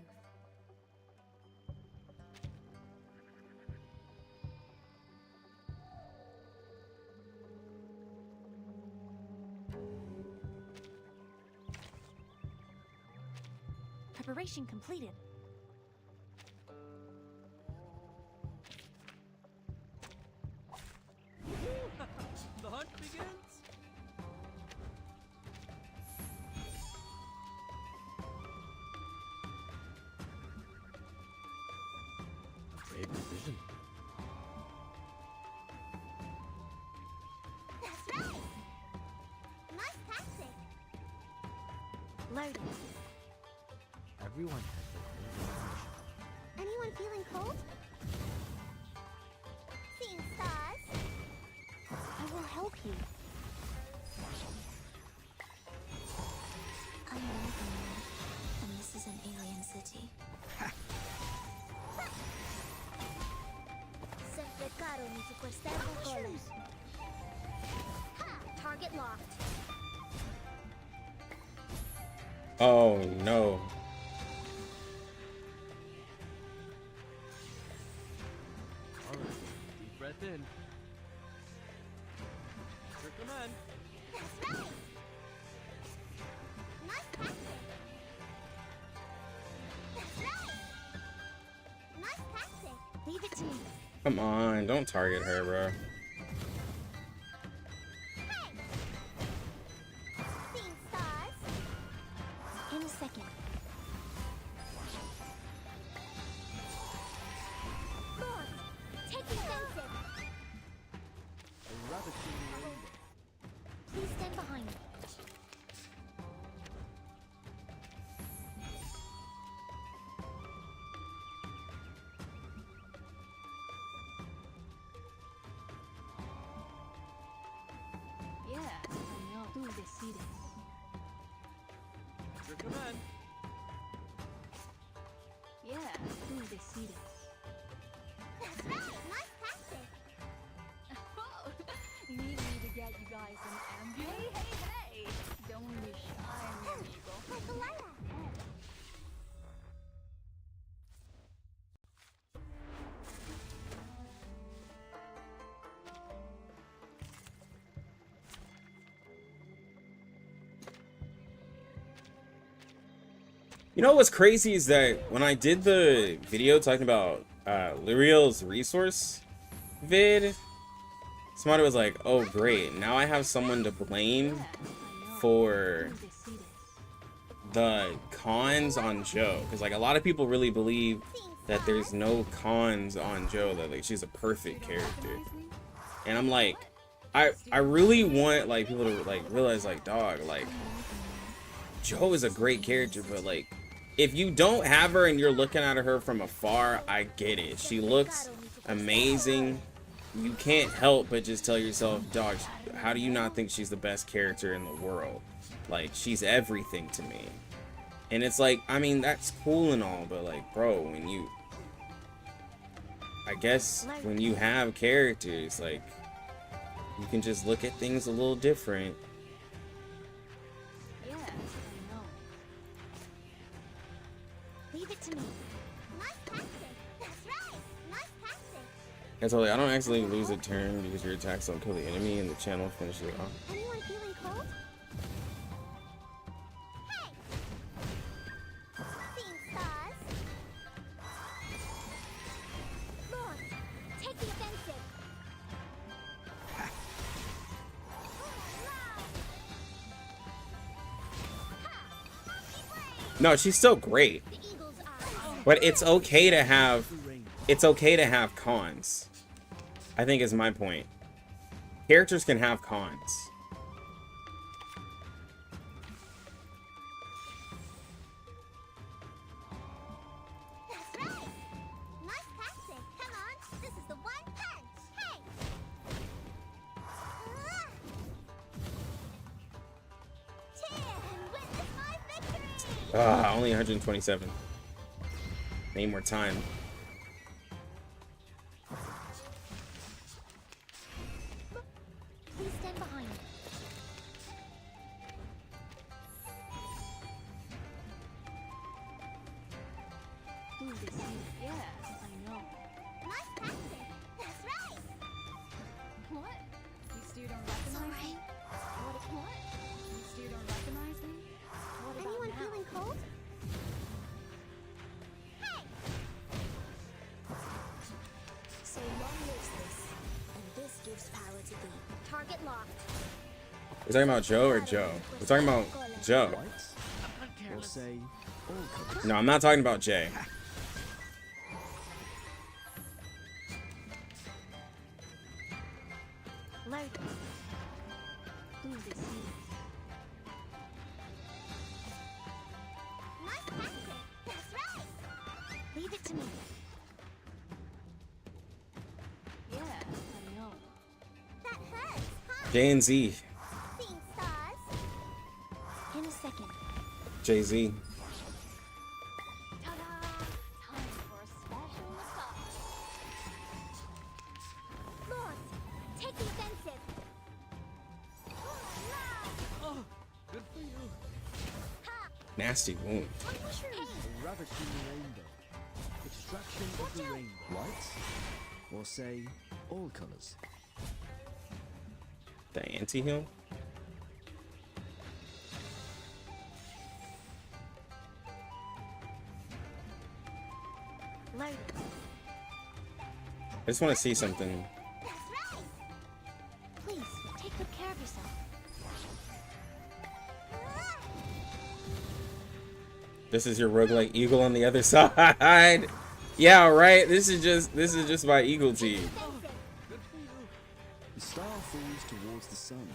Preparation completed. The hunt begins! Great decision. That's right! Nice tactic! Loaded. Everyone has their own definition. Anyone feeling cold? Seeing stars? I will help you. I'm Endgame, and this is an alien city. Sempre caro mi superstar con Target locked. Oh no. Alright, deep breath in. Your command. That's right! Nice tactic! That's right! Nice tactic! Leave it to me. Come on, don't target her, bro. Seeing stars? In a second. Boss, take defensive! A rabbit shooting rainbow. Please stand behind me. Yeah, I know. Tú decides. Your command. Yeah, tú decides. That's right! Nice tactic! Need me to get you guys an ambulance? Hey! Don't be shy, mi amigo. Like a lilac! You know what's crazy is that when I did the video talking about Liriel's resource vid, somebody was like, oh great, now I have someone to blame for the cons on Joe. Because like a lot of people really believe that there's no cons on Joe, that like she's a perfect character. And I'm like, I really want like people to like realize like, dog, like Joe is a great character, but like if you don't have her and you're looking at her from afar, I get it. She looks amazing. You can't help but just tell yourself, dog, how do you not think she's the best character in the world? Like, she's everything to me. And it's like, I mean, that's cool and all, but like, bro, when you... I guess when you have characters, like, you can just look at things a little different. Yes, I know. Leave it to me. Nice tactic. That's right. Nice tactic. I told you, I don't actually lose a turn because your attacks don't kill the enemy and the channel finishes it off. Anyone feeling cold? Hey! Seeing stars? Lord, take the offensive. No, she's still great. But it's okay to have cons. I think is my point. Characters can have cons. That's right. Nice tactic. Come on. This is the one punch. Hey! Cheer and witness my victory! Only 127. Need more time. Please stand behind. Do this. Yes, I know. Nice tactic. That's right. What? You still don't recognize me? What? You still don't recognize me? What about Anyone now? feeling cold? Hey! So long lives this, and this gives power to thee. Target locked. We're talking about Joe or Joe? We're talking about Joe. Or say all colors. No, I'm not talking about Jay. Load. Do this. Nice tactic. That's right. Leave it to me. Yeah, I know. That hurts, huh? J and Z. Seeing stars? In a second. Jay-Z. Ta-da! Time for a special massage. Lord, take the offensive. Oh, good for you. Nasty wound. Ravishing rainbow. Extraction of the rainbow. Lights? Or say all colors. The anti-heal? Load. I just want to see something. Please, take good care of yourself. This is your roguelike eagle on the other side. Yeah, right. This is just my eagle team. The star falls towards the sun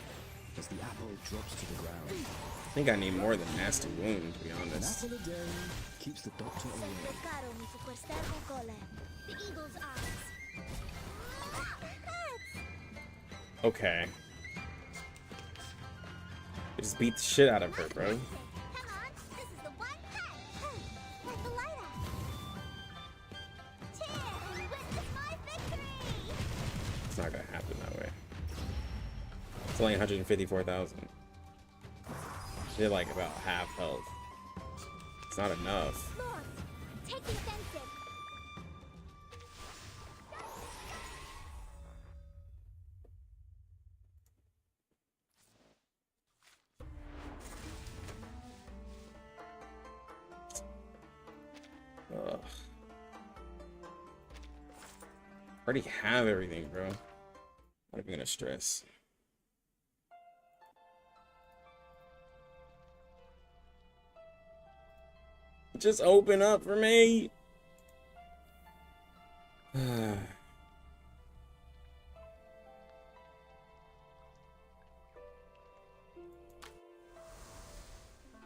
as the apple drops to the ground. I think I need more than nasty wound, to be An honest. apple a day keeps the doctor away. The eagle's eyes. Okay. I just beat the shit out of her, bro. Come on, this is the one punch. Like the light Cheer and witness my victory. It's not gonna happen that way. It's only 154,000. She did like about half health. It's not enough. Lord, take the offensive. Ugh. Already have everything, bro. Not even gonna stress. Just open up for me.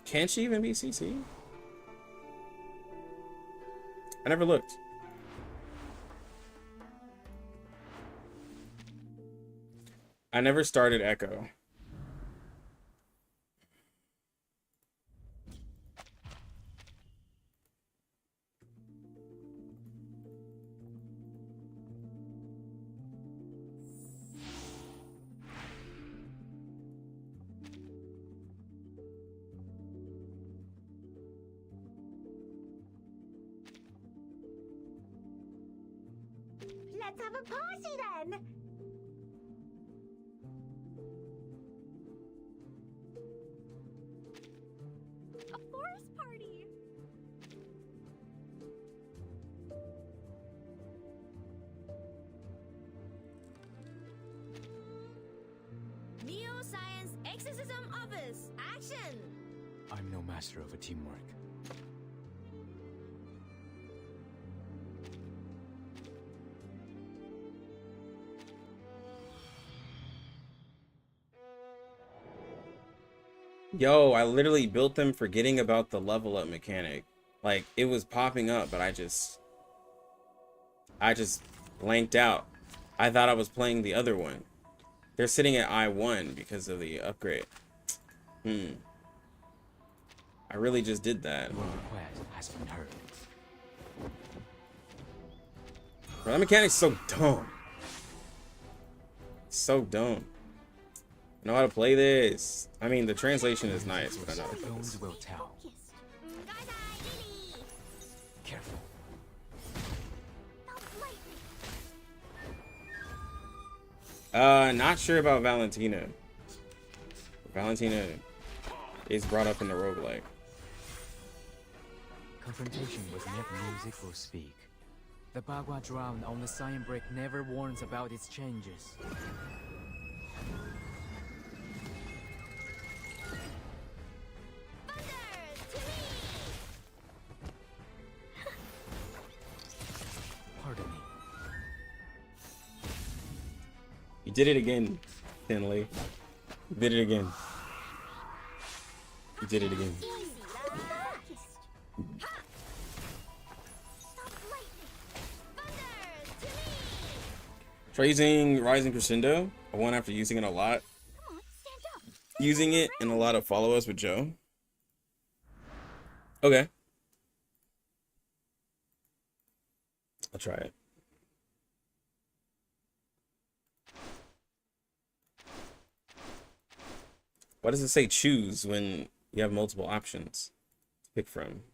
Can she even be CC? I never looked. I never started Echo. Let's have a party then! A forest party! Neo-Science Exorcism Office! Action! I'm no master of a teamwork. Yo, I literally built them forgetting about the level up mechanic. Like, it was popping up, but I just blanked out. I thought I was playing the other one. They're sitting at I1 because of the upgrade. I really just did that. Your request has been heard. Bro, that mechanic's so dumb. So dumb. I know how to play this. I mean, the translation is nice, but I know how to play this. Bones will tell. Careful. Not sure about Valentina. Valentina is brought up in the roguelike. Confrontation was never music or speak. The Bagua drowned on the Cyan Brick never warns about its changes. Pardon me. You did it again, Finley. You did it again. You did it again. Try using Rising Crescendo. I won after using it a lot. Using it in a lot of follow-ups with Joe. Okay. I'll try it. Why does it say choose when you have multiple options to pick from?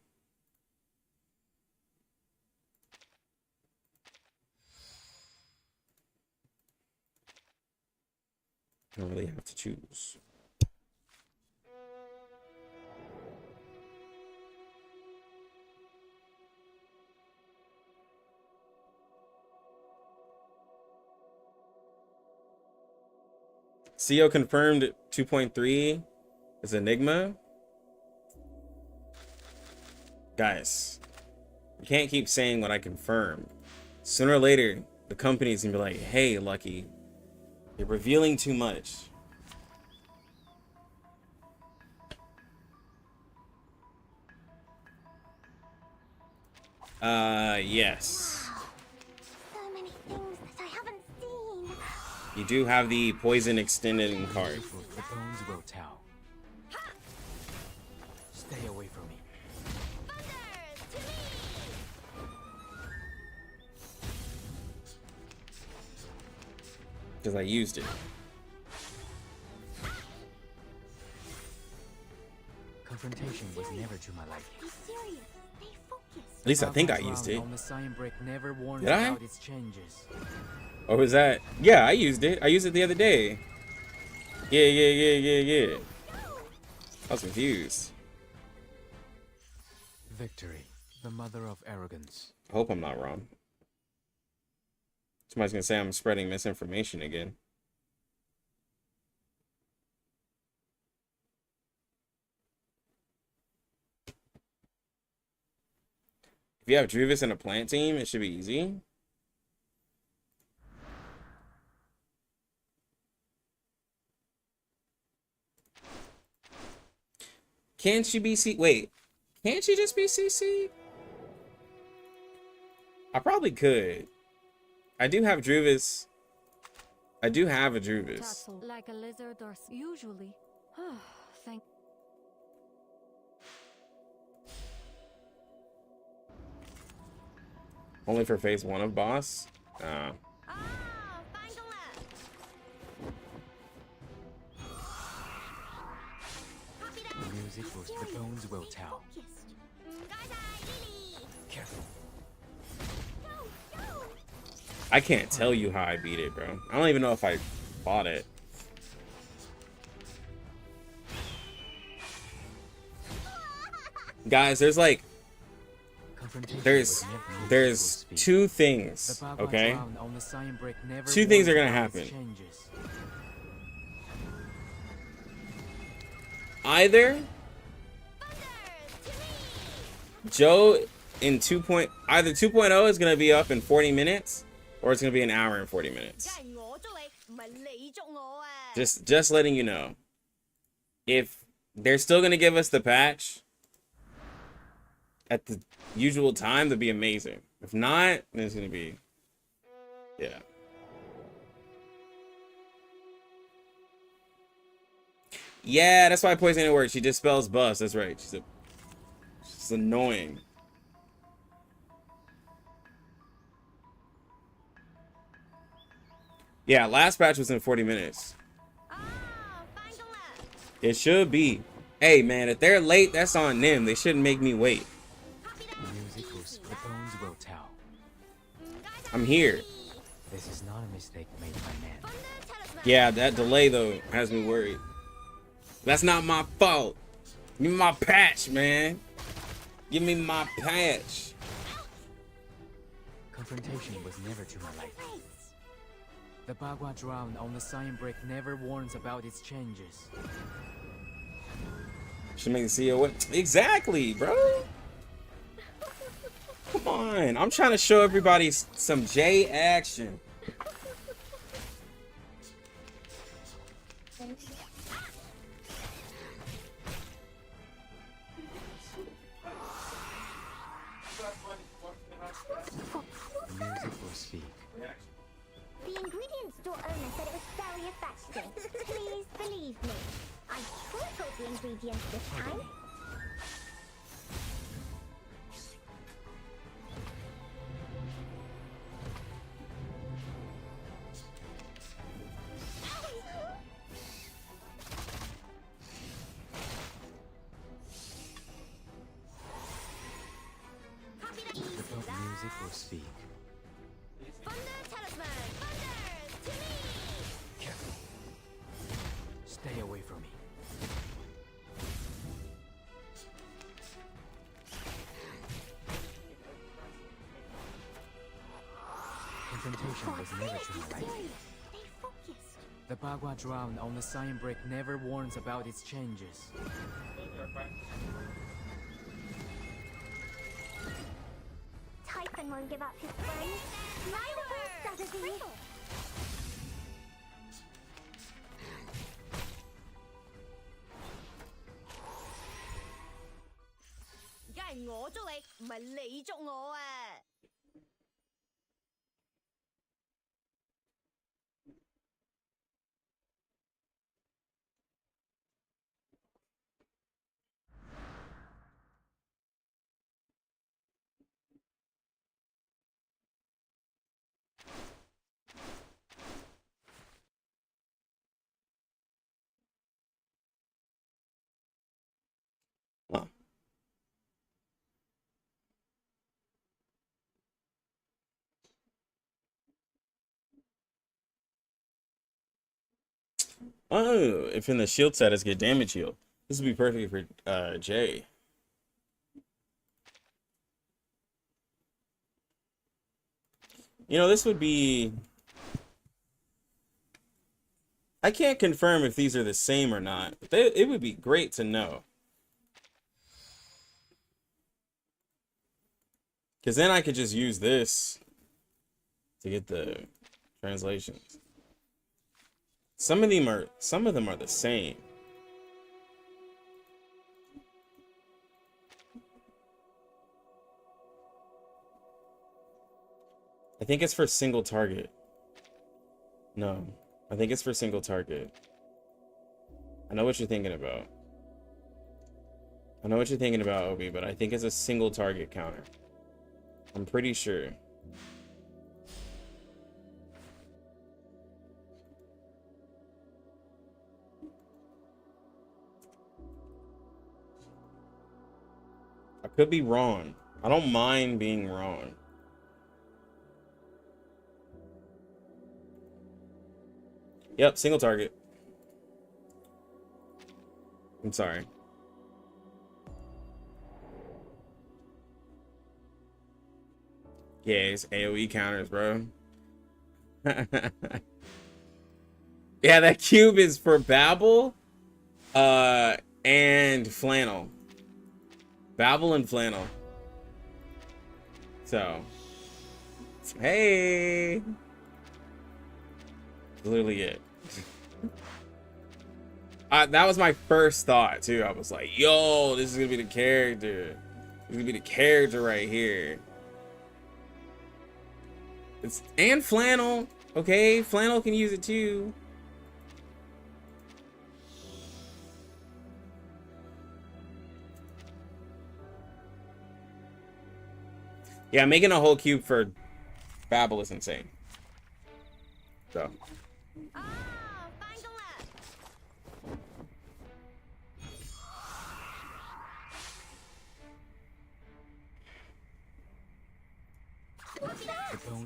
I don't really have to choose. CO confirmed 2.3 is Enigma. Guys, you can't keep saying what I confirmed. Sooner or later, the company's gonna be like, hey, Lucky, you're revealing too much. Yes. So many things that I haven't seen. You do have the poison extended card. The bones will tell. Stay away from me. Because I used it. Confrontation was never to my liking. Be serious. Stay focused. At least I think I used it. On the Cyan Brick never warns Did I? about its changes. Or was that? Yeah, I used it. I used it the other day. Yeah. I was confused. Victory, the mother of arrogance. I hope I'm not wrong. Somebody's gonna say I'm spreading misinformation again. If you have Druvis in a plant team, it should be easy. Can she be C? Wait, can't she just be CC? I probably could. I do have Druvis. I do have a Druvis. Tussle like a lizard or usually. Thank. Only for phase 1 of boss. The music was the bones will tell. Careful. I can't tell you how I beat it, bro. I don't even know if I bought it. Guys, there's like there's two things, okay? Two things are gonna happen. Either Joe in either 2.0 is gonna be up in 40 minutes, or it's gonna be an hour and 40 minutes. Just letting you know. If they're still gonna give us the patch at the usual time, that'd be amazing. If not, then it's gonna be, yeah. Yeah, that's why poison didn't work. She dispels buffs. That's right. She's annoying. Yeah, last patch was in 40 minutes. It should be. Hey, man, if they're late, that's on them. They shouldn't make me wait. I'm here. This is not a mistake made by man. Yeah, that delay, though, has me worried. That's not my fault. Give me my patch, man. Give me my patch. Confrontation was never to my liking. The Bagua drown on the Cyan Brick never warns about its changes. Should make the CEO what? Exactly, bro. Come on. I'm trying to show everybody some J action. Music will speak. The ingredients store owner said it was very effective. Please believe me. I trickled the ingredients this time. The music will speak. Thunder Talisman! Thunder! To me! Careful. Stay away from me. Confrontation was never to my liking. Stay focused. The Bagua drown on the Cyan Brick never warns about its changes. Typhon won't give up his friends. My strategy. Huh. Oh, if in the shield status get damage heal. This would be perfect for Jay. You know, this would be... I can't confirm if these are the same or not. But it would be great to know. Because then I could just use this to get the translations. Some of them are the same. I think it's for single target. No, I think it's for single target. I know what you're thinking about. I know what you're thinking about, Obi, but I think it's a single target counter. I'm pretty sure. I could be wrong. I don't mind being wrong. Yep, single target. I'm sorry. Yeah, it's AoE counters, bro. Yeah, that cube is for Babel, and Flannel. Babel and Flannel. So, hey, literally it. That was my first thought too. I was like, yo, this is gonna be the character. This is gonna be the character right here. And Flannel, okay? Flannel can use it too. Yeah, making a whole cube for Babel is insane. So.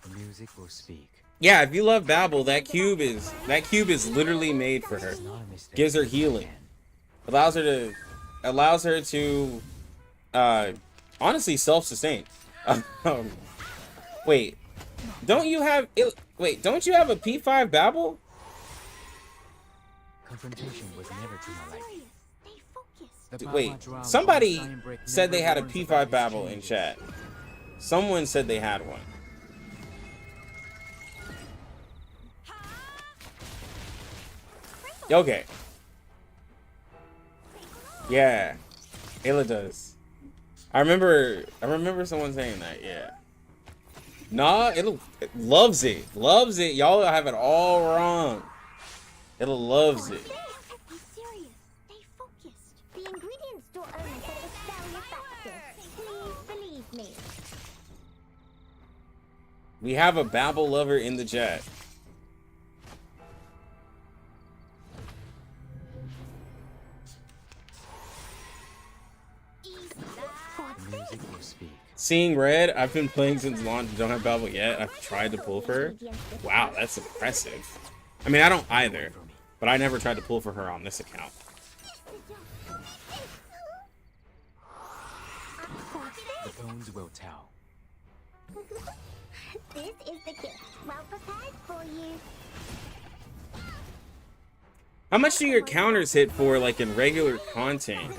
The music will speak. Yeah, if you love Babel, that cube is literally made for her. Gives her healing. Allows her to honestly self-sustain. Wait. Don't you have a P5 Babel? Confrontation was never to my liking. Wait, somebody said they had a P5 Babel in chat. Someone said they had one. Okay. Yeah. Ayla does. I remember someone saying that, yeah. Nah, it loves it. Loves it. Y'all have it all wrong. It loves it. Be serious. Stay focused. The ingredients store only said it was failure factor. Please believe me. We have a Babel lover in the chat. Seeing red, I've been playing since launch. Don't have Babel yet. I've tried to pull for her. Wow, that's impressive. I mean, I don't either, but I never tried to pull for her on this account. The bones will tell. This is the gift. Well prepared for you. How much do your counters hit for, like, in regular content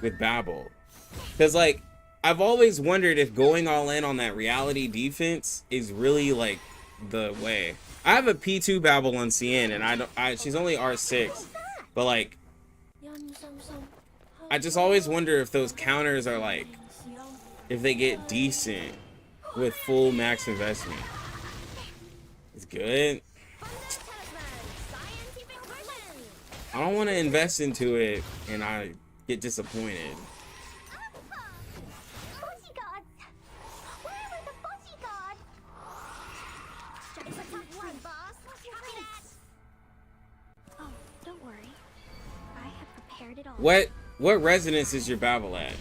with Babel? Because, like, I've always wondered if going all in on that reality defense is really, like, the way. I have a P2 Babel on CN, and she's only R6, but, like, I just always wonder if those counters are, like, if they get decent with full max investment. It's good. I don't want to invest into it and I get disappointed. Oh, don't worry. I have prepared it all. What resonance is your Babel at?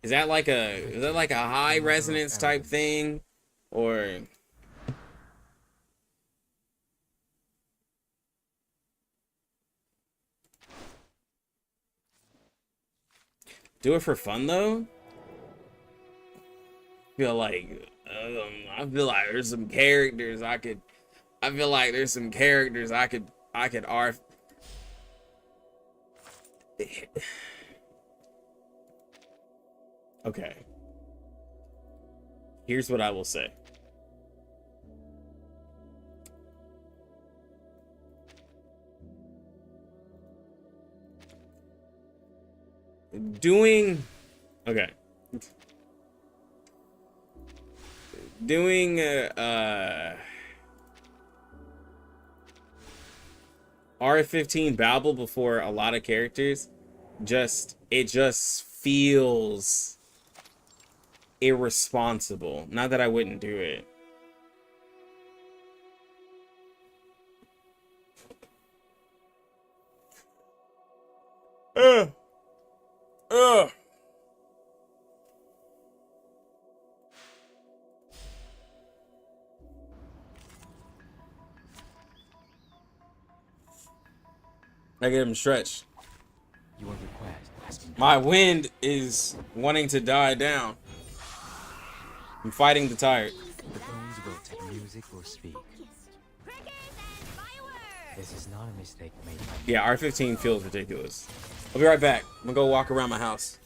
Is that like a high resonance type thing, or? Do it for fun though. I feel like there's some characters I could arf. Okay. Here's what I will say. Doing R15 Babel before a lot of characters it just feels irresponsible. Not that I wouldn't do it. I get him stretched. Your request has been My wind is wanting to die down. I'm fighting the tired. The bones will tell, music will speak. This is not a mistake made by me. Yeah, R15 feels ridiculous. I'll be right back. I'm gonna go walk around my house.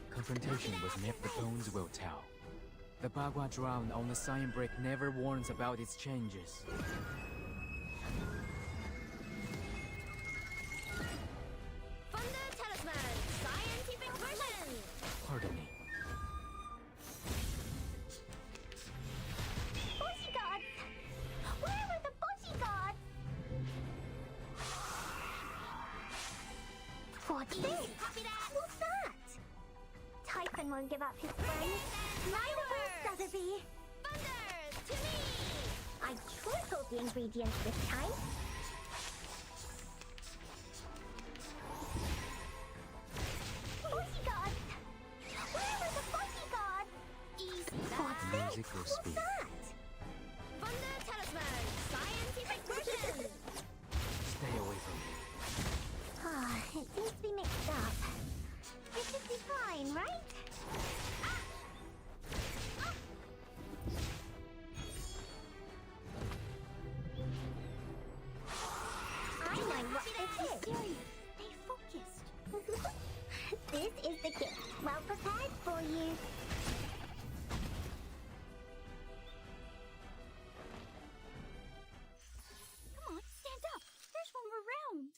Confrontation was never. The bones will tell. The Bagua drowned on the sign brick never warns about its changes. Thunder Talisman, scientific version. Pardon me. Bodyguards! Where were the bodyguards? What's this? What's that? Typhon won't give up his friends. Sotheby. Thunder to me! I trickled the ingredients this time. Bodyguards! Where were the bodyguards? Easy. What's this? Music will speak. Thunder Talisman, scientific version. Stay away from me. Ah, it seems to be mixed up. It should be fine, right? I know what this is. Stay focused. This is the gift. Well prepared for you. Come on, stand up. There's one more round.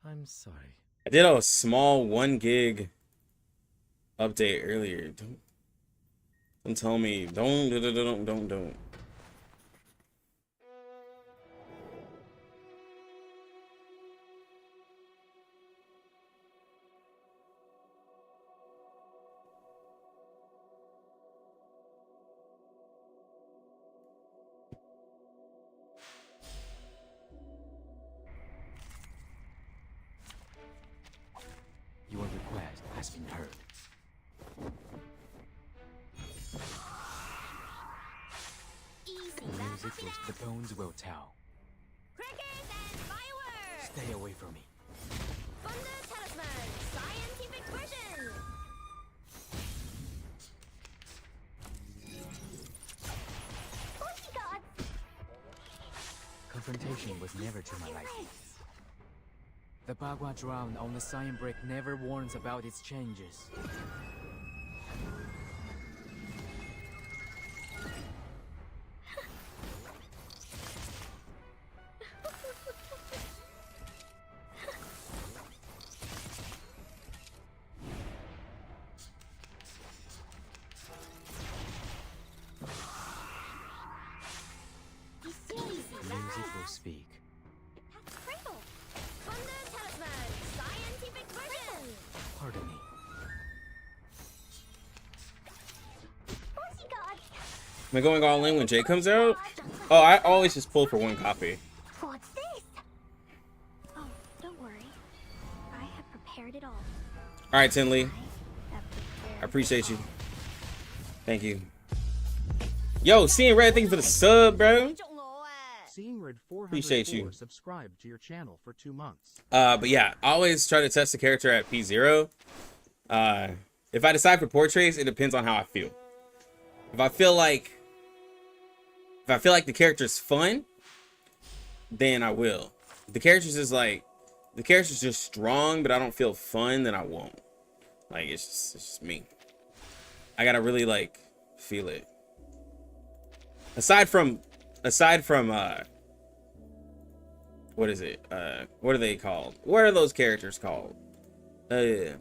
I'm sorry. I did a small 1 gig update earlier. Don't tell me. Don't. Your request has been heard. The music will, the bones will tell. Crickets and fireworks! Stay away from me. Thunder Talisman, scientific version. Bodyguards! Confrontation was never to my liking. The Bagua drowned on the sign brick never warns about its changes. Music will speak. Cradle! Thunder Talisman, scientific version. Pardon me. Bodyguards! Am I going all in when Jay comes out? Oh, I always just pull for 1 copy. What's this? Oh, don't worry. I have prepared it all. Alright, Tinley. I appreciate you. Thank you. Yo, seeing red, thank you for the sub, bro. Seeing Lurid Appreciate 404 you. subscribed to your channel for 2 months. But yeah, I always try to test the character at P0. If I decide for portraits, it depends on how I feel. If I feel like the character's fun, then I will. If the character's just strong, but I don't feel fun, then I won't. Like it's just me. I gotta really like feel it. Aside from what is it? What are they called? What are those characters called? The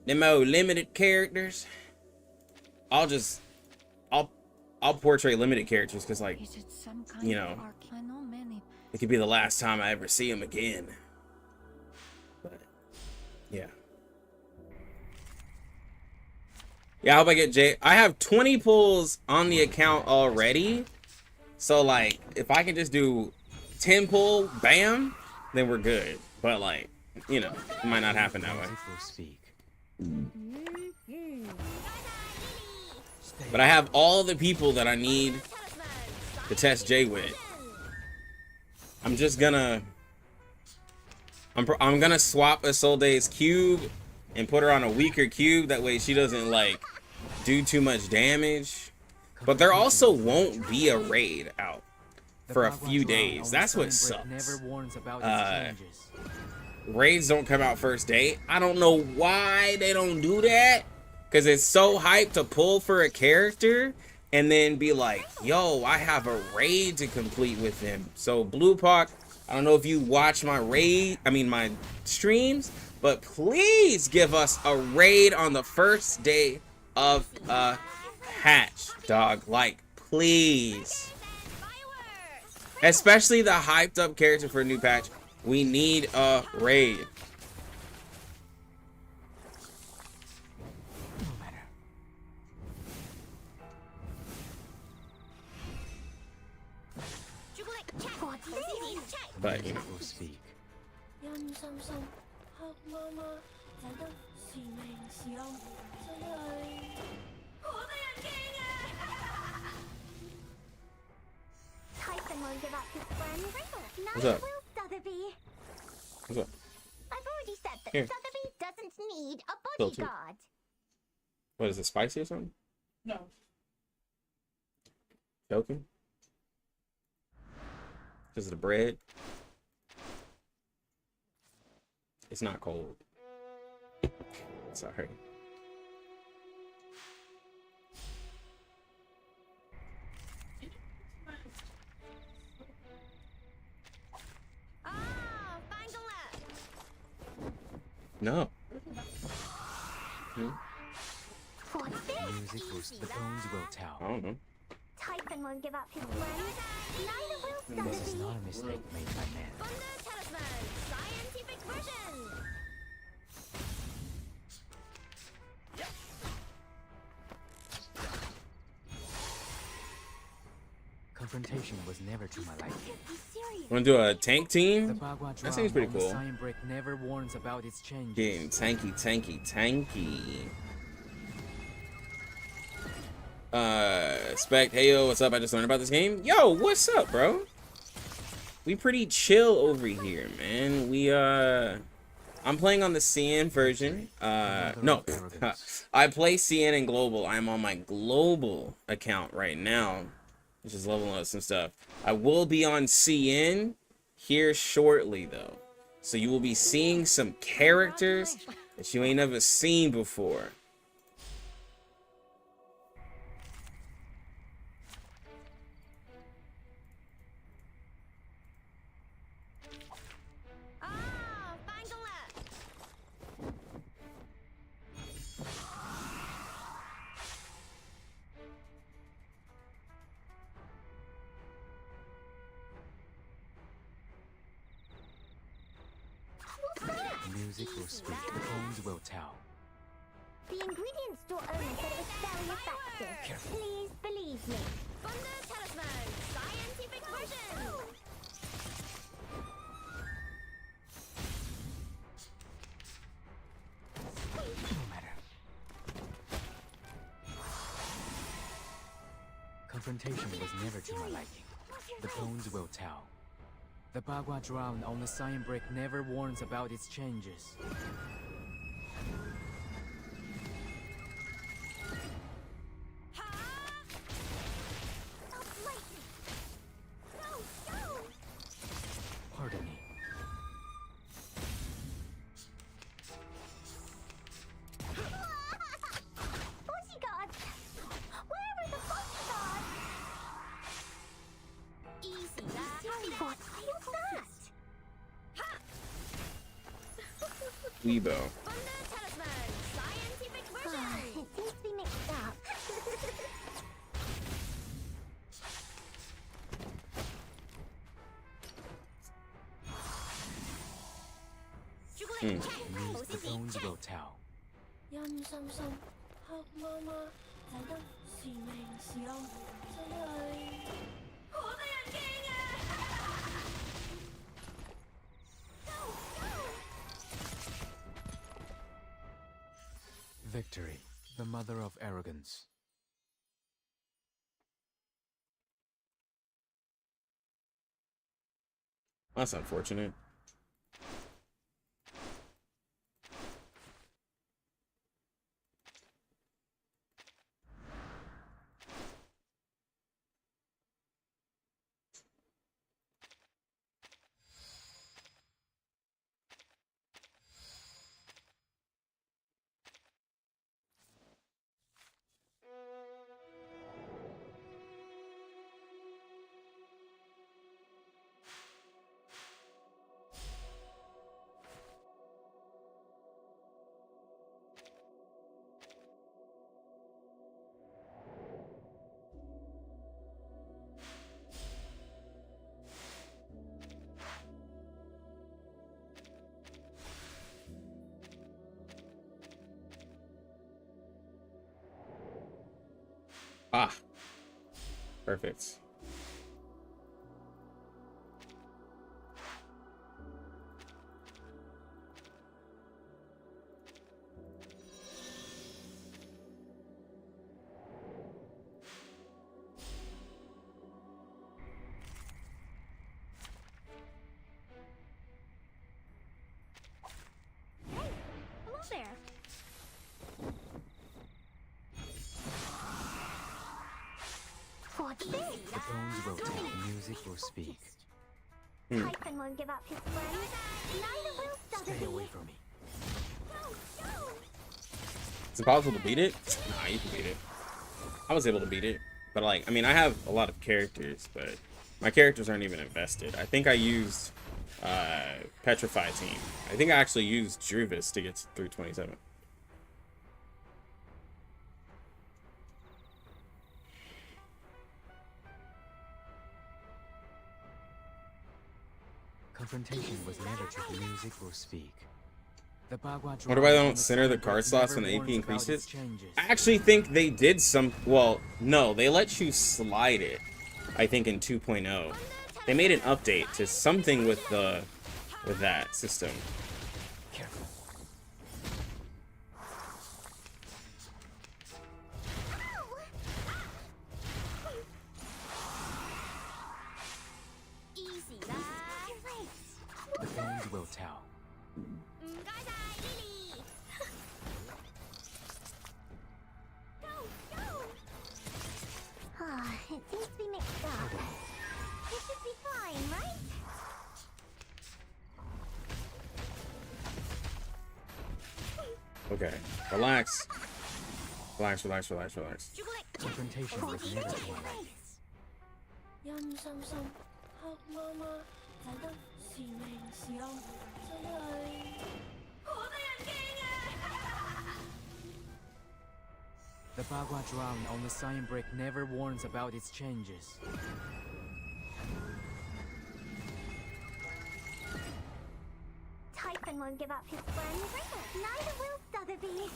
more limited characters. I'll portray limited characters because, like, you know, it could be the last time I ever see them again. But yeah. Yeah, I hope I get J. I have 20 pulls on the account already. So, like, if I can just do 10 pull, bam, then we're good. But, like, you know, it might not happen that way. But I have all the people that I need to test Jay with. I'm just gonna... I'm gonna swap Isolde's cube and put her on a weaker cube. That way she doesn't, like, do too much damage. But there also won't be a raid out for a few days. That's what sucks. Raids don't come out first day. I don't know why they don't do that. Because it's so hyped to pull for a character and then be like, yo, I have a raid to complete with him. So Blue Park, I don't know if you watch my my streams, but please give us a raid on the first day of a patch, dog. Like, please. Especially the hyped up character for a new patch. We need a raid. But you know. What's up? What's up? I've already said that Here. Sotheby doesn't need a Filter. bodyguard. What is it, spicy or something? No. Joking? Because of the bread? It's not cold. Sorry. No. Music was the bones will tell. I don't know. Typhon won't give up his friend. Neither will This is Sotheby. not a mistake made by man. Scientific version. Confrontation was never to my liking. Want to do a tank team? That seems pretty cool. Brick never warns about its changes. Getting tanky. Spec, hey yo, what's up? I just learned about this game. Yo, what's up, bro? We pretty chill over here, man. I'm playing on the CN version. No, I play CN and global. I'm on my global account right now, which is leveling up some stuff. I will be on CN here shortly, though. So you will be seeing some characters that you ain't never seen before. Music will speak, the bones will tell. The ingredient store owner said it was very effective. Please believe me. Thunder Talisman, scientific version. No matter. Confrontation was never to my liking. The bones will tell. The Bagua drowned on the sign brick never warns about its changes. Pardon me. Bodyguards! Where are the bodyguards? Easy, what? What's that? Weebo. It seems to be mixed up. Needs the bones will tell. 陰森森，黑媽媽，睇得是明是暗，真係好得人驚啊Victory, the mother of arrogance. That's unfortunate. Ah, perfect. Hello there. What's this? The bones will tell, music will speak. Typhon won't give up his friends. Neither will Stay Sotheby. away from me. It's impossible to beat it? Nah, you can beat it. I was able to beat it. But, like, I mean, I have a lot of characters, but my characters aren't even invested. I think I used Petrify Team. I think I actually used Druvis to get through 27. Confrontation was never true. Music will speak. The Bagua Wonder why they don't center the card slots when the AP increases. I actually think they did some. Well, no, they let you slide it. I think in 2.0, they made an update to something with that system. Careful. Easy, The bones will tell. It seems to be mixed up. It should be fine, right? Okay, relax. Relax, relax, relax, relax. Confrontation was never true. 陰森森，黑媽媽，睇得是明是暗，真係好得人驚啊 The Bagua drowned on the sign brick never warns about its changes. Typhon won't give up his friends. Neither will Sotheby.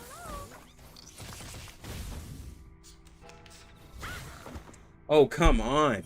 Oh, come on.